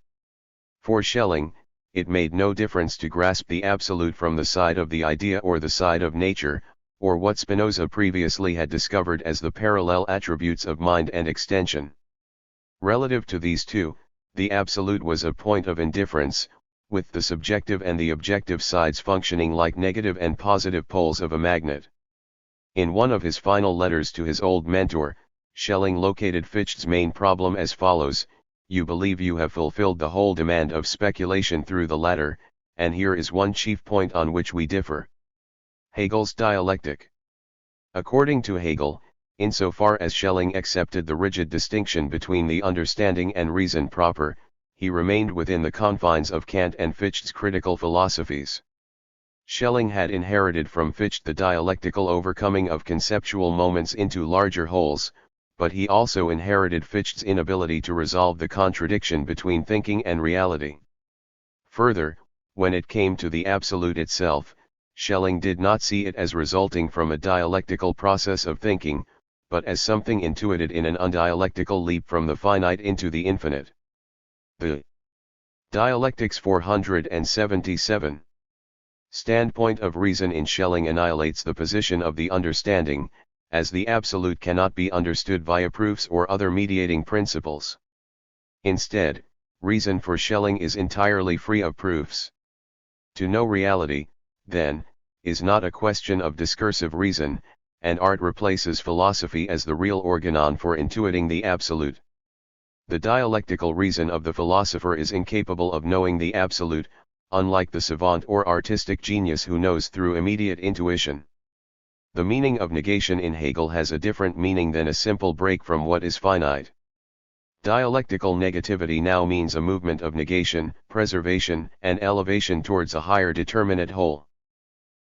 For Schelling, it made no difference to grasp the absolute from the side of the idea or the side of nature, or what Spinoza previously had discovered as the parallel attributes of mind and extension. Relative to these two, the absolute was a point of indifference, with the subjective and the objective sides functioning like negative and positive poles of a magnet. In one of his final letters to his old mentor, Schelling located Fichte's main problem as follows: "You believe you have fulfilled the whole demand of speculation through the latter, and here is one chief point on which we differ. Hegel's dialectic." According to Hegel, insofar as Schelling accepted the rigid distinction between the understanding and reason proper, he remained within the confines of Kant and Fichte's critical philosophies. Schelling had inherited from Fichte the dialectical overcoming of conceptual moments into larger wholes, but he also inherited Fichte's inability to resolve the contradiction between thinking and reality. Further, when it came to the absolute itself, Schelling did not see it as resulting from a dialectical process of thinking, but as something intuited in an undialectical leap from the finite into the infinite. The Dialectics 477. standpoint of reason in Schelling annihilates the position of the understanding, as the absolute cannot be understood via proofs or other mediating principles. Instead, reason for Schelling is entirely free of proofs. To know reality, then, is not a question of discursive reason, and art replaces philosophy as the real organon for intuiting the absolute. The dialectical reason of the philosopher is incapable of knowing the absolute, unlike the savant or artistic genius who knows through immediate intuition. The meaning of negation in Hegel has a different meaning than a simple break from what is finite. Dialectical negativity now means a movement of negation, preservation, and elevation towards a higher determinate whole.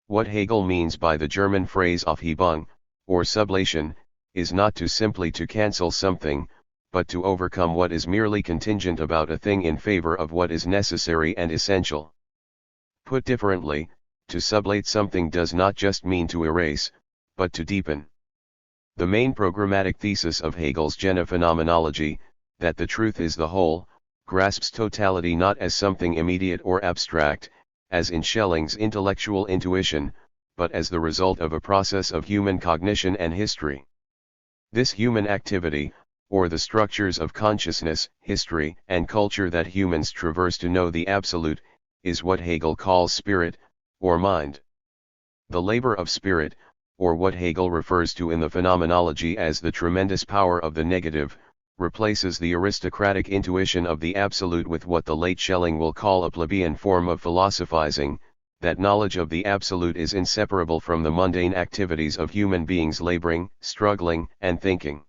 What Hegel means by the German phrase Aufhebung, or sublation, is not to simply to cancel something, but to overcome what is merely contingent about a thing in favor of what is necessary and essential. Put differently, to sublate something does not just mean to erase, but to deepen. The main programmatic thesis of Hegel's genophenomenology, that the truth is the whole, grasps totality not as something immediate or abstract, as in Schelling's intellectual intuition, but as the result of a process of human cognition and history. This human activity, or the structures of consciousness, history, and culture that humans traverse to know the absolute, is what Hegel calls spirit, or mind. The labor of spirit, or what Hegel refers to in the phenomenology as the tremendous power of the negative, replaces the aristocratic intuition of the absolute with what the late Schelling will call a plebeian form of philosophizing, that knowledge of the absolute is inseparable from the mundane activities of human beings laboring, struggling, and thinking.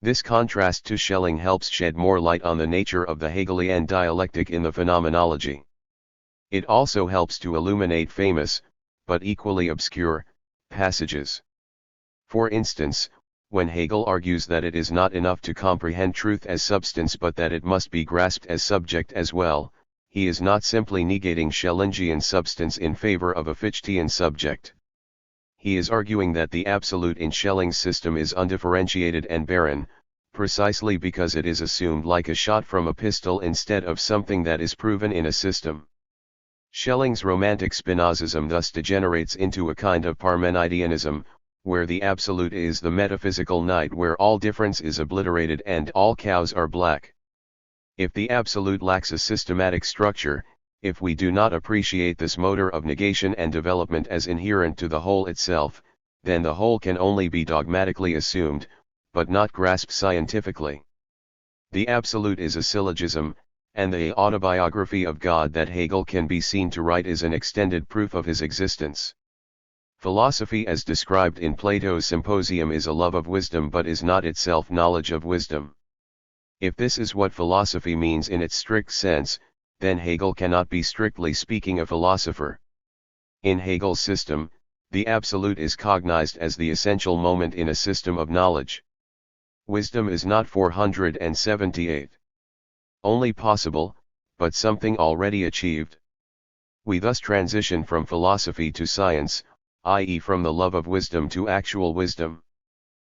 This contrast to Schelling helps shed more light on the nature of the Hegelian dialectic in the phenomenology. It also helps to illuminate famous, but equally obscure, passages. For instance, when Hegel argues that it is not enough to comprehend truth as substance but that it must be grasped as subject as well, he is not simply negating Schellingian substance in favor of a Fichtean subject. He is arguing that the absolute in Schelling's system is undifferentiated and barren, precisely because it is assumed like a shot from a pistol instead of something that is proven in a system. Schelling's romantic Spinozism thus degenerates into a kind of Parmenideanism, where the absolute is the metaphysical night where all difference is obliterated and all cows are black. If the absolute lacks a systematic structure, if we do not appreciate this motor of negation and development as inherent to the whole itself, then the whole can only be dogmatically assumed, but not grasped scientifically. The absolute is a syllogism, and the autobiography of God that Hegel can be seen to write is an extended proof of his existence. Philosophy as described in Plato's Symposium is a love of wisdom but is not itself knowledge of wisdom. If this is what philosophy means in its strict sense, then Hegel cannot be strictly speaking a philosopher. In Hegel's system, the absolute is cognized as the essential moment in a system of knowledge. Wisdom is not 478. Only possible, but something already achieved. We thus transition from philosophy to science, i.e. from the love of wisdom to actual wisdom.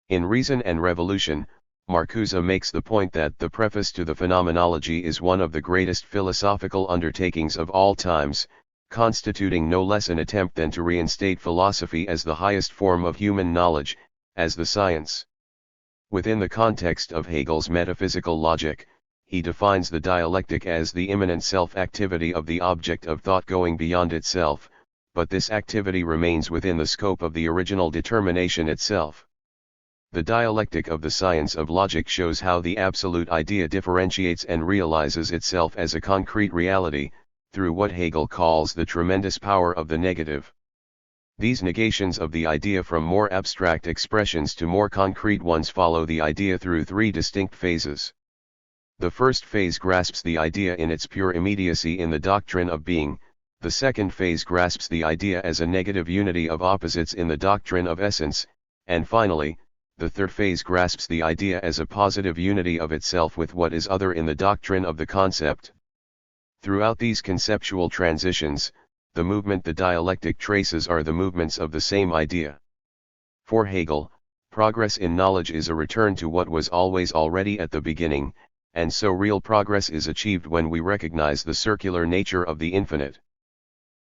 In Reason and Revolution, Marcuse makes the point that the preface to the Phenomenology is one of the greatest philosophical undertakings of all times, constituting no less an attempt than to reinstate philosophy as the highest form of human knowledge, as the science. Within the context of Hegel's metaphysical logic, he defines the dialectic as the immanent self-activity of the object of thought going beyond itself, but this activity remains within the scope of the original determination itself. The dialectic of the science of logic shows how the absolute idea differentiates and realizes itself as a concrete reality, through what Hegel calls the tremendous power of the negative. These negations of the idea from more abstract expressions to more concrete ones follow the idea through three distinct phases. The first phase grasps the idea in its pure immediacy in the doctrine of being, the second phase grasps the idea as a negative unity of opposites in the doctrine of essence, and finally, the third phase grasps the idea as a positive unity of itself with what is other in the doctrine of the concept. Throughout these conceptual transitions, the movement the dialectic traces are the movements of the same idea. For Hegel, progress in knowledge is a return to what was always already at the beginning, and so real progress is achieved when we recognize the circular nature of the infinite.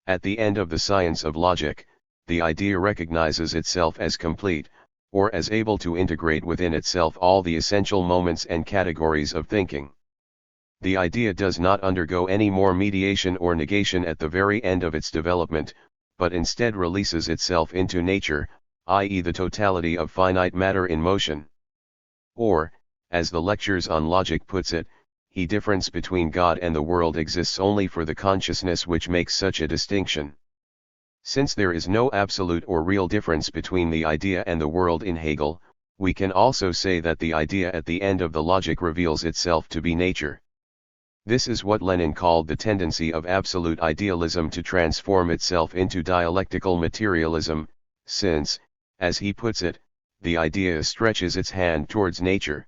At the end of the science of logic, the idea recognizes itself as complete, or as able to integrate within itself all the essential moments and categories of thinking. The idea does not undergo any more mediation or negation at the very end of its development, but instead releases itself into nature, i.e. the totality of finite matter in motion. Or, as the Lectures on Logic puts it, the difference between God and the world exists only for the consciousness which makes such a distinction. Since there is no absolute or real difference between the idea and the world in Hegel, we can also say that the idea at the end of the logic reveals itself to be nature. This is what Lenin called the tendency of absolute idealism to transform itself into dialectical materialism, since, as he puts it, the idea stretches its hand towards nature,